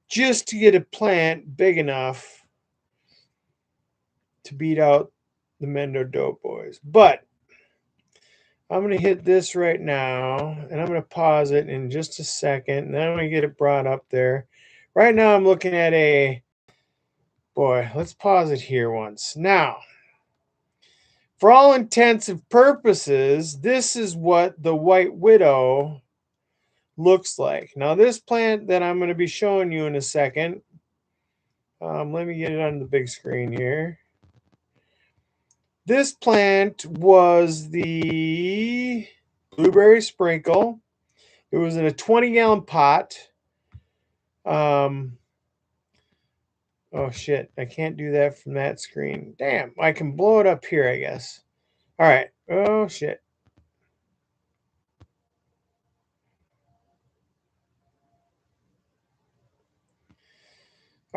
just to get a plant big enough to beat out the Mendo Dope Boys. But I'm going to hit this right now, and I'm going to pause it in just a second, and then I'm going to get it brought up there. Right now I'm looking at let's pause it here once. Now, for all intents and purposes, this is what the White Widow looks like. Now, this plant that I'm going to be showing you in a second, let me get it on the big screen here. This plant was the blueberry sprinkle. It was in a 20-gallon pot. Oh, shit. I can't do that from that screen. Damn. I can blow it up here, I guess. All right. Oh, shit.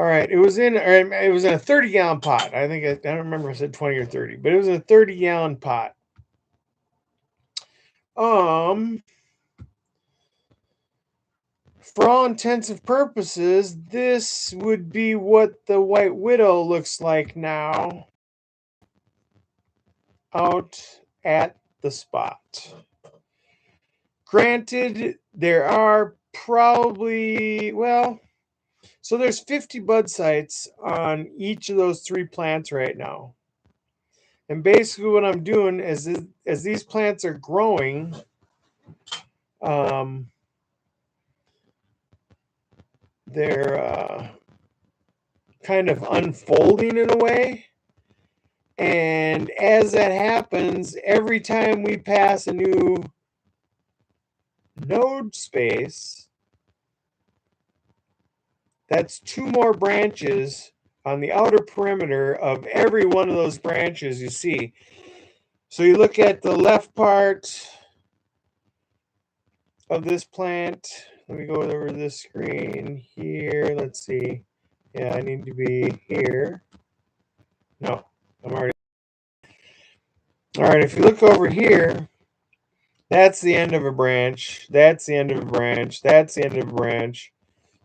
All right, it was in a 30-gallon pot. I think I don't remember if I said 20 or 30, but it was in a 30-gallon pot. For all intensive purposes, this would be what the White Widow looks like now out at the spot. Granted, there are probably, well, so there's 50 bud sites on each of those 3 plants right now. And basically what I'm doing is as these plants are growing, they're kind of unfolding in a way. And as that happens, every time we pass a new node space, that's 2 more branches on the outer perimeter of every one of those branches you see. So you look at the left part of this plant. Let me go over this screen here. Let's see. Yeah, I need to be here. No, I'm already. All right, if you look over here, that's the end of a branch. That's the end of a branch. That's the end of a branch.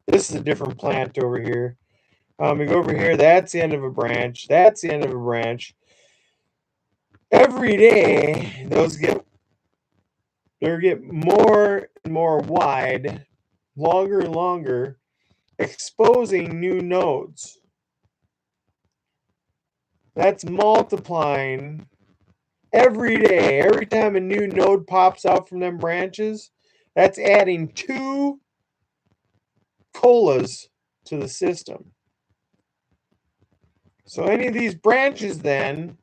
This is a different plant over here. We go over here. That's the end of a branch. That's the end of a branch. Every day, those get more and more wide, longer and longer, exposing new nodes. That's multiplying every day. Every time a new node pops out from them branches, that's adding 2 colas to the system. So any of these branches then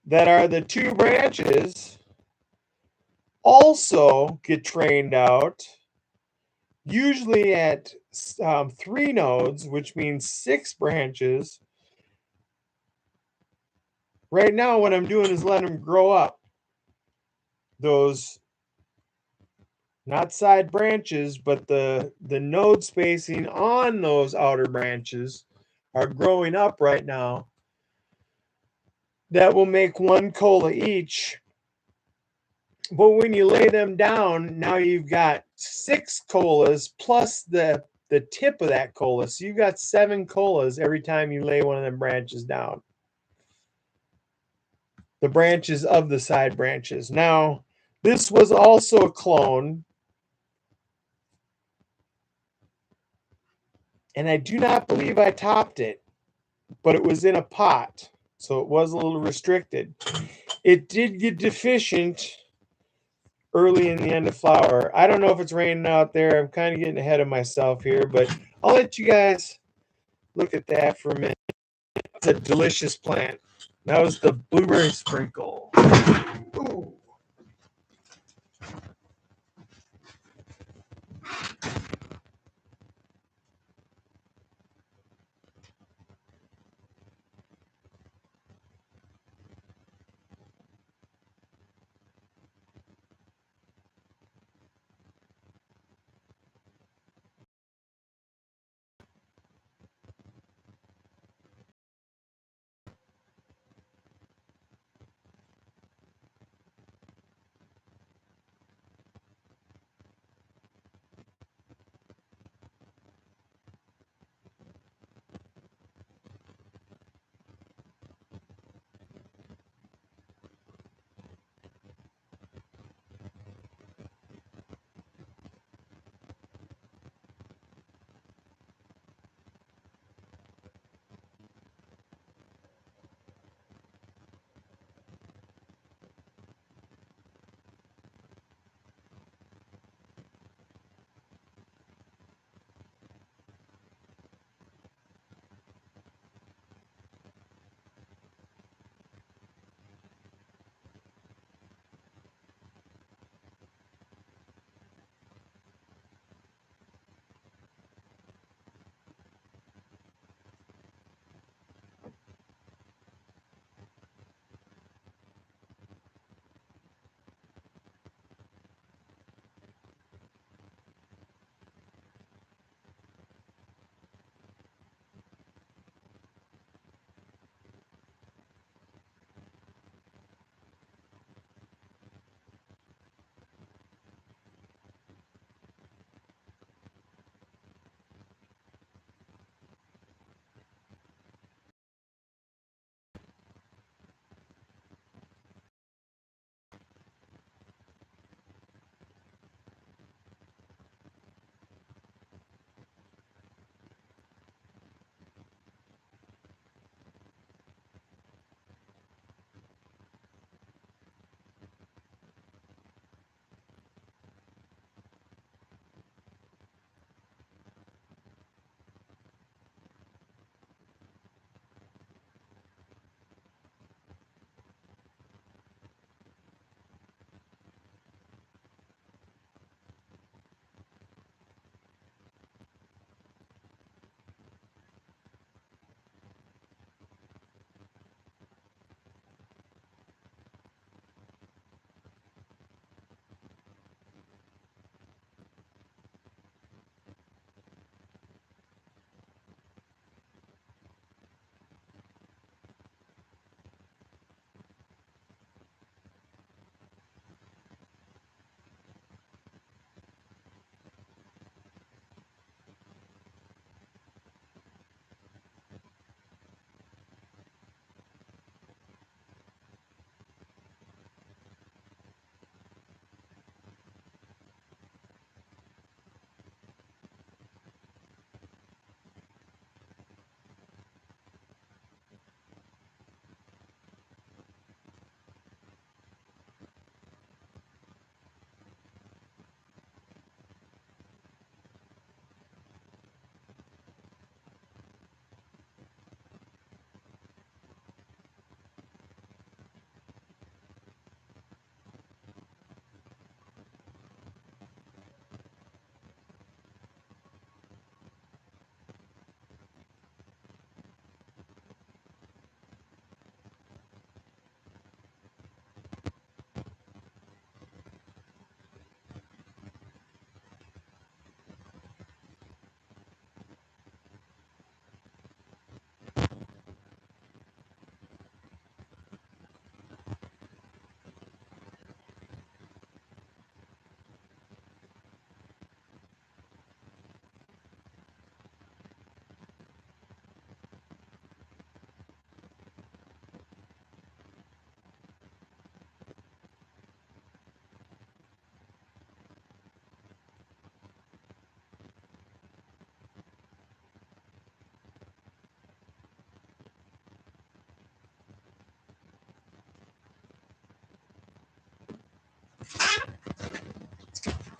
that are the 2 branches also get trained out, usually at 3 nodes, which means 6 branches. Right now, what I'm doing is letting them grow up. Those, not side branches, but the node spacing on those outer branches are growing up right now. That will make 1 cola each. But when you lay them down, now you've got 6 colas plus the tip of that cola. So you've got 7 colas every time you lay one of them branches down. The branches of the side branches. Now, this was also a clone. And I do not believe I topped it, but it was in a pot. So it was a little restricted. It did get deficient early in the end of flower. I don't know if it's raining out there. I'm kind of getting ahead of myself here, but I'll let you guys look at that for a minute. It's a delicious plant. That was the blueberry sprinkle. Ooh.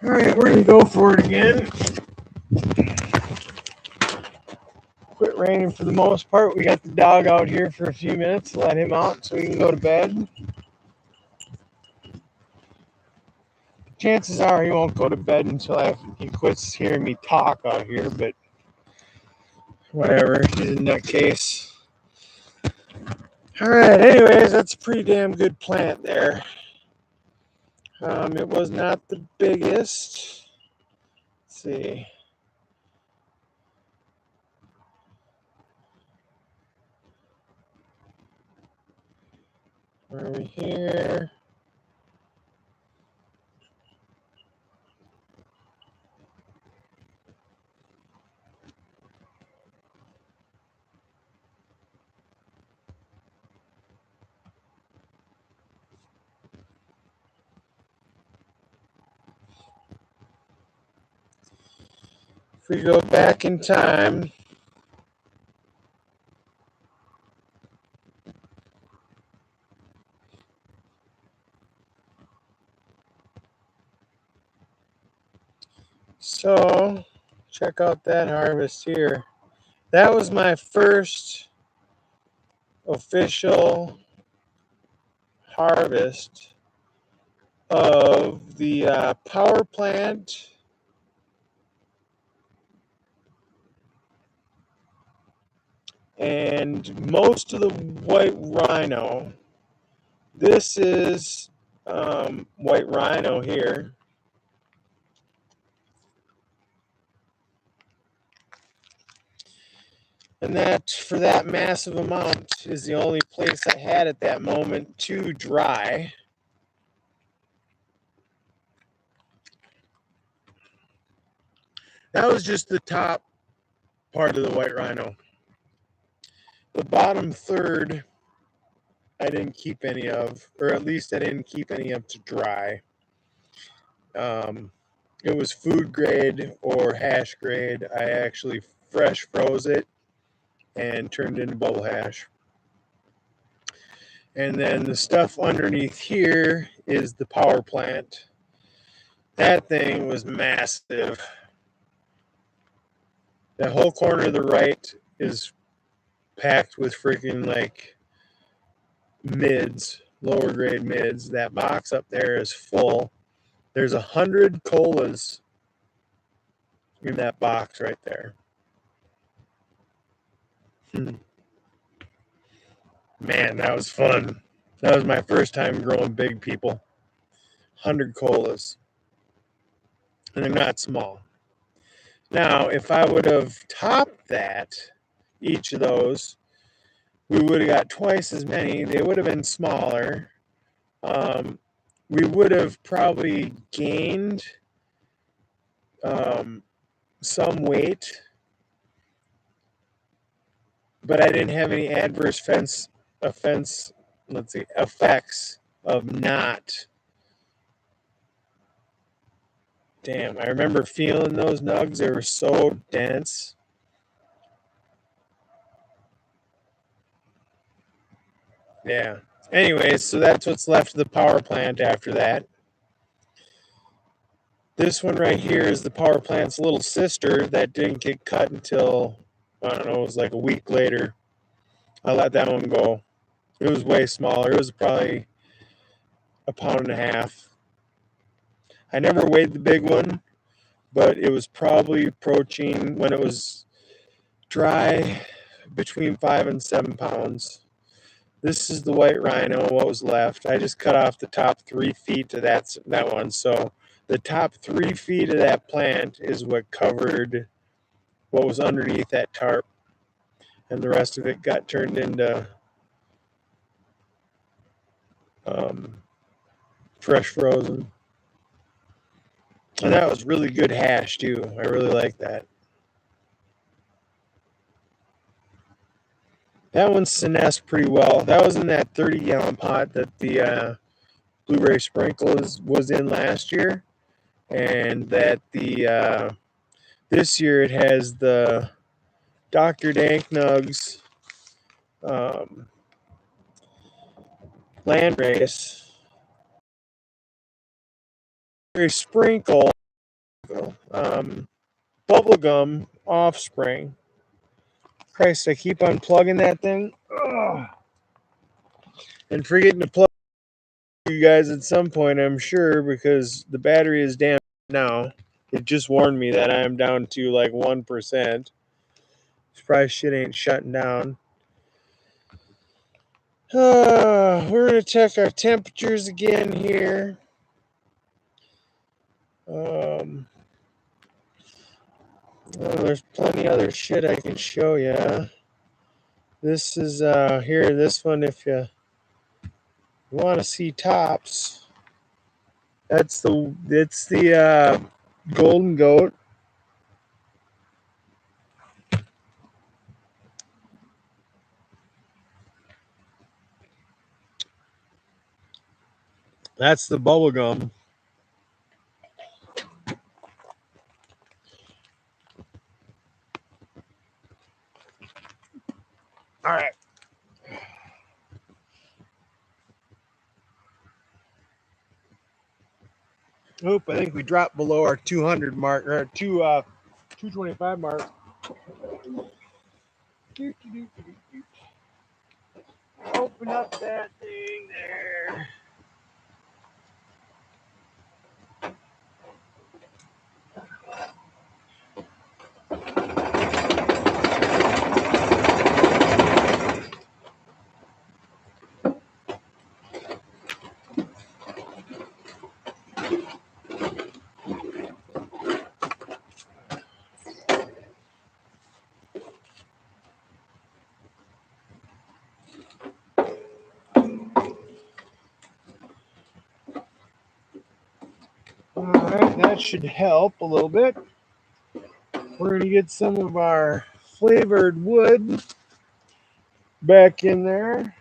All right, we're gonna go for it again. Quit raining for the most part. We got the dog out here for a few minutes. Let him out so he can go to bed. Chances are he won't go to bed until he quits hearing me talk out here, but whatever. He's a nutcase. All right, anyways, that's a pretty damn good plant there. It was not the biggest. Let's see. Where are we here? If we go back in time, so check out that harvest here. That was my first official harvest of the power plant and most of the white rhino. This is white rhino here. And that, for that massive amount, is the only place I had at that moment to dry. That was just the top part of the white rhino. The bottom third, I didn't keep any of, or at least I didn't keep any of to dry. It was food grade or hash grade. I actually fresh froze it and turned into bubble hash. And then the stuff underneath here is the power plant. That thing was massive. That whole corner to the right is packed with freaking like mids, lower grade mids. That box up there is full. There's 100 colas in that box right there. Man, that was fun. That was my first time growing big, people. 100 colas. And they're not small. Now, if I would have topped that, each of those, we would have got twice as many. They would have been smaller. We would have probably gained some weight, but I didn't have any adverse effects of not. Damn, I remember feeling those nugs. They were so dense. Yeah. Anyways, so that's what's left of the power plant after that. This one right here is the power plant's little sister that didn't get cut until, I don't know, it was like a week later. I let that one go. It was way smaller. It was probably 1.5 pounds. I never weighed the big one, but it was probably approaching, when it was dry, between 5 and 7 pounds. This is the white rhino, what was left. I just cut off the top 3 feet of that one. So the top 3 feet of that plant is what covered what was underneath that tarp. And the rest of it got turned into fresh frozen. And that was really good hash too. I really like that. That one senesced pretty well. That was in that 30-gallon pot that the blueberry sprinkle was in last year. And that this year it has the Dr. Dank Nugs Landrace. Blueberry sprinkle bubblegum offspring. Christ, I keep unplugging that thing. Ugh. And forgetting to plug you guys at some point, I'm sure, because the battery is damaged now. It just warned me that I am down to like 1%. Surprised shit ain't shutting down. We're going to check our temperatures again here. There's plenty other shit I can show you. This is here. This one, if you want to see tops, it's the golden goat. That's the bubblegum. All right. Oop, I think we dropped below our 200 mark, or 225 mark. Open up that thing there. All right, that should help a little bit. We're going to get some of our flavored wood back in there.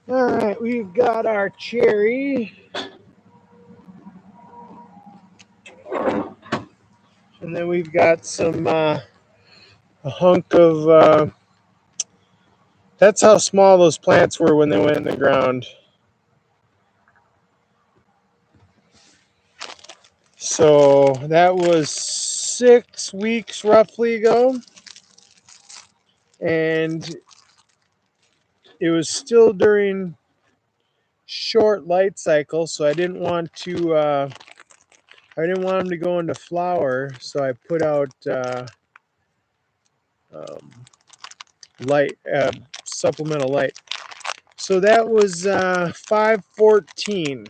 All right, we've got our cherry. And then we've got some, a hunk of, that's how small those plants were when they went in the ground. So that was 6 weeks roughly ago. And it was still during short light cycle, so I didn't want them to go into flower, so I put out light, supplemental light. So that was 5/14.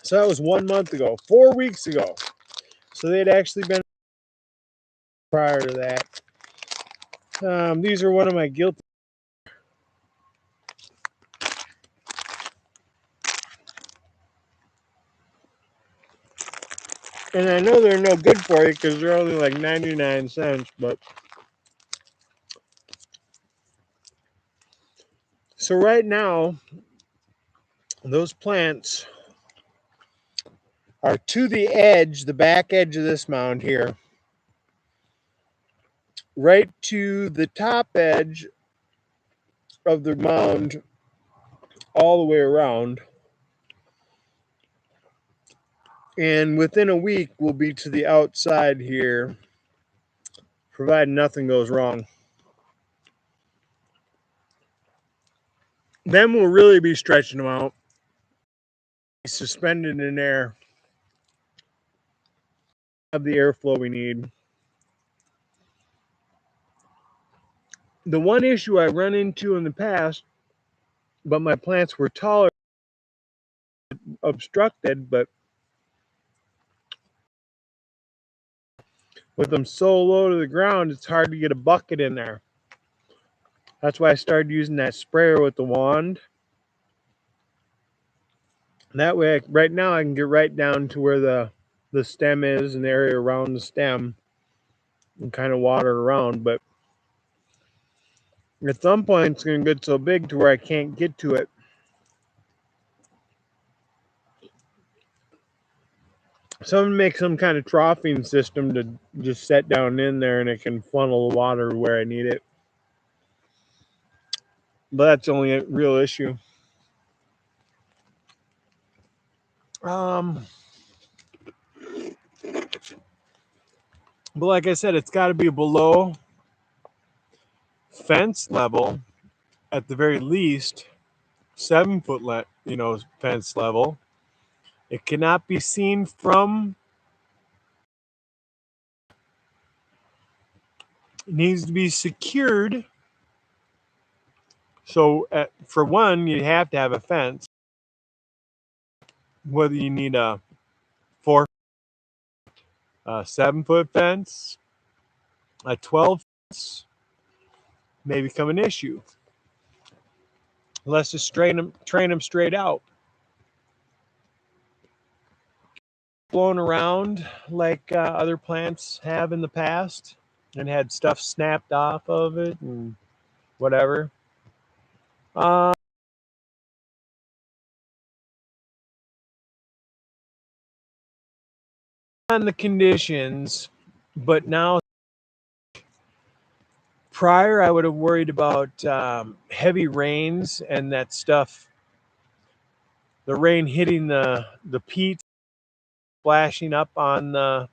So that was 1 month ago, 4 weeks ago. So they'd actually been prior to that. These are one of my guilty. And I know they're no good for you because they're only like 99 cents, but. So right now, those plants are to the edge, the back edge of this mound here, right to the top edge of the mound, all the way around. And within a week, we'll be to the outside here, provided nothing goes wrong. Then we'll really be stretching them out, suspended in air, have the airflow we need. The one issue I run into in the past, but my plants were taller, obstructed, but with them so low to the ground, it's hard to get a bucket in there. That's why I started using that sprayer with the wand. That way, right now, I can get right down to where the stem is and the area around the stem and kind of water around. But at some point, it's going to get so big to where I can't get to it. Someone make some kind of troughing system to just set down in there and it can funnel the water where I need it. But that's only a real issue. But like I said, it's got to be below fence level at the very least, 7 foot fence level. It cannot be seen from. It needs to be secured. So for one, you have to have a fence. Whether you need a 7 foot fence, a 12 fence may become an issue. Let's just train them straight out. Blown around like other plants have in the past and had stuff snapped off of it and whatever. On the conditions, but now prior I would have worried about heavy rains and that stuff, the rain hitting the peat, splashing up on the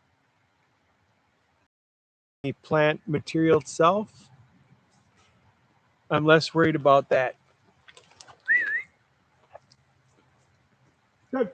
plant material itself. I'm less worried about that. Good.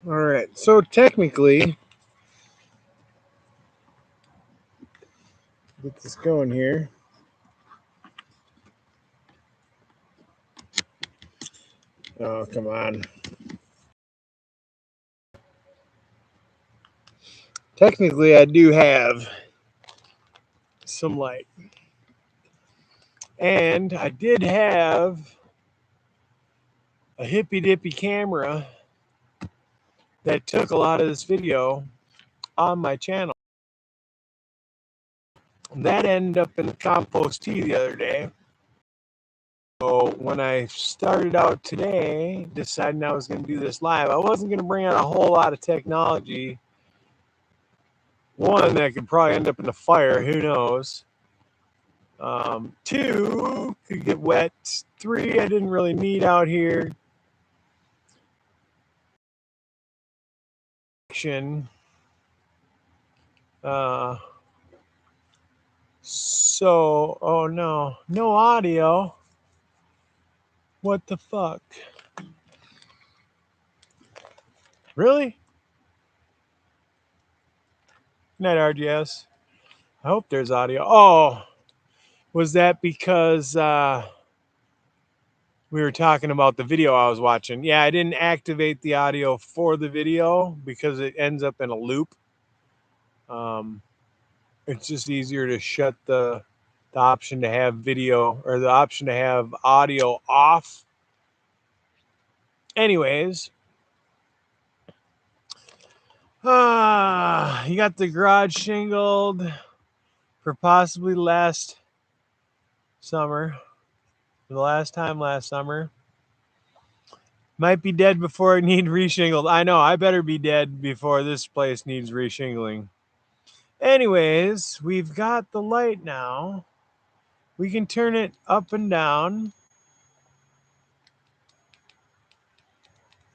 All right. So technically, get this going here. Oh, come on. Technically, I do have some light. And I did have a hippy dippy camera that took a lot of this video on my channel. That ended up in the compost tea the other day. So when I started out today, deciding I was going to do this live, I wasn't going to bring on a whole lot of technology. One, that could probably end up in the fire, who knows. 2, could get wet. 3, I didn't really need out here. So, oh no, no audio. What the fuck? Really? Good night, RGS. I hope there's audio. Oh, was that because we were talking about the video I was watching? Yeah, I didn't activate the audio for the video because it ends up in a loop. It's just easier to shut the option to have video or the option to have audio off. Anyways, you got the garage shingled for possibly last summer. For the last time last summer. Might be dead before it needs reshingled. I know, I better be dead before this place needs reshingling. Anyways, we've got the light now. We can turn it up and down.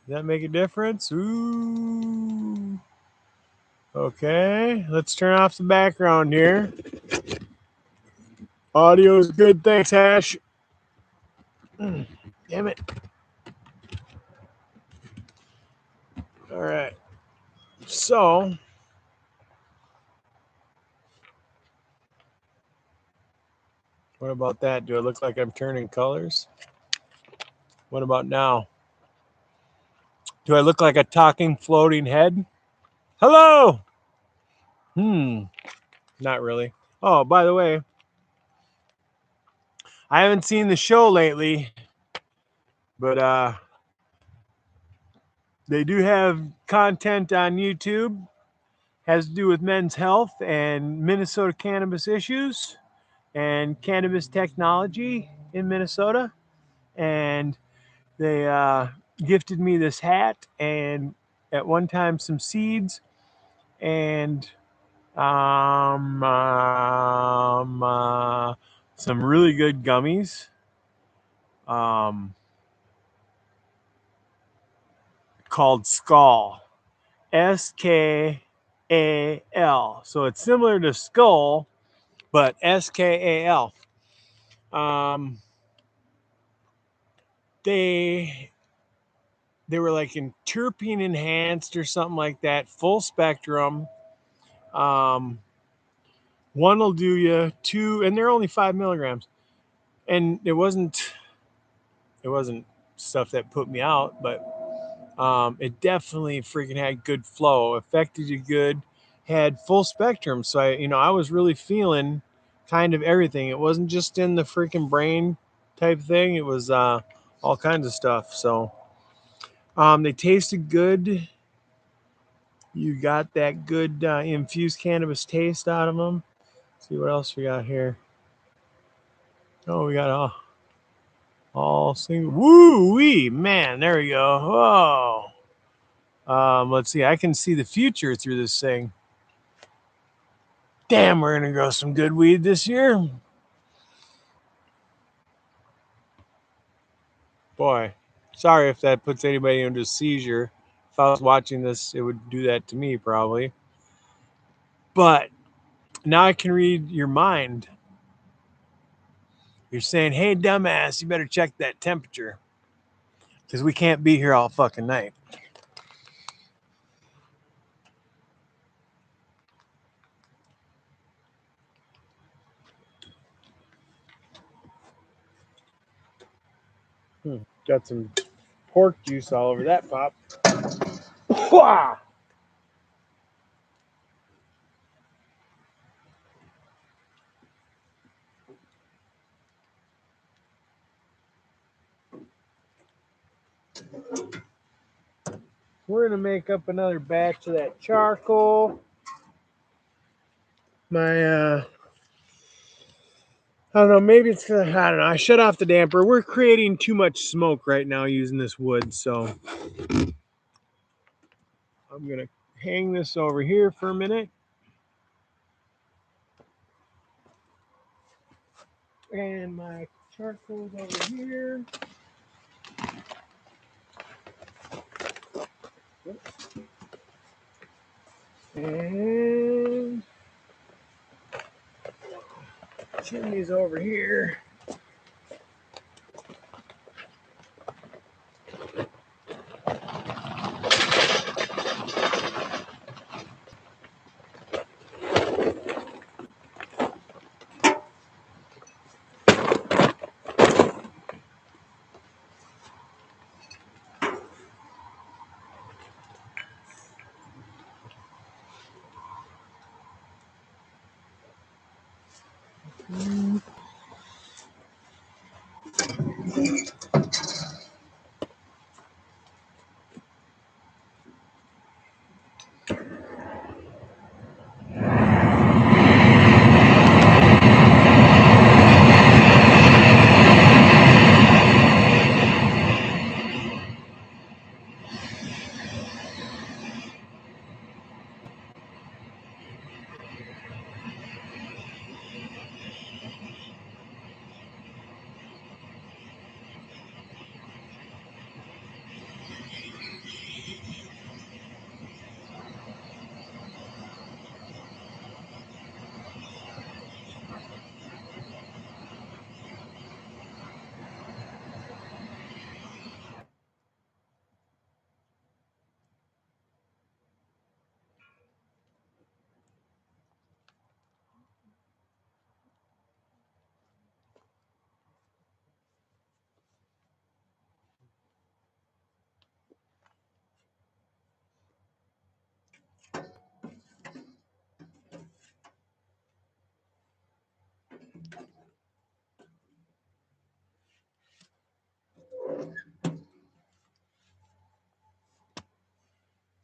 Does that make a difference? Ooh. Okay, let's turn off the background here. Audio is good. Thanks, Hash. Damn it. All right. So, what about that? Do I look like I'm turning colors? What about now? Do I look like a talking, floating head? Hello! Not really. Oh, by the way, I haven't seen the show lately, but they do have content on YouTube. Has to do with men's health and Minnesota cannabis issues and cannabis technology in Minnesota. And they gifted me this hat and at one time some seeds and some really good gummies. Called Skal. SKAL. So it's similar to skull, but SKAL. They were like in terpene enhanced or something like that, full spectrum. One will do you, 2, and they're only 5 milligrams. And it wasn't stuff that put me out, but it definitely freaking had good flow, affected you good, had full spectrum. So I was really feeling kind of everything. It wasn't just in the freaking brain type thing. It was all kinds of stuff. So they tasted good. You got that good infused cannabis taste out of them. Let's see what else we got here. Oh, we got all single. Woo wee, man! There we go. Oh, let's see. I can see the future through this thing. Damn, we're gonna grow some good weed this year. Boy, sorry if that puts anybody into a seizure. If I was watching this, it would do that to me probably. But now I can read your mind. You're saying, hey, dumbass, you better check that temperature. Because we can't be here all fucking night. Got some pork juice all over that pop. We're going to make up another batch of that charcoal. I don't know, maybe it's because, I don't know, I shut off the damper. We're creating too much smoke right now using this wood, so I'm going to hang this over here for a minute. And my charcoal's over here. And chimney's over here.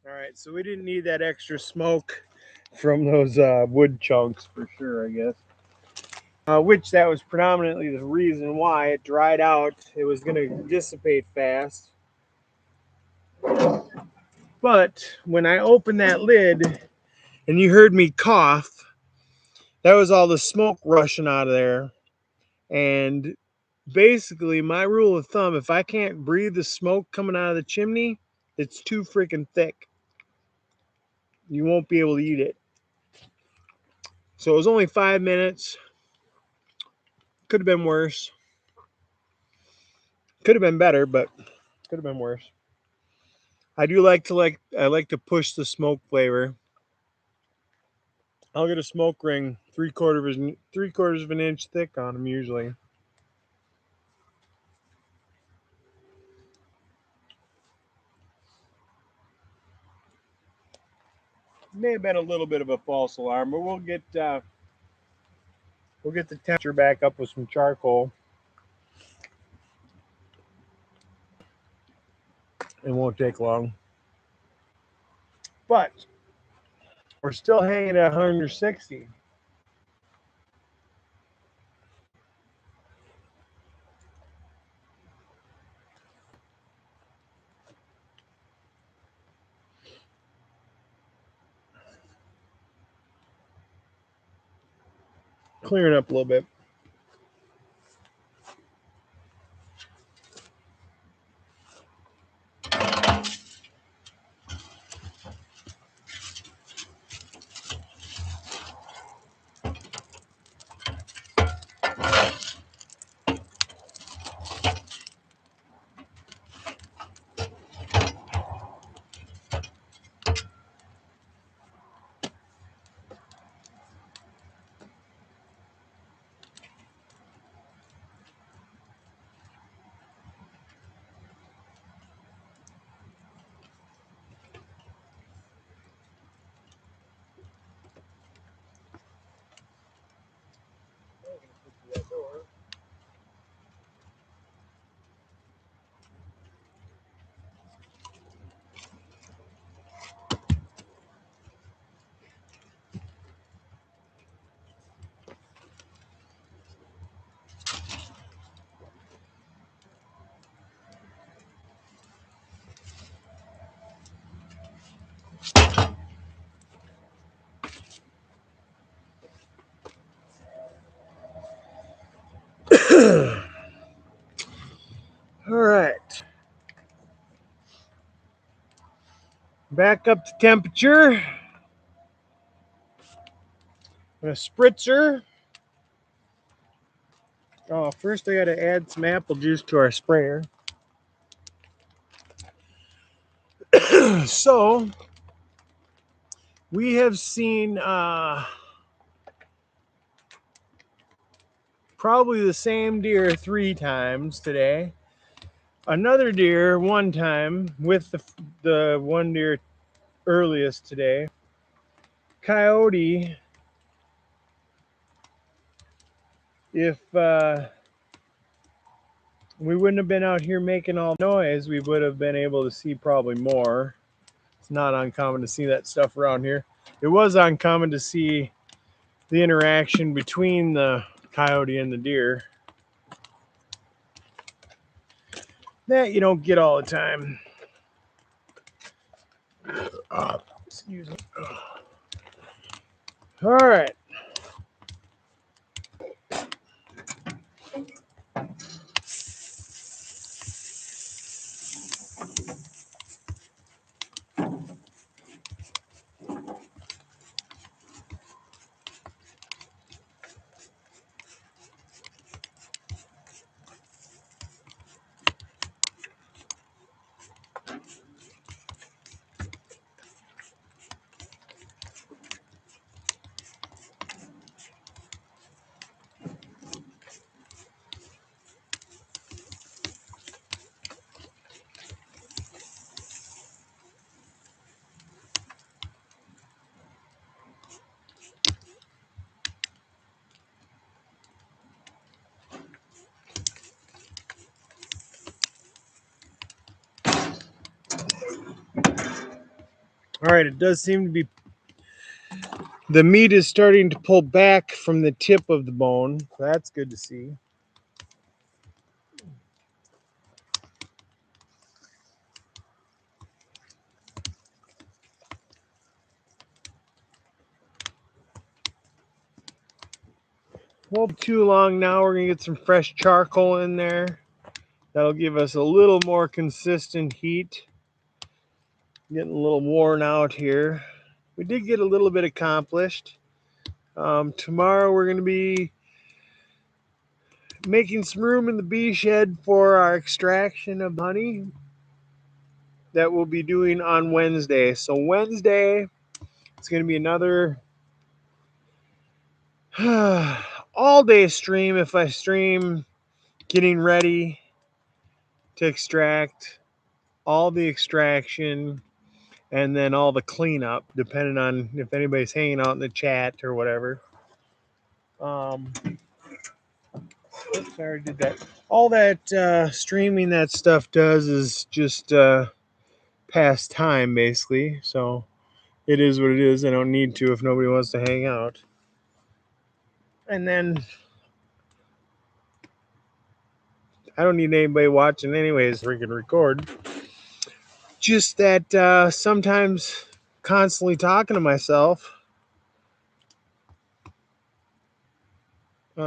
All right, so we didn't need that extra smoke from those wood chunks for sure, I guess. Which that was predominantly the reason why it dried out. It was going to dissipate fast. But when I opened that lid and you heard me cough, that was all the smoke rushing out of there. And basically, my rule of thumb, if I can't breathe the smoke coming out of the chimney, it's too freaking thick. You won't be able to eat it. So it was only 5 minutes. Could have been worse. Could have been better, but could have been worse. I do like to push the smoke flavor. I'll get a smoke ring 3/4 of an inch thick on them usually. May have been a little bit of a false alarm, but we'll get the temperature back up with some charcoal. It won't take long. But we're still hanging at 160. Clearing up a little bit. back up to temperature. And a spritzer. Oh, first I got to add some apple juice to our sprayer. So we have seen probably the same deer 3 times today. Another deer 1 time with the one deer earliest today. Coyote, if we wouldn't have been out here making all noise, we would have been able to see probably more. It's not uncommon to see that stuff around here. It was uncommon to see the interaction between the coyote and the deer. That you don't get all the time. Excuse me. All right. All right, it does seem to be, the meat is starting to pull back from the tip of the bone. That's good to see. Won't be too long now. We're going to get some fresh charcoal in there. That'll give us a little more consistent heat. Getting a little worn out here. We did get a little bit accomplished. Tomorrow we're going to be making some room in the bee shed for our extraction of honey that we'll be doing on Wednesday. So Wednesday, it's going to be another all day stream. If I stream getting ready to extract, all the extraction, and then all the cleanup, depending on if anybody's hanging out in the chat or whatever. Oops, I already did that. All that streaming that stuff does is just pass time, basically. So it is what it is. I don't need to if nobody wants to hang out. And then I don't need anybody watching anyways, freaking record. Just that sometimes constantly talking to myself, you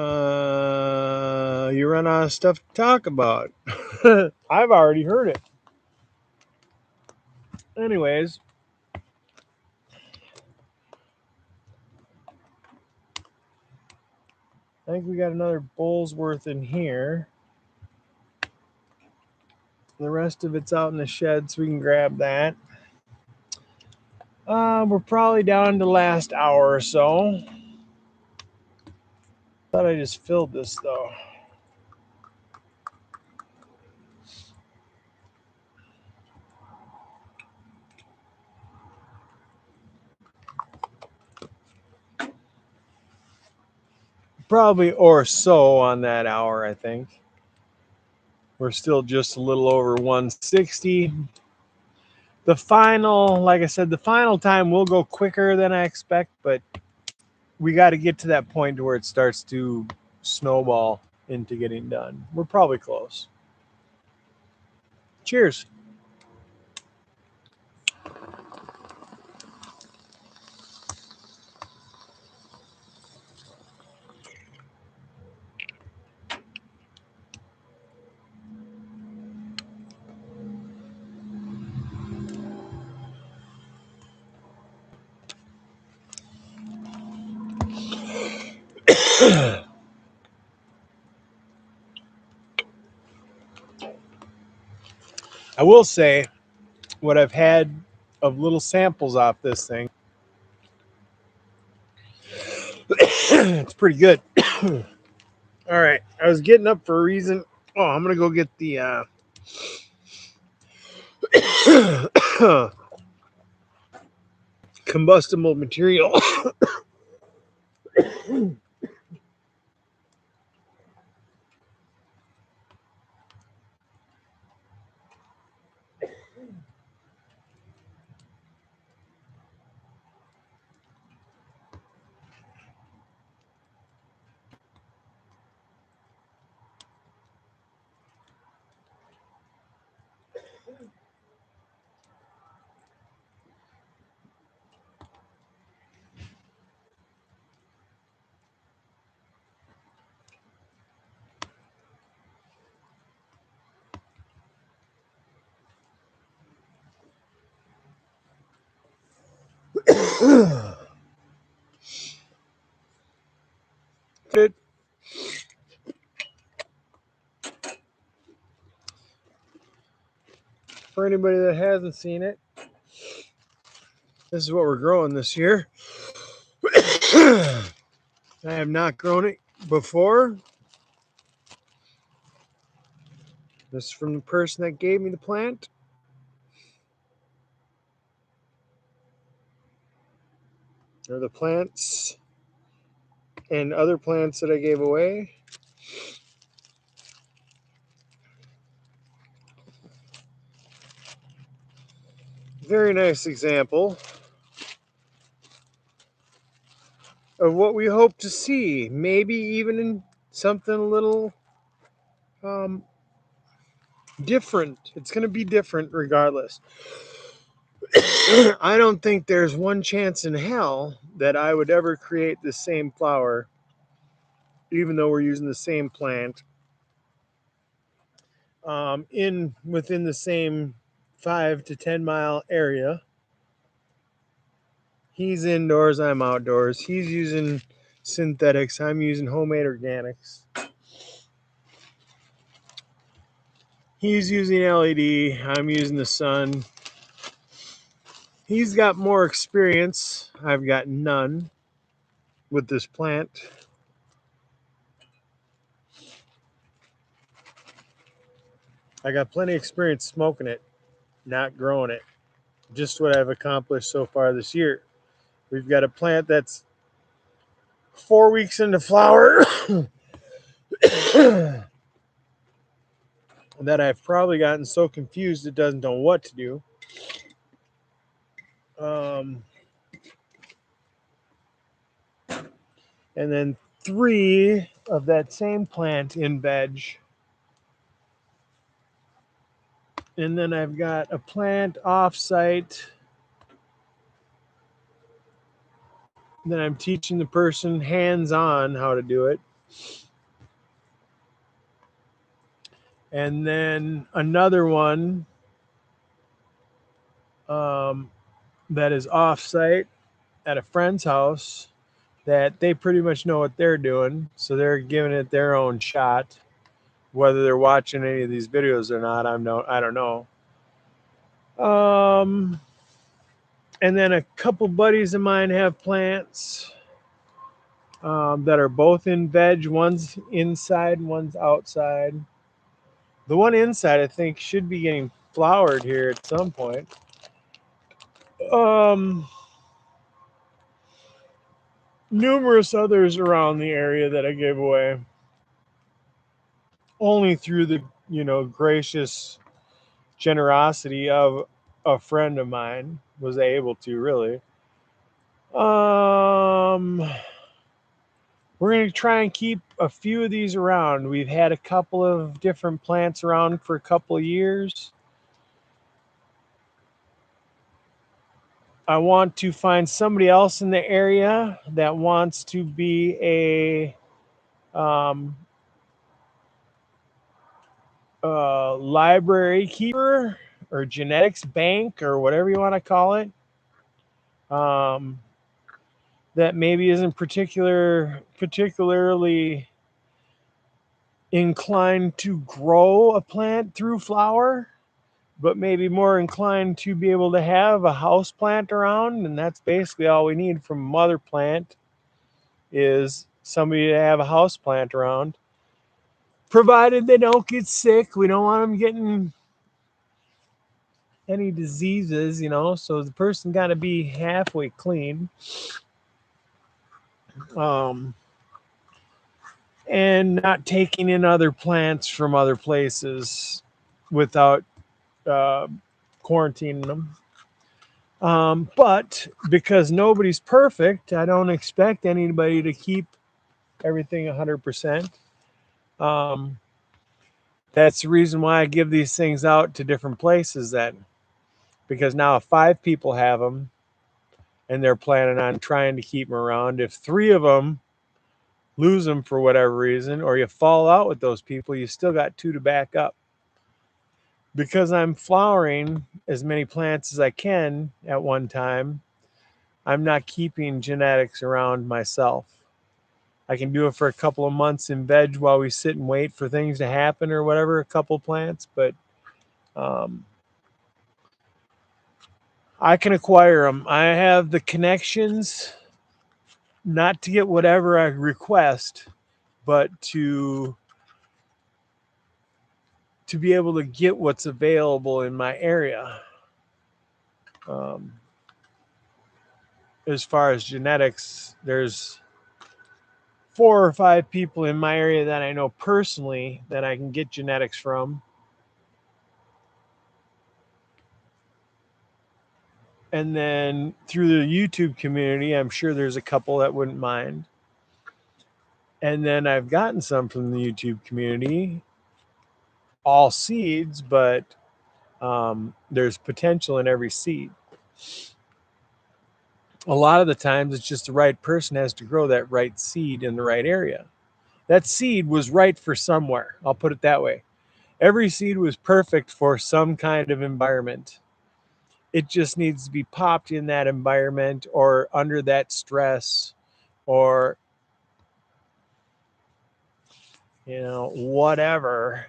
run out of stuff to talk about. I've already heard it. Anyways, I think we got another bull's worth in here. The rest of it's out in the shed, so we can grab that. We're probably down to the last hour or so. Thought I just filled this though. Probably or so on that hour, I think. We're still just a little over 160. The final, like I said, the final time will go quicker than I expect, but we got to get to that point where it starts to snowball into getting done. We're probably close. Cheers. I will say what I've had of little samples off this thing. It's pretty good. All right. I was getting up for a reason. Oh, I'm going to go get the combustible material. Good. For anybody that hasn't seen it, this is what we're growing this year. I have not grown it before. This is from the person that gave me the plant. Or the plants and other plants that I gave away. Very nice example of what we hope to see. Maybe even in something a little different. It's going to be different regardless. I don't think there's one chance in hell that I would ever create the same flower, even though we're using the same plant, within the same 5 to 10 mile area. He's indoors, I'm outdoors. He's using synthetics, I'm using homemade organics. He's using LED, I'm using the sun. He's got more experience, I've got none with this plant. I got plenty of experience smoking it, not growing it. Just what I've accomplished so far this year. We've got a plant that's 4 weeks into flower that I've probably gotten so confused it doesn't know what to do. And then 3 of that same plant in veg. And then I've got a plant off-site that I'm teaching the person hands-on how to do it. And then another one that is off-site at a friend's house that they pretty much know what they're doing. So they're giving it their own shot. Whether they're watching any of these videos or not, I don't know. And then a couple buddies of mine have plants that are both in veg. One's inside, one's outside. The one inside, I think, should be getting flowered here at some point. Numerous others around the area that I gave away. Only through the, gracious generosity of a friend of mine was I able to really. We're going to try and keep a few of these around. We've had a couple of different plants around for a couple of years. I want to find somebody else in the area that wants to be a library keeper or genetics bank or whatever you want to call it. that maybe isn't particularly inclined to grow a plant through flower, but maybe more inclined to be able to have a house plant around. And that's basically all we need from a mother plant, is somebody to have a house plant around, provided they don't get sick. We don't want them getting any diseases, so the person got to be halfway clean. And not taking in other plants from other places without quarantining them. But because nobody's perfect, I don't expect anybody to keep everything 100%. That's the reason why I give these things out to different places then. Because now if 5 people have them and they're planning on trying to keep them around, if 3 of them lose them for whatever reason, or you fall out with those people, you still got 2 to back up. Because I'm flowering as many plants as I can at one time, I'm not keeping genetics around myself. I can do it for a couple of months in veg while we sit and wait for things to happen or whatever, a couple plants, but I can acquire them. I have the connections, not to get whatever I request, but to be able to get what's available in my area. As far as genetics, there's 4 or 5 people in my area that I know personally that I can get genetics from. And then through the YouTube community, I'm sure there's a couple that wouldn't mind. And then I've gotten some from the YouTube community, all seeds, but there's potential in every seed. A lot of the times it's just the right person has to grow that right seed in the right area. That seed was right for somewhere. I'll put it that way. Every seed was perfect for some kind of environment. It just needs to be popped in that environment or under that stress or, whatever.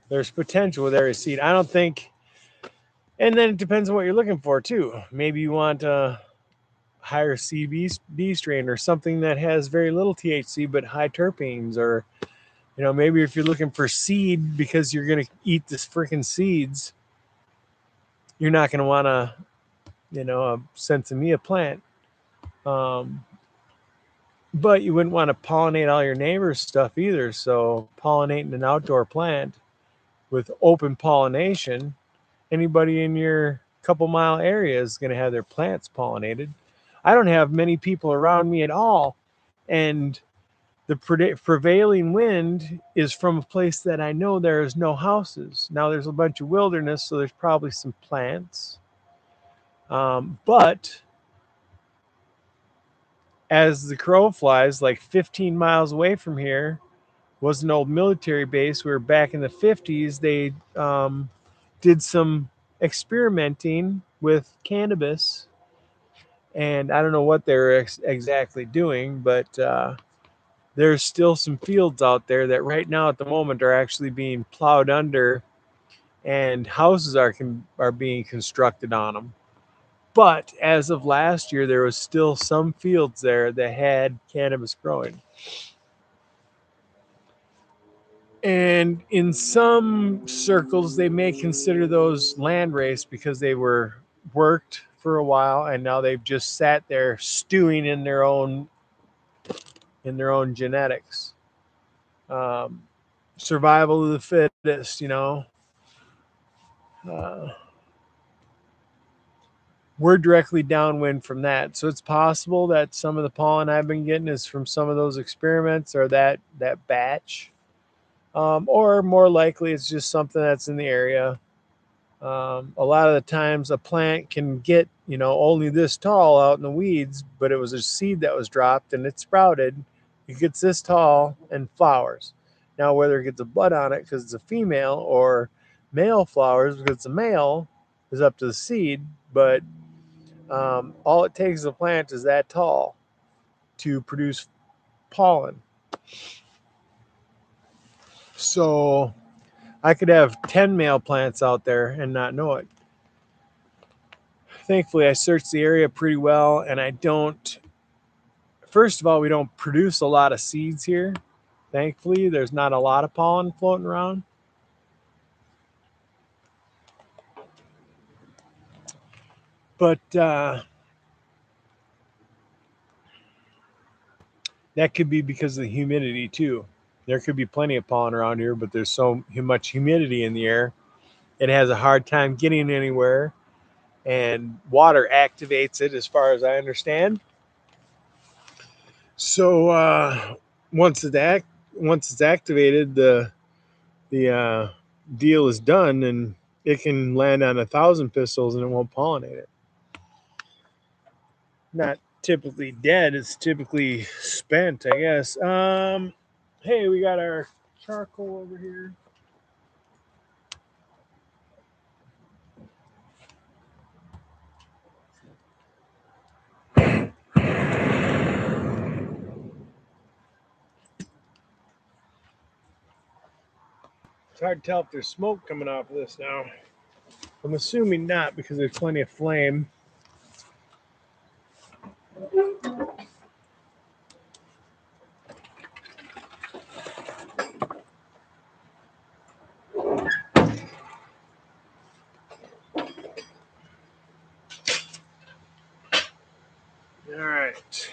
There's potential with every seed. I don't think, and then it depends on what you're looking for too. Maybe you want a higher CB strain or something that has very little THC but high terpenes, or maybe if you're looking for seed because you're going to eat this freaking seeds, you're not going to want a Sensimilla plant. But you wouldn't want to pollinate all your neighbor's stuff either. So pollinating an outdoor plant with open pollination, anybody in your couple mile area is going to have their plants pollinated. I don't have many people around me at all. And the prevailing wind is from a place that I know there is no houses. Now there's a bunch of wilderness, so there's probably some plants. But as the crow flies, like 15 miles away from here was an old military base where back in the 50s they did some experimenting with cannabis. And I don't know what they're exactly doing, but there's still some fields out there that right now at the moment are actually being plowed under, and houses are being constructed on them. But as of last year, there was still some fields there that had cannabis growing. And in some circles, they may consider those land race because they were worked for a while and now they've just sat there stewing in their own genetics. Survival of the fittest, we're directly downwind from that. So it's possible that some of the pollen I've been getting is from some of those experiments or that batch. Or more likely it's just something that's in the area. A lot of the times a plant can get, only this tall out in the weeds, but it was a seed that was dropped and it sprouted. It gets this tall and flowers. Now, whether it gets a bud on it because it's a female or male flowers because it's a male, is up to the seed, but all it takes is a plant is that tall to produce pollen. So I could have 10 male plants out there and not know it. Thankfully, I searched the area pretty well, and I don't, first of all, we don't produce a lot of seeds here. Thankfully, there's not a lot of pollen floating around. But that could be because of the humidity too. There could be plenty of pollen around here, but there's so much humidity in the air, it has a hard time getting anywhere, and water activates it, as far as I understand. So once it's activated, the deal is done, and it can land on 1,000 pistils and it won't pollinate it. Not typically dead, it's typically spent, I guess. Hey, we got our charcoal over here. It's hard to tell if there's smoke coming off of this now. I'm assuming not, because there's plenty of flame. All right.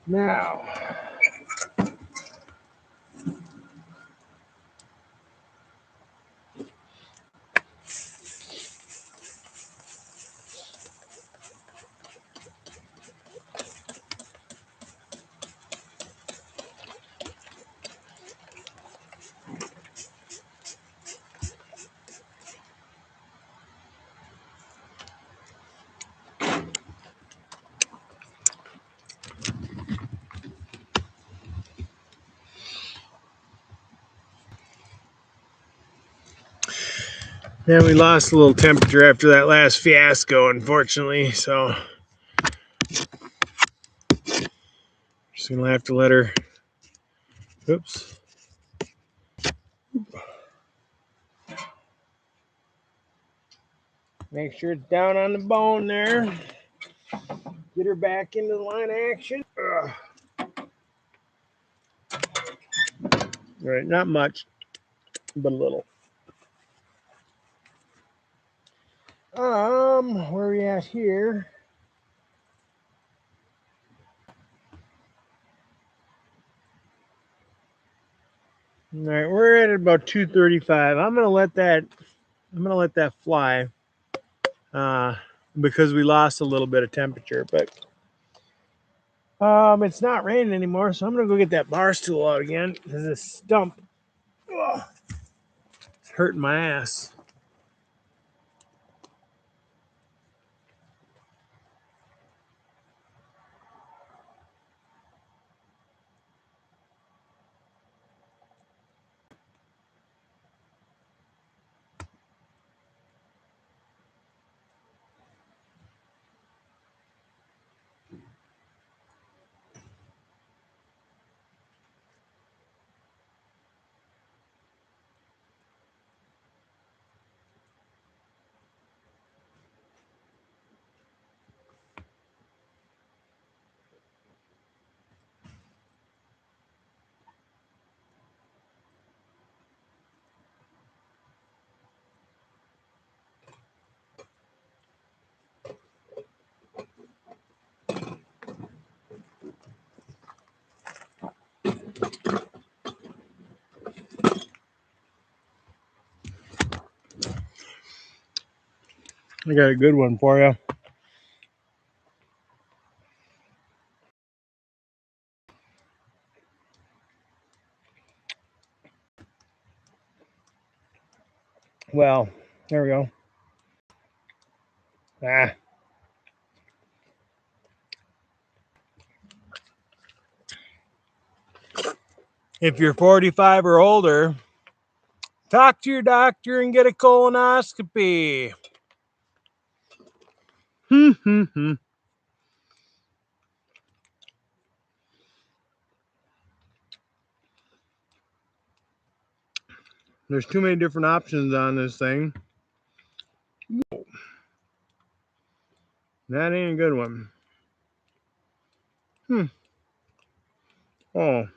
Now, man, we lost a little temperature after that last fiasco, unfortunately. So, just gonna have to let her. Oops. Make sure it's down on the bone there. Get her back into the line of action. All right, not much, but a little. Where are we at here? All right, we're at about 235. I'm gonna let that fly, because we lost a little bit of temperature. But it's not raining anymore, so I'm gonna go get that bar stool out again, because this stump, it's hurting my ass. I got a good one for you. Well, there we go. If you're 45 or older, talk to your doctor and get a colonoscopy. There's too many different options on this thing. That ain't a good one. Oh.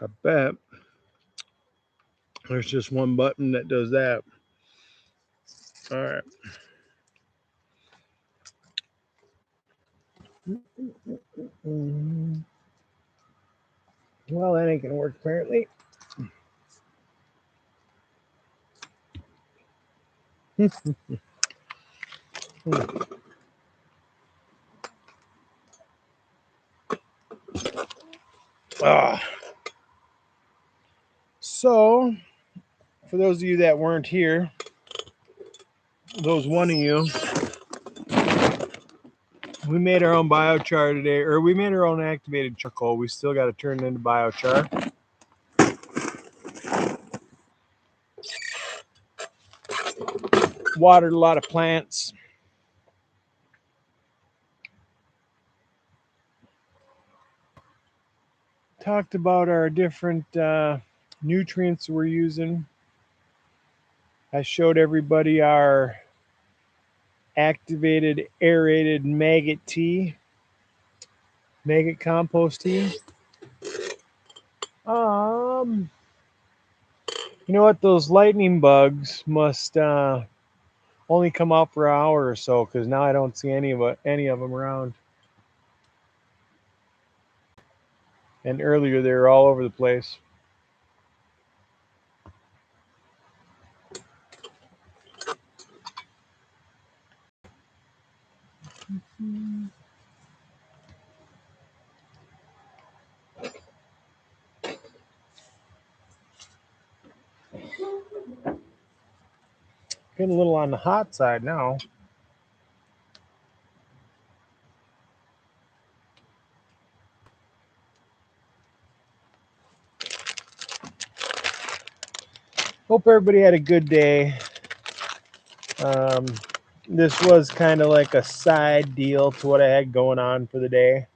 I bet there's just one button that does that. All right. Well, that ain't gonna work apparently. So, for those of you that weren't here, those one of you, we made our own biochar today, or we made our own activated charcoal. We still got to turn it into biochar. Watered a lot of plants. Talked about our different nutrients we're using. I showed everybody our activated aerated maggot tea, maggot compost tea. You know what? Those lightning bugs must only come out for an hour or so, because now I don't see any of them around. And earlier they were all over the place. Getting a little on the hot side now. Hope everybody had a good day. This was kind of like a side deal to what I had going on for the day.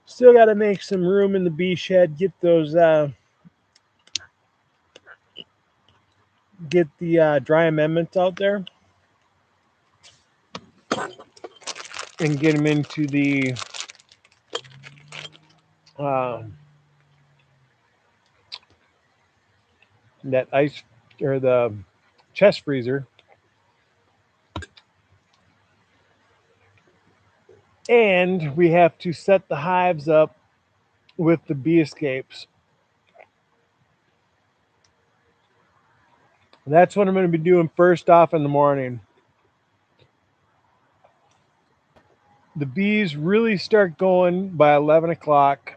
Still got to make some room in the bee shed. Get those, get the dry amendments out there, and get them into the that ice or the chest freezer. And we have to set the hives up with the bee escapes. That's what I'm going to be doing first off in the morning. The bees really start going by 11 o'clock.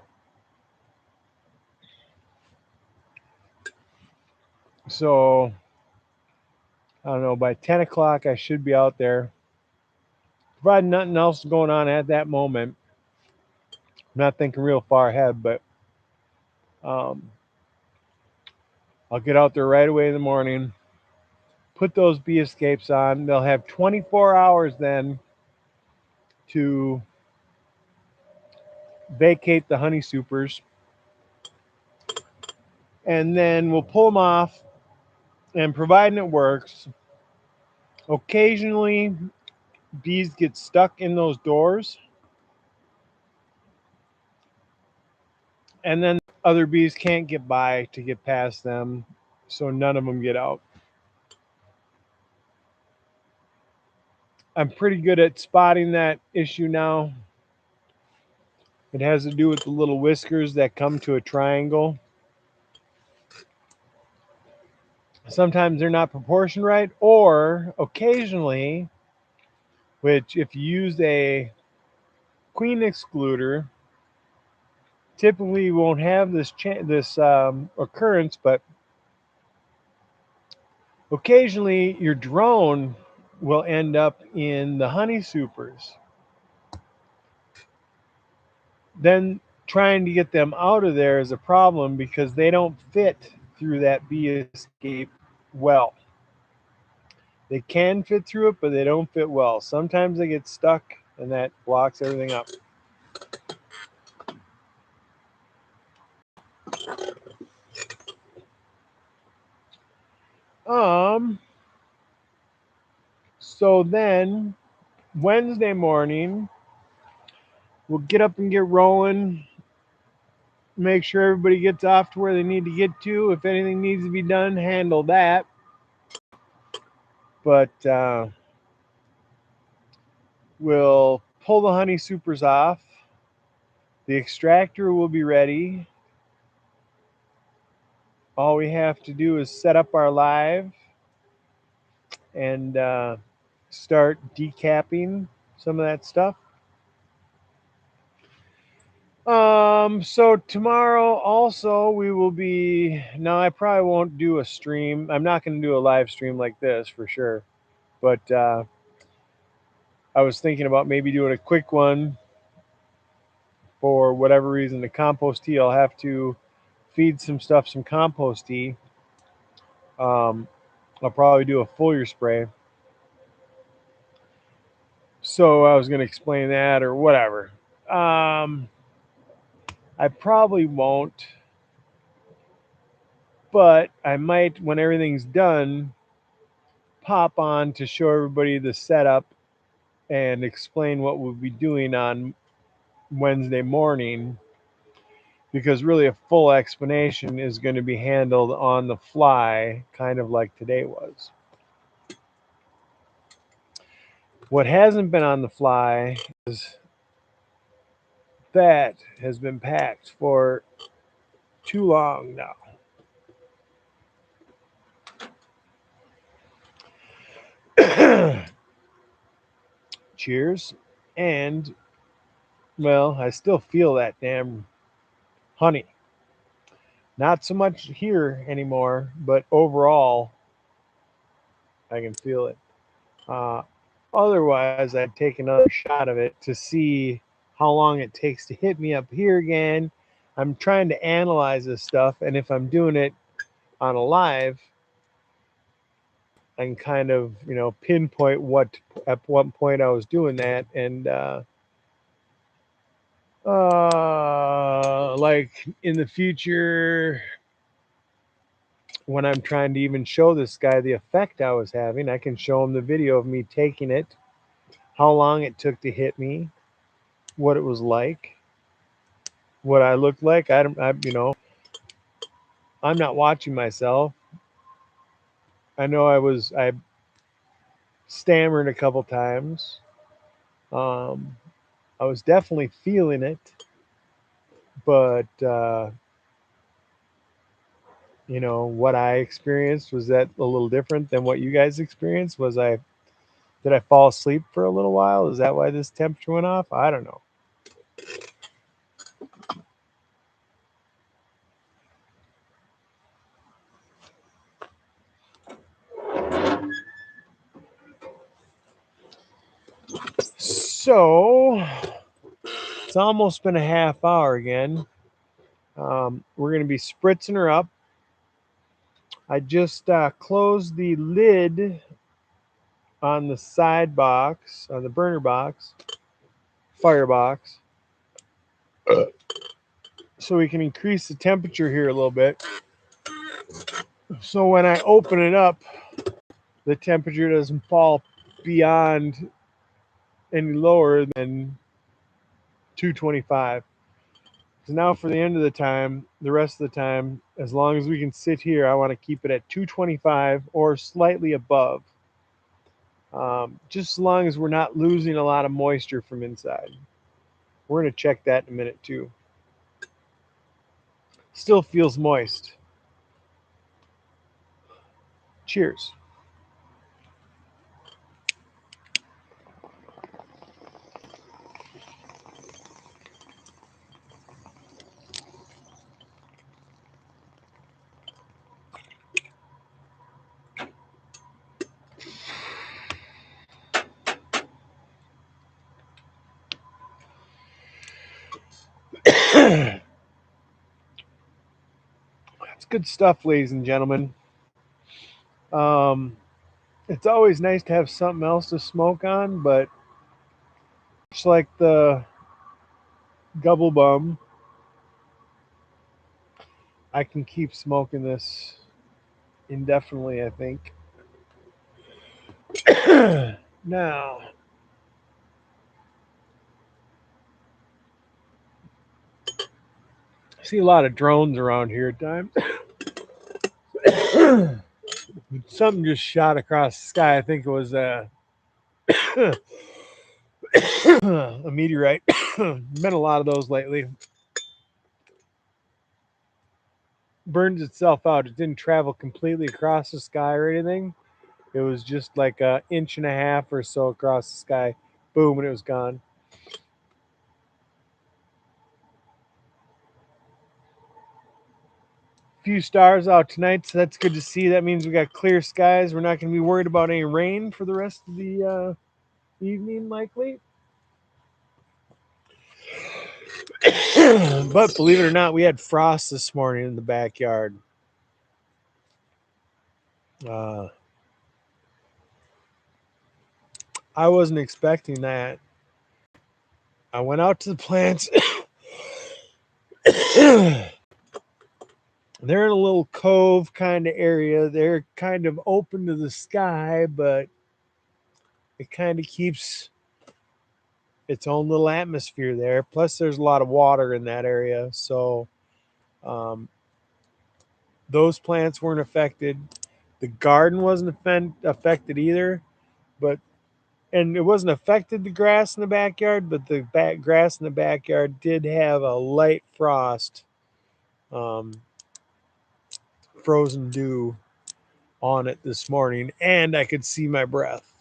So, I don't know, by 10 o'clock I should be out there. Provided nothing else is going on at that moment. I'm not thinking real far ahead, but I'll get out there right away in the morning, put those bee escapes on. They'll have 24 hours then to vacate the honey supers. And then we'll pull them off, and providing it works, occasionally bees get stuck in those doors, and then other bees can't get by to get past them, so none of them get out. I'm pretty good at spotting that issue now. It has to do with the little whiskers that come to a triangle. Sometimes they're not proportioned right, or occasionally, which if you use a queen excluder, typically you won't have this occurrence, but occasionally your drone will end up in the honey supers. Then trying to get them out of there is a problem because they don't fit through that bee escape well. They can fit through it, but they don't fit well. Sometimes they get stuck, and that blocks everything up. So then Wednesday morning, we'll get up and get rolling. Make sure everybody gets off to where they need to get to. If anything needs to be done, handle that. But we'll pull the honey supers off. The extractor will be ready. All we have to do is set up our live and start decapping some of that stuff. So tomorrow also we will be, now I probably won't do a stream. I'm not going to do a live stream like this for sure. But I was thinking about maybe doing a quick one. For whatever reason, the compost tea, I'll have to feed some compost tea. I'll probably do a foliar spray. So I was going to explain that or whatever. I probably won't, but I might, when everything's done, pop on to show everybody the setup and explain what we'll be doing on Wednesday morning, because really a full explanation is going to be handled on the fly, kind of like today was. What hasn't been on the fly is that has been packed for too long now. Cheers. And, well, I still feel that damn honey. Not so much here anymore, but overall, I can feel it. Otherwise, I'd take another shot of it to see how long it takes to hit me up here again. I'm trying to analyze this stuff, and if I'm doing it on a live, I can kind of, pinpoint at what point I was doing that, and like in the future, when I'm trying to even show this guy the effect I was having, I can show him the video of me taking it, how long it took to hit me, what it was like, what I looked like. I'm not watching myself. I know I stammered a couple times. I was definitely feeling it, but what I experienced, was that a little different than what you guys experienced? Did I fall asleep for a little while? Is that why this temperature went off? I don't know. So it's almost been a half hour again. We're going to be spritzing her up. I just closed the lid on the side box, on the burner box, firebox, so we can increase the temperature here a little bit. So when I open it up, the temperature doesn't fall beyond any lower than 225. So now for the end of the rest of the time, as long as we can sit here, I want to keep it at 225 or slightly above. Just as long as we're not losing a lot of moisture from inside. We're going to check that in a minute too. Still feels moist. Cheers. That's good stuff, ladies and gentlemen. It's always nice to have something else to smoke on, but just like the Gubble Bum, I can keep smoking this indefinitely, I think. Now, I see a lot of drones around here at times. Something just shot across the sky. I think it was a meteorite. Been a lot of those lately. Burns itself out. It didn't travel completely across the sky or anything. It was just like an inch and a half or so across the sky. Boom, and it was gone. Few stars out tonight, so that's good to see. That means we got clear skies. We're not going to be worried about any rain for the rest of the evening, likely. But believe it or not, we had frost this morning in the backyard. I wasn't expecting that. I went out to the plants. They're in a little cove kind of area. They're kind of open to the sky, but it kind of keeps its own little atmosphere there. Plus, there's a lot of water in that area. So those plants weren't affected. The garden wasn't affected either. And it wasn't affected the grass in the backyard, but the grass in the backyard did have a light frost, frozen dew on it this morning, and I could see my breath.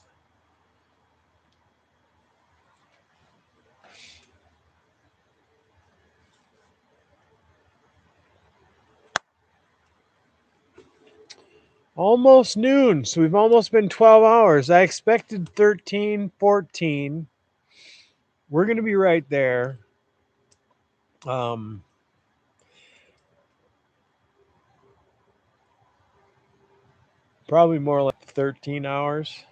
Almost noon, so we've almost been 12 hours. I expected 13, 14. We're going to be right there. Probably more like 13 hours.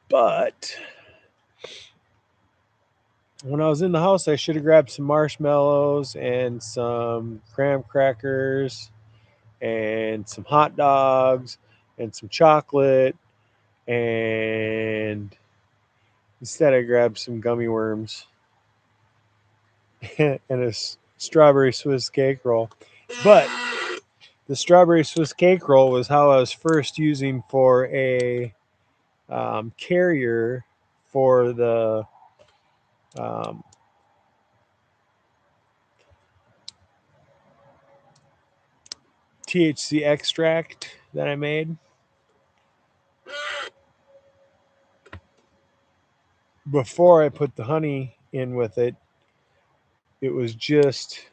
But when I was in the house, I should have grabbed some marshmallows and some graham crackers and some hot dogs and some chocolate. And instead, I grabbed some gummy worms and a strawberry Swiss cake roll. But the strawberry Swiss cake roll was how I was first using for a carrier for the THC extract that I made. Before I put the honey in with it, it was just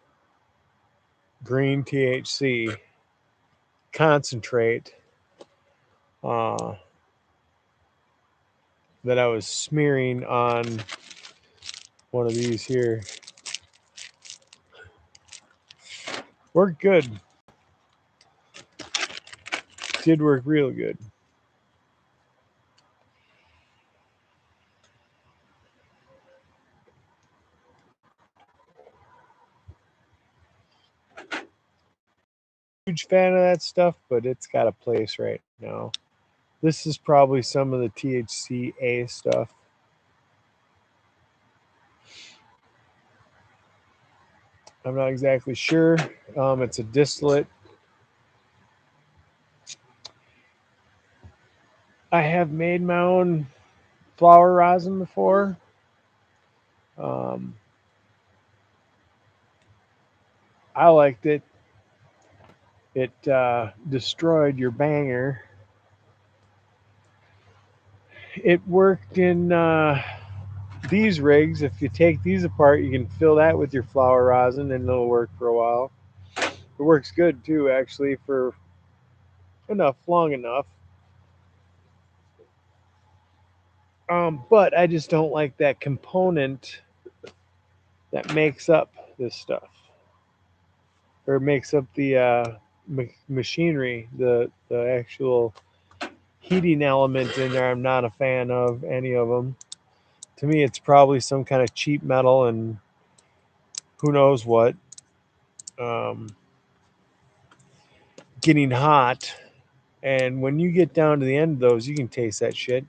green THC concentrate that I was smearing on one of these here. Worked good. Did work real good. Huge fan of that stuff, but it's got a place right now. This is probably some of the THCA stuff. I'm not exactly sure. It's a distillate. I have made my own flower rosin before. I liked it. It destroyed your banger. It worked in these rigs. If you take these apart, you can fill that with your flower rosin and it'll work for a while. It works good too, actually, for long enough. But I just don't like that component that makes up this stuff, or makes up the machinery, the actual heating element in there. I'm not a fan of any of them. To me, it's probably some kind of cheap metal and who knows what. Getting hot, and when you get down to the end of those, you can taste that shit.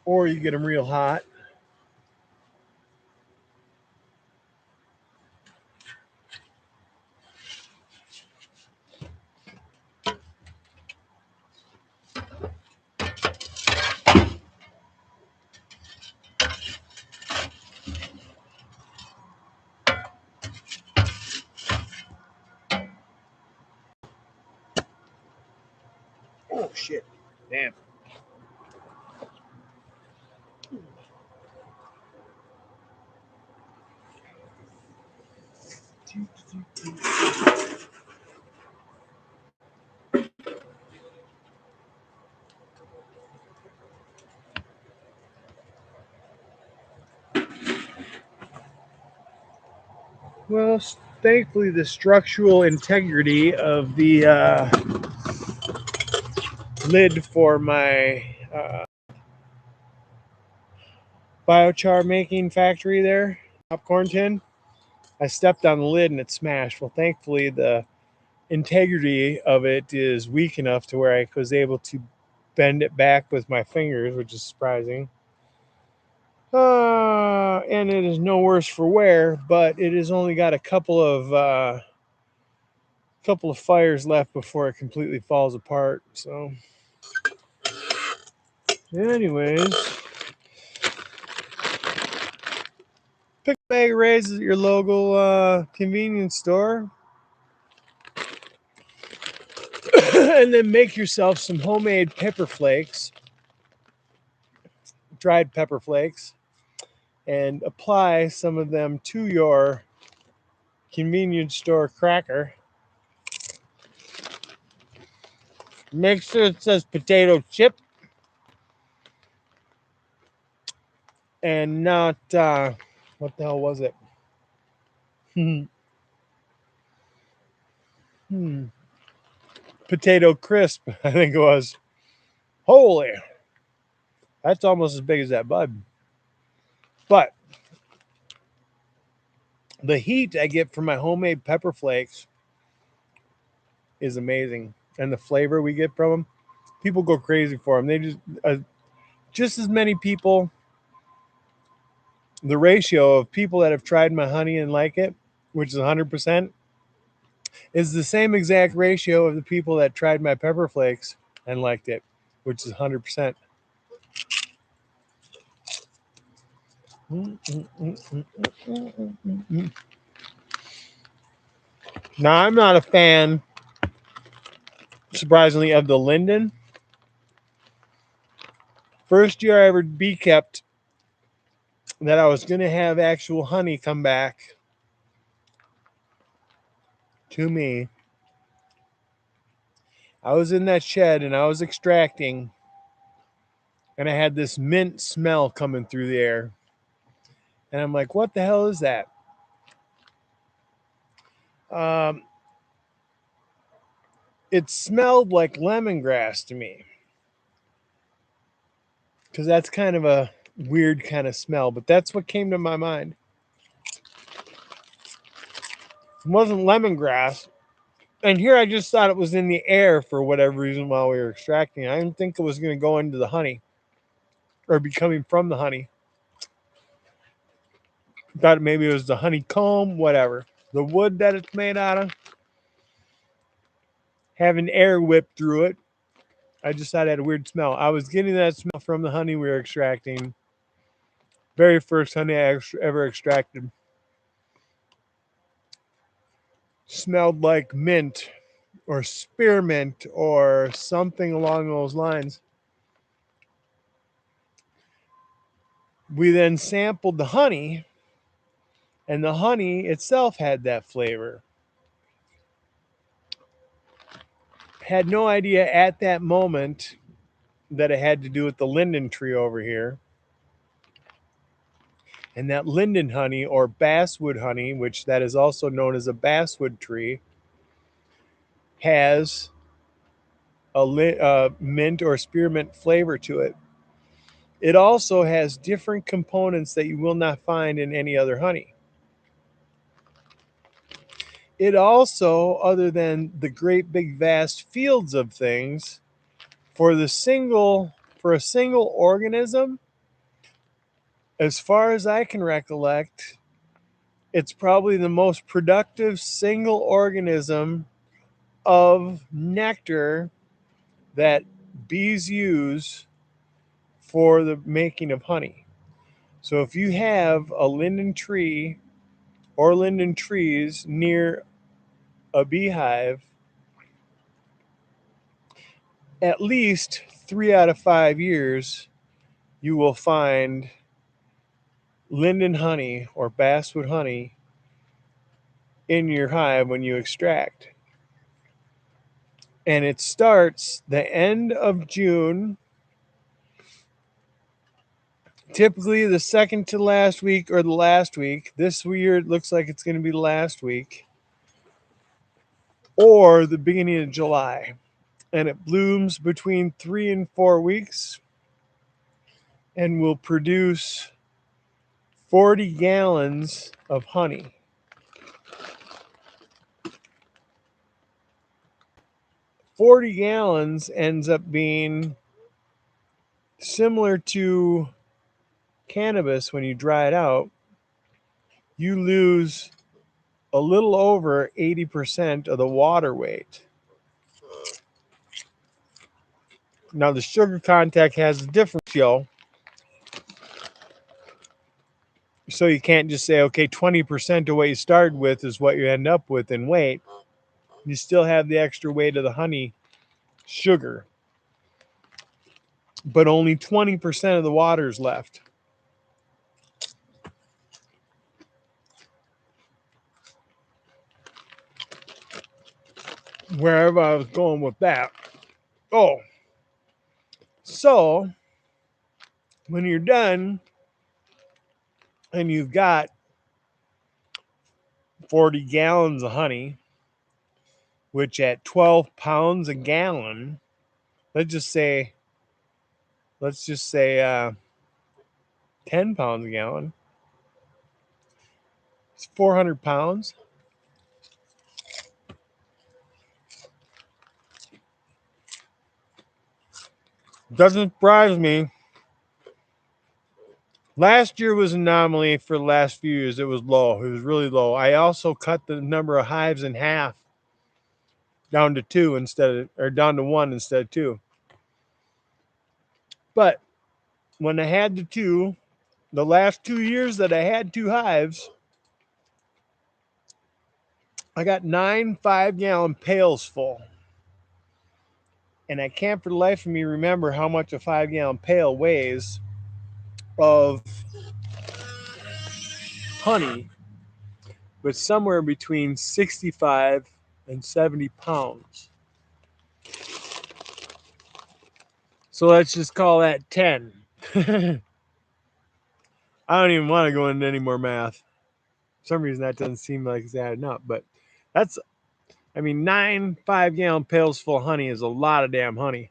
Or you get them real hot. Oh shit! Damn. Well, thankfully, the structural integrity of the lid for my biochar making factory there, popcorn tin, I stepped on the lid and it smashed. Well, thankfully, the integrity of it is weak enough to where I was able to bend it back with my fingers, which is surprising. And it is no worse for wear, but it has only got a couple of fires left before it completely falls apart. So, anyways, pick a bag of raisins at your local convenience store, and then make yourself some homemade pepper flakes, dried pepper flakes, and apply some of them to your convenience store cracker. Make sure it says potato chip and not what the hell was it? Potato crisp, I think it was. Holy, that's almost as big as that bud. But the heat I get from my homemade pepper flakes is amazing, and the flavor we get from them, people go crazy for them. They just as many people. The ratio of people that have tried my honey and like it, which is 100%, is the same exact ratio of the people that tried my pepper flakes and liked it, which is 100%. Now, I'm not a fan, surprisingly, of the linden. First year I ever bee kept that I was going to have actual honey come back to me. I was in that shed and I was extracting, and I had this mint smell coming through the air. And I'm like, what the hell is that? It smelled like lemongrass to me, because that's kind of a weird kind of smell, but that's what came to my mind. It wasn't lemongrass. And here I just thought it was in the air for whatever reason while we were extracting. I didn't think it was going to go into the honey or be coming from the honey. Thought maybe it was the honeycomb, whatever. The wood that it's made out of, having air whipped through it. I just thought it had a weird smell. I was getting that smell from the honey we were extracting. Very first honey I ever extracted. Smelled like mint or spearmint or something along those lines. We then sampled the honey, and the honey itself had that flavor. Had no idea at that moment that it had to do with the linden tree over here. And that linden honey, or basswood honey, which that is also known as a basswood tree, has a mint or spearmint flavor to it. It also has different components that you will not find in any other honey. It also, other than the great big vast fields of things, for a single organism, as far as I can recollect, it's probably the most productive single organism of nectar that bees use for the making of honey. So if you have a linden tree or linden trees near a beehive, at least 3 out of 5 years, you will find linden honey or basswood honey in your hive when you extract. And it starts the end of June, typically the second to last week or the last week. This year it looks like it's going to be the last week, or the beginning of July. And it blooms between 3 and 4 weeks and will produce 40 gallons of honey. 40 gallons ends up being similar to cannabis. When you dry it out, you lose a little over 80% of the water weight. Now the sugar content has a different feel, so you can't just say, okay, 20% of what you started with is what you end up with in weight. You still have the extra weight of the honey sugar, but only 20% of the water is left. Wherever I was going with that. Oh, so when you're done and you've got 40 gallons of honey, which at 12 pounds a gallon, let's just say 10 pounds a gallon, it's 400 pounds. Doesn't surprise me. Last year was an anomaly. For the last few years, it was low. It was really low. I also cut the number of hives in half, down to 2 down to 1 instead of 2. But when I had the last 2 years that I had 2 hives, I got 9 5-gallon pails full. And I can't for the life of me remember how much a 5-gallon pail weighs of honey, but somewhere between 65 and 70 pounds. So let's just call that 10. I don't even want to go into any more math. For some reason that doesn't seem like it's adding up, but 9 5-gallon pails full of honey is a lot of damn honey.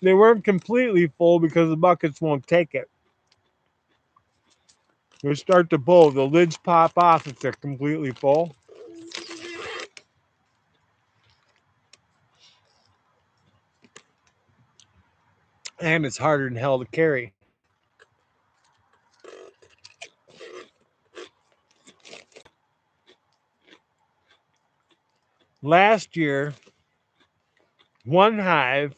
They weren't completely full because the buckets won't take it. They start to bowl. The lids pop off if they're completely full. And it's harder than hell to carry. Last year, one hive